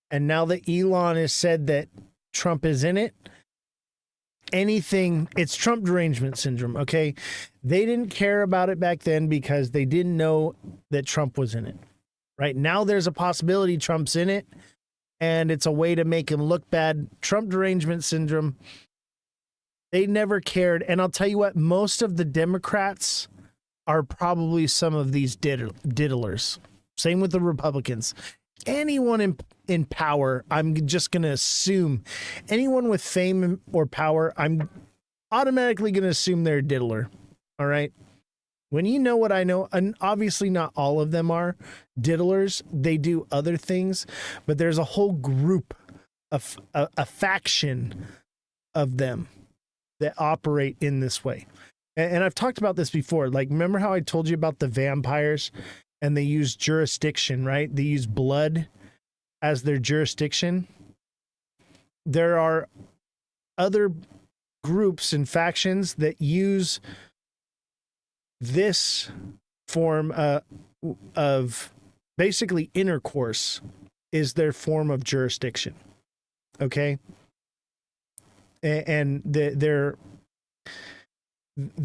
And now that Elon has said that Trump is in it, it's Trump derangement syndrome, okay? They didn't care about it back then because they didn't know that Trump was in it. Right now there's a possibility Trump's in it. And it's a way to make him look bad. Trump derangement syndrome. They never cared. And I'll tell you what, most of the Democrats are probably some of these diddlers. Same with the Republicans. Anyone in power, I'm just going to assume, anyone with fame or power, I'm automatically going to assume they're a diddler. All right. When you know what I know, and obviously not all of them are diddlers, they do other things, but there's a whole group of a faction of them that operate in this way. And I've talked about this before. Like, remember how I told you about the vampires and they use jurisdiction, right? They use blood as their jurisdiction. There are other groups and factions that use this form of basically intercourse is their form of jurisdiction. Okay. And there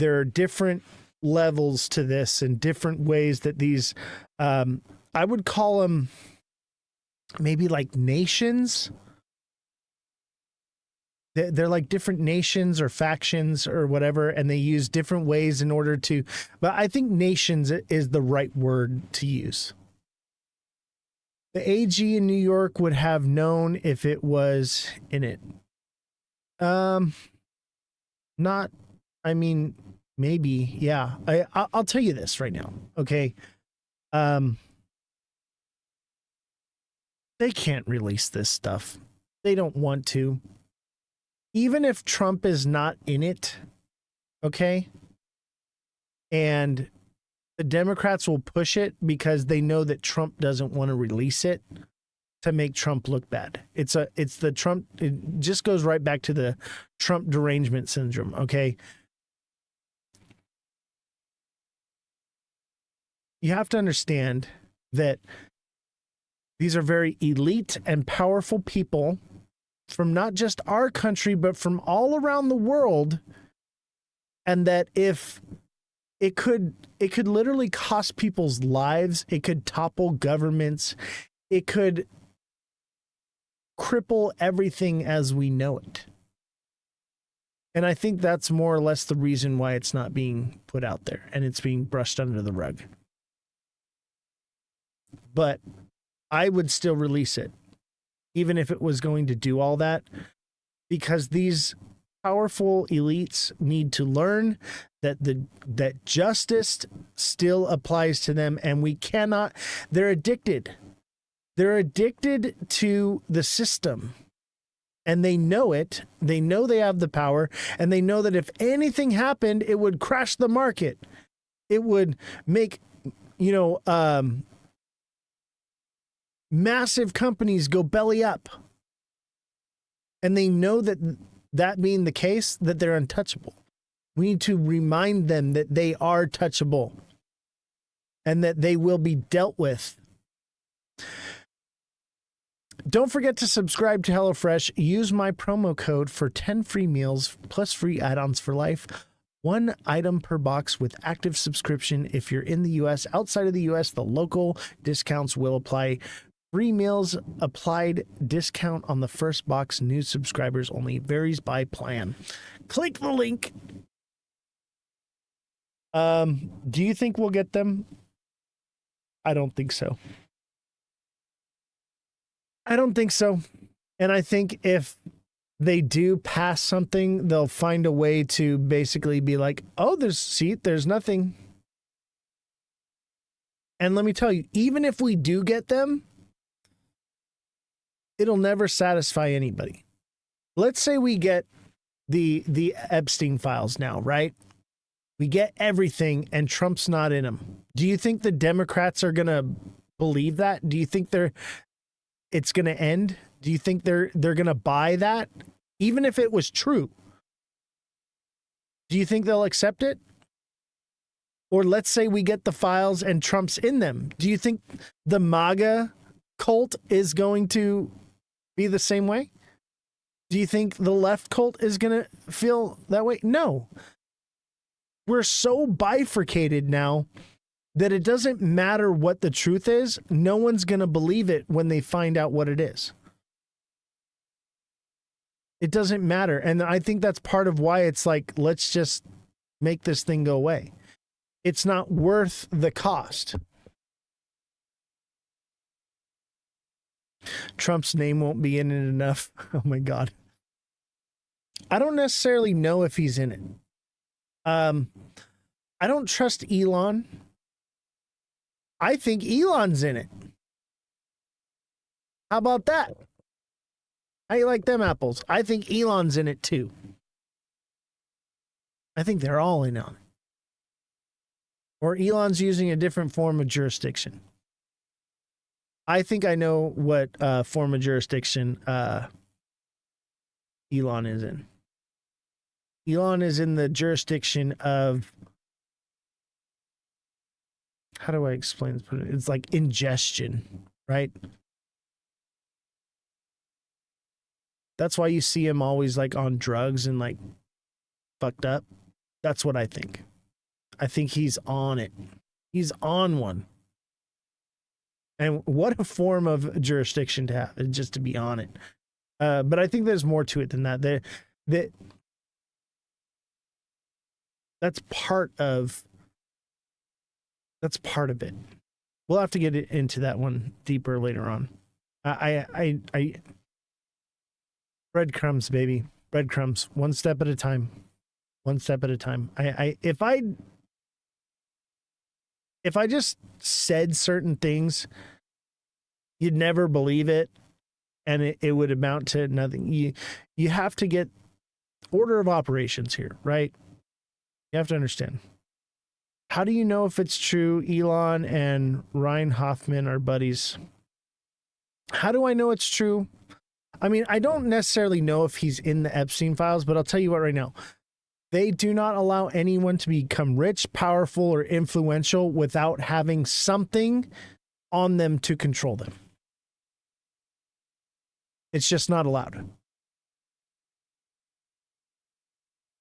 are different levels to this and different ways that these, I would call them maybe like nations. They're like different nations or factions or whatever, and they use different ways in order to, but I think nations is the right word to use. The AG in New York would have known if it was in it. Not, I mean, maybe, yeah. I'll tell you this right now, okay? They can't release this stuff. They don't want to. Even if Trump is not in it, okay? And the Democrats will push it because they know that Trump doesn't want to release it to make Trump look bad. It's the Trump, it just goes right back to the Trump derangement syndrome, okay? You have to understand that these are very elite and powerful people from not just our country, but from all around the world. And that if it could literally cost people's lives, it could topple governments, it could cripple everything as we know it. And I think that's more or less the reason why it's not being put out there and it's being brushed under the rug. But I would still release it, even if it was going to do all that, because these powerful elites need to learn that that justice still applies to them, and we cannot. They're addicted. They're addicted to the system, and they know it. They know they have the power, and they know that if anything happened, it would crash the market. It would make, massive companies go belly up. And they know that being the case, that they're untouchable. We need to remind them that they are touchable and that they will be dealt with. Don't forget to subscribe to HelloFresh. Use my promo code for 10 free meals plus free add-ons for life. 1 item per box with active subscription. If you're in the U.S., outside of the U.S., the local discounts will apply. Free meals applied, discount on the first box, new subscribers only, varies by plan. Click the link. Do you think we'll get them? I don't think so. I don't think so. And I think if they do pass something, they'll find a way to basically be like, oh, there's nothing. And let me tell you, even if we do get them, it'll never satisfy anybody. Let's say we get the Epstein files now, right? We get everything and Trump's not in them. Do you think the Democrats are going to believe that? Do you think it's going to end? Do you think they're going to buy that? Even if it was true, do you think they'll accept it? Or let's say we get the files and Trump's in them. Do you think the MAGA cult is going to be the same way? Do you think the left cult is going to feel that way? No. We're so bifurcated now that it doesn't matter what the truth is. No one's going to believe it when they find out what it is. It doesn't matter. And I think that's part of why it's like, let's just make this thing go away. It's not worth the cost. Trump's name won't be in it enough. Oh my God. I don't necessarily know if he's in it. I don't trust Elon. I think Elon's in it. How about that? How you like them apples? I think Elon's in it too. I think they're all in on it. Or Elon's using a different form of jurisdiction. I think I know what form of jurisdiction Elon is in. Elon is in the jurisdiction of, how do I explain this? It's like ingestion, right? That's why you see him always like on drugs and like fucked up. That's what I think. I think he's on it. He's on one. And what a form of jurisdiction to have, just to be on it. But I think there's more to it than that. That's part of it. We'll have to get into that one deeper later on. I breadcrumbs, baby. Breadcrumbs. One step at a time. One step at a time. If I just said certain things, you'd never believe it, and it would amount to nothing. You have to get order of operations here, right? You have to understand. How do you know if it's true Elon and Ryan Hoffman are buddies? How do I know it's true? I mean, I don't necessarily know if he's in the Epstein files, but I'll tell you what right now. They do not allow anyone to become rich, powerful, or influential without having something on them to control them. It's just not allowed.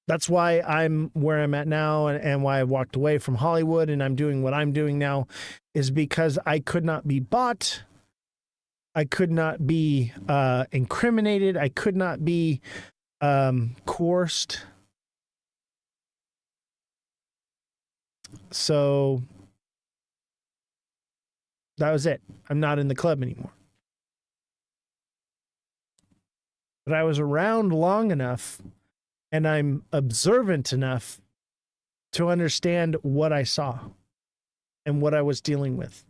That's why I'm where I'm at now, and why I walked away from Hollywood and I'm doing what I'm doing now, is because I could not be bought. I could not be incriminated. I could not be coerced. So that was it. I'm not in the club anymore. But I was around long enough and I'm observant enough to understand what I saw and what I was dealing with.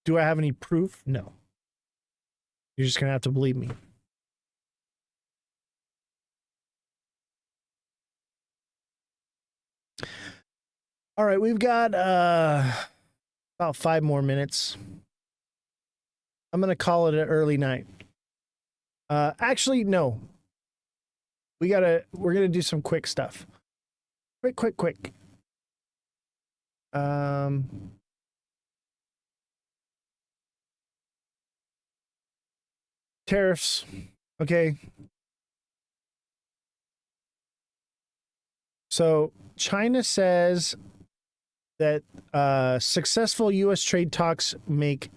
Do I have any proof? No. You're just going to have to believe me. All right, we've got about 5 more minutes. I'm going to call it an early night. Actually, no. We're going to do some quick stuff. Quick. Tariffs. Okay. So China says that successful U.S. trade talks make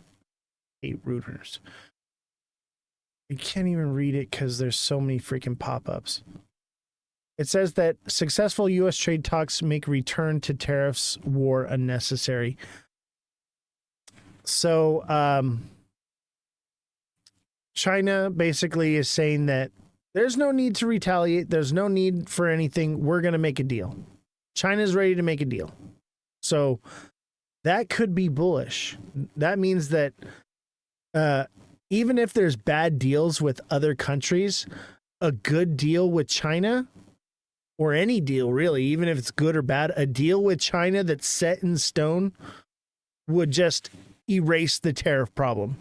Reuters. You can't even read it because there's so many freaking pop-ups. It says that successful U.S. trade talks make return to tariffs war unnecessary. So China basically is saying that there's no need to retaliate. There's no need for anything. We're going to make a deal. China's ready to make a deal. So that could be bullish. That means that even if there's bad deals with other countries, a good deal with China, or any deal really, even if it's good or bad, a deal with China that's set in stone would just erase the tariff problem.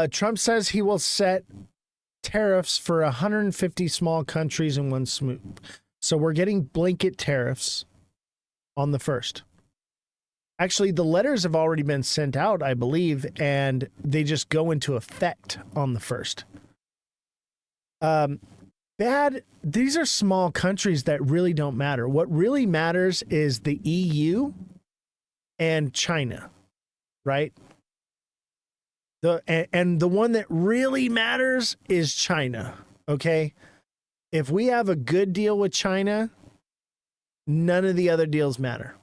Trump says he will set tariffs for 150 small countries in one swoop. So we're getting blanket tariffs on the 1st. Actually, the letters have already been sent out, I believe, and they just go into effect on the 1st. These are small countries that really don't matter. What really matters is the EU and China, right? And the one that really matters is China, okay? If we have a good deal with China, none of the other deals matter.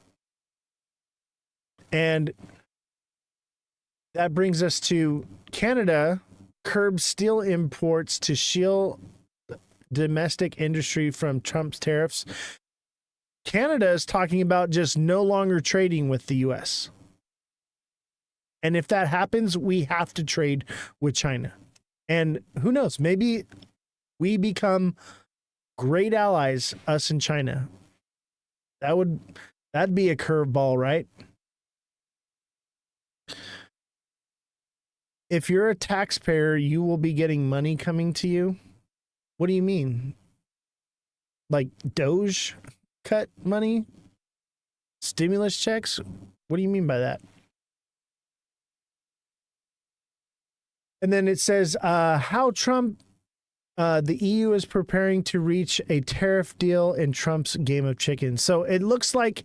And that brings us to Canada curbs steel imports to shield domestic industry from Trump's tariffs. Canada is talking about just no longer trading with the U.S. And if that happens, we have to trade with China. And who knows, maybe we become great allies, us and China. That'd be a curveball, right? If you're a taxpayer, you will be getting money coming to you. What do you mean? Like Doge cut money? Stimulus checks? What do you mean by that? And then it says how Trump, the EU is preparing to reach a tariff deal in Trump's game of chicken. So it looks like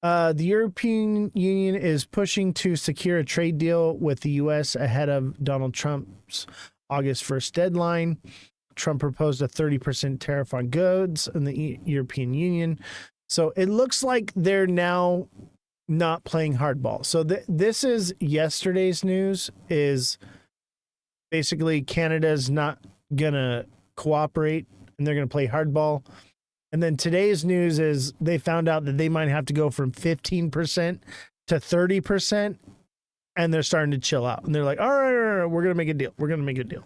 the European Union is pushing to secure a trade deal with the U.S. ahead of Donald Trump's August 1st deadline. Trump proposed a 30% tariff on goods in the European Union. So it looks like they're now not playing hardball. So this is yesterday's news, is basically Canada's not going to cooperate and they're going to play hardball. And then today's news is they found out that they might have to go from 15% to 30%, and they're starting to chill out. And they're like, all right, we're going to make a deal. We're going to make a deal.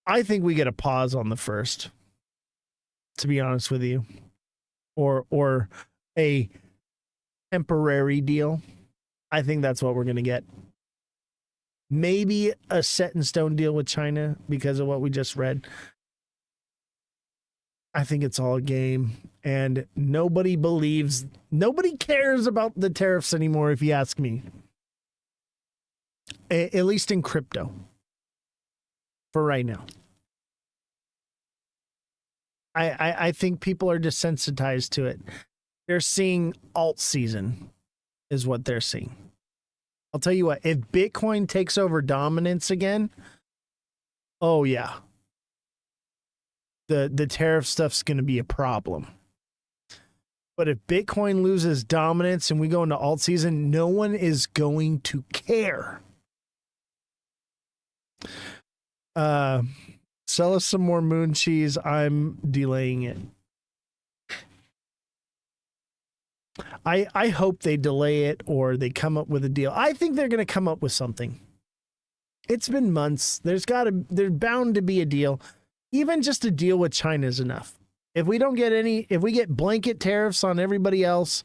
I think we get a pause on the first, to be honest with you, or a temporary deal. I think that's what we're going to get. Maybe a set in stone deal with China because of what we just read. I think it's all a game, and nobody cares about the tariffs anymore, if you ask me. At least in crypto. For right now. I think people are desensitized to it. They're seeing alt season is what they're seeing. I'll tell you what, if Bitcoin takes over dominance again, oh yeah. The tariff stuff's going to be a problem. But if Bitcoin loses dominance and we go into alt season, no one is going to care. Sell us some more moon cheese. I'm delaying it. I hope they delay it or they come up with a deal. I think they're going to come up with something. It's been months. There's bound to be a deal. Even just a deal with China is enough. If we get blanket tariffs on everybody else,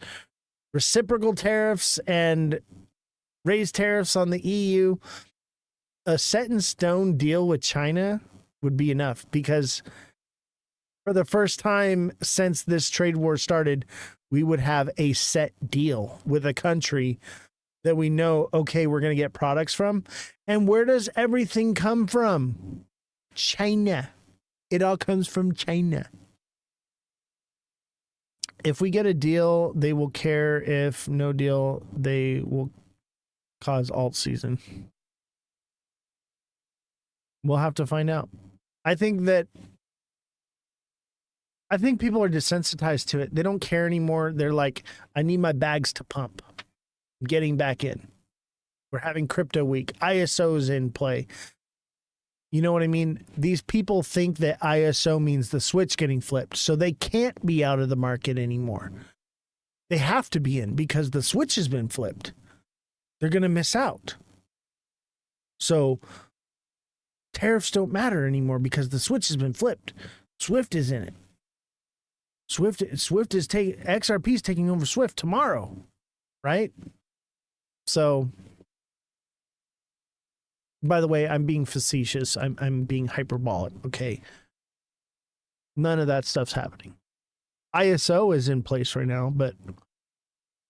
reciprocal tariffs and raised tariffs on the EU, a set in stone deal with China would be enough, because for the first time since this trade war started, we would have a set deal with a country that we know, okay, we're going to get products from. And where does everything come from? China. It all comes from China. If we get a deal, they will care. If no deal, they will cause alt season. We'll have to find out. I think people are desensitized to it. They don't care anymore. They're like, I need my bags to pump. I'm getting back in. We're having crypto week. ISO's in play. You know what I mean? These people think that ISO means the switch getting flipped, so they can't be out of the market anymore. They have to be in because the switch has been flipped. They're going to miss out. So tariffs don't matter anymore because the switch has been flipped. Swift is in it. Swift is XRP is taking over Swift tomorrow, right? So, by the way, I'm being facetious. I'm being hyperbolic. Okay, none of that stuff's happening. ISO is in place right now, but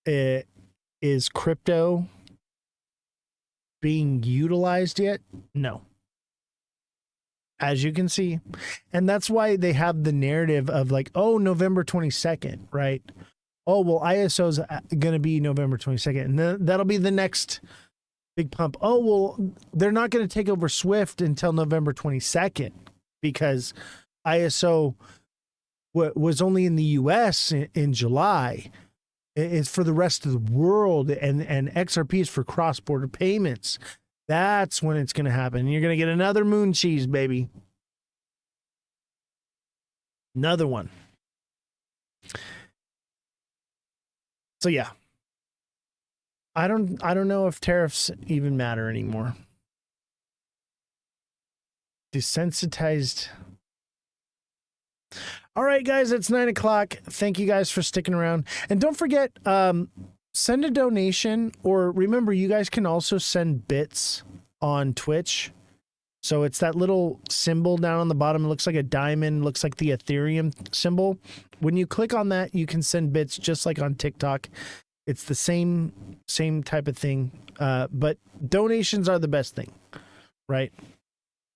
is crypto being utilized yet? No. As you can see. And that's why they have the narrative of like, oh, November 22nd, right? Oh, well, ISO's going to be November 22nd. And that'll be the next big pump. Oh, well, they're not going to take over Swift until November 22nd because ISO was only in the US in July. It's for the rest of the world, and XRP is for cross-border payments. That's when it's going to happen. You're going to get another moon cheese, baby. Another one. So yeah. I don't know if tariffs even matter anymore. Desensitized. All right, guys, it's 9 o'clock. Thank you guys for sticking around. And don't forget, send a donation, or remember, you guys can also send bits on Twitch. So it's that little symbol down on the bottom. It looks like a diamond, looks like the Ethereum symbol. When you click on that, you can send bits just like on TikTok. It's the same type of thing. But donations are the best thing, right?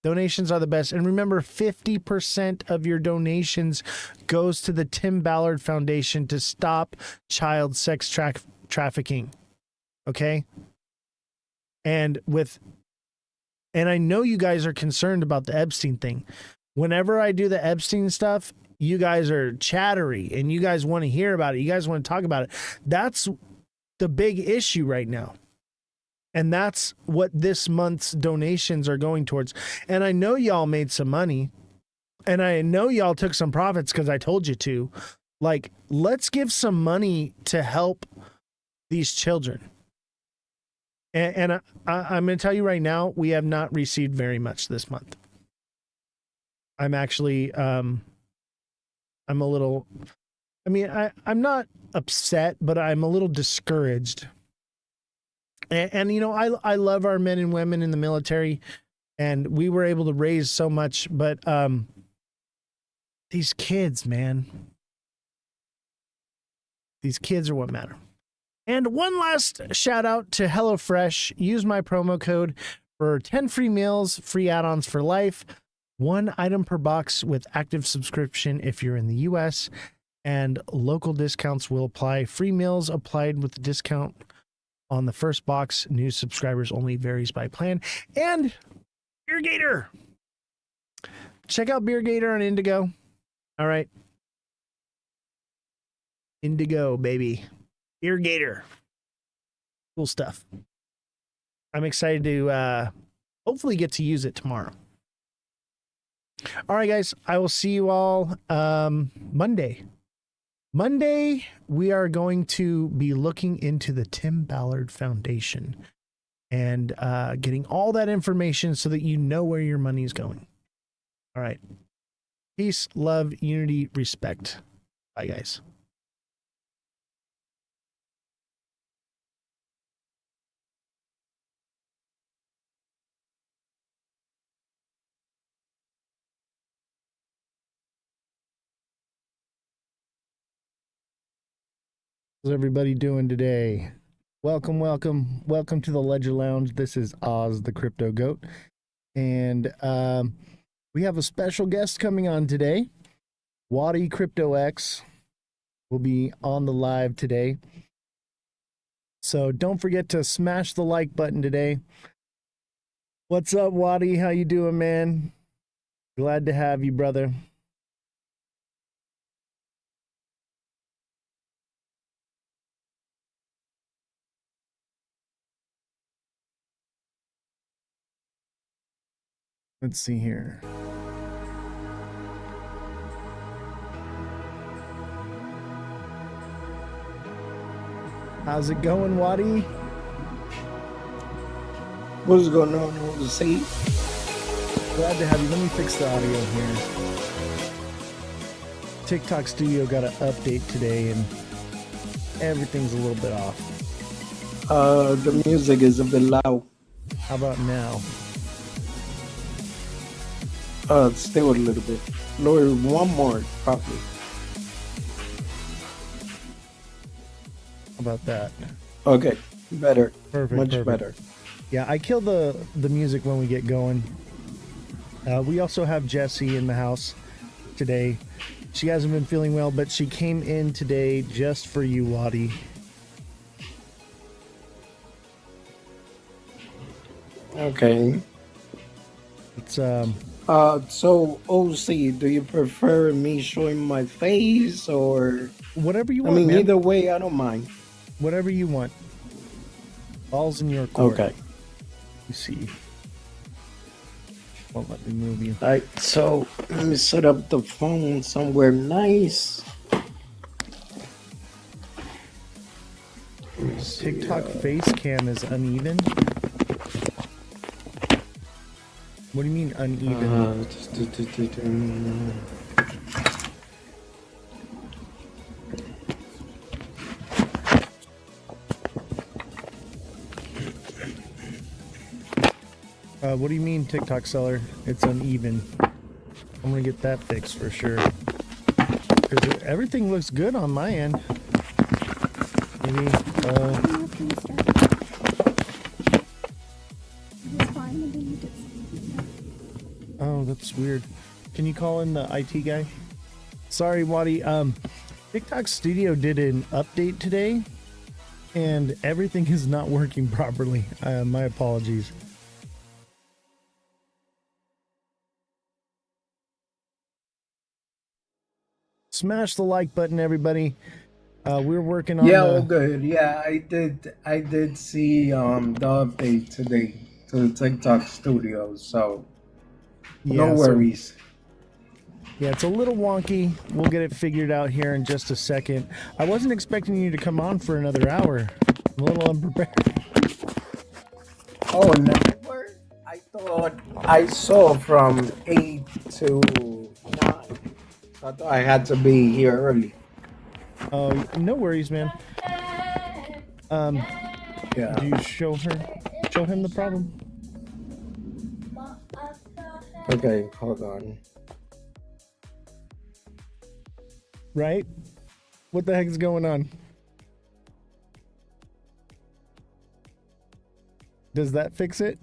Donations are the best. And remember, 50% of your donations goes to the Tim Ballard Foundation to stop child sex trafficking. Okay? And I know you guys are concerned about the Epstein thing. Whenever I do the Epstein stuff, you guys are chattery and you guys want to hear about it. You guys want to talk about it. That's the big issue right now. And that's what this month's donations are going towards. And I know y'all made some money. And I know y'all took some profits because I told you to. Like, let's give some money to help these children. And I'm going to tell you right now, we have not received very much this month. I'm actually, I'm a little, I mean, I'm not upset, but I'm a little discouraged. And you know, I love our men and women in the military, and we were able to raise so much, but these kids, man, these kids are what matter. And one last shout out to HelloFresh. Use my promo code for 10 free meals, free add-ons for life, 1 item per box with active subscription if you're in the US, and local discounts will apply. Free meals applied with the discount on the first box. New subscribers only, varies by plan. And Beer Gator. Check out Beer Gator on Indigo. All right. Indigo, baby. Beer Gator. Cool stuff. I'm excited to hopefully get to use it tomorrow. All right, guys. I will see you all Monday. Monday, we are going to be looking into the Tim Ballard Foundation and getting all that information so that you know where your money is going. All right. Peace, love, unity, respect. Bye, guys. How's everybody doing today? Welcome to the Ledger Lounge. This is Oz the Crypto Goat, and we have a special guest coming on today. Waddy Crypto X will be on the live today, so don't forget to smash the like button today. What's up, Waddy? How you doing, man? Glad to have you, brother. Let's see here. How's it going, Waddy? What's going on, Ozzy? Glad to have you. Let me fix the audio here. TikTok Studio got an update today, and everything's a little bit off. The music is a bit loud. How about now? Still a little bit. Lower one more, probably. How about that? Okay, better. Perfect. Much perfect. better. Yeah, I kill the music when we get going. We also have Jessie in the house today. She hasn't been feeling well, but she came in today just for you, Waddy. Okay. It's So OC, do you prefer me showing my face or whatever you I want? mean, Man. either way, I don't mind. Whatever you want. Ball's in your court. Okay. You see. Won't let me move you. Alright, so let me set up the phone somewhere nice. TikTok face cam is uneven. What do you mean uneven? What do you mean, TikTok seller? It's uneven. I'm gonna get that fixed for sure. Because everything looks good on my end. Maybe, oh, that's weird. Can you call in the IT guy? Sorry, Waddy. TikTok Studio did an update today, and everything is not working properly. My apologies. Smash the like button, everybody. We're working on Yeah, the... all good. Yeah, I did see the update today to the TikTok studio, so no Yeah, so- worries. Yeah, it's a little wonky. We'll get it figured out here in just a second. I wasn't expecting you to come on for another hour. I'm a little unprepared. Oh, an hour? I thought I saw from 8 to 9. I thought I had to be here early. Oh, no worries, man. Yeah. Do you show him the problem? Okay, hold on. Right? What the heck is going on? Does that fix it?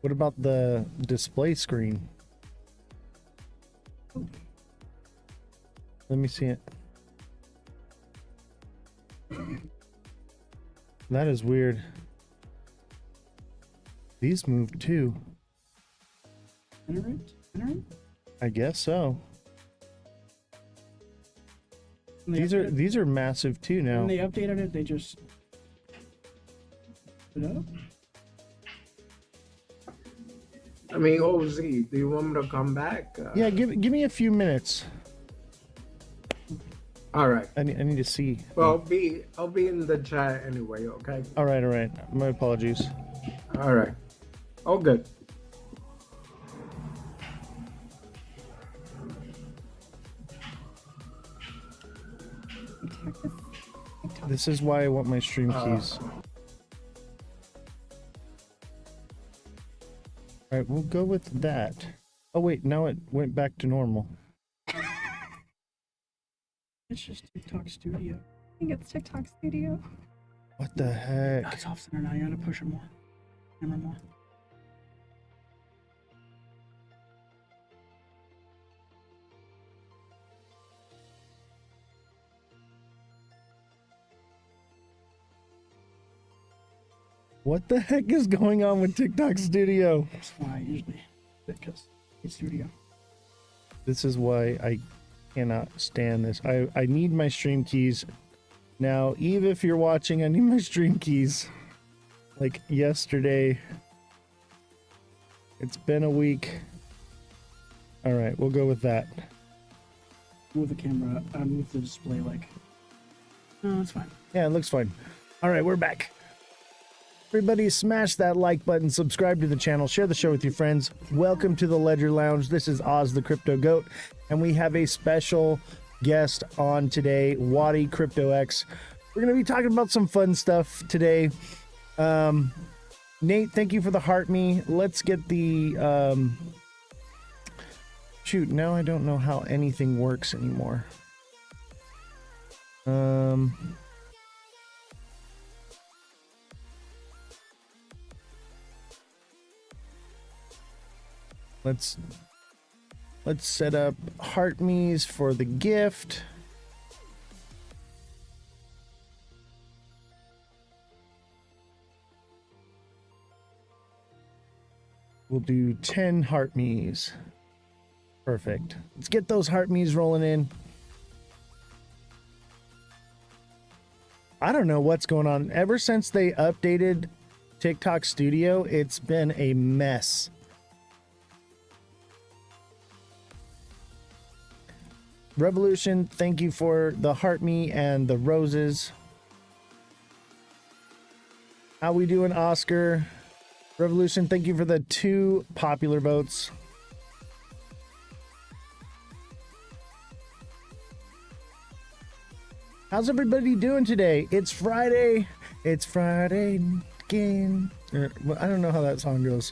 What about the display screen? Let me see it. That is weird. These moved too. I guess so. These are massive too now. When they updated it, they just put it up. I mean, OZ, do you want me to come back? Yeah, give me a few minutes. All right. I need to see. Well, I'll be in the chat anyway, okay? All right, all right. My apologies. All right. All good. This is why I want my stream keys. All right, we'll go with that. Oh wait, now it went back to normal. It's just TikTok Studio. I think it's TikTok Studio. What the heck? No, it's off center now. You gotta push it more. Hammer more. What the heck is going on with TikTok Studio? That's why I usually because it's Studio. This is why I cannot stand this. I need my stream keys. Now, Eve, if you're watching, I need my stream keys. Like yesterday. It's been a week. All right, we'll go with that. Move the camera. Move the display like. No, it's fine. Yeah, it looks fine. All right, we're back. Everybody smash that like button, subscribe to the channel, share the show with your friends. Welcome to the Ledger Lounge. This is Ozthecryptogoat, and we have a special guest on today, Waddy CryptoX. We're going to be talking about some fun stuff today. Nate, thank you for the heart me. Let's get the... Shoot, now I don't know how anything works anymore. Let's set up heart me's for the gift. We'll do 10 heart me's. Perfect. Let's get those heart me's rolling in. I don't know what's going on. Ever since they updated TikTok Studio, it's been a mess. Revolution, thank you for the heart me and the roses. How we doing, Oscar? Revolution, thank you for the 2 popular votes. How's everybody doing today? It's Friday. It's Friday again. I don't know how that song goes.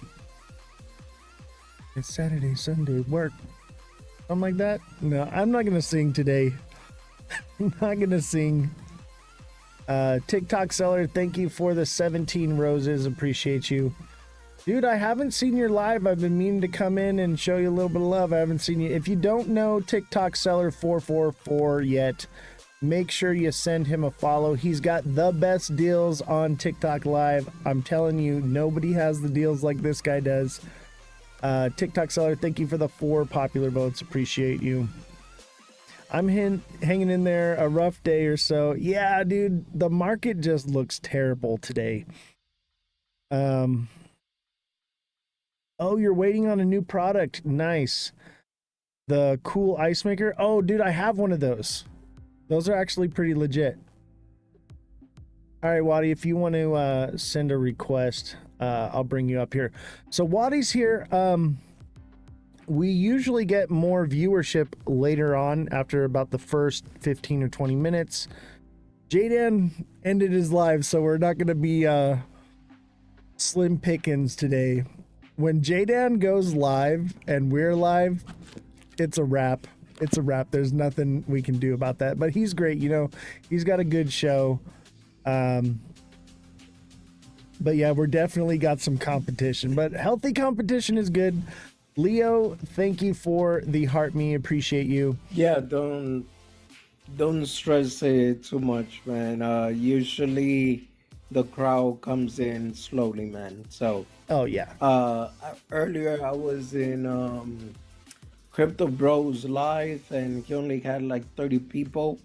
It's Saturday, Sunday, work. Something like that? No, I'm not going to sing today. I'm not going to sing. TikTok seller, thank you for the 17 roses. Appreciate you. Dude, I haven't seen your live. I've been meaning to come in and show you a little bit of love. I haven't seen you. If you don't know TikTok seller 444 yet, make sure you send him a follow. He's got the best deals on TikTok Live. I'm telling you, nobody has the deals like this guy does. TikTok seller, thank you for the 4 popular votes. Appreciate you. I'm hanging in there, a rough day or so. Yeah, dude, the market just looks terrible today. Oh, you're waiting on a new product. Nice. The cool ice maker. Oh, dude, I have one of those. Those are actually pretty legit. All right, Waddy, if you want to send a request, I'll bring you up here. So Waddy's here. We usually get more viewership later on after about the first 15 or 20 minutes. Jaydan ended his live, so we're not going to be slim pickings today. When Jaydan goes live and we're live, it's a wrap. It's a wrap. There's nothing we can do about that. But he's great, you know. He's got a good show. But yeah, we're definitely got some competition. But healthy competition is good. Leo, thank you for the heart me. Appreciate you. Yeah, don't stress it too much, man. Usually the crowd comes in slowly, man. So oh yeah. Earlier I was in Crypto Bros live and he only had like 30 people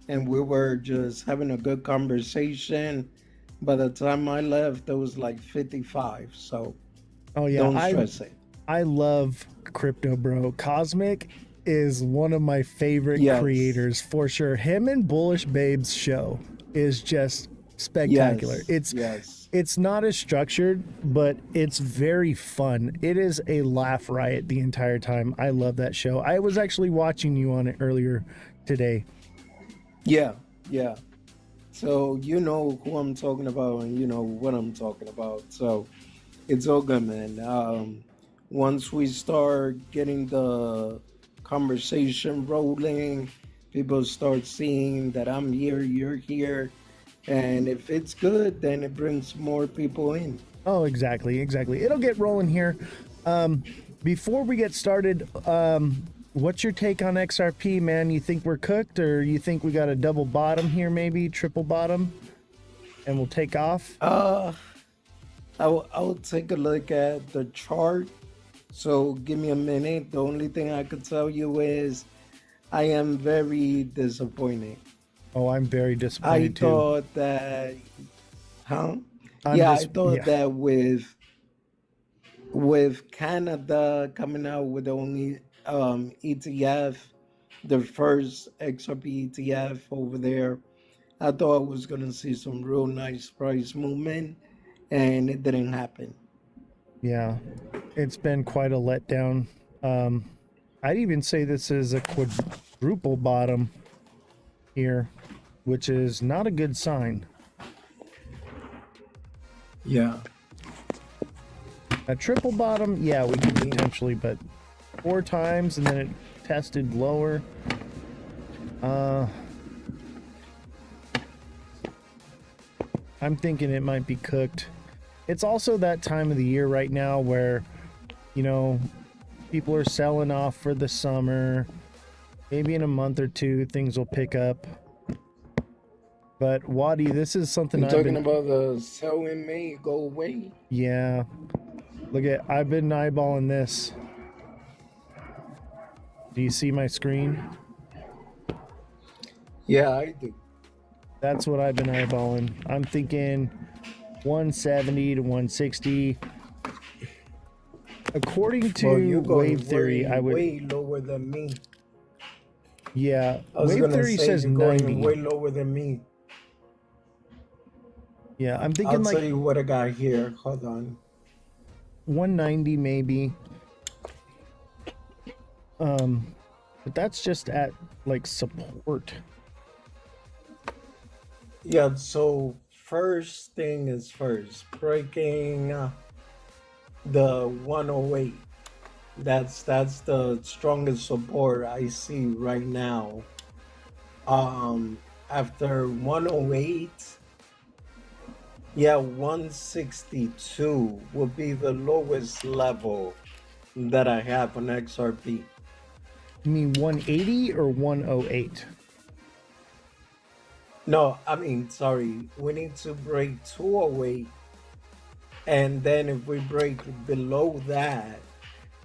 and we were just having a good conversation. By the time I left, there was like 55. So oh yeah, don't stress it. I love Crypto Bro. Cosmic is one of my favorite creators for sure. Him and Bullish Babe's show is just spectacular. It's not as structured, but it's very fun. It is a laugh riot the entire time. I love that show. I was actually watching you on it earlier today. Yeah. So you know who I'm talking about and you know what I'm talking about. So it's all good, man. Once we start getting the conversation rolling, people start seeing that I'm here, you're here. And if it's good, then it brings more people in. Oh, exactly. It'll get rolling here. Before we get started, what's your take on XRP, man? You think we're cooked, or you think we got a double bottom here, maybe triple bottom, and we'll take off? I will take a look at the chart. So give me a minute. The only thing I could tell you is I am very disappointed. Oh, I'm very disappointed too. I thought that, I thought that with Canada coming out with the only ETF, the first XRP ETF over there, I thought I was gonna see some real nice price movement, and it didn't happen. Yeah, it's been quite a letdown. I'd even say this is a quadruple bottom here, which is not a good sign. Yeah. A triple bottom, yeah, we could potentially, but 4 times and then it tested lower. I'm thinking it might be cooked. It's also that time of the year right now where, you know, people are selling off for the summer. Maybe in a month or two, things will pick up. But Waddy, this is something You're talking about the sell in May go away. Yeah. Look at, I've been eyeballing this. Do you see my screen? Yeah, I do. That's what I've been eyeballing. I'm thinking 170 to 160. According to Well, you're going wave theory, I would. way lower than me. Yeah, I was wave gonna theory say says you're going 90. way lower than me. Yeah, I'm thinking I'll like tell you what I got here. Hold on. 190 maybe. But that's just at like support. Yeah, so first thing is first, breaking the 108. That's the strongest support I see right now. After 108, yeah, 162 will be the lowest level that I have on XRP. You mean 180 or 108? No, I mean, sorry, we need to break 208, and then if we break below that,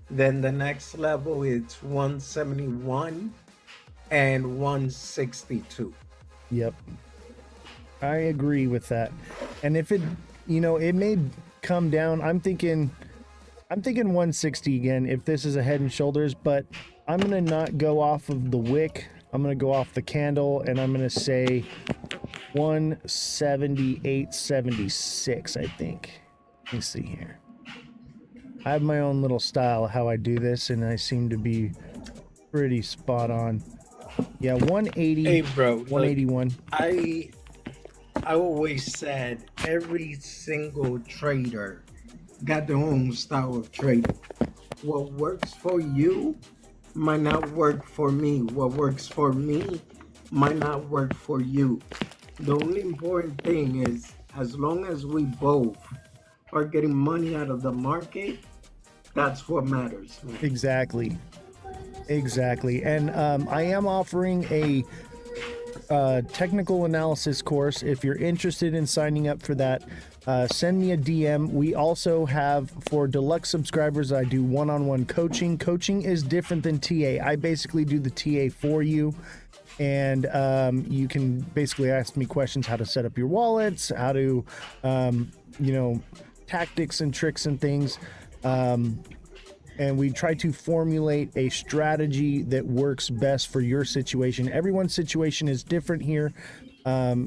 then the next level is 171 and 162. Yep. I agree with that. And if it, it may come down, I'm thinking 160 again if this is a head and shoulders, but I'm going to not go off of the wick. I'm going to go off the candle, and I'm going to say 178.76, I think. Let me see here. I have my own little style of how I do this, and I seem to be pretty spot on. Yeah, 180. Hey, bro. 181. Look, I always said every single trader got their own style of trading. What works for you might not work for me. What works for me might not work for you. The only important thing is, as long as we both are getting money out of the market, that's what matters. Exactly. And I am offering a technical analysis course. If you're interested in signing up for that, send me a DM. We also have, for deluxe subscribers, I do one-on-one coaching. Coaching is different than TA. I basically do the TA for you. And you can basically ask me questions, how to set up your wallets, how to, tactics and tricks and things. And we try to formulate a strategy that works best for your situation. Everyone's situation is different here.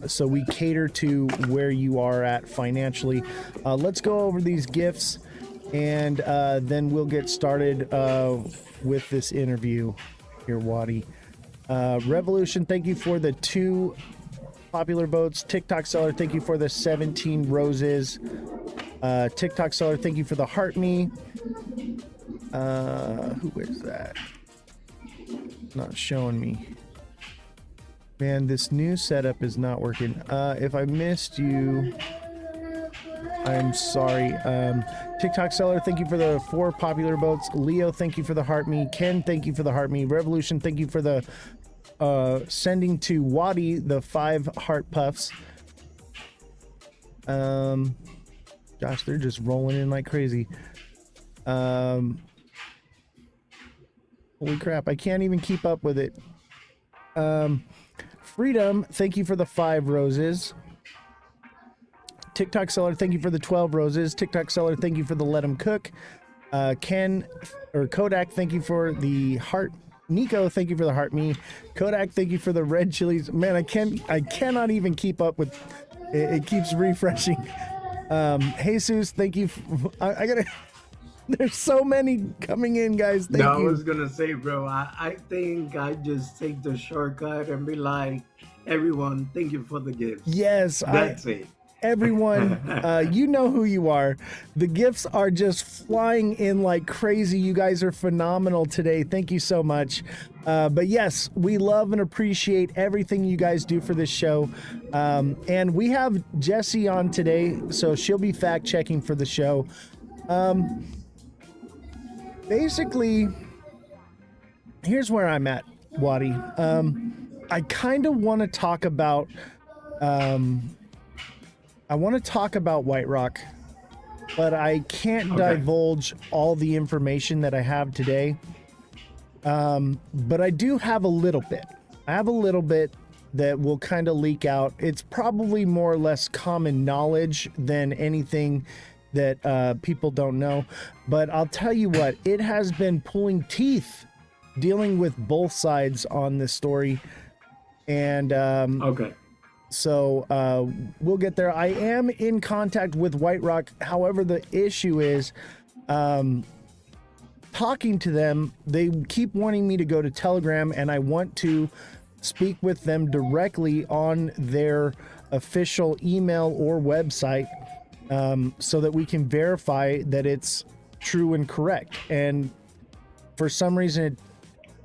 So we cater to where you are at financially. Let's go over these gifts, and then we'll get started with this interview here, Waddy. Revolution, thank you for the 2 popular votes. TikTok seller, thank you for the 17 roses. TikTok seller, thank you for the heart me. Who is that? Not showing me. Man, this new setup is not working. If I missed you, I'm sorry. TikTok seller, thank you for the 4 popular votes. Leo, thank you for the heart me. Ken, thank you for the heart me. Revolution, thank you for the sending to Waddy the 5 heart puffs. Gosh, they're just rolling in like crazy. Holy crap, I can't even keep up with it. Freedom, thank you for the 5 roses. TikTok seller, thank you for the 12 roses. TikTok seller, thank you for the let 'em cook. Kodak, thank you for the heart. Nico, thank you for the heart me. Kodak, thank you for the red chilies. Man, I cannot even keep up with it. It keeps refreshing. Jesus, thank you. I gotta. There's so many coming in, guys. Thank you. I was gonna say, bro, I think I just take the shortcut and be like, everyone, thank you for the gifts. Yes, that's it. Everyone, you know who you are. The gifts are just flying in like crazy. You guys are phenomenal today. Thank you so much. But yes, we love and appreciate everything you guys do for this show. And we have Jessie on today, so she'll be fact checking for the show. Basically, here's where I'm at, Waddy. I kind of want to talk about White Rock, but I can't divulge all the information that I have today. But I do have a little bit. that will kind of leak out. It's probably more or less common knowledge than anything that people don't know. But I'll tell you what, it has been pulling teeth dealing with both sides on this story. And Okay. so we'll get there. I am in contact with White Rock. However, the issue is talking to them, they keep wanting me to go to Telegram, and I want to speak with them directly on their official email or website, so that we can verify that it's true and correct. And for some reason, it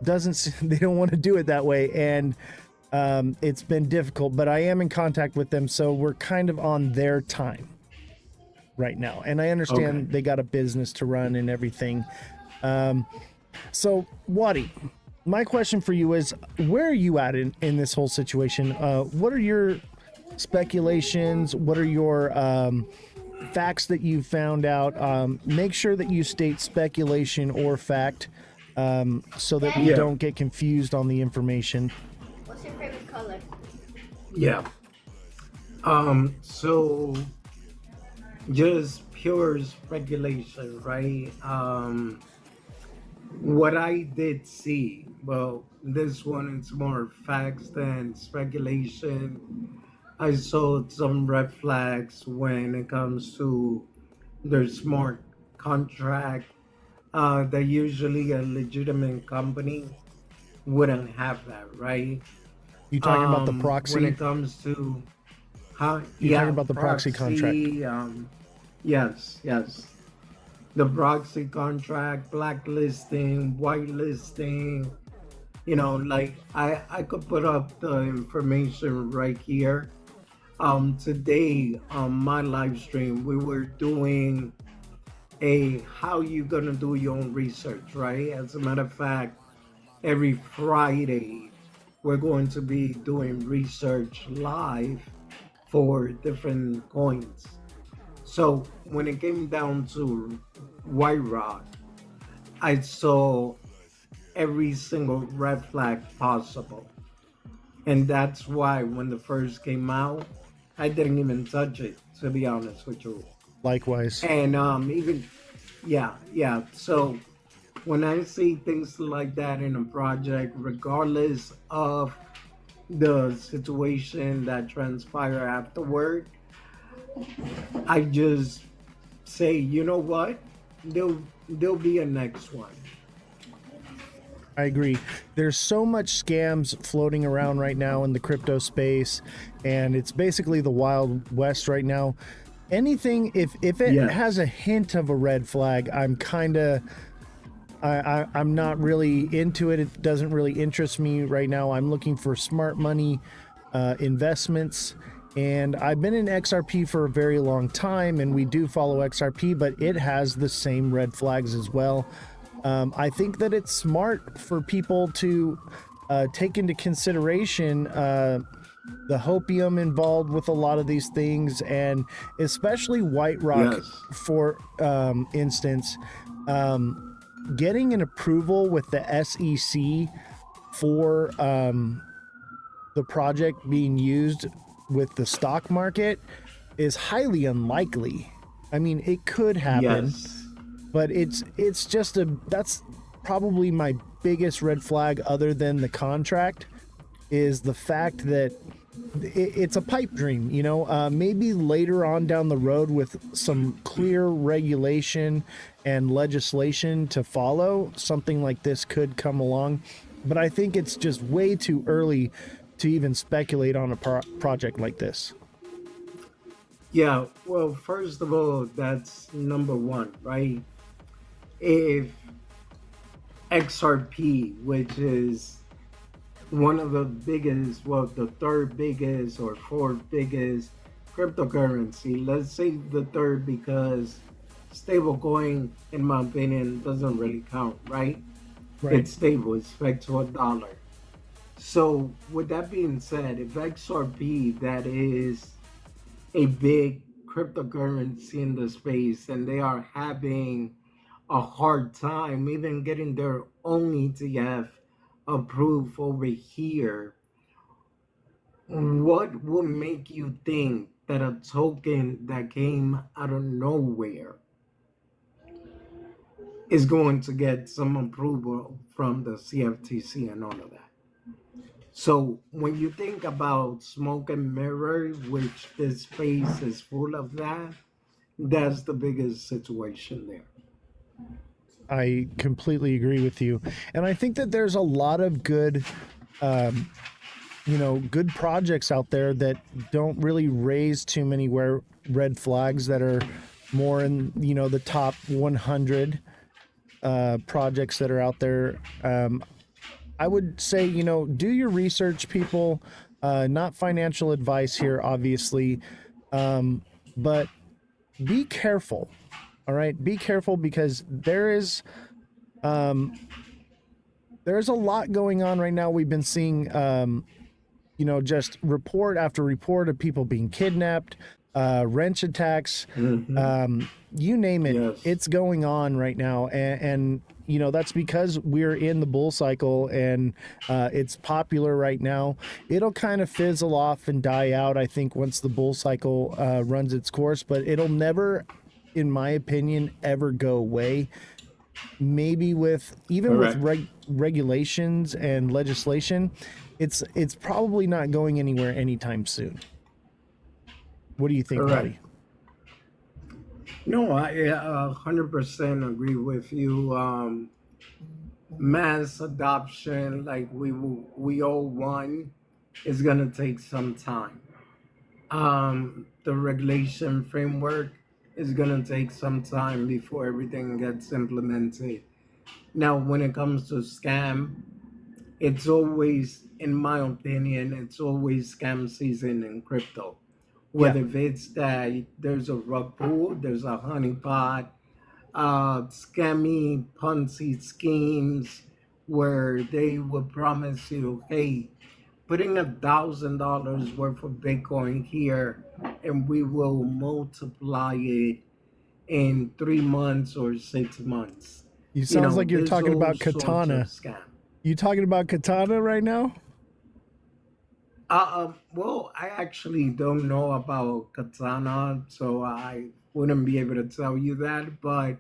doesn't. They don't want to do it that way, and it's been difficult. But I am in contact with them, so we're kind of on their time right now. And I understand they got a business to run and everything. So, Waddy, my question for you is, where are you at in this whole situation? What are your speculations? What are your facts that you found out? Make sure that you state speculation or fact, so that we don't get confused on the information. What's your favorite color? Yeah. So just pure speculation, right? What I did see, well, this one is more facts than speculation. I saw some red flags when it comes to their smart contract. That usually a legitimate company wouldn't have that, right? You talking about the proxy? When it comes to, You're talking about the proxy contract. Yes. The proxy contract, blacklisting, whitelisting, like I could put up the information right here. Today on my live stream, we were doing how you gonna do your own research, right? As a matter of fact, every Friday, we're going to be doing research live for different coins. So when it came down to White Rock, I saw every single red flag possible. And that's why when the first came out, I didn't even touch it, to be honest with you. Likewise. And so when I see things like that in a project, regardless of the situation that transpire afterward, I just say, you know what? There'll be a next one. I agree. There's so much scams floating around right now in the crypto space, and it's basically the Wild West right now. Anything, if it has a hint of a red flag, I'm not really into it. It doesn't really interest me right now. I'm looking for smart money investments, and I've been in XRP for a very long time, and we do follow XRP, but it has the same red flags as well. I think that it's smart for people to take into consideration the hopium involved with a lot of these things, and especially White Rock, for instance, getting an approval with the SEC for the project being used with the stock market is highly unlikely. I mean, it could happen, but it's just that's probably my biggest red flag, other than the contract, is the fact that it's a pipe dream. Maybe later on down the road, with some clear regulation and legislation to follow, something like this could come along. But I think it's just way too early to even speculate on a project like this. Yeah, well, first of all, that's number one, right? If XRP, which is one of the biggest, well, the third biggest or fourth biggest cryptocurrency, let's say the third, because stablecoin, in my opinion, doesn't really count, right? It's stable, it's pegged to $1. So with that being said, if XRP, that is a big cryptocurrency in the space, and they are having a hard time even getting their own ETF approved over here, What would make you think that a token that came out of nowhere is going to get some approval from the CFTC and all of that? So when you think about smoke and mirror, which this space is full of that, that's the biggest situation there. I completely agree with you. And I think that there's a lot of good, good projects out there that don't really raise too many red flags that are more in, the top 100 projects that are out there. I would say, do your research, people. Not financial advice here, obviously, but be careful. All right, be careful because there's a lot going on right now. We've been seeing, just report after report of people being kidnapped, wrench attacks, you name it. Yes. It's going on right now, and that's because we're in the bull cycle and it's popular right now. It'll kind of fizzle off and die out, I think, once the bull cycle runs its course, but it'll never, in my opinion, ever go away. Maybe with regulations and legislation, it's probably not going anywhere anytime soon. What do you think, Roddy? No, I 100% agree with you. Mass adoption, like we all want, is gonna take some time. The regulation framework is gonna take some time before everything gets implemented. Now, when it comes to scam, it's always, in my opinion, it's always scam season in crypto. Whether if it's that there's a rug pull, there's a honeypot, scammy Ponzi schemes where they would promise you, hey, putting $1,000 worth of Bitcoin here and we will multiply it in 3 months or 6 months. You sounds like you're talking about Katana. You talking about Katana right now? Well, I actually don't know about Katana, so I wouldn't be able to tell you that, but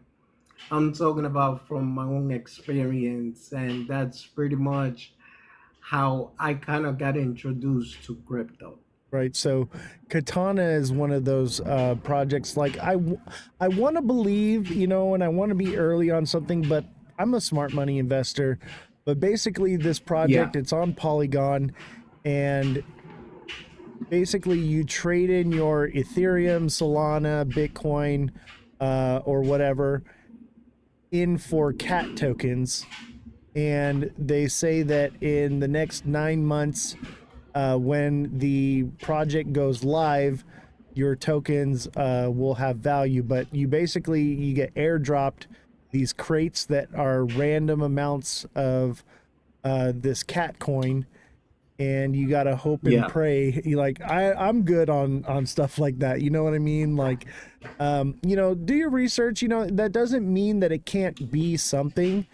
I'm talking about from my own experience, and that's pretty much how I kind of got introduced to crypto. Right. So Katana is one of those projects. Like I want to believe, and I want to be early on something, but I'm a smart money investor. But basically, this project, it's on Polygon, and basically you trade in your Ethereum, Solana, Bitcoin, or whatever in for cat tokens. And they say that in the next 9 months, when the project goes live, your tokens will have value. But you get airdropped these crates that are random amounts of this cat coin, and you gotta hope and pray. I'm good on stuff like that. You know what I mean? Like, do your research. That doesn't mean that it can't be something.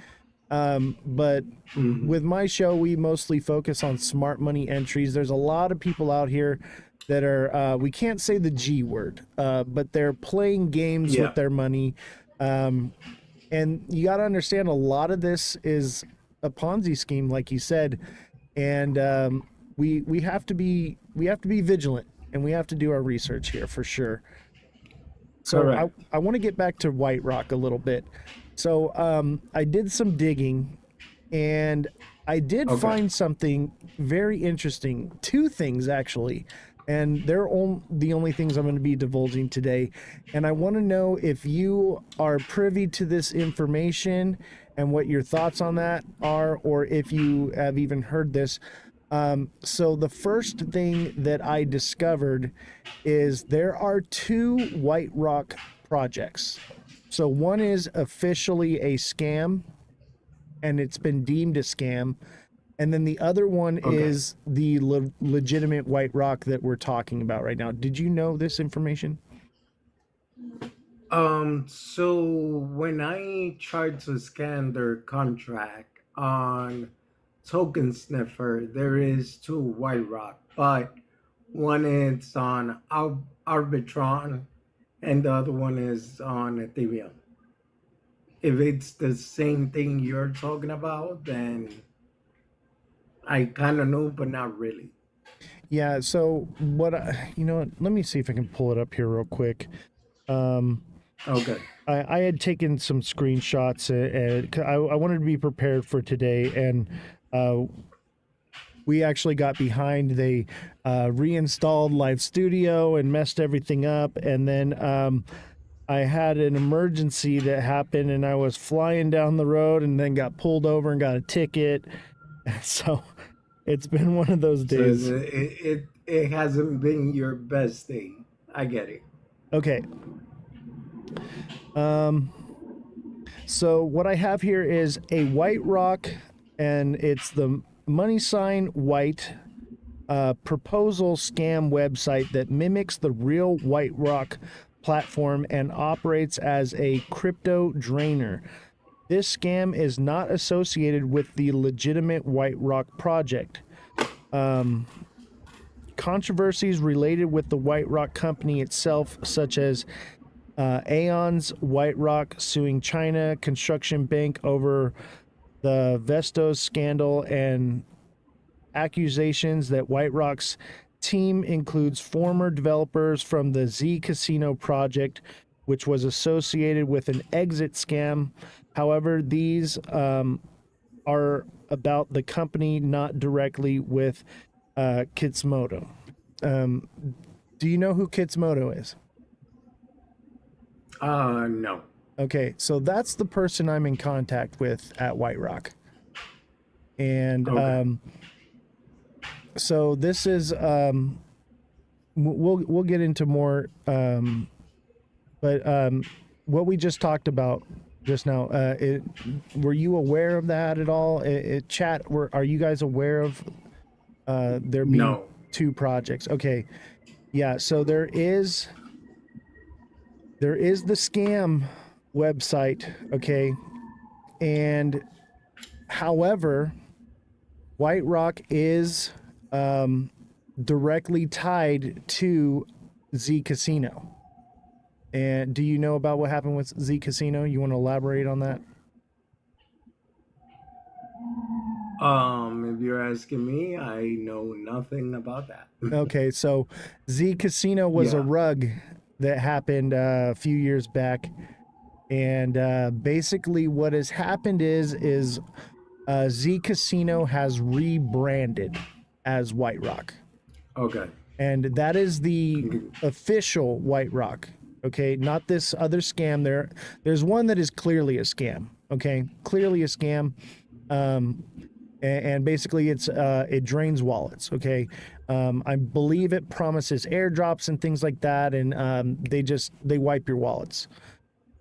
But with my show, we mostly focus on smart money entries. There's a lot of people out here that are, we can't say the G word, but they're playing games with their money. And you got to understand, a lot of this is a Ponzi scheme, like you said. And we have to be vigilant, and we have to do our research here for sure. So I want to get back to White Rock a little bit. So I did some digging, and I did find something very interesting. 2 things, actually. And they're the only things I'm going to be divulging today. And I want to know if you are privy to this information and what your thoughts on that are, or if you have even heard this. So the first thing that I discovered is there are 2 White Rock projects. So one is officially a scam, and it's been deemed a scam. And then the other one is the legitimate White Rock that we're talking about right now. Did you know this information? So when I tried to scan their contract on Token Sniffer, there is 2 White Rock, but One is on Arbitron, and the other one is on Ethereum. If it's the same thing you're talking about, then I kind of know, but not really. Yeah. So what? You know what? Let me see if I can pull it up here real quick. Okay. I had taken some screenshots and 'cause I wanted to be prepared for today, and we actually got behind. They reinstalled Live Studio and messed everything up, and then I had an emergency that happened, and I was flying down the road, and then got pulled over and got a ticket. So it's been one of those So days. it hasn't been your best day. I get it. Okay. So what I have here is a White Rock, and it's the money sign white proposal scam website that mimics the real White Rock platform and operates as a crypto drainer. This scam is not associated with the legitimate White Rock project. Controversies related with the White Rock company itself, such as Aeon's White Rock suing China Construction Bank over the Vestos scandal, and accusations that White Rock's team includes former developers from the Z Casino project, which was associated with an exit scam. However, these are about the company, not directly with Kitsumoto. Do you know who Kitsumoto is? No. Okay, so that's the person I'm in contact with at White Rock. And Okay. so this is we'll get into more but what we just talked about just now, were you aware of that at all? Chat, are you guys aware of there being No. two projects? Okay. Yeah, so there is the scam website, okay? And however, White Rock is directly tied to Z Casino. And do you know about what happened with Z Casino? You want to elaborate on that? If you're asking me, I know nothing about that. Okay, so Z Casino was a Yeah. rug that happened a few years back, and basically what has happened is Z Casino has rebranded as White Rock. Okay. And that is the official White Rock. Okay, not this other scam. There's one that is clearly a scam. Okay, clearly a scam. And basically it drains wallets. Okay, I believe it promises airdrops and things like that, and they wipe your wallets.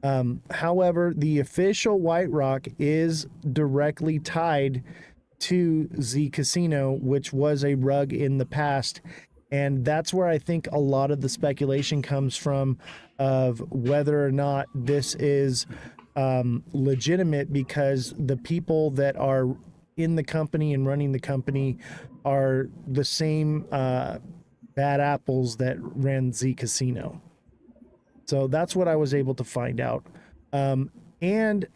However, the official White Rock is directly tied to Z Casino, which was a rug in the past. And that's where I think a lot of the speculation comes from of whether or not this is legitimate, because the people that are in the company and running the company are the same bad apples that ran Z Casino. So that's what I was able to find out. And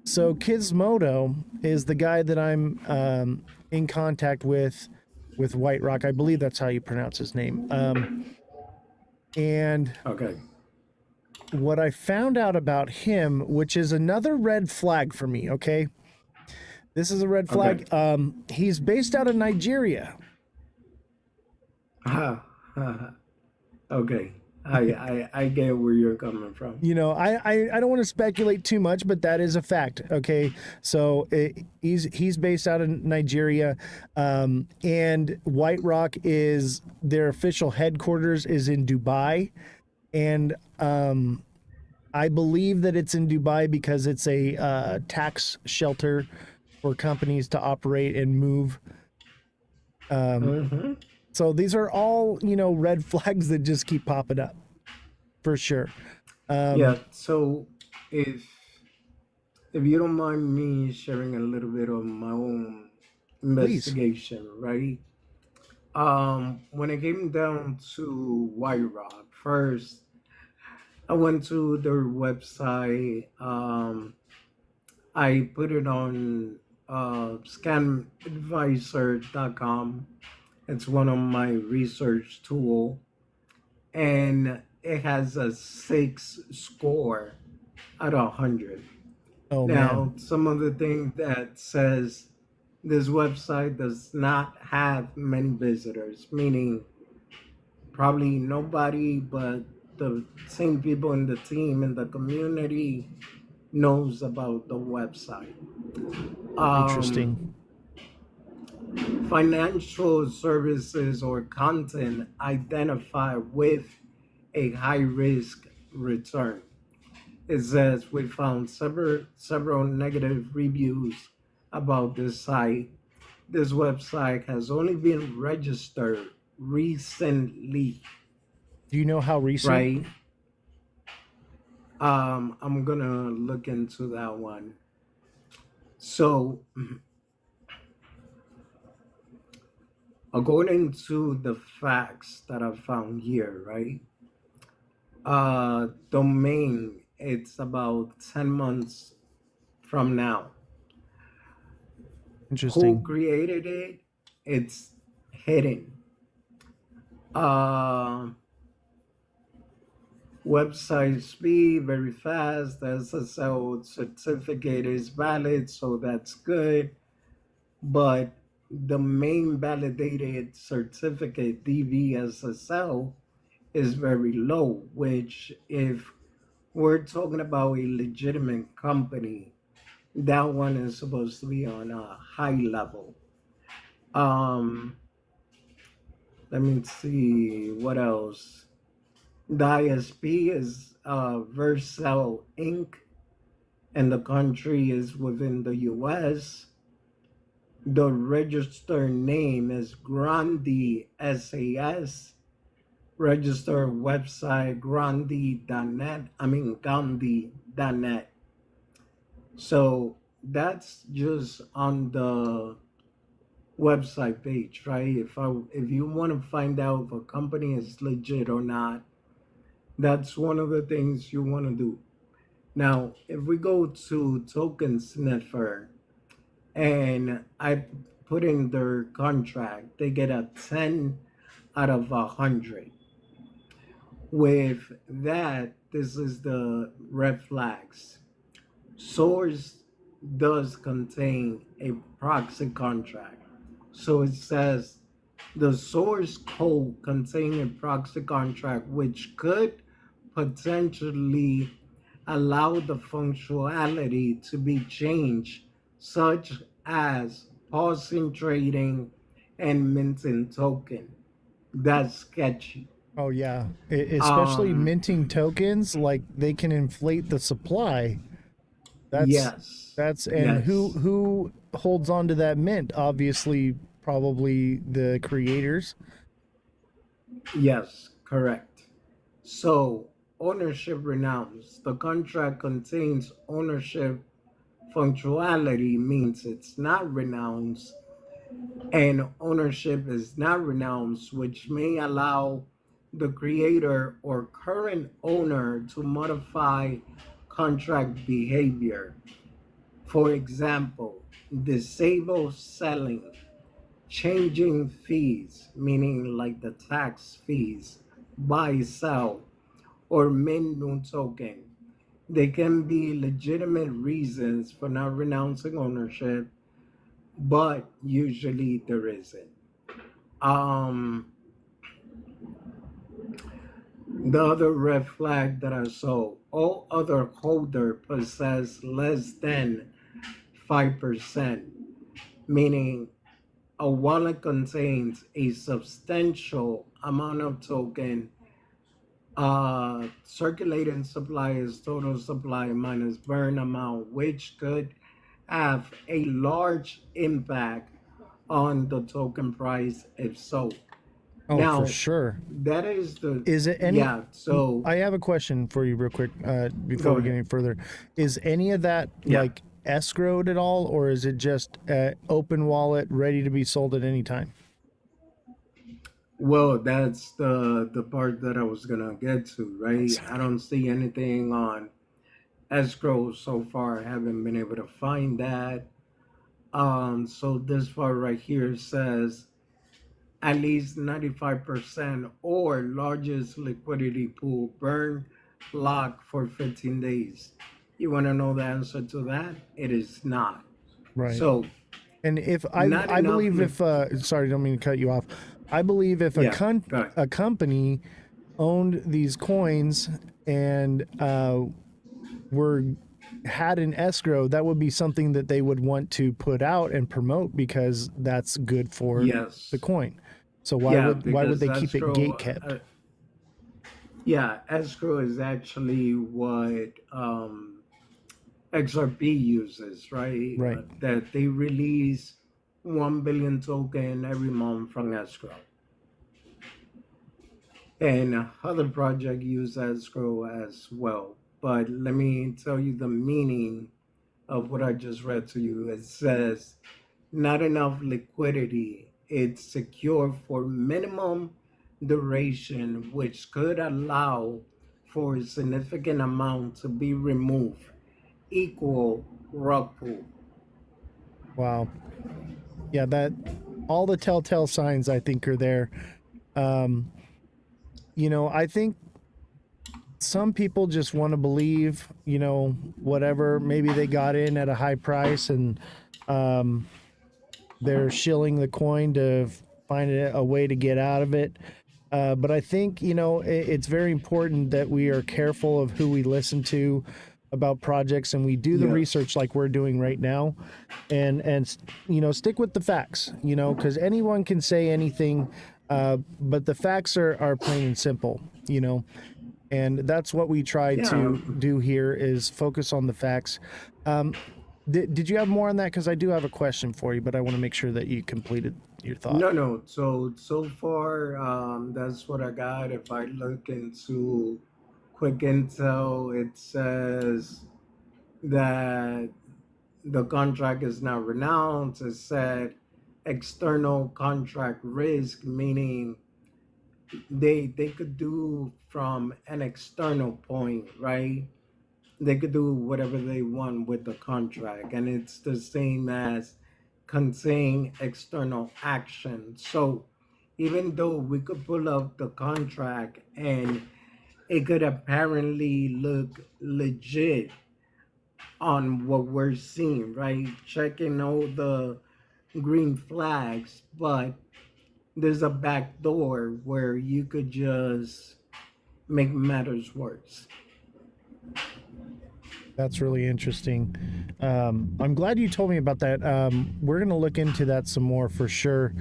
so Kismoto is the guy that I'm in contact with White Rock. I believe that's how you pronounce his name. And okay, what I found out about him, which is another red flag for me, okay? This is a red flag. Okay. He's based out of Nigeria. Okay. I get where you're coming from. You know, I don't want to speculate too much, but that is a fact. Okay, so he's based out of Nigeria, and White Rock is their official headquarters is in Dubai, and I believe that it's in Dubai because it's a tax shelter for companies to operate and move. So these are all, red flags that just keep popping up, for sure. Yeah. So if you don't mind me sharing a little bit of my own investigation, right? When it came down to White Rock, first I went to their website. I put it on scanadvisor.com. It's one of my research tool, and it has a 6 score out of 100. Oh Now, man. some of the things that says this website does not have many visitors, meaning probably nobody but the same people in the team in the community knows about the website. Interesting. Financial services or content identified with a high risk return. It says we found several negative reviews about this site. This website has only been registered recently, Do you know how recent? right? I'm gonna look into that one. So, according to the facts that I found here, right? Domain, it's about 10 months from now. Who Interesting. created it? It's hidden. Uh, Website speed very fast. The SSL certificate is valid, so that's good. But the main validated certificate, DVSSL, is very low, which if we're talking about a legitimate company, that one is supposed to be on a high level. Um, Let me see what else. The ISP is Vercel Inc., and the country is within the US. The registered name is Grandi SAS. Registered website Grandi.net. Gandhi.net. So that's just on the website page, right? If you want to find out if a company is legit or not, that's one of the things you want to do. Now, if we go to Token Sniffer and I put in their contract, they get a 10 out of 100. With that, this is the red flags. Source does contain a proxy contract. So it says the source code containing a proxy contract which could potentially allow the functionality to be changed, such as pausing trading and minting token. That's sketchy. Oh yeah, especially Um, minting tokens, like they can inflate the supply. That's yes, that's and who yes, who holds on to that mint? Obviously, probably the creators. yes, correct. So, ownership renounced. The contract contains ownership functionality means it's not renounced, and ownership is not renounced, which may allow the creator or current owner to modify contract behavior. For example, disable selling, changing fees, meaning like the tax fees, buy, sell, or mint new token. There can be legitimate reasons for not renouncing ownership, but usually there isn't. Um, the other red flag that I saw, all other holder possess less than 5%, meaning a wallet contains a substantial amount of token. Circulating supply is total supply minus burn amount, which could have a large impact on the token price if so. Oh, for Now, sure. that is the, Is it any? yeah, so I have a question for you, real quick, before go we get ahead. any further. Is any of that Yeah. like escrowed at all, or is it just open wallet, ready to be sold at any time? Well, that's the part that I was gonna get to, right? I don't see anything on escrow so far. I haven't been able to find that. So this part right here says at least 95% or largest liquidity pool burn lock for 15 days. You want to know the answer to that? It is not. Right. So And if not I enough. believe if sorry, don't mean to cut you off. I believe if Yeah, go ahead. a company owned these coins and were had an escrow, that would be something that they would want to put out and promote because that's good for Yes. the coin. So Yeah, why would because they keep it escrow. gate kept? Yeah, escrow is actually what XRP uses, right? Right. That they release 1 billion token every month from escrow. And other project use escrow as well. But let me tell you the meaning of what I just read to you. It says, not enough liquidity. It's secure for minimum duration, which could allow for a significant amount to be removed. Equal rug pull. Wow. Yeah, that all the telltale signs I think are there. I think some people just want to believe, whatever. Maybe they got in at a high price and they're shilling the coin to find a way to get out of it. But I think, it's very important that we are careful of who we listen to about projects and we do the Yes. research like we're doing right now and stick with the facts, because anyone can say anything, but the facts are plain and simple, and that's what we try to do here is focus on the facts. Did you have more on that? Because I do have a question for you, but I want to make sure that you completed your thought. No. So far, that's what I got. If I look into quick intel, it says that the contract is not renounced. It said external contract risk, meaning they could do from an external point, right? They could do whatever they want with the contract, and it's the same as contain external action. So even though we could pull up the contract and it could apparently look legit on what we're seeing, right? Checking all the green flags, but there's a back door where you could just make matters worse. That's really interesting. I'm glad you told me about that. We're going to look into that some more for sure.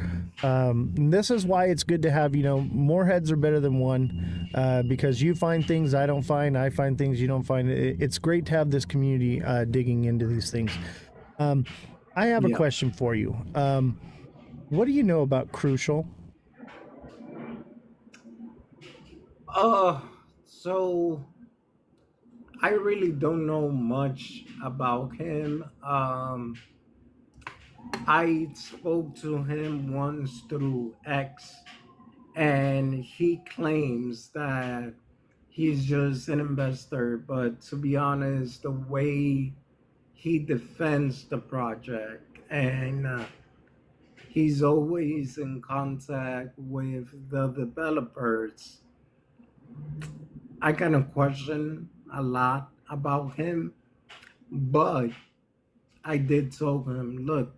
This is why it's good to have, more heads are better than one, because you find things I don't find, I find things you don't find. It's great to have this community digging into these things. I have a question for you. What do you know about Crucial? So I really don't know much about him. I spoke to him once through X, and he claims that he's just an investor. But to be honest, the way he defends the project and he's always in contact with the developers, I kind of question a lot about him. But I did tell him, look,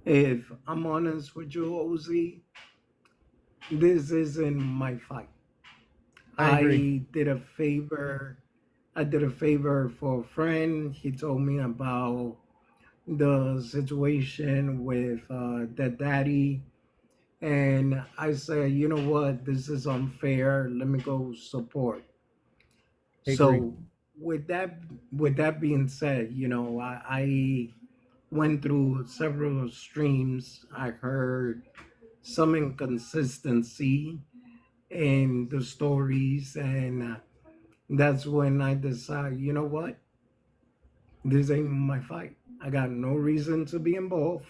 if I'm honest with you, Ozzy, this isn't my fight. I agree. I did a favor for a friend. He told me about the situation with the daddy. And I said, you know what? This is unfair. Let me go support. I agree. So with that being said, I went through several streams. I heard some inconsistency in the stories, and that's when I decided, you know what? This ain't my fight. I got no reason to be involved.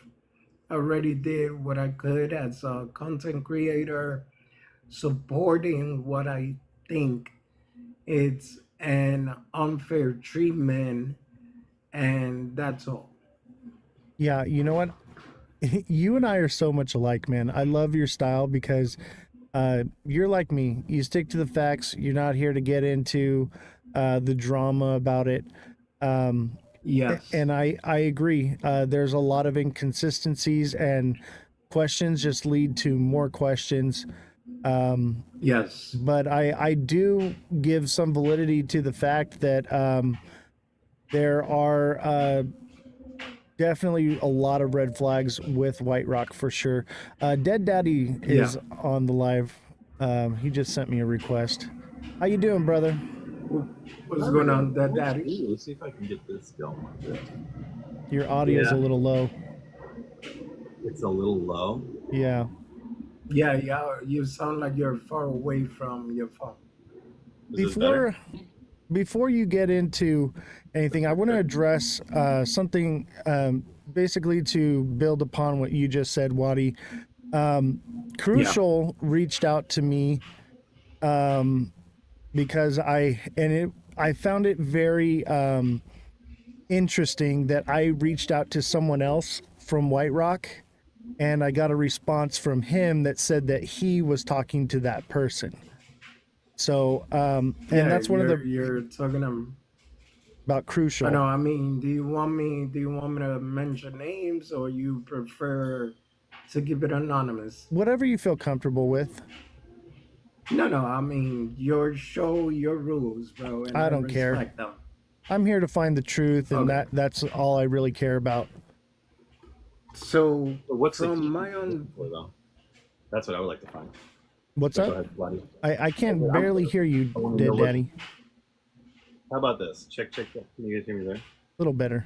already did what I could as a content creator, supporting what I think it's an unfair treatment, and that's all. Yeah, you know what? You and I are so much alike, man. I love your style because you're like me. You stick to the facts. You're not here to get into the drama about it. Yes. And I agree. There's a lot of inconsistencies, and questions just lead to more questions. Yes. But I do give some validity to the fact that there are definitely a lot of red flags with White Rock for sure. Dead Daddy is on the live. He just sent me a request. How you doing, brother? What's going on, Dead Daddy? Let's see if I can get this going like this. Your audio's a little low. It's a little low. Yeah. Yeah, you sound like you're far away from your phone. Before you get into anything, I want to address something basically to build upon what you just said, Wadi. Crucial reached out to me because I found it very interesting that I reached out to someone else from White Rock, and I got a response from him that said that he was talking to that person. So, and that's one of the you're talking about Crucial. I know. I mean, do you want me to mention names, or you prefer to keep it anonymous? Whatever you feel comfortable with. No. I mean, your show, your rules, bro. And I don't care. respect them. I'm here to find the truth, and that's all I really care about. So, what's from my own? That's what I would like to find. What's Go up? ahead, Vladdy. I can't barely hear you, Dead Daddy. How about this? Check. Can you guys hear me there? A little better.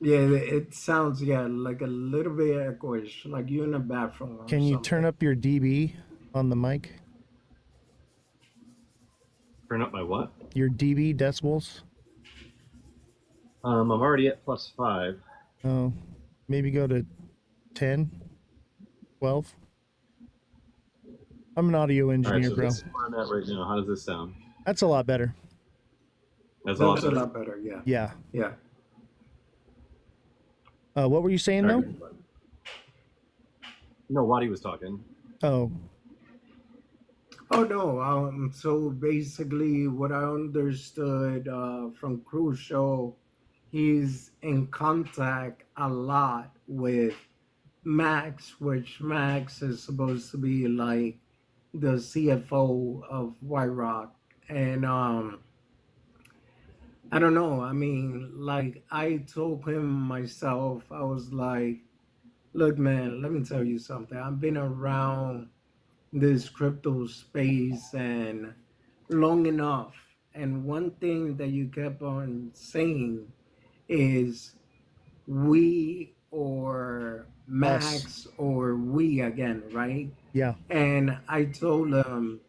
Yeah, it sounds like a little bit echoish, like you in a bathroom. Can you turn up your dB on the mic? Turn up my what? Your dB decibels. I'm already at +5. Oh, maybe go to 10, 12. I'm an audio engineer, bro. This is where I'm at right now. How does this sound? That's a lot better. That's a lot better. Yeah. Yeah. Yeah. What were you saying, though? No, Waddy was talking. Oh. Oh no. So basically, what I understood from Crucial, he's in contact a lot with Max, which Max is supposed to be like the CFO of White Rock, and I don't know. I mean, like I told him myself, I was like, look, man, let me tell you something. I've been around this crypto space and long enough. And one thing that you kept on saying is we or Max or we again, right? Yeah. And I told him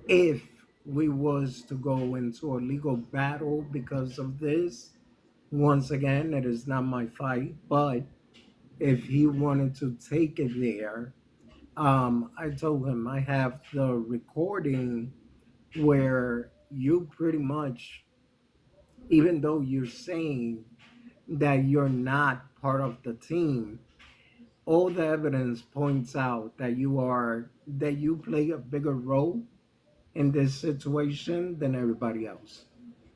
if we was to go into a legal battle because of this, once again, it is not my fight, but if he wanted to take it there, I told him I have the recording where you pretty much, even though you're saying that you're not part of the team, all the evidence points out that you play a bigger role in this situation than everybody else.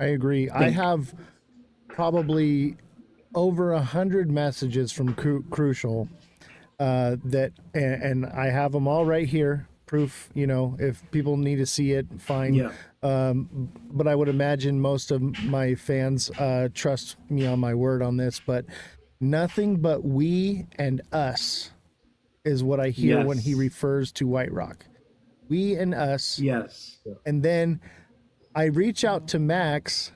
I agree. I have probably over 100 messages from Crucial that, and I have them all right here. Proof, if people need to see it, fine. Yeah. But I would imagine most of my fans trust me on my word on this, but nothing but we and us is what I hear when he refers to White Rock. We and us. Yes. And then I reach out to Max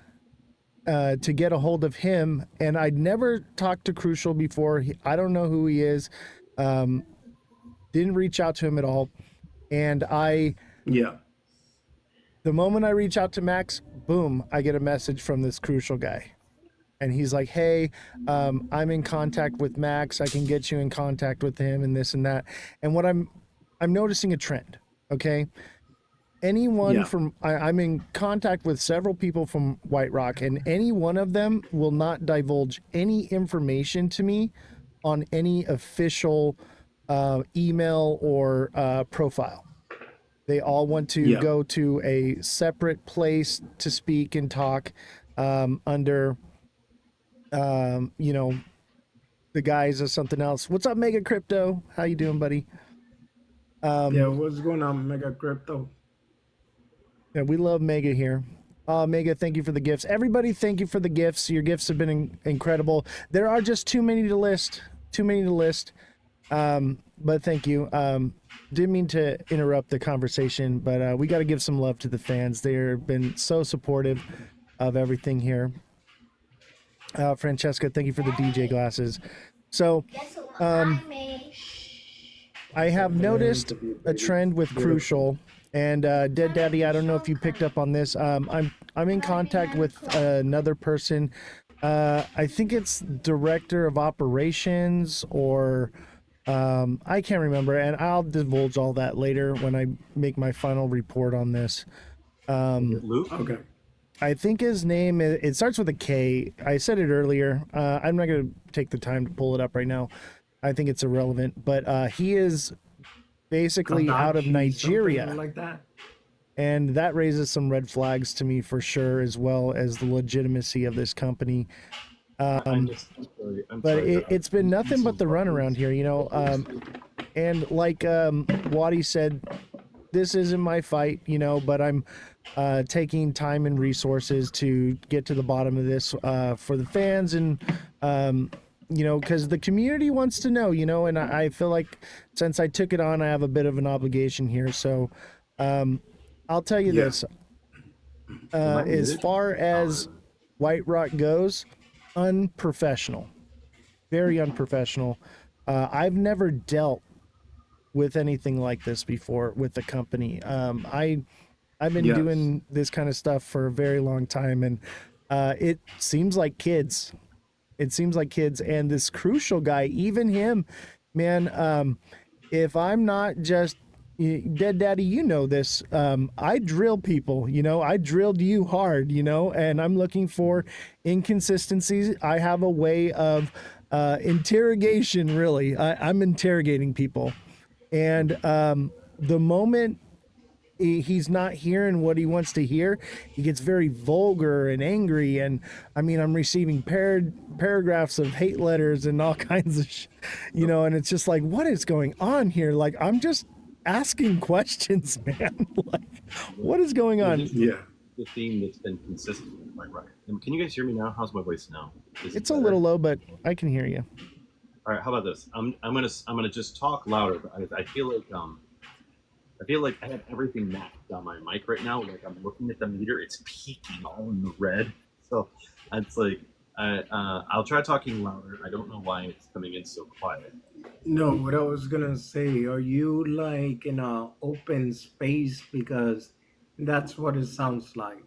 to get a hold of him, and I'd never talked to Crucial before. I don't know who he is. Didn't reach out to him at all. And the moment I reach out to Max, boom, I get a message from this Crucial guy. and he's like, hey, I'm in contact with Max, I can get you in contact with him and this and that. And what I'm noticing a trend. Okay, anyone Yeah. from I'm in contact with several people from White Rock, and any one of them will not divulge any information to me on any official email or profile. They all want to Yeah. go to a separate place to speak and talk under, you know, the guise of something else. What's up, Mega Crypto? How you doing, buddy? Yeah, what's going on, Mega Crypto? Yeah, we love Mega here. Mega, thank you for the gifts. Everybody, thank you for the gifts. Your gifts have been incredible. There are just too many to list. Too many to list. But thank you. Didn't mean to interrupt the conversation, but we got to give some love to the fans. They've been so supportive of everything here. Francesca, thank you for the DJ glasses. So, I have noticed a trend with Crucial and Dead Daddy. I don't know if you picked up on this. I'm in contact with another person. I think it's director of operations or I can't remember, and I'll divulge all that later when I make my final report on this. Luke? Okay. I think his name, it starts with a K. I said it earlier. I'm not going to take the time to pull it up right now. I think it's irrelevant, but he is basically out of Kadachi, Nigeria. something like that. And that raises some red flags to me for sure, as well as the legitimacy of this company. I'm But sorry. it's been nothing but the run around here, you know. And like Waddy said, this isn't my fight, you know, but I'm taking time and resources to get to the bottom of this for the fans and, you know, because the community wants to know, you know, and I feel like since I took it on, I have a bit of an obligation here. So I'll tell you this. As far as White Rock goes, unprofessional, very unprofessional. I've never dealt with anything like this before with the company. I've been doing this kind of stuff for a very long time, and it seems like kids. It seems like kids, and this Crucial guy, even him, man. If I'm not just Dead Daddy, you know this. I drill people, you know, I drilled you hard, you know, and I'm looking for inconsistencies. I have a way of interrogation, really. I'm interrogating people. And the moment he's not hearing what he wants to hear, he gets very vulgar and angry. And I mean, I'm receiving paragraphs of hate letters and all kinds of, you know, and it's just like, what is going on here? Like, I'm just asking questions, man. Like, what is going on? The theme that's been consistent with my record. Can you guys hear me now? How's my voice now? It's a little low, but I can hear you. All right, how about this? I'm gonna just talk louder. But I feel like I have everything maxed on my mic right now. Like I'm looking at the meter, it's peaking all in the red. So it's like I'll try talking louder. I don't know why it's coming in so quiet. No, what I was gonna say, are you like in a open space? Because that's what it sounds like.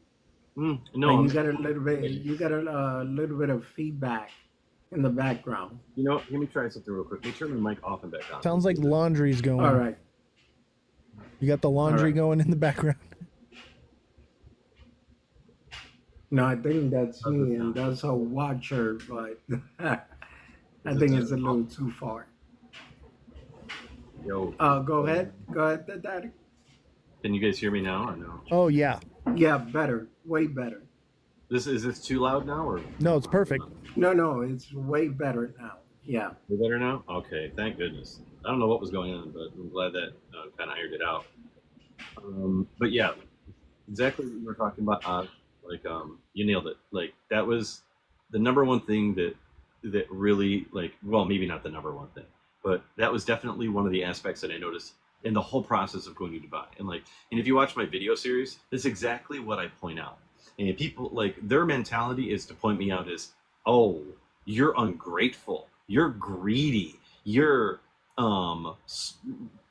No, Like you got a little bit of feedback in the background. You know, let me try something real quick. Let me turn my mic off and back on. Sounds like laundry's going. All right. You got the laundry going in the background. No, I think that's me, and that's a watcher, but I think it's a little too far. Yo. Go ahead, Daddy. Can you guys hear me now or no? Oh yeah. Yeah, better, way better. Is this too loud now or? No, it's perfect. No, it's way better now. Yeah. Way better now? Okay, thank goodness. I don't know what was going on, but I'm glad that kind of ironed it out. But yeah, exactly what you were talking about. You nailed it. Like that was the number one thing that really well, maybe not the number one thing, but that was definitely one of the aspects that I noticed in the whole process of going to Dubai. And if you watch my video series, that's exactly what I point out. And people their mentality is to point me out as, oh, you're ungrateful, you're greedy, you're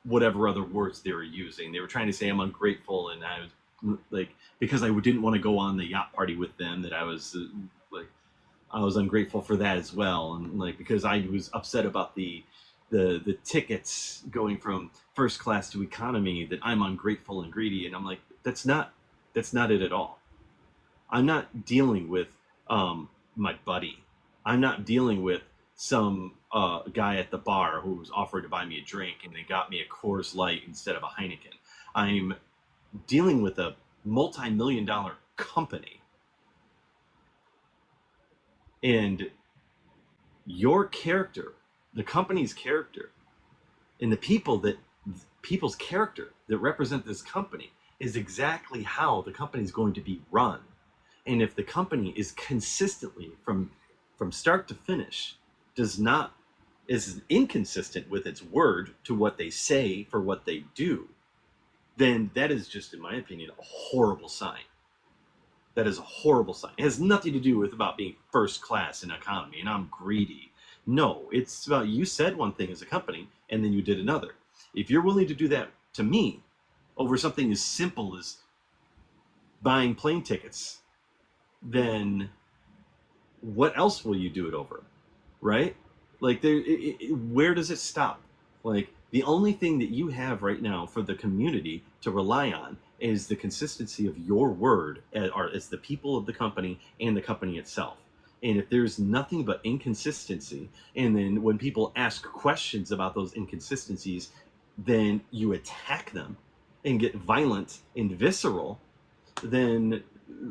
whatever other words they were using. They were trying to say I'm ungrateful, and I was because I didn't want to go on the yacht party with them, that I was I was ungrateful for that as well, and like because I was upset about the tickets going from first class to economy, that I'm ungrateful and greedy, and I'm like, that's not it at all. I'm not dealing with my buddy. I'm not dealing with some guy at the bar who was offered to buy me a drink and they got me a Coors Light instead of a Heineken. I'm dealing with a multi-million-dollar company, and your character, the company's character, and the people's character that represent this company is exactly how the company is going to be run. And if the company is consistently from start to finish is inconsistent with its word to what they say for what they do, then that is just, in my opinion, a horrible sign. That is a horrible sign. It has nothing to do with about being first class in economy and I'm greedy. No, it's about you said one thing as a company and then you did another. If you're willing to do that to me over something as simple as buying plane tickets, then what else will you do it over? Right? Like, where does it stop? Like, the only thing that you have right now for the community to rely on is the consistency of your word as the people of the company and the company itself. And if there's nothing but inconsistency, and then when people ask questions about those inconsistencies, then you attack them and get violent and visceral, then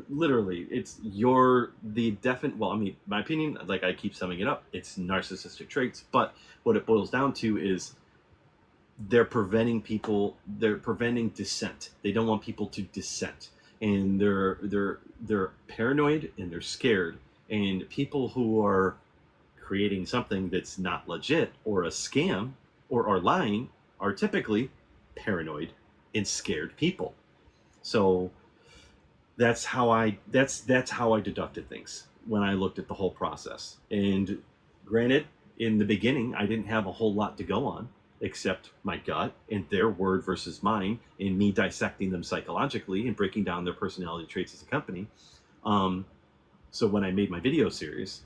literally it's well, I mean, my opinion, like I keep summing it up, it's narcissistic traits, but what it boils down to is they're preventing dissent. They don't want people to dissent, and they're paranoid and they're scared, and people who are creating something that's not legit or a scam or are lying are typically paranoid and scared people. So that's how I deducted things when I looked at the whole process. And granted, in the beginning, I didn't have a whole lot to go on except my gut and their word versus mine, and me dissecting them psychologically and breaking down their personality traits as a company. So when I made my video series,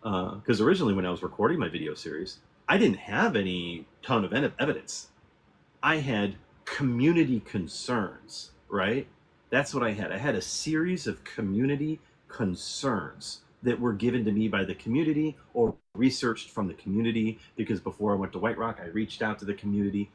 because originally when I was recording my video series, I didn't have any ton of evidence. I had community concerns, right? That's what I had. I had a series of community concerns that were given to me by the community or researched from the community, because before I went to White Rock, I reached out to the community.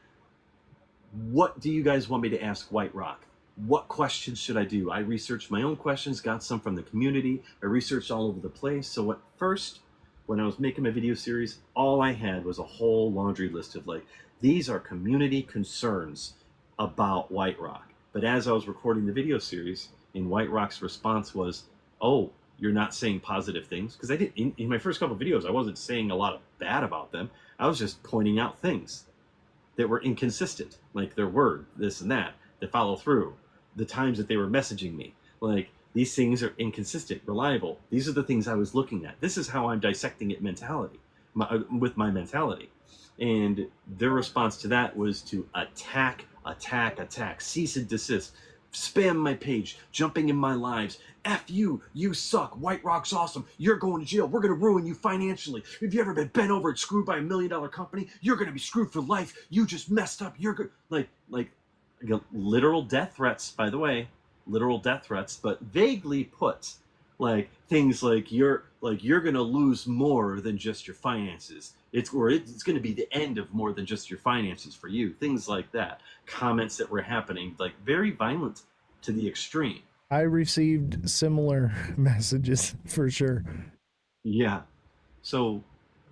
What do you guys want me to ask White Rock? What questions should I do? I researched my own questions, got some from the community. I researched all over the place. So at first, when I was making my video series, all I had was a whole laundry list of like, these are community concerns about White Rock. But as I was recording the video series, and White Rock's response was, oh, you're not saying positive things. Because I didn't, in my first couple of videos, I wasn't saying a lot of bad about them. I was just pointing out things that were inconsistent, like their word, this and that follow through, the times that they were messaging me. Like, these things are inconsistent, reliable. These are the things I was looking at. This is how I'm dissecting it with my mentality. And their response to that was to attack, cease and desist, spam my page, jumping in my lives. F you, you suck, White Rock's awesome, you're going to jail, we're going to ruin you financially. Have you ever been bent over and screwed by $1 million company? You're going to be screwed for life. You just messed up. You're good. Like literal death threats, by the way, literal death threats, but vaguely put, like things like you're going to lose more than just your finances. It's going to be the end of more than just your finances for you. Things like that. Comments that were happening, like very violent to the extreme. I received similar messages for sure. Yeah. So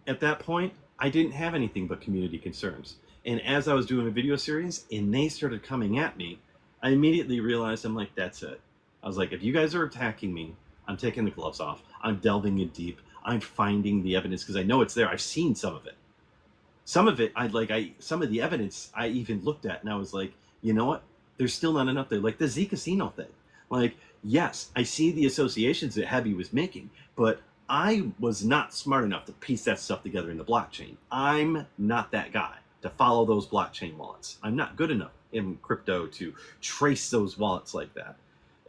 at that point, I didn't have anything but community concerns. And as I was doing a video series and they started coming at me, I immediately realized, I'm like, that's it. I was like, if you guys are attacking me, I'm taking the gloves off. I'm delving in deep. I'm finding the evidence because I know it's there. I've seen some of it. Some of the evidence I even looked at and I was like, you know what? There's still not enough there. Like the Z Casino thing. Like, yes, I see the associations that Heavy was making, but I was not smart enough to piece that stuff together in the blockchain. I'm not that guy to follow those blockchain wallets. I'm not good enough in crypto to trace those wallets like that.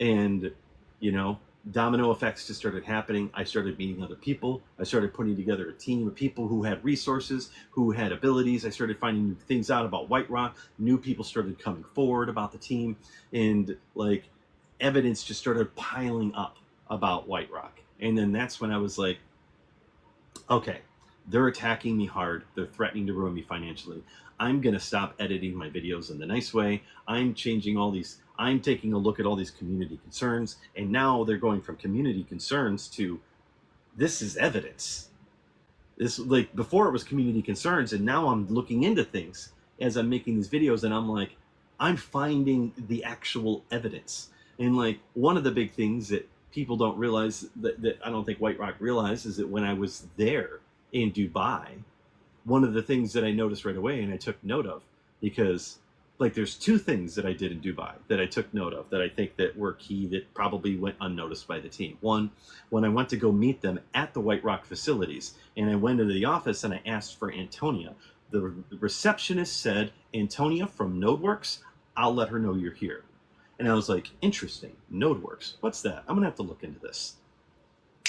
And, you know, domino effects just started happening. I started meeting other people. I started putting together a team of people who had resources, who had abilities. I started finding new things out about White Rock. New people started coming forward about the team, and like evidence just started piling up about White Rock. And then that's when I was like, okay, they're attacking me hard. They're threatening to ruin me financially. I'm going to stop editing my videos in the nice way. I'm changing all these. I'm taking a look at all these community concerns. And now they're going from community concerns to this is evidence. This, like, before it was community concerns. And now I'm looking into things as I'm making these videos. And I'm like, I'm finding the actual evidence. And like, one of the big things that people don't realize, that I don't think White Rock realized, is that when I was there in Dubai, one of the things that I noticed right away and I took note of, because like there's two things that I did in Dubai that I took note of that I think that were key that probably went unnoticed by the team. One, when I went to go meet them at the White Rock facilities and I went into the office and I asked for Antonia, the receptionist said, Antonia from NodeWorks, I'll let her know you're here. And I was like, interesting, NodeWorks, what's that? I'm gonna have to look into this.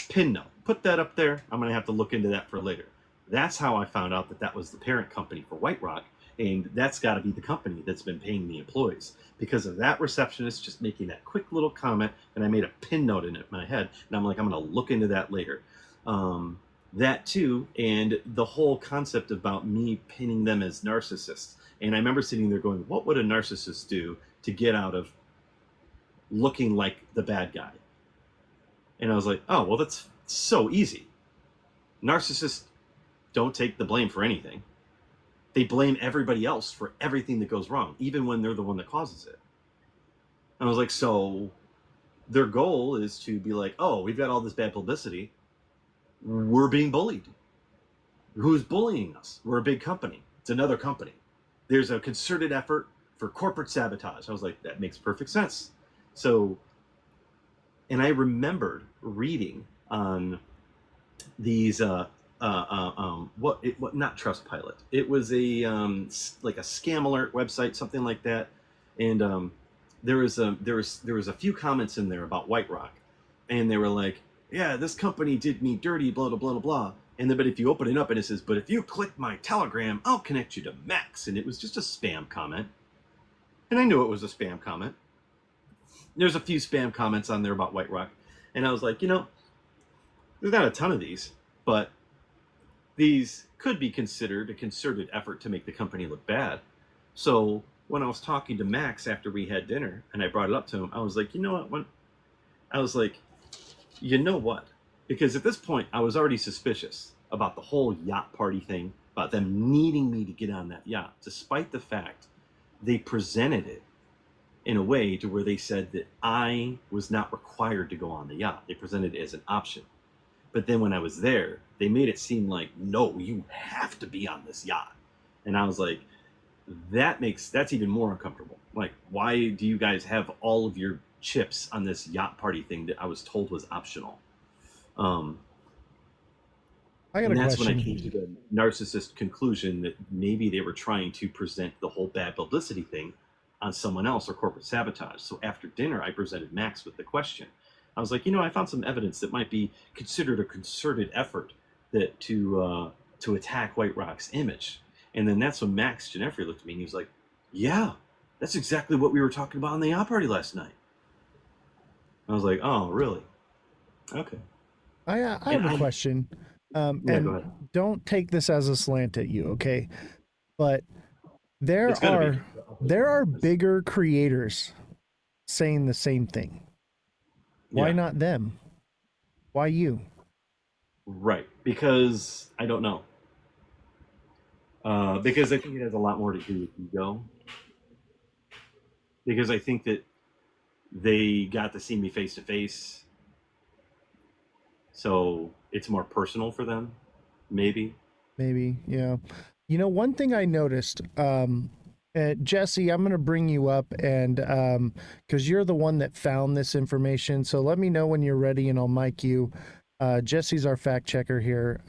Pin note, put that up there. I'm gonna have to look into that for later. That's how I found out that that was the parent company for White Rock, and that's got to be the company that's been paying the employees. Because of that receptionist just making that quick little comment, and I made a pin note in it in my head, and I'm like, I'm going to look into that later. That too, and the whole concept about me pinning them as narcissists. And I remember sitting there going, what would a narcissist do to get out of looking like the bad guy? And I was like, oh, well, that's so easy. Narcissists don't take the blame for anything. They blame everybody else for everything that goes wrong, even when they're the one that causes it. And I was like, so their goal is to be like, oh, we've got all this bad publicity. We're being bullied. Who's bullying us? We're a big company. It's another company. There's a concerted effort for corporate sabotage. I was like, that makes perfect sense. So, and I remembered reading on these what not Trustpilot. It was a like a scam alert website, something like that. And there was a few comments in there about White Rock, and they were like, yeah, this company did me dirty, blah blah blah blah. And then, but if you open it up and it says, but if you click my Telegram, I'll connect you to Max. And it was just a spam comment. And I knew it was a spam comment. There's a few spam comments on there about White Rock. And I was like, there's not a ton of these, but these could be considered a concerted effort to make the company look bad. So when I was talking to Max after we had dinner and I brought it up to him, I was like, you know what? Because at this point I was already suspicious about the whole yacht party thing, about them needing me to get on that yacht, despite the fact they presented it in a way to where they said that I was not required to go on the yacht. They presented it as an option. But then when I was there, they made it seem like, no, you have to be on this yacht. And I was like, that's even more uncomfortable. Like, why do you guys have all of your chips on this yacht party thing that I was told was optional? I got and a that's question. when I came to the narcissist conclusion that maybe they were trying to present the whole bad publicity thing on someone else or corporate sabotage. So after dinner, I presented Max with the question. I was like, I found some evidence that might be considered a concerted effort that to attack White Rock's image. And then that's when Max Gineffri looked at me and he was like, yeah, that's exactly what we were talking about on the yacht party last night. I was like, oh, really? Okay. I have a question. Yeah, and go ahead. don't take this as a slant at you, okay? But there It's gonna be. are bigger creators saying the same thing. Why Yeah. not them? Why you? Right. Because I don't know. Because I think it has a lot more to do with ego. Because I think that they got to see me face to face. So it's more personal for them, maybe. Maybe, yeah. One thing I noticed, Jesse, I'm going to bring you up, and because you're the one that found this information, so let me know when you're ready, and I'll mic you. Jesse's our fact checker here.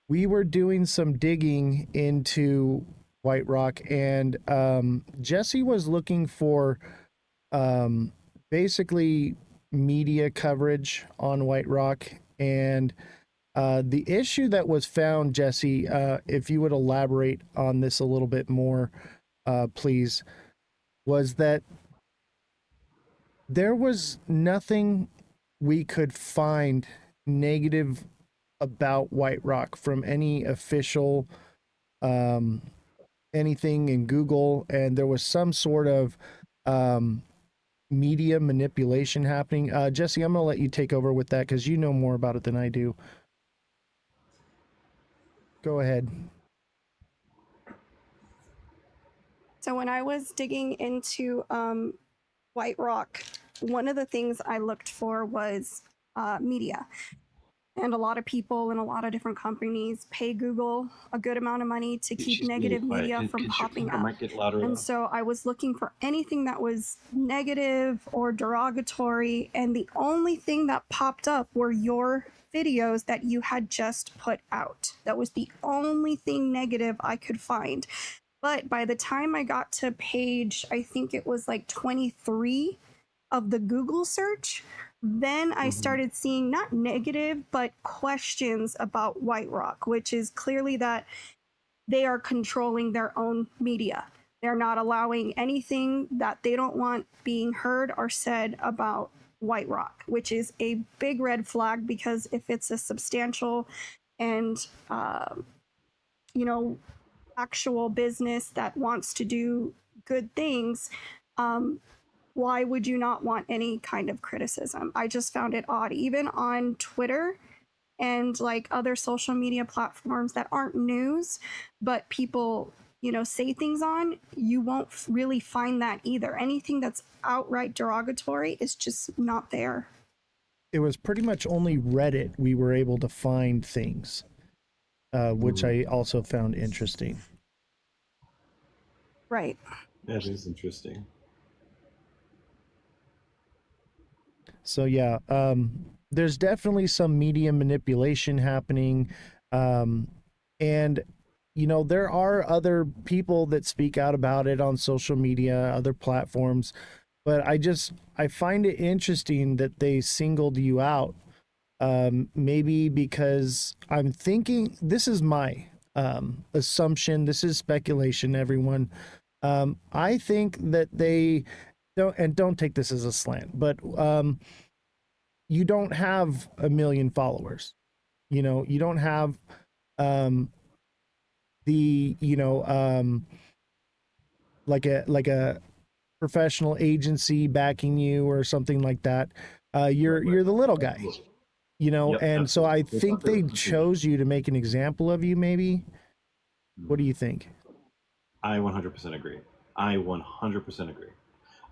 We were doing some digging into White Rock, and Jesse was looking for basically media coverage on White Rock. And the issue that was found, Jesse, if you would elaborate on this a little bit more, please, was that there was nothing we could find negative about White Rock from any official anything in Google, and there was some sort of media manipulation happening. Jesse, I'm going to let you take over with that because you know more about it than I do. Go ahead. So when I was digging into White Rock, one of the things I looked for was media. And a lot of people in a lot of different companies pay Google a good amount of money to keep negative media from popping up. And so I was looking for anything that was negative or derogatory, and the only thing that popped up were your videos that you had just put out. That was the only thing negative I could find. But by the time I got to page, I think it was like 23 of the Google search, then I started seeing not negative, but questions about White Rock, which is clearly that they are controlling their own media. They're not allowing anything that they don't want being heard or said about White Rock, which is a big red flag, because if it's a substantial and, actual business that wants to do good things, why would you not want any kind of criticism? I just found it odd. Even on Twitter and like other social media platforms that aren't news, but people, say things on, you won't really find that either. Anything that's outright derogatory is just not there. It was pretty much only Reddit we were able to find things, which I also found interesting. Right. That is interesting. So yeah, there's definitely some media manipulation happening, and there are other people that speak out about it on social media, other platforms, but I find it interesting that they singled you out. Maybe because I'm thinking, this is my assumption, this is speculation, everyone. I think that they don't take this as a slant, but you don't have a million followers. You don't have like a professional agency backing you or something like that. You're the little guy, Yep, and so I absolutely. think they chose you to make an example of you, maybe. What do you think? I 100% agree. I 100% agree.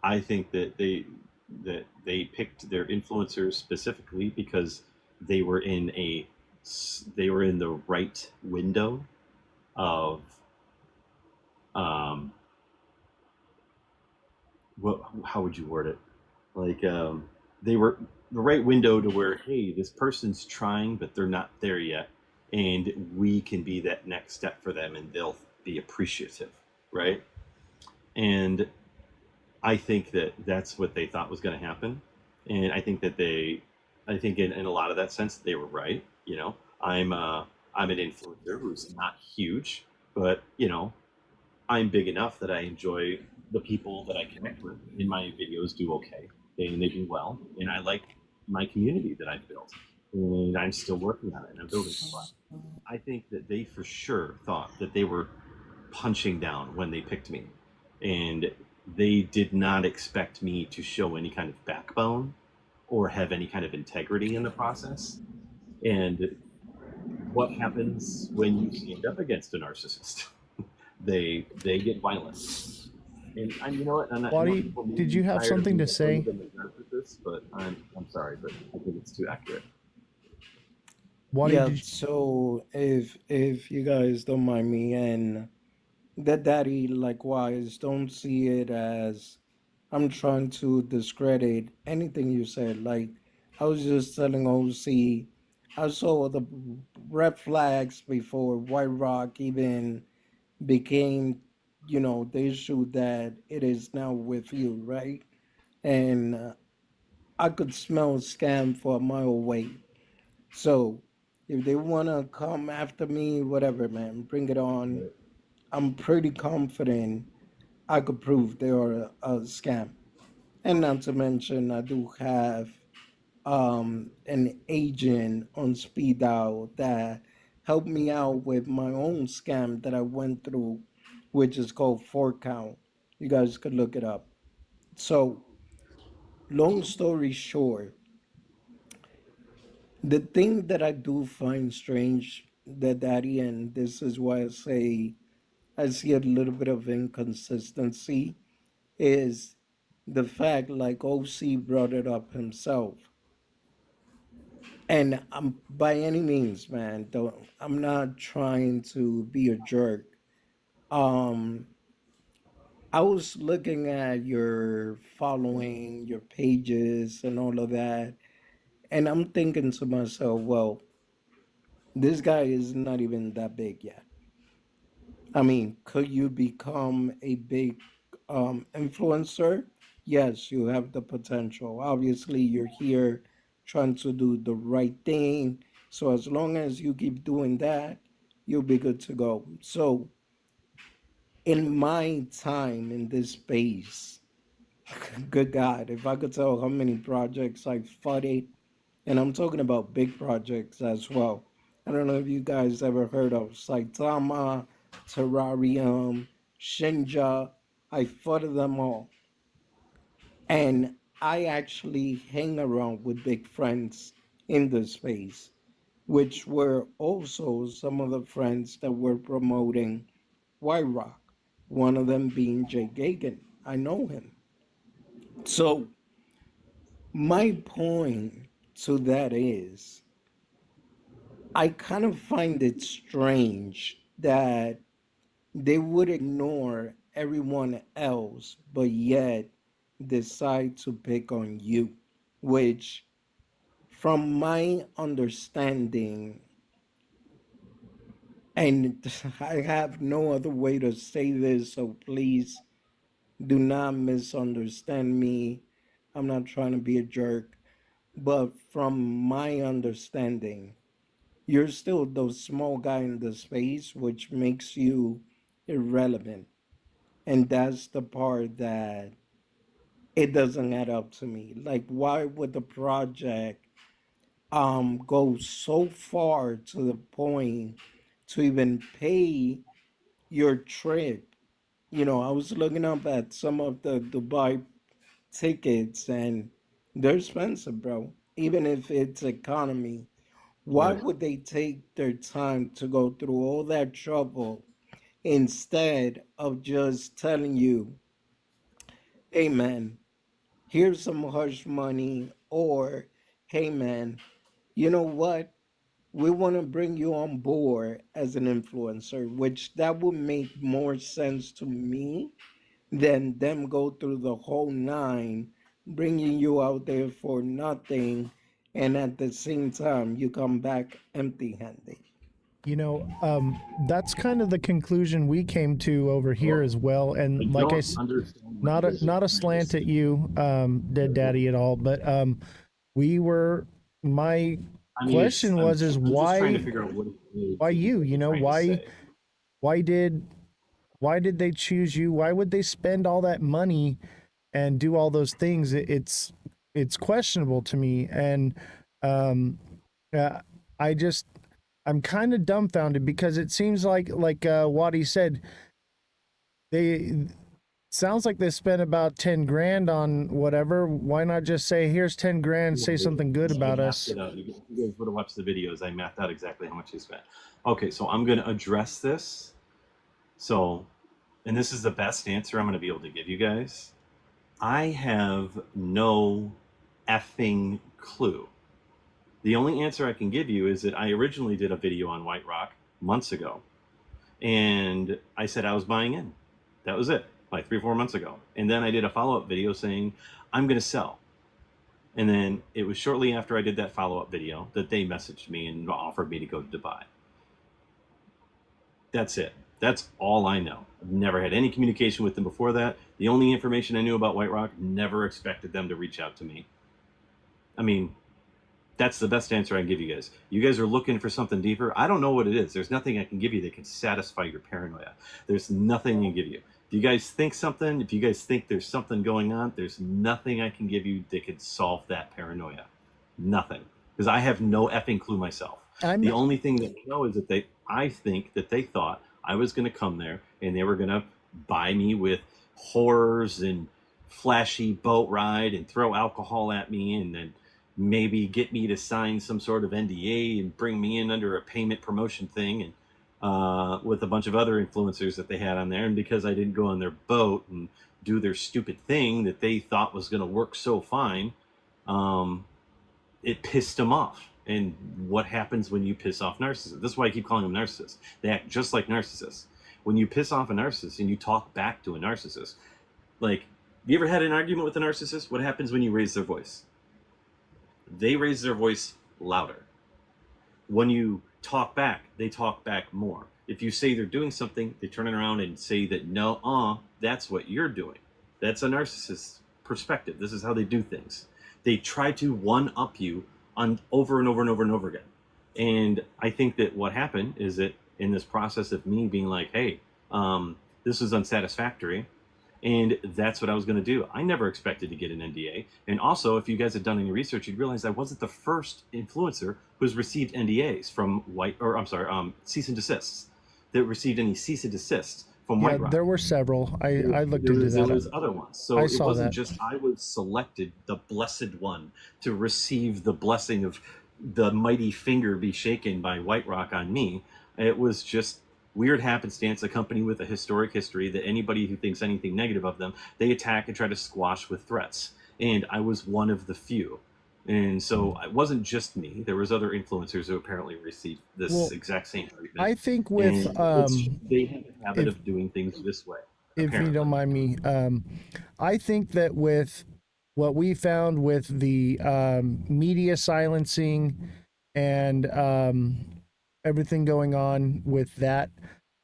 I think that they picked their influencers specifically because they were in the right window of how would you word it? Like they were the right window to where, hey, this person's trying, but they're not there yet, and we can be that next step for them, and they'll be appreciative, right? And I think that that's what they thought was going to happen, and I think that I think in a lot of that sense, they were right. I'm an influencer who's not huge, but I'm big enough that I enjoy the people that I connect with, and my videos do okay, and they do well, and I like my community that I've built, and I'm still working on it, and I'm building a lot. I think that they for sure thought that they were punching down when they picked me, and they did not expect me to show any kind of backbone or have any kind of integrity in the process. And what happens when you stand up against a narcissist? They get violent. And you know what? Waddy, did you have something to say? This, but I'm sorry, but I think it's too accurate. Yeah, so if you guys don't mind me, and that daddy likewise, don't see it as I'm trying to discredit anything you said. Like I was just telling OC, I saw the red flags before White Rock even became, the issue that it is now with you, right? And I could smell scam for a mile away. So if they want to come after me, whatever, man, bring it on. I'm pretty confident I could prove they are a scam. And not to mention, I do have an agent on speed dial that helped me out with my own scam that I went through, which is called 4Count. You guys could look it up. So, long story short, the thing that I do find strange, that Daddy, and this is why I say I see a little bit of inconsistency, is the fact, like OC brought it up himself. And I'm by any means, man, don't, I'm not trying to be a jerk. Um, I was looking at your following, your pages, and all of that, and I'm thinking to myself, well, this guy is not even that big yet. I mean, could you become a big influencer? Yes, you have the potential. Obviously, you're here trying to do the right thing. So as long as you keep doing that, you'll be good to go. So in my time in this space, good God, if I could tell how many projects I've funded, and I'm talking about big projects as well. I don't know if you guys ever heard of Saitama, Terrarium, Shinja. I funded them all. And I actually hang around with big friends in the space, which were also some of the friends that were promoting White Rock, one of them being Jay Gagan. I know him. So my point to that is I kind of find it strange that they would ignore everyone else, but yet decide to pick on you, which, from my understanding, and I have no other way to say this, so please do not misunderstand me. I'm not trying to be a jerk, but from my understanding, you're still the small guy in the space, which makes you irrelevant. And that's the part that it doesn't add up to me. Like, why would the project go so far to the point to even pay your trip? You know, I was looking up at some of the Dubai tickets and they're expensive, bro. Even if it's economy, why Right. would they take their time to go through all that trouble instead of just telling you, hey man, here's some hush money, or hey man, you know what? We want to bring you on board as an influencer, which that would make more sense to me than them go through the whole nine, bringing you out there for nothing, and at the same time, you come back empty handed. That's kind of the conclusion we came to over here as well. I And like don't understand what not you a guys are not a trying to slant say. at you, Dead Daddy, at all, but we were. My I mean, question was, is I'm just trying to figure out what it is why that you you? guys You are know, trying to say. why did why did they choose you? Why would they spend all that money and do all those things? It's questionable to me, and um, uh, I just I'm kind of dumbfounded because it seems like Wadi said, they sounds like they spent about 10 grand on whatever. Why not just say, here's 10 grand, say something good I about mapped us? it out. You guys would have watched the videos. I mapped out exactly how much he spent. Okay, so I'm going to address this. So, and this is the best answer I'm going to be able to give you guys. I have no effing clue. The only answer I can give you is that I originally did a video on White Rock months ago. And I said I was buying in. That was it, like 3 or 4 months ago. And then I did a follow-up video saying, I'm going to sell. And then it was shortly after I did that follow-up video that they messaged me and offered me to go to Dubai. That's it. That's all I know. I've never had any communication with them before that. The only information I knew about White Rock, never expected them to reach out to me. I mean, that's the best answer I can give you guys. You guys are looking for something deeper. I don't know what it is. There's nothing I can give you that can satisfy your paranoia. There's nothing I can give you. If you guys think something, if you guys think there's something going on, there's nothing I can give you that can solve that paranoia. Nothing. Because I have no effing clue myself. The only thing that I know is that I think that they thought I was going to come there and they were going to buy me with horrors and flashy boat ride and throw alcohol at me and then maybe get me to sign some sort of NDA and bring me in under a payment promotion thing and with a bunch of other influencers that they had on there. And because I didn't go on their boat and do their stupid thing that they thought was going to work so fine, it pissed them off. And what happens when you piss off narcissists? This is why I keep calling them narcissists. They act just like narcissists. When you piss off a narcissist and you talk back to a narcissist, like, have you ever had an argument with a narcissist? What happens when you raise their voice? They raise their voice louder. When you talk back, they talk back more. If you say they're doing something, they turn it around and say that, no, that's what you're doing. That's a narcissist's perspective. This is how they do things. They try to one-up you on over and over and over and over again. And I think that what happened is that in this process of me being like, hey, this is unsatisfactory, and that's what I was going to do. I never expected to get an NDA. And also, if you guys had done any research, you'd realize I wasn't the first influencer who's received NDAs from cease and desists, that received any cease and desists from White Rock. There were several. I looked into that. There was other ones. So I it saw wasn't that. just I was selected, the blessed one, to receive the blessing of the mighty finger be shaken by White Rock on me. It was just weird happenstance, a company with a historic history that anybody who thinks anything negative of them, they attack and try to squash with threats. And I was one of the few. And so it wasn't just me. There was other influencers who apparently received this exact same treatment. I think with they have a habit of doing things this way. If you don't mind me, I think that with what we found with the media silencing and everything going on with that,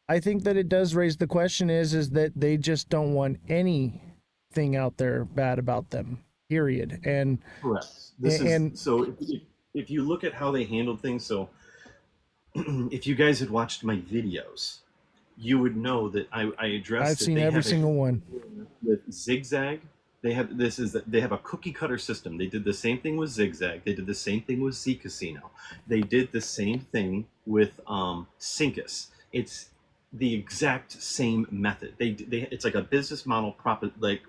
I think that it does raise the question is that they just don't want anything out there bad about them, period. And correct. So if you look at how they handled things, so if you guys had watched my videos, you would know that I addressed. I've seen every single one with Zigzag. They have a cookie cutter system. They did the same thing with Zigzag. They did the same thing with Z Casino. They did the same thing with Syncus. It's the exact same method. It's like a business model, like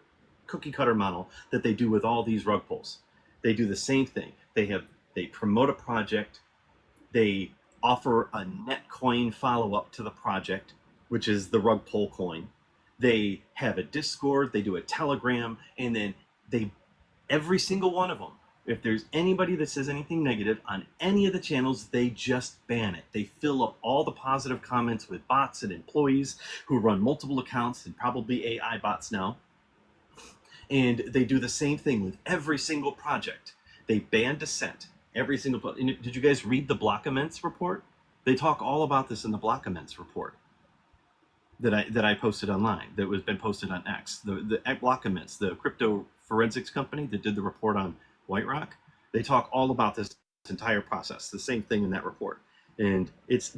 cookie cutter model that they do with all these rug pulls. They do the same thing. They promote a project. They offer a net coin follow up to the project, which is the rug pull coin. They have a Discord, they do a Telegram, and then every single one of them, if there's anybody that says anything negative on any of the channels, they just ban it. They fill up all the positive comments with bots and employees who run multiple accounts and probably AI bots now. And they do the same thing with every single project. They ban dissent. Every single. Did you guys read the Block-Immense report? They talk all about this in the Block-Immense report that I posted online, that was been posted on X. The Block-Immense, the crypto forensics company that did the report on White Rock, they talk all about this entire process. The same thing in that report, and it's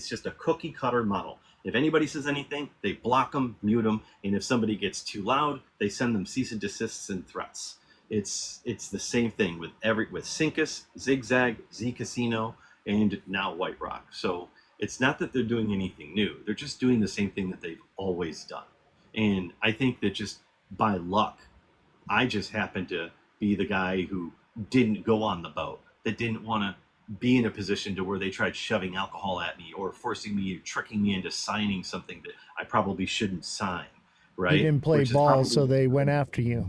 just a cookie cutter model. If anybody says anything, they block them, mute them, and if somebody gets too loud, they send them cease and desists and threats. It's the same thing with Syncus, Zigzag, Z Casino, and now White Rock. So it's not that they're doing anything new. They're just doing the same thing that they've always done. And I think that just by luck, I just happened to be the guy who didn't go on the boat, that didn't want to be in a position to where they tried shoving alcohol at me or forcing me, tricking me into signing something that I probably shouldn't sign, right? You didn't play ball, so they went after you.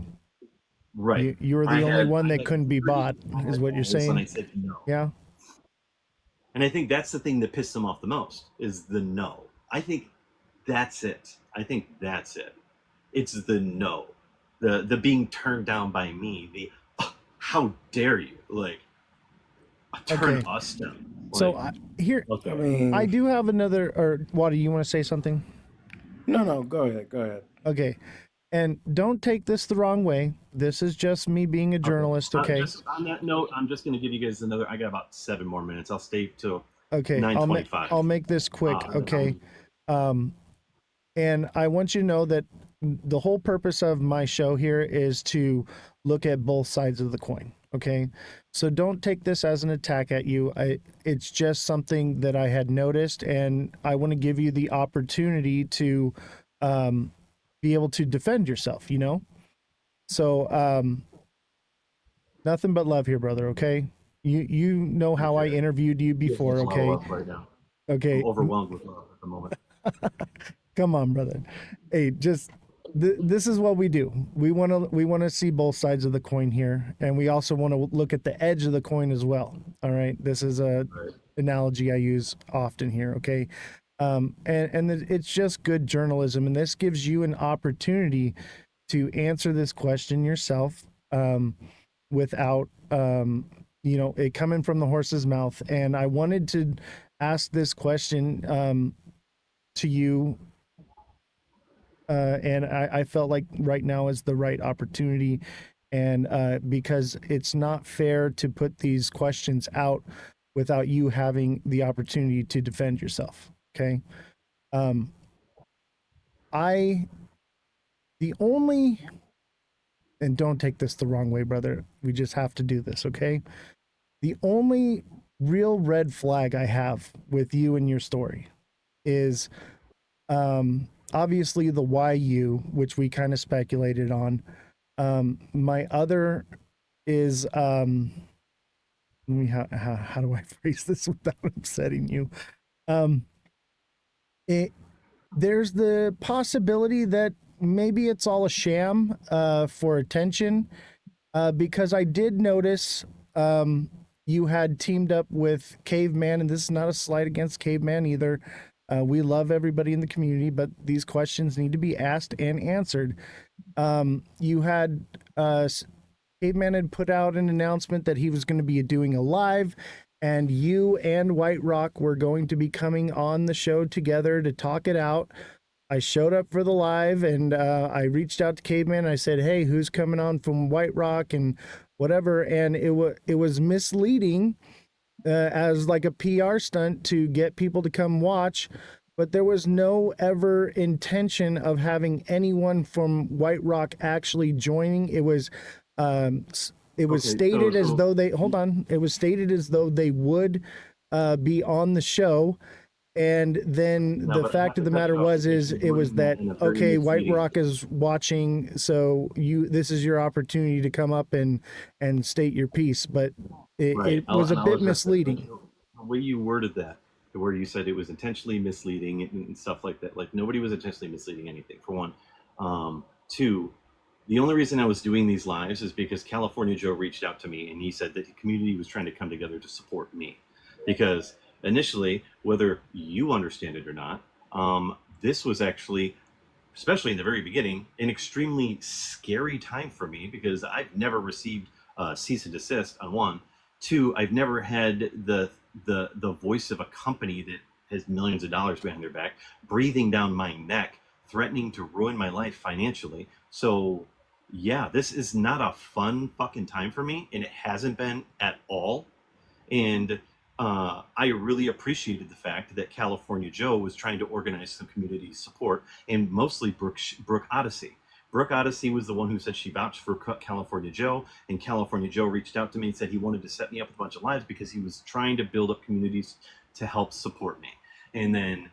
Right. You were the only one that couldn't be bought, is what you're saying? And I said no. Yeah. And I think that's the thing that pissed them off the most, is the no. I think that's it. It's the no. The being turned down by me. The how dare you? Like, turn us down. Like, So I do have another, or Wadi, you want to say something? No, go ahead. Okay. And don't take this the wrong way. This is just me being a journalist, okay? Just on that note, I'm just going to give you guys another. I got about 7 more minutes. I'll stay till Okay, 9:25. I'll make this quick, okay? And I want you to know that the whole purpose of my show here is to look at both sides of the coin, okay? So don't take this as an attack at you. It's just something that I had noticed, and I want to give you the opportunity to be able to defend yourself, you know? So nothing but love here, brother, okay? You know how I interviewed you before, There's a lot of okay? love right now. Okay. I'm overwhelmed with love at the moment. Come on, brother. Hey, just this is what we do. We want to see both sides of the coin here, and we also want to look at the edge of the coin as well. All right, this is a analogy I use often here. Okay, and it's just good journalism, and this gives you an opportunity to answer this question yourself without it coming from the horse's mouth. And I wanted to ask this question to you. And I felt like right now is the right opportunity. And because it's not fair to put these questions out without you having the opportunity to defend yourself. Okay. And don't take this the wrong way, brother. We just have to do this. Okay. The only real red flag I have with you and your story is, obviously the YU, which we kind of speculated on. My other is, how do I phrase this without upsetting you? There's the possibility that maybe it's all a sham for attention, because I did notice you had teamed up with Caveman, and this is not a slight against Caveman either. We love everybody in the community, but these questions need to be asked and answered. You had Caveman had put out an announcement that he was going to be doing a live, and you and White Rock were going to be coming on the show together to talk it out. I showed up for the live, and I reached out to Caveman. And I said, "Hey, who's coming on from White Rock and whatever?" And it was misleading. As like a PR stunt to get people to come watch, but there was no ever intention of having anyone from White Rock actually joining. It was stated as though they It was stated as though they would be on the show. And then the fact of the matter was that, okay, White Rock is watching, so this is your opportunity to come up and state your piece. But it was a bit misleading. The way you worded that, to where you said it was intentionally misleading and stuff like that. Like, nobody was intentionally misleading anything, for one. Two, the only reason I was doing these lives is because California Joe reached out to me and he said that the community was trying to come together to support me. Because initially, whether you understand it or not, this was actually, especially in the very beginning, an extremely scary time for me, because I've never received cease and desist, on one. Two, I've never had the voice of a company that has millions of dollars behind their back breathing down my neck, threatening to ruin my life financially. So yeah, this is not a fun fucking time for me, and it hasn't been at all. And I really appreciated the fact that California Joe was trying to organize some community support, and mostly Brooke Odyssey. Brooke Odyssey was the one who said she vouched for California Joe, and California Joe reached out to me and said he wanted to set me up with a bunch of lives because he was trying to build up communities to help support me. And then,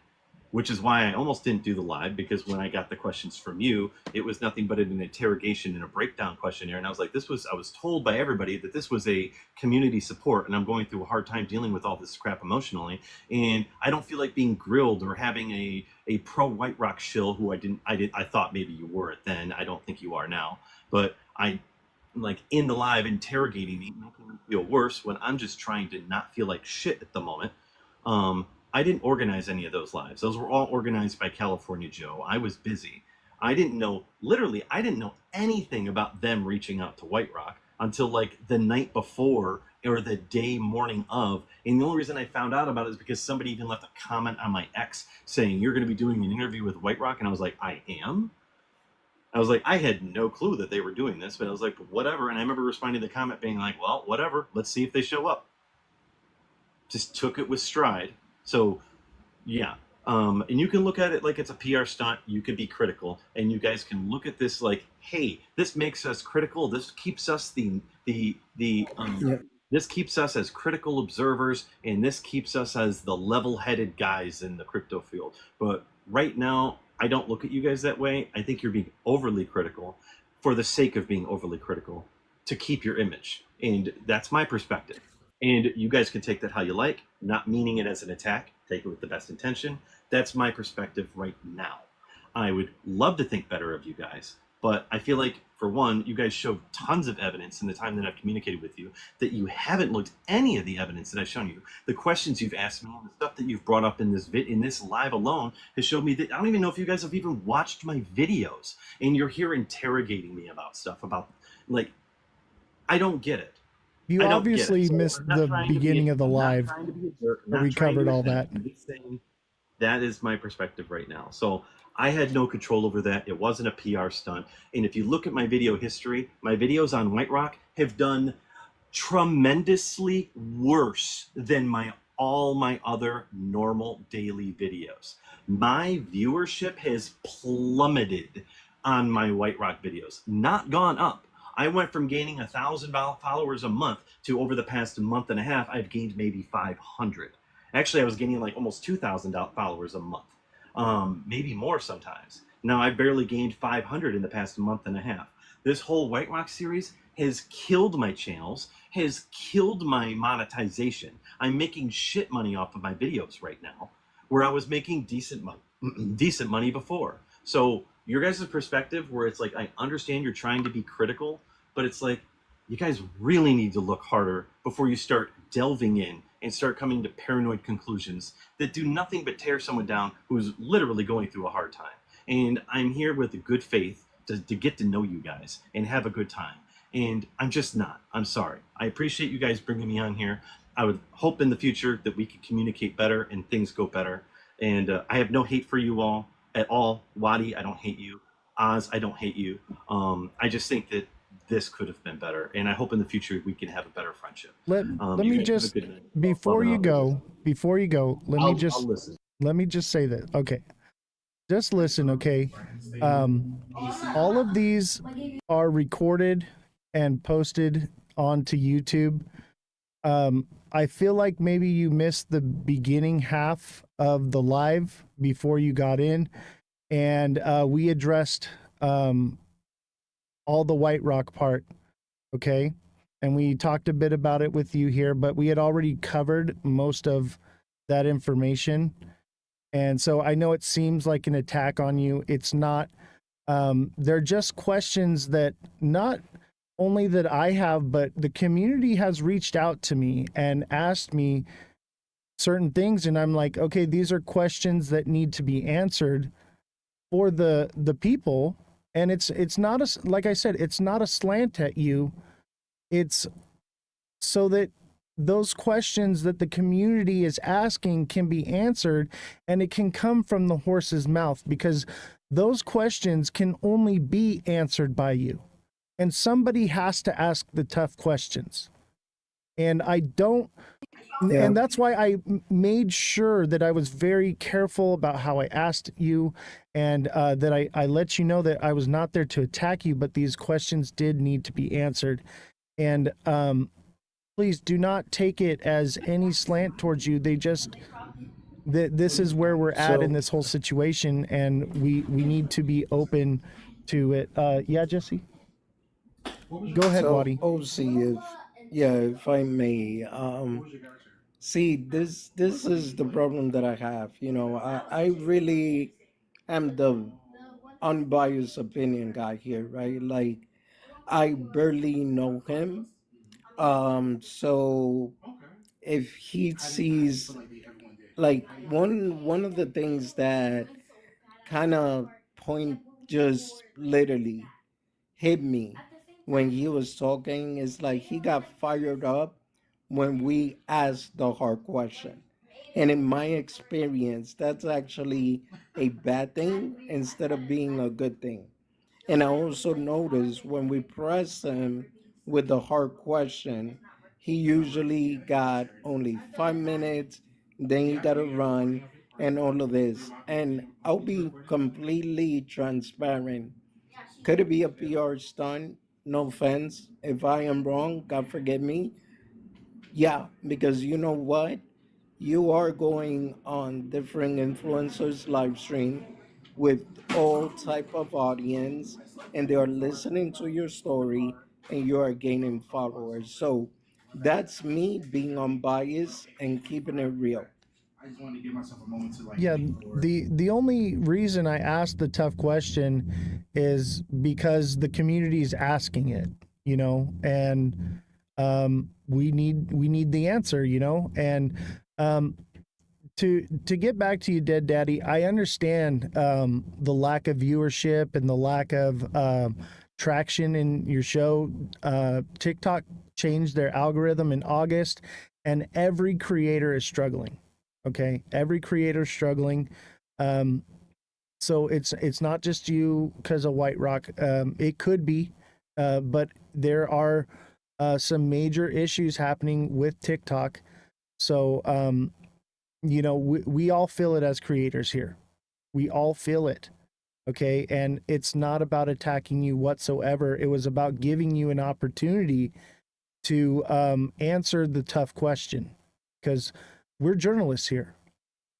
which is why I almost didn't do the live, because when I got the questions from you, it was nothing but an interrogation and a breakdown questionnaire. And I was like, I was told by everybody that this was a community support, and I'm going through a hard time dealing with all this crap emotionally. And I don't feel like being grilled or having a pro White Rock shill who I thought maybe you were it then. I don't think you are now, but I like in the live interrogating me, making me feel worse when I'm just trying to not feel like shit at the moment. I didn't organize any of those lives. Those were all organized by California Joe. I was busy. I didn't know anything about them reaching out to White Rock until like the night before or the day morning of. And the only reason I found out about it is because somebody even left a comment on my X saying, "You're going to be doing an interview with White Rock." And I was like, I am? I was like, I had no clue that they were doing this, but I was like, whatever. And I remember responding to the comment being like, well, whatever. Let's see if they show up. Just took it with stride. So, yeah. And you can look at it like it's a PR stunt. You can be critical, and you guys can look at this like, hey, this makes us critical. This keeps us Yeah. this keeps us as critical observers, and this keeps us as the level-headed guys in the crypto field. But right now, I don't look at you guys that way. I think you're being overly critical for the sake of being overly critical to keep your image, and that's my perspective. And you guys can take that how you like, not meaning it as an attack. Take it with the best intention. That's my perspective right now. I would love to think better of you guys, but I feel like, for one, you guys showed tons of evidence in the time that I've communicated with you that you haven't looked any of the evidence that I've shown you. The questions you've asked me and the stuff that you've brought up in this live alone has showed me that I don't even know if you guys have even watched my videos, and you're here interrogating me about stuff about, like, I don't get it. You I don't get it. obviously So missed I'm not the trying to be beginning of the I'm not live trying to be a jerk. I'm where not we trying to covered all offend. that. I'm just saying that is my perspective right now. So I had no control over that. It wasn't a PR stunt. And if you look at my video history, my videos on White Rock have done tremendously worse than all my other normal daily videos. My viewership has plummeted on my White Rock videos, not gone up. I went from gaining 1,000 followers a month to, over the past month and a half, I've gained maybe 500. Actually, I was gaining like almost 2,000 followers a month, maybe more sometimes. Now I've barely gained 500 in the past month and a half. This whole White Rock series has killed my channels, has killed my monetization. I'm making shit money off of my videos right now, where I was making decent money before. So your guys' perspective, where it's like, I understand you're trying to be critical, but it's like, you guys really need to look harder before you start delving in and start coming to paranoid conclusions that do nothing but tear someone down who's literally going through a hard time. And I'm here with a good faith to get to know you guys and have a good time. And I'm just not. I'm sorry. I appreciate you guys bringing me on here. I would hope in the future that we can communicate better and things go better. And I have no hate for you all at all. Wadi, I don't hate you. Oz, I don't hate you. I just think that this could have been better, and I hope in the future we can have a better friendship. Let me just, before you go, let me just say that. Okay, just listen. Okay, all of these are recorded and posted onto YouTube. I feel like maybe you missed the beginning half of the live before you got in, and we addressed all the White Rock part, okay? And we talked a bit about it with you here, but we had already covered most of that information. And so I know it seems like an attack on you. It's not. They're just questions that not only that I have, but the community has reached out to me and asked me certain things. And I'm like, okay, these are questions that need to be answered for the people. And it's not a, like I said, it's not a slant at you. It's so that those questions that the community is asking can be answered, and it can come from the horse's mouth, because those questions can only be answered by you. And somebody has to ask the tough questions. And I don't, and that's why I made sure that I was very careful about how I asked you, and that I let you know that I was not there to attack you, but these questions did need to be answered. And please do not take it as any slant towards you. They just, this is where we're at in this whole situation, and we need to be open to it. Yeah, Jesse? Go ahead, Wadi. If I may, see, this is the problem that I have. You know, I really am the unbiased opinion guy here, right? Like, I barely know him. So if he sees, like, one of the things that kind of point just literally hit me when he was talking is like he got fired up when we asked the hard question. And in my experience, that's actually a bad thing instead of being a good thing. And I also noticed when we press him with the hard question, he usually got only 5 minutes, then he got to run and all of this. And I'll be completely transparent. Could it be a PR stunt? No offense. If I am wrong, God forgive me. Yeah, because you know what? You are going on different influencers live stream with all type of audience, and they are listening to your story, and you are gaining followers. So that's me being unbiased and keeping it real. I just wanted to give myself a moment to like. Yeah, the only reason I asked the tough question is because the community is asking it, and we need the answer, and um, to get back to you, Dead Daddy, I understand the lack of viewership and the lack of traction in your show. TikTok changed their algorithm in August, and every creator is struggling. Okay, every creator is struggling. So it's not just you because of White Rock. It could be, but there are some major issues happening with TikTok. So we all feel it as creators here. We all feel it. Okay. And it's not about attacking you whatsoever. It was about giving you an opportunity to answer the tough question, because we're journalists here.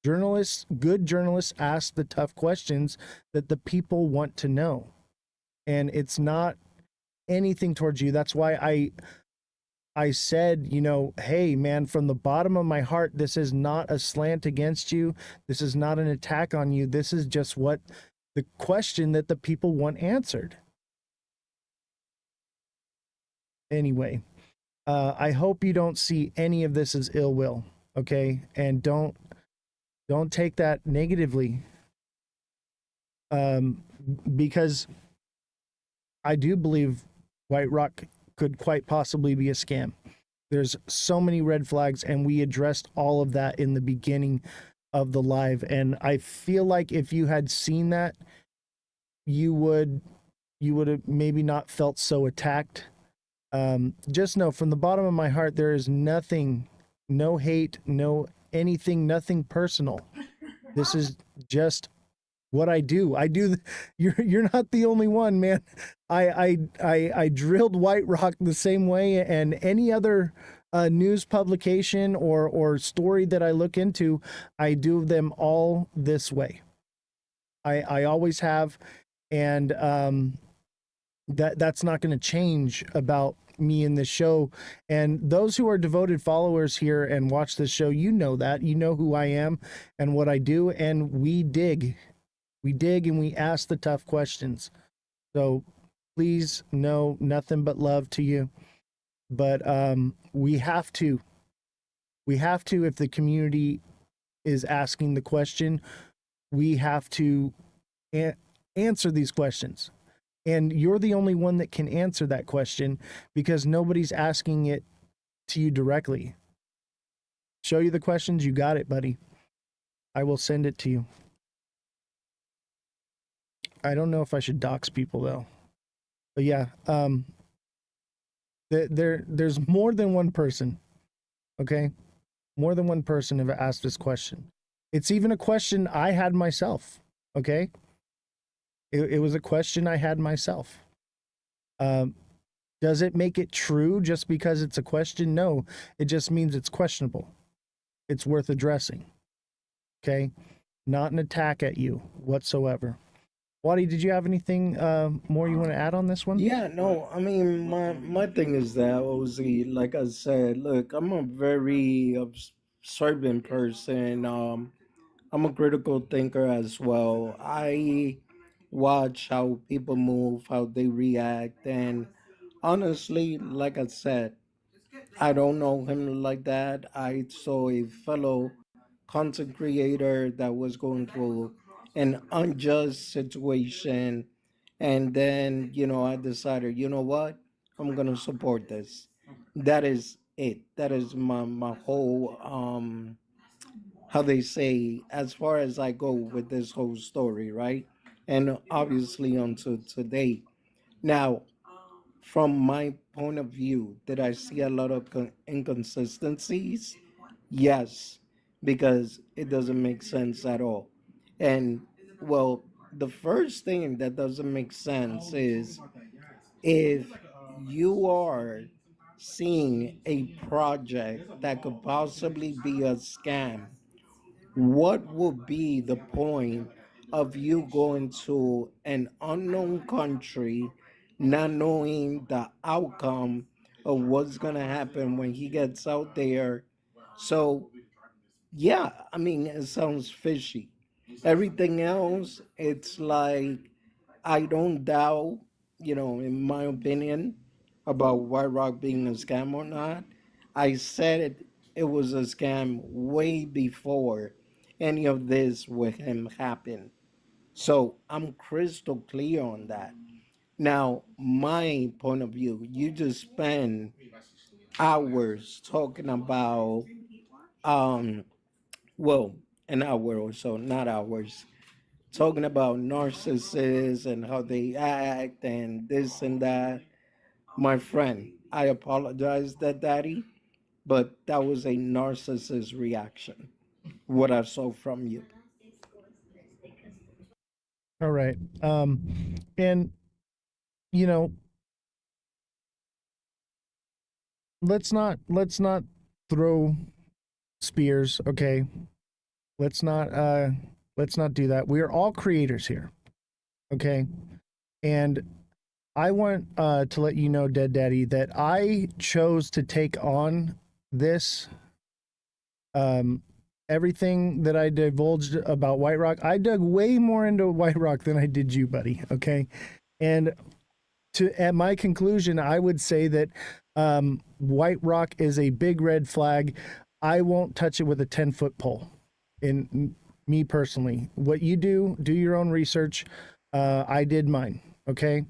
Good journalists ask the tough questions that the people want to know. And it's not anything towards you. That's why I said, hey, man, from the bottom of my heart, this is not a slant against you. This is not an attack on you. This is just what the question that the people want answered. Anyway, I hope you don't see any of this as ill will, okay? And don't take that negatively, because I do believe White Rock could quite possibly be a scam. There's so many red flags, and we addressed all of that in the beginning of the live. And I feel like if you had seen that, you would have maybe not felt so attacked. Just know from the bottom of my heart, there is nothing, no hate, no anything, nothing personal. This is just what I do. You're not the only one, man. I drilled White Rock the same way, and any other news publication or story that I look into, I do them all this way. I always have, and that's not going to change about me in this show. And those who are devoted followers here and watch this show, you know who I am and what I do, and we dig and we ask the tough questions. So please know nothing but love to you. But we have to, if the community is asking the question, we have to answer these questions. And you're the only one that can answer that question, because nobody's asking it to you directly. Show you the questions, you got it, buddy. I will send it to you. I don't know if I should dox people though. But yeah, there's more than one person. Okay, more than one person have asked this question. It's even a question I had myself. Okay, it was a question I had myself. Does it make it true just because it's a question? No, it just means it's questionable. It's worth addressing. Okay, not an attack at you whatsoever. Waddy, did you have anything more you want to add on this one? Yeah, no, I mean, my thing is that, Ozzy, like I said, look, I'm a very observant person. I'm a critical thinker as well. I watch how people move, how they react, and honestly, like I said, I don't know him like that. I saw a fellow content creator that was going through an unjust situation, and then, I decided, you know what? I'm going to support this. That is it. That is my whole how they say, as far as I go with this whole story, right? and obviously until today. Now, from my point of view, did I see a lot of inconsistencies? Yes, because it doesn't make sense at all. And well, the first thing that doesn't make sense is if you are seeing a project that could possibly be a scam, what would be the point of you going to an unknown country, not knowing the outcome of what's going to happen when he gets out there? So, yeah, I mean, it sounds fishy. Everything else, it's like, I don't doubt, in my opinion, about White Rock being a scam or not. I said it was a scam way before any of this with him happened. So I'm crystal clear on that. Now, my point of view, you just spend hours talking about, um, well, an hour or so, not hours, talking about narcissists and how they act and this and that. My friend, I apologize, that daddy, but that was a narcissist reaction, what I saw from you. All right. And you know, let's not throw spears, okay? Let's not do that. We are all creators here, okay? And I want to let you know, Dead Daddy, that I chose to take on this everything that I divulged about White Rock. I dug way more into White Rock than I did you, buddy, okay? And at my conclusion, I would say that White Rock is a big red flag. I won't touch it with a 10-foot pole. In me personally, what you do your own research. I did mine, okay?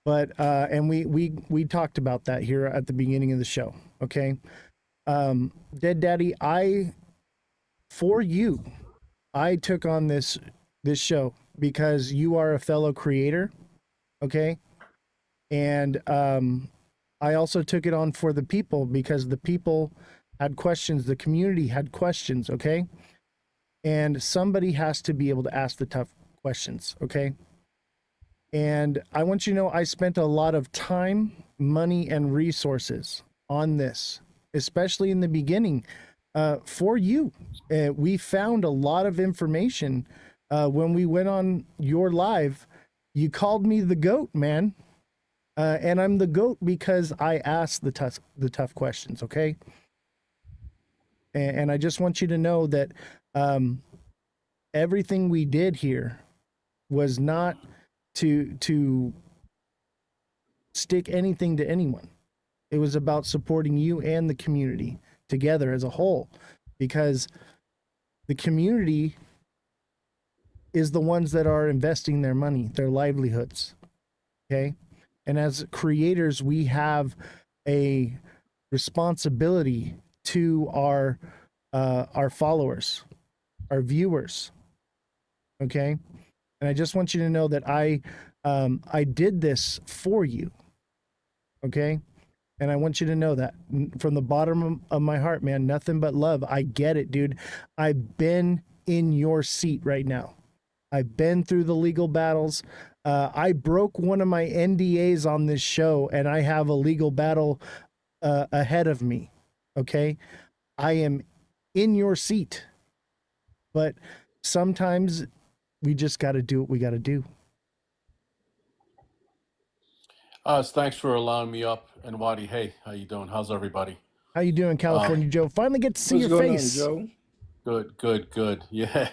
But and we talked about that here at the beginning of the show, okay? Dead Daddy, for you, I took on this show because you are a fellow creator, okay? And I also took it on for the people because the people had questions, the community had questions, okay? And somebody has to be able to ask the tough questions, okay? And I want you to know I spent a lot of time, money, and resources on this, especially in the beginning, for you. We found a lot of information when we went on your live. You called me the GOAT, man. And I'm the GOAT because I asked the tough questions, okay? And I just want you to know that everything we did here was not to stick anything to anyone. It was about supporting you and the community together as a whole, because the community is the ones that are investing their money, their livelihoods, okay? And as creators, we have a responsibility to our followers, our viewers, okay? And I just want you to know that I did this for you, okay? And I want you to know that from the bottom of my heart, man, nothing but love. I get it, dude. I've been in your seat right now. I've been through the legal battles. I broke one of my NDAs on this show, and I have a legal battle ahead of me, okay? I am in your seat. But sometimes we just got to do what we got to do. Thanks for allowing me up. And Wadi, hey, how you doing? How's everybody? How you doing, California Joe? Finally get to see What's your going face. on, Joe? Good. Yeah.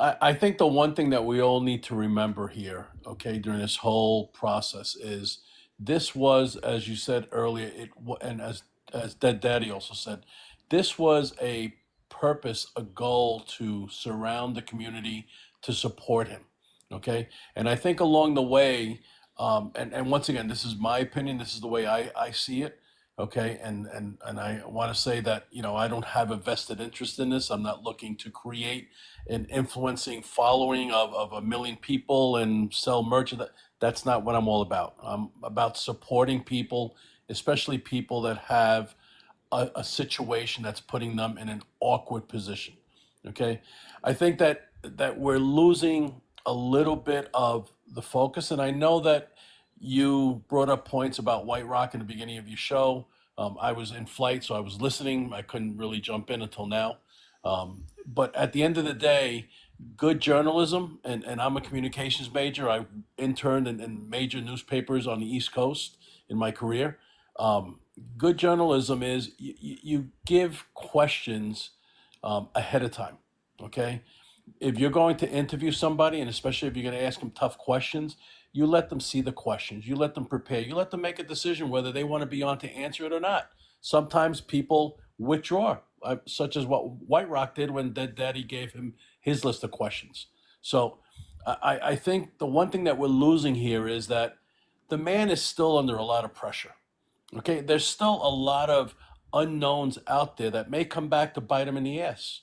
I think the one thing that we all need to remember here, okay, during this whole process is this was, as you said earlier, and as Dead Daddy also said, this was a purpose, a goal to surround the community, to support him, okay? And I think along the way, and once again, this is my opinion, this is the way I see it. Okay, and I want to say that, you know, I don't have a vested interest in this. I'm not looking to create an influencing following of 1 million people and sell merchandise. That's not what I'm all about. I'm about supporting people, especially people that have a situation that's putting them in an awkward position. Okay, I think that we're losing a little bit of the focus, and I know that you brought up points about White Rock in the beginning of your show. I was in flight, so I was listening. I couldn't really jump in until now. But at the end of the day, good journalism, and I'm a communications major. I interned in major newspapers on the East Coast in my career. Good journalism is you give questions ahead of time. Okay, if you're going to interview somebody, and especially if you're going to ask them tough questions, you let them see the questions, you let them prepare, you let them make a decision whether they want to be on to answer it or not. Sometimes people withdraw, such as what White Rock did when Dead Daddy gave him his list of questions. So I think the one thing that we're losing here is that the man is still under a lot of pressure. Okay, there's still a lot of unknowns out there that may come back to bite him in the ass.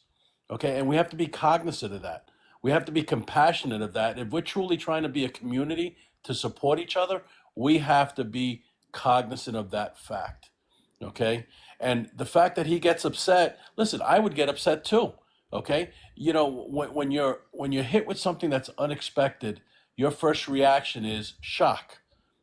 Okay, and we have to be cognizant of that. We have to be compassionate of that. If we're truly trying to be a community to support each other, we have to be cognizant of that fact. Okay, and the fact that he gets upset, listen, I would get upset too. Okay, you know, when you're hit with something that's unexpected, your first reaction is shock.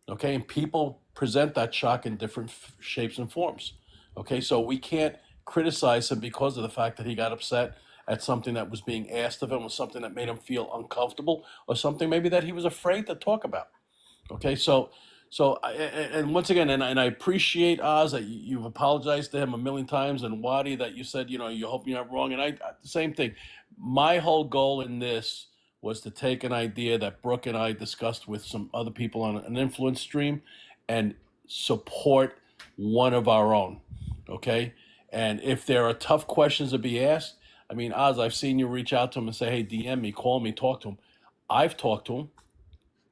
Okay, and people present that shock in different shapes and forms. Okay, so we can't criticize him because of the fact that he got upset at something that was being asked of him, or something that made him feel uncomfortable, or something maybe that he was afraid to talk about. Okay, and once again, and I appreciate Oz that you've apologized to him 1 million times, and Wadi that you said, you know, you hope you're not wrong, and the same thing. My whole goal in this was to take an idea that Brooke and I discussed with some other people on an influence stream, and support one of our own. Okay, and if there are tough questions to be asked, I mean, Oz, I've seen you reach out to him and say, hey, DM me, call me, talk to him. I've talked to him.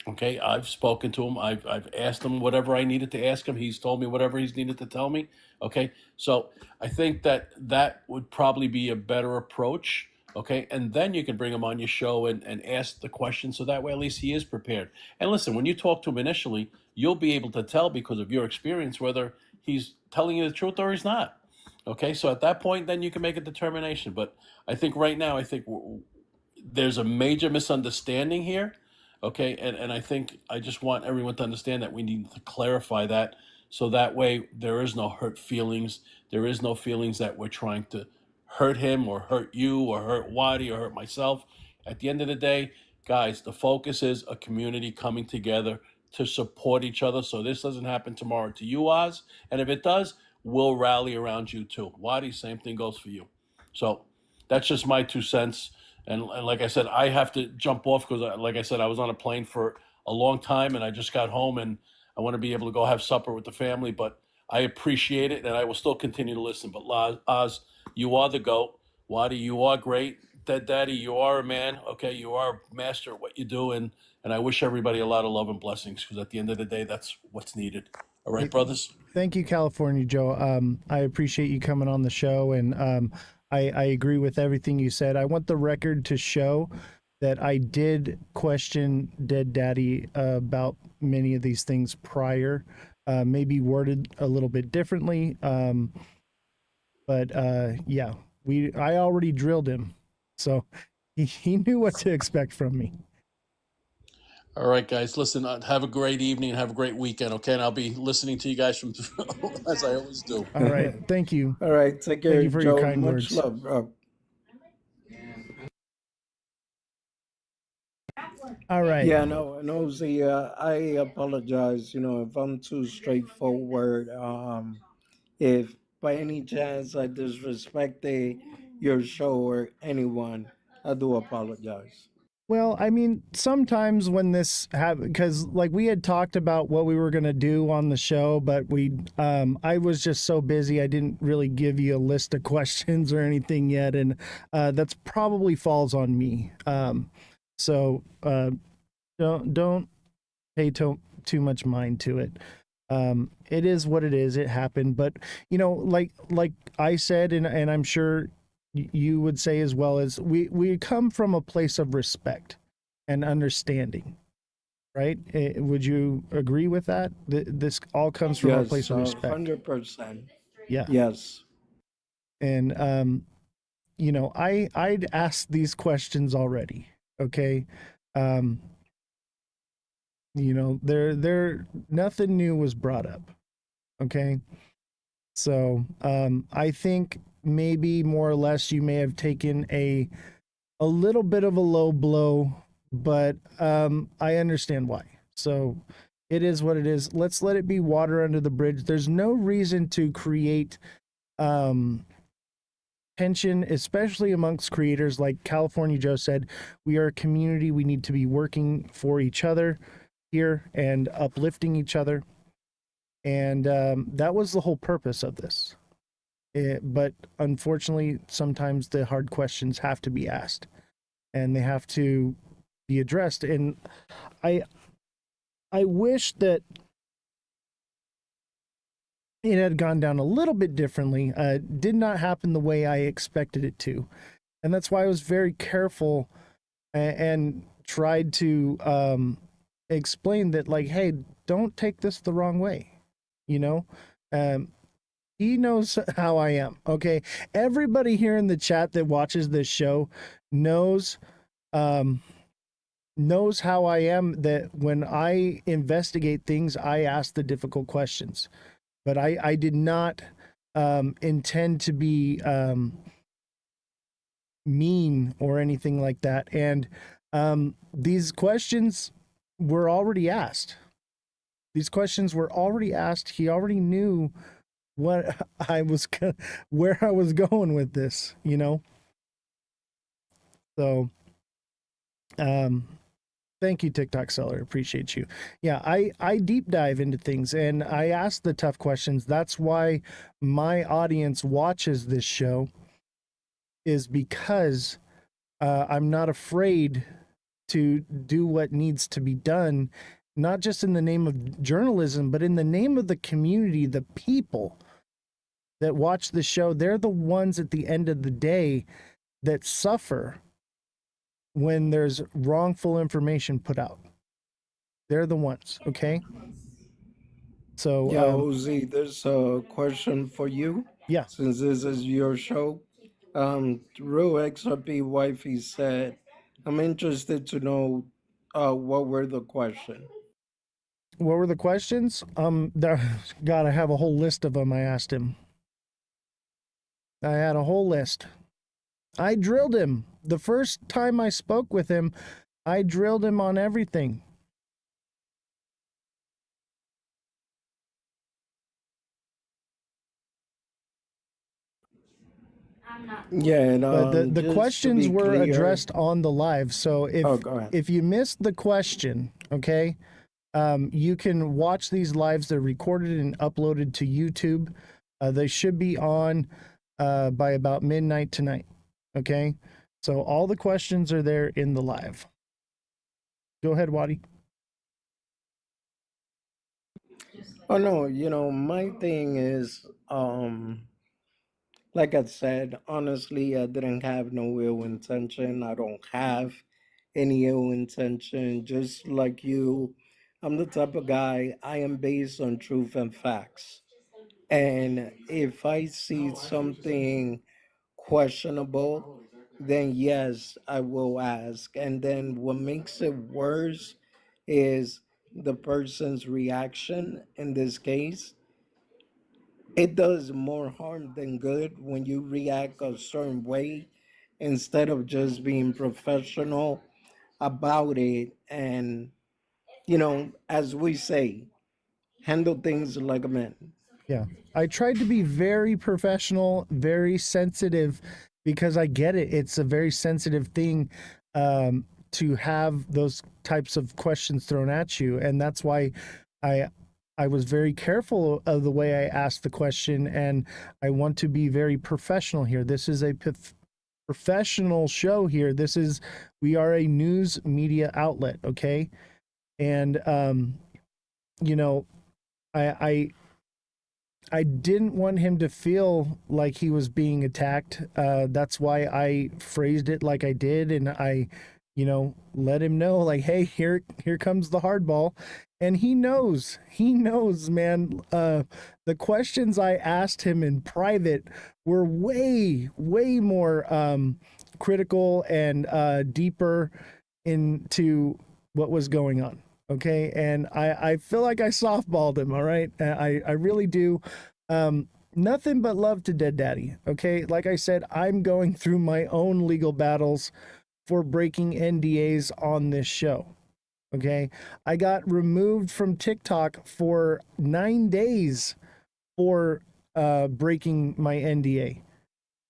Okay, I've spoken to him. I've asked him whatever I needed to ask him. He's told me whatever he's needed to tell me. Okay, so I think that would probably be a better approach. Okay, and then you can bring him on your show and ask the question, so that way at least he is prepared. And listen, when you talk to him initially, you'll be able to tell because of your experience whether he's telling you the truth or he's not. Okay, so at that point, then you can make a determination. But I think right now, there's a major misunderstanding here. Okay, and I think I just want everyone to understand that we need to clarify that, so that way there is no hurt feelings. There is no feelings that we're trying to hurt him or hurt you or hurt Wadi or hurt myself. At the end of the day, guys, the focus is a community coming together to support each other, so this doesn't happen tomorrow to you, Oz. And if it does, we'll rally around you too. Wadi, same thing goes for you. So that's just my 2 cents. And like I said, I have to jump off because, like I said, I was on a plane for a long time, and I just got home, and I want to be able to go have supper with the family. But I appreciate it, and I will still continue to listen. But Oz, you are the GOAT. Wadi, you are great. Dead Daddy, you are a man. Okay, you are a master at what you do, and I wish everybody a lot of love and blessings, because at the end of the day, that's what's needed. All right, brothers? Thank you, California Joe. I appreciate you coming on the show, and I agree with everything you said. I want the record to show that I did question Dead Daddy about many of these things prior, maybe worded a little bit differently. But yeah, I already drilled him, so he knew what to expect from me. All right, guys, listen, have a great evening and have a great weekend, okay? And I'll be listening to you guys from as I always do. All right, thank you. All right, take care, Thank you for Joe. your kind Much words. love. All right. Yeah, no, and Ozzy, I apologize, if I'm too straightforward. If by any chance I disrespected your show or anyone, I do apologize. Well, I mean, sometimes when this because like we had talked about what we were going to do on the show, but I was just so busy, I didn't really give you a list of questions or anything yet. And that's probably falls on me. So don't pay too much mind to it. It is what it is. It happened, but you know, like I said, and I'm sure you would say as well, as we come from a place of respect and understanding, right? Would you agree with that? This all comes from a place Yes, of respect. 100%. Yeah. Yes. And you know, I'd asked these questions already. Okay. Um, you know, there nothing new was brought up. Okay. So I think maybe more or less you may have taken a little bit of a low blow, but I understand why. So it is what it is. Let's let it be water under the bridge. There's no reason to create um, tension, especially amongst creators. Like California Joe said, we are a community. We need to be working for each other here and uplifting each other. And that was the whole purpose of this. But unfortunately, sometimes the hard questions have to be asked and they have to be addressed. And I wish that it had gone down a little bit differently. Did not happen the way I expected it to. And that's why I was very careful and tried to explain that, like, hey, don't take this the wrong way. You know, he knows how I am. Okay. Everybody here in the chat that watches this show knows knows how I am, that when I investigate things, I ask the difficult questions. But I did not intend to be mean or anything like that. And these questions were already asked. These questions were already asked. He already knew what I was, where I was going with this, you know? So, thank you, TikTok seller. Appreciate you. Yeah, I deep dive into things and I ask the tough questions. That's why my audience watches this show, is because I'm not afraid to do what needs to be done, not just in the name of journalism, but in the name of the community, the people that watch the show. They're the ones at the end of the day that suffer when there's wrongful information put out. They're the ones, okay? So, Yeah, Ozzy, there's a question for you. Yeah. Since this is your show. Real XRP Wifey said, I'm interested to know what were the question. what were the questions? God, I have a whole list of them. I asked him. I had a whole list. I drilled him. The first time I spoke with him, I drilled him on everything. Yeah, and But the just to questions be were clear- addressed on the live. So go ahead. if you missed the question, okay, you can watch these lives. They're recorded and uploaded to YouTube. They should be on by about midnight tonight. Okay, so all the questions are there in the live. Go ahead, Wadi. Oh no, my thing is, like I said, honestly, I didn't have no ill intention. I don't have any ill intention. Just like you, I'm the type of guy, I am based on truth and facts. And if I see something questionable, then yes, I will ask. And then what makes it worse is the person's reaction in this case. It does more harm than good when you react a certain way instead of just being professional about it. And, as we say, handle things like a man. Yeah. I tried to be very professional, very sensitive, because I get it. It's a very sensitive thing to have those types of questions thrown at you. And that's why I was very careful of the way I asked the question. And I want to be very professional here. This is a professional show here. We are a news media outlet. Okay. And, I I didn't want him to feel like he was being attacked. That's why I phrased it like I did, and I, let him know, like, hey, here comes the hardball, and he knows. He knows, man. The questions I asked him in private were way more critical and deeper into what was going on. Okay. And I feel like I softballed him. All right. I really do. Nothing but love to Dead Daddy. Okay. Like I said, I'm going through my own legal battles for breaking NDAs on this show. Okay. I got removed from TikTok for 9 days for breaking my NDA,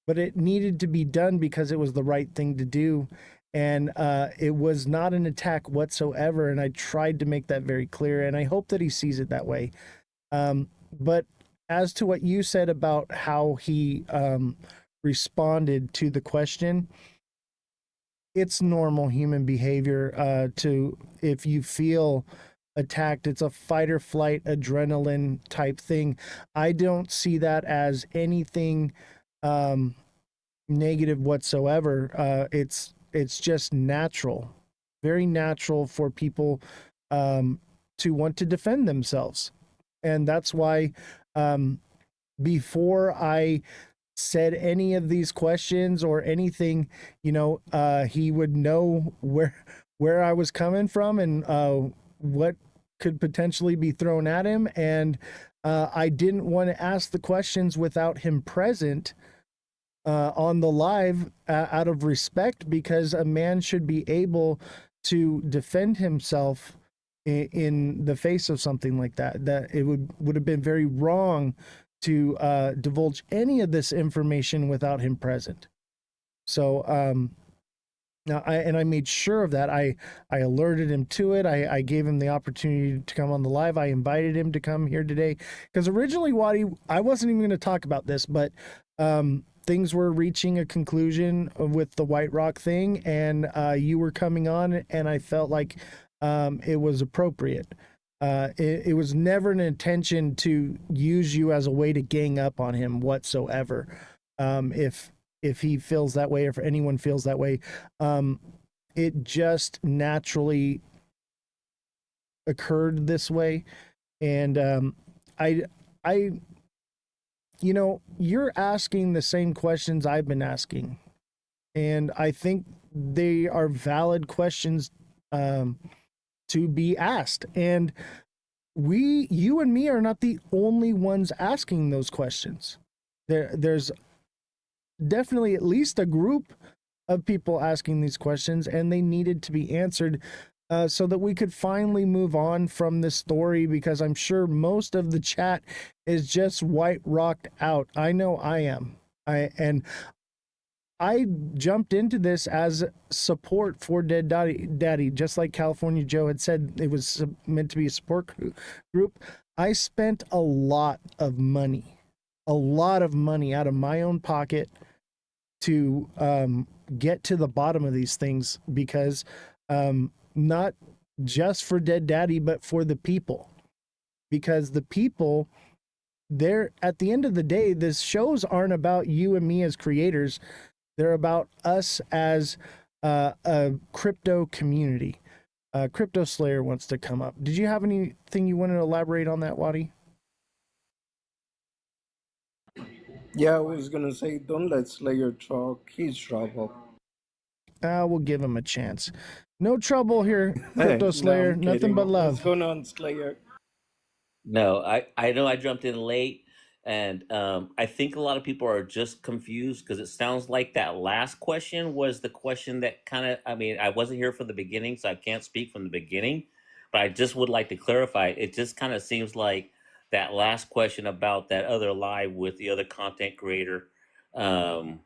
but it needed to be done because it was the right thing to do. And it was not an attack whatsoever. And I tried to make that very clear. And I hope that he sees it that way. But as to what you said about how he responded to the question, it's normal human behavior to, if you feel attacked, it's a fight or flight adrenaline type thing. I don't see that as anything negative whatsoever. It's just natural, very natural for people to want to defend themselves. And that's why before I said any of these questions or anything, he would know where I was coming from and what could potentially be thrown at him. And I didn't want to ask the questions without him present on the live out of respect, because a man should be able to defend himself in the face of something like that. That it would have been very wrong to divulge any of this information without him present. So now I made sure of that. I alerted him to it. I gave him the opportunity to come on the live. I invited him to come here today because originally, Waddy, I wasn't even going to talk about this, but things were reaching a conclusion with the White Rock thing, and you were coming on, and I felt like it was appropriate. It was never an intention to use you as a way to gang up on him whatsoever. If he feels that way, or if anyone feels that way, it just naturally occurred this way. And you're asking the same questions I've been asking, and I think they are valid questions to be asked. And you and me are not the only ones asking those questions. There's definitely at least a group of people asking these questions, and they needed to be answered so that we could finally move on from this story, because I'm sure most of the chat is just White Rocked out. I know I am. I jumped into this as support for Dead Daddy, just like California Joe had said it was meant to be a support group. I spent a lot of money out of my own pocket to get to the bottom of these things, because not just for Dead Daddy, but for the people. Because the people, they're, at the end of the day, this shows aren't about you and me as creators. They're about us as a crypto community. Crypto Slayer wants to come up. Did you have anything you wanted to elaborate on that, Waddy? Yeah, I was gonna say, don't let Slayer talk. He's trouble. We'll give him a chance. No trouble here, Crypto Slayer. No, Nothing but love. What's going on, Slayer? No, I know I jumped in late, and I think a lot of people are just confused because it sounds like that last question was the question that kind of, I mean, I wasn't here from the beginning, so I can't speak from the beginning, but I just would like to clarify. It just kind of seems like that last question about that other live with the other content creator um,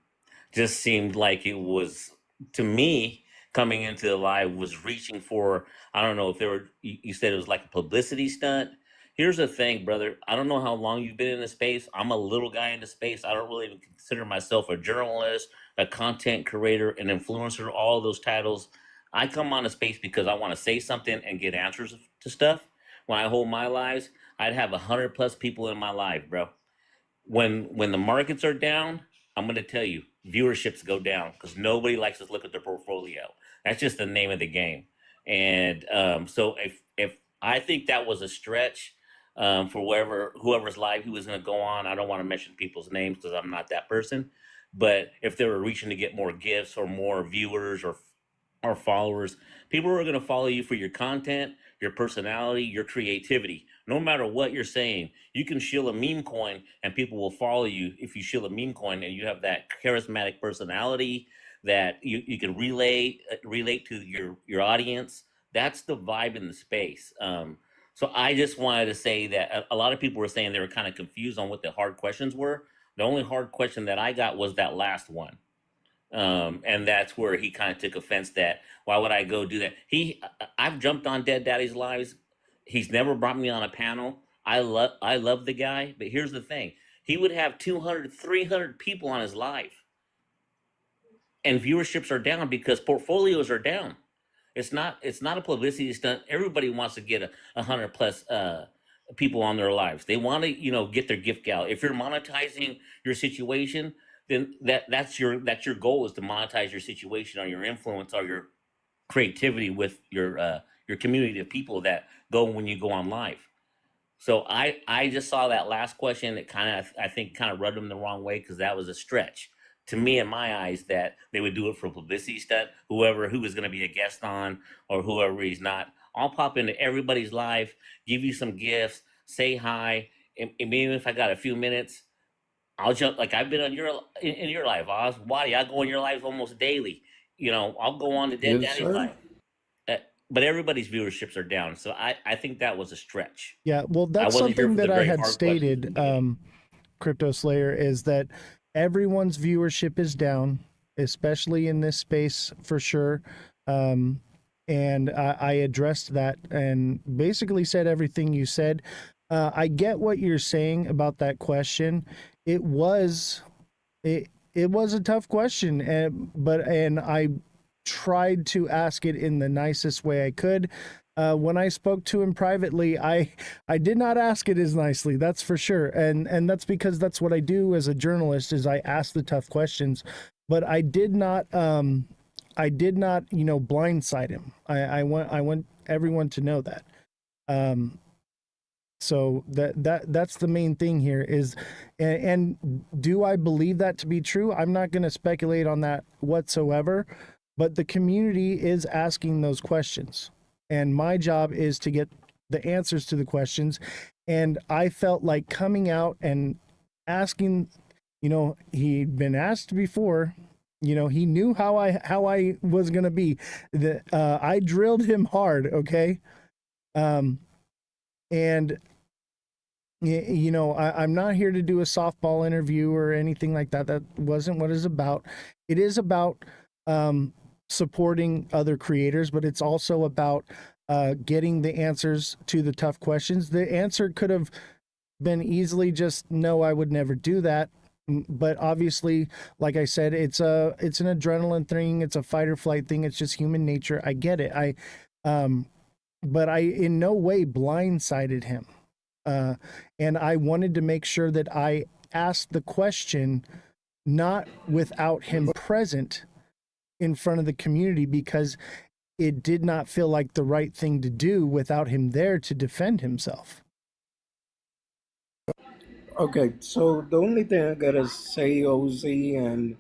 just seemed like it was, to me, coming into the live was reaching for, I don't know if there were, you said it was like a publicity stunt. Here's the thing, brother. I don't know how long you've been in the space. I'm a little guy in the space. I don't really even consider myself a journalist, a content creator, an influencer, all those titles. I come on a space because I want to say something and get answers to stuff. When I hold my lives, I'd have 100+ people in my live, bro. When the markets are down, I'm gonna tell you, viewerships go down because nobody likes to look at their portfolio. That's just the name of the game. And so if I think that was a stretch for whoever's live he was gonna go on. I don't want to mention people's names because I'm not that person. But if they were reaching to get more gifts or more viewers or followers, people are going to follow you for your content, your personality, your creativity. No matter what you're saying, you can shill a meme coin and people will follow you if you shill a meme coin and you have that charismatic personality that you can relate to your audience. That's the vibe in the space. So I just wanted to say that a lot of people were saying they were kind of confused on what the hard questions were. The only hard question that I got was that last one. And that's where he kind of took offense that why would I go do that? I've jumped on Dead Daddy's lives. He's never brought me on a panel. I love the guy, but here's the thing. He would have 200, 300 people on his live and viewerships are down because portfolios are down. It's not a publicity stunt. Everybody wants to get a 100+ people on their lives. They want to get their gift out. If you're monetizing your situation, then that's your goal, is to monetize your situation or your influence or your creativity with your community of people that go when you go on live. So I just saw that last question. It I think rubbed them the wrong way because that was a stretch to me in my eyes that they would do it for publicity stunt. Who was going to be a guest on or whoever he's not. I'll pop into everybody's live, give you some gifts, say hi, and maybe if I got a few minutes, I'll jump. Like I've been on in your live, Oz. Waddy, I go in your lives almost daily. I'll go on to Dead Yes, Daddy's sir. live. But everybody's viewerships are down, so I think that was a stretch. Yeah, well, I that's wasn't here something for the that I very had hard questions. stated, Crypto Slayer, is that everyone's viewership is down, especially in this space for sure. And I addressed that and basically said everything you said. I get what you're saying about that question. It was a tough question, and I tried to ask it in the nicest way I could. When I spoke to him privately, I did not ask it as nicely, that's for sure, and that's because that's what I do as a journalist, is I ask the tough questions. But I did not blindside him. I want everyone to know that. So that's the main thing here is, and do I believe that to be true? I'm not going to speculate on that whatsoever, but the community is asking those questions, and my job is to get the answers to the questions. And I felt like coming out and asking, he'd been asked before, he knew how I was going to be. I drilled him hard. Okay. And I'm not here to do a softball interview or anything like that. That wasn't what it's about. It is about supporting other creators, but it's also about getting the answers to the tough questions. The answer could have been easily just, no, I would never do that. But obviously, like I said, it's an adrenaline thing. It's a fight or flight thing. It's just human nature. I get it. But I in no way blindsided him. And I wanted to make sure that I asked the question not without him present in front of the community, because it did not feel like the right thing to do without him there to defend himself. Okay, so the only thing I gotta say, OZ, and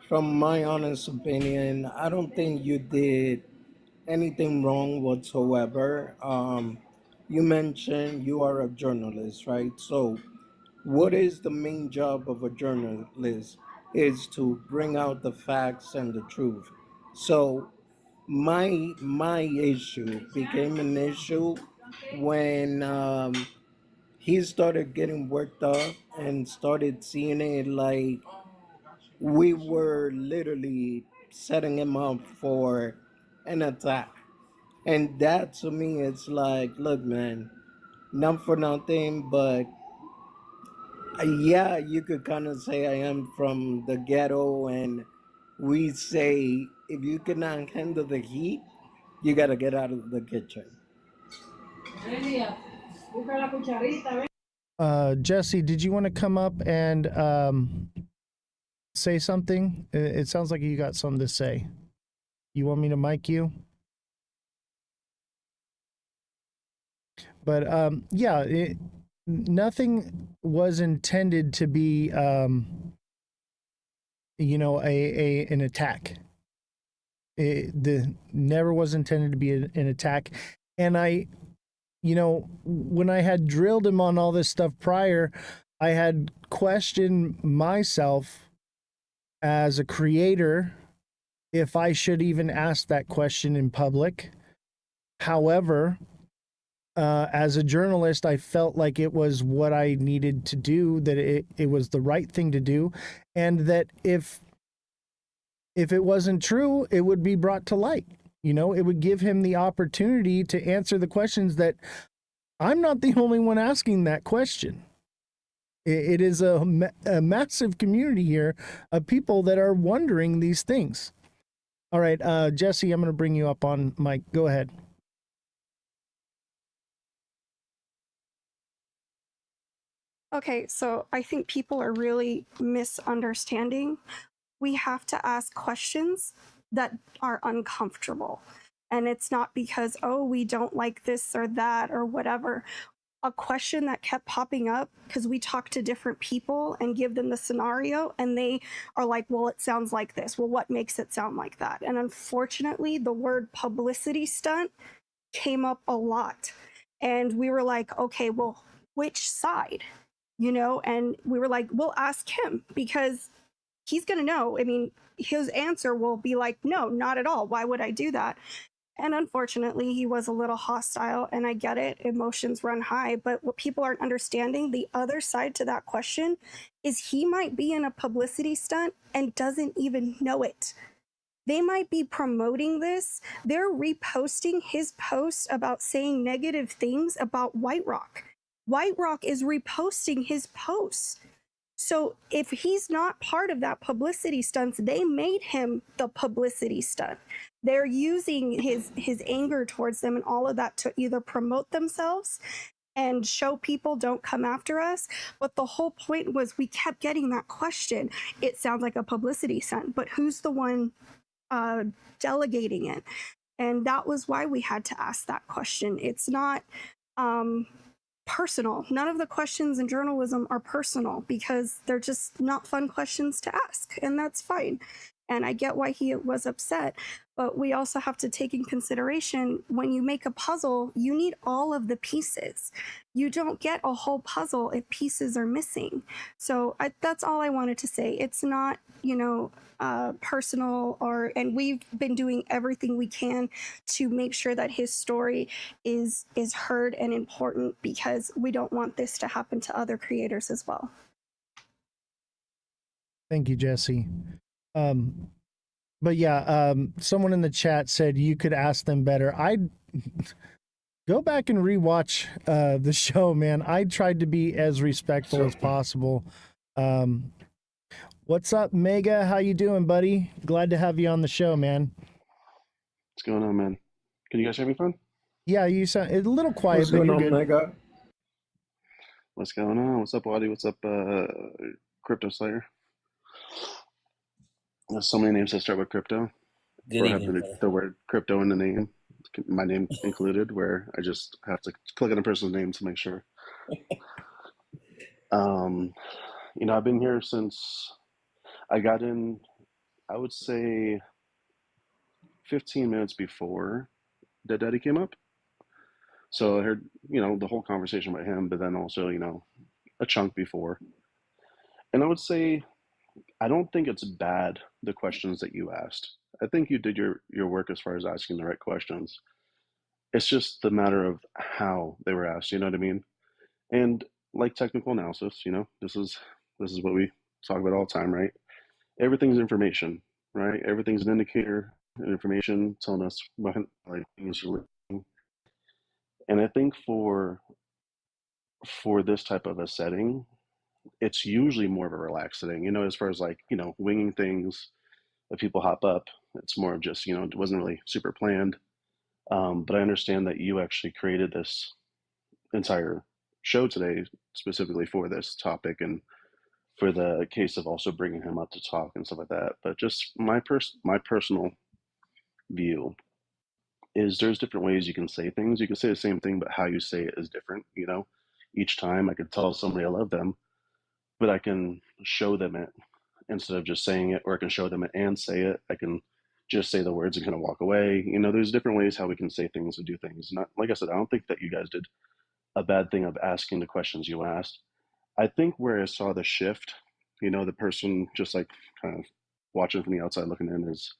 from my honest opinion, I don't think you did anything wrong whatsoever. You mentioned you are a journalist, right? So, what is the main job of a journalist? Is to bring out the facts and the truth. So, my issue became an issue when he started getting worked up and started seeing it like we were literally setting him up for an attack. And that to me, it's like, look, man, not for nothing, but yeah, you could kind of say I am from the ghetto, and we say if you cannot handle the heat, you got to get out of the kitchen. Jesse, did you want to come up and say something? It sounds like you got something to say. You want me to mic you? But yeah, nothing was intended to be, an attack. Never was intended to be an attack. And when I had drilled him on all this stuff prior, I had questioned myself as a creator if I should even ask that question in public. However, as a journalist, I felt like it was what I needed to do, that it was the right thing to do, and that if it wasn't true, it would be brought to light. It would give him the opportunity to answer the questions that I'm not the only one asking that question. It is a massive community here of people that are wondering these things. All right, Jesse, I'm going to bring you up on mic. Go ahead. Okay, so I think people are really misunderstanding. We have to ask questions that are uncomfortable. And it's not because, oh, we don't like this or that or whatever. A question that kept popping up because we talk to different people and give them the scenario, and they are like, well, it sounds like this. Well, what makes it sound like that? And unfortunately, the word publicity stunt came up a lot. And we were like, okay, well, which side? And we were like, we'll ask him because he's going to know. I mean, his answer will be like, no, not at all. Why would I do that? And unfortunately, he was a little hostile, and I get it. Emotions run high. But what people aren't understanding, the other side to that question is he might be in a publicity stunt and doesn't even know it. They might be promoting this. They're reposting his post about saying negative things about White Rock. White Rock is reposting his posts. So if he's not part of that publicity stunts, they made him the publicity stunt. They're using his anger towards them and all of that to either promote themselves and show people don't come after us. But the whole point was we kept getting that question. It sounds like a publicity stunt, but who's the one delegating it? And that was why we had to ask that question. It's not personal. None of the questions in journalism are personal because they're just not fun questions to ask, and that's fine. And I get why he was upset, but we also have to take in consideration when you make a puzzle, you need all of the pieces. You don't get a whole puzzle if pieces are missing. So that's all I wanted to say. It's not, personal, and we've been doing everything we can to make sure that his story is heard and important because we don't want this to happen to other creators as well. Thank you, Jesse. But yeah, someone in the chat said you could ask them better. I'd go back and rewatch the show, man. I tried to be as respectful as possible. What's up, Mega? How you doing, buddy? Glad to have you on the show, man. What's going on, man? Can you guys hear me fine? Yeah, you sound a little quiet, What's but going you're on, good. Mega? What's going on? What's up, Waddy? What's up, Crypto Slayer? There's so many names that start with crypto. Good Or evening, have brother. the word crypto in the name, my name included, where I just have to click on a person's name to make sure. I've been here since I got in, I would say 15 minutes before Dead Daddy came up. So I heard, the whole conversation with him, but then also, a chunk before. And I would say, I don't think it's bad, the questions that you asked. I think you did your work as far as asking the right questions. It's just the matter of how they were asked, you know what I mean? And like technical analysis, this is what we talk about all the time, right? Everything's information, right? Everything's an indicator, and information telling us what like things are living. And I think for this type of a setting, it's usually more of a relaxed setting, as far as like, winging things. If people hop up, it's more of just, it wasn't really super planned. But I understand that you actually created this entire show today specifically for this topic and for the case of also bringing him up to talk and stuff like that. But just my personal view is there's different ways you can say things. You can say the same thing, but how you say it is different. You know, each time I could tell somebody I love them, but I can show them it instead of just saying it, or I can show them it and say it. I can just say the words and kind of walk away. You know, there's different ways how we can say things and do things. Not like I said, I don't think that you guys did a bad thing of asking the questions you asked. I think where I saw the shift, you know, the person just like kind of watching from the outside looking in is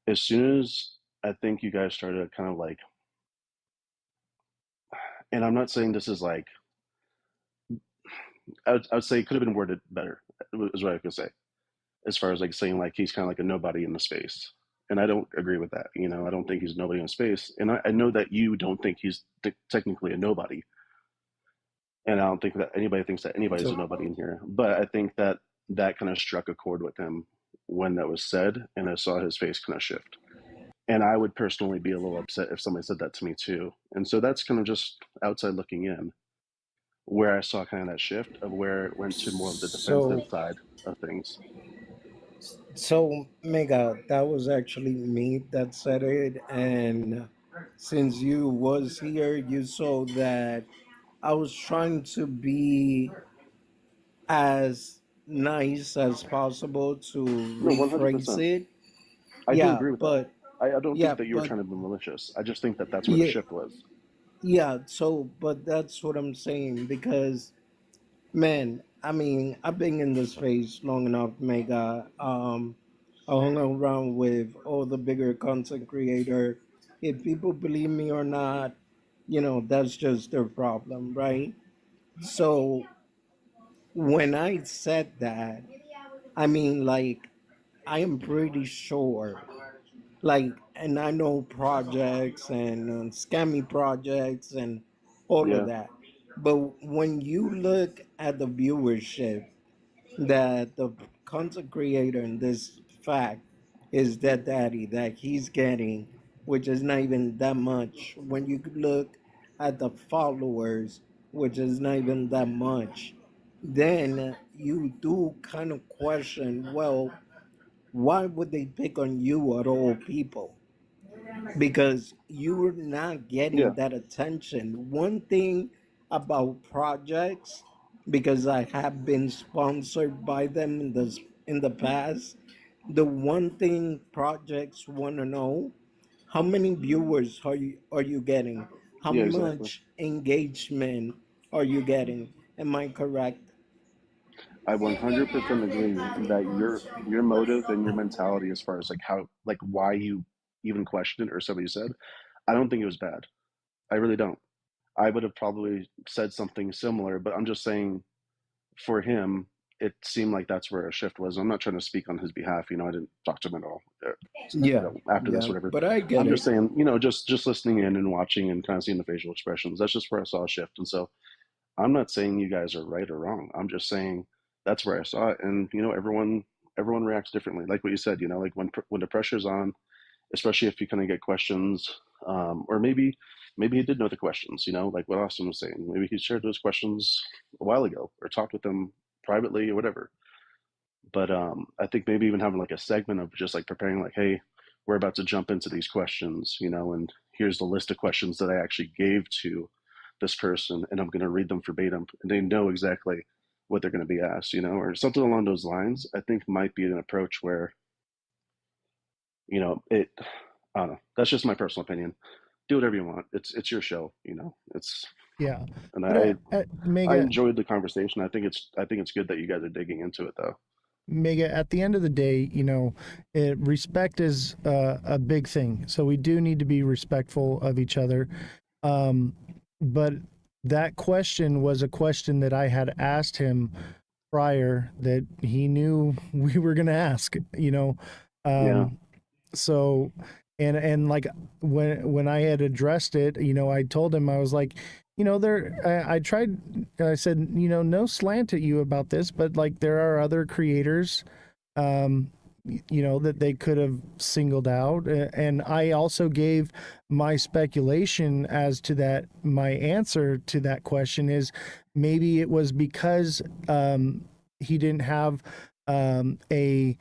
as soon as I think you guys started kind of like, and I'm not saying this is like, I would say it could have been worded better, is what I could say, as far as like saying like he's kind of like a nobody in the space. And I don't agree with that. You know, I don't think he's nobody in space. And I know that you don't think he's technically a nobody. And I don't think that anybody thinks that anybody's a nobody in here. But I think that that kind of struck a chord with him when that was said, and I saw his face kind of shift. And I would personally be a little upset if somebody said that to me too. And so that's kind of just outside looking in, where I saw kind of that shift of where it went to more of the defensive side of things. So, Mega, that was actually me that said it, and since you was here, you saw that I was trying to be as nice as possible to No, rephrase 100%. it. I do Yeah, agree with that. but I don't yeah, think that you were but trying to be malicious. I just think that that's where the yeah, shift was. yeah. So, but that's what I'm saying because, man, I mean, I've been in this space long enough, Mega. I hung around with all the bigger content creator. If people believe me or not, that's just their problem, right? So when I said that, I mean, like, I am pretty sure, like, and I know projects and scammy projects and all of Yeah. that. But when you look at the viewership that the content creator in this fact is that daddy that he's getting, which is not even that much. When you look at the followers, which is not even that much, then you do kind of question, well, why would they pick on you at all people? Because you're not getting Yeah. that attention. One thing about projects, because I have been sponsored by them in the past, the one thing projects want to know, how many viewers are you getting? How Yeah, exactly. much engagement are you getting? Am I correct? I 100% agree that your motive and your mentality as far as like how like why you even questioned it or somebody said, I don't think it was bad. I really don't. I would have probably said something similar, but I'm just saying for him, it seemed like that's where a shift was. I'm not trying to speak on his behalf. You know, I didn't talk to him at all. Yeah, After this, yeah, whatever. but I get I'm it. just saying, you know, just listening in and watching and kind of seeing the facial expressions. That's just where I saw a shift. And so I'm not saying you guys are right or wrong. I'm just saying that's where I saw it. And you know, everyone reacts differently. Like what you said, you know, like when the pressure's on, especially if you kind of get questions, or maybe he did know the questions. You know, like what Austin was saying. Maybe he shared those questions a while ago or talked with them privately or whatever. But I think maybe even having like a segment of just like preparing, like, hey, we're about to jump into these questions, you know, and here's the list of questions that I actually gave to this person, and I'm going to read them verbatim, and they know exactly what they're going to be asked, you know, or something along those lines. I think might be an approach where, you know, I don't know. That's just my personal opinion. Do whatever you want. It's your show, you know. It's Yeah. and But I Mega, enjoyed the conversation. I think it's good that you guys are digging into it though. Mega, at the end of the day, respect is a big thing. So we do need to be respectful of each other. But that question was a question that I had asked him prior that he knew we were going to ask, Yeah. So, and like when I had addressed it, I told him, I was like, I tried, I said, no slant at you about this, but like there are other creators that they could have singled out. And I also gave my speculation as to that. My answer to that question is maybe it was because he didn't have a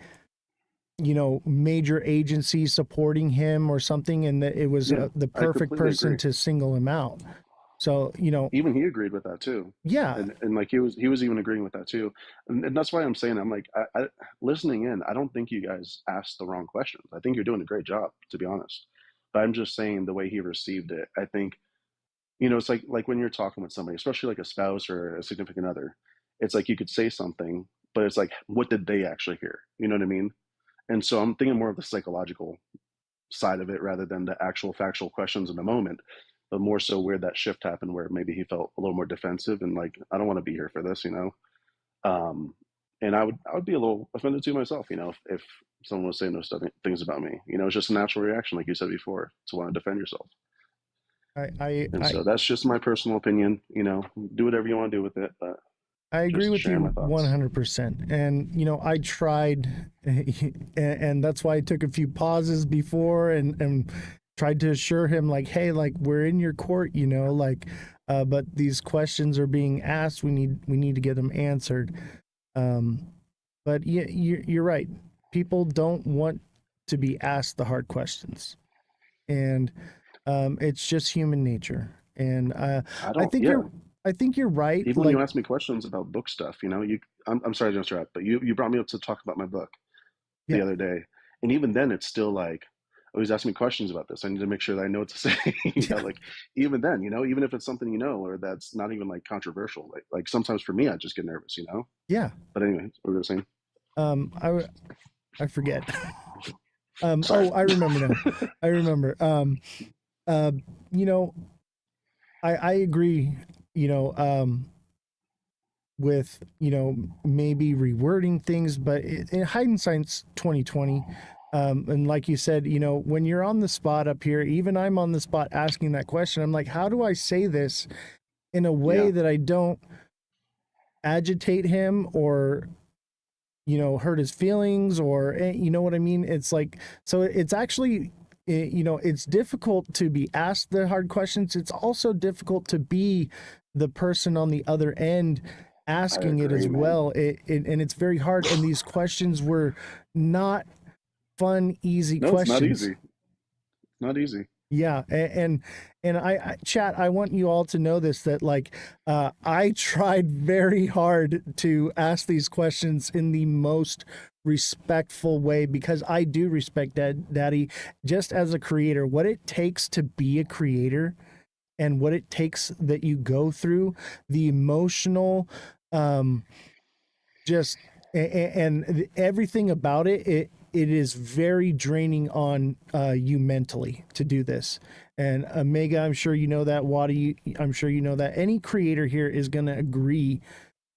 major agency supporting him or something, and that it was Yeah, the I perfect completely person agree. to single him out. So Even he agreed with that too. yeah, And like he was even agreeing with that too. And that's why I'm saying, I'm like, listening in, I don't think you guys asked the wrong questions. I think you're doing a great job, to be honest. But I'm just saying the way he received it, I think, it's like when you're talking with somebody, especially like a spouse or a significant other, it's like you could say something, but it's like, what did they actually hear? You know what I mean? And so I'm thinking more of the psychological side of it rather than the actual factual questions in the moment, but more so where that shift happened, where maybe he felt a little more defensive and like, I don't want to be here for this, Um, and I would be a little offended too myself, if someone was saying those things about me. It's just a natural reaction, like you said before, to want to defend yourself. And I so that's just my personal opinion. Do whatever you want to do with it, but I agree just with sharing my you thoughts. 100%. And, I tried, and that's why I took a few pauses before and tried to assure him, like, hey, like, we're in your court, but these questions are being asked. We need to get them answered. But yeah, you're right. People don't want to be asked the hard questions. And it's just human nature. And I I don't, think yeah. you're right. Even when Like, you ask me questions about book stuff, I'm sorry to interrupt, but you brought me up to talk about my book the yeah, other day, and even then, it's still like, oh, he's asking me questions about this. I need to make sure that I know what to say. Like even then, even if it's something or that's not even like controversial, like sometimes for me, I just get nervous, yeah. But anyway, what were you saying? I forget. Sorry. I remember now. I remember. Uh, you know, I agree. You know, with maybe rewording things, but in hindsight's 2020. And like you said, when you're on the spot up here, even I'm on the spot asking that question. I'm like, how do I say this in a way Yeah, that I don't agitate him or hurt his feelings, or you know what I mean? It's like, so it's actually it's difficult to be asked the hard questions. It's also difficult to be the person on the other end I asking it agree, as man. well. And it's very hard, and these questions were not fun, easy No, it's not questions. easy. It's not easy. Yeah, and I chat. I want you all to know this, that like I tried very hard to ask these questions in the most respectful way, because I do respect Daddy just as a creator. What it takes to be a creator, and what it takes that you go through, the emotional, just and everything about it is very draining on you mentally to do this. And Omega, I'm sure you know that. Wadi, I'm sure you know that. Any creator here is going to agree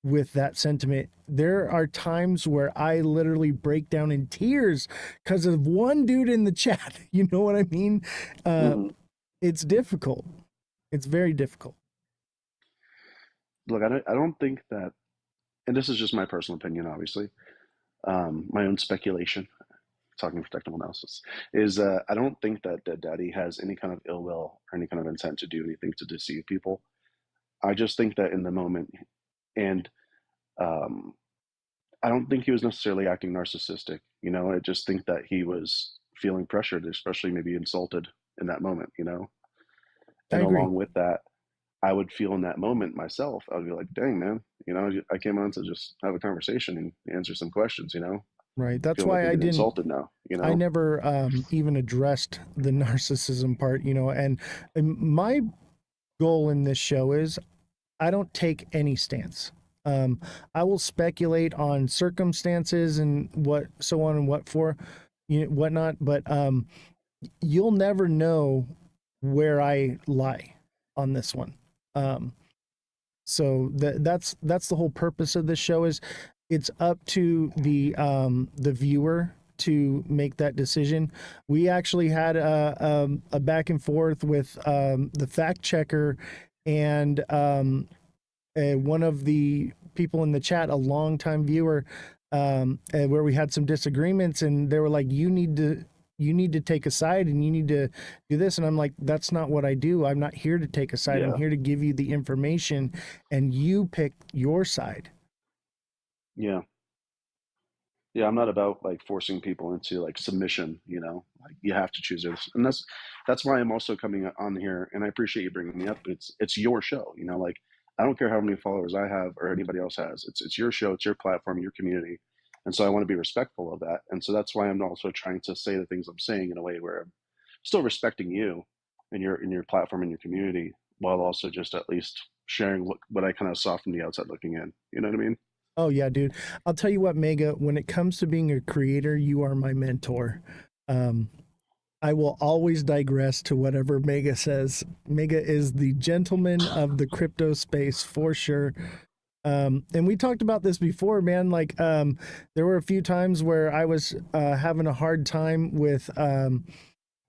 with that sentiment. There are times where I literally break down in tears because of one dude in the chat. You know what I mean? Hmm. It's difficult. It's very difficult. Look, I don't think that, and this is just my personal opinion, obviously, my own speculation, talking for technical analysis, is I don't think that Dead Daddy has any kind of ill will or any kind of intent to do anything to deceive people. I just think that in the moment, and um, I don't think he was necessarily acting narcissistic. I just think that he was feeling pressured, especially maybe insulted in that moment. I And agree. along with that, I would feel in that moment myself, I would be like, dang, man, I came on to just have a conversation and answer some questions. Right. That's Feel like why I'm I getting didn't. insulted now. I never even addressed the narcissism part, and my goal in this show is I don't take any stance. I will speculate on circumstances and what so on and what for, whatnot, but you'll never know where I lie on this one. Um, so that's the whole purpose of this show. Is it's up to the viewer to make that decision. We actually had a back and forth with the fact checker and one of the people in the chat, a longtime viewer. and where we had some disagreements, and they were like, you need to take a side and you need to do this. And I'm like, that's not what I do. I'm not here to take a side. Yeah. I'm here to give you the information and you pick your side. Yeah. Yeah, I'm not about like forcing people into like submission, like you have to choose this. And that's why I'm also coming on here, and I appreciate you bringing me up. It's your show, like I don't care how many followers I have or anybody else has. It's your show, it's your platform, your community. And so I want to be respectful of that. And so that's why I'm also trying to say the things I'm saying in a way where I'm still respecting you and your platform and your community, while also just at least sharing what I kind of saw from the outside looking in. You know what I mean? Oh yeah, dude. I'll tell you what, Mega, when it comes to being a creator, you are my mentor. I will always digress to whatever Mega says. Mega is the gentleman of the crypto space for sure. And we talked about this before, man. Like, there were a few times where I was having a hard time with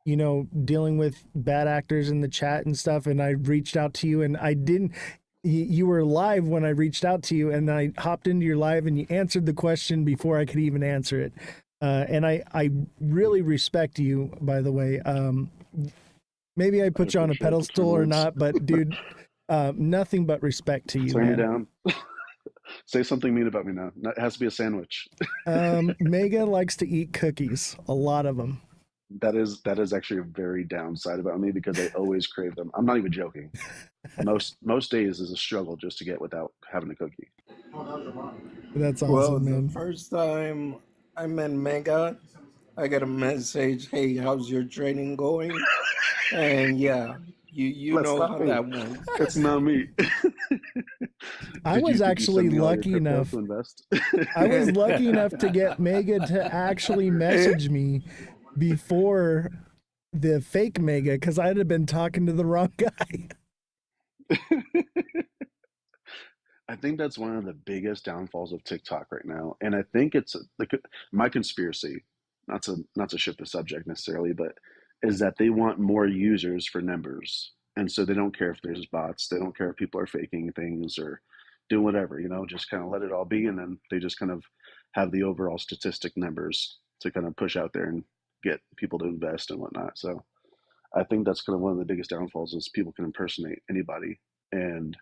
dealing with bad actors in the chat and stuff. And I reached out to you, and I didn't. You were live when I reached out to you, and I hopped into your live and you answered the question before I could even answer it. And I really respect you, by the way. Maybe I put you on a pedestal or not, but dude, nothing but respect to you, Turn me man. down. Say something mean about me now. It has to be a sandwich. Mega likes to eat cookies, a lot of them. That is actually a very downside about me, because I always crave them. I'm not even joking. Most days is a struggle just to get without having a cookie. That's awesome, Well, man. the first time I met Mega, I got a message, hey, how's your training going? And yeah, you That's know not how me. that went. It's not me. I was actually lucky enough. To invest? I was lucky enough to get Mega to actually message me before the fake Mega, because I'd have been talking to the wrong guy. I think that's one of the biggest downfalls of TikTok right now, and I think it's like my conspiracy. Not to shift the subject necessarily, but is that they want more users for numbers, and so they don't care if there's bots. They don't care if people are faking things or doing whatever. Just kind of let it all be, and then they just kind of have the overall statistic numbers to kind of push out there and get people to invest and whatnot. So I think that's kind of one of the biggest downfalls is people can impersonate anybody, and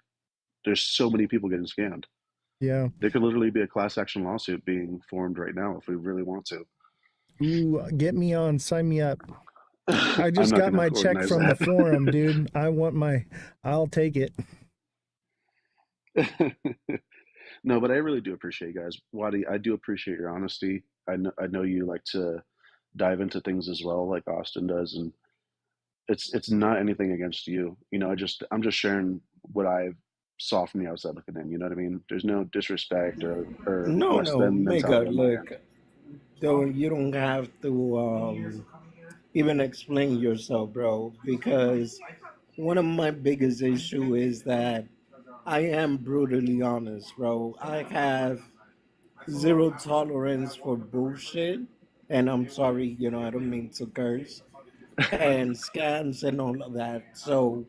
there's so many people getting scammed. Yeah. There could literally be a class action lawsuit being formed right now if we really want to. Ooh, get me on, sign me up. I just got my check from the forum, dude. I'll take it. No, but I really do appreciate you guys. Wadi, I do appreciate your honesty. I know you like to dive into things as well, like Austin does, and it's not anything against you. I'm just sharing what I saw from the outside looking in. You know what I mean? There's no disrespect or No, less than Mega, mentality on my end. look, though you don't have to even explain yourself, bro, because one of my biggest issue is that I am brutally honest, bro. I have zero tolerance for bullshit, and I'm sorry, I don't mean to curse, and scams and all of that. So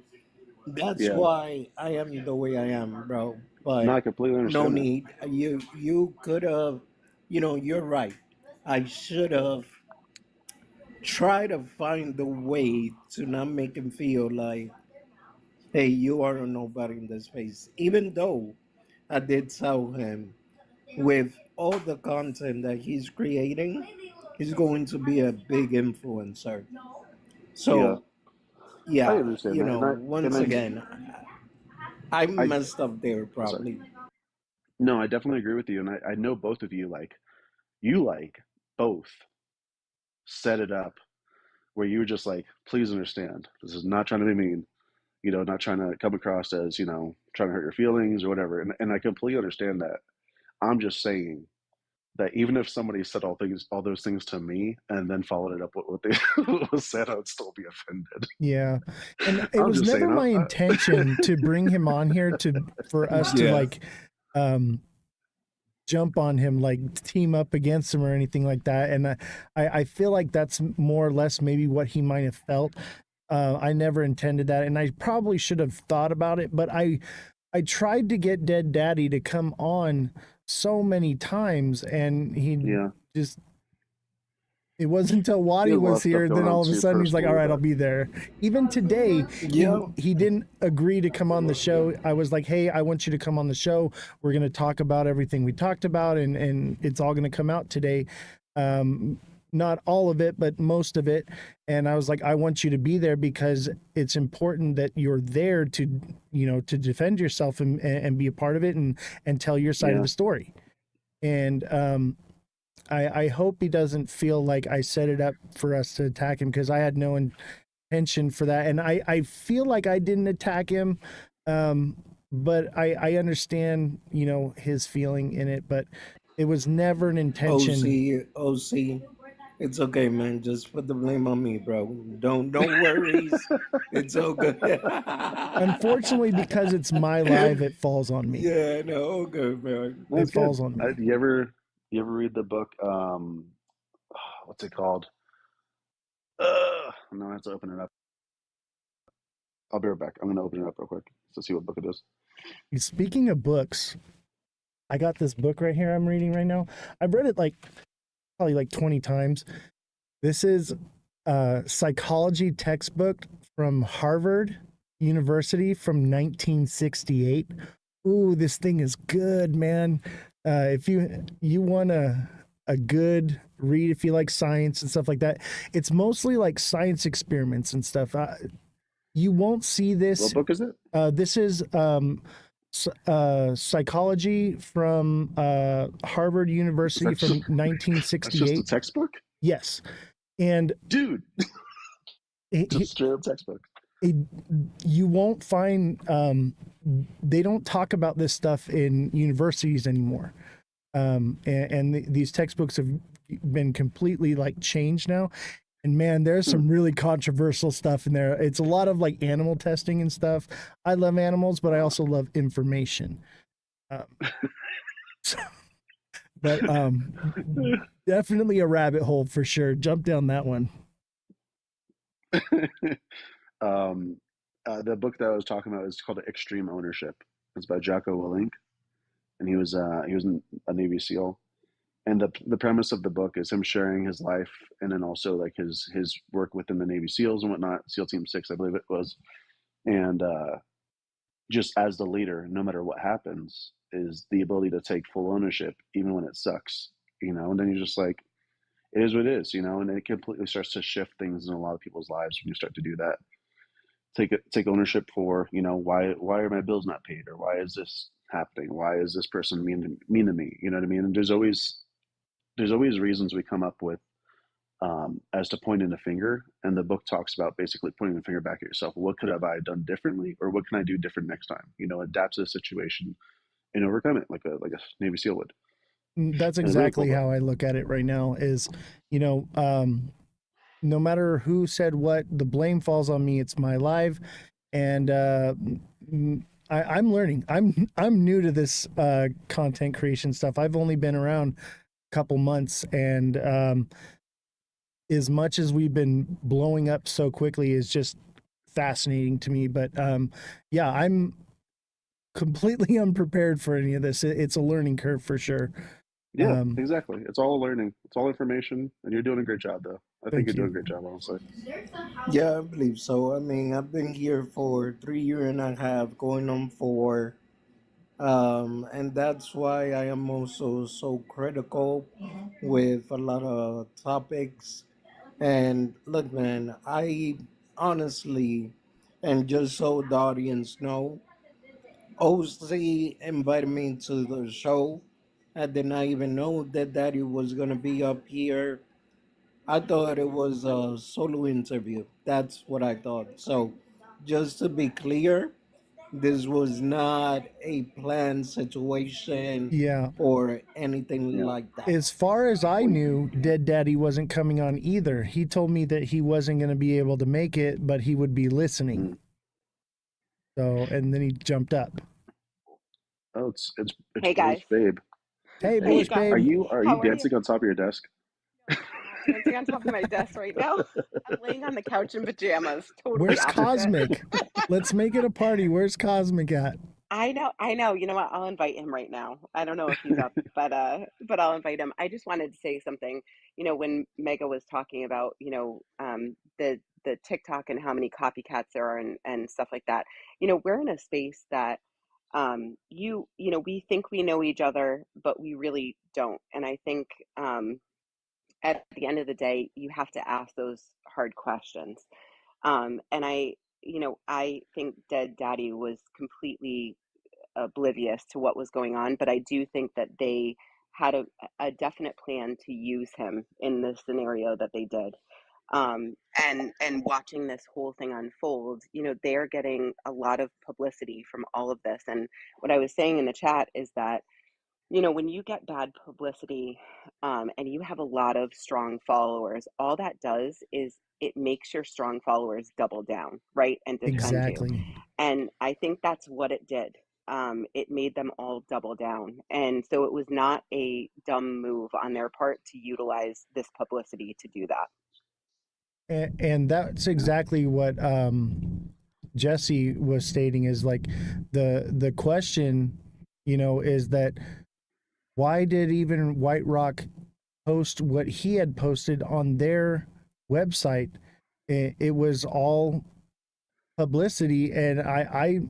that's Yeah. why I am the way I am, bro. But No, I completely no understand that. need. You could have, you're right. I should have tried to find the way to not make him feel like, hey, you are a nobody in this space. Even though I did tell him with all the content that he's creating, he's going to be a big influencer. Yeah. So, yeah, I understand that. once again, I messed up there probably. No, I definitely agree with you, and I know both of you you both set it up where you were just like, please understand, this is not trying to be mean, not trying to come across as trying to hurt your feelings or whatever, and I completely understand that. I'm just saying that even if somebody said all those things to me and then followed it up with what they was said, I would still be offended. Yeah, and it was never my intention to bring him on here for us to like jump on him, like team up against him or anything like that. And I feel like that's more or less maybe what he might have felt. I never intended that, and I probably should have thought about it, but I tried to get Dead Daddy to come on so many times, and he Yeah. just. It wasn't until He Waddy has a lot of was stuff here, going then on all of a too, sudden he's like, all personally, right, I'll but be there. Even today, Yeah. he didn't agree to come on the show. I was like, hey, I want you to come on the show. We're going to talk about everything we talked about, and it's all going to come out today. Not all of it, but most of it. And I was like, I want you to be there because it's important that you're there to, you know, to defend yourself and be a part of it and tell your side of yeah. the story. And I hope he doesn't feel like I set it up for us to attack him, because I had no intention for that. And I feel like I didn't attack him, but I understand, you know, his feeling in it, but it was never an intention. OC, it's okay, man. Just put the blame on me, bro. Don't worries. It's all good. Unfortunately, because it's my live, it falls on me. Yeah, no, all good, man. That's It falls good. on me. You ever read the book? What's it called? No, I have to open it up. I'll be right back. I'm gonna open it up real quick to see what book it is. Speaking of books, I got this book right here I'm reading right now. I've read it probably like 20 times. This is a psychology textbook from Harvard University from 1968. Ooh, this thing is good, man. If you want a good read, if you like science and stuff like that, it's mostly like science experiments and stuff. You won't see this. What book is it? This is psychology from Harvard University from 1968. That's just a textbook? Yes. And dude, just straight up textbook. You won't find they don't talk about this stuff in universities anymore. These textbooks have been completely like changed now. And man, there's some really controversial stuff in there. It's a lot of like animal testing and stuff. I love animals, but I also love information. Definitely a rabbit hole for sure. Jump down that one. The book that I was talking about is called Extreme Ownership. It's by Jocko Willink, and he was a Navy SEAL. And the premise of the book is him sharing his life, and then also like his work within the Navy SEALs and whatnot, SEAL Team 6, I believe it was. And just as the leader, no matter what happens, is the ability to take full ownership, even when it sucks, you know. And then you're just like, it is what it is, you know. And it completely starts to shift things in a lot of people's lives when you start to do that. Take ownership for, you know, why are my bills not paid, or why is this happening? Why is this person mean to me? You know what I mean? And there's always reasons we come up with as to pointing a finger, and the book talks about basically pointing the finger back at yourself. What could have I done differently, or what can I do different next time? You know, adapt to the situation and overcome it like a Navy SEAL would. That's exactly how I look at it right now. Is, you know, no matter who said what, the blame falls on me. It's my live, and I'm learning. I'm new to this content creation stuff. I've only been around couple months, and as much as we've been blowing up so quickly is just fascinating to me. But yeah, I'm completely unprepared for any of this. It's a learning curve for sure. Yeah, exactly. It's all learning. It's all information, and you're doing a great job, though. I think you're doing a great job, honestly. Yeah, I believe so. I mean, I've been here for 3 years and a half, going on 4. And that's why I am also so critical with a lot of topics. And look, man, I honestly, and just so the audience know, OC invited me to the show. I did not even know that Daddy was going to be up here. I thought it was a solo interview. That's what I thought. So, just to be clear, this was not a planned situation Yeah. or anything like that. As far as I knew, Dead Daddy wasn't coming on either. He told me that he wasn't going to be able to make it, but he would be listening. So, and then he jumped up. Oh, it's Hey, guys. Babe. Hey, Bush Babe. Are you How are dancing on top of your desk? I'm dancing on top of my desk right now. I'm laying on the couch in pajamas. Totally Where's opposite. Cosmic? Let's make it a party. Where's Cosmic at? I know. You know what? I'll invite him right now. I don't know if he's up, but I'll invite him. I just wanted to say something. You know, when Mega was talking about, the TikTok and how many copycats there are and stuff like that. You know, we're in a space that we think we know each other, but we really don't. And I think at the end of the day, you have to ask those hard questions. And I think Dead Daddy was completely oblivious to what was going on, but I do think that they had a definite plan to use him in the scenario that they did. And watching this whole thing unfold, they're getting a lot of publicity from all of this. And what I was saying in the chat is that, when you get bad publicity, and you have a lot of strong followers, all that does is it makes your strong followers double down, right? And defend you. Exactly. And I think that's what it did. It made them all double down. And so it was not a dumb move on their part to utilize this publicity to do that. And that's exactly what Jesse was stating is like the question, is that why did even White Rock post what he had posted on their website? It was all publicity, and I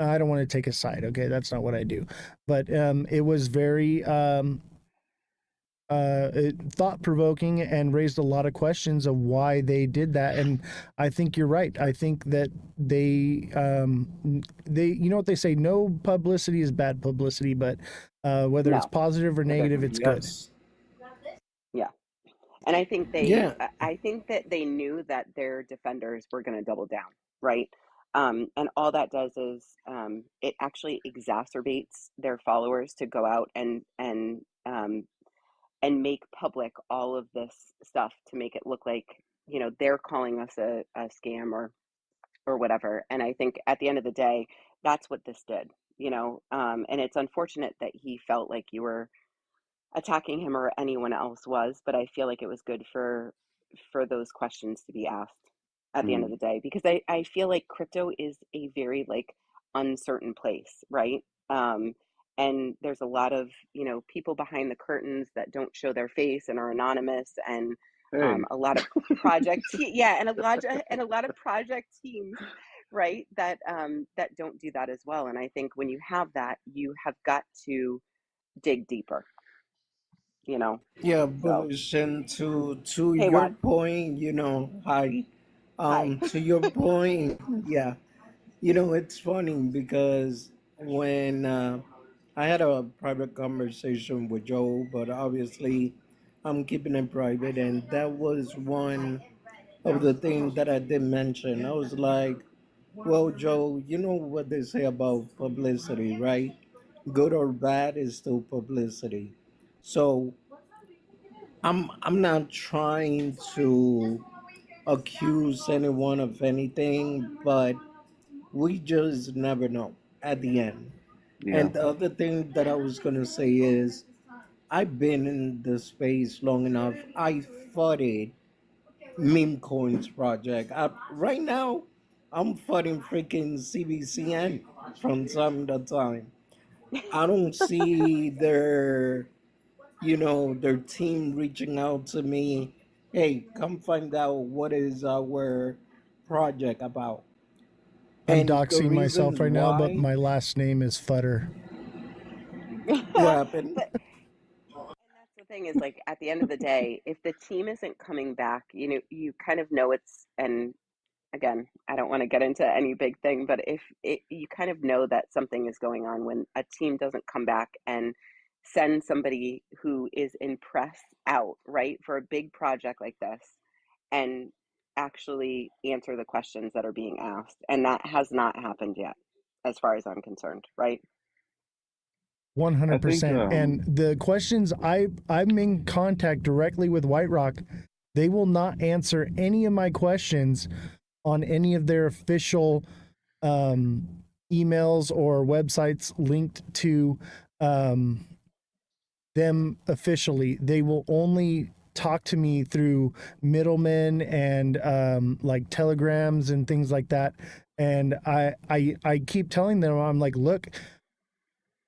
don't want to take a side. Okay, that's not what I do, but it was very thought-provoking and raised a lot of questions of why they did that. And I think you're right. I think that they you know what they say, no publicity is bad publicity, but whether it's No. positive or negative, it's good. Yeah. And I think Yeah. I think that they knew that their defenders were going to double down, right? And all that does is it actually exacerbates their followers to go out and make public all of this stuff to make it look like, they're calling us a scam or whatever. And I think at the end of the day, that's what this did, and it's unfortunate that he felt like you were attacking him or anyone else was, but I feel like it was good for those questions to be asked at the end of the day, because I feel like crypto is a very like uncertain place, right? And there's a lot of people behind the curtains that don't show their face and are anonymous, and Hey. a lot of yeah, and a lot of project teams, right, that don't do that as well. And I think when you have that, you have got to dig deeper. Yeah, So but Shen, to hey, your Wad. point, hi. Hi. To your point, yeah. It's funny because when I had a private conversation with Joe, but obviously I'm keeping it private, and that was one of the things that I did mention. I was like, well, Joe, you know what they say about publicity, right? Good or bad is still publicity. So I'm not trying to accuse anyone of anything, but we just never know at the end. Yeah. And the other thing that I was gonna say is I've been in the space long enough. I funded meme coins project. Right now, I'm funding freaking CBCN from time to time. I don't see their team reaching out to me. Hey, come find out what is our project about. I'm And the doxing myself reason right now, but why, my last name is Futter. what happened? But that's the thing is, like, at the end of the day, if the team isn't coming back, you kind of know it's, and again, I don't want to get into any big thing, but if you kind of know that something is going on when a team doesn't come back and send somebody who is in press out, right, for a big project like this, and actually answer the questions that are being asked. And that has not happened yet, as far as I'm concerned, right? 100%. And the questions I'm in contact directly with White Rock, they will not answer any of my questions on any of their official emails or websites linked to them officially. They will only talk to me through middlemen and like telegrams and things like that. And I keep telling them, I'm like, look,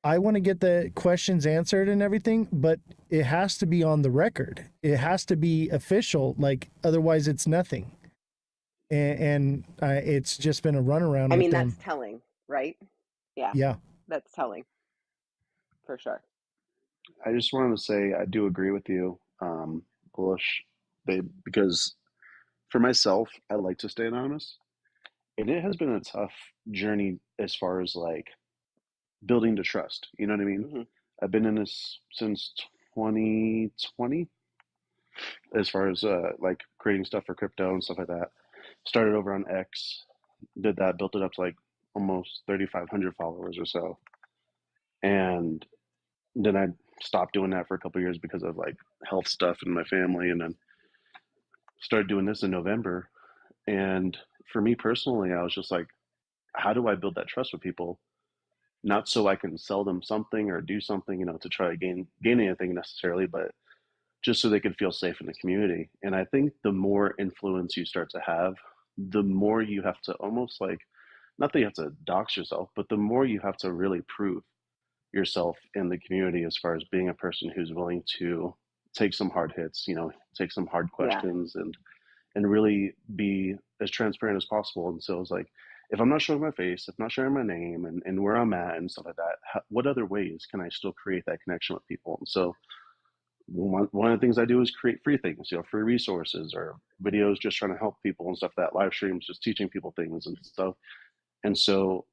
I want to get the questions answered and everything, but it has to be on the record. It has to be official. Like, otherwise it's nothing. And it's just been a runaround I with mean, them. that's telling, right? Yeah, Yeah. that's telling for sure. I just wanted to say I do agree with you, Bullish, babe, because for myself, I like to stay anonymous. And it has been a tough journey as far as like building the trust. You know what I mean? hmm I've been in this since 2020, as far as like creating stuff for crypto and stuff like that. Started over on X, did that, built it up to like almost 3,500 followers or so. And then I stopped doing that for a couple of years because of like health stuff in my family, and then started doing this in November. And for me personally, I was just like, how do I build that trust with people? Not so I can sell them something or do something, you know, to try to gain anything necessarily, but just so they can feel safe in the community. And I think the more influence you start to have, the more you have to almost like, not that you have to dox yourself, but the more you have to really prove yourself in the community as far as being a person who's willing to take some hard hits, you know, take some hard Yeah. questions, and really be as transparent as possible. And so it's like, if I'm not showing my face, if I'm not sharing my name and where I'm at and stuff like that, what other ways can I still create that connection with people? And so one of the things I do is create free things, you know, free resources or videos just trying to help people and stuff, that live streams, just teaching people things and stuff. And so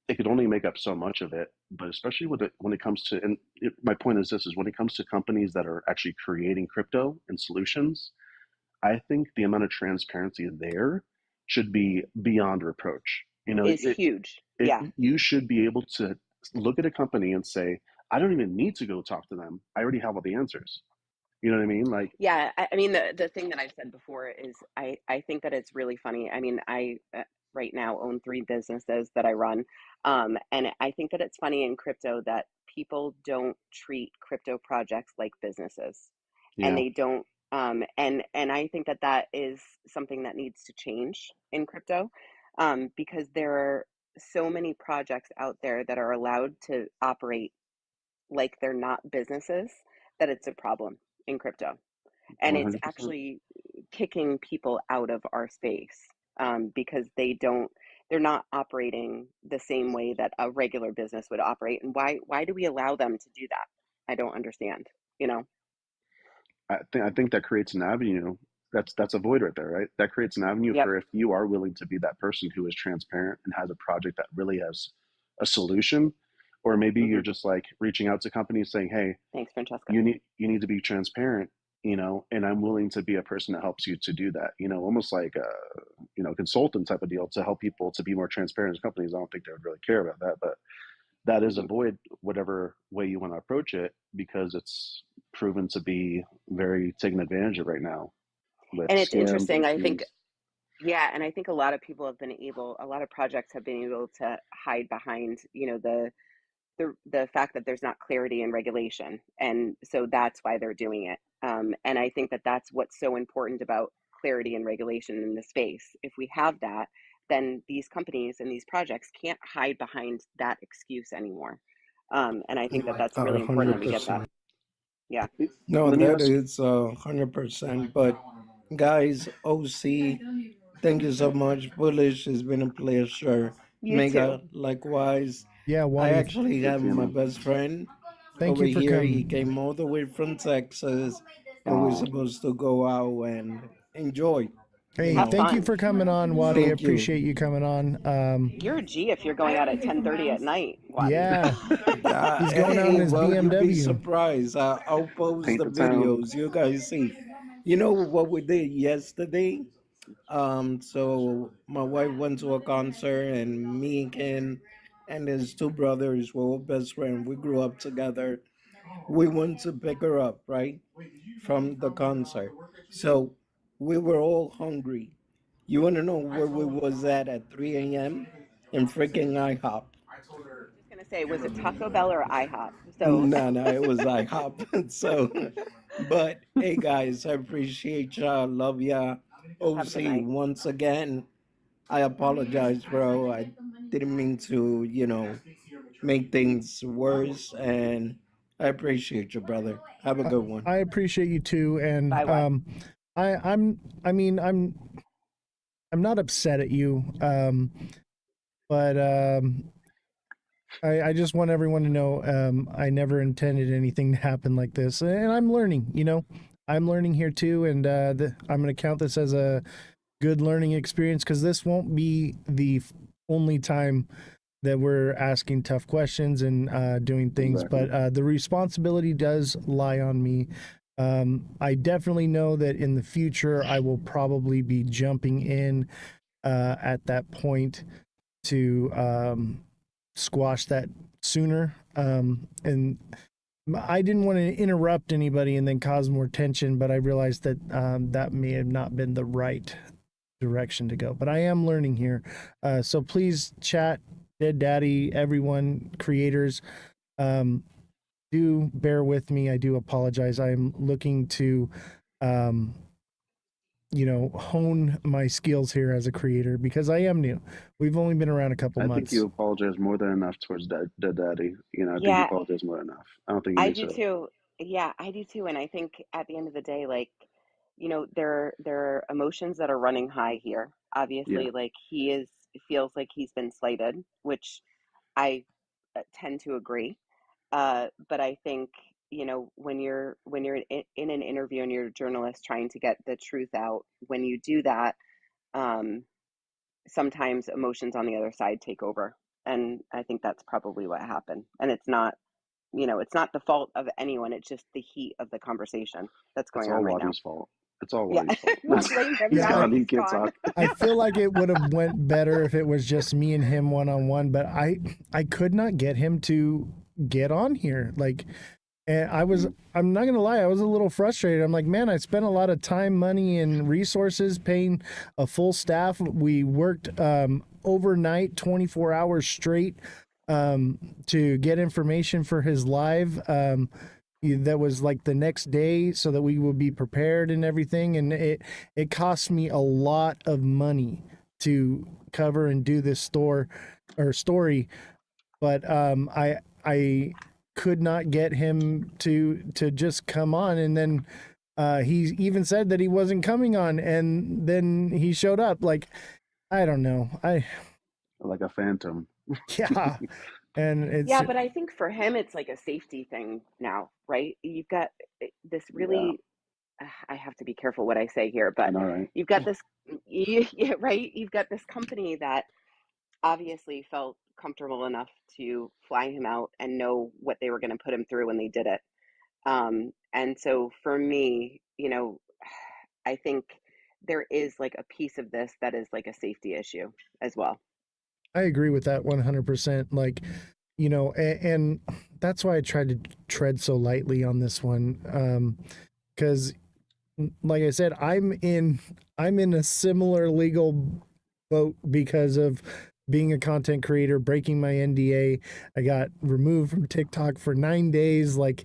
it could only make up so much of it, but especially when it comes to, my point is this, is when it comes to companies that are actually creating crypto and solutions, I think the amount of transparency there should be beyond reproach. You know, Is huge. Yeah. you should be able to look at a company and say, I don't even need to go talk to them. I already have all the answers. You know what I mean? Like, Yeah, I mean, the thing that I've said before is I think that it's really funny. I mean, I right now own 3 businesses that I run. And I think that it's funny in crypto that people don't treat crypto projects like businesses, and yeah, they don't. And I think that that is something that needs to change in crypto, because there are so many projects out there that are allowed to operate like they're not businesses, that it's a problem in crypto, and it's 100%. actually kicking people out of our space, because they're not operating the same way that a regular business would operate. And why do we allow them to do that? I don't understand, you know. I think that creates an avenue. That's a void right there, right? That creates an avenue Yep. for, if you are willing to be that person who is transparent and has a project that really has a solution, or maybe you're just like reaching out to companies saying, "Hey, Thanks, Francesca. you need to be transparent, you know, and I'm willing to be a person that helps you to do that." You know, almost like a, you know, consultant type of deal to help people to be more transparent as companies. I don't think they would really care about that, but that is a void, whatever way you want to approach it, because it's proven to be very taken advantage of right now with And it's scams interesting. and I think, schemes. yeah, and I think a lot of people have been able, a lot of projects have been able to hide behind, you know, the fact that there's not clarity and regulation, and so that's why they're doing it. And I think that that's what's so important about clarity and regulation in the space. If we have that, then these companies and these projects can't hide behind that excuse anymore. And I think that that's really important that we get that. 100%. Yeah. No, Let me that ask. is 100%. But guys, OC, thank you so much. Bullish, it's been a pleasure. You Mega, too. likewise. Yeah, I Wadi. actually have Yeah, my man. best friend Thank over you for here. He coming. came all the way from Texas, and we're Oh, supposed to go out and enjoy. Hey, Have thank you fun. for coming on, Wadi. I Thank you. appreciate you coming on. You're a G if you're going out at 10:30 at night, Wadi. Yeah, he's going out in Hey, his well, you'd be BMW. surprised. I'll post paint the the town. videos. You guys see. You know what we did yesterday? So my wife went to a concert, and me and Ken and his 2 brothers were all best friends. We grew up together. We went to pick her up, right, from the concert. So we were all hungry. You want to know where we was at 3 a.m.? In freaking IHOP. Just gonna say, was it Taco Bell or IHOP? So No, no, it was IHOP. So But hey, guys, I appreciate y'all. Love y'all. Have a good OC, night. once again, I apologize, bro. I didn't mean to, make things worse. And I appreciate you, brother. Have a good one. I appreciate you too, and Bye, Wyatt. I mean, I'm not upset at you, but I just want everyone to know I never intended anything to happen like this, and I'm learning. I'm learning here too, and I'm going to count this as a good learning experience because this won't be the only time that we're asking tough questions and doing things, Exactly. but the responsibility does lie on me. I definitely know that in the future I will probably be jumping in at that point to squash that sooner. And I didn't want to interrupt anybody and then cause more tension, but I realized that that may have not been the right direction to go. But I am learning here. So please, chat, Dead Daddy, everyone, creators, do bear with me. I do apologize. I'm looking to um, hone my skills here as a creator because I am new. We've only been around a couple I think months. you apologize more than enough towards Dead Daddy. I think you Yeah, apologize more than enough. I don't think you I need do to. too. Yeah, I do too. And I think at the end of the day, like, there are emotions that are running high here. Yeah, Obviously, like feels like he's been slighted, which I tend to agree. But I think, when you're in an interview and you're a journalist trying to get the truth out, when you do that, um, sometimes emotions on the other side take over. And I think that's probably what happened. And it's not the fault of anyone. It's just the heat of the conversation that's it's going on all right now. Waddy's fault. It's all Yeah, Waddy's fault. we'll blame him Yeah, now that Waddy he's can't gone. talk. I feel like it would have went better if it was just me and him one on one, but I could not get him to get on here. Like, and I'm not gonna lie, I was a little frustrated. I'm like, man, I spent a lot of time, money, and resources paying a full staff. We worked overnight, 24 hours straight, to get information for his live. That was like the next day so that we would be prepared and everything, and it cost me a lot of money to cover and do this story, but I could not get him to just come on, and then he even said that he wasn't coming on, and then he showed up. Like, I don't know, Like a phantom. yeah, and it's Yeah, but I think for him, it's like a safety thing now, right? You've got this Yeah, really, I have to be careful what I say here, I but know, right? you've got this, yeah, right? You've got this company that obviously felt comfortable enough to fly him out and know what they were going to put him through when they did it. And so for me, I think there is like a piece of this that is like a safety issue as well. I agree with that 100%. Like, and that's why I tried to tread so lightly on this one. Because like I said, I'm in a similar legal boat because of being a content creator, breaking my NDA. I got removed from TikTok for 9 days. Like,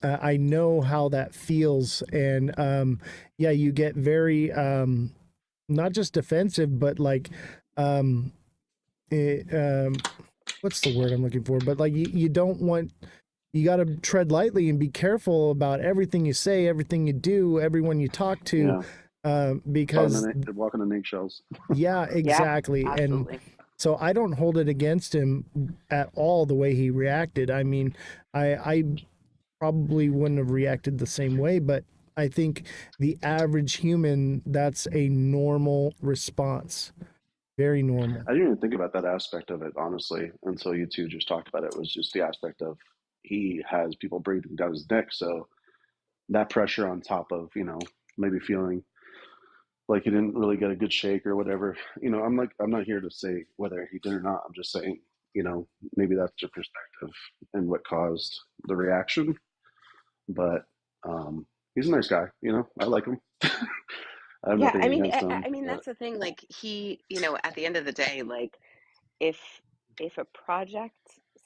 I know how that feels, and yeah, you get very not just defensive, but like um, it, what's the word I'm looking for? But like you don't want, you got to tread lightly and be careful about everything you say, everything you do, everyone you talk to, Yeah, because walking on eggshells. yeah, Yeah, exactly. And absolutely. so I don't hold it against him at all the way he reacted. I mean, I probably wouldn't have reacted the same way, but I think the average human, that's a normal response. Very normal. I didn't even think about that aspect of it, honestly, until you two just talked about it. It was just the aspect of he has people breathing down his neck. So that pressure on top of, maybe feeling like he didn't really get a good shake or whatever. I'm not here to say whether he did or not. I'm just saying, maybe that's your perspective and what caused the reaction. But he's a nice guy, I like him. I have Yeah, nothing I mean, against him, but that's the thing. Like at the end of the day, like if if a project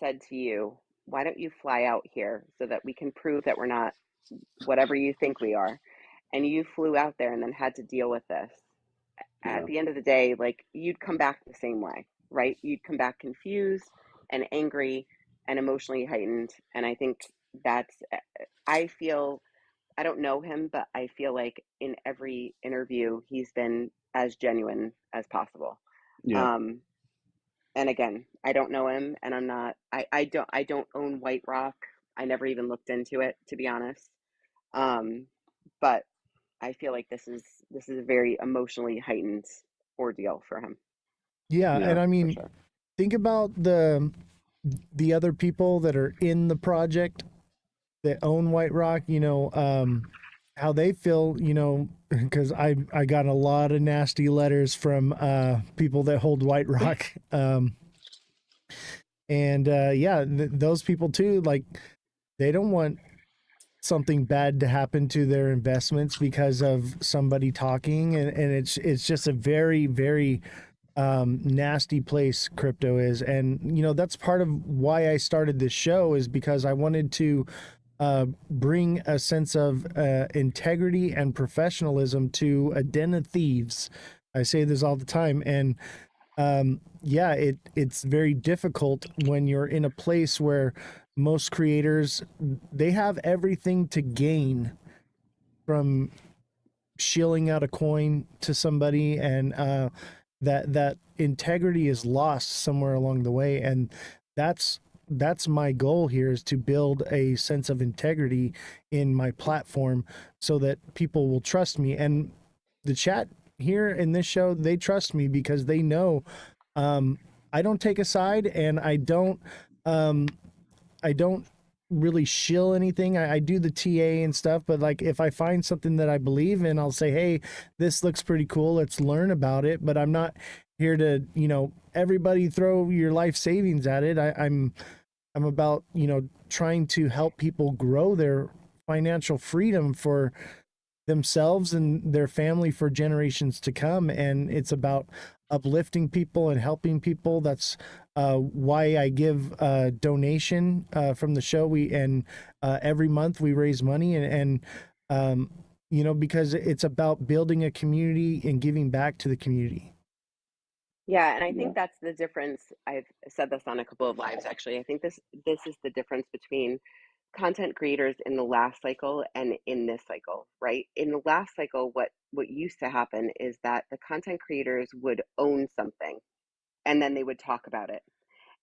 said to you, "Why don't you fly out here so that we can prove that we're not whatever you think we are, and you flew out there and then had to deal with this, at the end of the day, like, you'd come back the same way, right? You'd come back confused and angry and emotionally heightened. And I think that's, I feel, I don't know him, but I feel like in every interview, he's been as genuine as possible. Yeah. And again, I don't know him, and I don't own White Rock. I never even looked into it, to be honest. But I feel like this is a very emotionally heightened ordeal for him. Yeah, Yeah, and I for mean, sure. think about the other people that are in the project that own White Rock, how they feel, because I got a lot of nasty letters from people that hold White Rock. And yeah, those people too, like, they don't want something bad to happen to their investments because of somebody talking, and it's just a very, very nasty place crypto is. And that's part of why I started this show, is because I wanted to bring a sense of integrity and professionalism to a den of thieves. I say this all the time. And yeah, it's very difficult when you're in a place where most creators, they have everything to gain from shilling out a coin to somebody, and that integrity is lost somewhere along the way. And that's my goal here, is to build a sense of integrity in my platform so that people will trust me. And the chat here in this show, they trust me because they know I don't take a side, and um, I don't really shill anything. I do the TA and stuff, but like, if I find something that I believe in, I'll say, hey, this looks pretty cool, let's learn about it. But I'm not here to, everybody throw your life savings at it. I'm about, trying to help people grow their financial freedom for themselves and their family for generations to come. And it's about uplifting people and helping people. That's why I give donation from the show. And every month we raise money, and because it's about building a community and giving back to the community. Yeah, and I think that's the difference. I've said this on a couple of lives, actually. I think this is the difference between content creators in the last cycle and in this cycle, right? In the last cycle, what used to happen is that the content creators would own something, and then they would talk about it.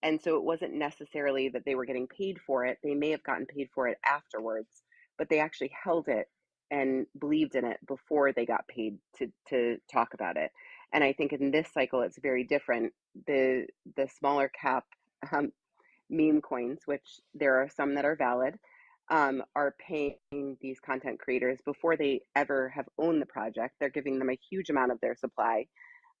And so it wasn't necessarily that they were getting paid for it. They may have gotten paid for it afterwards, but they actually held it and believed in it before they got paid to talk about it. And I think in this cycle, it's very different. The smaller cap um, meme coins, which there are some that are valid, are paying these content creators before they ever have owned the project. They're giving them a huge amount of their supply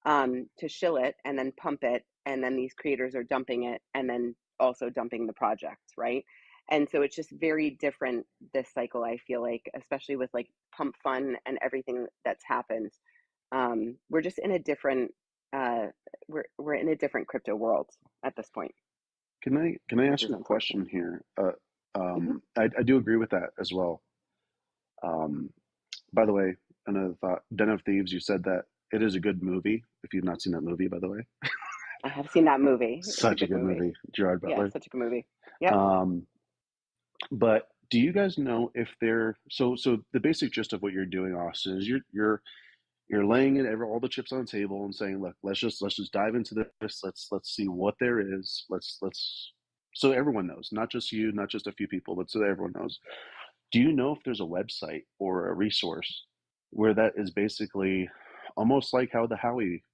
to shill it and then pump it, and then these creators are dumping it and then also dumping the project, right? And so it's just very different this cycle, I feel like, especially with like pump fun and everything that's happened. We're just in a different we're in a different crypto world at this point. Can I Which ask is you a question unfortunate. here? Hmm. I do agree with that as well. By the way, another thought, Den of Thieves, you said that it is a good movie. If you've not seen that movie, by the way, I have seen that movie. It's a such a good good movie. movie, Gerard Yeah, Butler. such a good movie. Yep. But do you guys know if they're so the basic gist of what you're doing, Austin, is you're laying it all the chips on the table and saying, look, let's just dive into this. Let's see what there is. Let's so everyone knows, not just you, not just a few people, but so that everyone knows. Do you know if there's a website or a resource where that is basically almost like how the Howie,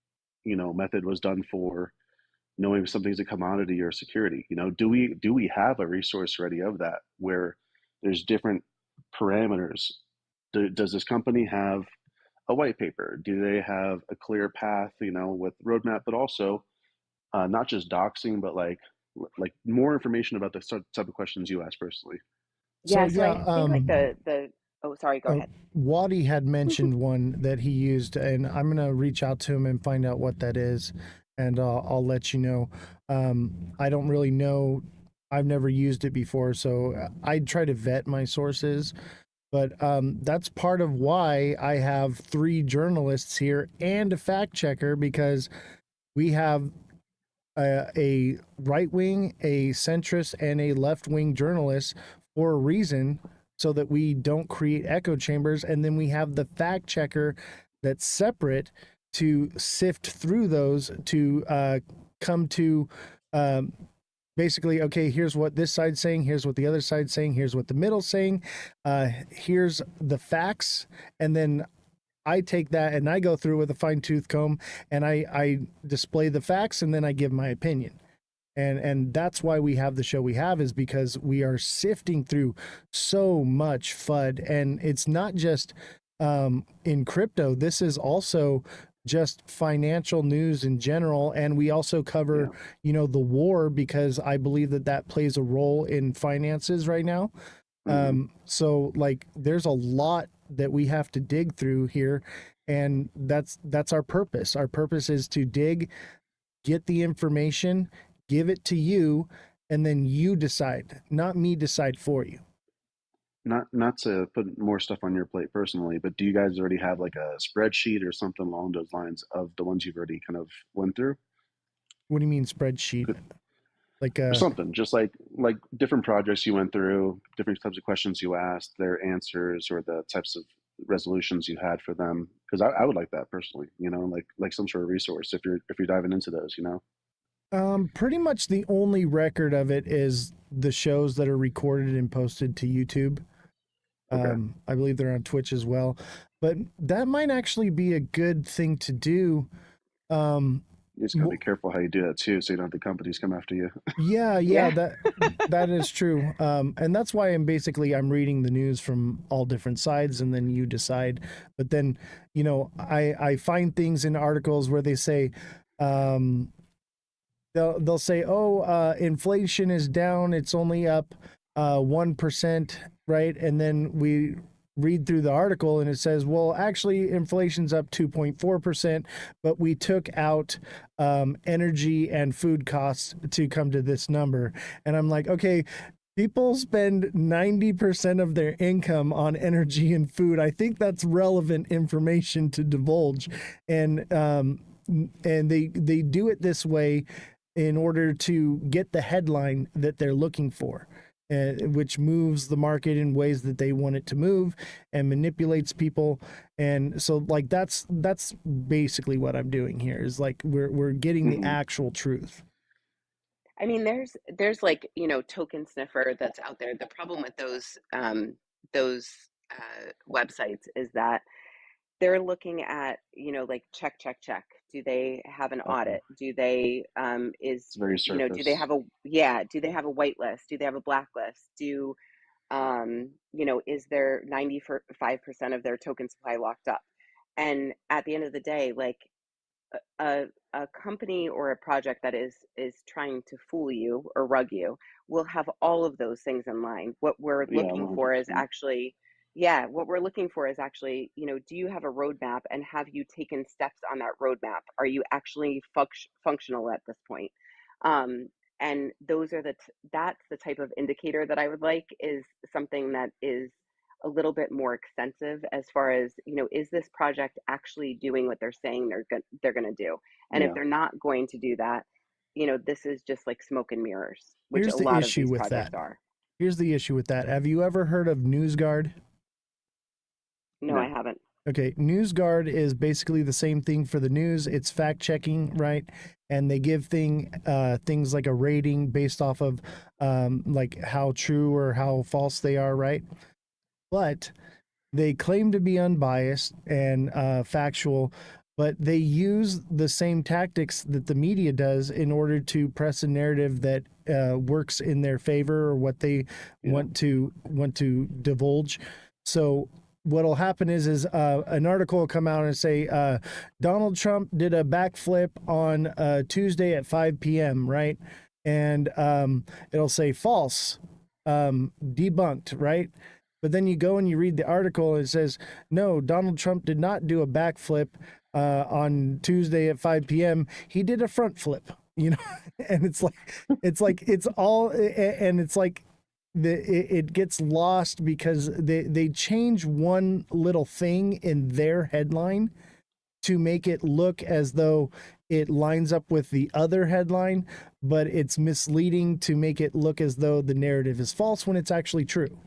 method was done for knowing if something's a commodity or a security? Do we have a resource ready of that where there's different parameters? Does this company have a white paper? Do they have a clear path, with roadmap, but also not just doxing, but like more information about the type of questions you ask personally? So Yeah, so yeah, I think like the oh, sorry, go ahead. Waddy had mentioned one that he used, and I'm gonna reach out to him and find out what that is, and I'll let you know. I don't really know. I've never used it before, so I try to vet my sources. But that's part of why I have 3 journalists here and a fact checker, because we have a right wing, a centrist, and a left wing journalist for a reason, so that we don't create echo chambers. And then we have the fact checker that's separate to sift through those to come to basically, okay, here's what this side's saying, here's what the other side's saying, here's what the middle's saying, here's the facts, and then I take that and I go through with a fine tooth comb and I display the facts, and then I give my opinion. And that's why we have the show we have, is because we are sifting through so much FUD. And it's not just in crypto. This is also just financial news in general. And we also cover, the war, because I believe that plays a role in finances right now. So like, there's a lot that we have to dig through here, and that's our purpose. Our purpose is to dig, get the information, give it to you, and then you decide, not me decide for you. Not to put more stuff on your plate personally, but do you guys already have like a spreadsheet or something along those lines of the ones you've already kind of went through? What do you mean spreadsheet? Like or something, just like different projects you went through, different types of questions you asked, their answers, or the types of resolutions you had for them. Because I would like that personally, like some sort of resource if you're diving into those, pretty much the only record of it is the shows that are recorded and posted to YouTube. I believe they're on Twitch as well, but that might actually be a good thing to do. You just gotta be careful how you do that too, so you don't have the companies come after you. Yeah, that is true. And that's why I'm reading the news from all different sides, and then you decide. But then, I find things in articles where they say, they'll say, inflation is down, it's only up 1%, right? And then we read through the article and it says, well, actually inflation's up 2.4%, but we took out energy and food costs to come to this number. And I'm like, okay, people spend 90% of their income on energy and food. I think that's relevant information to divulge. And they do it this way in order to get the headline that they're looking for, which moves the market in ways that they want it to move and manipulates people. And so like, that's basically what I'm doing here, is like, we're getting the actual truth. I mean, there's like, token sniffer that's out there. The problem with those websites is that they're looking at, like check. Do they have an audit? Do they It's very do they have a white list? Do they have a blacklist? Is there 95% of their token supply locked up? And at the end of the day, like a company or a project that is trying to fool you or rug you will have all of those things in line. What we're looking for is 100%. actually, do you have a roadmap, and have you taken steps on that roadmap? Are you actually functional at this point? And those are that's the type of indicator that I would like, is something that is a little bit more extensive, as far as, is this project actually doing what they're saying they're going to do? And if Yeah. they're not going to do that, this is just like smoke and mirrors, which Here's a the lot of issue these with projects that. are. Here's the issue with that. Have you ever heard of NewsGuard? No, I haven't. Okay, NewsGuard is basically the same thing for the news. It's fact checking, right? And they give things like a rating based off of like how true or how false they are, right? But they claim to be unbiased and factual, but they use the same tactics that the media does in order to press a narrative that works in their favor, or what they want to divulge. So what'll happen is an article will come out and say Donald Trump did a backflip on Tuesday at 5 p.m., right? And it'll say false, debunked, right? But then you go and you read the article and it says, no, Donald Trump did not do a backflip on Tuesday at 5 p.m. He did a front flip, and it's like, it's all, and it's like, it gets lost because they change one little thing in their headline to make it look as though it lines up with the other headline, but it's misleading to make it look as though the narrative is false when it's actually true.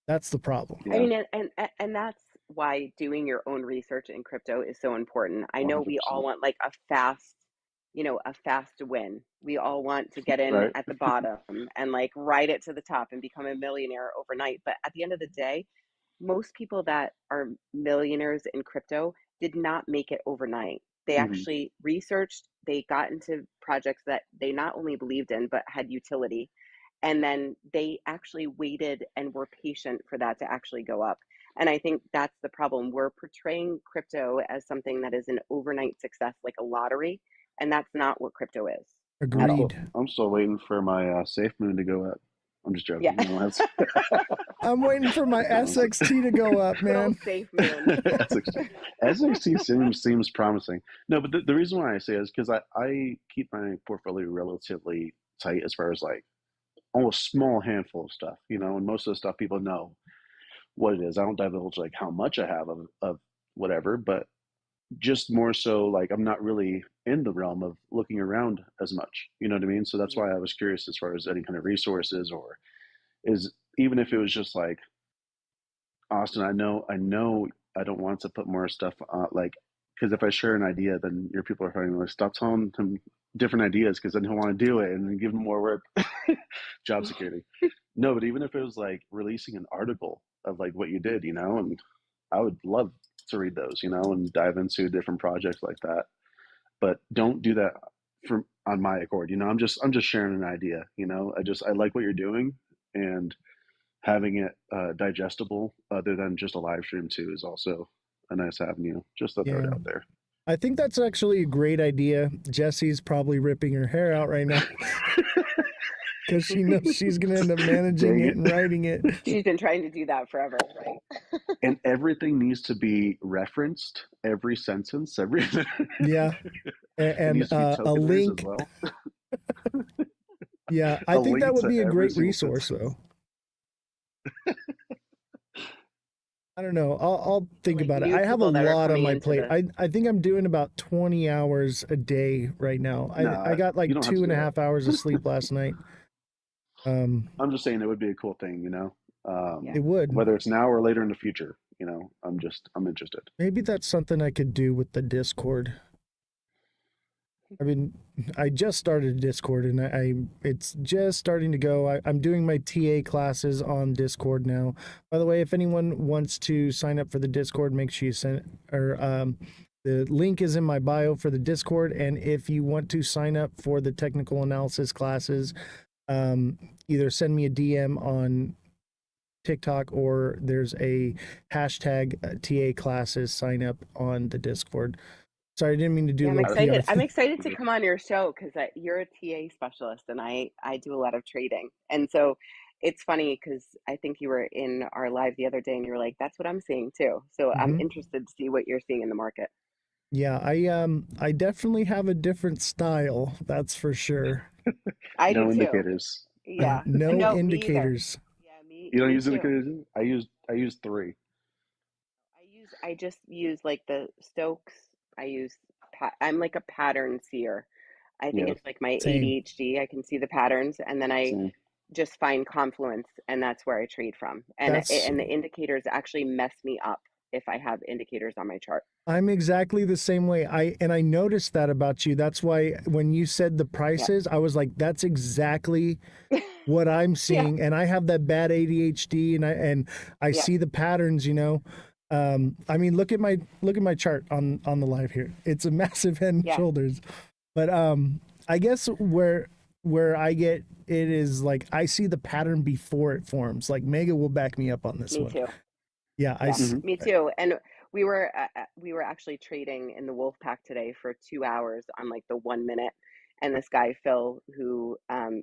That's the problem. I mean, and that's why doing your own research in crypto is so important. I know we all 100%. want like a fast, a fast win. We all want to get in Right. at the bottom and like ride it to the top and become a millionaire overnight. But at the end of the day, most people that are millionaires in crypto did not make it overnight. They actually researched, they got into projects that they not only believed in, but had utility. And then they actually waited and were patient for that to actually go up. And I think that's the problem. We're portraying crypto as something that is an overnight success, like a lottery. And that's not what crypto is at all. I'm still waiting for my Safe Moon to go up. I'm just joking. Yeah. You don't have to. I'm waiting for my SXT to go up, Good old man. Safe Moon. SXT seems promising. No, but the reason why I say it is because I keep my portfolio relatively tight as far as like almost small handful of stuff, and most of the stuff people know what it is. I don't divulge like how much I have of whatever, but just more so like I'm not really in the realm of looking around as much. You know what I mean? So that's why I was curious as far as any kind of resources or is even if it was just like Austin, I know I don't want to put more stuff like because if I share an idea, then your people are probably like stop telling him different ideas because then he'll want to do it and then give him more work. Job security. No, but even if it was like releasing an article of like what you did, and I would love to read those, and dive into different projects like that. But don't do that on my accord. I'm just sharing an idea. I like what you're doing, and having it digestible other than just a live stream too is also a nice avenue. Just to throw it out there. I think that's actually a great idea. Jesse's probably ripping her hair out right now because she knows she's going to end up managing Dang it it. and writing it. She's been trying to do that forever, right? And everything needs to be referenced, every sentence, everything. Yeah. It And needs to be a tokenized link. as well. Yeah, I A think that link would to be a every great single resource, sentence. though. I don't know. I'll think Like about it. new I have a people that are lot on coming my into plate. the I think I'm doing about 20 hours a day right now. No, I got you like don't have to two and do a that. half hours of sleep last night. I'm just saying it would be a cool thing, It would. whether it's now or later in the future, I'm interested. Maybe that's something I could do with the Discord. I mean, I just started Discord and it's just starting to go. I'm doing my TA classes on Discord now. By the way, if anyone wants to sign up for the Discord, make sure you send the link is in my bio for the Discord. And if you want to sign up for the technical analysis classes, either send me a DM on TikTok or there's a hashtag TA classes sign up on the Discord. Sorry, I didn't mean to do Yeah, a I'm little excited. PR I'm thing. excited to come on your show because you're a TA specialist and I do a lot of trading. And so it's funny because I think you were in our live the other day and you were like, that's what I'm seeing too. So I'm Mhm. interested to see what you're seeing in the market. Yeah, I definitely have a different style, that's for sure. I do No too. indicators. Yeah. No No, me either. indicators. Yeah, me You don't me use too. indicators? I use 3. I just use like the Stokes. I'm like a pattern seer. I think Yeah. it's like my Same. ADHD. I can see the patterns and then I Same. just find confluence and that's where I trade from. And That's and the indicators actually mess me up if I have indicators on my chart. I'm exactly the same way. I noticed that about you. That's why when you said the Yeah. prices, I was like, that's exactly what I'm Yeah. seeing. And I have that bad ADHD and I Yeah. see the patterns, I mean, look at my chart on the live here. It's a massive head and Yeah. shoulders. But I guess where I get it is like I see the pattern before it forms. Like Mega will back me up on this Me one. too. Yeah, Yeah, me too. And we were actually trading in the wolf pack today for 2 hours on like the 1 minute. And this guy Phil, who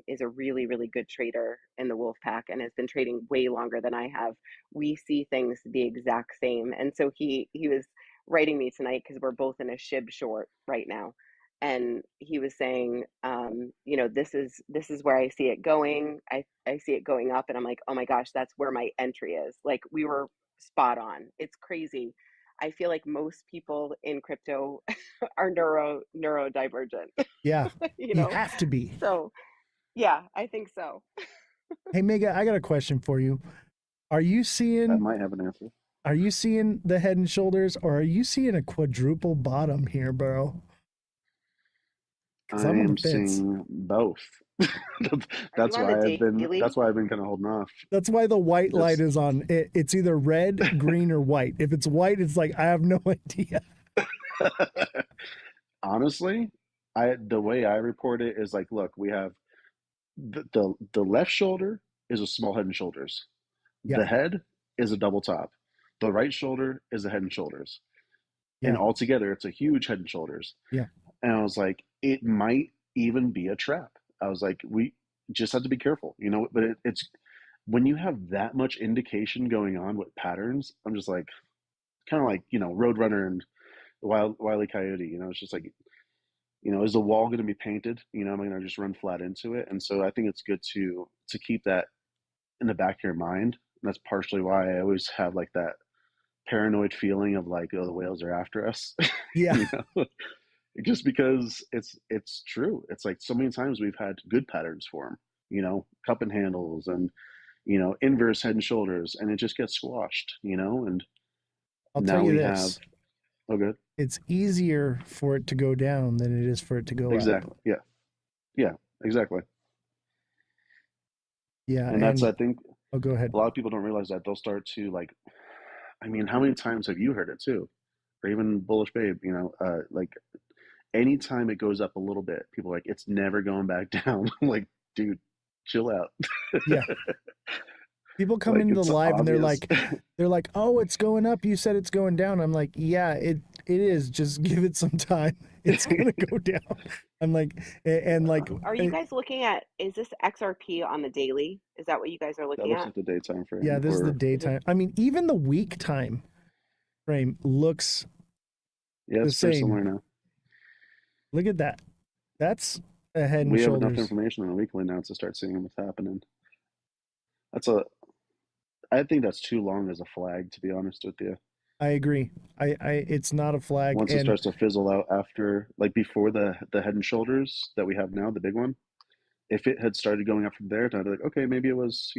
is a really really good trader in the wolf pack and has been trading way longer than I have, we see things the exact same. And so he was writing me tonight because we're both in a SHIB short right now. and he was saying, this is where I see it going. I see it going up, and I'm like, oh my gosh, that's where my entry is. Like, we were spot on. It's crazy. I feel like most people in crypto are neurodivergent. Yeah, you you know, have to be. so yeah, I think so. Hey, Mega, I got a question for you. Are you I seeing? might have an answer. Are you seeing the Head and Shoulders, or are you seeing a quadruple bottom here, bro? Because I I'm on the am fence. seeing both. Are That's you on the why I've been. daily? That's why I've been kind of holding off. That's why the white light Just is on. It's either red, green, or white. If it's white, it's like I have no idea. honestly, the way I report it is like, look, we have the left shoulder is a small Head and Shoulders. Yeah, The head is a double top. The right shoulder is a Head and Shoulders. And yeah, altogether, it's a huge Head and Shoulders. yeah. And I was like, it might even be a trap. I was like, we just have to be careful, But it's when you have that much indication going on with patterns. I'm just like, kind of like Roadrunner and Wile E. Coyote. It's just like, is the wall going to be painted? Am I going to just run flat into it? And so I think it's good to keep that in the back of your mind. And that's partially why I always have like that paranoid feeling of like, oh, the whales are after us. Yeah. Just because it's true. It's like so many times we've had good patterns for them, cup and handles and inverse Head and Shoulders, and it just gets squashed, and I'll now tell you we this. have. Oh, good. It's easier for it to go down than it is for it to go Exactly. up. Yeah, exactly. Yeah, And that's, I think, oh, go ahead. a lot of people don't realize that they'll start to like. I mean, how many times have you heard it too, or even Bullish Babe? Like anytime it goes up a little bit, people are like, it's never going back down. I'm like, dude, chill out. Yeah. People come Like, into the it's live and obvious. they're like, oh, it's going up. You said it's going down. I'm like, yeah, it is. Just give it some time. It's gonna go down. I'm like, and like, Are you guys looking at? Is this XRP on the daily? Is that what you guys are That looking looks at? like the daytime frame. yeah, this is the Or daytime. I mean, even the week time frame looks yeah, the it's very same. similar now. Look at that. That's a Head and We have Shoulders. enough information on a weekly now to start seeing what's happening. I think that's too long as a flag, to be honest with you. I agree. It's not a flag. Once it starts to fizzle out after, like before the Head and Shoulders that we have now, the big one, if it had started going up from there, then I'd be like, okay, maybe it was,